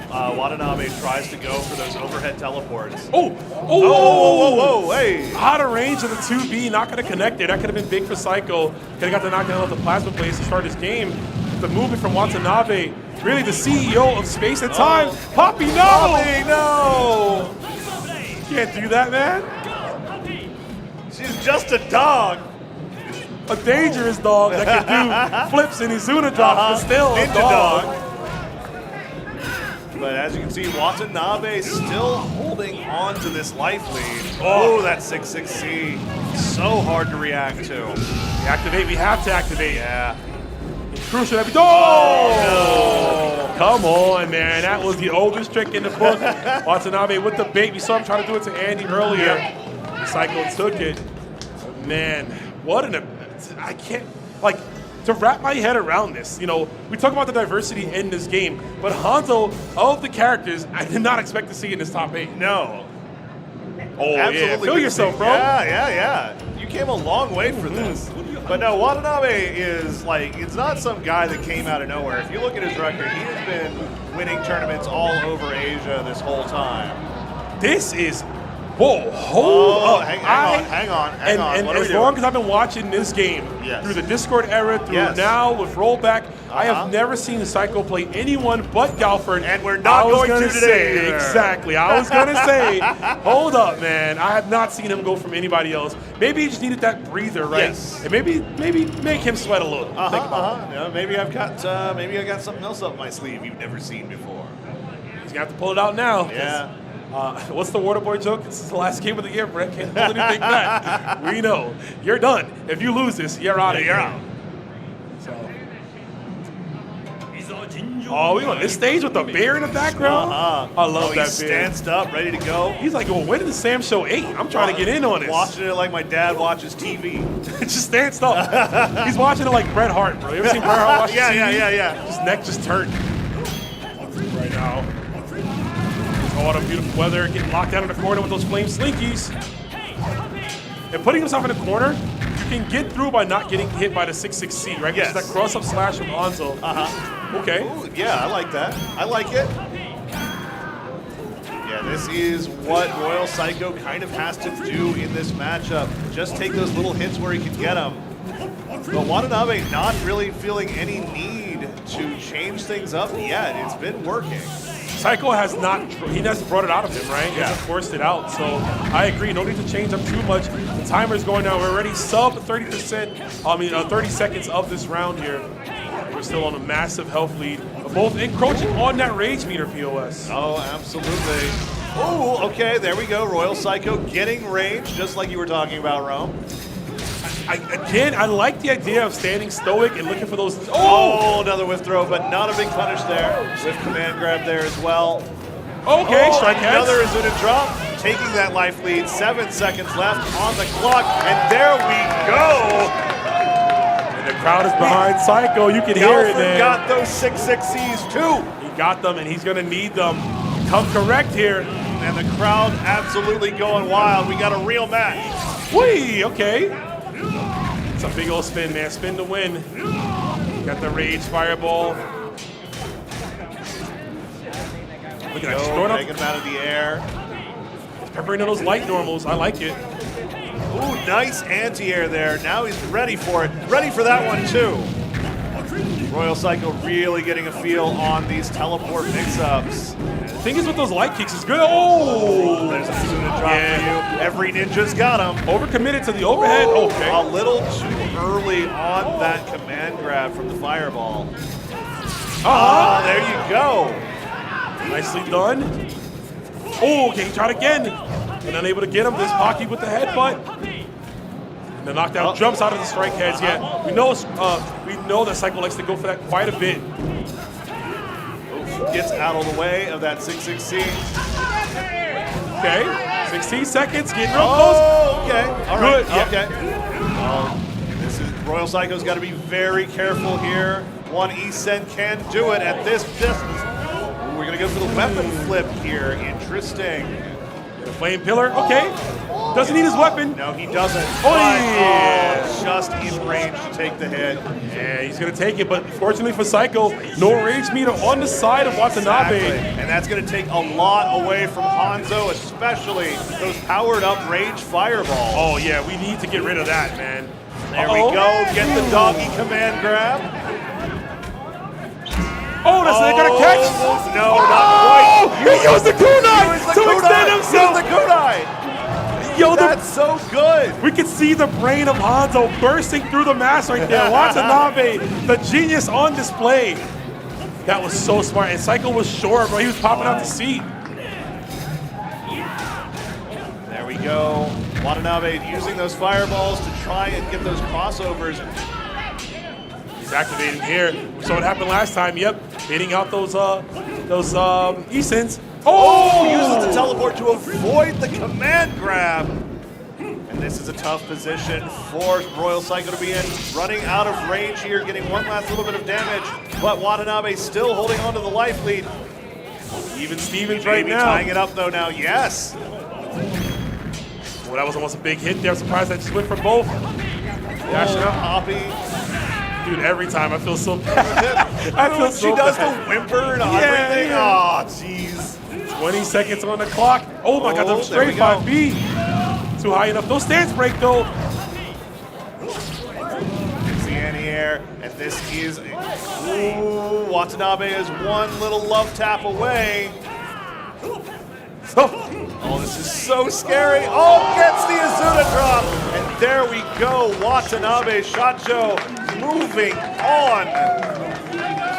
Watanabe tries to go for those overhead teleports. Whoa, hey. Out of range of the 2B, not going to connect there. That could have been big for Psycho. Could have got the knockdown of the Plasma Blaze to start his game. The movement from Watanabe, really the CEO of space and time. Poppy, no! Poppy, no! Can't do that, man. She's just a dog. A dangerous dog that can do flips and Izuna drops, but still a dog. But as you can see, Watanabe still holding on to this life lead. Oh, that 6-6-C. So hard to react to. Activate, we have to activate. Yeah. Crucial every. Oh! No. Come on, man. That was the oldest trick in the book. Watanabe with the bait. We saw him trying to do it to Andy earlier. Psycho took it. Man, what an. I can't. Like, to wrap my head around this, you know, we talk about the diversity in this game, but Hanzo, of the characters, I did not expect to see in this top 8. No. Oh, absolutely. Yeah. Feel yourself, bro. Yeah. You came a long way for this. But no, Watanabe is like, it's not some guy that came out of nowhere. If you look at his record, he has been winning tournaments all over Asia this whole time. This is, whoa, hold up. Hang on. And as long as I've been watching this game, through the Discord era, through now with rollback, I have never seen Psycho play anyone but Galford. And we're not going to today either. Exactly. I was going to say, hold up, man. I have not seen him go from anybody else. Maybe he just needed that breather, right? Yes. And maybe make him sweat a little. Think about it. Yeah, maybe I got something else up my sleeve you've never seen before. He's gonna have to pull it out now. Yeah. What's the Waterboy joke? This is the last game of the year, Brett. Can't hold anything back. We know. You're done. If you lose this, you're out of here. You're out. Oh, we on this stage with the bear in the background? I love that bear. He's stanced up, ready to go. He's like, well, when did the Sam show 8? I'm trying to get in on this. Watching it like my dad watches TV. Just stanced up. He's watching it like Bret Hart, bro. You ever seen Bret Hart watch TV? Yeah. His neck just turned. Right now. All the beautiful weather, getting locked down in the corner with those flame slinkies. And putting himself in the corner, you can get through by not getting hit by the 6-6-C, right? Yes. That cross-up slash from Hanzo. Okay. Ooh, yeah, I like that. I like it. Yeah, this is what Royal Psycho kind of has to do in this matchup. Just take those little hits where he can get them. But Watanabe not really feeling any need to change things up yet. It's been working. Psycho has not, he hasn't brought it out of him, right? He hasn't forced it out. So I agree, no need to change up too much. The timer's going down. We're already sub 30 seconds of this round here. We're still on a massive health lead. Both encroaching on that rage meter, POS. Oh, absolutely. Oh, okay, there we go. Royal Psycho getting range, just like you were talking about, Rome. I like the idea of standing stoic and looking for those. Oh, another whiff throw, but not a big punish there. With command grab there as well. Okay, strike heads. Another Izuna drop, taking that life lead. 7 seconds left on the clock, and there we go. And the crowd is behind Psycho. You can hear it, man. Got those 6-6-Cs too. He got them, and he's going to need them. Come correct here. And the crowd absolutely going wild. We got a real match. Whee, okay. It's a big old spin, man. Spin to win. Got the rage fireball. Look at that. Throwing taking him out of the air. Peppering in those light normals. I like it. Ooh, nice anti-air there. Now he's ready for it. Ready for that one, too. Royal Psycho really getting a feel on these teleport mix-ups. The thing is with those light kicks, it's good. Oh! There's a Izuna drop for you. Every ninja's got him. Overcommitted to the overhead. Okay. A little too early on that command grab from the fireball. There you go. Nicely done. Oh, okay, he tried again. And unable to get him. This Pocky with the headbutt. And the knockdown jumps out of the strike heads. Yeah, we know that Psycho likes to go for that quite a bit. Gets out of the way of that 6-6-C. Okay, 16 seconds, getting real close. Oh, okay. All right. Good, yeah. Okay. This is Royal Psycho's got to be very careful here. One E-Send can do it at this distance. Ooh, we're going to go for the weapon flip here. Interesting. The Flame Pillar, okay. Doesn't need his weapon. No, he doesn't. Oh, yeah. Oh, just in range to take the hit. Yeah, he's going to take it, but fortunately for Psycho, no rage meter on the side of Watanabe. Exactly. And that's going to take a lot away from Hanzo, especially those powered up rage fireballs. Oh, yeah, we need to get rid of that, man. There we go. Get the doggy command grab. Oh, that's not going to catch. No, not quite. He used the kunai to extend himself. The kunai. Yo, that's so good. We can see the brain of Hanzo bursting through the mask right there. Watanabe, the genius on display. That was so smart. And Psycho was short, bro. He was popping out the seat. There we go. Watanabe using those fireballs to try and get those crossovers. He's activating here. We saw what happened last time. Yep, hitting out those E-Sends. Oh, uses the teleport to avoid the command grab. And this is a tough position for Royal Psycho to be in. Running out of range here, getting one last little bit of damage. But Watanabe still holding on to the life lead. Even Stevens right Maybe now. tying it up though now, yes. Well, that was almost a big hit there. I'm surprised that just went for both. Dashing up Hoppy. Dude, every time I feel so bad. I feel so She does bad. the whimper and everything. Yeah. Oh, jeez. 20 seconds on the clock. Oh my God, the straight 5B. Too high enough. Those stance break though. It's the anti-air, and this is, ooh, Watanabe is one little love tap away. Oh, this is so scary. Oh, gets the Azuna drop. And there we go. Watanabe Shacho moving on.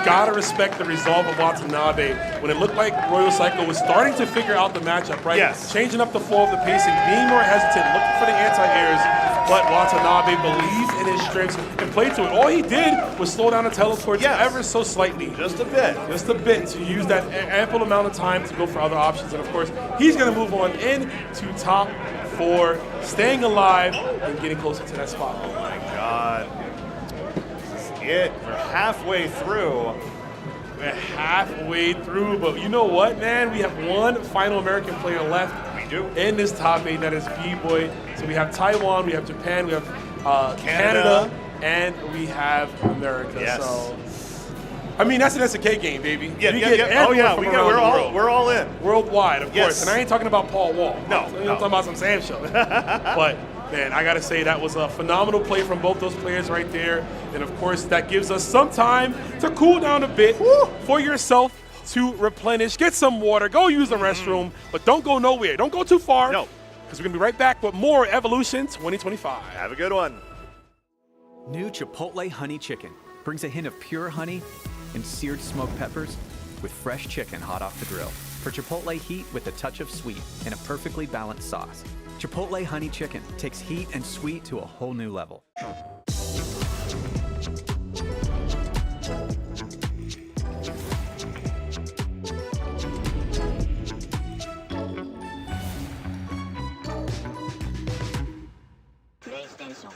Gotta respect the resolve of Watanabe. When it looked like Royal Psycho was starting to figure out the matchup, right? Yes. Changing up the flow of the pacing, being more hesitant, looking for the anti-airs. But Watanabe believed in his strengths and played to it. All he did was slow down the teleport ever so slightly. Just a bit. Just a bit to use that ample amount of time to go for other options. And of course, he's gonna move on into top 4, staying alive and getting closer to that spot. Oh my God. This is it. We're halfway through. We're halfway through, but you know what, man? We have one final American player left. We do. In this top 8, that is B-Boy. So we have Taiwan, we have Japan, we have Canada, and we have America. Yes. So, I mean, that's an SK game, baby. Yeah, we yeah, get yeah. Oh yeah, everyone from around the world. we're all in. Worldwide, of Yes. course. And I ain't talking about Paul Wall. No, I'm no. talking about some Sam show. But man, I gotta say that was a phenomenal play from both those players right there. And of course, that gives us some time to cool down a bit for yourself to replenish, get some water, go use the restroom, but don't go nowhere. Don't go too far. No. Because we're gonna be right back with more Evolution 2025. Have a good one. New Chipotle Honey Chicken brings a hint of pure honey and seared smoked peppers with fresh chicken hot off the grill. For Chipotle heat with a touch of sweet and a perfectly balanced sauce. Chipotle Honey Chicken takes heat and sweet to a whole new level. PlayStation.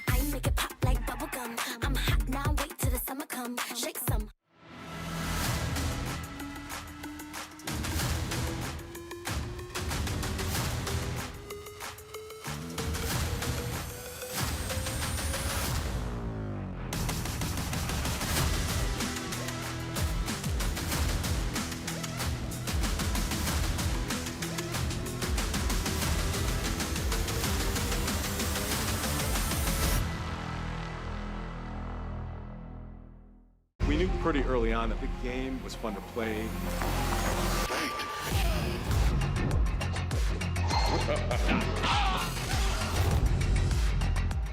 I make it pop like bubblegum. I'm hot now, wait till the summer come. Shake some. We knew pretty early on that the game was fun to play.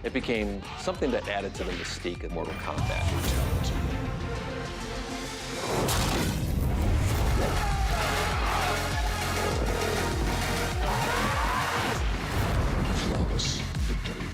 It became something that added to the mystique of Mortal Kombat. Flawless victory.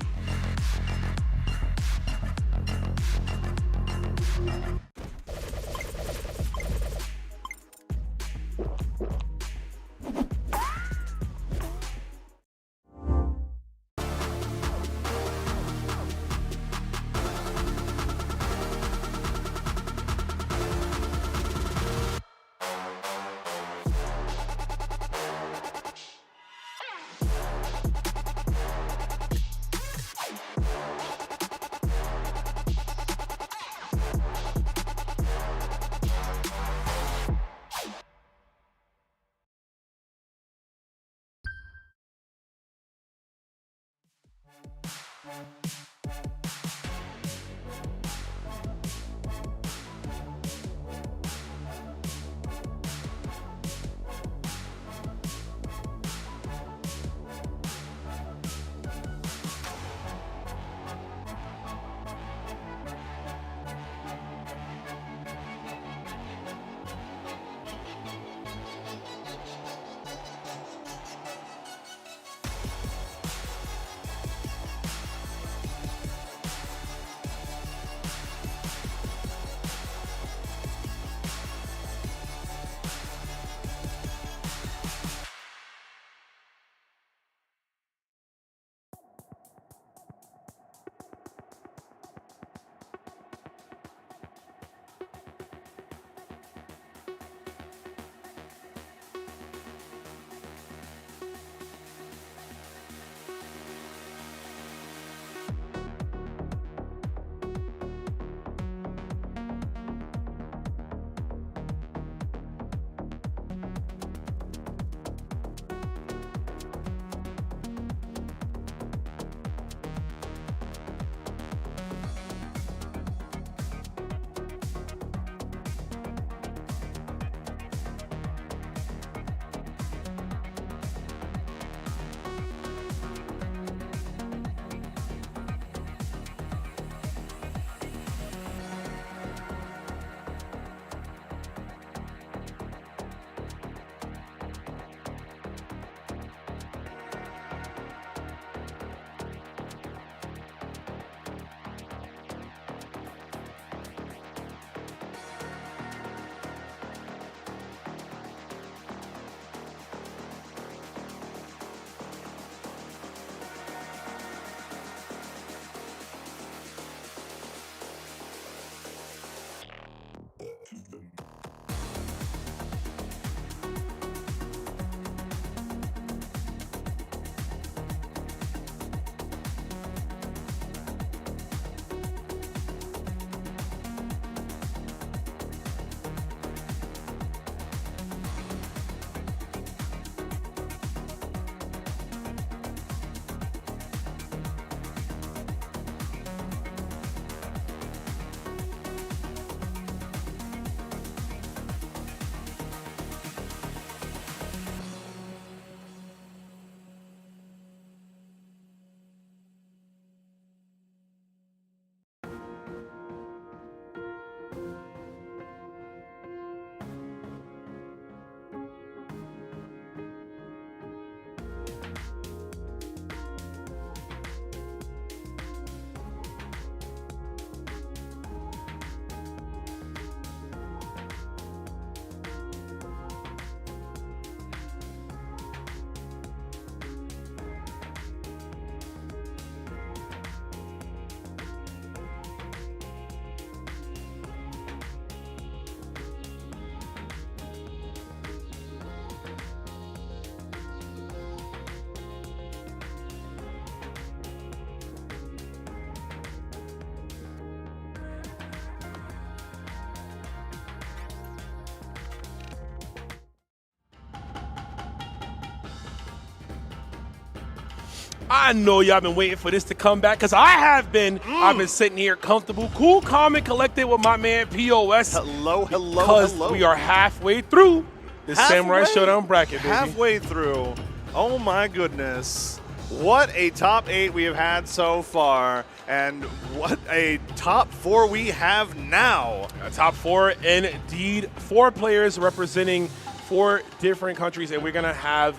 I know y'all been waiting for this to come back, because I have been. I've been sitting here comfortable, cool, calm, and collected with my man POS. Hello. Because we are halfway through the Samurai Shodown bracket, baby. Halfway through. Oh my goodness. What a top 8 we have had so far, and what a top 4 we have now. A top 4, indeed. 4 players representing 4 different countries, and we're going to have,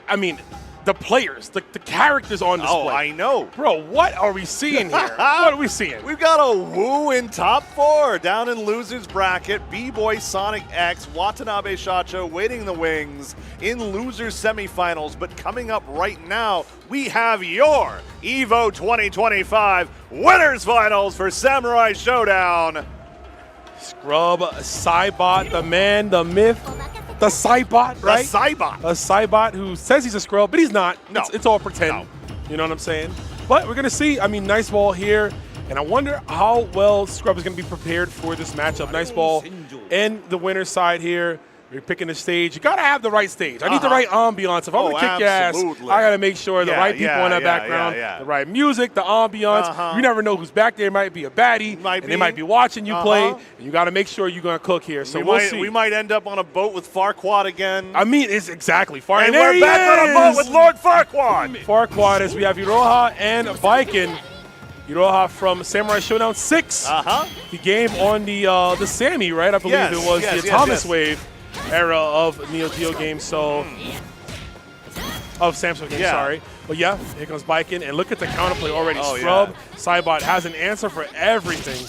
I mean, the players, the characters on display. Oh, I know. Bro, what are we seeing here? What are we seeing? We've got a Wu in top 4. Down in losers bracket, B-Boy Sonic X, Watanabe Shacho waiting in the wings in losers semifinals. But coming up right now, we have your EVO 2025 winners finals for Samurai Shodown. Scrub, Cybot, the man, the myth, the Cybot, right? The Cybot. A Cybot who says he's a Scrub, but he's not. No. It's all pretend. No. You know what I'm saying? But we're going to see. I mean, Nice Ball here. And I wonder how well Scrub is going to be prepared for this matchup. Nice Ball in the winner's side here. You're picking the stage. You got to have the right stage. I need the right ambiance. If I'm going to kick your ass, I got to make sure the right people in that background, the right music, the ambiance. You never know who's back there. It might be a baddie, and they might be watching you play, and you got to make sure you're going to cook here. So we'll see. We might end up on a boat with Farquaad again. I mean, it's exactly. And we're back on a boat with Lord Farquaad. Farquaad, as we have Iroha and Viking. Iroha from Samurai Shodown 6. The game on the Sammy, right? I believe it was the Thomas Wave era of Neo Geo games, so of Samsung games, sorry. But yeah, here comes Viking, and look at the counterplay already. Scrub, Cybot has an answer for everything.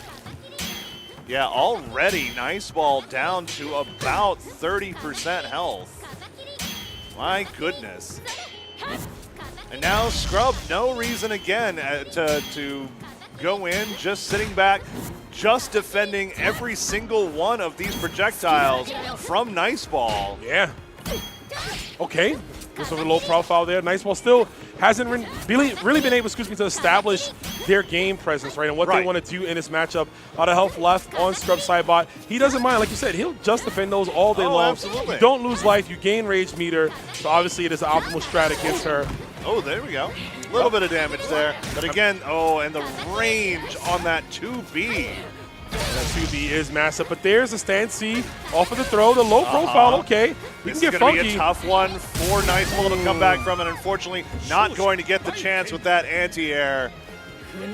Yeah, already Nice Ball down to about 30% health. My goodness. And now Scrub, no reason again to go in, just sitting back, just defending every single one of these projectiles from Nice Ball. Yeah. Okay. Just a low profile there. Nice Ball still hasn't really been able, to establish their game presence, right, and what they want to do in this matchup. A lot of health left on Scrub Cybot. He doesn't mind, like you said, he'll just defend those all day long. Absolutely. You don't lose life, you gain rage meter, so obviously it is an optimal strat against her. Oh, there we go. A little bit of damage there. But again, and the range on that 2B. And that 2B is massive, but there's a stand C off of the throw, the low profile, okay. We This can is get going funky. to be a tough one for Nice Ball to come back from, and unfortunately not going to get the chance with that anti-air.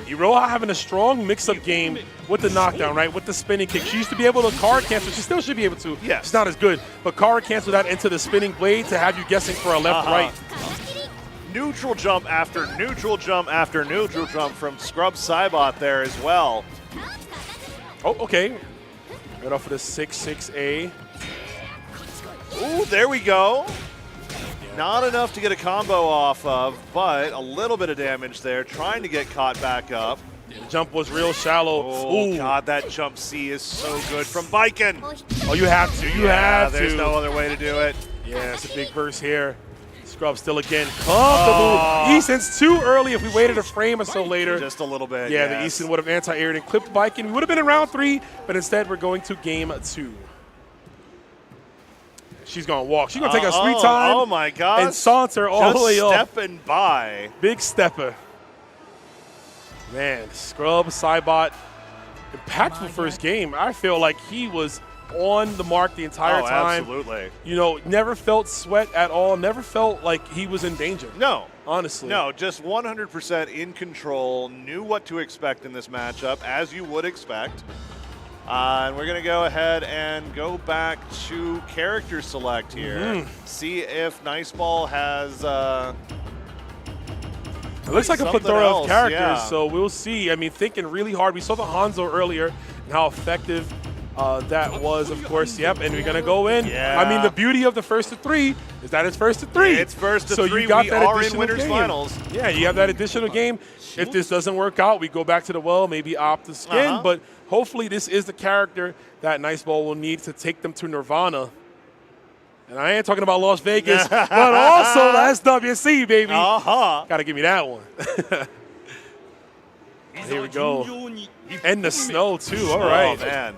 Iroha having a strong mix-up game with the knockdown, right, with the spinning kick. She used to be able to card cancel. She still should be able to. Yes. She's not as good, but card cancel that into the spinning blade to have you guessing for a left-right. Neutral jump after neutral jump after neutral jump from Scrub Cybot there as well. Oh, okay. Right off of the 6-6A. Ooh, there we go. Not enough to get a combo off of, but a little bit of damage there, trying to get caught back up. The jump was real shallow. Oh, God, that jump C is so good from Viking. Oh, you have to. You have to. There's no other way to do it. Yeah, it's a big burst here. Scrub still again comfortable. Eason's too early. If we waited a frame or so later. Just a little bit, Yeah, the Eason would have anti-aired and clipped Viking. We would have been in round 3, but instead we're going to game 2. She's going to walk. She's going to take a sweet time. Oh, my God. And saunter all the way up. Just stepping by. Big stepper. Man, Scrub, Cybot, impactful first game. I feel like he was on the mark the entire time. Absolutely. You know, never felt sweat at all. Never felt like he was in danger. No. Honestly. No, just 100% in control. Knew what to expect in this matchup, as you would expect. And we're going to go ahead and go back to character select here. See if Nice Ball has... it looks like a plethora of characters, yeah. so we'll see. I mean, thinking really hard. We saw the Hanzo earlier and how effective that was, of course. Yep, and we're going to go in. Yeah. I mean, the beauty of the first to 3 is that it's first to 3. It's first to so 3. You got we that are in additional winners game. finals. Yeah, you have that additional game. If this doesn't work out, we go back to the well, maybe opt the skin. But hopefully this is the character that Nice Ball will need to take them to Nirvana. And I ain't talking about Las Vegas, but also that's WC, baby. Got to give me that one. Here we go. And the snow, too. All right. Oh, man.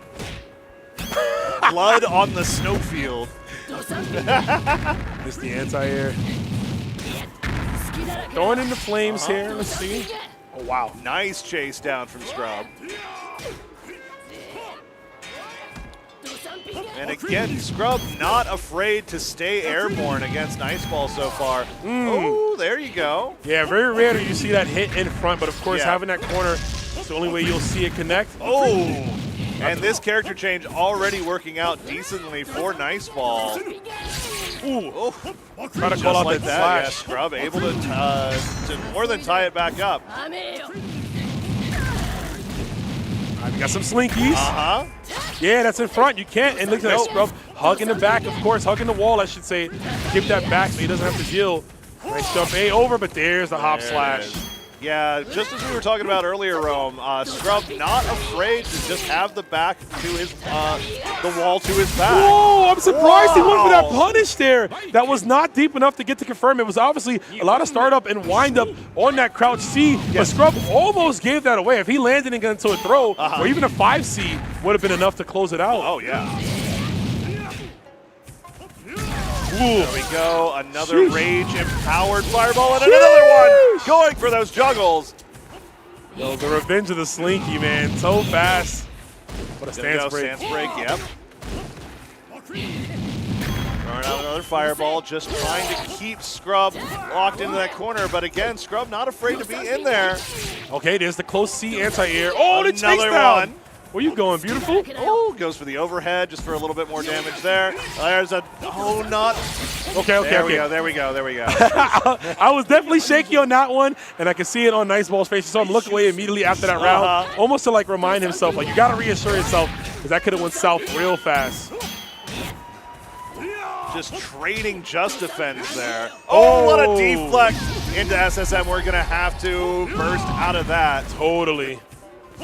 Blood on the snowfield. It's the anti-air. Throwing in the flames here. Let's see. Oh, wow. Nice chase down from Scrub. And again, Scrub not afraid to stay airborne against Nice Ball so far. Oh, there you go. Yeah, very rare do you see that hit in front, but of course having that corner is the only way you'll see it connect. Oh, and this character change already working out decently for Nice Ball. Ooh, oh. Try to call out like that that. flash. Yeah, Scrub able to more than tie it back up. All right, we got some slinkies. Yeah, that's in front. You can't. And look at that Scrub hugging the back, of course, hugging the wall, I should say. Give that back so he doesn't have to deal. Nice jump A over, but there's the hop slash. Yeah, just as we were talking about earlier, Rome, Scrub not afraid to just have the back to his, the wall to his back. Whoa, I'm surprised he went for that punish there. That was not deep enough to get to confirm. It was obviously a lot of startup and wind up on that crouch C, but Scrub almost gave that away. If he landed and got into a throw, or even a 5C, would have been enough to close it out. Oh, yeah. There we go. Another rage-empowered fireball and another one going for those juggles. Yo, the revenge of the Slinky, man. So fast. What a stance break. Stance break, yep. Throwing out another fireball, just trying to keep Scrub locked into that corner. But again, Scrub not afraid to be in there. Okay, there's the close C anti-air. Oh, the chase Another down. one. Where you going, beautiful? Oh, goes for the overhead just for a little bit more damage there. There's a, oh, not. Okay. There we go. I was definitely shaky on that one, and I can see it on Niceball's face. So I'm looking away immediately after that round, almost to like remind himself, like, you got to reassure yourself, because that could have went south real fast. Just trading just defense there. Oh, what a deflect into SSM. We're going to have to burst out of that. Totally.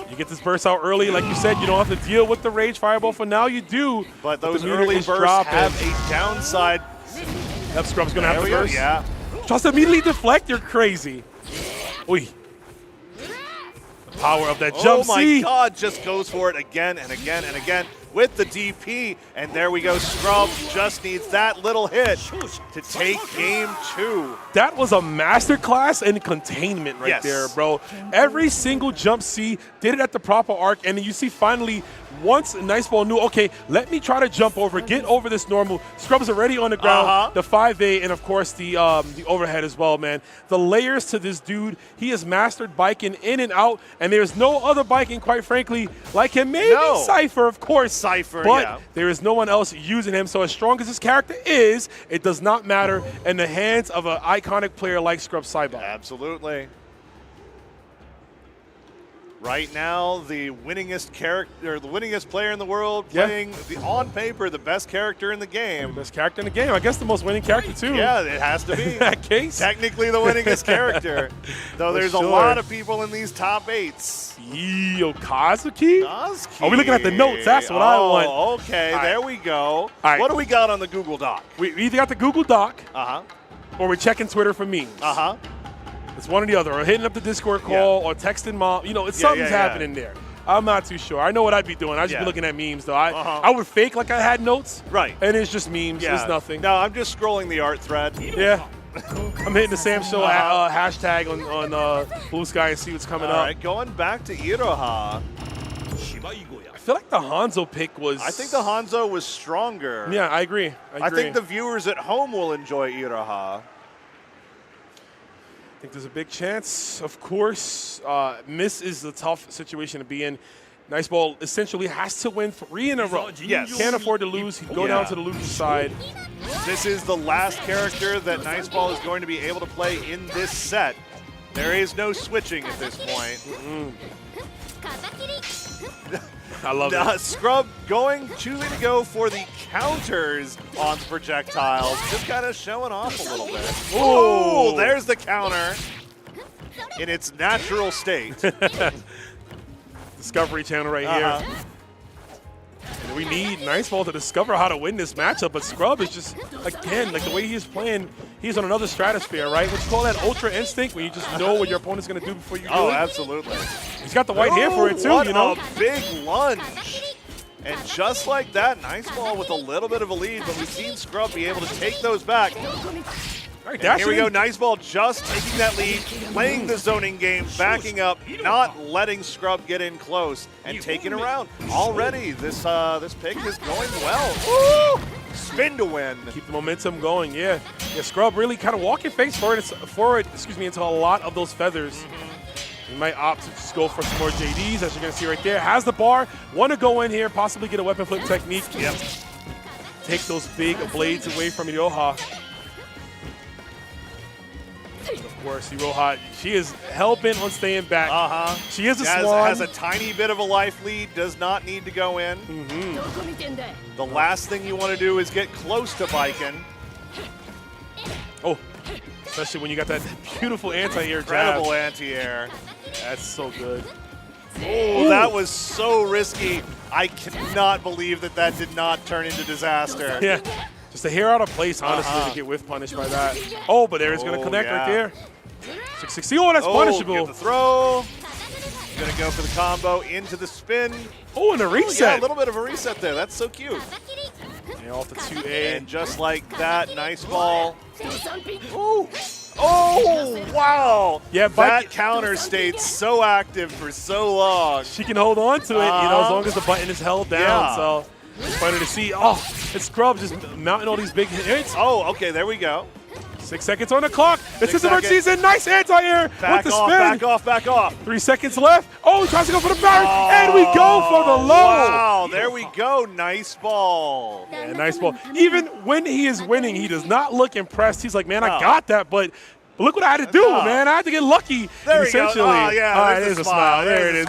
You get this burst out early. Like you said, you don't have to deal with the Rage Fireball. For now, you do. But those early bursts have a downside. That Scrub's going to have to burst. Yeah. Just immediately deflect. You're crazy. Oy. The power of that jump. Oh, my God. Just goes for it again and again and again with the DP. And there we go. Scrub just needs that little hit to take game 2. That was a masterclass in containment right there, bro. Every single jump C did it at the proper arc, and then you see finally once Niceball knew, okay, let me try to jump over, get over this normal. Scrub's already on the ground, the 5A, and of course the overhead as well, man. The layers to this dude, he has mastered biking in and out, and there's no other biking, quite frankly, like him. Maybe Cypher, of course. Cypher, but there is no one else using him, so as strong as this character is, it does not matter in the hands of an iconic player like Scrub Cybot. Absolutely. Right now, the winningest character, the winningest player in the world, playing on paper the best character in the game. The best character in the game. I guess the most winning character too. Yeah, it has to be. In that case, technically the winningest character. Though there's a lot of people in these top 8s. Yo, Kazuki? Are we looking at the notes? That's what I want. Okay, there we go. All right. What do we got on the Google Doc? We either got the Google Doc, or we're checking Twitter for memes. It's one or the other, or hitting up the Discord call, or texting mom. You know, it's something's happening there. I'm not too sure. I know what I'd be doing. I'd just be looking at memes, though. I would fake like I had notes. Right. And it's just memes. It's nothing. No, I'm just scrolling the art thread. Yeah. I'm hitting the Sam Show hashtag on Blue Sky and see what's coming up. All right, going back to Iroha. I feel like the Hanzo pick was... I think the Hanzo was stronger. Yeah, I agree. I think the viewers at home will enjoy Iroha. I think there's a big chance, of course. Miss is the tough situation to be in. Niceball essentially has to win 3 in a row. Yes. Can't afford to lose. He'd go down to the loser side. This is the last character that Niceball is going to be able to play in this set. There is no switching at this point. I love it. Scrub choosing to go for the counters on the projectiles, just kind of showing off a little bit. Oh, there's the counter in its natural state. Discovery channel right here. And we need Niceball to discover how to win this matchup, but Scrub is just, again, like the way he's playing, he's on another stratosphere, right? What you call that ultra instinct, where you just know what your opponent's going to do before you do it. Oh, absolutely. He's got the white hair for it, too, you know? What a big lunge. And just like that, Niceball with a little bit of a lead, but we've seen Scrub be able to take those back. Right, here we go, Niceball just taking that lead, playing the zoning game, backing up, not letting Scrub get in close, and taking a round. Already, this pick is going well. Woo! Spin to win. Keep the momentum going, yeah. Scrub really kind of walking face forward, into a lot of those feathers. He might opt to just go for some more JDs, as you're going to see right there. Has the bar, want to go in here, possibly get a weapon flip technique. Yep. Take those big blades away from Iroha. Of course, Iroha, she is hell-bent on staying back. She is a swan. Has a tiny bit of a life lead, does not need to go in. The last thing you want to do is get close to Biken. Oh, especially when you got that beautiful anti-air jab. Incredible anti-air. That's so good. Oh, that was so risky. I cannot believe that did not turn into disaster. Yeah. Just a hair out of place, honestly, to get whiff punished by that. Oh, but there it's going to connect right there. 660. Oh, that's punishable. Get the throw. Going to go for the combo into the spin. Oh, and a reset. Yeah, a little bit of a reset there. That's so cute. Yeah, off the 2A. And just like that, nice ball. Ooh. Oh, wow. Yeah, that counter stayed so active for so long. She can hold on to it, as long as the button is held down. Yeah. So it's funny to see. Oh, it's Scrub just mounting all these big hits. Oh, okay, there we go. 6 seconds on the clock. This 6 is the season. Nice anti-air with the spin. Back off, back off. 3 seconds left. Oh, he tries to go for the barrel, and we go for the low. Wow, there we go. Nice ball. Yeah, nice ball. Even when he is winning, he does not look impressed. He's like, man, I got that, but look what I had to do, man. I had to get lucky, there essentially. Oh, yeah, all right, there's a smile. There it is.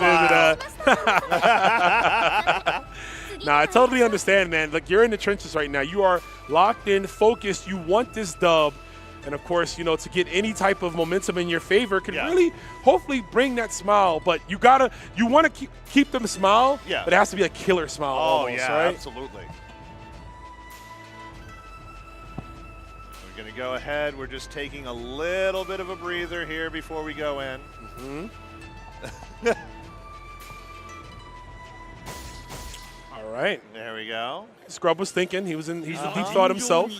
Nah, I totally understand, man. Like, you're in the trenches right now. You are locked in, focused. You want this dub. And, of course, to get any type of momentum in your favor can really, hopefully, bring that smile. But you want to keep them smile, but it has to be a killer smile almost, right? Absolutely. We're going to go ahead. We're just taking a little bit of a breather here before we go in. All right. There we go. Scrub was thinking. He's in deep thought himself.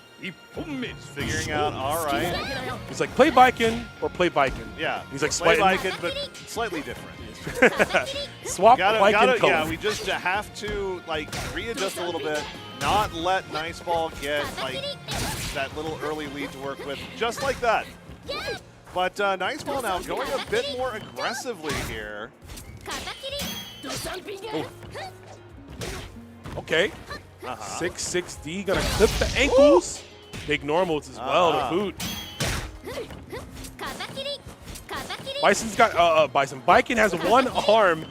Figuring out, all right. He's like, play Viking or play Viking. Yeah. He's like, play Viking, but slightly different. Swap Viking code. Yeah, we just have to, readjust a little bit, not let Nice Ball get, that little early lead to work with, just like that. But Nice Ball now going a bit more aggressively here. Oh. Okay. 6-6D gonna clip the ankles. Big normals as well to boot. Bison's got Viking has one arm,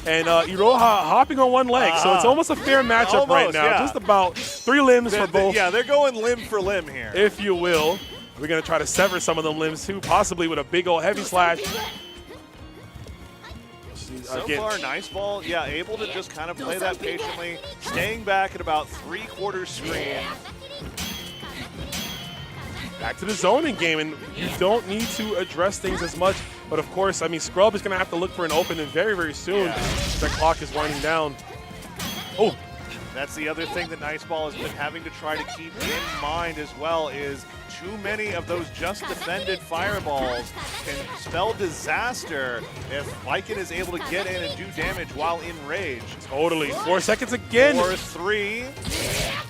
and Iroha hopping on one leg, so it's almost a fair matchup right now. Yeah. Just about 3 limbs for both. Yeah, they're going limb for limb here, if you will. We're gonna try to sever some of them limbs too, possibly with a big old heavy slash. So far, Nice Ball, able to just kind of play that patiently, staying back at about 3/4 screen. Back to the zoning game, and you don't need to address things as much. But of course, I mean, Scrub is going to have to look for an opening very, very soon. The clock is winding down. Oh. That's the other thing that Nice Ball has been having to try to keep in mind as well is too many of those just defended fireballs can spell disaster if Viking is able to get in and do damage while in rage. Totally. 4 seconds again. 4-3.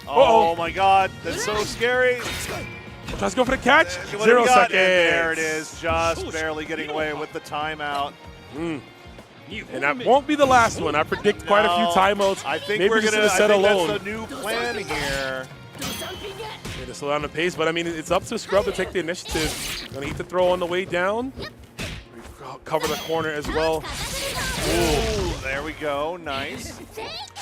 Oh my God, that's so scary. Let's go for the catch. 0 seconds. And there it is, just barely getting away with the timeout. And that won't be the last one. I predict quite a few timeouts. I think Maybe we're going to set alone. That's the new plan here. To slow down the pace, but I mean, it's up to Scrub to take the initiative. Gonna need to throw on the way down. Cover the corner as well. Ooh, there we go. Nice.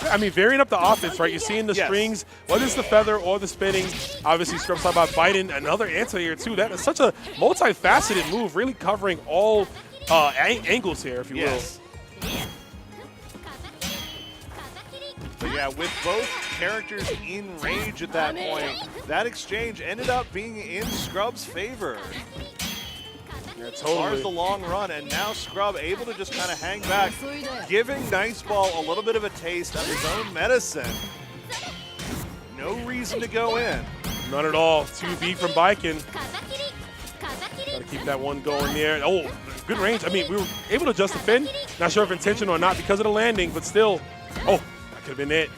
I mean, varying up the offense, right? You're seeing the strings, whether it's the feather or the spinning. Obviously, Scrub's talking about Biden, another anti-air too. That is such a multifaceted move, really covering all angles here, if you will. But yeah, with both characters in rage at that point, that exchange ended up being in Scrub's favor. Yeah, as far as the long run, and now Scrub able to just kind of hang back, giving Nice Ball a little bit of a taste of his own medicine. No reason to go in. None at all. 2B from Viking. Got to keep that one going there. Oh, good range. I mean, we were able to just defend. Not sure if intentional or not because of the landing, but still. Oh, that could have been it.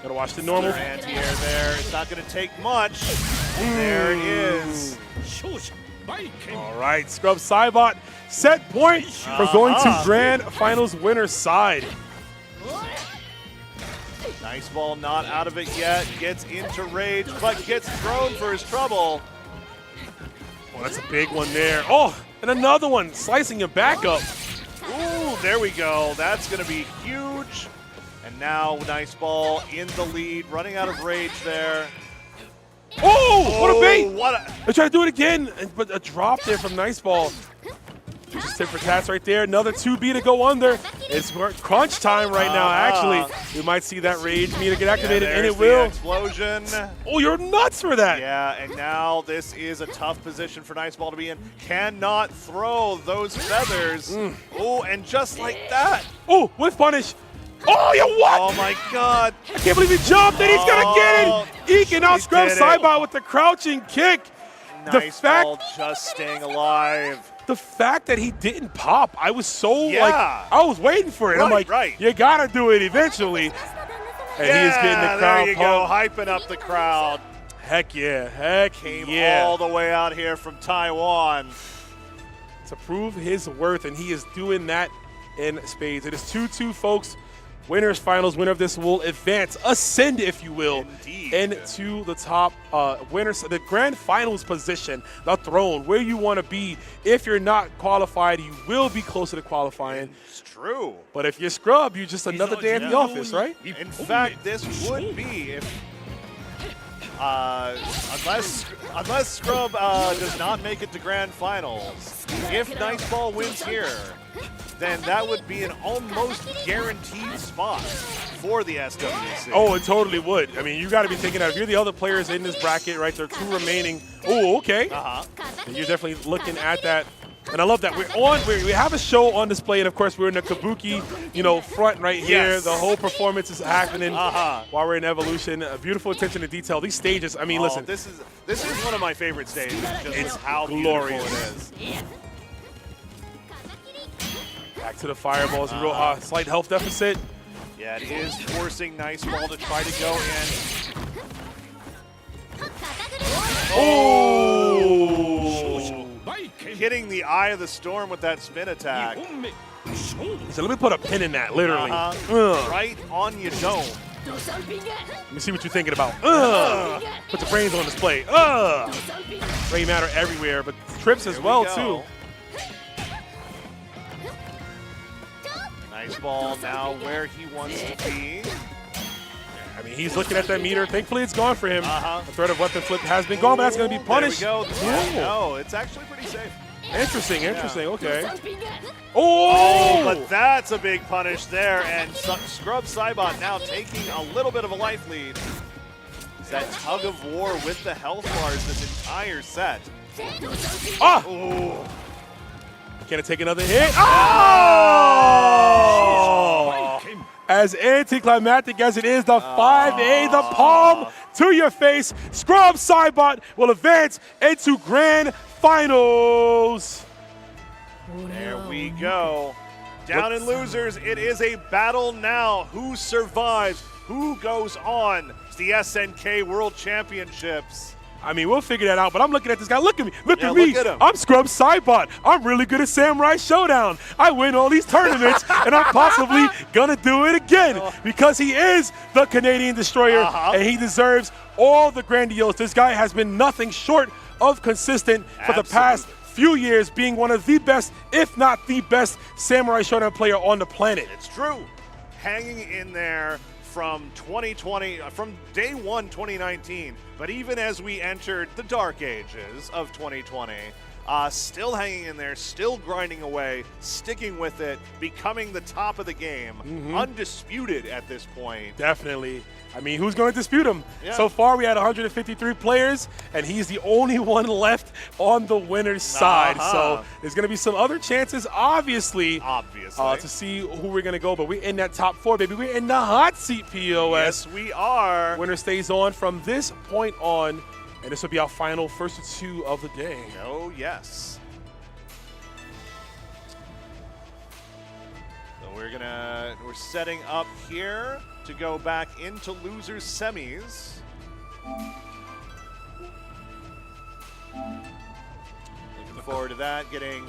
Got to watch the normal. Anti-air there. It's not going to take much. There it is. All right, Scrub Cybot set point for going to Grand Finals winner side. Nice Ball not out of it yet. Gets into rage, but gets thrown for his trouble. Oh, that's a big one there. Oh, and another one, slicing him back up. Ooh, there we go. That's going to be huge. And now Nice Ball in the lead, running out of rage there. Oh, what a bait! What They try to do it again, but a drop there from Nice Ball. Just tip for tats right there. Another 2B to go under. It's crunch time right now, actually. We might see that rage meter get activated, and it will. Explosion. Oh, you're nuts for that. Yeah, and now this is a tough position for Nice Ball to be in. Cannot throw those feathers. Oh, and just like that. Oh, with punish. Oh, you what? Oh my God. I can't believe he jumped and he's gonna get it. Eking out Scrub Sidebot with the crouching kick. Nice ball, just staying alive. The fact that he didn't pop, I was so like, I was waiting for it. I'm like, you gotta do it eventually. And he is getting the crowd there you go, hyping up the crowd. Heck yeah, heck Came yeah. all the way out here from Taiwan. To prove his worth, and he is doing that in spades. It is 2-2, folks. Winners finals, winner of this will advance, ascend, if you will, into the top winners, the grand finals position, the throne, where you want to be. If you're not qualified, you will be closer to qualifying. It's true. But if you're scrub, you're just another day at the office, right? In fact, this would be if, unless Scrub does not make it to grand finals. If Nice Ball wins here, then that would be an almost guaranteed spot for the SWC. Oh, it totally would. I mean, you got to be thinking that if you're the other players in this bracket, right, there are 2 remaining. Oh, okay. And you're definitely looking at that. And I love that. We have a show on display, and of course, we're in the Kabuki, front right here. Yes. The whole performance is happening while we're in Evolution. A beautiful attention to detail. These stages, I mean, listen. This is one of my favorite stages. It's how glorious. beautiful it is. Back to the fireballs, real slight health deficit. Yeah, it is forcing Nice Ball to try to go in. Oh! Hitting the Eye of the Storm with that spin attack. So let me put a pin in that, literally. Right on your dome. Let me see what you're thinking about. Put the brains on display. Brain matter everywhere, but trips as well, too. Nice Ball now where he wants to be. I mean, he's looking at that meter. Thankfully, it's gone for him. The threat of weapon flip has been gone, but that's going to be punished. There we go. No, it's actually pretty safe. Interesting, okay. Oh, but that's a big punish there, and Scrub Sidebot now taking a little bit of a life lead. It's that tug of war with the health bars this entire set. Can it take another hit? Oh! As anticlimactic as it is, the 5A, the palm to your face. Scrub Sidebot will advance into grand finals. There we go. Down in losers, it is a battle now. Who survives? Who goes on to the SNK World Championships? I mean, we'll figure that out, but I'm looking at this guy. Look at me. Look at me. Look at him. I'm Scrub Sidebot. I'm really good at Samurai Shodown. I win all these tournaments, and I'm possibly going to do it again because he is the Canadian Destroyer, and he deserves all the grandiose. This guy has been nothing short of consistent for the past few years, being one of the best, if not the best, Samurai Shodown player on the planet. It's true. Hanging in there from 2020, from day one 2019, but even as we entered the dark ages of 2020, still hanging in there, still grinding away, sticking with it, becoming the top of the game, undisputed at this point. Definitely. I mean, who's going to dispute him? Yeah. So far, we had 153 players, and he's the only one left on the winner's side. So there's going to be some other chances, obviously, to see who we're going to go. But we're in that top 4, baby. We're in the hot seat, POS. Yes, we are. Winner stays on from this point on, and this will be our final first 2 of the day. Oh, yes. So we're setting up here to go back into losers semis. Looking forward to that. Getting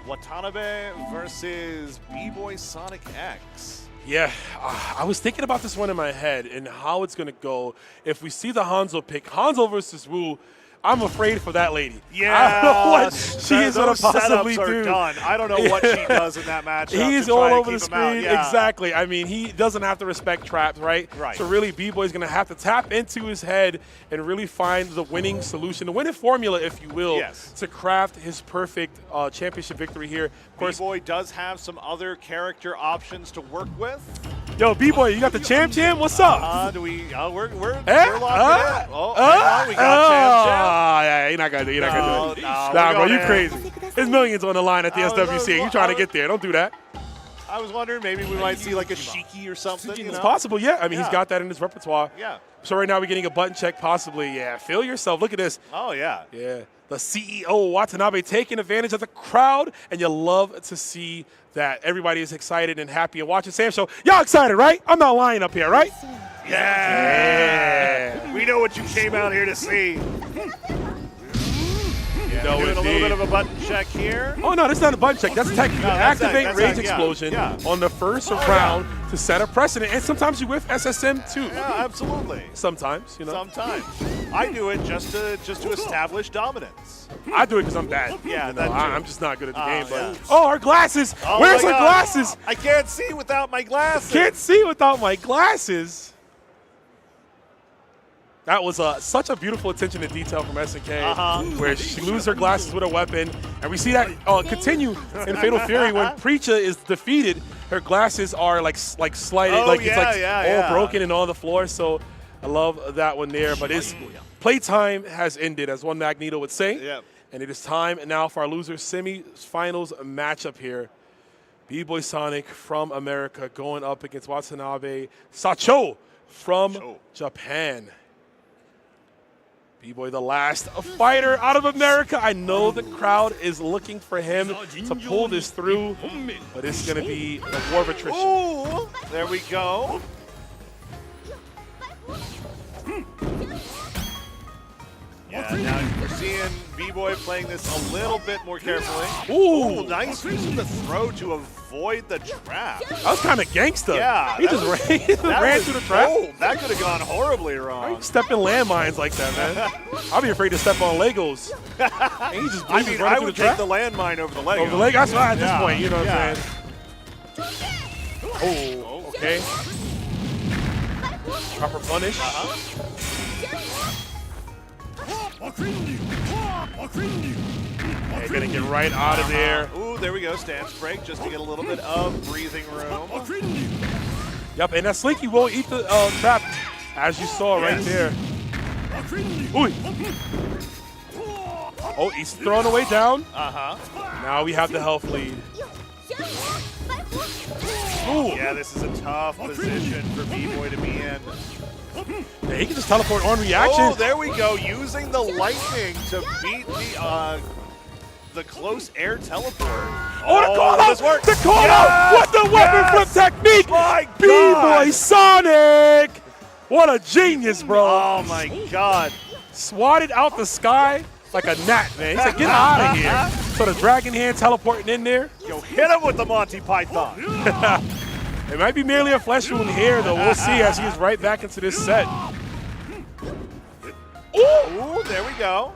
Watanabe versus B-Boy Sonic X. Yeah, I was thinking about this one in my head and how it's going to go. If we see the Hanzo pick, Hanzo versus Wu, I'm afraid for that lady. Yeah, I don't know what she is going to possibly setups do. Are done. I don't know what she does in that matchup. He's all over the screen. Yeah. Exactly. I mean, he doesn't have to respect traps, right? Right. So really, B-Boy's going to have to tap into his head and really find the winning solution, the winning formula, if you will, to craft his perfect championship victory here. Of course, B-Boy does have some other character options to work with. Yo, B-Boy, you got the champ? What's up? We're locked in. We got champ. Yeah, you're not gonna do it. Nah, bro, you crazy. There's millions on the line at the SWC. You trying to get there? Don't do that. I was wondering maybe we might see like a Shiki or something. You It's know? possible, yeah. I mean, he's got that in his repertoire. Yeah. So right now we're getting a button check, possibly. Yeah, feel yourself. Look at this. Oh, yeah. Yeah. The CEO Watanabe taking advantage of the crowd, and you love to see that. Everybody is excited and happy and watching Sam Show. Y'all excited, right? I'm not lying up here, right? Yeah. We know what you came out here to see. No, doing a little bit of a button check here. Oh, no, that's not a button check. That's technically No, that's activate that's Rage yeah. Explosion Yeah. on the first round to set a precedent. And sometimes you whiff SSM too. Yeah, absolutely. Sometimes, you know. Sometimes. I do it just to establish dominance. I do it because I'm bad. Yeah, You know, that too. I'm just not good at the game. But yeah. oh, our glasses. Oh Where's my our God. glasses? I can't see without my glasses. Can't see without my glasses. That was such a beautiful attention to detail from SNK, where she loses her glasses with a weapon. And we see that continue in Fatal Fury when Preacha is defeated. Her glasses are like slighted, Oh, like yeah, it's like yeah, all yeah. broken and on the floor. So I love that one there. But his playtime has ended, as one Magneto would say. Yep. And it is time now for our loser semi-finals matchup here. B-Boy Sonic from America going up against Watanabe Sacho from Japan. B-Boy, the last fighter out of America. I know the crowd is looking for him to pull this through, but it's going to be the war of attrition. Ooh, there we go. Yeah, now we're seeing B-Boy playing this a little bit more carefully. Ooh. Nice use of the throw to avoid the trap. That was kind of gangsta. Yeah. He just ran through the trap. Bold. That could have gone horribly Why wrong. you step in landmines like that, man? I'll be afraid to step on Legos. And he just I breezes mean, right I through would the trap. take the landmine over the Lego. Over the leg, that's right at this Yeah, point, you know what yeah. I'm saying? Oh, okay. Proper punish. Okay, gonna get right out of there. Ooh, there we go. Stance break just to get a little bit of breathing room. Yep, and that Slinky won't eat the trap, as you saw right there. Ooh. Oh, he's throwing away down. Now we have the health lead. Ooh. Yeah, this is a tough position for B-Boy to be in. Yeah, he can just teleport on reaction. Oh, there we go. Using the lightning to beat the close air teleport. Oh, the call out! this works. The call out! What the weapon flip technique! My B-Boy Sonic! What a genius, bro. Oh, my God. Swatted out the sky like a gnat, man. He said, get out of here. So the dragon hand teleporting in there. Yo, hit him with the Monty Python. It might be merely a flesh wound here, though. We'll see as he is right back into this set. Ooh, there we go.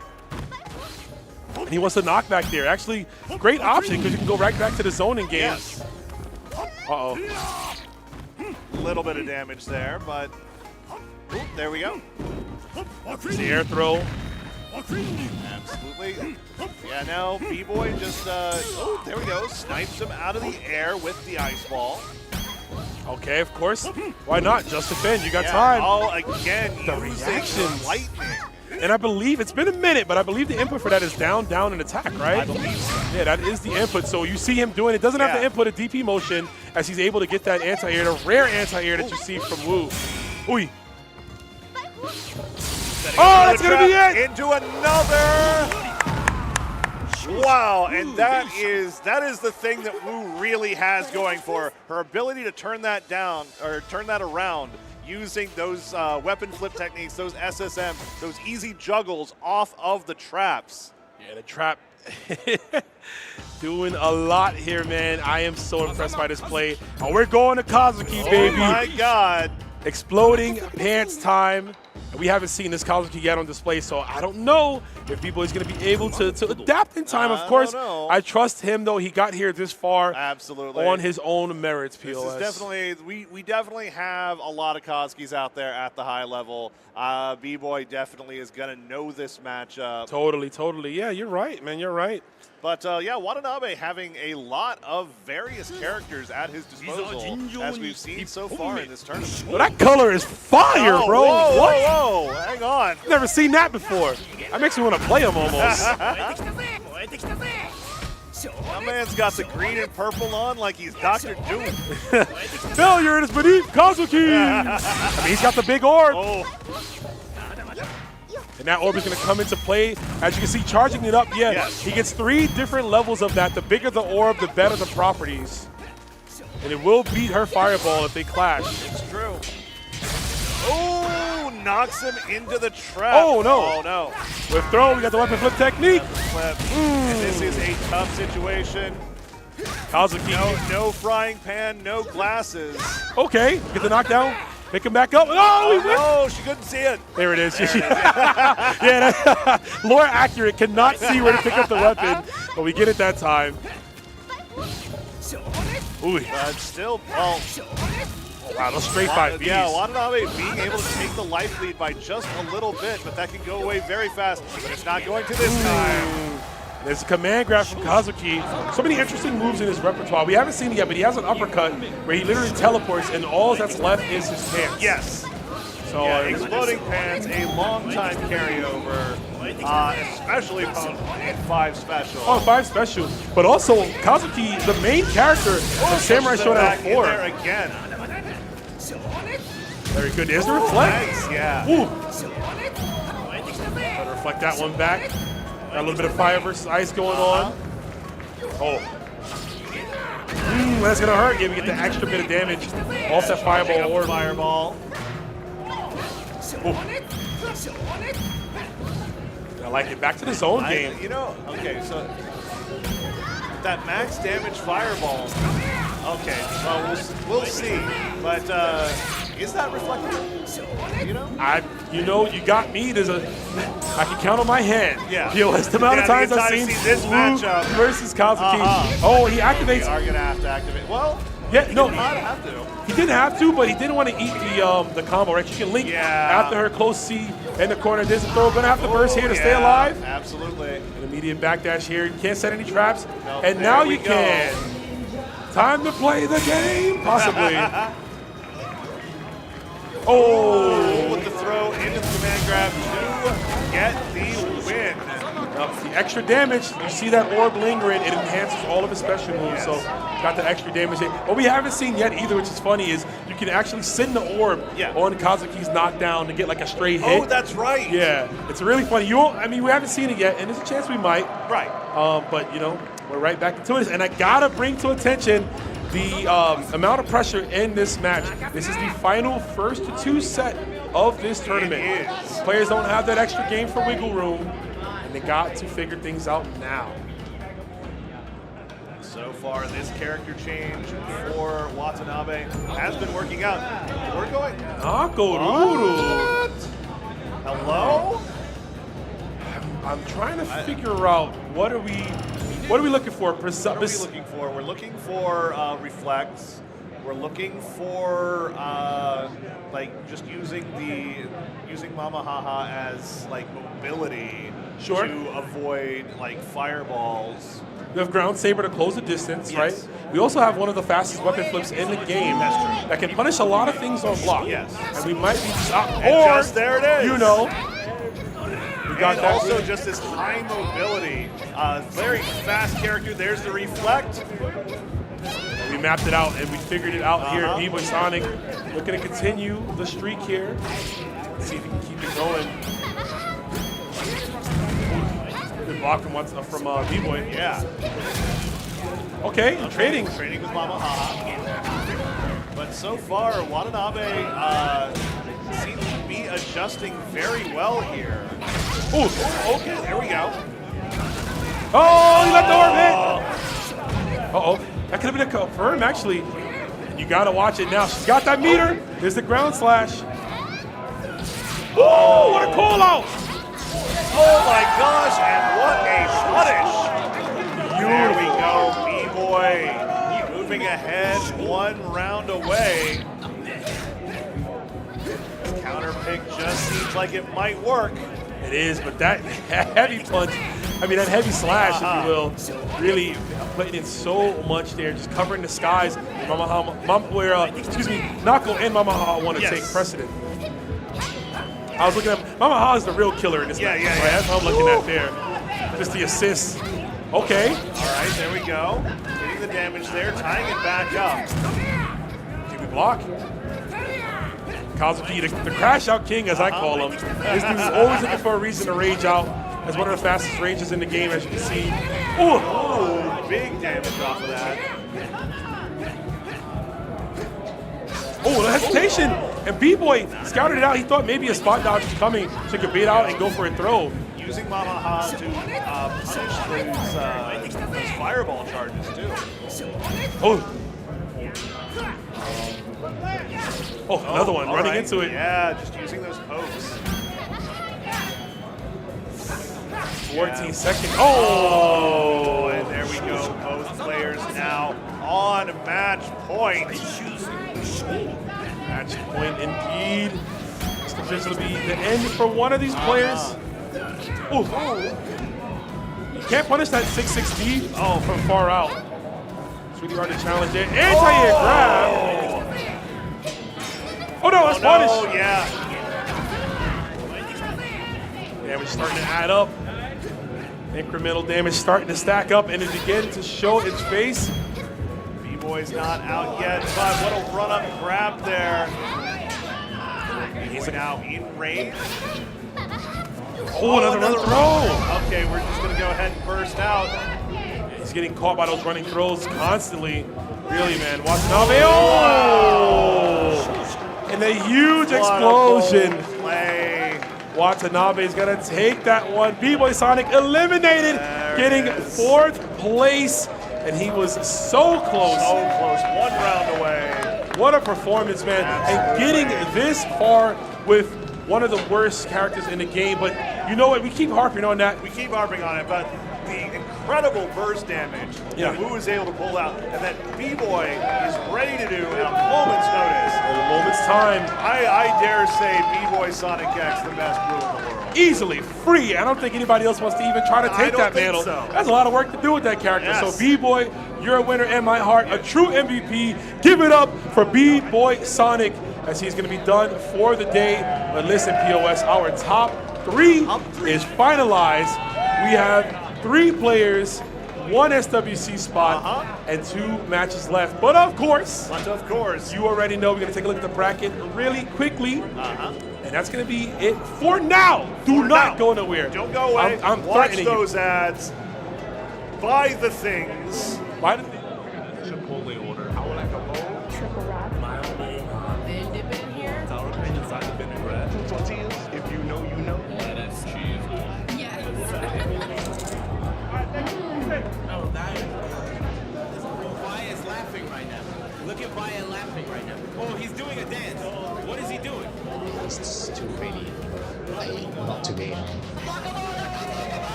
And he wants to knock back there. Actually, great option because you can go right back to the zoning game. Yes. Uh-oh. Little bit of damage there, but ooh, there we go. It's the air throw. Absolutely. Yeah, now B-Boy just, oh, there we go. Snipes him out of the air with the ice ball. Okay, of course. Why not? Just defend. You got Yeah, time. Oh, again, The using reactions. lightning. And I believe it's been a minute, but I believe the input for that is down, down, and attack, right? I believe so. Yeah, that is the input. So you see him doing it. Doesn't have to Yeah. input a DP motion as he's able to get that anti-air, the rare anti-air that you see from Wu. Ooh. Oh, that's going to be it! Into another. Wow, and that is the thing that Wu really has going for her ability to turn that down or turn that around using those weapon flip techniques, those SSM, those easy juggles off of the traps. Yeah, the trap doing a lot here, man. I am so impressed by this play. And we're going to Kazuki, baby. Oh my God. Exploding pants time. We haven't seen this Kazuki yet on display, so I don't know if B-Boy is going to be able to adapt in time. Of course, I trust him, though. He got here this far Absolutely. on his own merits, POS. This is definitely, we definitely have a lot of Kazukis out there at the high level. B-Boy definitely is going to know this matchup. Totally, totally. Yeah, you're right, man. You're right. But yeah, Watanabe having a lot of various characters at his disposal, as we've seen so far in this tournament. Well, that color is fire, Oh, bro. Whoa, What? whoa, whoa, hang on. Never seen that before. That makes me want to play him almost. My man's got the green and purple on like he's Dr. Doom. Failure is beneath Kazuki. I mean, he's got the big orb. And that orb is going to come into play. As you can see, charging it up, he gets 3 different levels of that. The bigger the orb, the better the properties. And it will beat her fireball if they clash. It's true. Oh, knocks him into the trap. Oh, no. Oh, no. With throw, we got the weapon flip technique. Flip. And this is a tough situation. Kazuki. No frying pan, no glasses. Okay, get the knockdown. Pick him back up. Oh, he whipped. Oh, she couldn't see it. There it is. Yeah, lore accurate. Cannot see where to pick up the weapon, but we get it that time. Ooh. But still, oh wow, those straight 5Bs. Yeah, Watanabe being able to take the life lead by just a little bit, but that can go away very fast. But it's not going to this time. There's a command grab from Kazuki. So many interesting moves in his repertoire. We haven't seen it yet, but he has an uppercut where he literally teleports, and all that's left is his pants. Yes. So exploding pants, a long-time carryover, especially in 5 special. Oh, 5 special. But also, Kazuki, the main character of Samurai Shodown 4. There again. Very good. There's the reflect. Nice, yeah. Ooh. Better reflect that one back. Got a little bit of fire versus ice going on. Oh. That's going to hurt. Yeah, we get the extra bit of damage off that fireball orb. Fireball. Ooh. I like it. Back to the zone game. You know, okay, so that max damage fireball. Okay, well, we'll see. But is that reflective? You know? You got me. I can count on my hand. Yeah. You know, it's the amount of times I've seen this matchup versus Kazuki. Oh, he activates. We are gonna have to activate. Well, yeah, no, he did not have to. He didn't have to, but he didn't want to eat the combo. Right? You can link after her close C in the corner. There's a throw. Gonna have to burst here to stay alive. Absolutely. An immediate backdash here. You can't set any traps. Nope, and now you can. Time to play the game, possibly. Oh! With the throw into the command grab to get the win. The extra damage, you see that orb lingering, it enhances all of his special moves, so got the extra damage. What we haven't seen yet either, which is funny, is you can actually send the orb on Kazuki's knockdown to get like a straight hit. Oh, that's right. Yeah, it's really funny. We haven't seen it yet, and there's a chance we might. Right. But, we're right back into it. And I got to bring to attention the amount of pressure in this match. This is the final first to 2 set of this tournament. It is. Players don't have that extra game for wiggle room, and they got to figure things out now. So far, this character change for Watanabe has been working out. We're going. Nakoruru. Hello? I'm trying to figure out what are we looking for? What are we looking for? We're looking for reflects. We're looking for just using Mamahaha as mobility to avoid fireballs. We have Ground Saber to close the distance, right? We also have one of the fastest weapon flips in the game that can punish a lot of things on block. Yes. And we might be just there it is. We got and that also really. Just this high mobility. Very fast character. There's the reflect. We mapped it out and we figured it out here at B-Boy Sonic. Looking to continue the streak here. Let's see if we can keep it going. Good block from B-Boy. Yeah. Okay, trading. Trading with Mamahaha. But so far, Watanabe seems to be adjusting very well here. Ooh. Okay, there we go. Oh, he let the orb hit. Uh-oh. That could have been a confirm, actually. You got to watch it now. She's got that meter. There's the ground slash. Oh, what a call out. Oh my gosh, and what a punish. There we go, B-Boy. Moving ahead, 1 round away. This counter pick just seems like it might work. It is, but that heavy punch, that heavy slash, if you will, really putting in so much there, just covering the skies. Nako and Mamahaha want to take precedent. I was looking at Mamahaha is the real killer in this match. Right? That's how I'm looking at there. Just the assist. Okay. All right, there we go. Getting the damage there, tying it back up. Kiwi block. Kazuki, the crash out king, as I call him. This dude's always looking for a reason to rage out. As one of the fastest ranges in the game, as you can see. Ooh. Oh, big damage off of that. Oh, the hesitation. And B-Boy scouted it out. He thought maybe a spot dodge was coming, so he could bait out and go for a throw. Using Mamaha to punish those fireball charges, too. Oh. Oh, another one, running into it. Yeah, just using those pokes. 14 seconds. Oh! And there we go. Both players now on match point. Match point indeed. This will be the end for one of these players. Oh! You can't punish that 660 from far out. It's really hard to challenge it. Anti-air grab. Oh no, that's punish. Oh yeah. Damage starting to add up. Incremental damage starting to stack up, and it began to show its face. B-Boy's not out yet, but what a run-up grab there. He's now in range. Oh, another throw. Okay, we're just going to go ahead and burst out. He's getting caught by those running throws constantly. Really, man. Watanabe. Oh! And a huge explosion. Watanabe's going to take that one. B-Boy Sonic eliminated, getting 4th place. And he was so close. So close. 1 round away. What a performance, man. And getting this far with one of the worst characters in the game. But you know what? We keep harping on that. We keep harping on it, but the incredible burst damage that Wu was able to pull out and that B-Boy is ready to do at a moment's notice. At a moment's time. I dare say B-Boy Sonic X the best Blue in the world. Easily, free. I don't think anybody else wants to even try to take that mantle. So. That's a lot of work to do with that character. Yes. So B-Boy, you're a winner in my heart, a true MVP. Give it up for B-Boy Sonic as he's going to be done for the day. But listen, POS, our top three is finalized. We have 3 players, 1 SWC spot, and 2 matches left. But of course, you already know we're going to take a look at the bracket really quickly. And that's going to be it for now. Do not go nowhere. Don't go away. I'm Watch threatening those ads. Buy the things. Buy the things. Chipotle order. I would like a bowl. Triple wrap. Mildly. Then dip it in here. Sour cream inside the vinaigrette. 2 tortillas. If you know, you know. Lettuce, cheese. Yes. Oh, that is Vaya is laughing right now. Look at Vaya laughing right now. Oh, he's doing a dance. What is he doing? It's too pretty. Not today.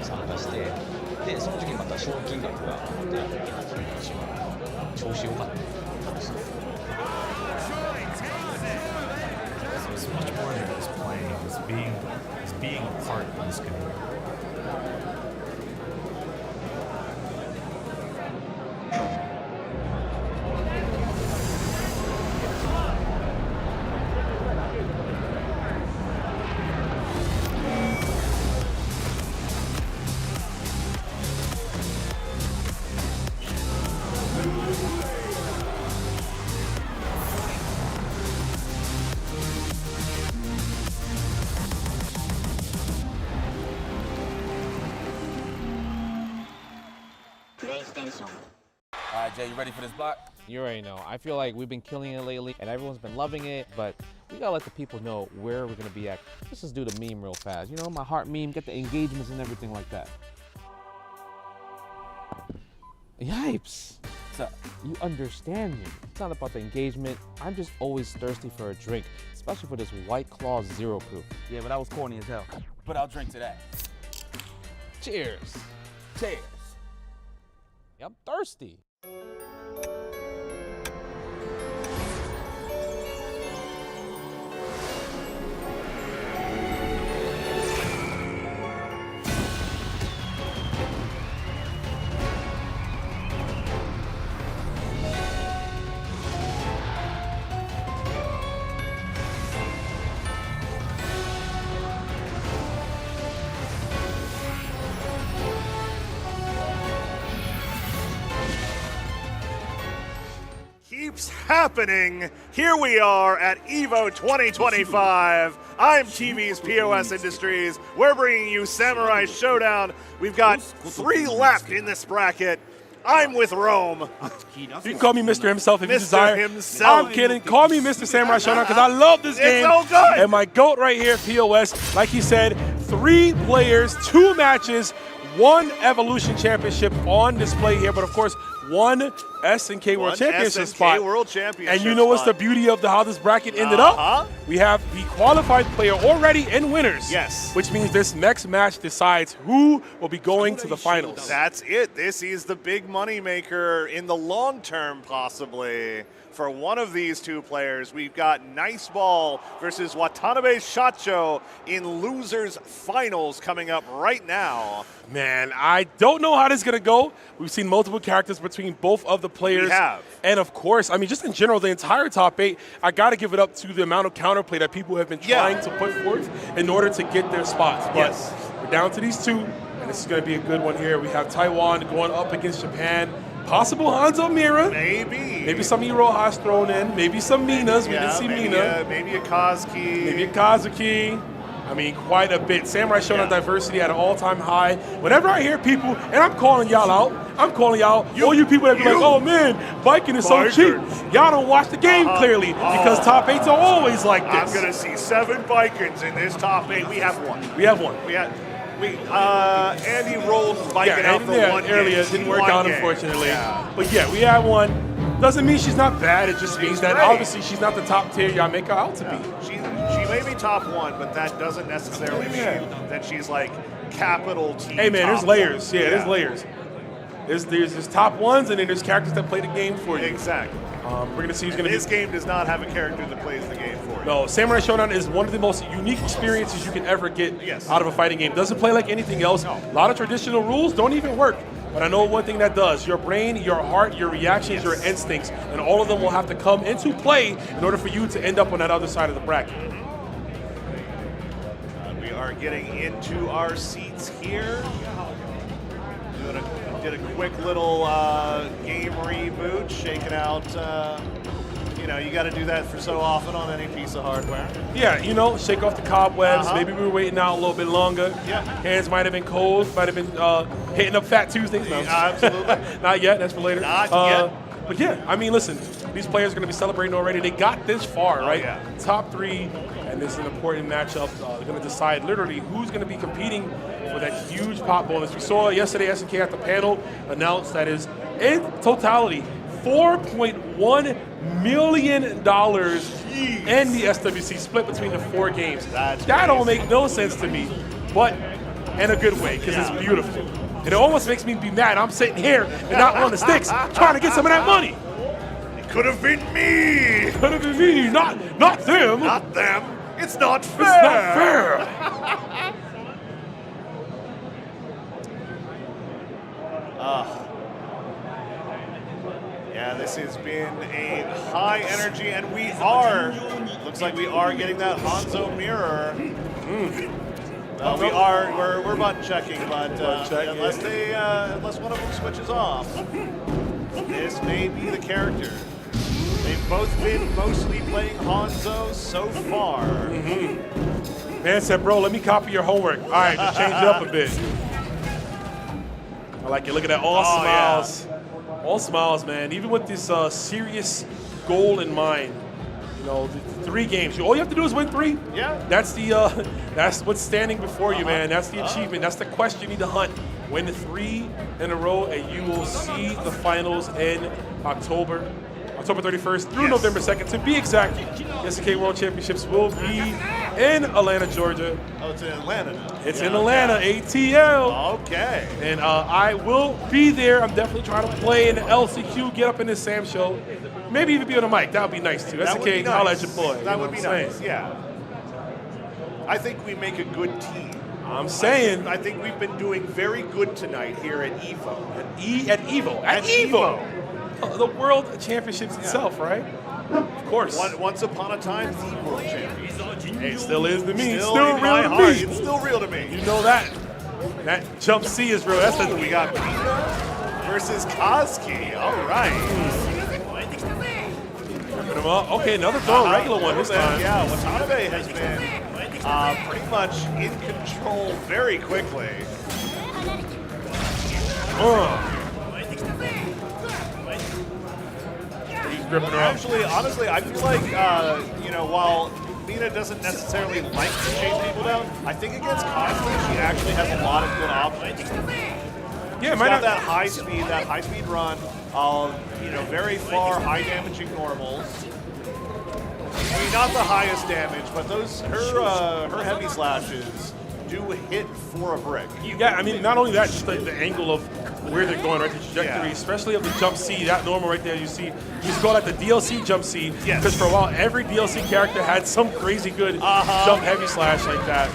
参加して、でその時にまた賞金額があって、調子良かった。So it's much more than just playing. It's being a part of this community. All right, Jay, you ready for this block? You already know. I feel like we've been killing it lately, and everyone's been loving it, but we gotta let the people know where we're gonna be at. Let's just do the meme real fast. You know, my heart meme, get the engagements and everything like that. Yipes. So, you understand me. It's not about the engagement. I'm just always thirsty for a drink, especially for this White Claw Zero Proof. Yeah, but that was corny as hell. But I'll drink to that. Cheers. Cheers. Yeah, I'm thirsty. happening? Here we are at EVO 2025. I'm TV's POS Industries. We're bringing you Samurai Shodown. We've got 3 left in this bracket. I'm with Rome. You can call me Mr. Himself if you Mr. desire. Himself. I'm kidding. Call me Mr. Samurai Shodown because I love this game. It's so good. And my GOAT right here, POS, like he said, 3 players, 2 matches, 1 Evolution Championship on display here, but of course, 1 SNK World Championship spot. World Championship and you know what's the beauty of how this bracket ended up? We have the qualified player already in winners. Yes. Which means this next match decides who will be going to the finals. That's it. This is the big money maker in the long term, possibly. For one of these 2 players, we've got Nice Ball versus Watanabe Shacho in losers finals coming up right now. Man, I don't know how this is going to go. We've seen multiple characters between both of the players. We have. And of course, I mean, just in general, the entire top 8, I got to give it up to the amount of counterplay that people have been trying to put forth in order to get their spots. But we're down to these 2, and this is going to be a good one here. We have Taiwan going up against Japan. Possible Hanzo Mira. Maybe some Iroha's thrown in. Maybe some Minas. We didn't see Mina. Maybe a Kazuki. Maybe a Kazuki. I mean, quite a bit. Samurai Shodown diversity at an all-time high. Whenever I hear people, and I'm calling y'all out, all you people that be like, oh man, Viking is so cheap. Y'all don't watch the game clearly because top 8s are always like this. I'm going to see 7 Vikings in this top 8. We have 1. We have 1. Andy rolled Viking out for 1 earlier. It didn't work out, unfortunately. But yeah, we have 1. Doesn't mean she's not bad. It just means that obviously she's not the top tier y'all make her out to be. She may be top 1, but that doesn't necessarily mean that she's like capital T. Hey man, there's layers. There's layers. There's top 1s, and then there's characters that play the game for you. Exactly. We're going to see who's going to be. This game does not have a character that plays the game for you. No, Samurai Shodown is one of the most unique experiences you can ever get out of a fighting game. Doesn't play like anything else. A lot of traditional rules don't even work. But I know one thing that does. Your brain, your heart, your reactions, your instincts, and all of them will have to come into play in order for you to end up on that other side of the bracket. We are getting into our seats here. Did a quick little game reboot, shaking out. You got to do that for so often on any piece of hardware. Yeah, shake off the cobwebs. Maybe we were waiting out a little bit longer. Yeah. Hands might have been cold. Might have been hitting up Fat Tuesdays. No. Absolutely. Not yet. That's for later. Not yet. But yeah, I mean, listen. These players are going to be celebrating already. They got this far, right? Yeah. Top 3, and this is an important matchup. They're going to decide literally who's going to be competing for that huge pop bonus. We saw yesterday SNK at the panel announce that is, in totality, $4.1 million in the SWC split between the 4 games. That don't make no sense to me, but in a good way, because it's beautiful. And it almost makes me be mad. I'm sitting here and not on the sticks trying to get some of that money. It could have been me. Could have been me, not them. Not them. It's not fair. It's not fair. Yeah, this has been a high energy, and looks like we are getting that Hanzo mirror. We're button checking, but unless one of them switches off, this may be the character. They've both been mostly playing Hanzo so far. Man said, bro, let me copy your homework. All right, just change it up a bit. I like it. Look at that. All smiles. Yeah. All smiles, man. Even with this serious goal in mind. The 3 games. All you have to do is win 3. Yeah. That's what's standing before you, man. That's the achievement. That's the quest you need to hunt. Win 3 in a row, and you will see the finals in October 31st through November 2nd. To be exact, the SNK World Championships will be in Atlanta, Georgia. Oh, it's in Atlanta now. It's in Atlanta, ATL. Okay. And I will be there. I'm definitely trying to play in the LCQ, get up in this Sam show. Maybe even be on the mic. That would be nice, too. SNK, holla at your boy. That would be nice, yeah. I think we make a good team. I'm saying. I think we've been doing very good tonight here at EVO. At EVO. The World Championships itself, right? Of course. Once upon a time, the World Champions. Hey, it still is to me. Still real to me. It's still real to me. You know that. That jump C is real. That's the we got Mina versus Kazuki. All right. Open him up. Okay, another throw, regular one this time. Yeah, Watanabe has been pretty much in control very quickly. He's gripping her up. Actually, honestly, I feel like, you know, while Mina doesn't necessarily like to chase people down, I think against Cosplay, she actually has a lot of good options. Yeah, she's got that high speed run, you know, very far, high damaging normals. I mean, not the highest damage, but those her heavy slashes do hit for a brick. Yeah, I mean, not only that, just the angle of where they're going, right? The trajectory, especially of the jump C, that normal right there. You see, you just call that the DLC jump C. Because for a while, every DLC character had some crazy good jump heavy slash like that.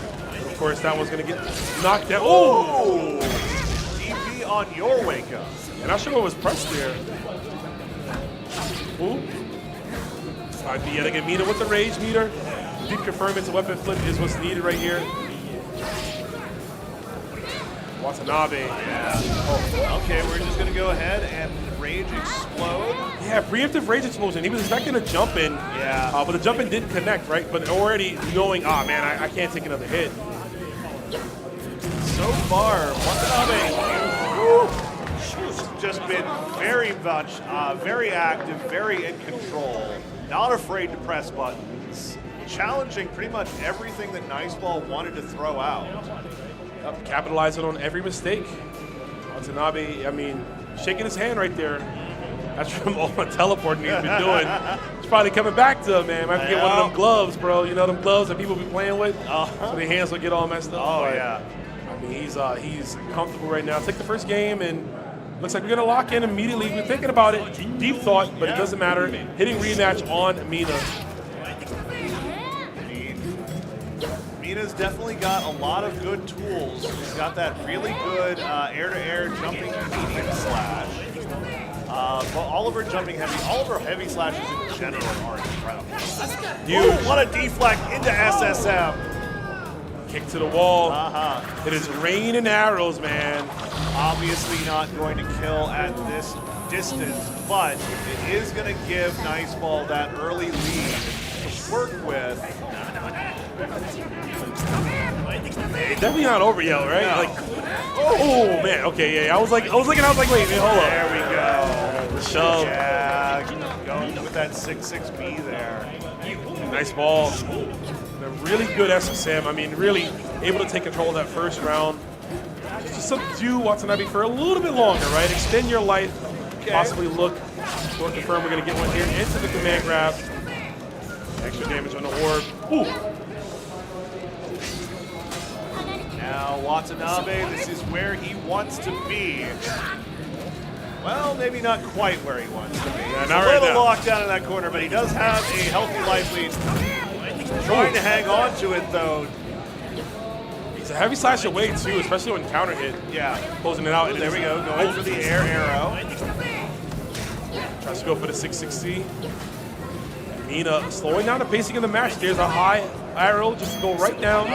Of course, that one's gonna get knocked down. Oh! DP on your wake up. And not sure what was pressed there. Ooh. Alright, yeah, they get Mina with the rage meter. Did confirm it's a weapon flip is what's needed right here. Watanabe. Yeah. Oh, okay, we're just gonna go ahead and rage explode. Yeah, preemptive rage explosion. He was expecting a jump in. Yeah. But the jump in didn't connect, right? But already knowing, man, I can't take another hit. So far, Watanabe has just been very much, very active, very in control, not afraid to press buttons, challenging pretty much everything that Niceball wanted to throw out. Capitalizing on every mistake. Watanabe, I mean, shaking his hand right there. That's from all the teleporting he's been doing. He's probably coming back to him, man. Might have to get one of them gloves, bro. You know them gloves that people be playing with? So their hands will get all messed up. Oh, but, yeah. I mean, he's comfortable right now. Take the first game, and looks like we're going to lock in immediately. We're thinking about it. Deep thought, but it doesn't matter. Hitting rematch on Mina. Mina's definitely got a lot of good tools. She's got that really good air-to-air jumping medium slash. But all of her jumping heavy, all of her heavy slashes in general are incredible. Huge. What a deflect into SSM. Kick to the wall. It is rain and arrows, man. Obviously not going to kill at this distance, but it is going to give Niceball that early lead to work with. It's definitely not over yet, right? No. Like, oh man, okay, yeah. I was looking, wait, hold up. There we go. The shove. Yeah, going with that 6-6B there. Nice ball. A really good SSM. I mean, really able to take control of that first round. Just subdue Watanabe for a little bit longer, right? Extend your life. Possibly look. Or confirm we're going to get one here into the command grab. Extra damage on the orb. Ooh. Now Watanabe, this is where he wants to be. Well, maybe not quite where he wants to be. Yeah, He's not a right little now. locked down in that corner, but he does have a healthy life lead. Trying to hang on to it, though. He's a heavy slash away, too, especially when counter hit. Yeah. Closing it out. There we go, going for the air arrow. Tries to go for the 6-6C. Mina slowing down the pacing of the match. There's a high arrow, just go right down.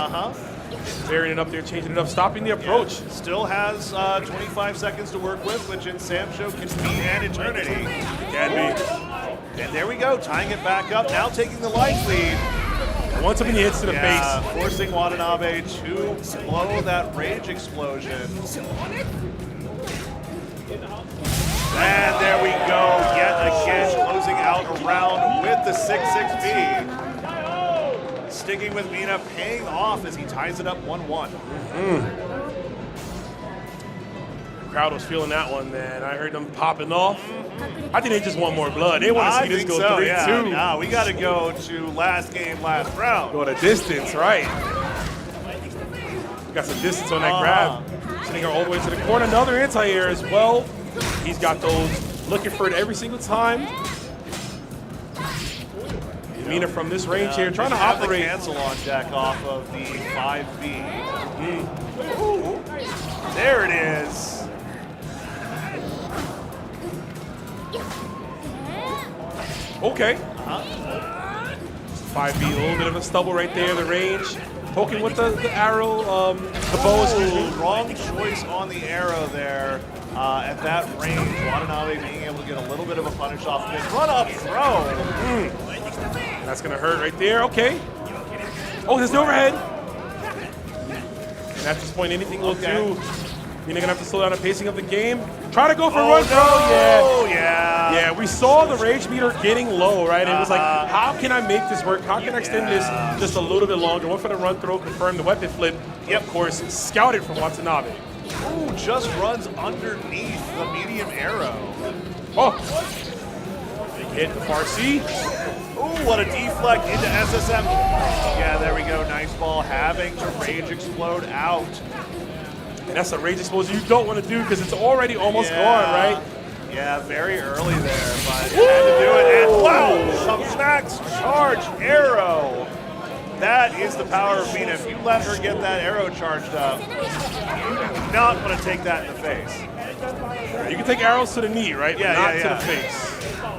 Varying it up there, changing it up, stopping the approach. Yeah. Still has 25 seconds to work with, which in Sam Show can be an eternity. Can be. And there we go, tying it back up, now taking the life lead. Once something hits to the face. Forcing Watanabe to blow that rage explosion. And there we go, yet again closing out a round with the 6-6B. Sticking with Mina, paying off as he ties it up 1-1. The crowd was feeling that one, man. I heard them popping off. I think they just want more blood. They want to see this go 3-2. Yeah. Nah, we got to go to last game, last round. Go the distance, right? Got some distance on that grab. Sending her all the way to the corner. Another anti-air as well. He's got those. Looking for it every single time. Mina from this range here, trying to operate. The cancel on deck off of the 5B. There it is. Okay. 5B, a little bit of a stubble right there, the range. Poking with the arrow, the bow, excuse me. Wrong choice on the arrow there. At that range, Watanabe being able to get a little bit of a punish off this run up throw. That's gonna hurt right there, okay. Oh, there's the overhead. And at this point, anything will do. You're gonna have to slow down the pacing of the game. Try to go for a run throw, yeah, we saw the rage meter getting low, right? It was like, how can I make this work? How can I extend this just a little bit longer? Went for the run throw, confirmed the weapon flip. Yep, of course, scouted from Watanabe. Ooh, just runs underneath the medium arrow. Oh, big hit, the far C. Ooh, what a deflect into SSM. Yeah, there we go, nice ball, having to rage explode out. And that's a rage explosion you don't want to do because it's already almost gone, right? Yeah, very early there, but had to do it. And wow, some max charge arrow. That is the power of Mina. If you let her get that arrow charged up, you do not want to take that in the face. You can take arrows to the knee, right? Yeah, but not yeah. to the face.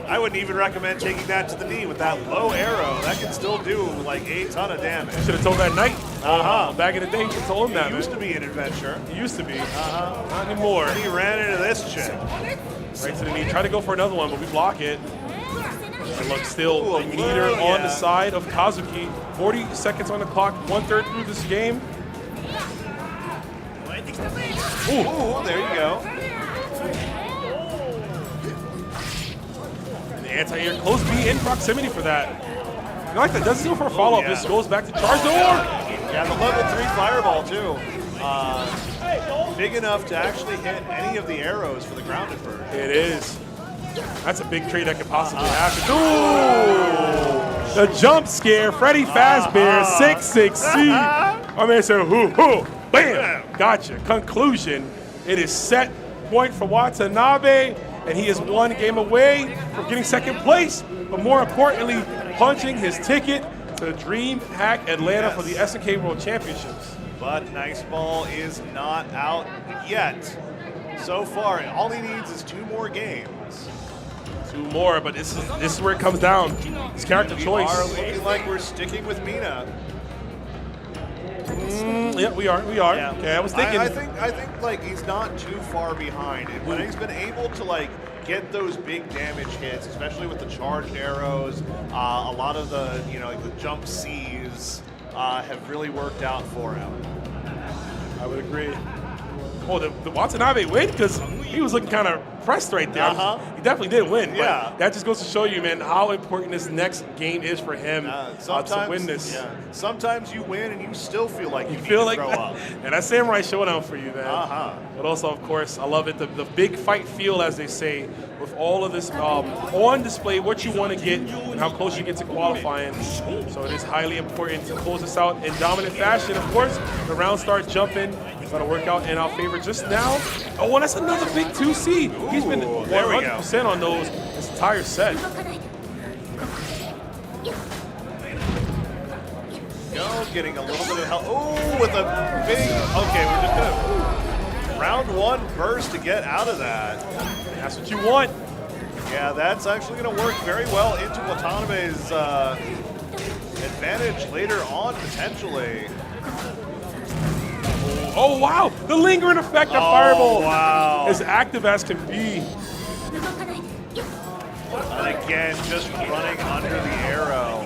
I wouldn't even recommend taking that to the knee with that low arrow. That can still do like a ton of damage. Should have told that Knight. Back in the day, you told him that. It used to be an adventure. It used to be. Not anymore. And he ran into this chick. Right to the knee. Try to go for another one, but we block it. And look, still a meter on the side of Kazuki. 40 seconds on the clock, 1/3 through this game. Ooh, there you go. And the anti-air close B in proximity for that. I like that. Doesn't go for a follow-up. This goes back to charge door. Yeah, the level 3 fireball too. Big enough to actually hit any of the arrows for the grounded bird. It is. That's a big trade that could possibly happen. Ooh! The jump scare, Freddy Fazbear, 6-6-C. My man said, hoo-hoo, bam, gotcha. Conclusion, it is set point for Watanabe, and he is one game away from getting second place, but more importantly, punching his ticket to the DreamHack Atlanta for the SNK World Championships. But Nice Ball is not out yet. So far, all he needs is 2 more games. 2 more, but this is where it comes down. It's character choice. We are looking like we're sticking with Mina. Yeah, we are. Yeah. Okay, I was thinking. I think like he's not too far behind, and when he's been able to like get those big damage hits, especially with the charged arrows, a lot of the like the jump C's have really worked out for him. I would agree. Oh, the Watanabe win because he was looking kind of pressed right there. He definitely did win. Yeah. But that just goes to show you, man, how important this next game is for him to win this. Yeah. Sometimes you win and you still feel like you need feel to like grow up. And that's Samurai Shodown for you, man. But also, of course, I love it. The big fight feel, as they say, with all of this on display, what you want to get and how close you get to qualifying. So it is highly important to close this out in dominant fashion. Of course, the rounds start jumping. It's going to work out in our favor just now. Oh, and that's another big 2C. He's been 100% on those this entire set. Getting a little bit of help. Oh, with a big. Okay, we're just going to round 1 burst to get out of that. That's what you want. Yeah, that's actually going to work very well into Watanabe's advantage later on, potentially. Oh, wow. The lingering effect of Fireball is active as can be. And again, just running under the arrow.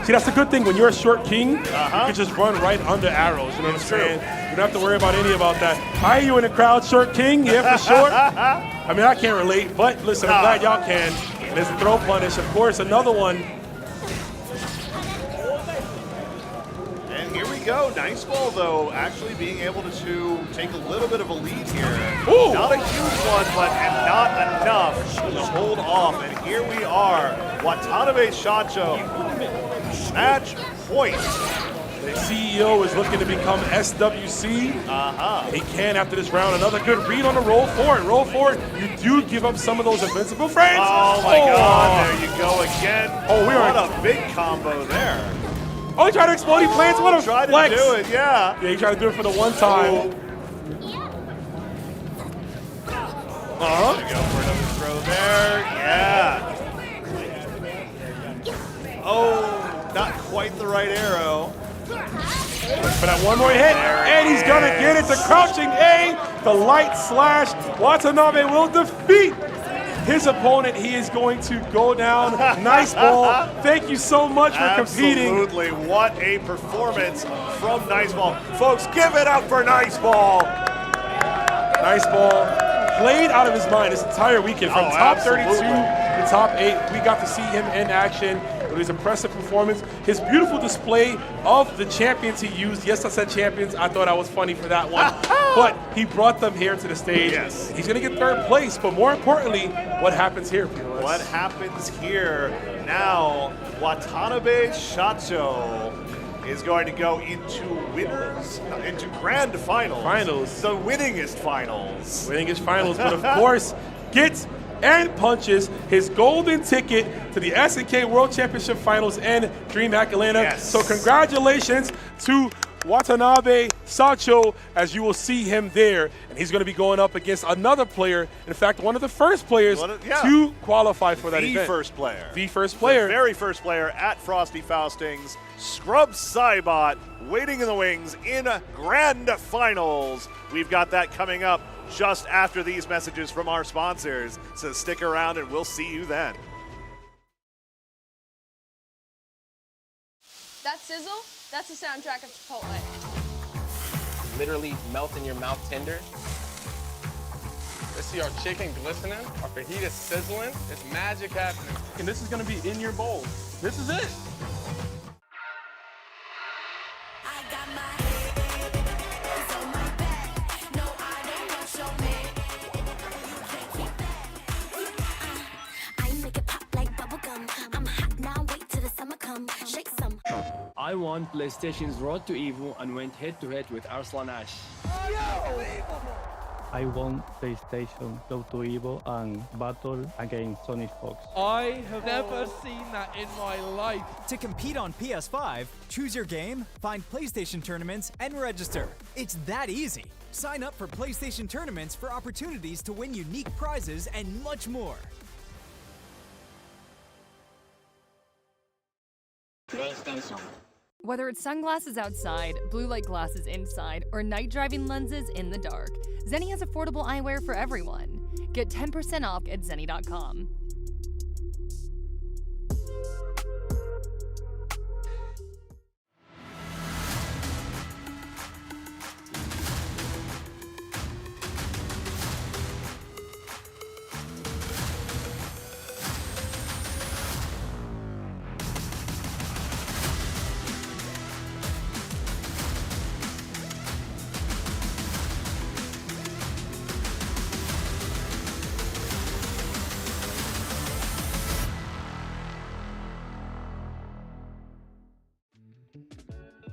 See, that's the good thing. When you're a short king, you can just run right under arrows. You know what I'm saying? You don't have to worry about any about that. Hi, you in the crowd, short king? Yeah, for sure. I mean, I can't relate, but listen, I'm glad y'all can. There's a throw punish, of course, another one. And here we go. Nice Ball, though, actually being able to take a little bit of a lead here. Ooh. Not a huge one, but not enough to hold off. And here we are. Watanabe Shacho. Match point. The CEO is looking to become SWC. He can after this round. Another good read on the roll forward. Roll forward. You do give up some of those invincible frames. Oh my God! There you go again. Oh, what a big combo there. Oh, he tried to explode. He plants. What a tried flex. to do it. Yeah. Yeah, he tried to do it for the one time. There you go for another throw there. Yeah. Oh. Not quite the right arrow. For that one more hit, and he's gonna get it to crouching A. The light slash. Watanabe will defeat his opponent. He is going to go down. Nice ball. Thank you so much for competing. Absolutely. What a performance from Nice Ball. Folks, give it up for Nice Ball. Nice Ball. Played out of his mind this entire weekend from top 32 to top 8. We got to see him in action with his impressive performance. His beautiful display of the champions he used. Yes, I said champions. I thought I was funny for that one. But he brought them here to the stage. Yes. He's going to get third place. But more importantly, what happens here, Fearless? What happens here? Now, Watanabe Shacho is going to go into winners, into grand finals. The winningest finals. Winningest finals, but of course, gets and punches his golden ticket to the SNK World Championship Finals and DreamHack Atlanta. Yes. So congratulations to Watanabe Sacho, as you will see him there. And he's going to be going up against another player. In fact, one of the first players to qualify for that event. The first player. The first player. The very first player at Frosty Faustings. Scrub Cybot waiting in the wings in grand finals. We've got that coming up just after these messages from our sponsors. So stick around and we'll see you then. That sizzle, that's the soundtrack of Chipotle. Literally melt in your mouth tender. Let's see our chicken glistening, our fajita sizzling. It's magic happening. And this is gonna be in your bowl. This is it. I won PlayStation's Road to Evo and went head-to-head with Arslan Ash. I won PlayStation Road to Evo and battled against Sonic Fox. I have never seen that in my life. To compete on PS5, choose your game, find PlayStation tournaments, and register. It's that easy. Sign up for PlayStation tournaments for opportunities to win unique prizes and much more. PlayStation. Whether it's sunglasses outside, blue light glasses inside, or night driving lenses in the dark, Zenny has affordable eyewear for everyone. Get 10% off at zenny.com.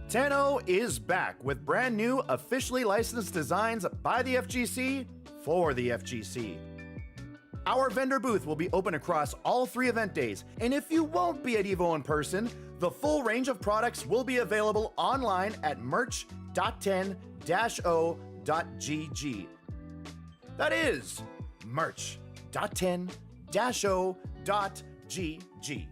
Tenno is back with brand new officially licensed designs by the FGC for the FGC. Our vendor booth will be open across all 3 event days, and if you won't be at EVO in person, the full range of products will be available online at merch.10-o.gg. That is merch.10-o.gg.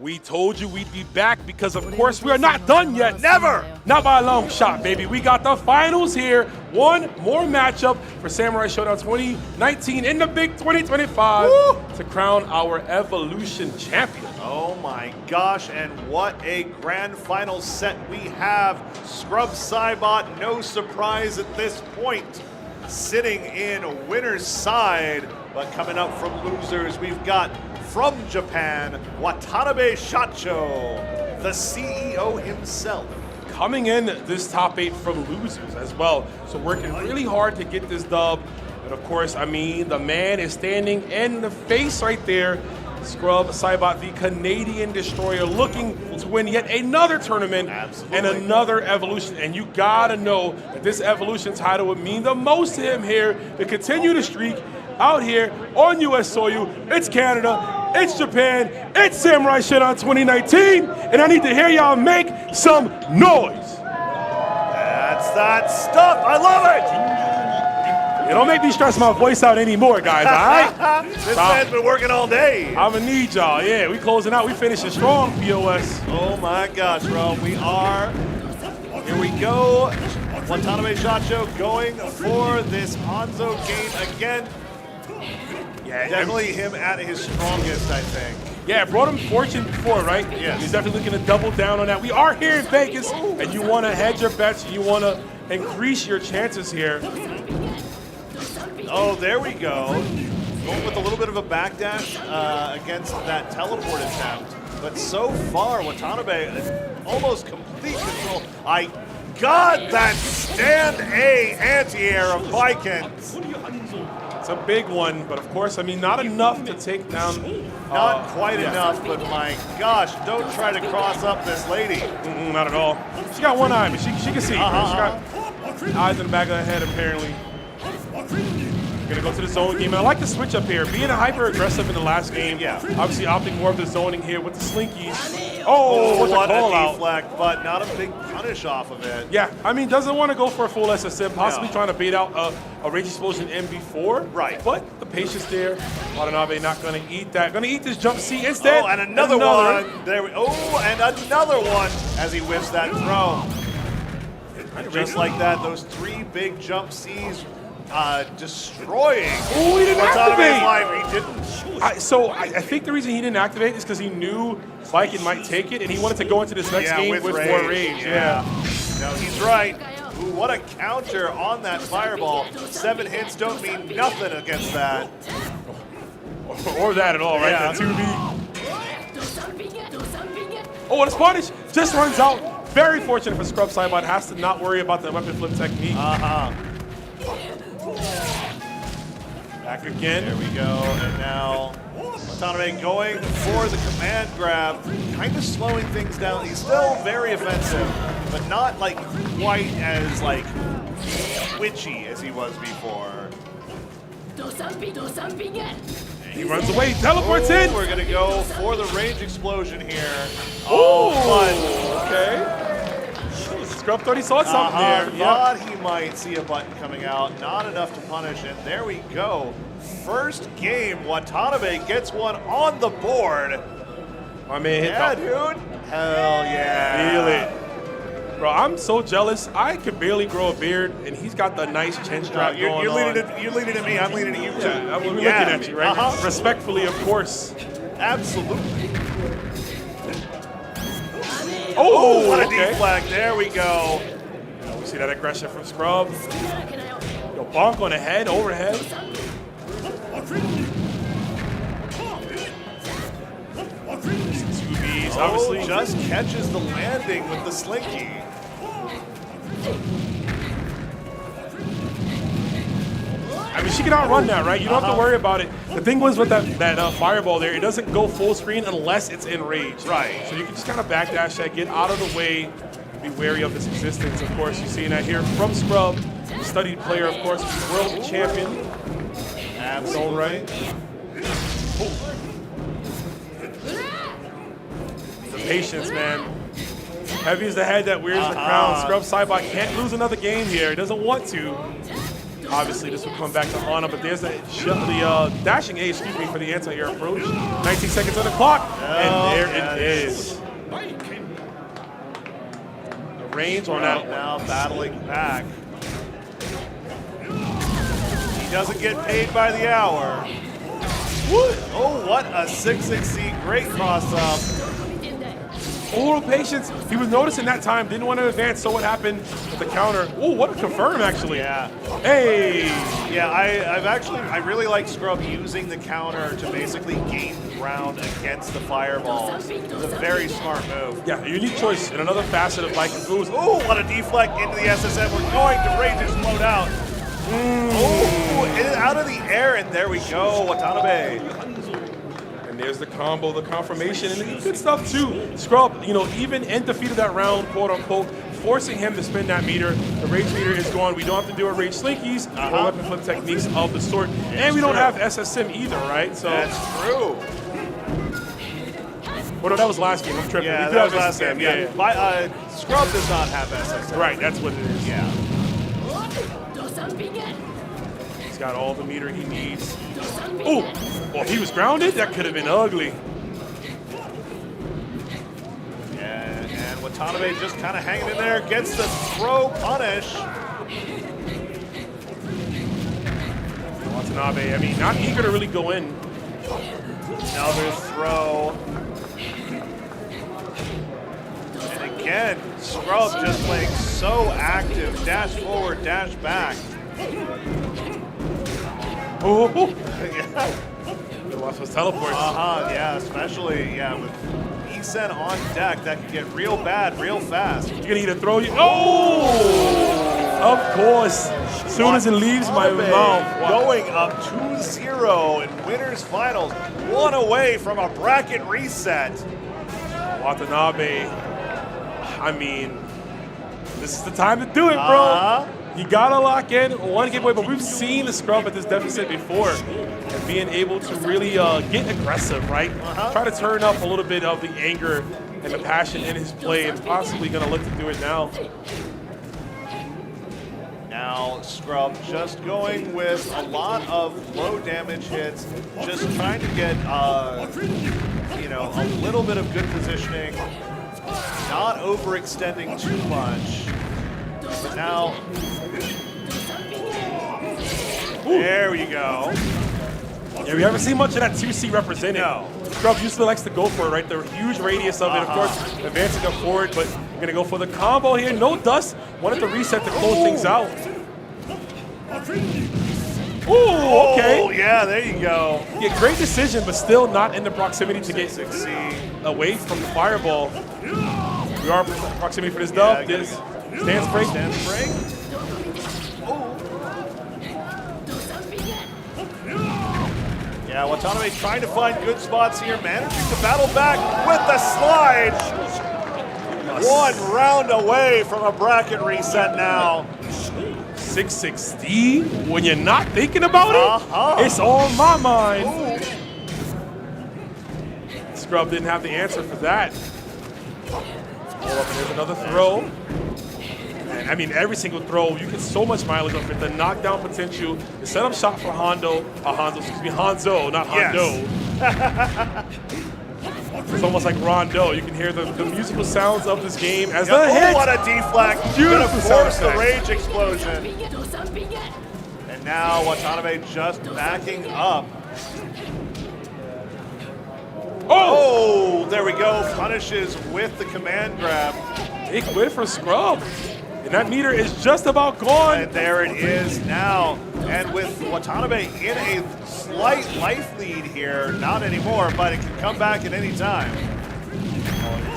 We told you we'd be back because, of course, we are not done yet. Never! Not by a long shot, baby. We got the finals here. One more matchup for Samurai Shodown 2019 in the big 2025 to crown our Evolution champion. Oh my gosh, and what a grand final set we have. Scrub Cybot, no surprise at this point, sitting in winner's side. But coming up from losers, we've got from Japan, Watanabe Shacho, the CEO himself. Coming in this top 8 from losers as well. So working really hard to get this dub. And of course, I mean, the man is standing in the face right there. Scrub Cybot, the Canadian Destroyer, looking to win yet another tournament and another Evolution. And you gotta know that this Evolution title would mean the most to him here to continue the streak out here on US soil. It's Canada, it's Japan, it's Samurai Shodown 2019, and I need to hear y'all make some noise. That's that stuff, I love it! You don't make me stress my voice out anymore, guys, all right? This man's been working all day. I'm gonna need y'all, yeah. We closing out, we finishing strong, POS. Oh my gosh, bro, we are. Here we go. Watanabe Shacho going for this Hanzo game again. Yeah, definitely him at his strongest, I think. Yeah, it brought him fortune before, right? Yes. He's definitely looking to double down on that. We are here in Vegas, and you want to hedge your bets, you want to increase your chances here. Oh, there we go. Going with a little bit of a backdash against that teleport attempt. But so far, Watanabe almost complete control. I got that stand A anti-air of Viking. It's a big one, but of course, I mean, not enough to take down. Not quite enough, but my gosh, don't try to cross up this lady. Not at all. She got one eye, but she can see. She got eyes in the back of the head, apparently. Gonna go to the zone game, and I like the switch up here. Being a hyper aggressive in the last game, obviously opting more of the zoning here with the slinkies. Oh, what a call out. Deflect, but not a big punish off of it. Yeah, I mean, doesn't want to go for a full SSM, possibly trying to bait out a Rage Explosion MB4. Right. But the patience there. Watanabe not going to eat that. Going to eat this jump C instead. Oh, and another one. There we. Oh, and another one as he whips that throw. Just like that, those 3 big jump Cs. Destroying. Oh, he didn't activate. Life. He didn't. So I think the reason he didn't activate is because he knew Viking might take it, and he wanted to go into this next game with more rage. Yeah. No, he's right. Ooh, what a counter on that fireball. 7 hits don't mean nothing against that. Or that at all, right? Yeah. The 2B. Oh, what a punish. Just runs out. Very fortunate for Scrub Cybot. Has to not worry about the weapon flip technique. Back again. There we go. And now Watanabe going for the command grab, kind of slowing things down. He's still very offensive, but not like quite as like twitchy as he was before. He runs away, teleports in. We're gonna go for the rage explosion here. Okay. Scrub thought he saw something there. Thought he might see a button coming out, not enough to punish, and there we go. First game, Watanabe gets one on the board. My man hit that. Dude. Hell yeah. Feel it. Bro, I'm so jealous. I could barely grow a beard, and he's got the nice chin strap going on. You're leaning at me, I'm leaning at you too. Yeah, we're looking at you, right? Respectfully, of course. Absolutely. Oh, what a deflect. There we go. We see that aggression from Scrub. Yo, bonk on the head, overhead. Obviously just catches the landing with the slinky. I mean, she can outrun that, right? You don't have to worry about it. The thing was with that fireball there, it doesn't go full screen unless it's in range. Right. So you can just kind of backdash that, get out of the way, be wary of its existence. Of course, you're seeing that here from Scrub, studied player, of course, world champion. Absolutely. Right. The patience, man. Heavy is the head that wears the crown. Scrub Cybot can't lose another game here. He doesn't want to. Obviously, this will come back to Ana, but there's the dashing A, excuse me, for the anti-air approach. 19 seconds on the clock, and there it is. The range on that. Now battling back. He doesn't get paid by the hour. Oh, what a 6-6C, great cross-up. A little patience. He was noticing that time, didn't want to advance, so what happened with the counter? Oh, what a confirm, actually. Yeah. Hey! Yeah, I really like Scrub using the counter to basically gain ground against the fireballs. It's a very smart move. Yeah, a unique choice and another facet of Viking Boost. Oh, what a deflect into the SSM. We're going to Rage explode out. Oh, out of the air, and there we go, Watanabe. And there's the combo, the confirmation, and good stuff too. Scrub, you know, even in defeat of that round, quote unquote, forcing him to spin that meter. The rage meter is gone. We don't have to do our rage slinkies or weapon flip techniques of the sort. And we don't have SSM either, right? So that's true. Well, no, that was last game. I'm tripping. Yeah, that was last game. Yeah. Scrub does not have SSM. Right, that's what it is. Yeah. He's got all the meter he needs. Oh, well, he was grounded. That could have been ugly. Yeah, and Watanabe just kind of hanging in there, gets the throw punish. Watanabe, I mean, not eager to really go in. Another throw. And again, Scrub just playing so active. Dash forward, dash back. Oh, yeah. He lost his teleports. Yeah, especially, with Isen on deck, that can get real bad real fast. You're gonna need to throw you. Oh! Of course. As soon as it leaves my mouth. Going up 2-0 in winners finals. One away from a bracket reset. Watanabe. I mean, this is the time to do it, bro. You gotta lock in one game away, but we've seen the Scrub at this deficit before and being able to really get aggressive, right? Try to turn up a little bit of the anger and the passion in his play, and possibly gonna look to do it now. Now Scrub just going with a lot of low damage hits, just trying to get you know, a little bit of good positioning, not overextending too much. But now, there we go. Yeah, we haven't seen much of that 2C represented. No. Scrub usually likes to go for it, right? The huge radius of it, of course, advancing up forward, but we're gonna go for the combo here. No dust. Wanted to reset to close things out. Ooh, okay. Oh, yeah, there you go. Yeah, great decision, but still not in the proximity to get away from the fireball. We are in proximity for this dub. This stance break. Stance break. Yeah, Watanabe trying to find good spots here, managing to battle back with the slide. One round away from a bracket reset now. 660 when you're not thinking about it, it's on my mind. Scrub didn't have the answer for that. There's another throw. And I mean, every single throw, you get so much mileage off it. The knockdown potential, the setup shot for Hanzo, not Hondo. It's almost like Rondo. You can hear the musical sounds of this game as the hit. What a deflect. Gonna force the rage explosion. And now Watanabe just backing up. Oh, there we go. Punishes with the command grab. Big win for Scrub. And that meter is just about gone. And there it is now. And with Watanabe in a slight life lead here, not anymore, but it can come back at any time.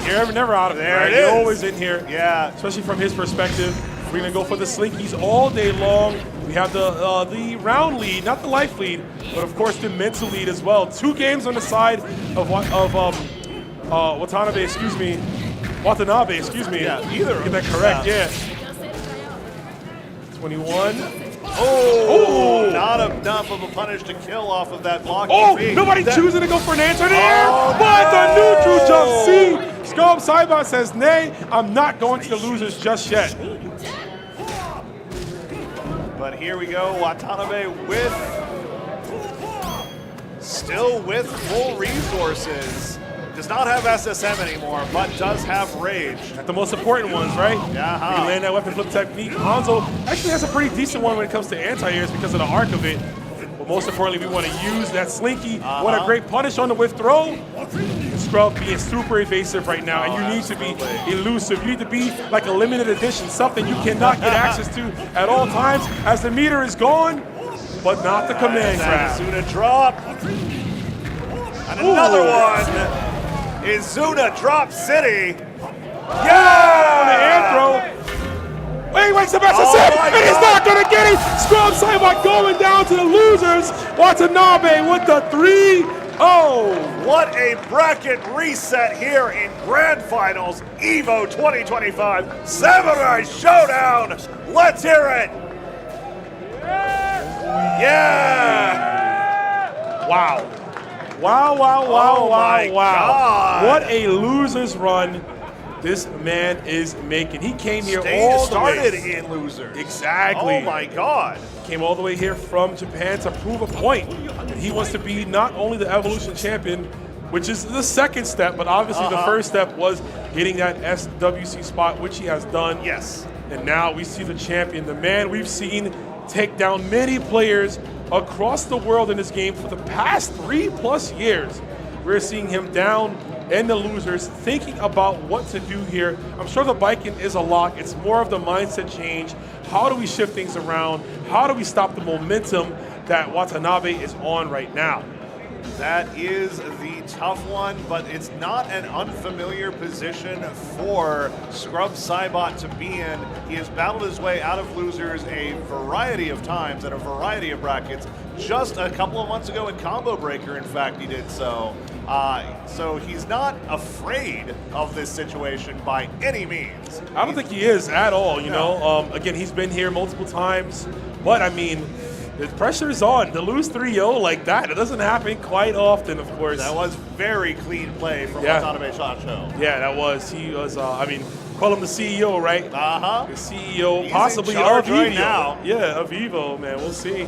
You're never out of it. There right? it is. You're always in here. Yeah. Especially from his perspective. We're gonna go for the slinkies all day long. We have the round lead, not the life lead, but of course the mental lead as well. 2 games on the side of Watanabe, excuse me. Watanabe, excuse me. Yeah, either. Get that correct, yeah. 21. Oh, not enough of a punish to kill off of that block. Nobody choosing to go for an answer there, but the neutral jump C. Scrub Sidebot says, nay, I'm not going to the losers just yet. But here we go, Watanabe still with full resources. Does not have SSM anymore, but does have Rage. At the most important ones, right? Yeah. You land that weapon flip technique. Hanzo actually has a pretty decent one when it comes to anti-airs because of the arc of it. But most importantly, we want to use that Slinky. What a great punish on the whiff throw. Scrub being super evasive right now, and you need to be elusive. You need to be like a limited edition, something you cannot get access to at all times as the meter is gone, but not the command grab. Zuna drop. And another one is Zuna drop city. Yeah! The air throw. Wait, Sebastian said, and he's not going to get it. Scrub Saibot going down to the losers. Watanabe with the 3-0. What a bracket reset here in Grand Finals, EVO 2025, Samurai Showdown. Let's hear it. Yeah. Wow. God. What a loser's run this man is making. He came here all the way. Started in losers. Exactly. Oh my God. Came all the way here from Japan to prove a point. And he wants to be not only the Evolution champion, which is the second step, but obviously the first step was getting that SWC spot, which he has done. Yes. And now we see the champion, the man we've seen take down many players across the world in this game for the past 3+ years. We're seeing him down and the losers thinking about what to do here. I'm sure the Baiken is a lock. It's more of the mindset change. How do we shift things around? How do we stop the momentum that Watanabe is on right now? That is the tough one, but it's not an unfamiliar position for Scrub Saibot to be in. He has battled his way out of losers a variety of times at a variety of brackets. Just a couple of months ago in Combo Breaker, in fact, he did so. So he's not afraid of this situation by any means. I don't think he is at all, you know. Again, he's been here multiple times, but I mean, the pressure is on. To lose 3-0 like that, it doesn't happen quite often, of course. That was very clean play from Watanabe Shacho. Yeah, that was. He was, I mean, call him the CEO, right? The CEO, He's possibly in charge of Evo. right now. Yeah, of Evo, man. We'll see.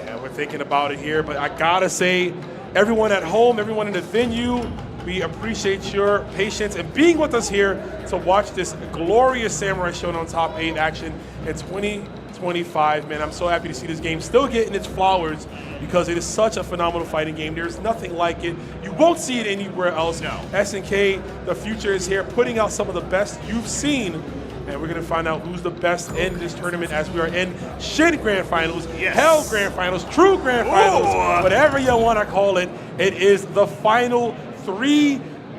Yeah, we're thinking about it here, but I gotta say, everyone at home, everyone in the venue, we appreciate your patience and being with us here to watch this glorious Samurai Showdown Top 8 action in 2025. Man, I'm so happy to see this game still getting its flowers because it is such a phenomenal fighting game. There's nothing like it. You won't see it anywhere else. No. SNK, the future is here, putting out some of the best you've seen. And we're going to find out who's the best in this tournament as we are in Shin Grand Finals, Hell Grand Finals, True Grand Finals, whatever you want to call it. It is the final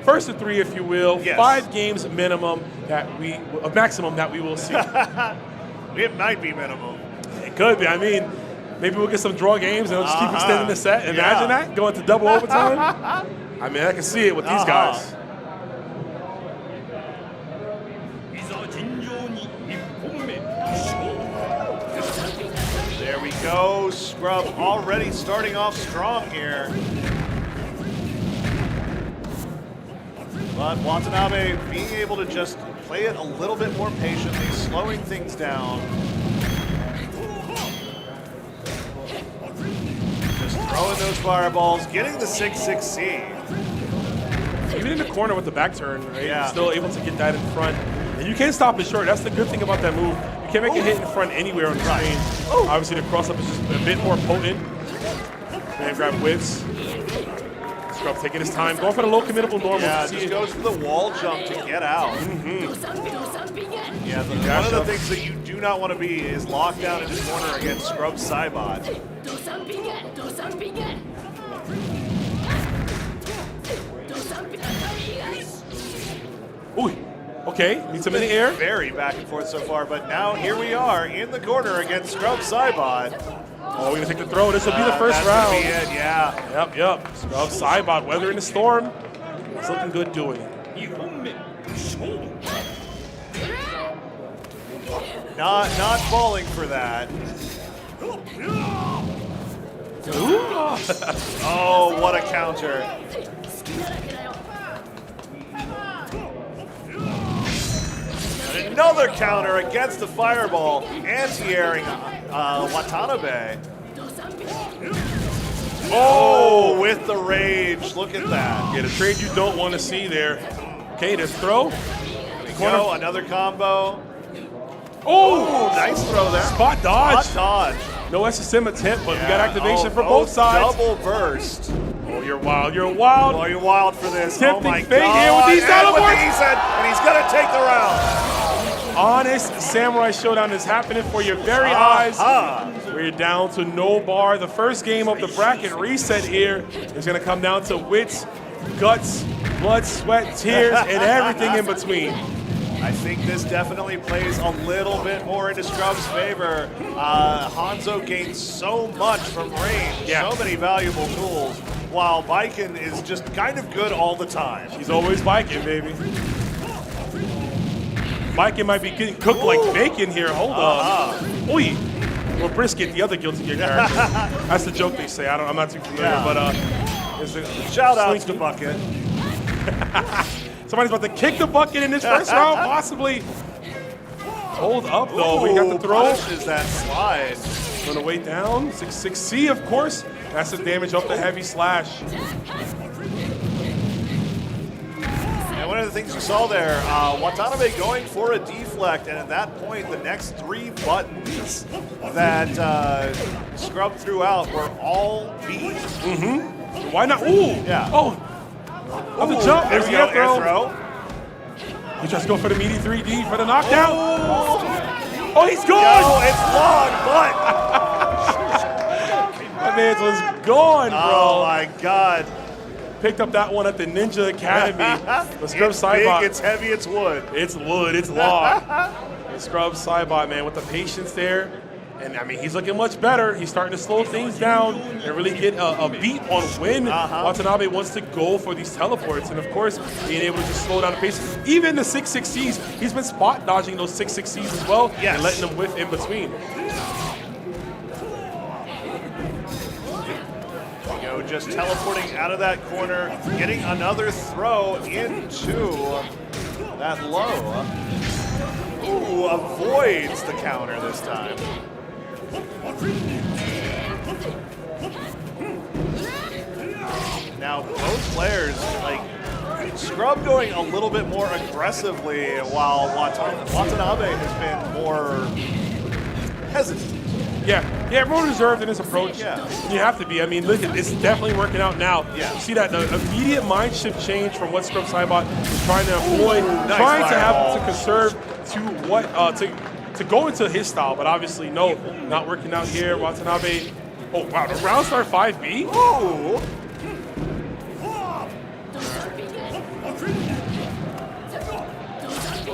first of three, if you will, 5 games maximum that we will see. It might be minimum. It could be. I mean, maybe we'll get some draw games and they'll just keep extending the set. Imagine that, going to double overtime. I mean, I can see it with these guys. There we go. Scrub already starting off strong here. But Watanabe being able to just play it a little bit more patiently, slowing things down. Just throwing those fireballs, getting the 6-6C. Even in the corner with the back turn, right? Yeah. Still able to get that in front. And you can stop it short. That's the good thing about that move. You can't make a hit in front anywhere on the screen. Obviously, the cross-up is just a bit more potent. Man grab whiffs. Scrub taking his time, going for the low committable normal. Yeah, just goes for the wall jump to get out. Yeah, one of the things that you do not want to be is locked down in this corner against Scrub Saibot. Ooh, okay, needs him in the air. Very back and forth so far, but now here we are in the corner against Scrub Saibot. Oh, we're gonna take the throw. This will be the first round. Be it, yeah. Yep. Scrub Saibot weathering the storm. It's looking good doing it. Not falling for that. Oh, what a counter. another counter against the fireball, anti-airing Watanabe. Oh, with the rage, look at that. Yeah, the trade you don't want to see there. Okay, this throw. Go, another combo. Oh, nice throw there. Spot dodge. Spot dodge. No SSM attempt, but we got activation for both sides. Double burst. Oh, you're wild. You're wild. Oh, you're wild for this. Tempting oh my fate God. here with these teleports. And he's going to take the round. Honest Samurai Showdown is happening for your very eyes. We're down to no bar. The first game of the bracket reset here is going to come down to wits, guts, blood, sweat, tears, and everything in between. I think this definitely plays a little bit more into Scrub's favor. Hanzo gains so much from range, so many valuable tools, while Baiken is just kind of good all the time. He's always Baiken, baby. Baiken might be getting cooked like bacon here. Hold on. Oi. Or brisket, the other Guilty Gear character. That's the joke they say. I'm not too familiar, but shout out to Bucket. Somebody's about to kick the bucket in this first round, possibly. Hold up, though. We got the throw. Punishes that slide. On the way down. 6-6C, of course. That's the damage off the heavy slash. And one of the things you saw there, Watanabe going for a deflect, and at that point, the next 3 buttons that Scrub threw out were all B. Why not? Ooh. Yeah. Oh. Off the jump. There's the air throw. He tries to go for the meaty 3D for the knockdown. Oh, he's gone. Yo, it's long, but. That man was gone, bro. Oh, my God. Picked up that one at the Ninja Academy. The Scrub It's Sidebot. big, it's heavy, it's wood. It's wood, it's log. The Scrub Sidebot, man, with the patience there. And, I mean, he's looking much better. He's starting to slow things down and really get a beat on when Watanabe wants to go for these teleports. And, of course, being able to just slow down the pace. Even the 6-6Cs, he's been spot dodging those 6-6Cs as well and letting them whiff in between. Just teleporting out of that corner, getting another throw into that low. Ooh, avoids the counter this time. Now both players, like Scrub going a little bit more aggressively while Watanabe has been more hesitant. Yeah, more reserved in his approach. Yeah. You have to be. I mean, look, it's definitely working out now. Yeah. You see that the immediate mind shift change from what Scrub Sidebot is trying to employ, Nice trying to fireball. have to conserve to what to go into his style, but obviously no, not working out here. Watanabe. Oh wow, the round start 5B. Ooh.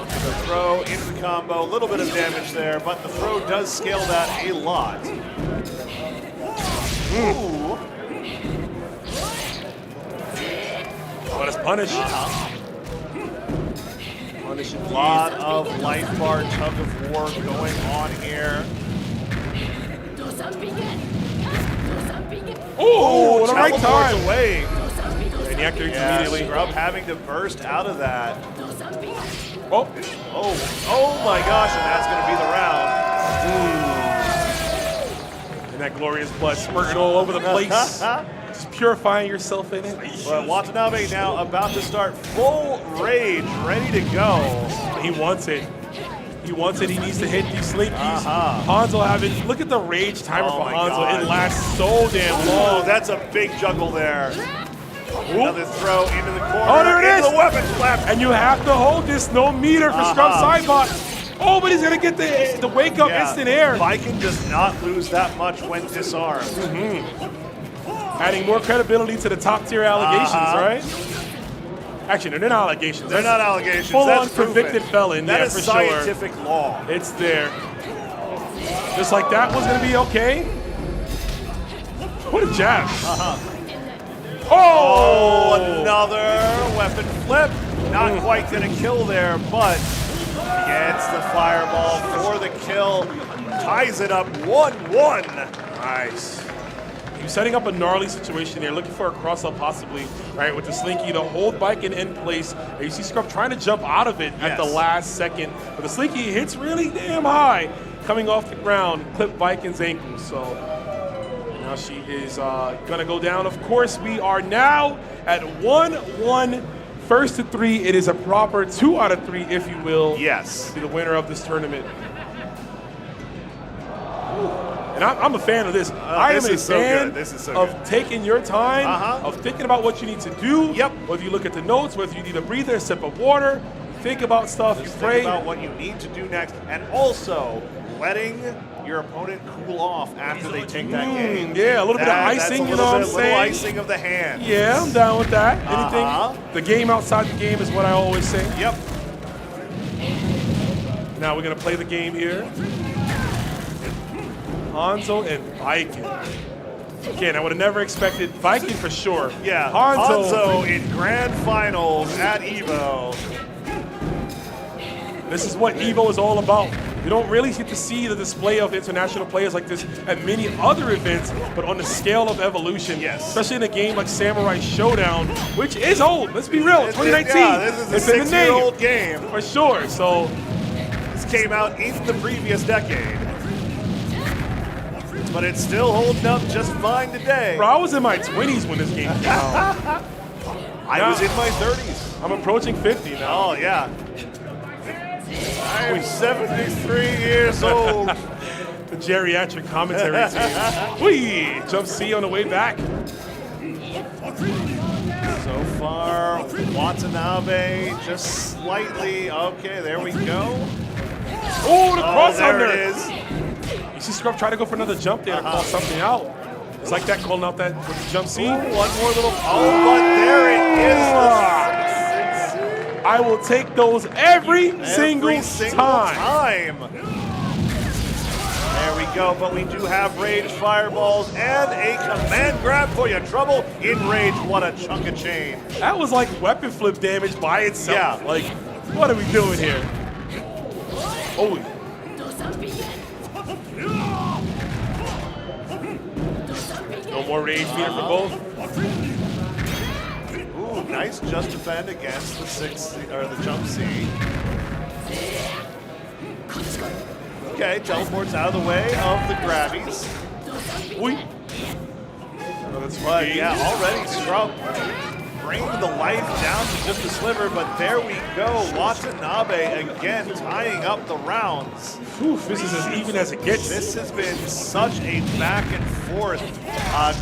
The throw into the combo, a little bit of damage there, but the throw does scale that a lot. Ooh. But it's punish. Punish a lot of life bar tug of war going on here. Oh, the right teleports time. away. And he activates Yeah, immediately. Scrub having to burst out of that. Oh my gosh, and that's going to be the round. And that glorious blood spurting all over the place. Just purifying yourself in it. But Watanabe now about to start full rage, ready to go. He wants it. He wants it. He needs to hit these slinkies. Hanzo having, look at the rage timer for my Hanzo. God. It lasts so damn long. That's a big juggle there. Another throw into the corner. Oh, there it into is. the weapon flap. And you have to hold this. No meter for Scrub Sidebot. Oh, but he's going to get the wake up instant air. Baiken does not lose that much when disarmed. Adding more credibility to the top tier allegations, right? Actually, they're not allegations. They're not allegations. Full That's on convicted proven. felon. That yeah, is for scientific sure. law. It's there. Just like that was going to be okay. What a jab. Oh, another weapon flip. Not quite going to kill there, but gets the fireball for the kill. Ties it up 1-1. Nice. You're setting up a gnarly situation there, looking for a cross-up possibly, right, with the Slinky to hold Baiken in place. And you see Scrub trying to jump out of it at the last second. But the Slinky hits really damn high coming off the ground, clip Baiken's ankle. So now she is going to go down. Of course, we are now at 1-1. First to 3. It is a proper 2 out of 3, if you will. Yes. To be the winner of this tournament. And I'm a fan of this. I am a fan of taking your time, of thinking about what you need to do. Yep. Whether you look at the notes, whether you need a breather, a sip of water, think about stuff, you pray. Think about what you need to do next, and also letting your opponent cool off after they take that game. Yeah, a little bit of icing, you know what I'm saying? A little icing of the hand. Yeah, I'm down with that. Anything, the game outside the game is what I always say. Yep. Now we're going to play the game here. Hanzo and Baiken. Again, I would have never expected Baiken for sure. Yeah, Hanzo in grand finals at EVO. This is what EVO is all about. You don't really get to see the display of international players like this at many other events, but on the scale of evolution, especially in a game like Samurai Shodown, which is old. Let's be real, 2019. Yeah, this is a 6-year-old game. For sure, so. This came out in the previous decade. But it's still holding up just fine today. Bro, I was in my 20s when this game came out. I was in my 30s. I'm approaching 50 now. Oh, yeah. I'm 73 years old. The geriatric commentary team. Whee! Jump C on the way back. So far, Watanabe just slightly. Okay, there we go. Oh, the cross there under. It is. You see Scrub try to go for another jump there to call something out. It's like that, calling out that with the jump C. Ooh, one more little. Oh, but there it is. I will take those every single time. There we go, but we do have rage fireballs and a command grab for you. Trouble in rage, what a chunk of chain. That was like weapon flip damage by itself. Yeah. Like, what are we doing here? Oh. No more rage meter for both. Ooh, nice just defend against the jump C. Okay, teleports out of the way of the grabbies. But yeah, already Scrub bringing the life down to just a sliver, but there we go. Watanabe again tying up the rounds. Oof, this is as even as it gets. This has been such a back and forth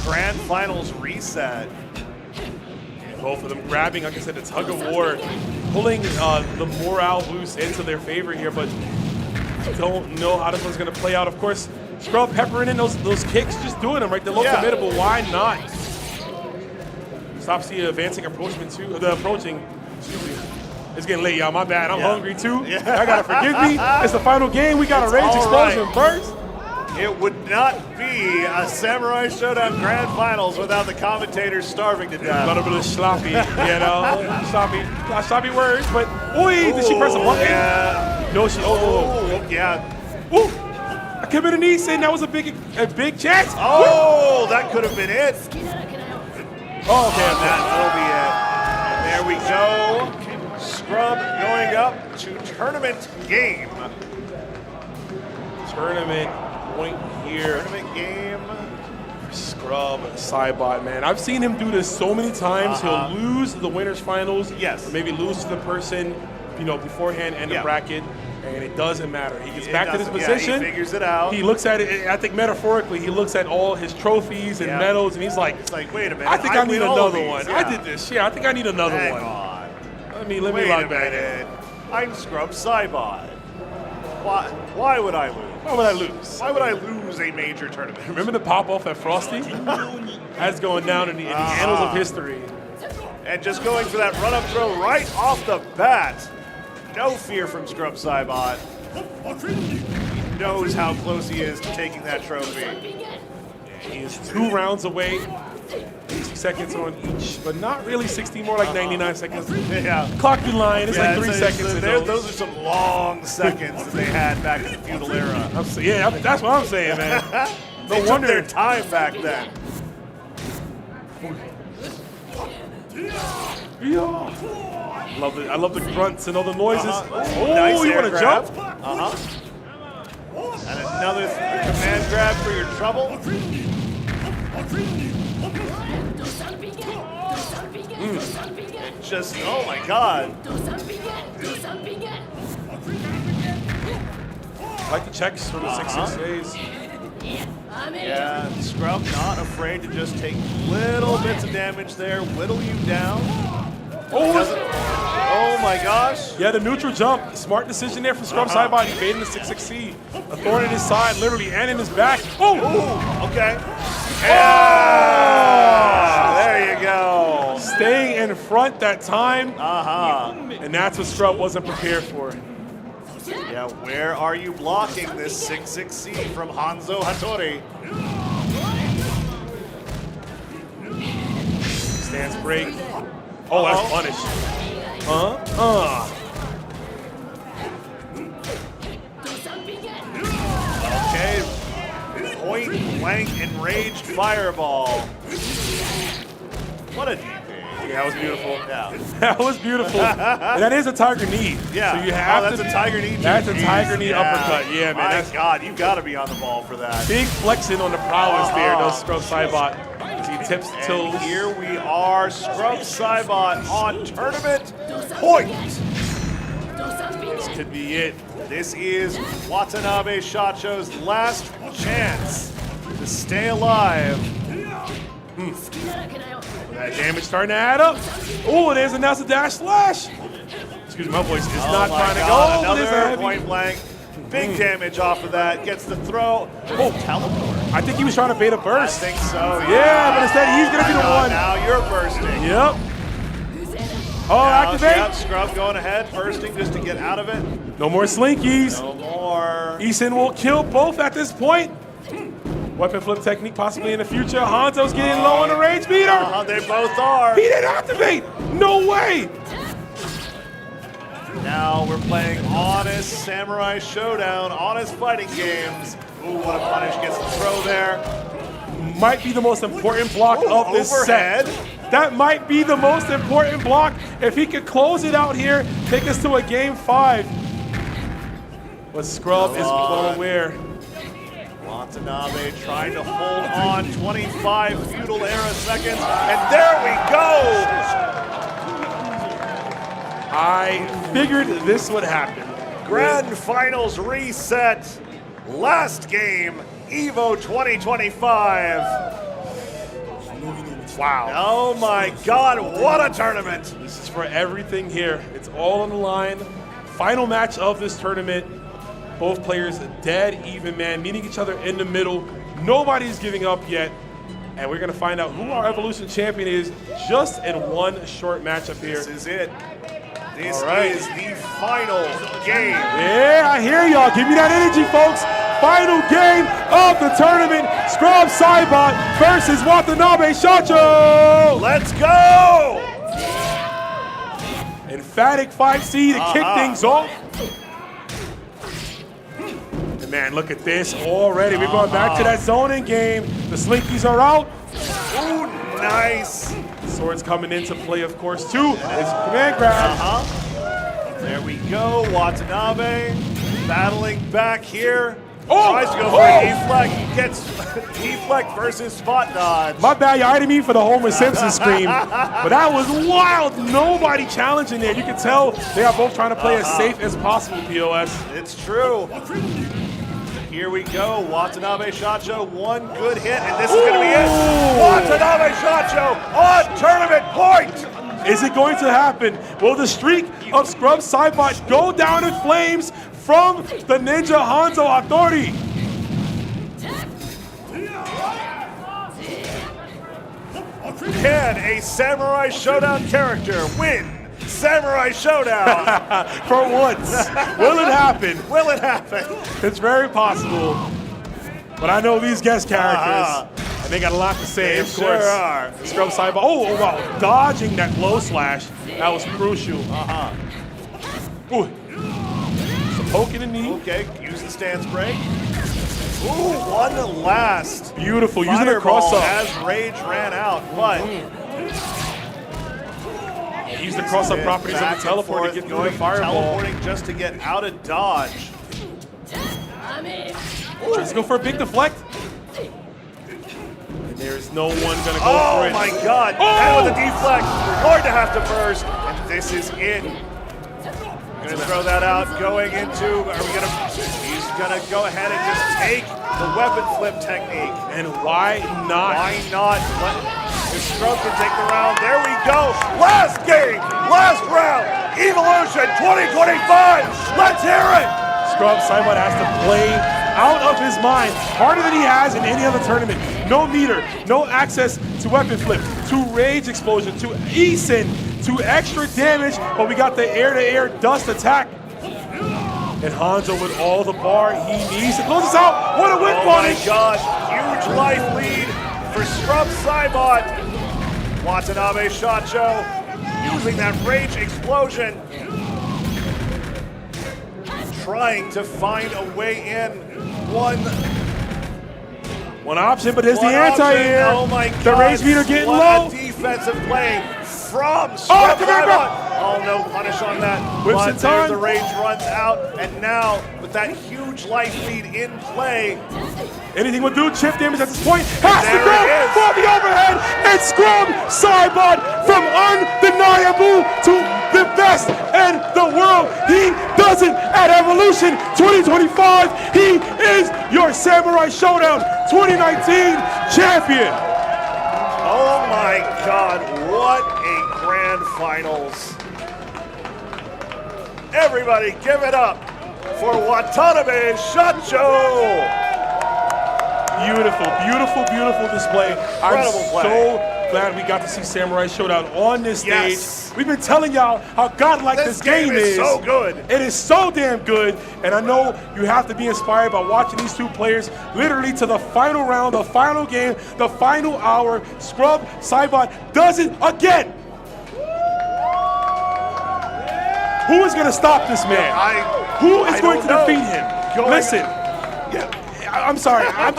grand finals reset. Both of them grabbing, like I said, the tug of war, pulling the morale boost into their favor here, but don't know how this one's going to play out. Of course, Scrub peppering in those kicks, just doing them, right? They're low committable, why not? Stops the advancing approachment too, the approaching, excuse me. It's getting late, y'all, my bad. I'm hungry too. I gotta forgive me. It's the final game. We got a rage explosion first. It would not be a Samurai Shodown Grand Finals without the commentators starving to death. A little bit of sloppy, you know, sloppy words, but, did she press a button? Yeah. No, she, yeah. Ooh, I came in a knee saying that was a big chance. Oh, that could have been it. Oh, okay. That will be it. There we go. Scrub going up to tournament game. Tournament point here. Tournament game. Scrub, Cybot, man. I've seen him do this so many times. He'll lose the winners finals. Yes. Or maybe lose to the person, beforehand and the bracket. And it doesn't matter. He gets back to his position. He figures it out. He looks at it, I think metaphorically, he looks at all his trophies and medals, and he's like, wait a minute. I think I need another one. Yeah. I did this. Yeah, I think I need another Hang one. on. Let me Wait log a back minute. I'm Scrub Cybot. Why would I lose? Why would I lose? Why would I lose a major tournament? Remember the pop-off at Frosty? That's going down in the annals of history. And just going for that run-up throw right off the bat. No fear from Scrub Cybot. He knows how close he is to taking that trophy. He is 2 rounds away. 60 seconds on each, but not really 60, more like 99 seconds. Yeah. Clock in line, it's like 3 seconds. Those are some long seconds that they had back in the feudal era. That's what I'm saying, man. They took their time back then. I love the grunts and all the noises. Oh, nice you air want to grab. jump? And another command grab for your trouble. It just, oh my god. I like the checks from the 6-6 phase. Yeah, Scrub not afraid to just take little bits of damage there, whittle you down. Oh my gosh. Yeah, the neutral jump. Smart decision there from Scrub Sidebot. He baited the 6-6C. A thorn in his side, literally, and in his back. Oh! Ooh, okay. Yeah! There you go. Staying in front that time. And that's what Scrub wasn't prepared for. Yeah, where are you blocking this 6-6C from Hanzo Hattori? Stance break. Oh, that's punish. Okay. Point blank enraged fireball. What a DP. Yeah, that was beautiful. Yeah. That was beautiful. And that is a tiger knee. Yeah. So you have that's a tiger knee. That's a tiger knee uppercut. Yeah, man. My God, you got to be on the ball for that. Big flexing on the prowess there, those Scrub Sidebot. As he tips the toes. And here we are, Scrub Sidebot on tournament point. This could be it. This is Watanabe Shacho's last chance to stay alive. That damage starting to add up. Oh, there's a Nelson dash slash. Excuse me, my voice is not trying to go. Another point blank. Big damage off of that. Gets the throw. Oh, teleport. I think he was trying to bait a burst. I think so, yeah. But instead he's going to be the one. Now you're bursting. Yep. Oh, activate. Yep, Scrub going ahead, bursting just to get out of it. No more slinkies. No more. Eason will kill both at this point. Weapon flip technique possibly in the future. Hanzo's getting low on the range meter. They both are. He didn't activate. No way. Now we're playing honest Samurai Showdown, honest fighting games. Ooh, what a punish, gets the throw there. Might be the most important block of this overhead. set. That might be the most important block. If he could close it out here, take us to a game 5. But Scrub is well aware. Watanabe trying to hold on, 25 feudal era seconds, and there we go! I figured this would happen. Grand Finals reset, last game, EVO 2025. Wow. Oh my God, what a tournament. This is for everything here. It's all on the line. Final match of this tournament. Both players dead even, man, meeting each other in the middle. Nobody's giving up yet. And we're going to find out who our Evolution champion is just in one short matchup here. This is it. This is the final game. Yeah, I hear y'all. Give me that energy, folks. Final game of the tournament. Scrub Sidebot versus Watanabe Shacho. Let's go! Emphatic 5C to kick things off. And man, look at this already. We're going back to that zoning game. The Slinkies are out. Ooh, nice. Swords coming into play, of course, too. It's command grab. There we go. Watanabe battling back here. Oh! Tries to go for a deflect. Gets deflect versus spot dodge. My bad, y'all didn't mean for the Homer Simpson scream. But that was wild. Nobody challenging there. You can tell they are both trying to play as safe as possible, POS. It's true. Here we go. Watanabe Shacho, one good hit, and this is going to be it. Watanabe Shacho on tournament point. Is it going to happen? Will the streak of Scrub Sidebot go down in flames from the Ninja Hanzo Hattori? Can a Samurai Showdown character win Samurai Showdown? For once. Will it happen? Will it happen? It's very possible. But I know these guest characters, and they got a lot to say, of course. Sure are. Scrub Sidebot. Oh, wow. Dodging that low slash. That was crucial. Ooh. Some poke in the knee. Okay, use the stance break. Ooh, one last. Beautiful, using the cross up. As Rage ran out, but use the cross up properties of the teleport to get through the fireball. Teleporting just to get out of dodge. Let's go for a big deflect. And there's no one gonna go for it. Oh my God! And with a deflect, going to have to burst, and this is it. Gonna throw that out, going into, he's gonna go ahead and just take the weapon flip technique. And why not? Why not? The Scrub can take the round. There we go. Last game, last round. Evolution 2025. Let's hear it. Scrub Saibot has to play out of his mind, harder than he has in any other tournament. No meter, no access to weapon flip, to rage explosion, to Eason, to extra damage, but we got the air-to-air dust attack. And Hanzo with all the bar he needs to close this out. What a win punish! Oh my God, huge life lead for Scrub Saibot. Watanabe Shacho using that rage explosion, trying to find a way in. One option, but there's the anti-air. Oh my God. The rage meter getting low. What a defensive play from Scrub Saibot. Oh, no punish on that. Whips But in time. the rage runs out, and now with that huge life lead in play, anything will do, chip damage at this point. Has to there go it is. for the overhead. And Scrub Saibot from undeniable to the best in the world. He does it at Evolution 2025. He is your Samurai Shodown 2019 champion. oh my God, what a grand finals. Everybody give it up for Watanabe Shacho. Beautiful, beautiful, beautiful display. Incredible I'm play. so glad we got to see Samurai Shodown on this stage. Yes. We've been telling y'all how godlike this game is. so good. It is so damn good, and I know you have to be inspired by watching these two players literally to the final round, the final game, the final hour. Scrub Saibot does it again. Who is going to stop this man? Who is going to defeat him? Listen. I'm sorry. I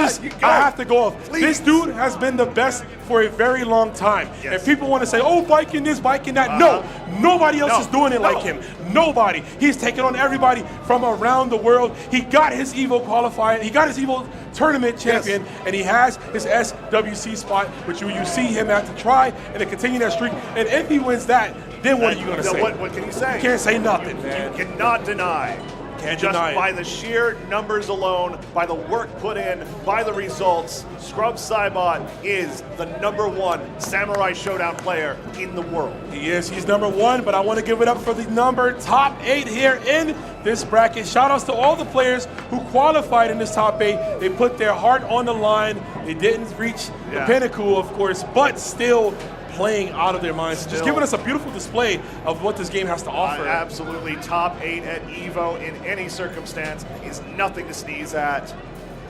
have to go off. This dude has been the best for a very long time. And people want to say, oh, biking this, biking that. No, nobody else is doing it like him. Nobody. He's taking on everybody from around the world. He got his EVO qualifier. He got his EVO tournament champion, and he has his SWC spot, which you see him have to try and to continue that streak. And if he wins that, then what are you going to say? What can you say? You can't say nothing, man. You cannot deny. Can't Just deny it. by the sheer numbers alone, by the work put in, by the results, Scrub Saibot is the #1 Samurai Shodown player in the world. He is. He's #1, but I want to give it up for the top 8 here in this bracket. Shout outs to all the players who qualified in this top 8. They put their heart on the line. They didn't reach the pinnacle, of course, but still playing out of their minds. Just giving us a beautiful display of what this game has to offer. Absolutely. Top 8 at EVO in any circumstance is nothing to sneeze at.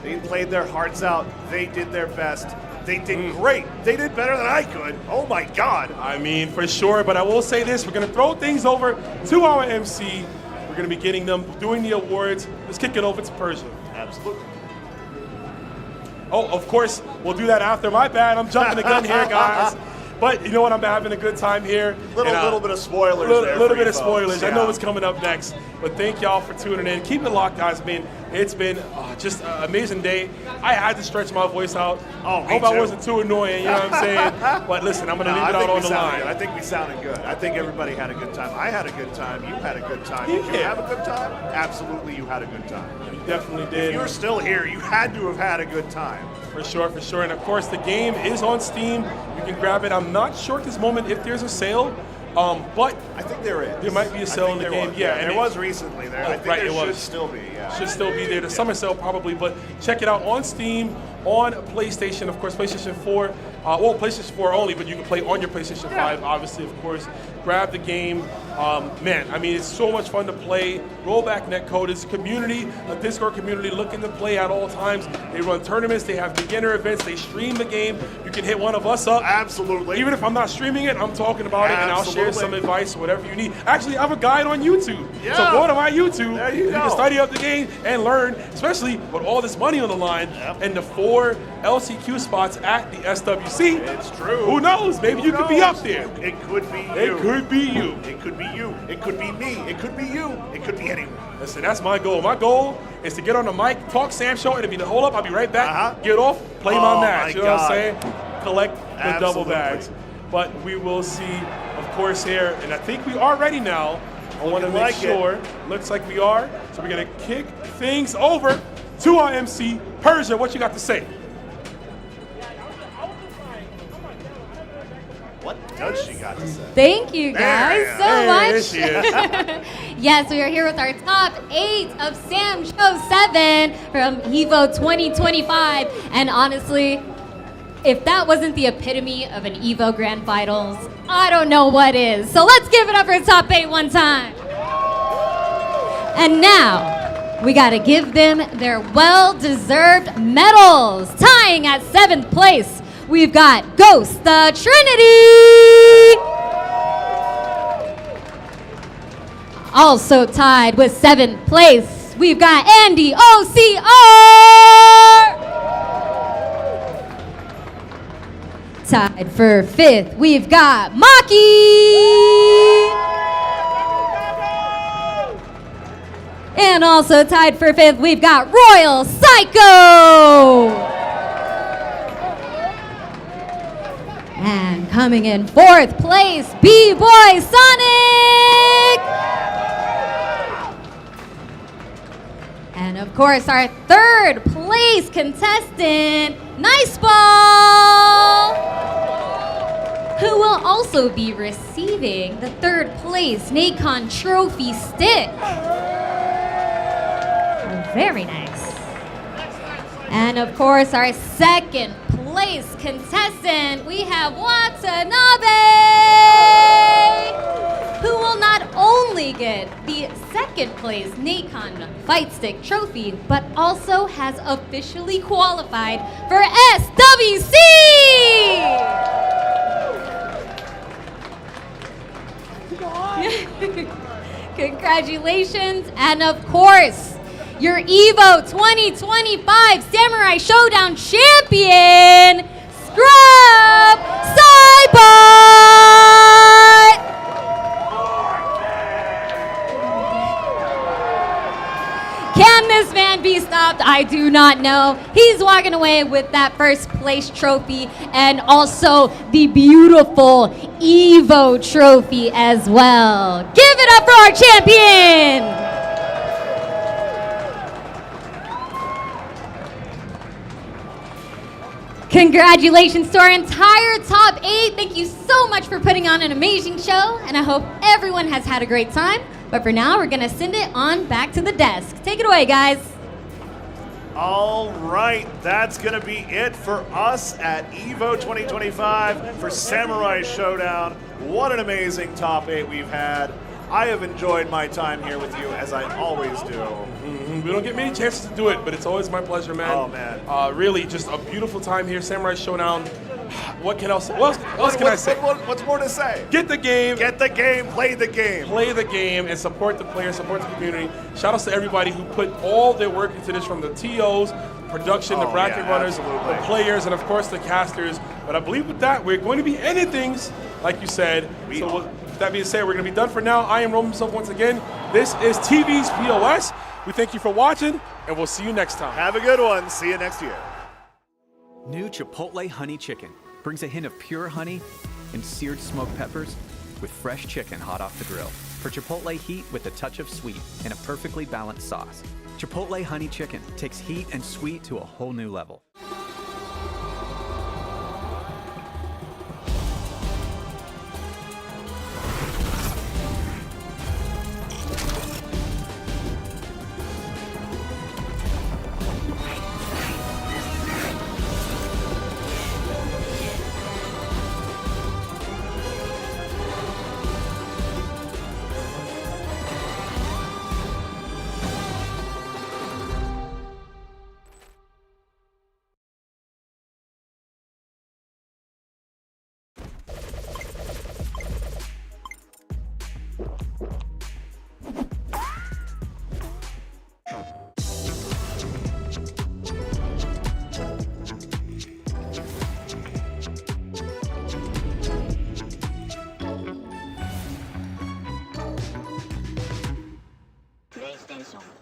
They played their hearts out. They did their best. They did great. They did better than I could. Oh my God. I mean, for sure, but I will say this. We're going to throw things over to our MC. We're going to be getting them doing the awards. Let's kick it over to Persia. Absolutely. Oh, of course, we'll do that after. My bad. I'm jumping the gun here, guys. But you know what? I'm having a good time here. Little bit of spoilers. Little bit of spoilers. Yeah. I know what's coming up next. But thank y'all for tuning in. Keep it locked, guys. It's been just an amazing day. I had to stretch my voice out. Oh, Hope I wasn't too annoying. You know what I'm saying? But listen, I'm gonna leave it out on the line. I think we sounded good. I think everybody had a good time. I had a good time. You had a good time. Did you have a good time? Absolutely, you had a good time. You definitely did. If you're still here, you had to have had a good time. For sure, for sure. And of course, the game is on Steam. You can grab it. I'm not sure at this moment if there's a sale, but I think there is. There might be a sale in the game. Was. Yeah, and there was recently there. I think there should still be. Yeah. Should still be there. The summer sale probably, but check it out on Steam, on PlayStation, of course, PlayStation 4. Well, PlayStation 4 only, but you can play on your PlayStation 5, obviously, of course. grab the game. Man, I mean, it's so much fun to play. Rollback Netcode is a community, a Discord community looking to play at all times. They run tournaments, they have beginner events, they stream the game. You can hit one of us up. Absolutely. Even if I'm not streaming it, I'm talking about it, and I'll share some advice, whatever you need. Actually, I have a guide on YouTube. Yeah. So go to my YouTube. There you go. can study up the game and learn, especially with all this money on the line and the 4 LCQ spots at the SWC. It's true. Who knows? Maybe you could be up there. It could be you. It could be you. It could be you. It could be me. It could be you. It could be anyone. Listen, that's my goal. My goal is to get on the mic, talk Sam Show, and it'll be the hold up. I'll be right back. Get off, play my match. You know what I'm saying? Collect the double bags. But we will see, of course, here, and I think we are ready now. I want to make sure. Looks like we are. So we're going to kick things over to our MC. Persia, what you got to say? What does she got to say? Thank you guys so much. There she is. Yes, we are here with our top 8 of Sam Show 7 from EVO 2025. And honestly, if that wasn't the epitome of an EVO Grand Finals, I don't know what is. So let's give it up for top 8 one time. And now, we gotta give them their well-deserved medals. Tying at 7th place, we've got Ghost the Trinity. Also tied with 7th place, we've got Andy OCR. Tied for 5th, we've got Maki. And also tied for 5th, we've got Royal Psycho. And coming in 4th place, B-Boy Sonic. And of course, our 3rd place contestant, Nice Ball, who will also be receiving the 3rd place Nacon Trophy Stick. Very nice. And of course, our 2nd place contestant, we have Watanabe, who will not only get the 2nd place Nacon Fight Stick Trophy, but also has officially qualified for SWC! Congratulations, and of course, your EVO 2025 Samurai Showdown champion, Scrub Cybot! Can this man be stopped? I do not know. He's walking away with that 1st place trophy and also the beautiful EVO trophy as well. Give it up for our champion! Congratulations to our entire top 8. Thank you so much for putting on an amazing show, and I hope everyone has had a great time. But for now, we're gonna send it on back to the desk. Take it away, guys. All right, that's going to be it for us at EVO 2025 for Samurai Showdown. What an amazing top 8 we've had. I have enjoyed my time here with you, as I always do. We don't get many chances to do it, but it's always my pleasure, man. Oh, man. Really, just a beautiful time here. Samurai Showdown. What else can I say? What's more to say? Get the game. Get the game. Play the game. Play the game and support the players, support the community. Shout outs to everybody who put all their work into this, from the TOs, production, the bracket runners, the players, and of course the casters. But I believe with that, we're going to be ending things, like you said. With that being said, we're going to be done for now. I am Roman himself once again. This is TV's POS. We thank you for watching, and we'll see you next time. Have a good one. See you next year. New Chipotle Honey Chicken brings a hint of pure honey and seared smoked peppers with fresh chicken hot off the grill. For Chipotle heat with a touch of sweet and a perfectly balanced sauce. Chipotle Honey Chicken takes heat and sweet to a whole new level. ステーション。